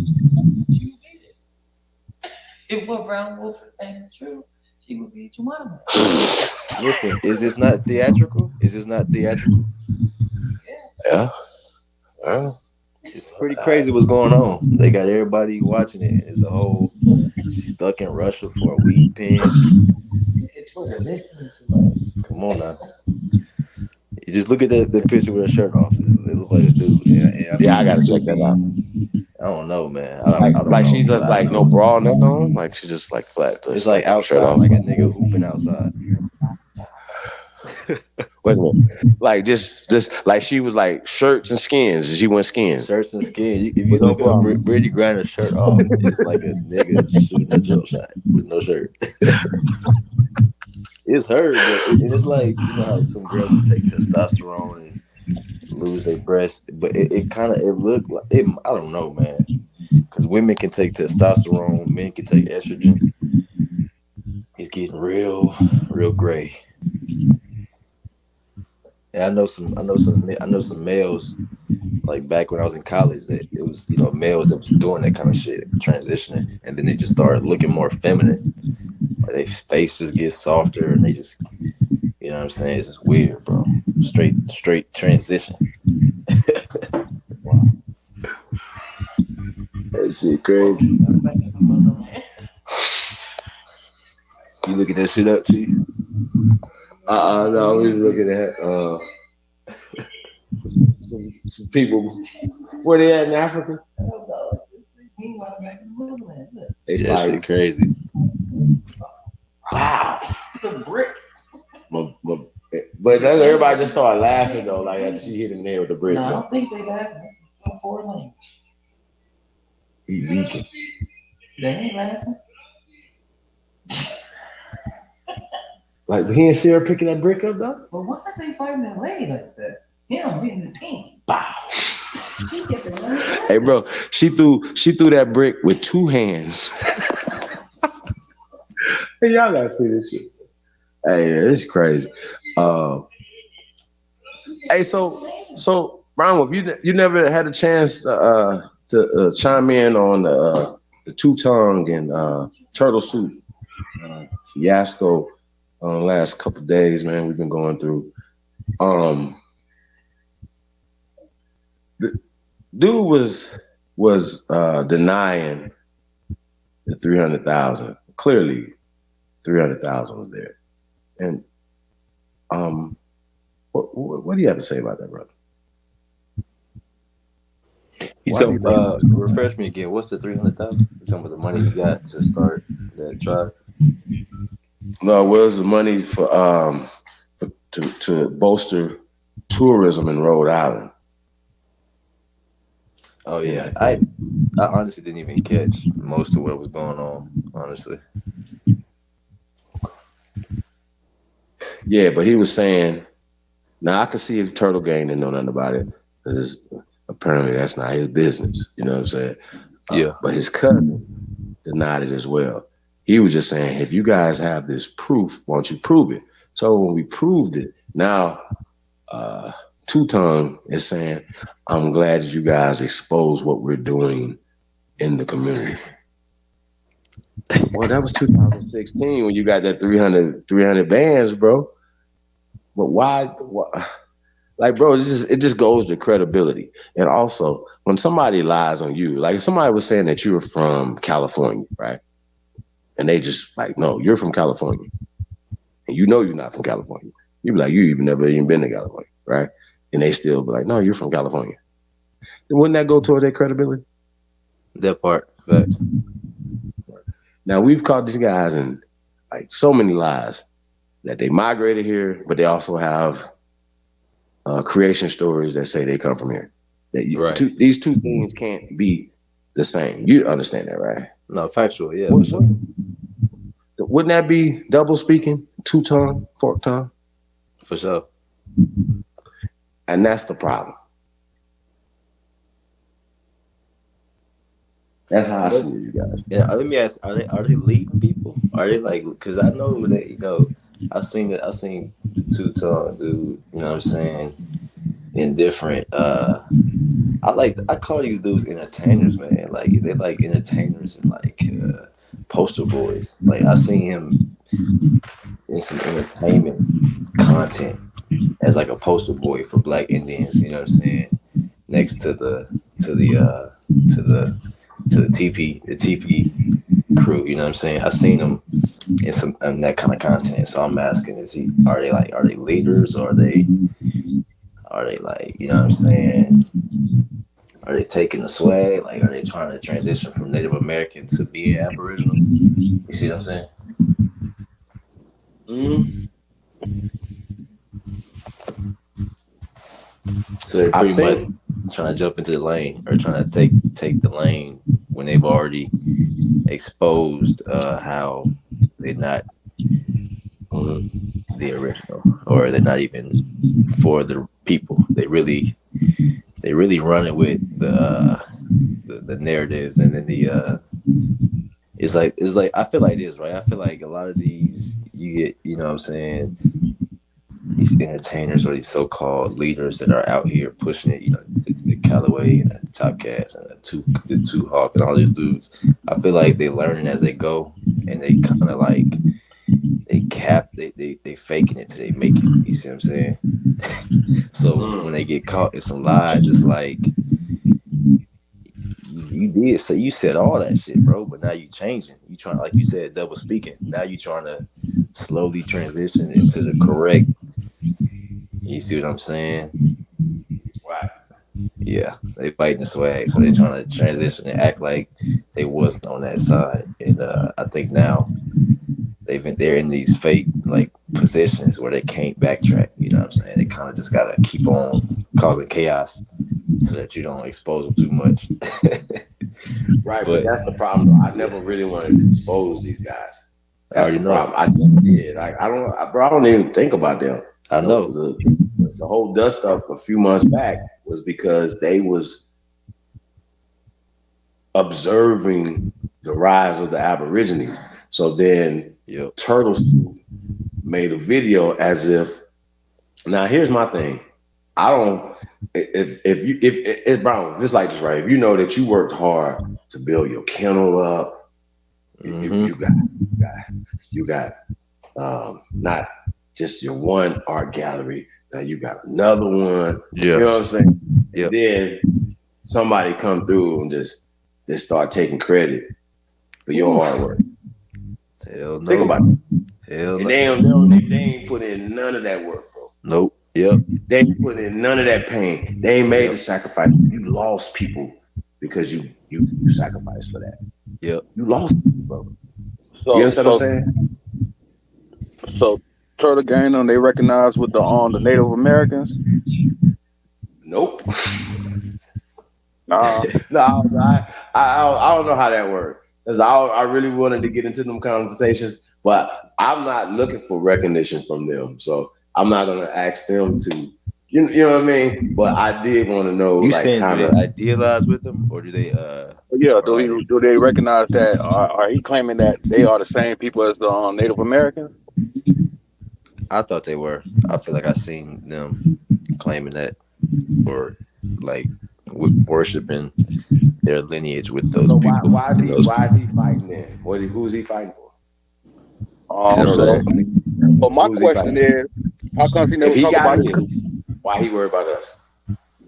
If what Brown Wolf is saying is true, she would be Jemima. Listen, is this not theatrical? Is this not theatrical? Yeah. Well, It's pretty crazy what's going on. They got everybody watching it. It's a whole stuck in Russia for a weed pen. Come on now. You just look at the picture with her shirt off. It looks like a dude. And Yeah, I he gotta check could that be. out. I don't know, man. Like, I don't like know. she just like no bra, nothing on. Like she just like flat. It's Just like like shirt outside, off. like a nigga hooping outside. Wait a minute. Like just like she was like shirts and skins. She went skins. Shirts and skin. If you With no look up bra. Brittany Griner's shirt off, it's like a nigga shooting a jump shot with no shirt. It's her, but it's like, you know how some girls can take testosterone and lose their breast, but it kind of it looked like it. I don't know, man, because women can take testosterone, men can take estrogen. It's getting real gray. And I know some males, like back when I was in college, that it was, you know, males that was doing that kind of shit, transitioning, and then they just started looking more feminine. Like their face just gets softer, and they just, you know what I'm saying? It's just weird, bro. Straight transition. That shit crazy. You looking that shit up, Chief? No, we was looking at some people. Where they at in Africa? It's that shit crazy. Wow. The brick. But then everybody just started laughing though, like she hit him there with the brick. No, I don't think they laughing. This is some foreign language. He leaking. They ain't laughing. Like he didn't see her picking that brick up though. But why is they fighting that leg like that? Him hitting the team. Bow. Hey bro, she threw that brick with two hands. Hey, y'all gotta see this shit. Hey, it's crazy. Hey, so Brian, if you never had a chance to chime in on the two-tongue and turtle soup fiasco on the last couple of days, man, we've been going through. The dude was denying the 300,000. Clearly, 300,000 was there. And what do you have to say about that, brother? You tell refresh me again. What's the 300,000? You talking about the money he got to start that tribe? No, where's the money for to bolster tourism in Rhode Island? Oh yeah, I honestly didn't even catch most of what was going on. Honestly. Yeah, but he was saying, now I can see if Turtle Gang didn't know nothing about it. Apparently that's not his business. You know what I'm saying? Yeah. But his cousin denied it as well. He was just saying, if you guys have this proof, why don't you prove it? So when we proved it, now Two Tongue is saying, I'm glad that you guys exposed what we're doing in the community. Well, that was 2016 when you got that 300 bands, bro. But why? Like, bro, it just goes to credibility. And also, when somebody lies on you, like if somebody was saying that you were from California, right? And they just like, no, you're from California. And you know you're not from California. You'd be like, you never even been to California, right? And they still be like, no, you're from California. Then wouldn't that go toward their credibility? That part, facts. Now we've caught these guys in like so many lies that they migrated here, but they also have creation stories that say they come from here. That these two things can't be the same. You understand that, right? No, factual, yeah. Wouldn't that be double speaking, two-tongue, fork tongue? For sure. And that's the problem. That's how I see it, you guys. Yeah, let me ask: Are they leading people? Are they like? Because I know that, you know, I've seen the two-tongue dude. You know what I'm saying? In different. I call these dudes entertainers, man. Like they like entertainers and like poster boys. Like I seen him in some entertainment content as like a poster boy for Black Indians. You know what I'm saying? Next to to the TP crew. You know what I'm saying? I seen him in that kind of content. So I'm asking, are they leaders, or are they like, you know what I'm saying? Are they taking the swag? Like, are they trying to transition from Native American to being Aboriginal? You see what I'm saying? So they're pretty much trying to jump into the lane, or trying to take the lane when they've already exposed how they're not the original, or they're not even for the people. They really running with the narratives, and then it's like I feel like this, right? I feel like a lot of these you get, you know what I'm saying, these entertainers or these so-called leaders that are out here pushing it, you know, the Callaway and the Top Cats and the Two Hawk and all these dudes. I feel like they're learning as they go, and they kind of like they faking it till they make it. You see what I'm saying? So when they get caught in some lies, it's like you said all that shit, bro, but now you changing. You trying, like you said, double speaking. Now you trying to slowly transition into the correct. You see what I'm saying? Right. Yeah, they fighting the swag, so they trying to transition and act like they wasn't on that side. And I think now they're in these fake like positions where they can't backtrack. You know what I'm saying? They kind of just gotta keep on causing chaos so that you don't expose them too much. Right, but that's the problem, though. I never really wanted to expose these guys. That's the problem. I never did. Like, I don't even think about them. I know. The whole dust up a few months back was because they was observing the rise of the Aborigines. So then Turtle Soup made a video as if. Now here's my thing. I don't. If Brown, it's like this, right? If you know that you worked hard to build your kennel up, you got not just your one art gallery. Now you got another one. Yeah. You know what I'm saying? Yeah. Then somebody come through and just start taking credit for your hard work. Hell no. Think about it. Hell and no. they ain't put in none of that work, bro. Nope. Yep. They ain't put in none of that pain. They ain't made the sacrifice. You lost people because you sacrificed for that. Yep. You lost people, bro. So, You understand what I'm saying? So Turtle Gang, they recognize with the Native Americans? Nope. Nah. No, I don't know how that worked. Because I really wanted to get into them conversations, but I'm not looking for recognition from them. So I'm not gonna ask them to, you know what I mean? But I did want to know, You like, saying kind do of they idealize with them, or do they Yeah, do they recognize that? Are he claiming that they are the same people as the Native Americans? I thought they were. I feel like I seen them claiming that, or like worshiping their lineage with those so people. why is he fighting then? Who's he fighting for? But my question is, how come he never If he talk got about his, why he worry about us?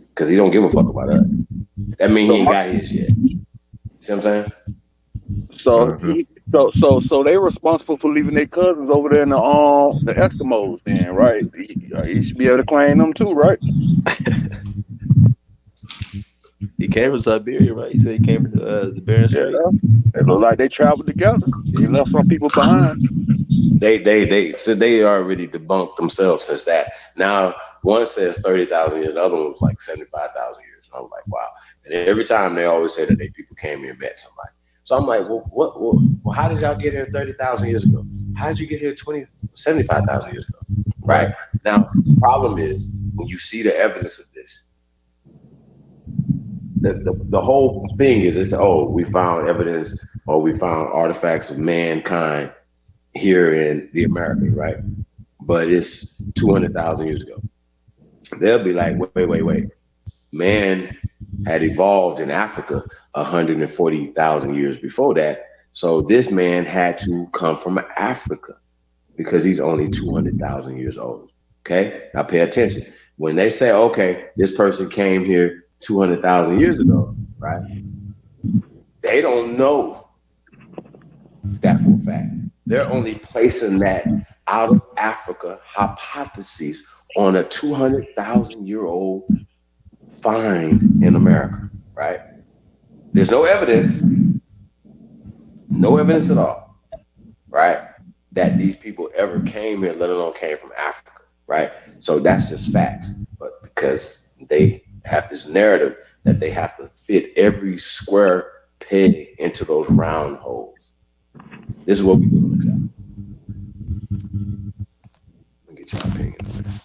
Because he don't give a fuck about us. That means he ain't got his yet. See what I'm saying? So they responsible for leaving their cousins over there in the Eskimos, then, right? He should be able to claim them too, right? He came from Siberia, right? He said he came from the Bering Strait. It look like they traveled together. They left some people behind. They already debunked themselves since that. Now one says 30,000 years, the other one was like 75,000 years. And I was like, wow. And every time they always say that they people came here and met somebody. So I'm like, well, how did y'all get here 30,000 years ago? How did you get here 75,000 years ago? Right. Now, the problem is when you see the evidence of this, the whole thing is, we found evidence, or we found artifacts of mankind here in the Americas, right? But it's 200,000 years ago. They'll be like, wait. Man had evolved in Africa 140,000 years before that. So this man had to come from Africa because he's only 200,000 years old. Okay, now pay attention. When they say, okay, this person came here 200,000 years ago, right? They don't know that for a fact. They're only placing that out of Africa hypothesis on a 200,000-year-old find in America, right? There's no evidence at all, right? That these people ever came here, let alone came from Africa, right? So that's just facts. But because they have this narrative that they have to fit every square peg into those round holes. This is what we do with y'all. Let me get y'all opinion on that.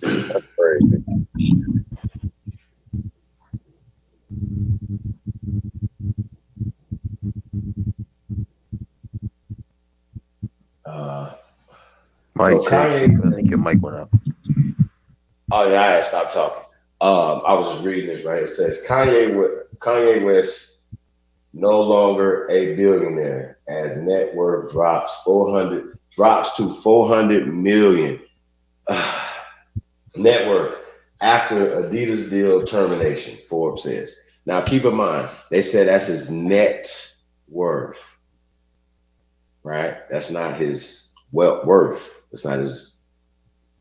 That's crazy. Mike, So check. Kanye, I think your mic went out. oh yeah, I had stopped talking. I was just reading this, right? It says Kanye West no longer a billionaire as net worth drops to 400 million net worth after Adidas deal termination, Forbes says. Now keep in mind, they said that's his net worth, right? That's not his worth. That's not his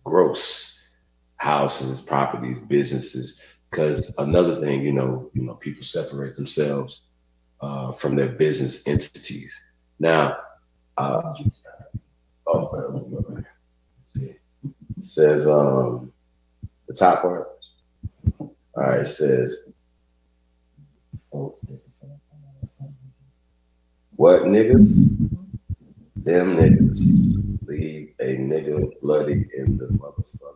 gross houses, properties, businesses. Because another thing, people separate themselves from their business entities. Now, it says the top part. All right, it says, what niggas? Them niggas leave a nigga bloody in the motherfucker.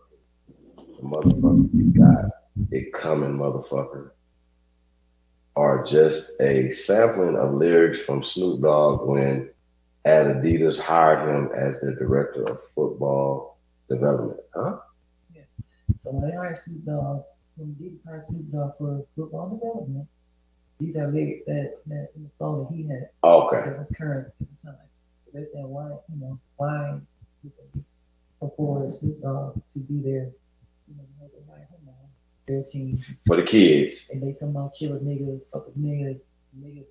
The motherfucker you got it coming, motherfucker. Are just a sampling of lyrics from Snoop Dogg when Adidas hired him as the director of football development. Huh? Yeah. So when they hired Snoop Dogg, when Adidas hired Snoop Dogg for football development, these are lyrics that in the song that he had. Okay. That was current at the time. So they're saying why for Snoop Dogg to be there, they hired him on their team. For the kids. And they talking about kill a nigga, fuck a nigga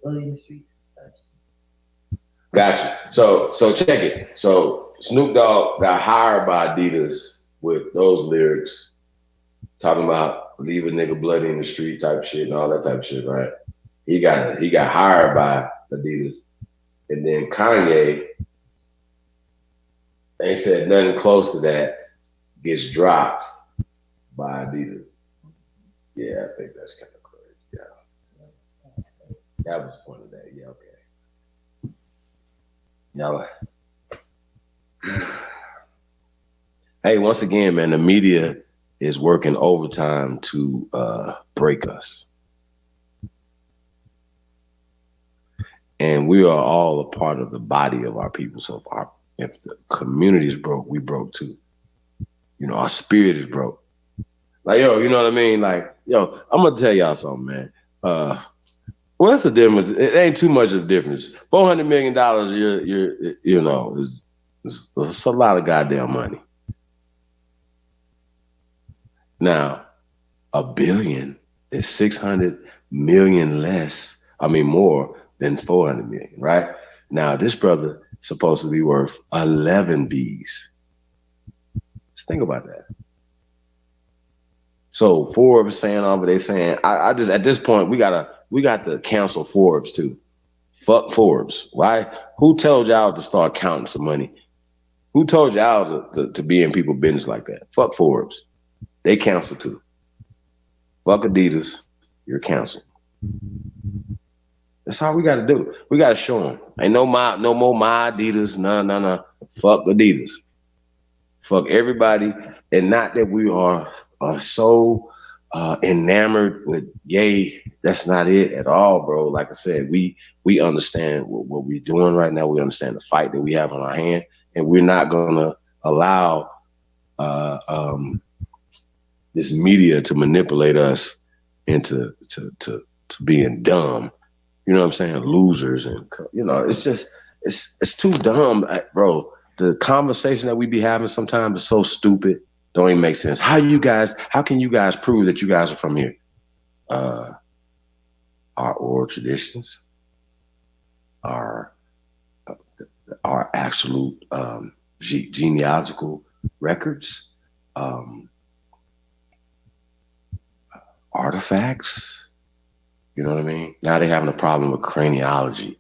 bloody in the street. Gotcha. So check it. So Snoop Dogg got hired by Adidas with those lyrics, talking about leave a nigga bloody in the street type shit and all that type of shit, right? He got hired by Adidas, and then Kanye ain't said nothing close to that, gets dropped by Adidas. Yeah, I think that's kind of crazy. Yeah, that was the point of that. Yeah, okay. Y'all. Hey, once again, man, the media is working overtime to break us. And we are all a part of the body of our people. So if the community is broke, we broke too. Our spirit is broke. Like, you know what I mean? Like, I'm gonna tell y'all something, man. What's the difference? It ain't too much of a difference. $400 million, it's a lot of goddamn money. Now, $1 billion is 600 million more than 400 million, right? Now, this brother is supposed to be worth 11 Bs. Just think about that. So Forbes saying all, but they saying I just at this point we got to cancel Forbes too. Fuck Forbes. Why? Who told y'all to start counting some money? Who told y'all to be in people's business like that? Fuck Forbes. They canceled too. Fuck Adidas. You're canceled. That's all we got to do. We got to show them. Ain't no more my Adidas. No. Fuck Adidas. Fuck everybody. And not that we are so enamored with yay. That's not it at all, bro. Like I said, we understand what we're doing right now. We understand the fight that we have on our hand, and we're not gonna allow this media to manipulate us into to being dumb. You know what I'm saying? Losers, and it's just it's too dumb, bro. the conversation that we be having sometimes is so stupid. Don't even make sense. How can you guys prove that you guys are from here? Our oral traditions, our absolute genealogical records, artifacts. You know what I mean? Now they're having a problem with craniology.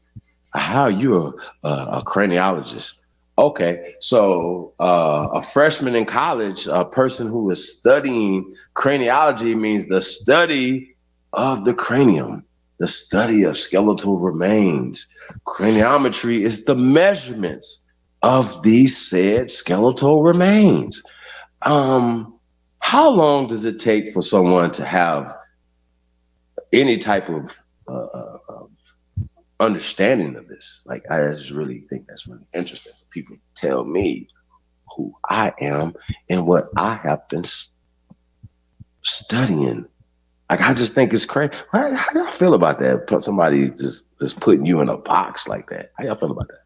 How are you a craniologist? Okay, so a freshman in college, a person who is studying craniology means the study of the cranium, the study of skeletal remains. Craniometry is the measurements of these said skeletal remains. How long does it take for someone to have any type of understanding of this? Like, I just really think that's really interesting for people to tell me who I am and what I have been studying. Like, I just think it's crazy. How y'all feel about that? Somebody just putting you in a box like that. How y'all feel about that?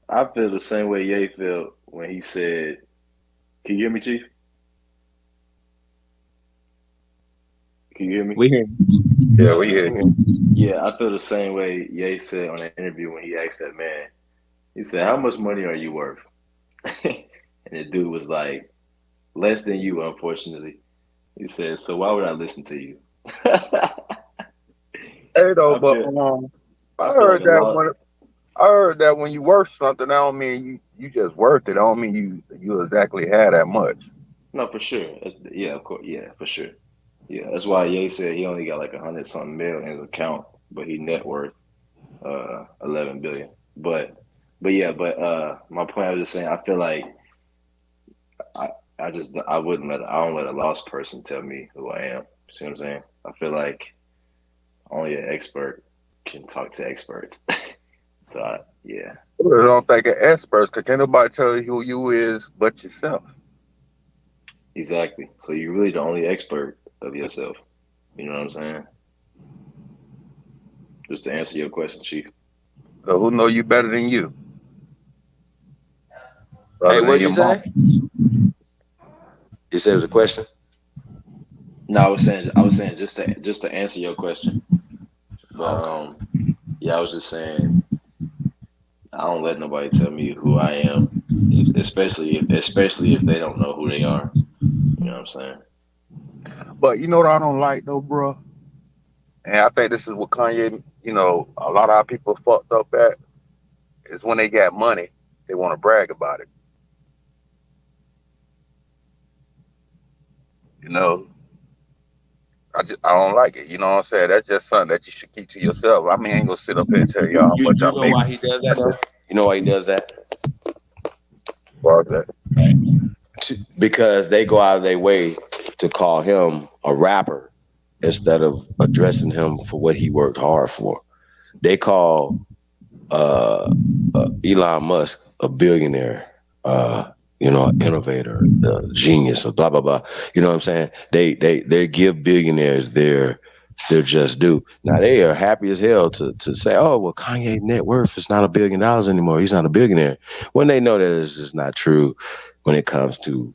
I feel the same way Ye felt when he said, "Can you hear me, Chief? Can you hear me?" We hear you. Yeah, we hear you. Yeah, I feel the same way Ye said on that interview when he asked that man. He said, "How much money are you worth?" And the dude was like, "Less than you, unfortunately." He said, "So why would I listen to you?" Hey, though, but I heard that when you worth something, I don't mean you just worth it. I don't mean you exactly had that much. No, for sure. Yeah, of course. Yeah, for sure. Yeah, that's why Ye said he only got like 100-something mil in his account, but he net worth 11 billion. But my point, I was just saying, I feel like I don't let a lost person tell me who I am. See what I'm saying? I feel like only an expert can talk to experts. So yeah. I don't think an expert, because can't nobody tell you who you is but yourself. Exactly. So you're really the only expert of yourself. You know what I'm saying? Just to answer your question, Chief. So who know you better than you? Hey, what'd you say? You said it was a question? No, I was saying just to answer your question. But yeah, I was just saying I don't let nobody tell me who I am, especially if they don't know who they are. You know what I'm saying? But you know what I don't like though, bro? And I think this is what Kanye, a lot of our people fucked up at, is when they got money, they want to brag about it. I don't like it. You know what I'm saying? That's just something that you should keep to yourself. I mean, I ain't gonna sit up here and tell y'all how much I know make. why he does that though? You know why he does that? Why is that? Because they go out of their way to call him a rapper instead of addressing him for what he worked hard for. They call Elon Musk a billionaire, innovator, genius, or blah blah blah. You know what I'm saying? They give billionaires their just due. Now they are happy as hell to say, oh well, Kanye net worth is not $1 billion anymore. He's not a billionaire. When they know that it's just not true when it comes to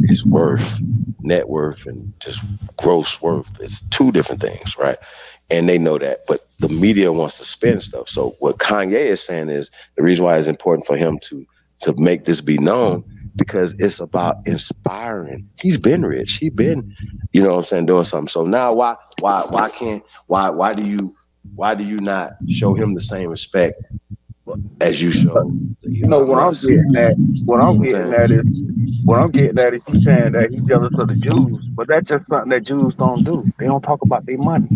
his worth, net worth, and just gross worth. It's two different things, right? And they know that, but the media wants to spin stuff. So what Kanye is saying is the reason why it's important for him to make this be known, because it's about inspiring. He's been rich. He's been, you know what I'm saying, doing something. So now why do you not show him the same respect as you show? What I'm getting at is he's saying that he's jealous of the Jews, but that's just something that Jews don't do. They don't talk about their money.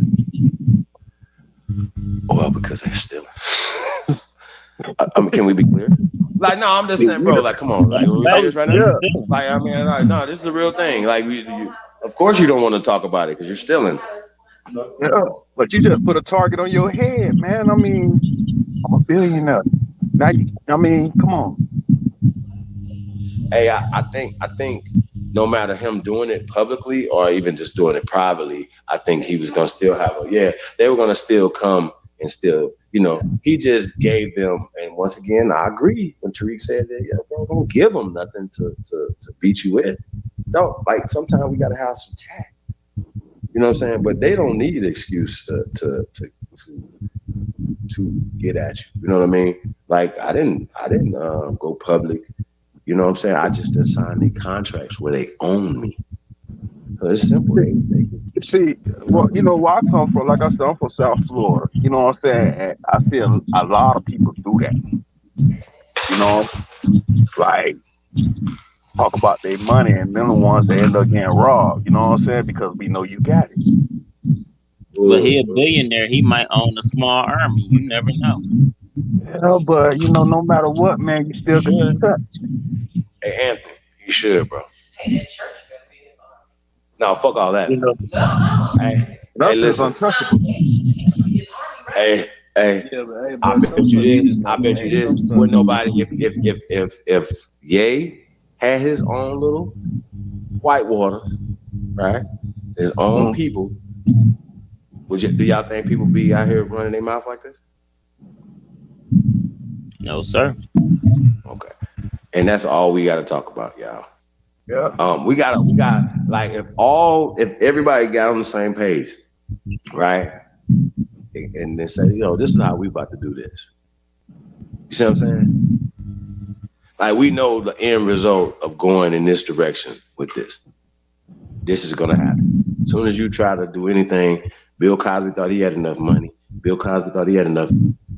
Well, because they're stealing. Can we be clear? Like, no, I'm just saying, bro. Like, come on, like, are we serious right now? Yeah. Like, I mean, like, no, this is a real thing. Like, of course, you don't want to talk about it because you're stealing. Yeah, but you just put a target on your head, man. I mean, I'm a billionaire. Now, come on. Hey, I think no matter him doing it publicly or even just doing it privately, I think he was gonna still have they were gonna still come and still, he just gave them. And once again, I agree when Tariq said that, bro, don't give them nothing to beat you with. Don't, like, sometimes we gotta have some tact. You know what I'm saying? But they don't need an excuse to get at you. You know what I mean? Like, I didn't go public. You know what I'm saying? I just didn't sign any contracts where they own me. So it's simple. See, well, where I come from, like I said, I'm from South Florida. You know what I'm saying? And I see a lot of people do that. Like, talk about their money, and then the ones that end up getting robbed. You know what I'm saying? Because we know you got it. But he a billionaire. He might own a small army. You never know. Yeah, but no matter what, man, you still get touched. Hey, Anthony, you should, bro. No, fuck all that. Hey, listen. Hey, I bet you this. Would nobody, if Ye had his own little Whitewater, right? His own people, do y'all think people be out here running their mouth like this? No, sir. Okay. And that's all we got to talk about, y'all. Yeah. We got like, if everybody got on the same page, right? And then say, this is how we about to do this. You see what I'm saying? Like, we know the end result of going in this direction with this. This is gonna happen. As soon as you try to do anything, Bill Cosby thought he had enough money. Bill Cosby thought he had enough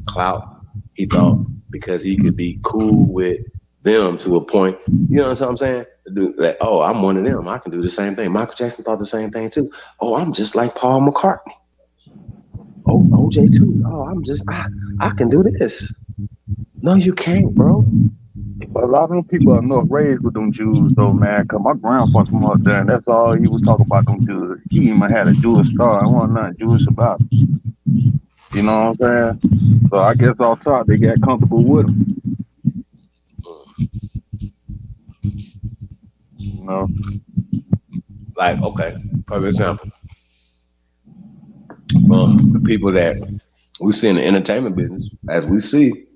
clout. He thought because he could be cool with them to a point, you know what I'm saying? To do that, oh, I'm one of them. I can do the same thing. Michael Jackson thought the same thing too. Oh, I'm just like Paul McCartney. Oh, OJ too. Oh, I can do this. No, you can't, bro. But a lot of them people are not raised with them Jews, though, man. Cause my grandpa from up there, and that's all he was talking about them Jews. He even had a Jewish star. I wasn't nothing Jewish about it. You know what I'm saying? So I guess off top they got comfortable with him. Like, okay, for example, from the people that we see in the entertainment business, as we see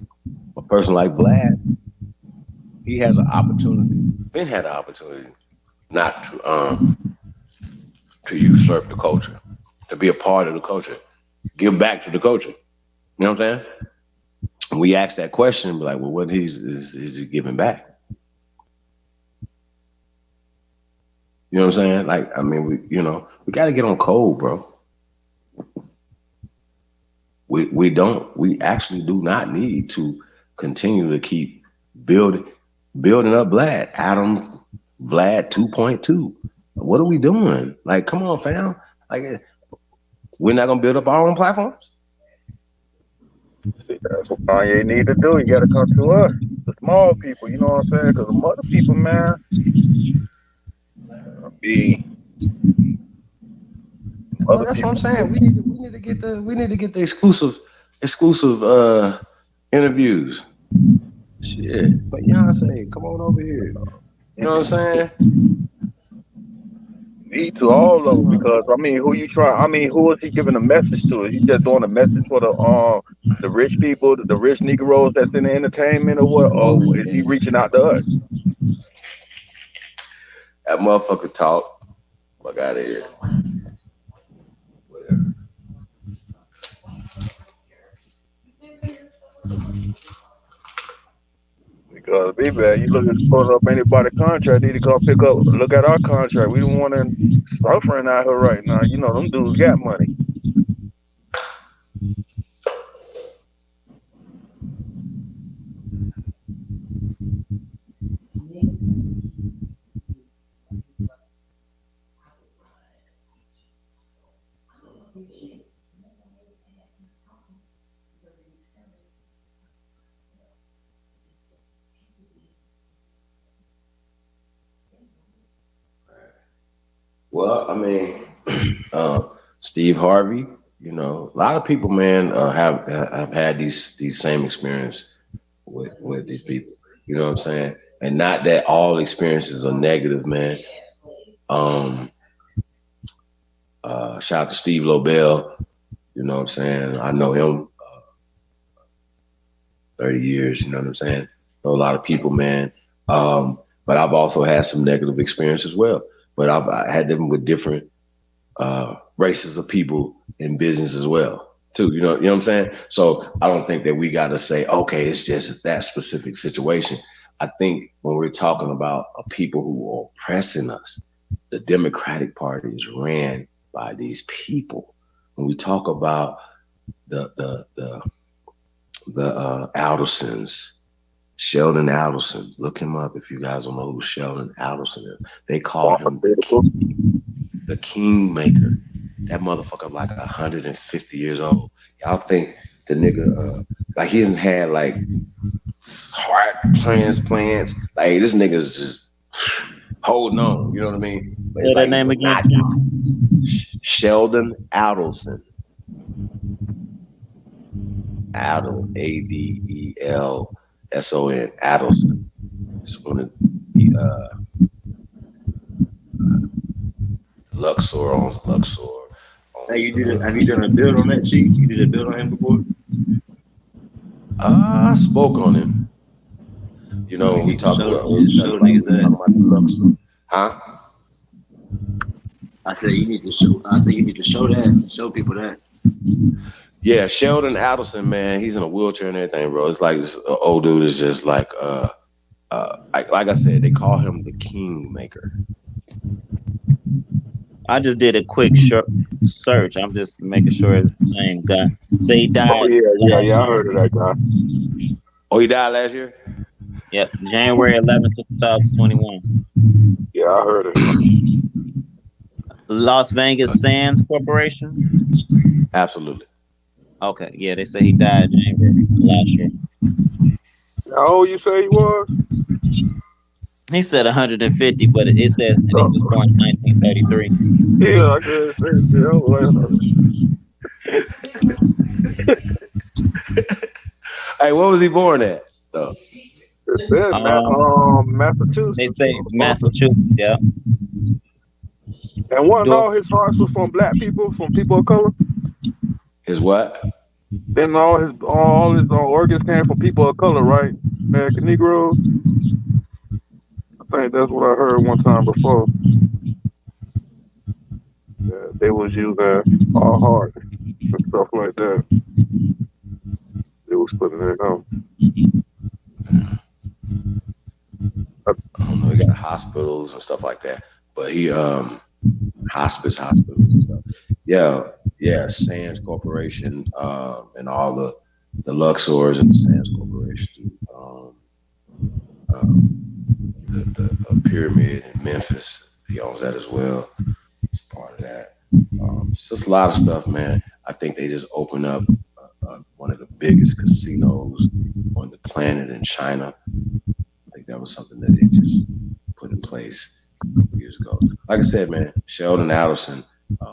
a person like Vlad, he has an opportunity, had an opportunity not to usurp the culture, to be a part of the culture, give back to the culture. You know what I'm saying? And we ask that question, like, well, what is he giving back? You know what I'm saying? Like, I mean, we got to get on code, bro. We actually do not need to continue to keep building up Vlad, Adam, Vlad 2.2. What are we doing? Like, come on, fam. Like, we're not gonna build up our own platforms. That's what Kanye need to do. You got to come to us, the small people. You know what I'm saying? Because the mother people, man. Well, that's what I'm saying. We need to get the exclusive interviews. Shit, but Beyonce, come on over here. You know what I'm saying? Need to all of them, because I mean, who is he giving a message to? Is he just doing a message for the rich people, the rich Negroes that's in the entertainment, or what? Or is he reaching out to us? That motherfucker talk. Fuck out of here. Whatever. Because you look at put up anybody's contract, need to come look at our contract. We don't want to suffering out here right now. You know, them dudes got money. Well, I mean, Steve Harvey, a lot of people, man, have had these same experience with these people. You know what I'm saying? And not that all experiences are negative, man. Shout out to Steve Lobel. You know what I'm saying? I know him 30 years, you know what I'm saying? Know a lot of people, man. But I've also had some negative experience as well. But I had them with different races of people in business as well, too. You know what I'm saying? So I don't think that we got to say, okay, it's just that specific situation. I think when we're talking about people who are oppressing us, the Democratic Party is ran by these people. When we talk about the Aldersons, Sheldon Adelson, look him up if you guys don't know who Sheldon Adelson is. They call him the Kingmaker. That motherfucker like 150 years old. Y'all think the nigga like he hasn't had like heart transplants. Like this nigga's just holding on. You know what I mean? But Say that like, name again. Sheldon Adelson. Adel, Adelson, Adelson. It's one of the Luxor owns Luxor. Hey, have you done a build on that chief? You did a build on him before? I spoke on him. You know, we talked about Luxor. Huh? I said you need to show. I think you need to show that. Show people that. Yeah, Sheldon Adelson, man, he's in a wheelchair and everything, bro. It's like this old dude is just like like I said, they call him the Kingmaker. I just did a quick search. I'm just making sure it's the same guy. Say he died. Oh yeah. I heard of that guy. Oh, he died last year? Yep, January 11th, 2021. Yeah, I heard of him. Las Vegas Sands Corporation. Absolutely. Okay, yeah, they say he died January last year. How old you say he was? He said 150, but it says that he was born in 1933. Yeah, I guess. Hey, where was he born at? Though? It says Massachusetts. They say Massachusetts, yeah. And one of all his hearts was from black people, from people of color. His what? Then all his organs came from people of color, right? American Negroes. I think that's what I heard one time before. Yeah, they was using our heart and stuff like that. They was putting it on. I don't know. He got hospitals and stuff like that, but he hospitals and stuff. Yeah, Sands Corporation and all the Luxors and the Sands Corporation, the pyramid in Memphis. He owns that as well. It's part of that. It's just a lot of stuff, man. I think they just opened up one of the biggest casinos on the planet in China. I think that was something that they just put in place a couple years ago. Like I said, man, Sheldon Adelson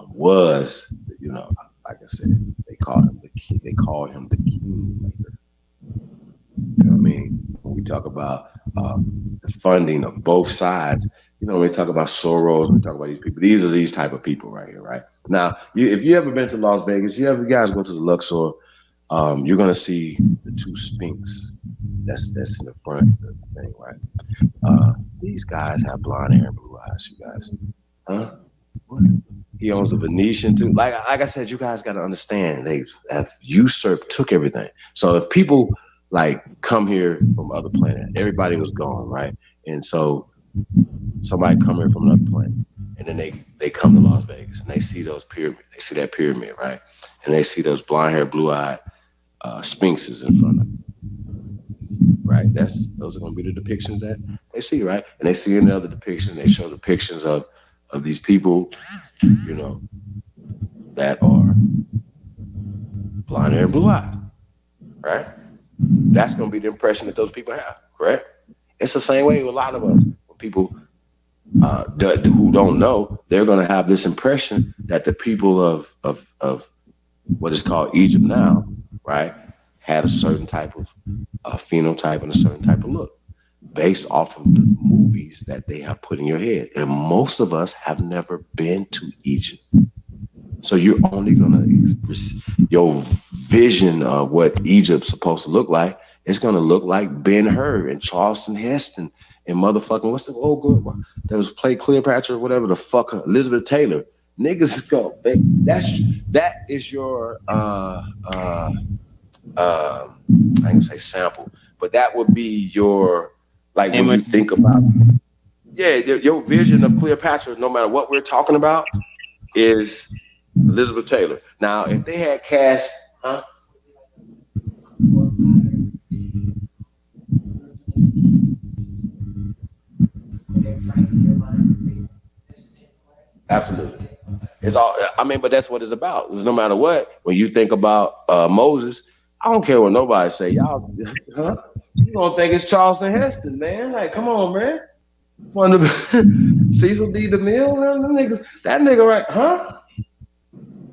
was, you know, like I said, they called him the Kingmaker. You know what I mean? When we talk about the funding of both sides, you know, when we talk about Soros, we talk about these people. These are these type of people right here, right? Now, if you ever been to Las Vegas, you guys go to the Luxor, you're gonna see the two Sphinx that's in the front of the thing, right? These guys have blonde hair and blue eyes, you guys. Huh? What? He owns the Venetian too. Like I said, you guys got to understand they have took everything. So if people like come here from other planet, everybody was gone, right? And so somebody come here from another planet, and then they come to Las Vegas and they see those pyramids, they see that pyramid, right? And they see those blonde hair, blue eyed sphinxes in front of them, right? Those are gonna be the depictions that they see, right? And they see any other depiction, they show depictions of these people, you know, that are blonde hair and blue eyed, right? That's gonna be the impression that those people have, correct? It's the same way with a lot of us. When people who don't know, they're gonna have this impression that the people of what is called Egypt now, right, had a certain type of phenotype and a certain type of look. based off of the movies that they have put in your head. And most of us have never been to Egypt. So you're only gonna your vision of what Egypt's supposed to look like. It's gonna look like Ben-Hur and Charleston Heston and motherfucking what's the old girl that was played Cleopatra or whatever the fuck Elizabeth Taylor. Niggas go. That is your I ain't gonna say sample, but that would be your like when you think about your vision of Cleopatra. No matter what we're talking about, is Elizabeth Taylor. Now, if they had cast, absolutely. It's all. I mean, but that's what it's about. It's no matter what. When you think about Moses, I don't care what nobody say. Y'all, you gonna think it's Charleston Heston, man? Like, come on, man. One of Cecil D. DeMille, man, them niggas. That nigga, right?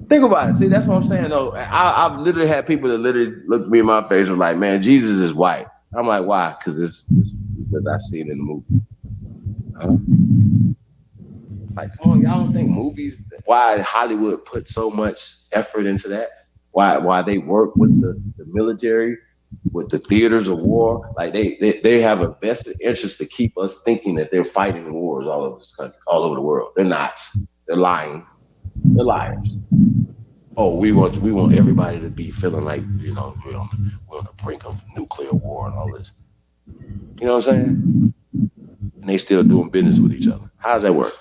Think about it. See, that's what I'm saying. Though, I've literally had people that literally look me in my face and like, man, Jesus is white. I'm like, why? Because it's because I see it in the movie. Like, come on, y'all don't think movies? Why Hollywood put so much effort into that? Why they work with the military, with the theaters of war? Like they have a vested interest to keep us thinking that they're fighting wars all over this country, all over the world. They're not. They're lying. They're liars. Oh, we want everybody to be feeling like, you know, we're on the brink of nuclear war and all this. You know what I'm saying? And they still doing business with each other. How does that work?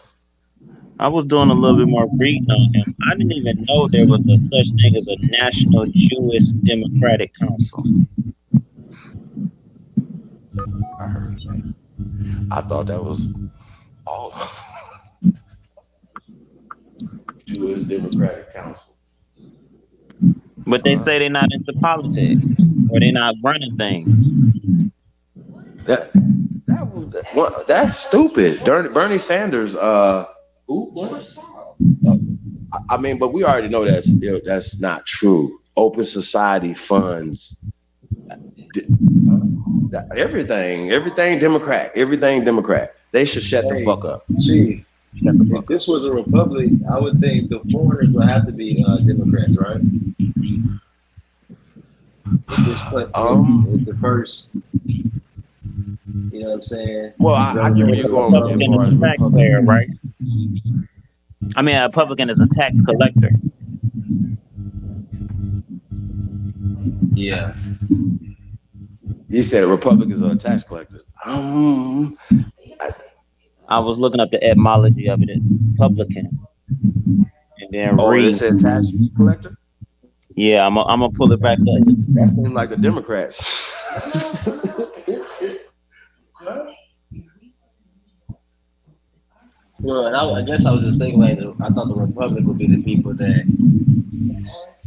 I was doing a little bit more reading on him. I didn't even know there was a such thing as a National Jewish Democratic Council. I heard that. I thought that was all Jewish Democratic Council. But they say they're not into politics or they're not running things. That's stupid. Bernie Sanders. I mean, but we already know that's not true. Open society funds everything Democrat. Everything Democrat. They should shut the fuck up. See, if this was a republic, I would think the foreigners would have to be Democrats, right? If this with the first, you know what I'm saying? Well, I get where you're going. Republican is a taxpayer, right? I mean, a Republican is a tax collector. Yeah. You said a Republicans are tax collectors. I was looking up the etymology of it. It's Republican. And then it said tax collector? Yeah, I'm gonna pull it back up. That seems like the Democrats. Well, and I guess I was just thinking like I thought the Republic would be the people that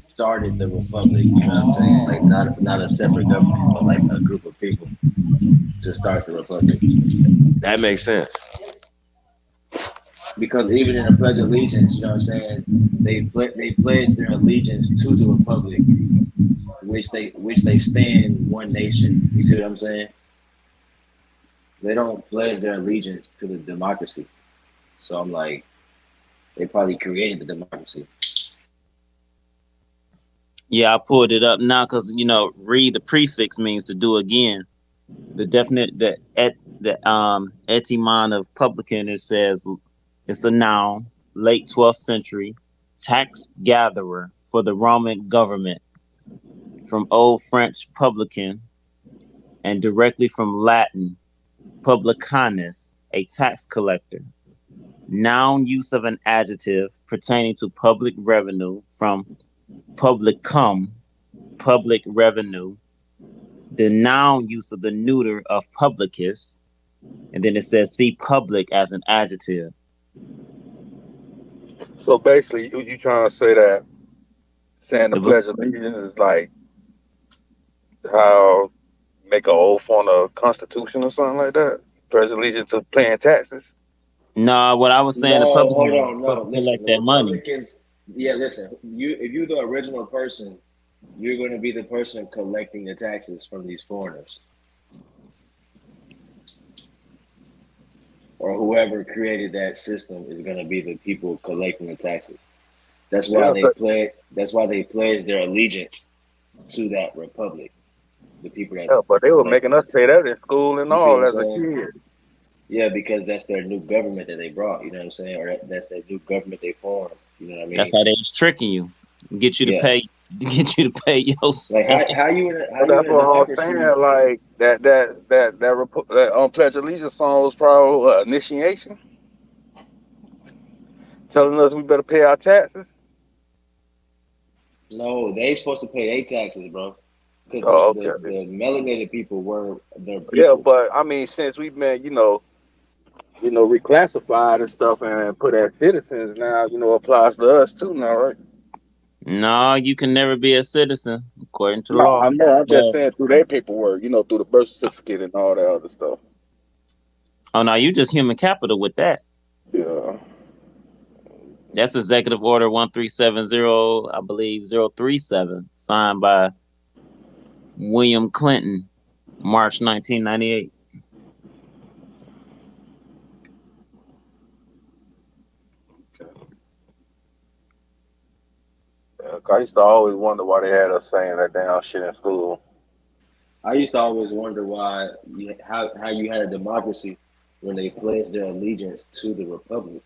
started the Republic. You know what I'm saying? Like not a separate government, but like a group of people to start the Republic. That makes sense. Because even in the Pledge of Allegiance, you know what I'm saying, they pledge their allegiance to the Republic, which they stand one nation. You see what I'm saying? They don't pledge their allegiance to the democracy. So I'm like, they probably created the democracy. Yeah, I pulled it up now because read the prefix means to do again. The definite the etymon of publican, it says it's a noun, late 12th century, tax gatherer for the Roman government, from Old French publican, and directly from Latin publicanus, a tax collector. Noun use of an adjective pertaining to public revenue, from publicum, public revenue. The noun use of the neuter of publicus, and then it says see public as an adjective. So basically, you trying to say that saying the Pledge of Allegiance is like how make an oath on a constitution or something like that? Pledge allegiance to paying taxes? No, what I was saying, the Republicans collect that money. Yeah, listen. If you're the original person, you're going to be the person collecting the taxes from these foreigners. or whoever created that system is going to be the people collecting the taxes. That's why Yeah, they play. That's why they pledge their allegiance to that republic. The people yeah, that's but they were collecting making us it. say that in school and You see what all I'm as a saying? kid. Yeah, because that's their new government that they brought. You know what I'm saying? Or that's their new government they formed. You know what I That's mean? how they was tricking you, get you to Yeah. pay, get you to pay your Like say. how But you that's in a what I'm saying. democracy? Like that Pledge of Allegiance song was probably initiation, telling us we better pay our taxes. No, they supposed to pay their taxes, bro. Because Oh, okay. the melanated people were their Yeah, people. but I mean, since we've been, reclassified and stuff and put as citizens now, applies to us too now, right? No, you can never be a citizen according to No, law. I know. I'm just Well, saying through their paperwork, through the birth certificate and all that other stuff. oh no, you just human capital with that. Yeah. That's Executive Order 1370, I believe 037, signed by William Clinton, March 1998. Yeah, 'cause I used to always wonder why they had us saying that damn shit in school. I used to always wonder how you had a democracy when they pledged their allegiance to the republic.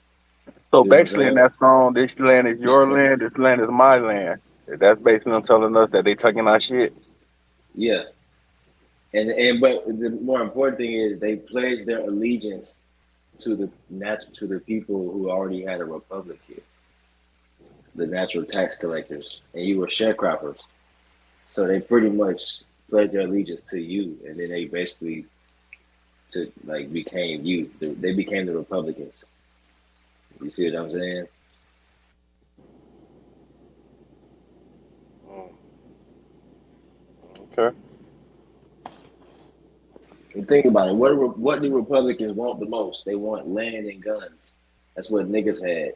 So See what I'm basically, in saying? that song, this land is your land, this land is my land. That's basically them telling us that they taking our shit. Yeah, and but the more important thing is they pledged their allegiance to the people who already had a republic here, the natural tax collectors, and you were sharecroppers. So they pretty much pledged their allegiance to you, and then they basically became you. They became the Republicans. You see what I'm saying? Okay. And think about it. What do Republicans want the most? They want land and guns. That's what niggas had.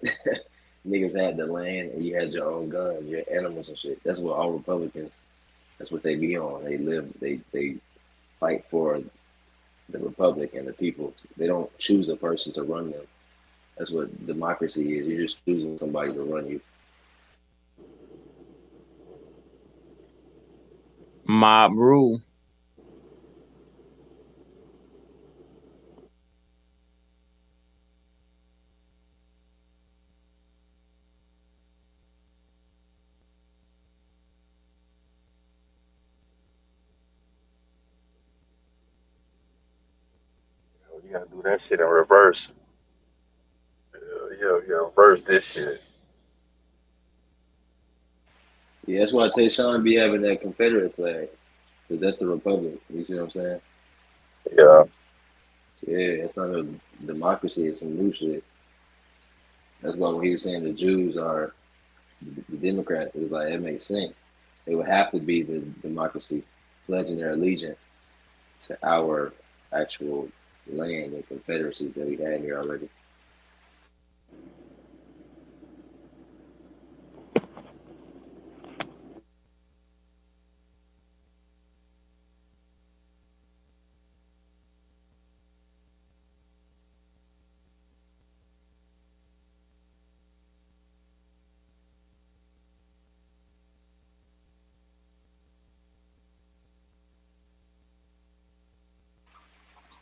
Niggas had the land, and you had your own guns, your animals and shit. That's what all Republicans. That's what they be on. They live. They fight for the republic and the people. They don't choose a person to run them. That's what democracy is. You're just choosing somebody to run you. Mob rule. You gotta do that shit in reverse. Yeah, reverse this shit. Yeah, that's why Tayshaun be having that Confederate flag, because that's the republic. You see what I'm saying? Yeah. Yeah, it's not a democracy. It's some new shit. That's why when he was saying the Jews are the Democrats, it's like it makes sense. They would have to be the democracy, pledging their allegiance to our actual land and confederacies that we had here already.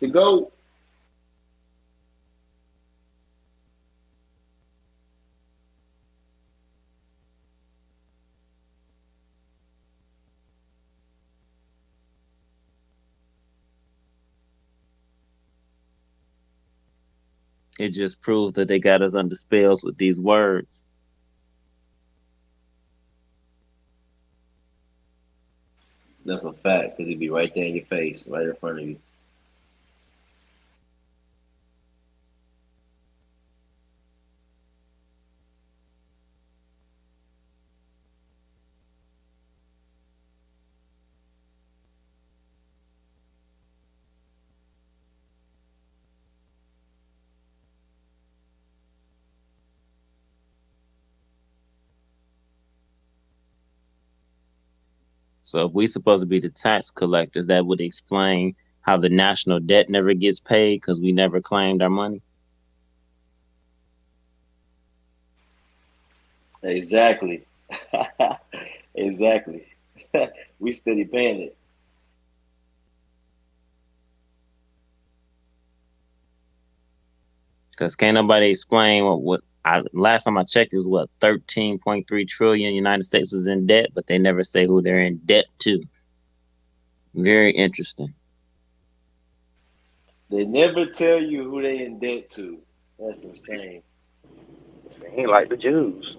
To go, It just proves that they got us under spells with these words. that's a fact, because it'd be right there in your face, right in front of you. So if we supposed to be the tax collectors, that would explain how the national debt never gets paid because we never claimed our money. Exactly. Exactly. We steady paying it. Because can't nobody explain last time I checked it was what 13.3 trillion United States was in debt, but they never say who they're in debt to. Very interesting. They never tell you who they in debt to. That's insane. Ain't like the Jews.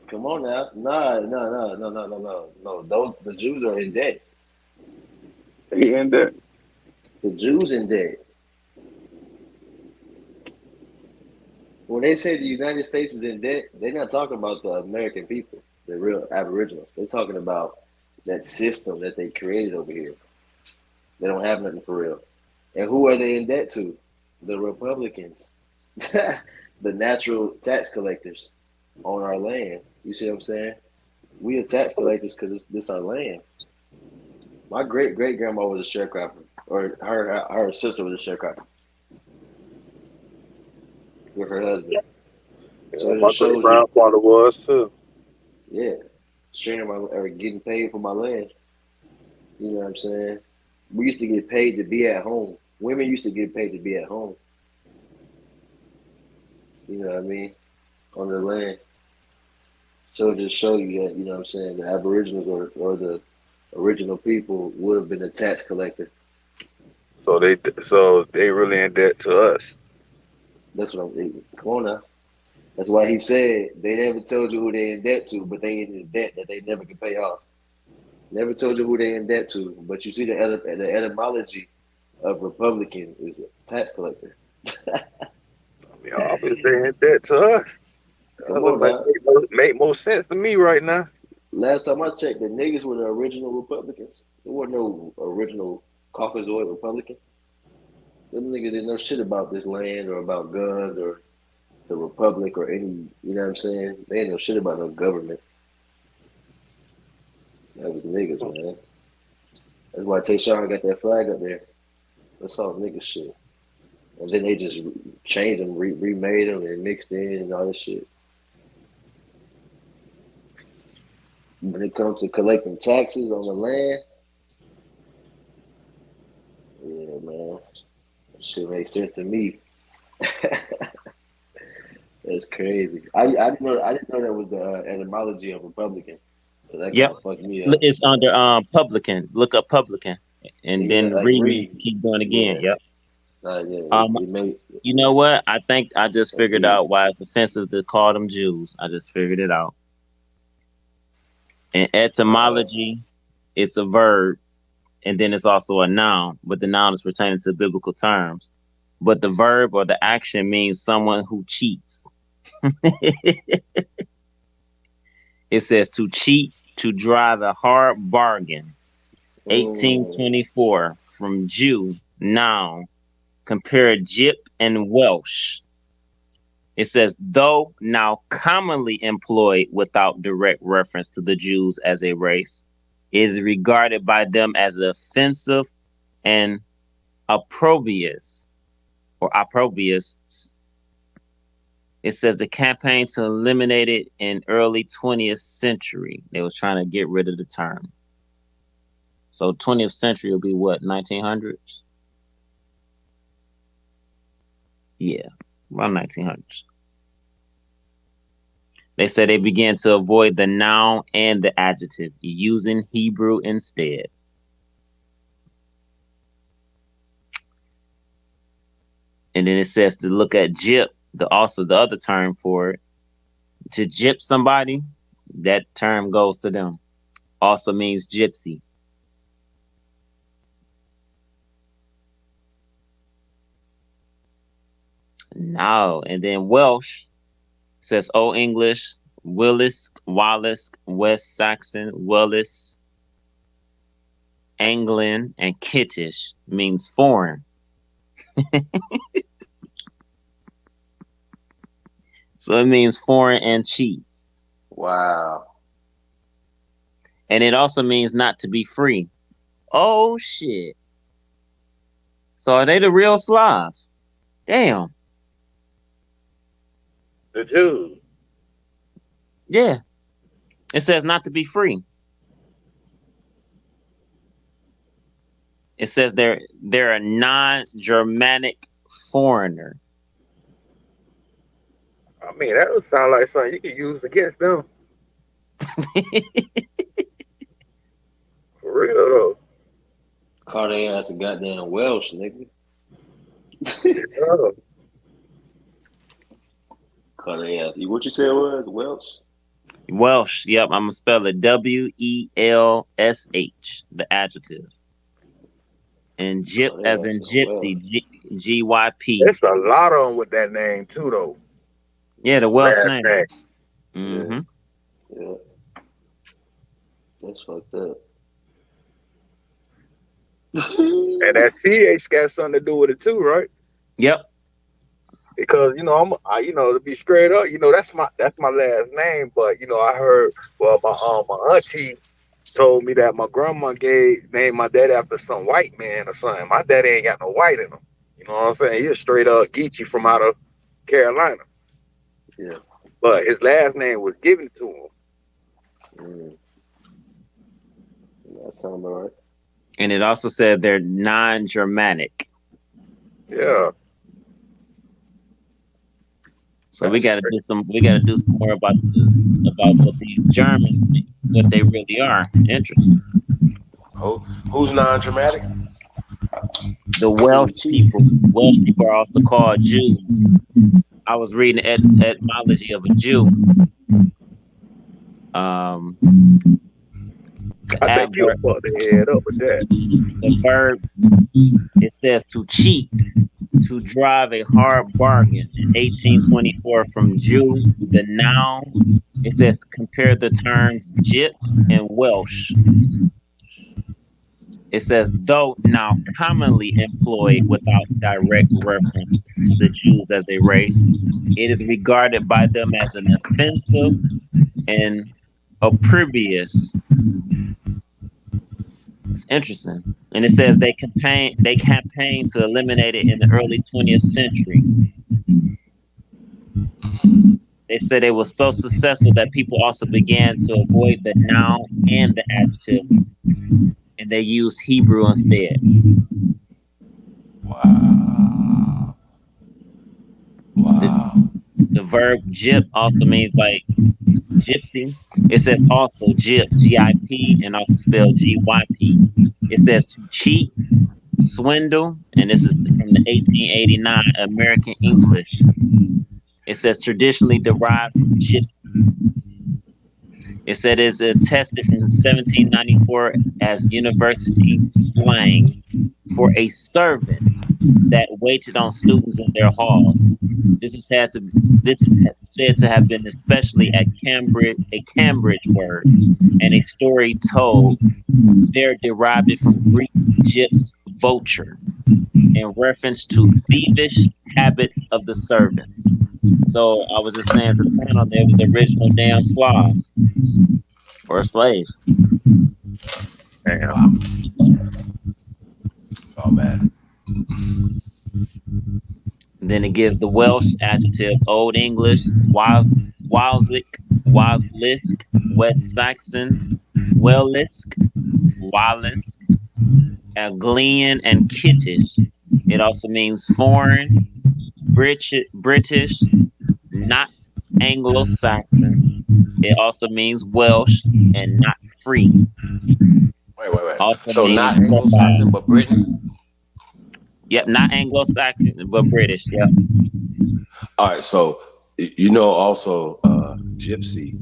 Come on now. No. Those the Jews are in debt. They in debt. The Jews in debt. When they say the United States is in debt, they're not talking about the American people, the real Aboriginals. They're talking about that system that they created over here. They don't have nothing for real. And who are they in debt to? The Republicans, the natural tax collectors on our land. You see what I'm saying? We are tax collectors because this our land. My great grandma was a sharecropper, or her sister was a sharecropper with her husband. So it My just great shows you, grandfather was too. yeah, sharing my or getting paid for my land. You know what I'm saying? We used to get paid to be at home. Women used to get paid to be at home. You know what I mean? On their land. So it just show you that, you know what I'm saying, the Aboriginals or the original people would have been a tax collector. So they really in debt to us. That's what I'm thinking. Come on now. That's why he said they never told you who they in debt to, but they in this debt that they never can pay off. Never told you who they in debt to, but you see the etymology of Republican is a tax collector. Obviously they in debt to us. Come on now. Make more sense to me right now. Last time I checked, the niggas were the original Republicans. There were no original Caucasoid Republican. Them niggas didn't know shit about this land or about guns or the Republic or any, you know what I'm saying? They didn't know shit about no government. That was niggas, man. That's why Tayshawn got that flag up there. That's all nigga shit. And then they just changed them, remade them, and mixed in and all this shit. When it comes to collecting taxes on the land, yeah, man, that shit makes sense to me. That's crazy. I didn't know that was the etymology of Republican. So that kind Yep. of fucked me up. It's under publican. Look up publican, and Yeah, then like read. Keep doing again. Yeah. Yep. Yeah, it made You know what? I think I just figured out why it's offensive to call them Jews. I just figured it out. In etymology, it's a verb, and then it's also a noun, but the noun is pertaining to biblical terms. But the verb or the action means someone who cheats. It says to cheat, to drive a hard bargain. 1824 from Jew, noun. Compare Gyp and Welsh. It says, though now commonly employed without direct reference to the Jews as a race, it is regarded by them as offensive and opprobrious. It says the campaign to eliminate it in early 20th century. They was trying to get rid of the term. So 20th century will be what, 1900s? Yeah, around 1900s. They said they began to avoid the noun and the adjective, using Hebrew instead. And then it says to look at gyp, also the other term for it. To gyp somebody, that term goes to them. Also means gypsy. No, and then Welsh says Old English, Willis, Wallace, West Saxon, Willis, Anglian, and Kittish means foreign. So it means foreign and cheap. Wow. And it also means not to be free. Oh shit. So are they the real Slavs? Damn. The Jews. Yeah. It says not to be free. It says they're a non-Germanic foreigner. I mean, that would sound like something you could use against them. For real though. Call their ass a goddamn Welsh, nigga. Yeah. Call their ass. What you said was Welsh? Welsh. Yep, I'm gonna spell it WELSH, the adjective. And gyp Oh, they as in ass some Welsh. gypsy, GYP. There's a lot of them with that name too, though. Yeah, the Welsh Last name. name. Yeah. That's fucked up. And that CH got something to do with it too, right? Yep. Because to be straight up, that's my last name. But I heard, well, my auntie told me that my grandma named my dad after some white man or something. My daddy ain't got no white in him. You know what I'm saying? He's straight up Geechee from out of Carolina. Yeah. But his last name was given to him. That sounds all right. And it also said they're non-Germanic. Yeah. So we gotta do some more about what these Germans, what they really are. Interesting. Who's non-dramatic? The Welsh people. Welsh people are also called Jews. I was reading etymology of a Jew. I think you'll fuck the head up with that. The verb, it says to cheat, to drive a hard bargain in 1824 from Jew. The noun, it says compare the terms gyp and Welsh. It says, though now commonly employed without direct reference to the Jews as a race, it is regarded by them as an offensive and opprobrious. It's interesting. And it says they campaigned to eliminate it in the early 20th century. They said it was so successful that people also began to avoid the noun and the adjective, and they used Hebrew instead. Wow. The verb gyp also means like gypsy. It says also gyp, G-I-P, and also spelled G-Y-P. It says to cheat, swindle, and this is from the 1889 American English. It says traditionally derived from gypsy. It said it's attested from 1794 as university slang for a servant that waited on students in their halls. This is said to have been especially at Cambridge, a Cambridge word, and a story told there derived it from Greek gyps, vulture, in reference to thievish habits of the servants. So I was just saying, the town there was the original damn Slavs or slaves. Damn. Oh man. Then it gives the Welsh adjective, Old English, Walslick, West Saxon, Wellisk, Wallace, Glen, and Kittish. It also means foreign, British, not Anglo-Saxon. It also means Welsh and not free. Wait. Also So means not Anglo-Saxon, but Britain? Yep, not Anglo-Saxon, but British. Yep. All right, so also gypsy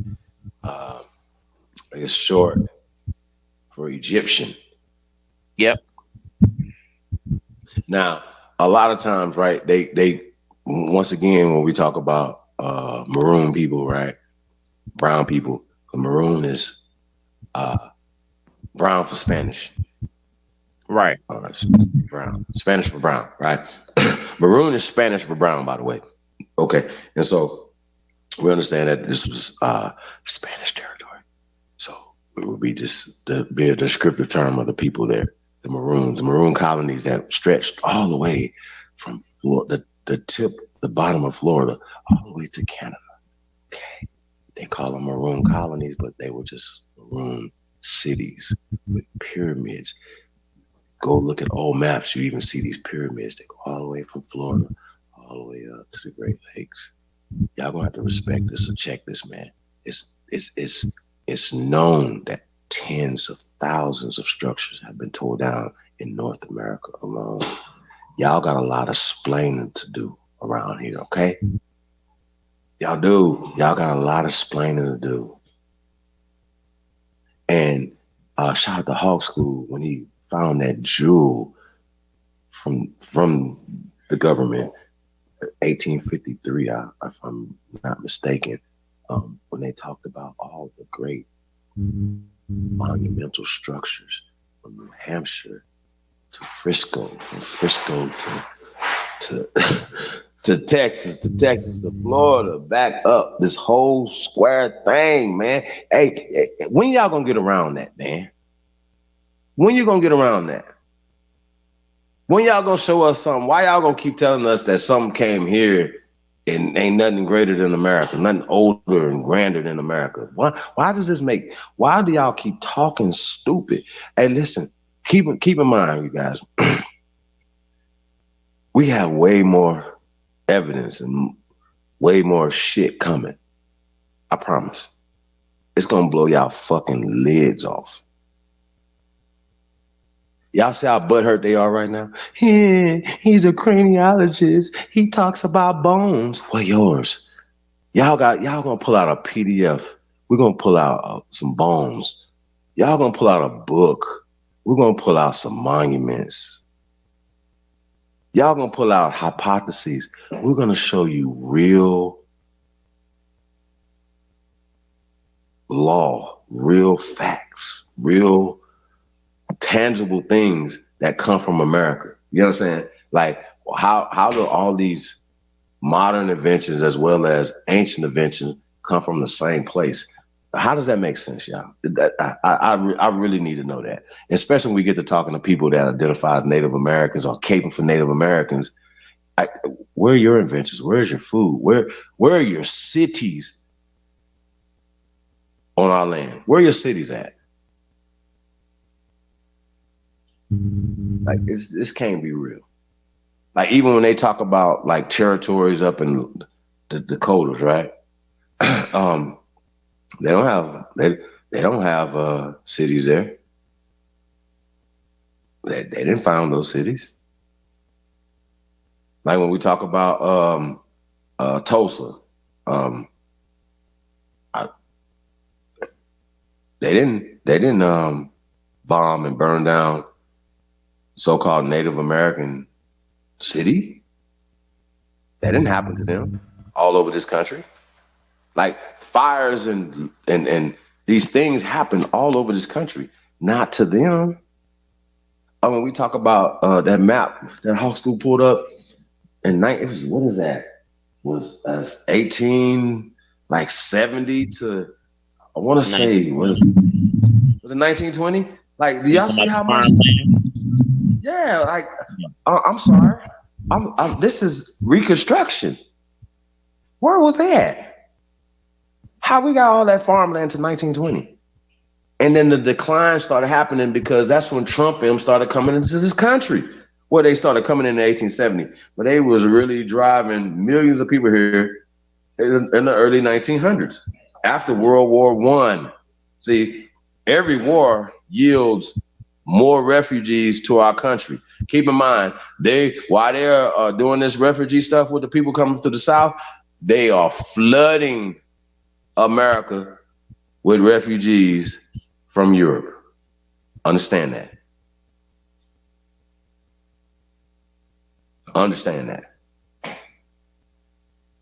is short for Egyptian. Yep. Now, a lot of times, right, they once again, when we talk about maroon people, right, brown people, maroon is brown for Spanish. Right. Brown. Spanish for brown, right? Maroon is Spanish for brown, by the way. Okay. And so we understand that this was Spanish territory. So it would be just be a descriptive term of the people there, the Maroons, the Maroon colonies that stretched all the way from the bottom of Florida, all the way to Canada. Okay. They call them maroon colonies, but they were just maroon cities with pyramids. Go look at old maps. You even see these pyramids. They go all the way from Florida, all the way up to the Great Lakes. Y'all gonna have to respect this or check this, man. It's known that tens of thousands of structures have been torn down in North America alone. Y'all got a lot of splaining to do around here, okay? Y'all do. Y'all got a lot of splaining to do. And shout out to Hawk School when he found that jewel from the government, 1853, if I'm not mistaken, when they talked about all the great monumental structures from New Hampshire to Frisco, from Frisco to to Texas, to Florida, back up this whole square thing, man. Hey, when y'all gonna get around that, man? When you gonna get around that? When y'all gonna show us something? Why y'all gonna keep telling us that something came here and ain't nothing greater than America, nothing older and grander than America? Why does this make? Why do y'all keep talking stupid? Hey, listen, keep in mind, you guys. We have way more evidence and way more shit coming. I promise. It's gonna blow y'all fucking lids off. Y'all see how butthurt they are right now? He's a craniologist. He talks about bones. What yours? Y'all gonna pull out a PDF. We're gonna pull out some bones. Y'all gonna pull out a book. We're gonna pull out some monuments. Y'all gonna pull out hypotheses. We're gonna show you real law, real facts, real tangible things that come from America. You know what I'm saying? Like how do all these modern inventions as well as ancient inventions come from the same place? How does that make sense, y'all? I really need to know that, especially when we get to talking to people that identify as Native Americans or caping for Native Americans. Where are your inventions? Where's your food? Where are your cities on our land? Where are your cities at? Like this can't be real. Like even when they talk about like territories up in the Dakotas, right? They don't have cities there. They didn't found those cities. Like when we talk about Tulsa, they didn't bomb and burn down so-called Native American city. That didn't happen to them all over this country. Like fires and these things happen all over this country, not to them. When we talk about that map that Hawk School pulled up in what is that? Was 1870 to I want to say was it 1920? Like, do y'all see how much? Yeah, like I'm sorry, this is Reconstruction. Where was that? How we got all that farmland to 1920? And then the decline started happening because that's when Trump and them started coming into this country. Well, they started coming in 1870, but they was really driving millions of people here in the early 1900s. After World War I, see, every war yields more refugees to our country. Keep in mind, while they're doing this refugee stuff with the people coming to the South, they are flooding America with refugees from Europe. Understand that. Understand that.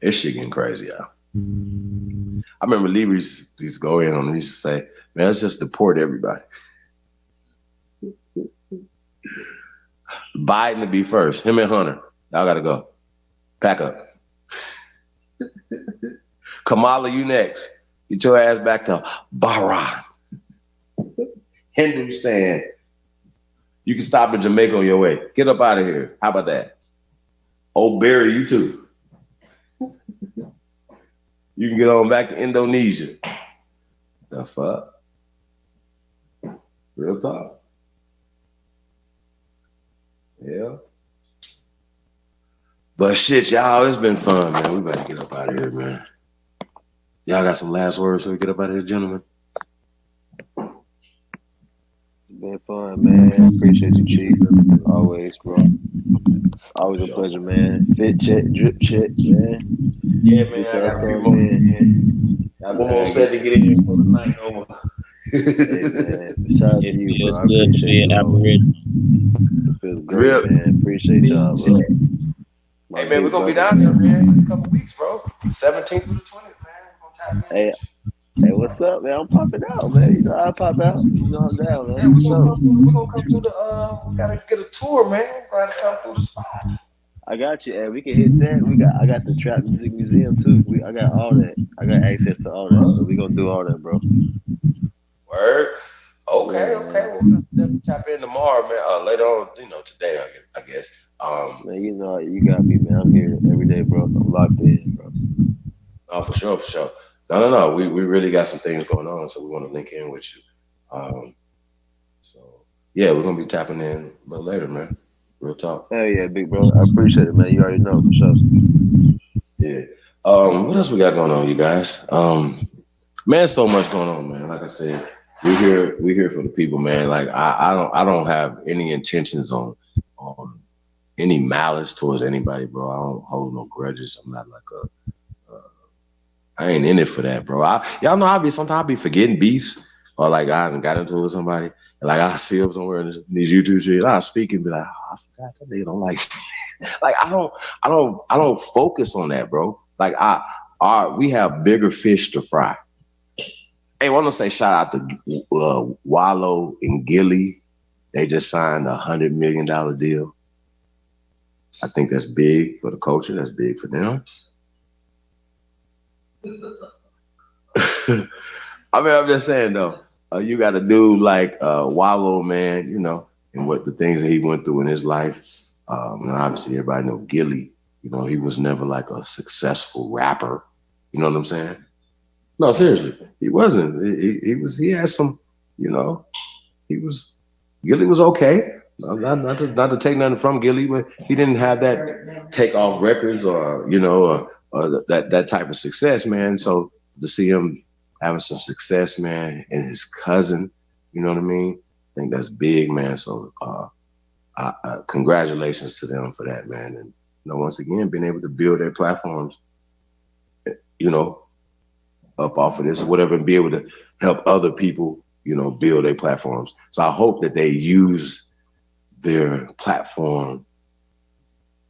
This shit getting crazy, y'all. I remember Lee used to go in on and used to say, man, let's just deport everybody. Biden to be first. Him and Hunter. Y'all gotta go. Pack up. Kamala, you next. Get your ass back to Bahrain. Hindustan. You can stop in Jamaica on your way. Get up out of here. How about that? Old Barry, you too. You can get on back to Indonesia. The fuck? Real talk. Yeah. But shit, y'all, it's been fun, man. We better get up out of here, man. Y'all got some last words before we get up out of here, gentlemen? It's been fun, man. Appreciate you, Chief. As always, bro. Always a pleasure, man. Fit check, drip check, man. Yeah, man. Get I y'all got a few some, more. man. Got one more set to get in for the night over. Hey, man. Shout out to It you, bro. feels I good to appreciate be an you always. Aboriginal. It feels great, Drip. man. Appreciate y'all, bro. My Hey, man, we're big going to be brother, down there, man. man, in a couple weeks, bro. 17th through the 20th, man. Hey, hey, what's up, man? I'm popping out, man. You know I pop out. You know I'm down, man. Yeah, For we're sure. gonna come through the we gotta get a tour, man. Gotta come through the spot. I got you. Hey, we can hit that. I got the Trap Music Museum too. I got all that. I got access to all that. So we gonna do all that, bro. Word. Okay, Yeah, okay. man. We'll definitely tap in tomorrow, man. Later on, today, I guess. Man, you know you got me, man. I'm here every day, bro. I'm locked in, bro. Oh, for sure, for sure. No. We really got some things going on, so we want to link in with you. So yeah, we're gonna be tapping in a little later, man. Real talk. Hell yeah, big bro. I appreciate it, man. You already know for sure. Yeah. What else we got going on, you guys? Man, so much going on, man. Like I said, we're here for the people, man. Like I don't have any intentions on any malice towards anybody, bro. I don't hold no grudges. I'm not like I ain't in it for that, bro. Y'all know sometimes I'll be forgetting beefs or like I haven't got into it with somebody. And like I see them somewhere in these YouTube shit. I'll speak and be like, oh, I forgot that nigga don't like like I don't focus on that, bro. Like we have bigger fish to fry. Hey, I want to say shout out to Wallow and Gilly. They just signed $100 million deal. I think that's big for the culture. That's big for them. I mean, I'm just saying though, you got a dude like Wallow, man, and what the things that he went through in his life. And obviously, everybody know Gilly. He was never like a successful rapper. You know what I'm saying? No, seriously, he wasn't. He had some. Gilly was okay. Not to take nothing from Gilly, but he didn't have that take off records or that type of success, man. So to see him having some success, man, and his cousin, you know what I mean? I think that's big, man. So congratulations to them for that, man. And once again, being able to build their platforms, up off of this or whatever, and be able to help other people, build their platforms. So I hope that they use their platform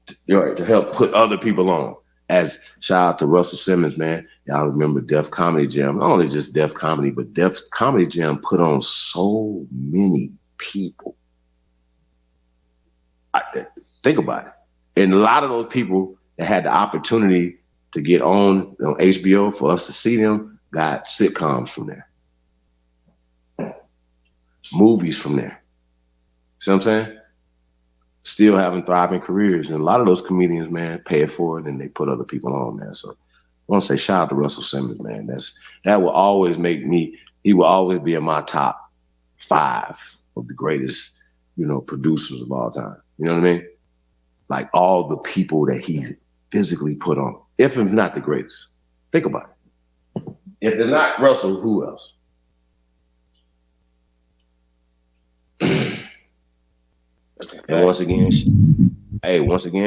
to help put other people on. As shout out to Russell Simmons, man. Y'all remember Def Comedy Jam. Not only just Def Comedy, but Def Comedy Jam put on so many people. Think about it. And a lot of those people that had the opportunity to get on HBO for us to see them got sitcoms from there. Movies from there. See what I'm saying? Still having thriving careers. And a lot of those comedians, man, pay it forward and they put other people on, man. So I want to say shout out to Russell Simmons, man. That will always he will always be in my top 5 of the greatest, producers of all time. You know what I mean? Like all the people that he physically put on. If it's not the greatest. Think about it. If it's not Russell, who else? And once again,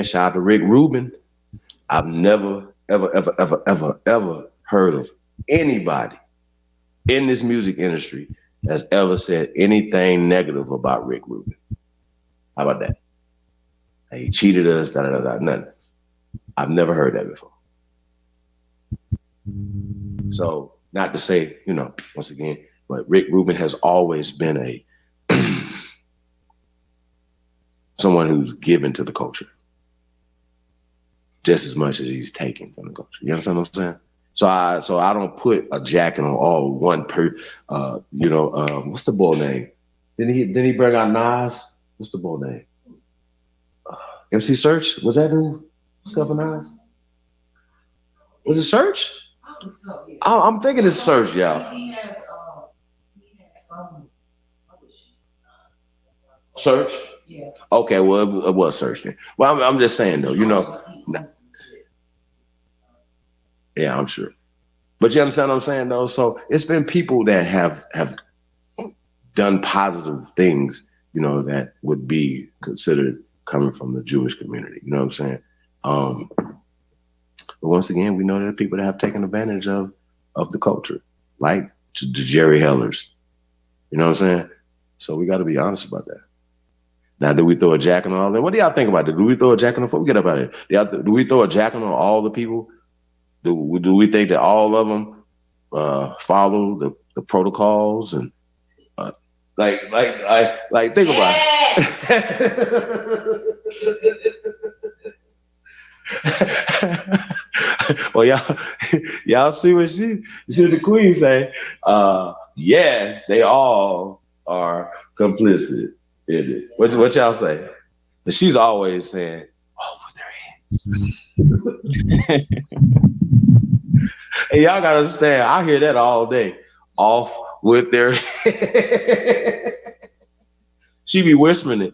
shout out to Rick Rubin. I've never, ever heard of anybody in this music industry that's ever said anything negative about Rick Rubin. How about that? He cheated us, nothing. I've never heard that before. So, not to say, once again, but Rick Rubin has always been someone who's given to the culture just as much as he's taken from the culture. You understand what I'm saying? So I don't put a jacket on all one what's the boy name? Didn't he bring out Nas? What's the boy name? MC Search? Was that who? Stuff for Nas? Was it Search? So, yeah. I'm thinking it's search, y'all. He has some other shit. Search? Yeah. Okay, well, it was search then. Well, I'm just saying though, you know. Yeah, I'm sure. But you understand what I'm saying though? So it's been people that have done positive things, you know, that would be considered coming from the Jewish community. You know what I'm saying? But once again, we know there are people that have taken advantage of the culture, like the Jerry Hellers. You know what I'm saying? So we got to be honest about that. Now, do we throw a jack on all of them? What do y'all think about it? Do we throw a jack on before we get up out of here? Do we throw a jack on all the people? Do we think that all of them follow the protocols and like think about it. Well, y'all see what the queen say? Yes, they all are complicit. Is it? What y'all say? But she's always saying, "Oh, with their hands." And y'all gotta understand. I hear that all day. Off with their hands. She be whispering it.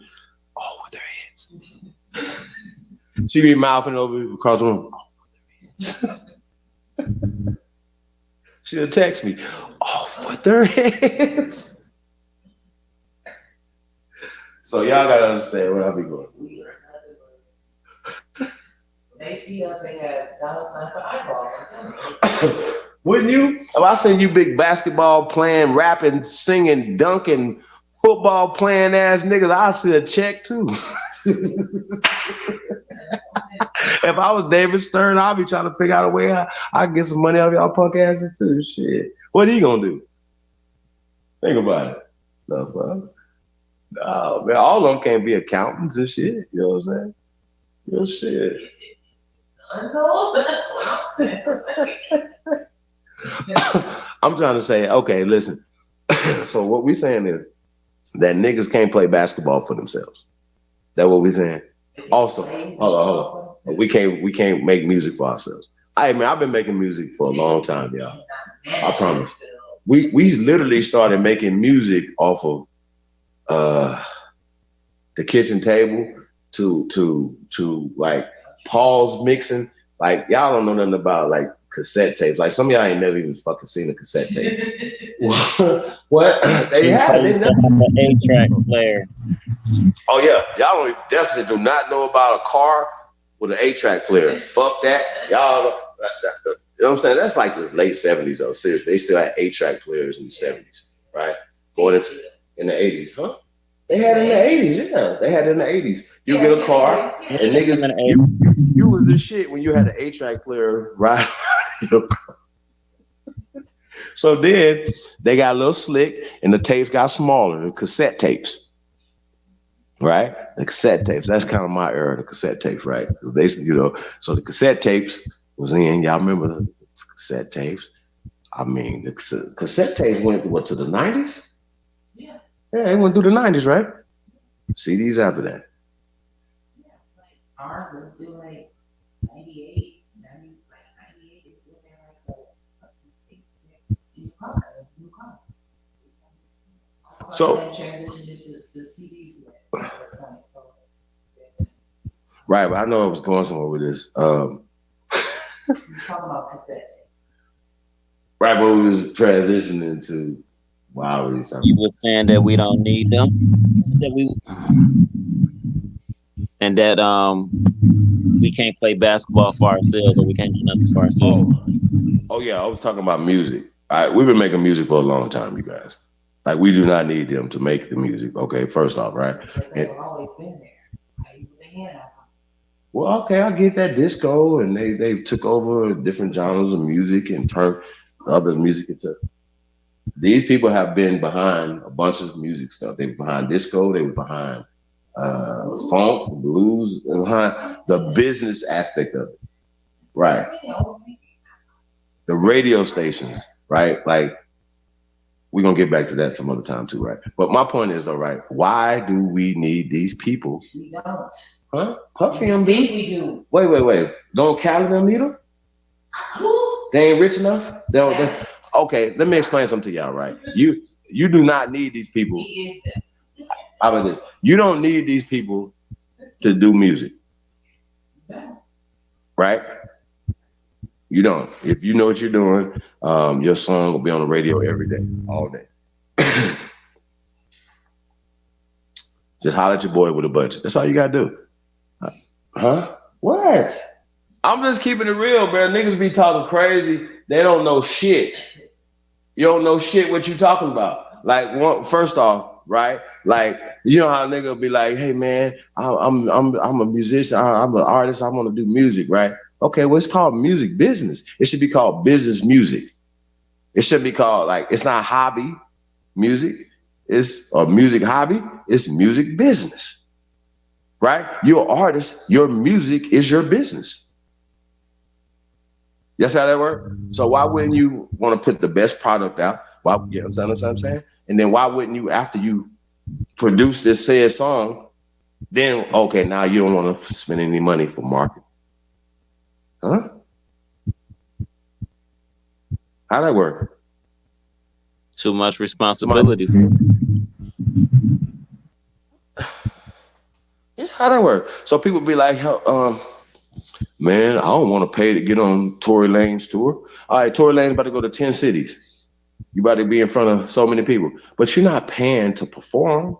Oh, with their hands. She be mouthing over across the room. Oh, with their hands. She'll text me. Off with their hands. So y'all gotta understand what I be going through. They see us, they have $sign for eyeballs. Wouldn't you? If I seen you big basketball playing, rapping, singing, dunking, football playing ass niggas, I'd see a check too. If I was David Stern, I'd be trying to figure out a way I can get some money out of y'all punk asses too. Shit. What are you gonna do? Think about it. No, fuck. No, man, all of them can't be accountants and shit. You know what I'm saying? Real shit. I'm trying to say, okay, listen. So what we saying is that niggas can't play basketball for themselves. That what we saying? Also, hold on. We can't make music for ourselves. I've been making music for a long time, y'all. I promise. We literally started making music off of the kitchen table to like Paul's mixing. Like y'all don't know nothing about like cassette tapes. Like some of y'all ain't never even fucking seen a cassette tape. What? They have. They never. An 8-track player. Oh yeah, y'all definitely do not know about a car with an 8-track player. Fuck that. Y'all. You know what I'm saying? That's like the late 70s though. Seriously, they still had 8-track players in the 70s, right? Going into in the 80s, huh? They had it in the 80s, yeah. They had it in the 80s. You get a car, and niggas, you was the shit when you had an 8-track player right around your car. So then they got a little slick, and the tapes got smaller, the cassette tapes, right? The cassette tapes. That's kind of my era, the cassette tapes, right? They, so the cassette tapes was in. Y'all remember the cassette tapes? I mean, the cassette tapes went to the 90s. Yeah, it went through the 90s, right? CDs after that. Yeah, like ours are still like 98, 98, it's still there like new car. So transitioned into the CDs. Right, but I know I was going somewhere with this. You're talking about cassettes. Right, but we was transitioning to wow, you were saying that we don't need them, and that we can't play basketball for ourselves, or we can't do nothing for ourselves. Oh yeah, I was talking about music. We've been making music for a long time, you guys. Like we do not need them to make the music. Okay, first off, right? They've always been there. How you put the hand out? Well, okay, I get that disco, and they took over different genres of music and turned other music into. These people have been behind a bunch of music stuff. They were behind disco. They were behind funk, blues, and behind the business aspect of it. Right. The radio stations, right? Like, we're going to get back to that some other time too, right? But my point is, though, right? Why do we need these people? We don't. Huh? Puffy I them think we do. Wait. Don't Cali them need them? Who? They ain't rich enough. Okay, let me explain something to y'all. Right? You do not need these people. How about this? You don't need these people to do music, right? You don't. If you know what you're doing, your song will be on the radio every day, all day. Just holler at your boy with a budget. That's all you gotta do. Huh? What? I'm just keeping it real, bro. Niggas be talking crazy. They don't know shit. You don't know shit what you talking about. Like, first off, right? Like, you know how a nigga be like, hey man, I'm a musician, I'm an artist, I want to do music, right? Okay, well, it's called music business. It should be called business music. It should be called, like, it's not hobby music. It's a music hobby. It's music business, right? You're an artist. Your music is your business. That's how that works. So why wouldn't you want to put the best product out? Why, you understand what I'm saying? And then why wouldn't you, after you produce this said song, then, okay, now you don't want to spend any money for marketing. Huh? How'd that work? Too much responsibility. Yeah, how'd that work? So people be like, man, I don't want to pay to get on Tory Lanez tour. All right, Tory Lanez about to go to 10 cities. You about to be in front of so many people. But you're not paying to perform,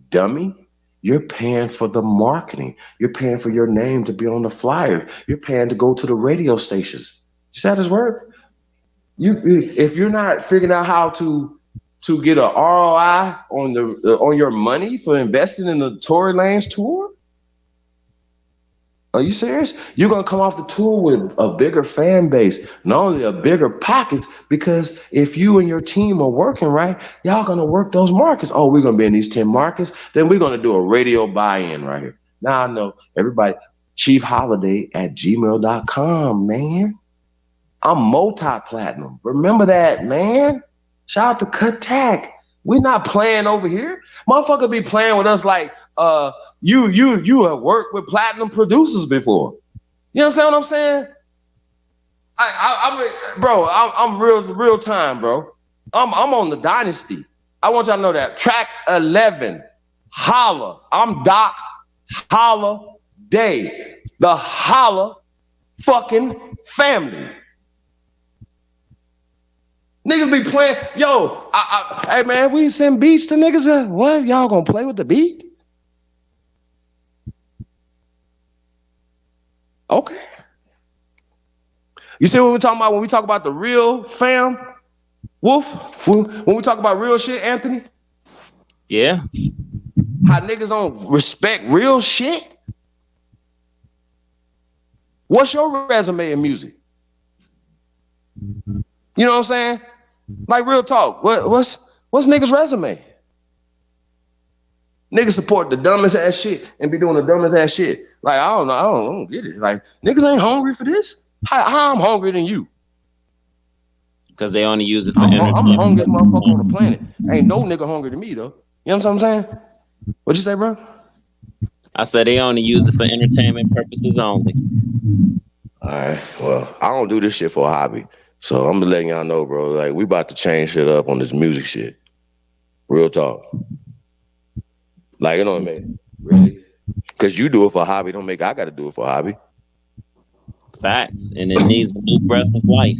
dummy. You're paying for the marketing. You're paying for your name to be on the flyer. You're paying to go to the radio stations. You see how this work? If you're not figuring out how to get an ROI on your money for investing in the Tory Lanez tour, are you serious? You're gonna come off the tour with a bigger fan base, not only a bigger pockets, because if you and your team are working right, y'all gonna work those markets. Oh, we're gonna be in these 10 markets, then we're gonna do a radio buy-in right here. Now I know everybody, chiefholiday@gmail.com, man. I'm multi-platinum. Remember that, man. Shout out to Cut Tag. We're not playing over here. Motherfucker be playing with us like you have worked with platinum producers before. You understand what I'm saying? I mean, bro, I'm real time, bro. I'm on the dynasty. I want y'all to know that. Track 11, Holla. I'm Doc Holla Day. The Holla fucking family. Niggas be playing, yo, hey man, we send beats to niggas. What, y'all gonna play with the beat? Okay. You see what we're talking about when we talk about the real fam, Wolf? When we talk about real shit, Anthony? Yeah. How niggas don't respect real shit? What's your resume in music? You know what I'm saying? Like real talk. What's niggas' resume? Niggas support the dumbest ass shit and be doing the dumbest ass shit. Like I don't get it. Like niggas ain't hungry for this. How I'm hungrier than you? Because they only use it for I'm the entertainment. hungriest motherfucker on the planet. Ain't no nigga hungry than me though. You know what I'm saying? What you say, bro? I said they only use it for entertainment purposes only. All right. Well, I don't do this shit for a hobby. So I'm letting y'all know, bro. Like, we about to change shit up on this music shit. Real talk. Like, you know what I mean? Really? Because you do it for a hobby, don't make I got to do it for a hobby. Facts. And it needs a new breath of life.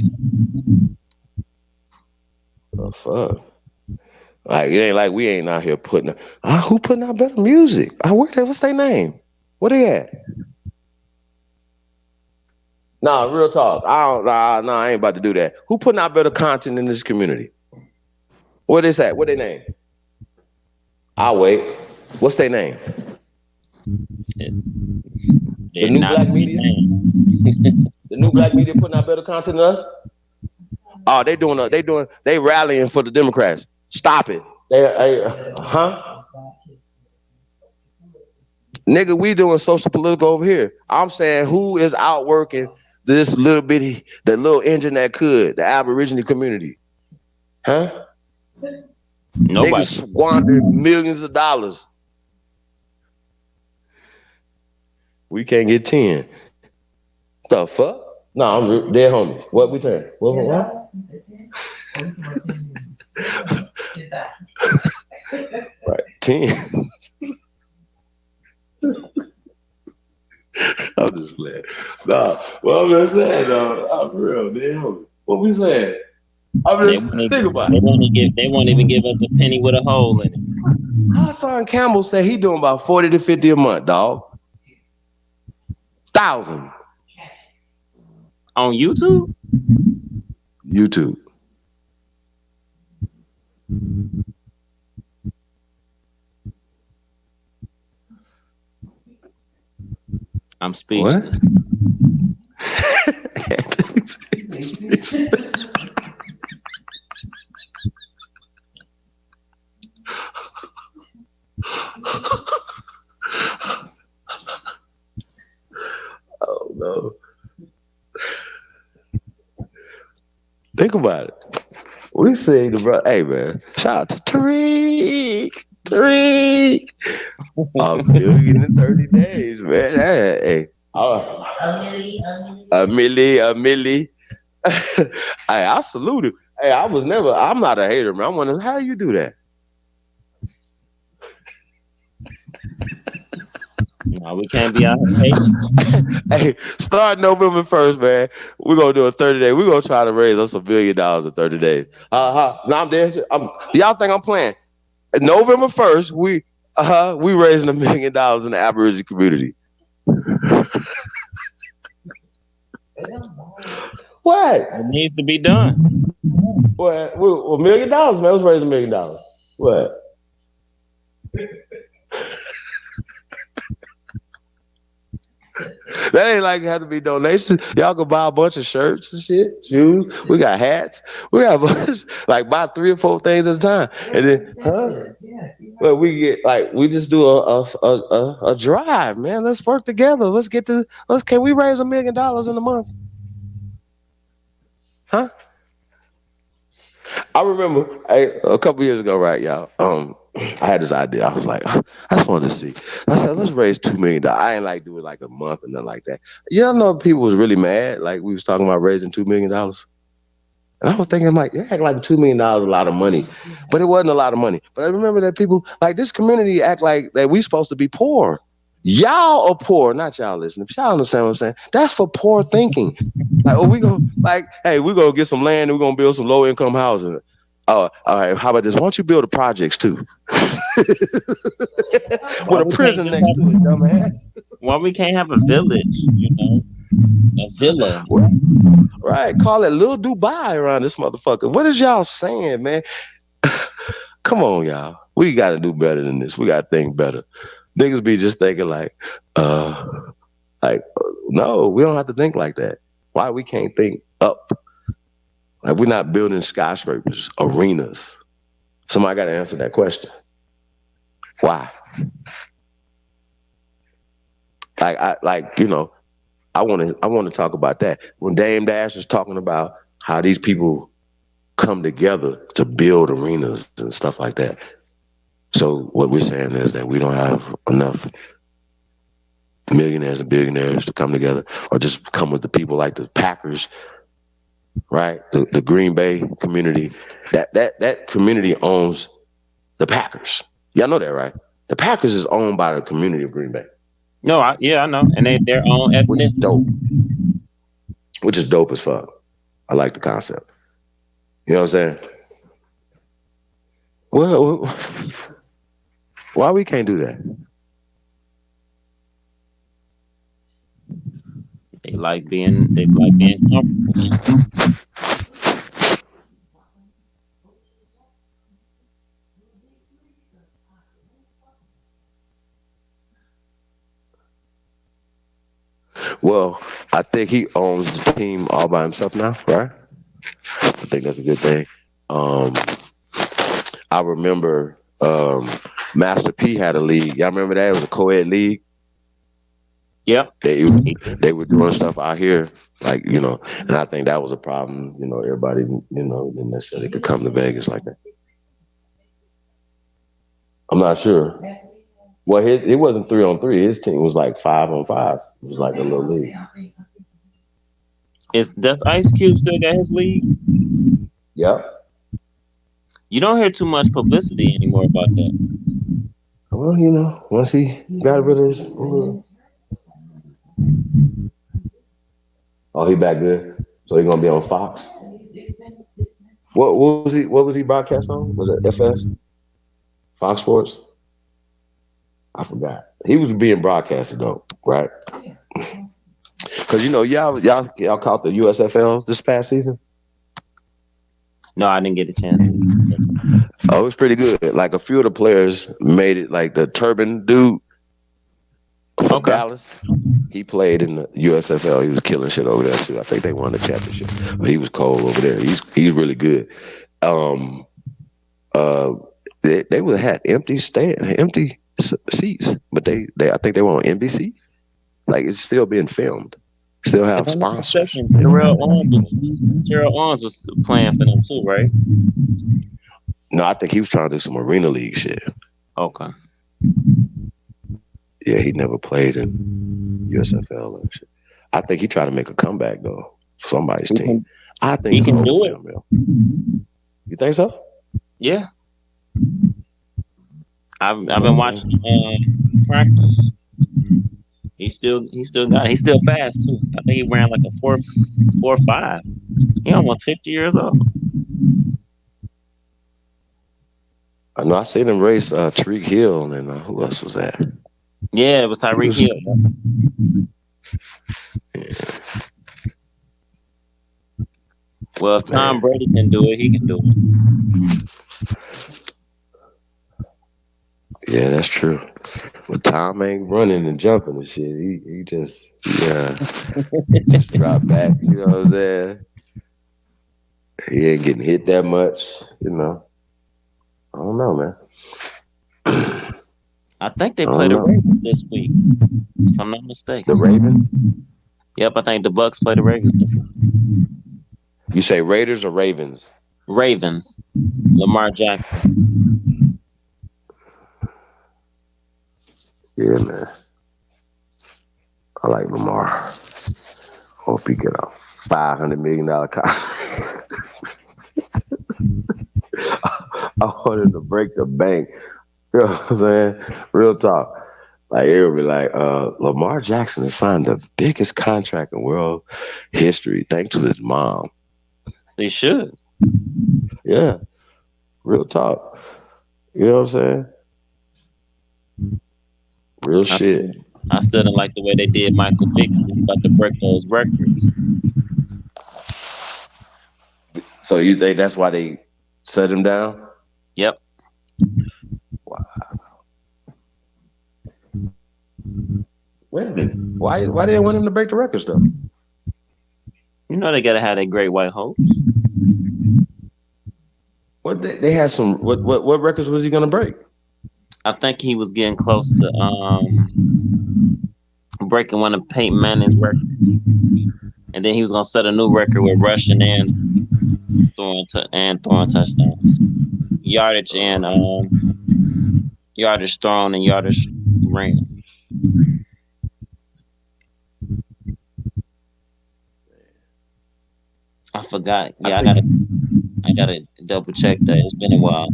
The fuck? Like, it ain't like we ain't out here putting who putting out better music? What's their name? Where they at? Nah, real talk. I ain't about to do that. Who putting out better content in this community? What is that? What they name? I'll wait. What's their name? The new black media? The new black media putting out better content than us? Oh, they rallying for the Democrats. Stop it. Nigga, we doing social political over here. I'm saying who is outworking this little bitty, the little engine that could, the Aboriginal community? Huh? Nobody. Niggas squandered millions of dollars. We can't get 10. The fuck? No, I'm dead homie. What we saying? What? Right, 10. I'm just playing. Nah, well, I'm just saying, though. I'm for real, dead homie. What we saying? I'm They just won't think even, about it. they won't even give us a penny with a hole in it. Hassan Campbell said he doing about 40 to 50 a month, dog. 1,000. On YouTube? YouTube. I'm speechless. Oh no. Think about it. We say the bro, hey man, shout out to Tariq. Tariq. A million in 30 days, man. Hey. A milli. Hey, I salute him. Hey, I'm not a hater, man. I'm wondering how you do that. No, we can't be out here hating. Hey, start November 1st, man. We're gonna do a 30 day. We're gonna try to raise us $1 billion in 30 days. No, I'm dead. Y'all think I'm playing? November 1st, we raising $1 million in the Aboriginal community. What? It needs to be done. What? $1 million, man. Let's raise $1 million. What? That ain't like it have to be donations. Y'all can buy a bunch of shirts and shit, shoes. We got hats. We got a bunch, like buy 3 or 4 things at a time, and then well, we just do a drive, man. Let's work together. Can we raise $1 million in a month? Huh? I remember a couple years ago, right, y'all. I had this idea. I was like, I just wanted to see. I said, let's raise $2 million. I ain't like do it like a month or nothing like that. You don't know if people was really mad. Like we was talking about raising $2 million. And I was thinking like, yeah, act like $2 million is a lot of money. But it wasn't a lot of money. But I remember that people, like this community act like that we supposed to be poor. Y'all are poor, not y'all listening. If y'all understand what I'm saying, that's for poor thinking. Like, oh, we're gonna get some land and we're gonna build some low income housing. Oh, all right, how about this? Why don't you build the projects too? With a prison next to it, dumbass. Why we can't have a village, a villa. Right, call it Little Dubai around this motherfucker. What is y'all saying, man? Come on, y'all. We got to do better than this. We got to think better. Niggas be just thinking like, no, we don't have to think like that. Why we can't think up? Like we're not building skyscrapers, arenas. Somebody got to answer that question. Why? I want to talk about that. When Dame Dash is talking about how these people come together to build arenas and stuff like that. So what we're saying is that we don't have enough millionaires and billionaires to come together, or just come with the people like the Packers, right? The Green Bay community. That community owns the Packers. Y'all know that, right? The Packers is owned by the community of Green Bay. No, I know, and their own ethnicity. Which is dope. Which is dope as fuck. I like the concept. You know what I'm saying? Well, why we can't do that? They like being comfortable. Well, I think he owns the team all by himself now, right? I think that's a good thing. I remember Master P had a league. Y'all remember that? It was a co-ed league. Yeah. They were doing stuff out here, like, and I think that was a problem. Everybody, didn't necessarily could come to Vegas like that. I'm not sure. Well, it wasn't 3-on-3. His team was like 5-on-5. It was like a little league. Does Ice Cube still got his league? Yep. You don't hear too much publicity anymore about that. Well, you know, once he got rid of his, oh, he back good. So he gonna be on Fox. What was he? What was he broadcast on? Was it FS? Fox Sports? I forgot. He was being broadcasted though, right? Because you know, y'all caught the USFL this past season. No, I didn't get a chance. Oh, it was pretty good. Like a few of the players made it. Like the turban dude from Dallas, he played in the USFL. He was killing shit over there too. I think they won the championship. But he was cold over there. He's really good. They would have had empty seats, but they I think they were on NBC. Like it's still being filmed. Still have sponsors. Terrell Owens was playing for them too, right? No, I think he was trying to do some arena league shit. Okay. Yeah, he never played in USFL and shit. I think he tried to make a comeback though. For somebody's team. I think he can do it. You think so? Yeah. I've been watching practice. He's still got it. He's still fast too. I think he ran like a 4.5. He almost 50 years old. I know I seen him race Tariq Hill and who else was that? Yeah, it was Tyreek Hill. Yeah. Well, if Tom Brady can do it, he can do it. Yeah, that's true. But Tom ain't running and jumping and shit. He just just drop back. You know what I'm saying? He ain't getting hit that much. You know. I don't know, man. I think they play the Ravens this week, if I'm not mistaken. The Ravens? Yep, I think the Bucks play the Ravens this week. You say Raiders or Ravens? Ravens. Lamar Jackson. Yeah, man. I like Lamar. Hope he get a $500 million contract. I want him to break the bank. You know what I'm saying? Real talk. Like it would be like, Lamar Jackson has signed the biggest contract in world history thanks to his mom. They should. Yeah. Real talk. You know what I'm saying? Real shit. I still didn't like the way they did Michael Vick. He's about to break those records. So you think that's why they set him down? Yep. Wow. Wait a minute. Why they want him to break the records though? You know they gotta have that great white hope. What they had some what records was he gonna break? I think he was getting close to breaking one of Peyton Manning's records. And then he was gonna set a new record with rushing and throwing touchdowns. Yardage and yardage thrown and yardage ran. I forgot. Yeah, I gotta double check that. It's been a while.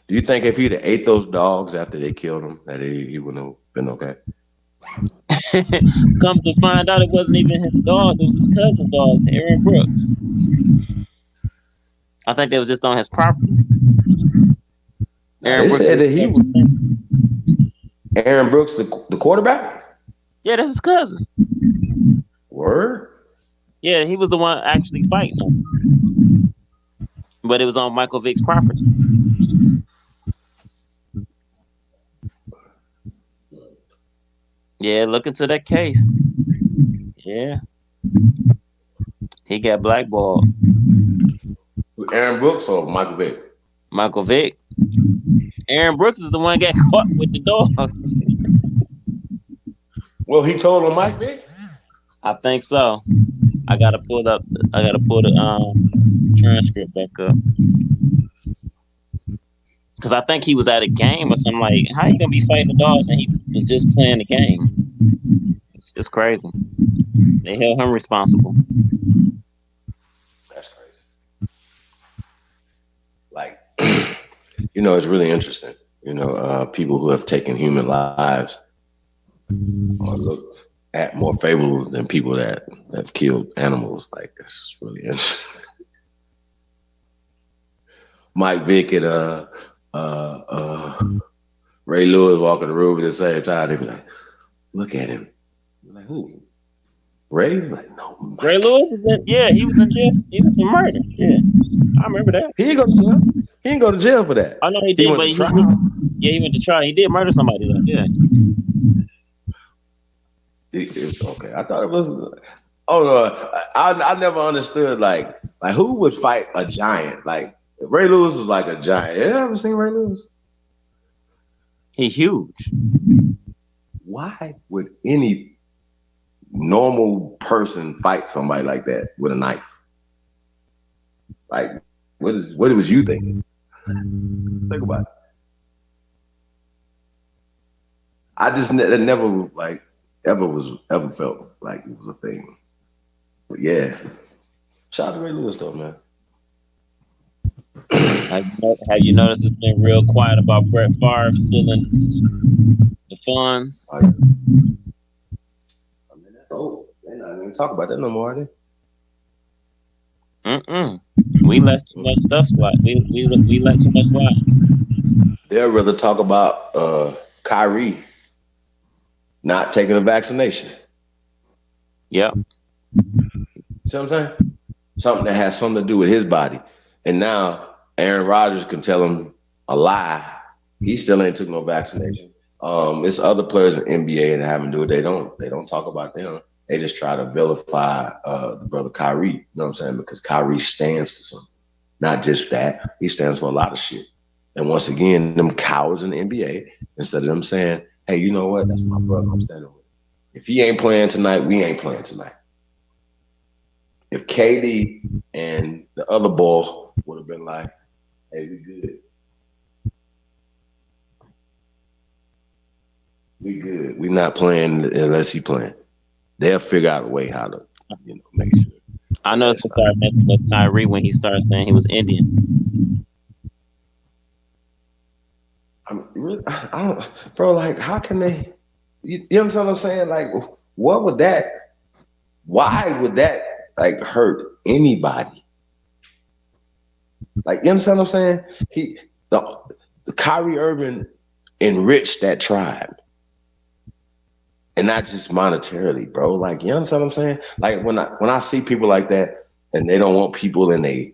Do you think if he'd have ate those dogs after they killed him, that he wouldn't have been okay? Come to find out, it wasn't even his dog; it was his cousin's dog, Aaron Brooks. I think they was just on his property. They said that he was Aaron Brooks, the quarterback. Yeah, that's his cousin. Word. Yeah, he was the one actually fighting him, but it was on Michael Vick's property. Yeah, look into that case. Yeah. He got blackballed. Aaron Brooks or Michael Vick? Michael Vick. Aaron Brooks is the one that got caught with the dogs. Well, he told on Mike Vick? I think so. I gotta pull the transcript back up. Because I think he was at a game or something. Like, how you gonna be fighting the dogs and he was just playing the game? It's crazy. They held him responsible. That's crazy. Like, you know, it's really interesting. You know, people who have taken human lives are looked at more favorable than people that have killed animals. Like, that's really interesting. Mike Vick and Ray Lewis walking the room at the same time. They be like, "Look at him." I'm like, who? Ray? Like, no, Mike. Ray Lewis was in, yeah, he was in jail. He was in murder. Yeah, I remember that. He didn't go to jail. He didn't go to jail for that. I know he did, went but to trial. he went to trial. He did murder somebody though. Yeah. Okay, I thought it was. Oh no, I never understood like who would fight a giant? Like Ray Lewis was like a giant. You ever seen Ray Lewis? He huge. Why would any normal person fight somebody like that with a knife? Like, what was you thinking? Think about it. I just never like ever felt like it was a thing. But yeah, shout out to Ray Lewis though, man. Have you noticed it's been real quiet about Brett Favre stealing the funds? I mean, that's old. They're not even talk about that no more, are they? We let too much stuff slide. We let too much slide. They'd rather talk about Kyrie not taking a vaccination. Yep. See what I'm saying? Something that has something to do with his body. And now Aaron Rodgers can tell him a lie. He still ain't took no vaccination. It's other players in NBA that haven't do it. They don't talk about them. They just try to vilify the brother Kyrie. You know what I'm saying? Because Kyrie stands for something. Not just that. He stands for a lot of shit. And once again, them cowards in the NBA, instead of them saying, hey, you know what? That's my brother I'm standing with. If he ain't playing tonight, we ain't playing tonight. If KD and the other boy would have been like, hey, we good. We good. We not playing unless he playing. They'll figure out a way how to, make sure. I know to start messing with Kyrie when he started saying he was Indian. I don't, bro. Like, how can they? You know what I'm saying? Like, what would that? Why would that like hurt anybody? Like, you understand what I'm saying? The Kyrie Irving enriched that tribe. And not just monetarily, bro. Like, you understand what I'm saying? Like when I see people like that and they don't want people and they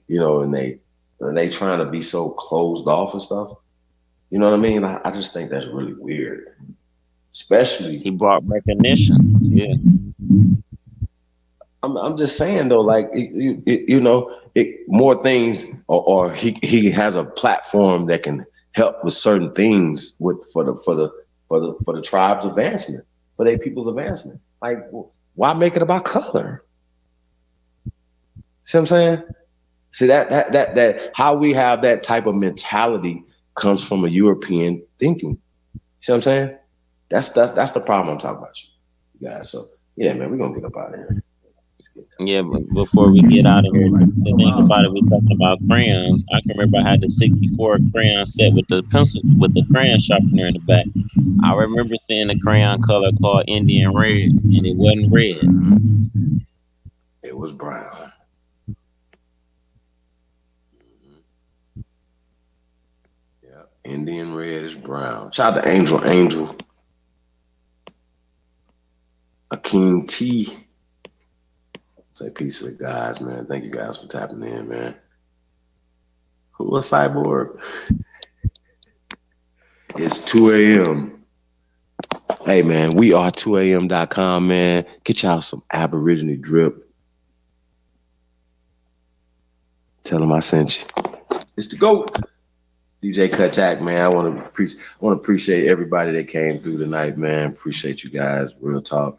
trying to be so closed off and stuff. You know what I mean? I just think that's really weird. Especially he brought recognition. Yeah. I'm just saying though, like more things or he has a platform that can help with certain things for the tribe's advancement. For their people's advancement. Like, why make it about color? See what I'm saying? See that how we have that type of mentality comes from a European thinking. See what I'm saying? That's the problem I'm talking about, you guys. So yeah, man, we're gonna get up out of here. Yeah, but before we get out of here, the thing about it, we talking about crayons. I can remember I had the 64 crayon set with the pencil, with the crayon sharpener in the back. I remember seeing a crayon color called Indian Red, and it wasn't red. It was brown. Yeah, Indian Red is brown. Shout out to Angel, Akeem T. Say peace to the guys, man. Thank you guys for tapping in, man. Who was Cyborg? It's 2 a.m. Hey, man, we are 2am.com, man. Get y'all some Aborigine drip. Tell them I sent you. It's the GOAT. DJ Kutak, man. I want to appreciate everybody that came through tonight, man. Appreciate you guys. Real talk.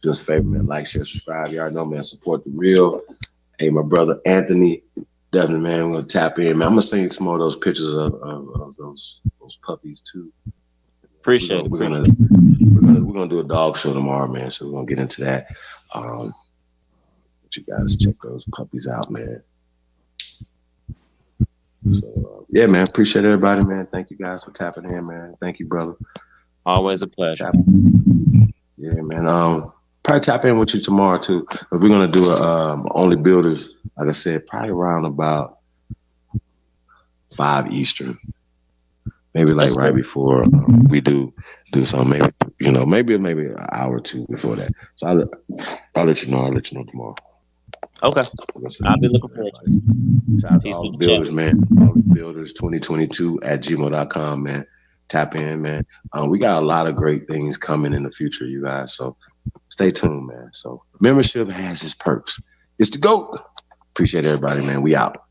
Just a favor, man. Like, share, subscribe. You already know, man. Support the real. Hey, my brother Anthony, definitely, man. We're gonna tap in, man. I'm gonna send you some more of those pictures of those puppies too. Appreciate it. We're gonna do a dog show tomorrow, man. So we're gonna get into that. You guys check those puppies out, man. So yeah, man. Appreciate everybody, man. Thank you guys for tapping in, man. Thank you, brother. Always a pleasure. Yeah, man. Probably tap in with you tomorrow too. But we're gonna do a only builders, like I said, probably around about 5 Eastern. Maybe like right before we do something. Maybe maybe an hour or two before that. So I'll let you know. I'll let you know tomorrow. Okay. I'll be looking forward to it. Shout out to all the builders, man. All the builders 2022 at gmail.com, man. Tap in, man. We got a lot of great things coming in the future, you guys. So stay tuned, man. So membership has its perks. It's the GOAT. Appreciate everybody, man. We out.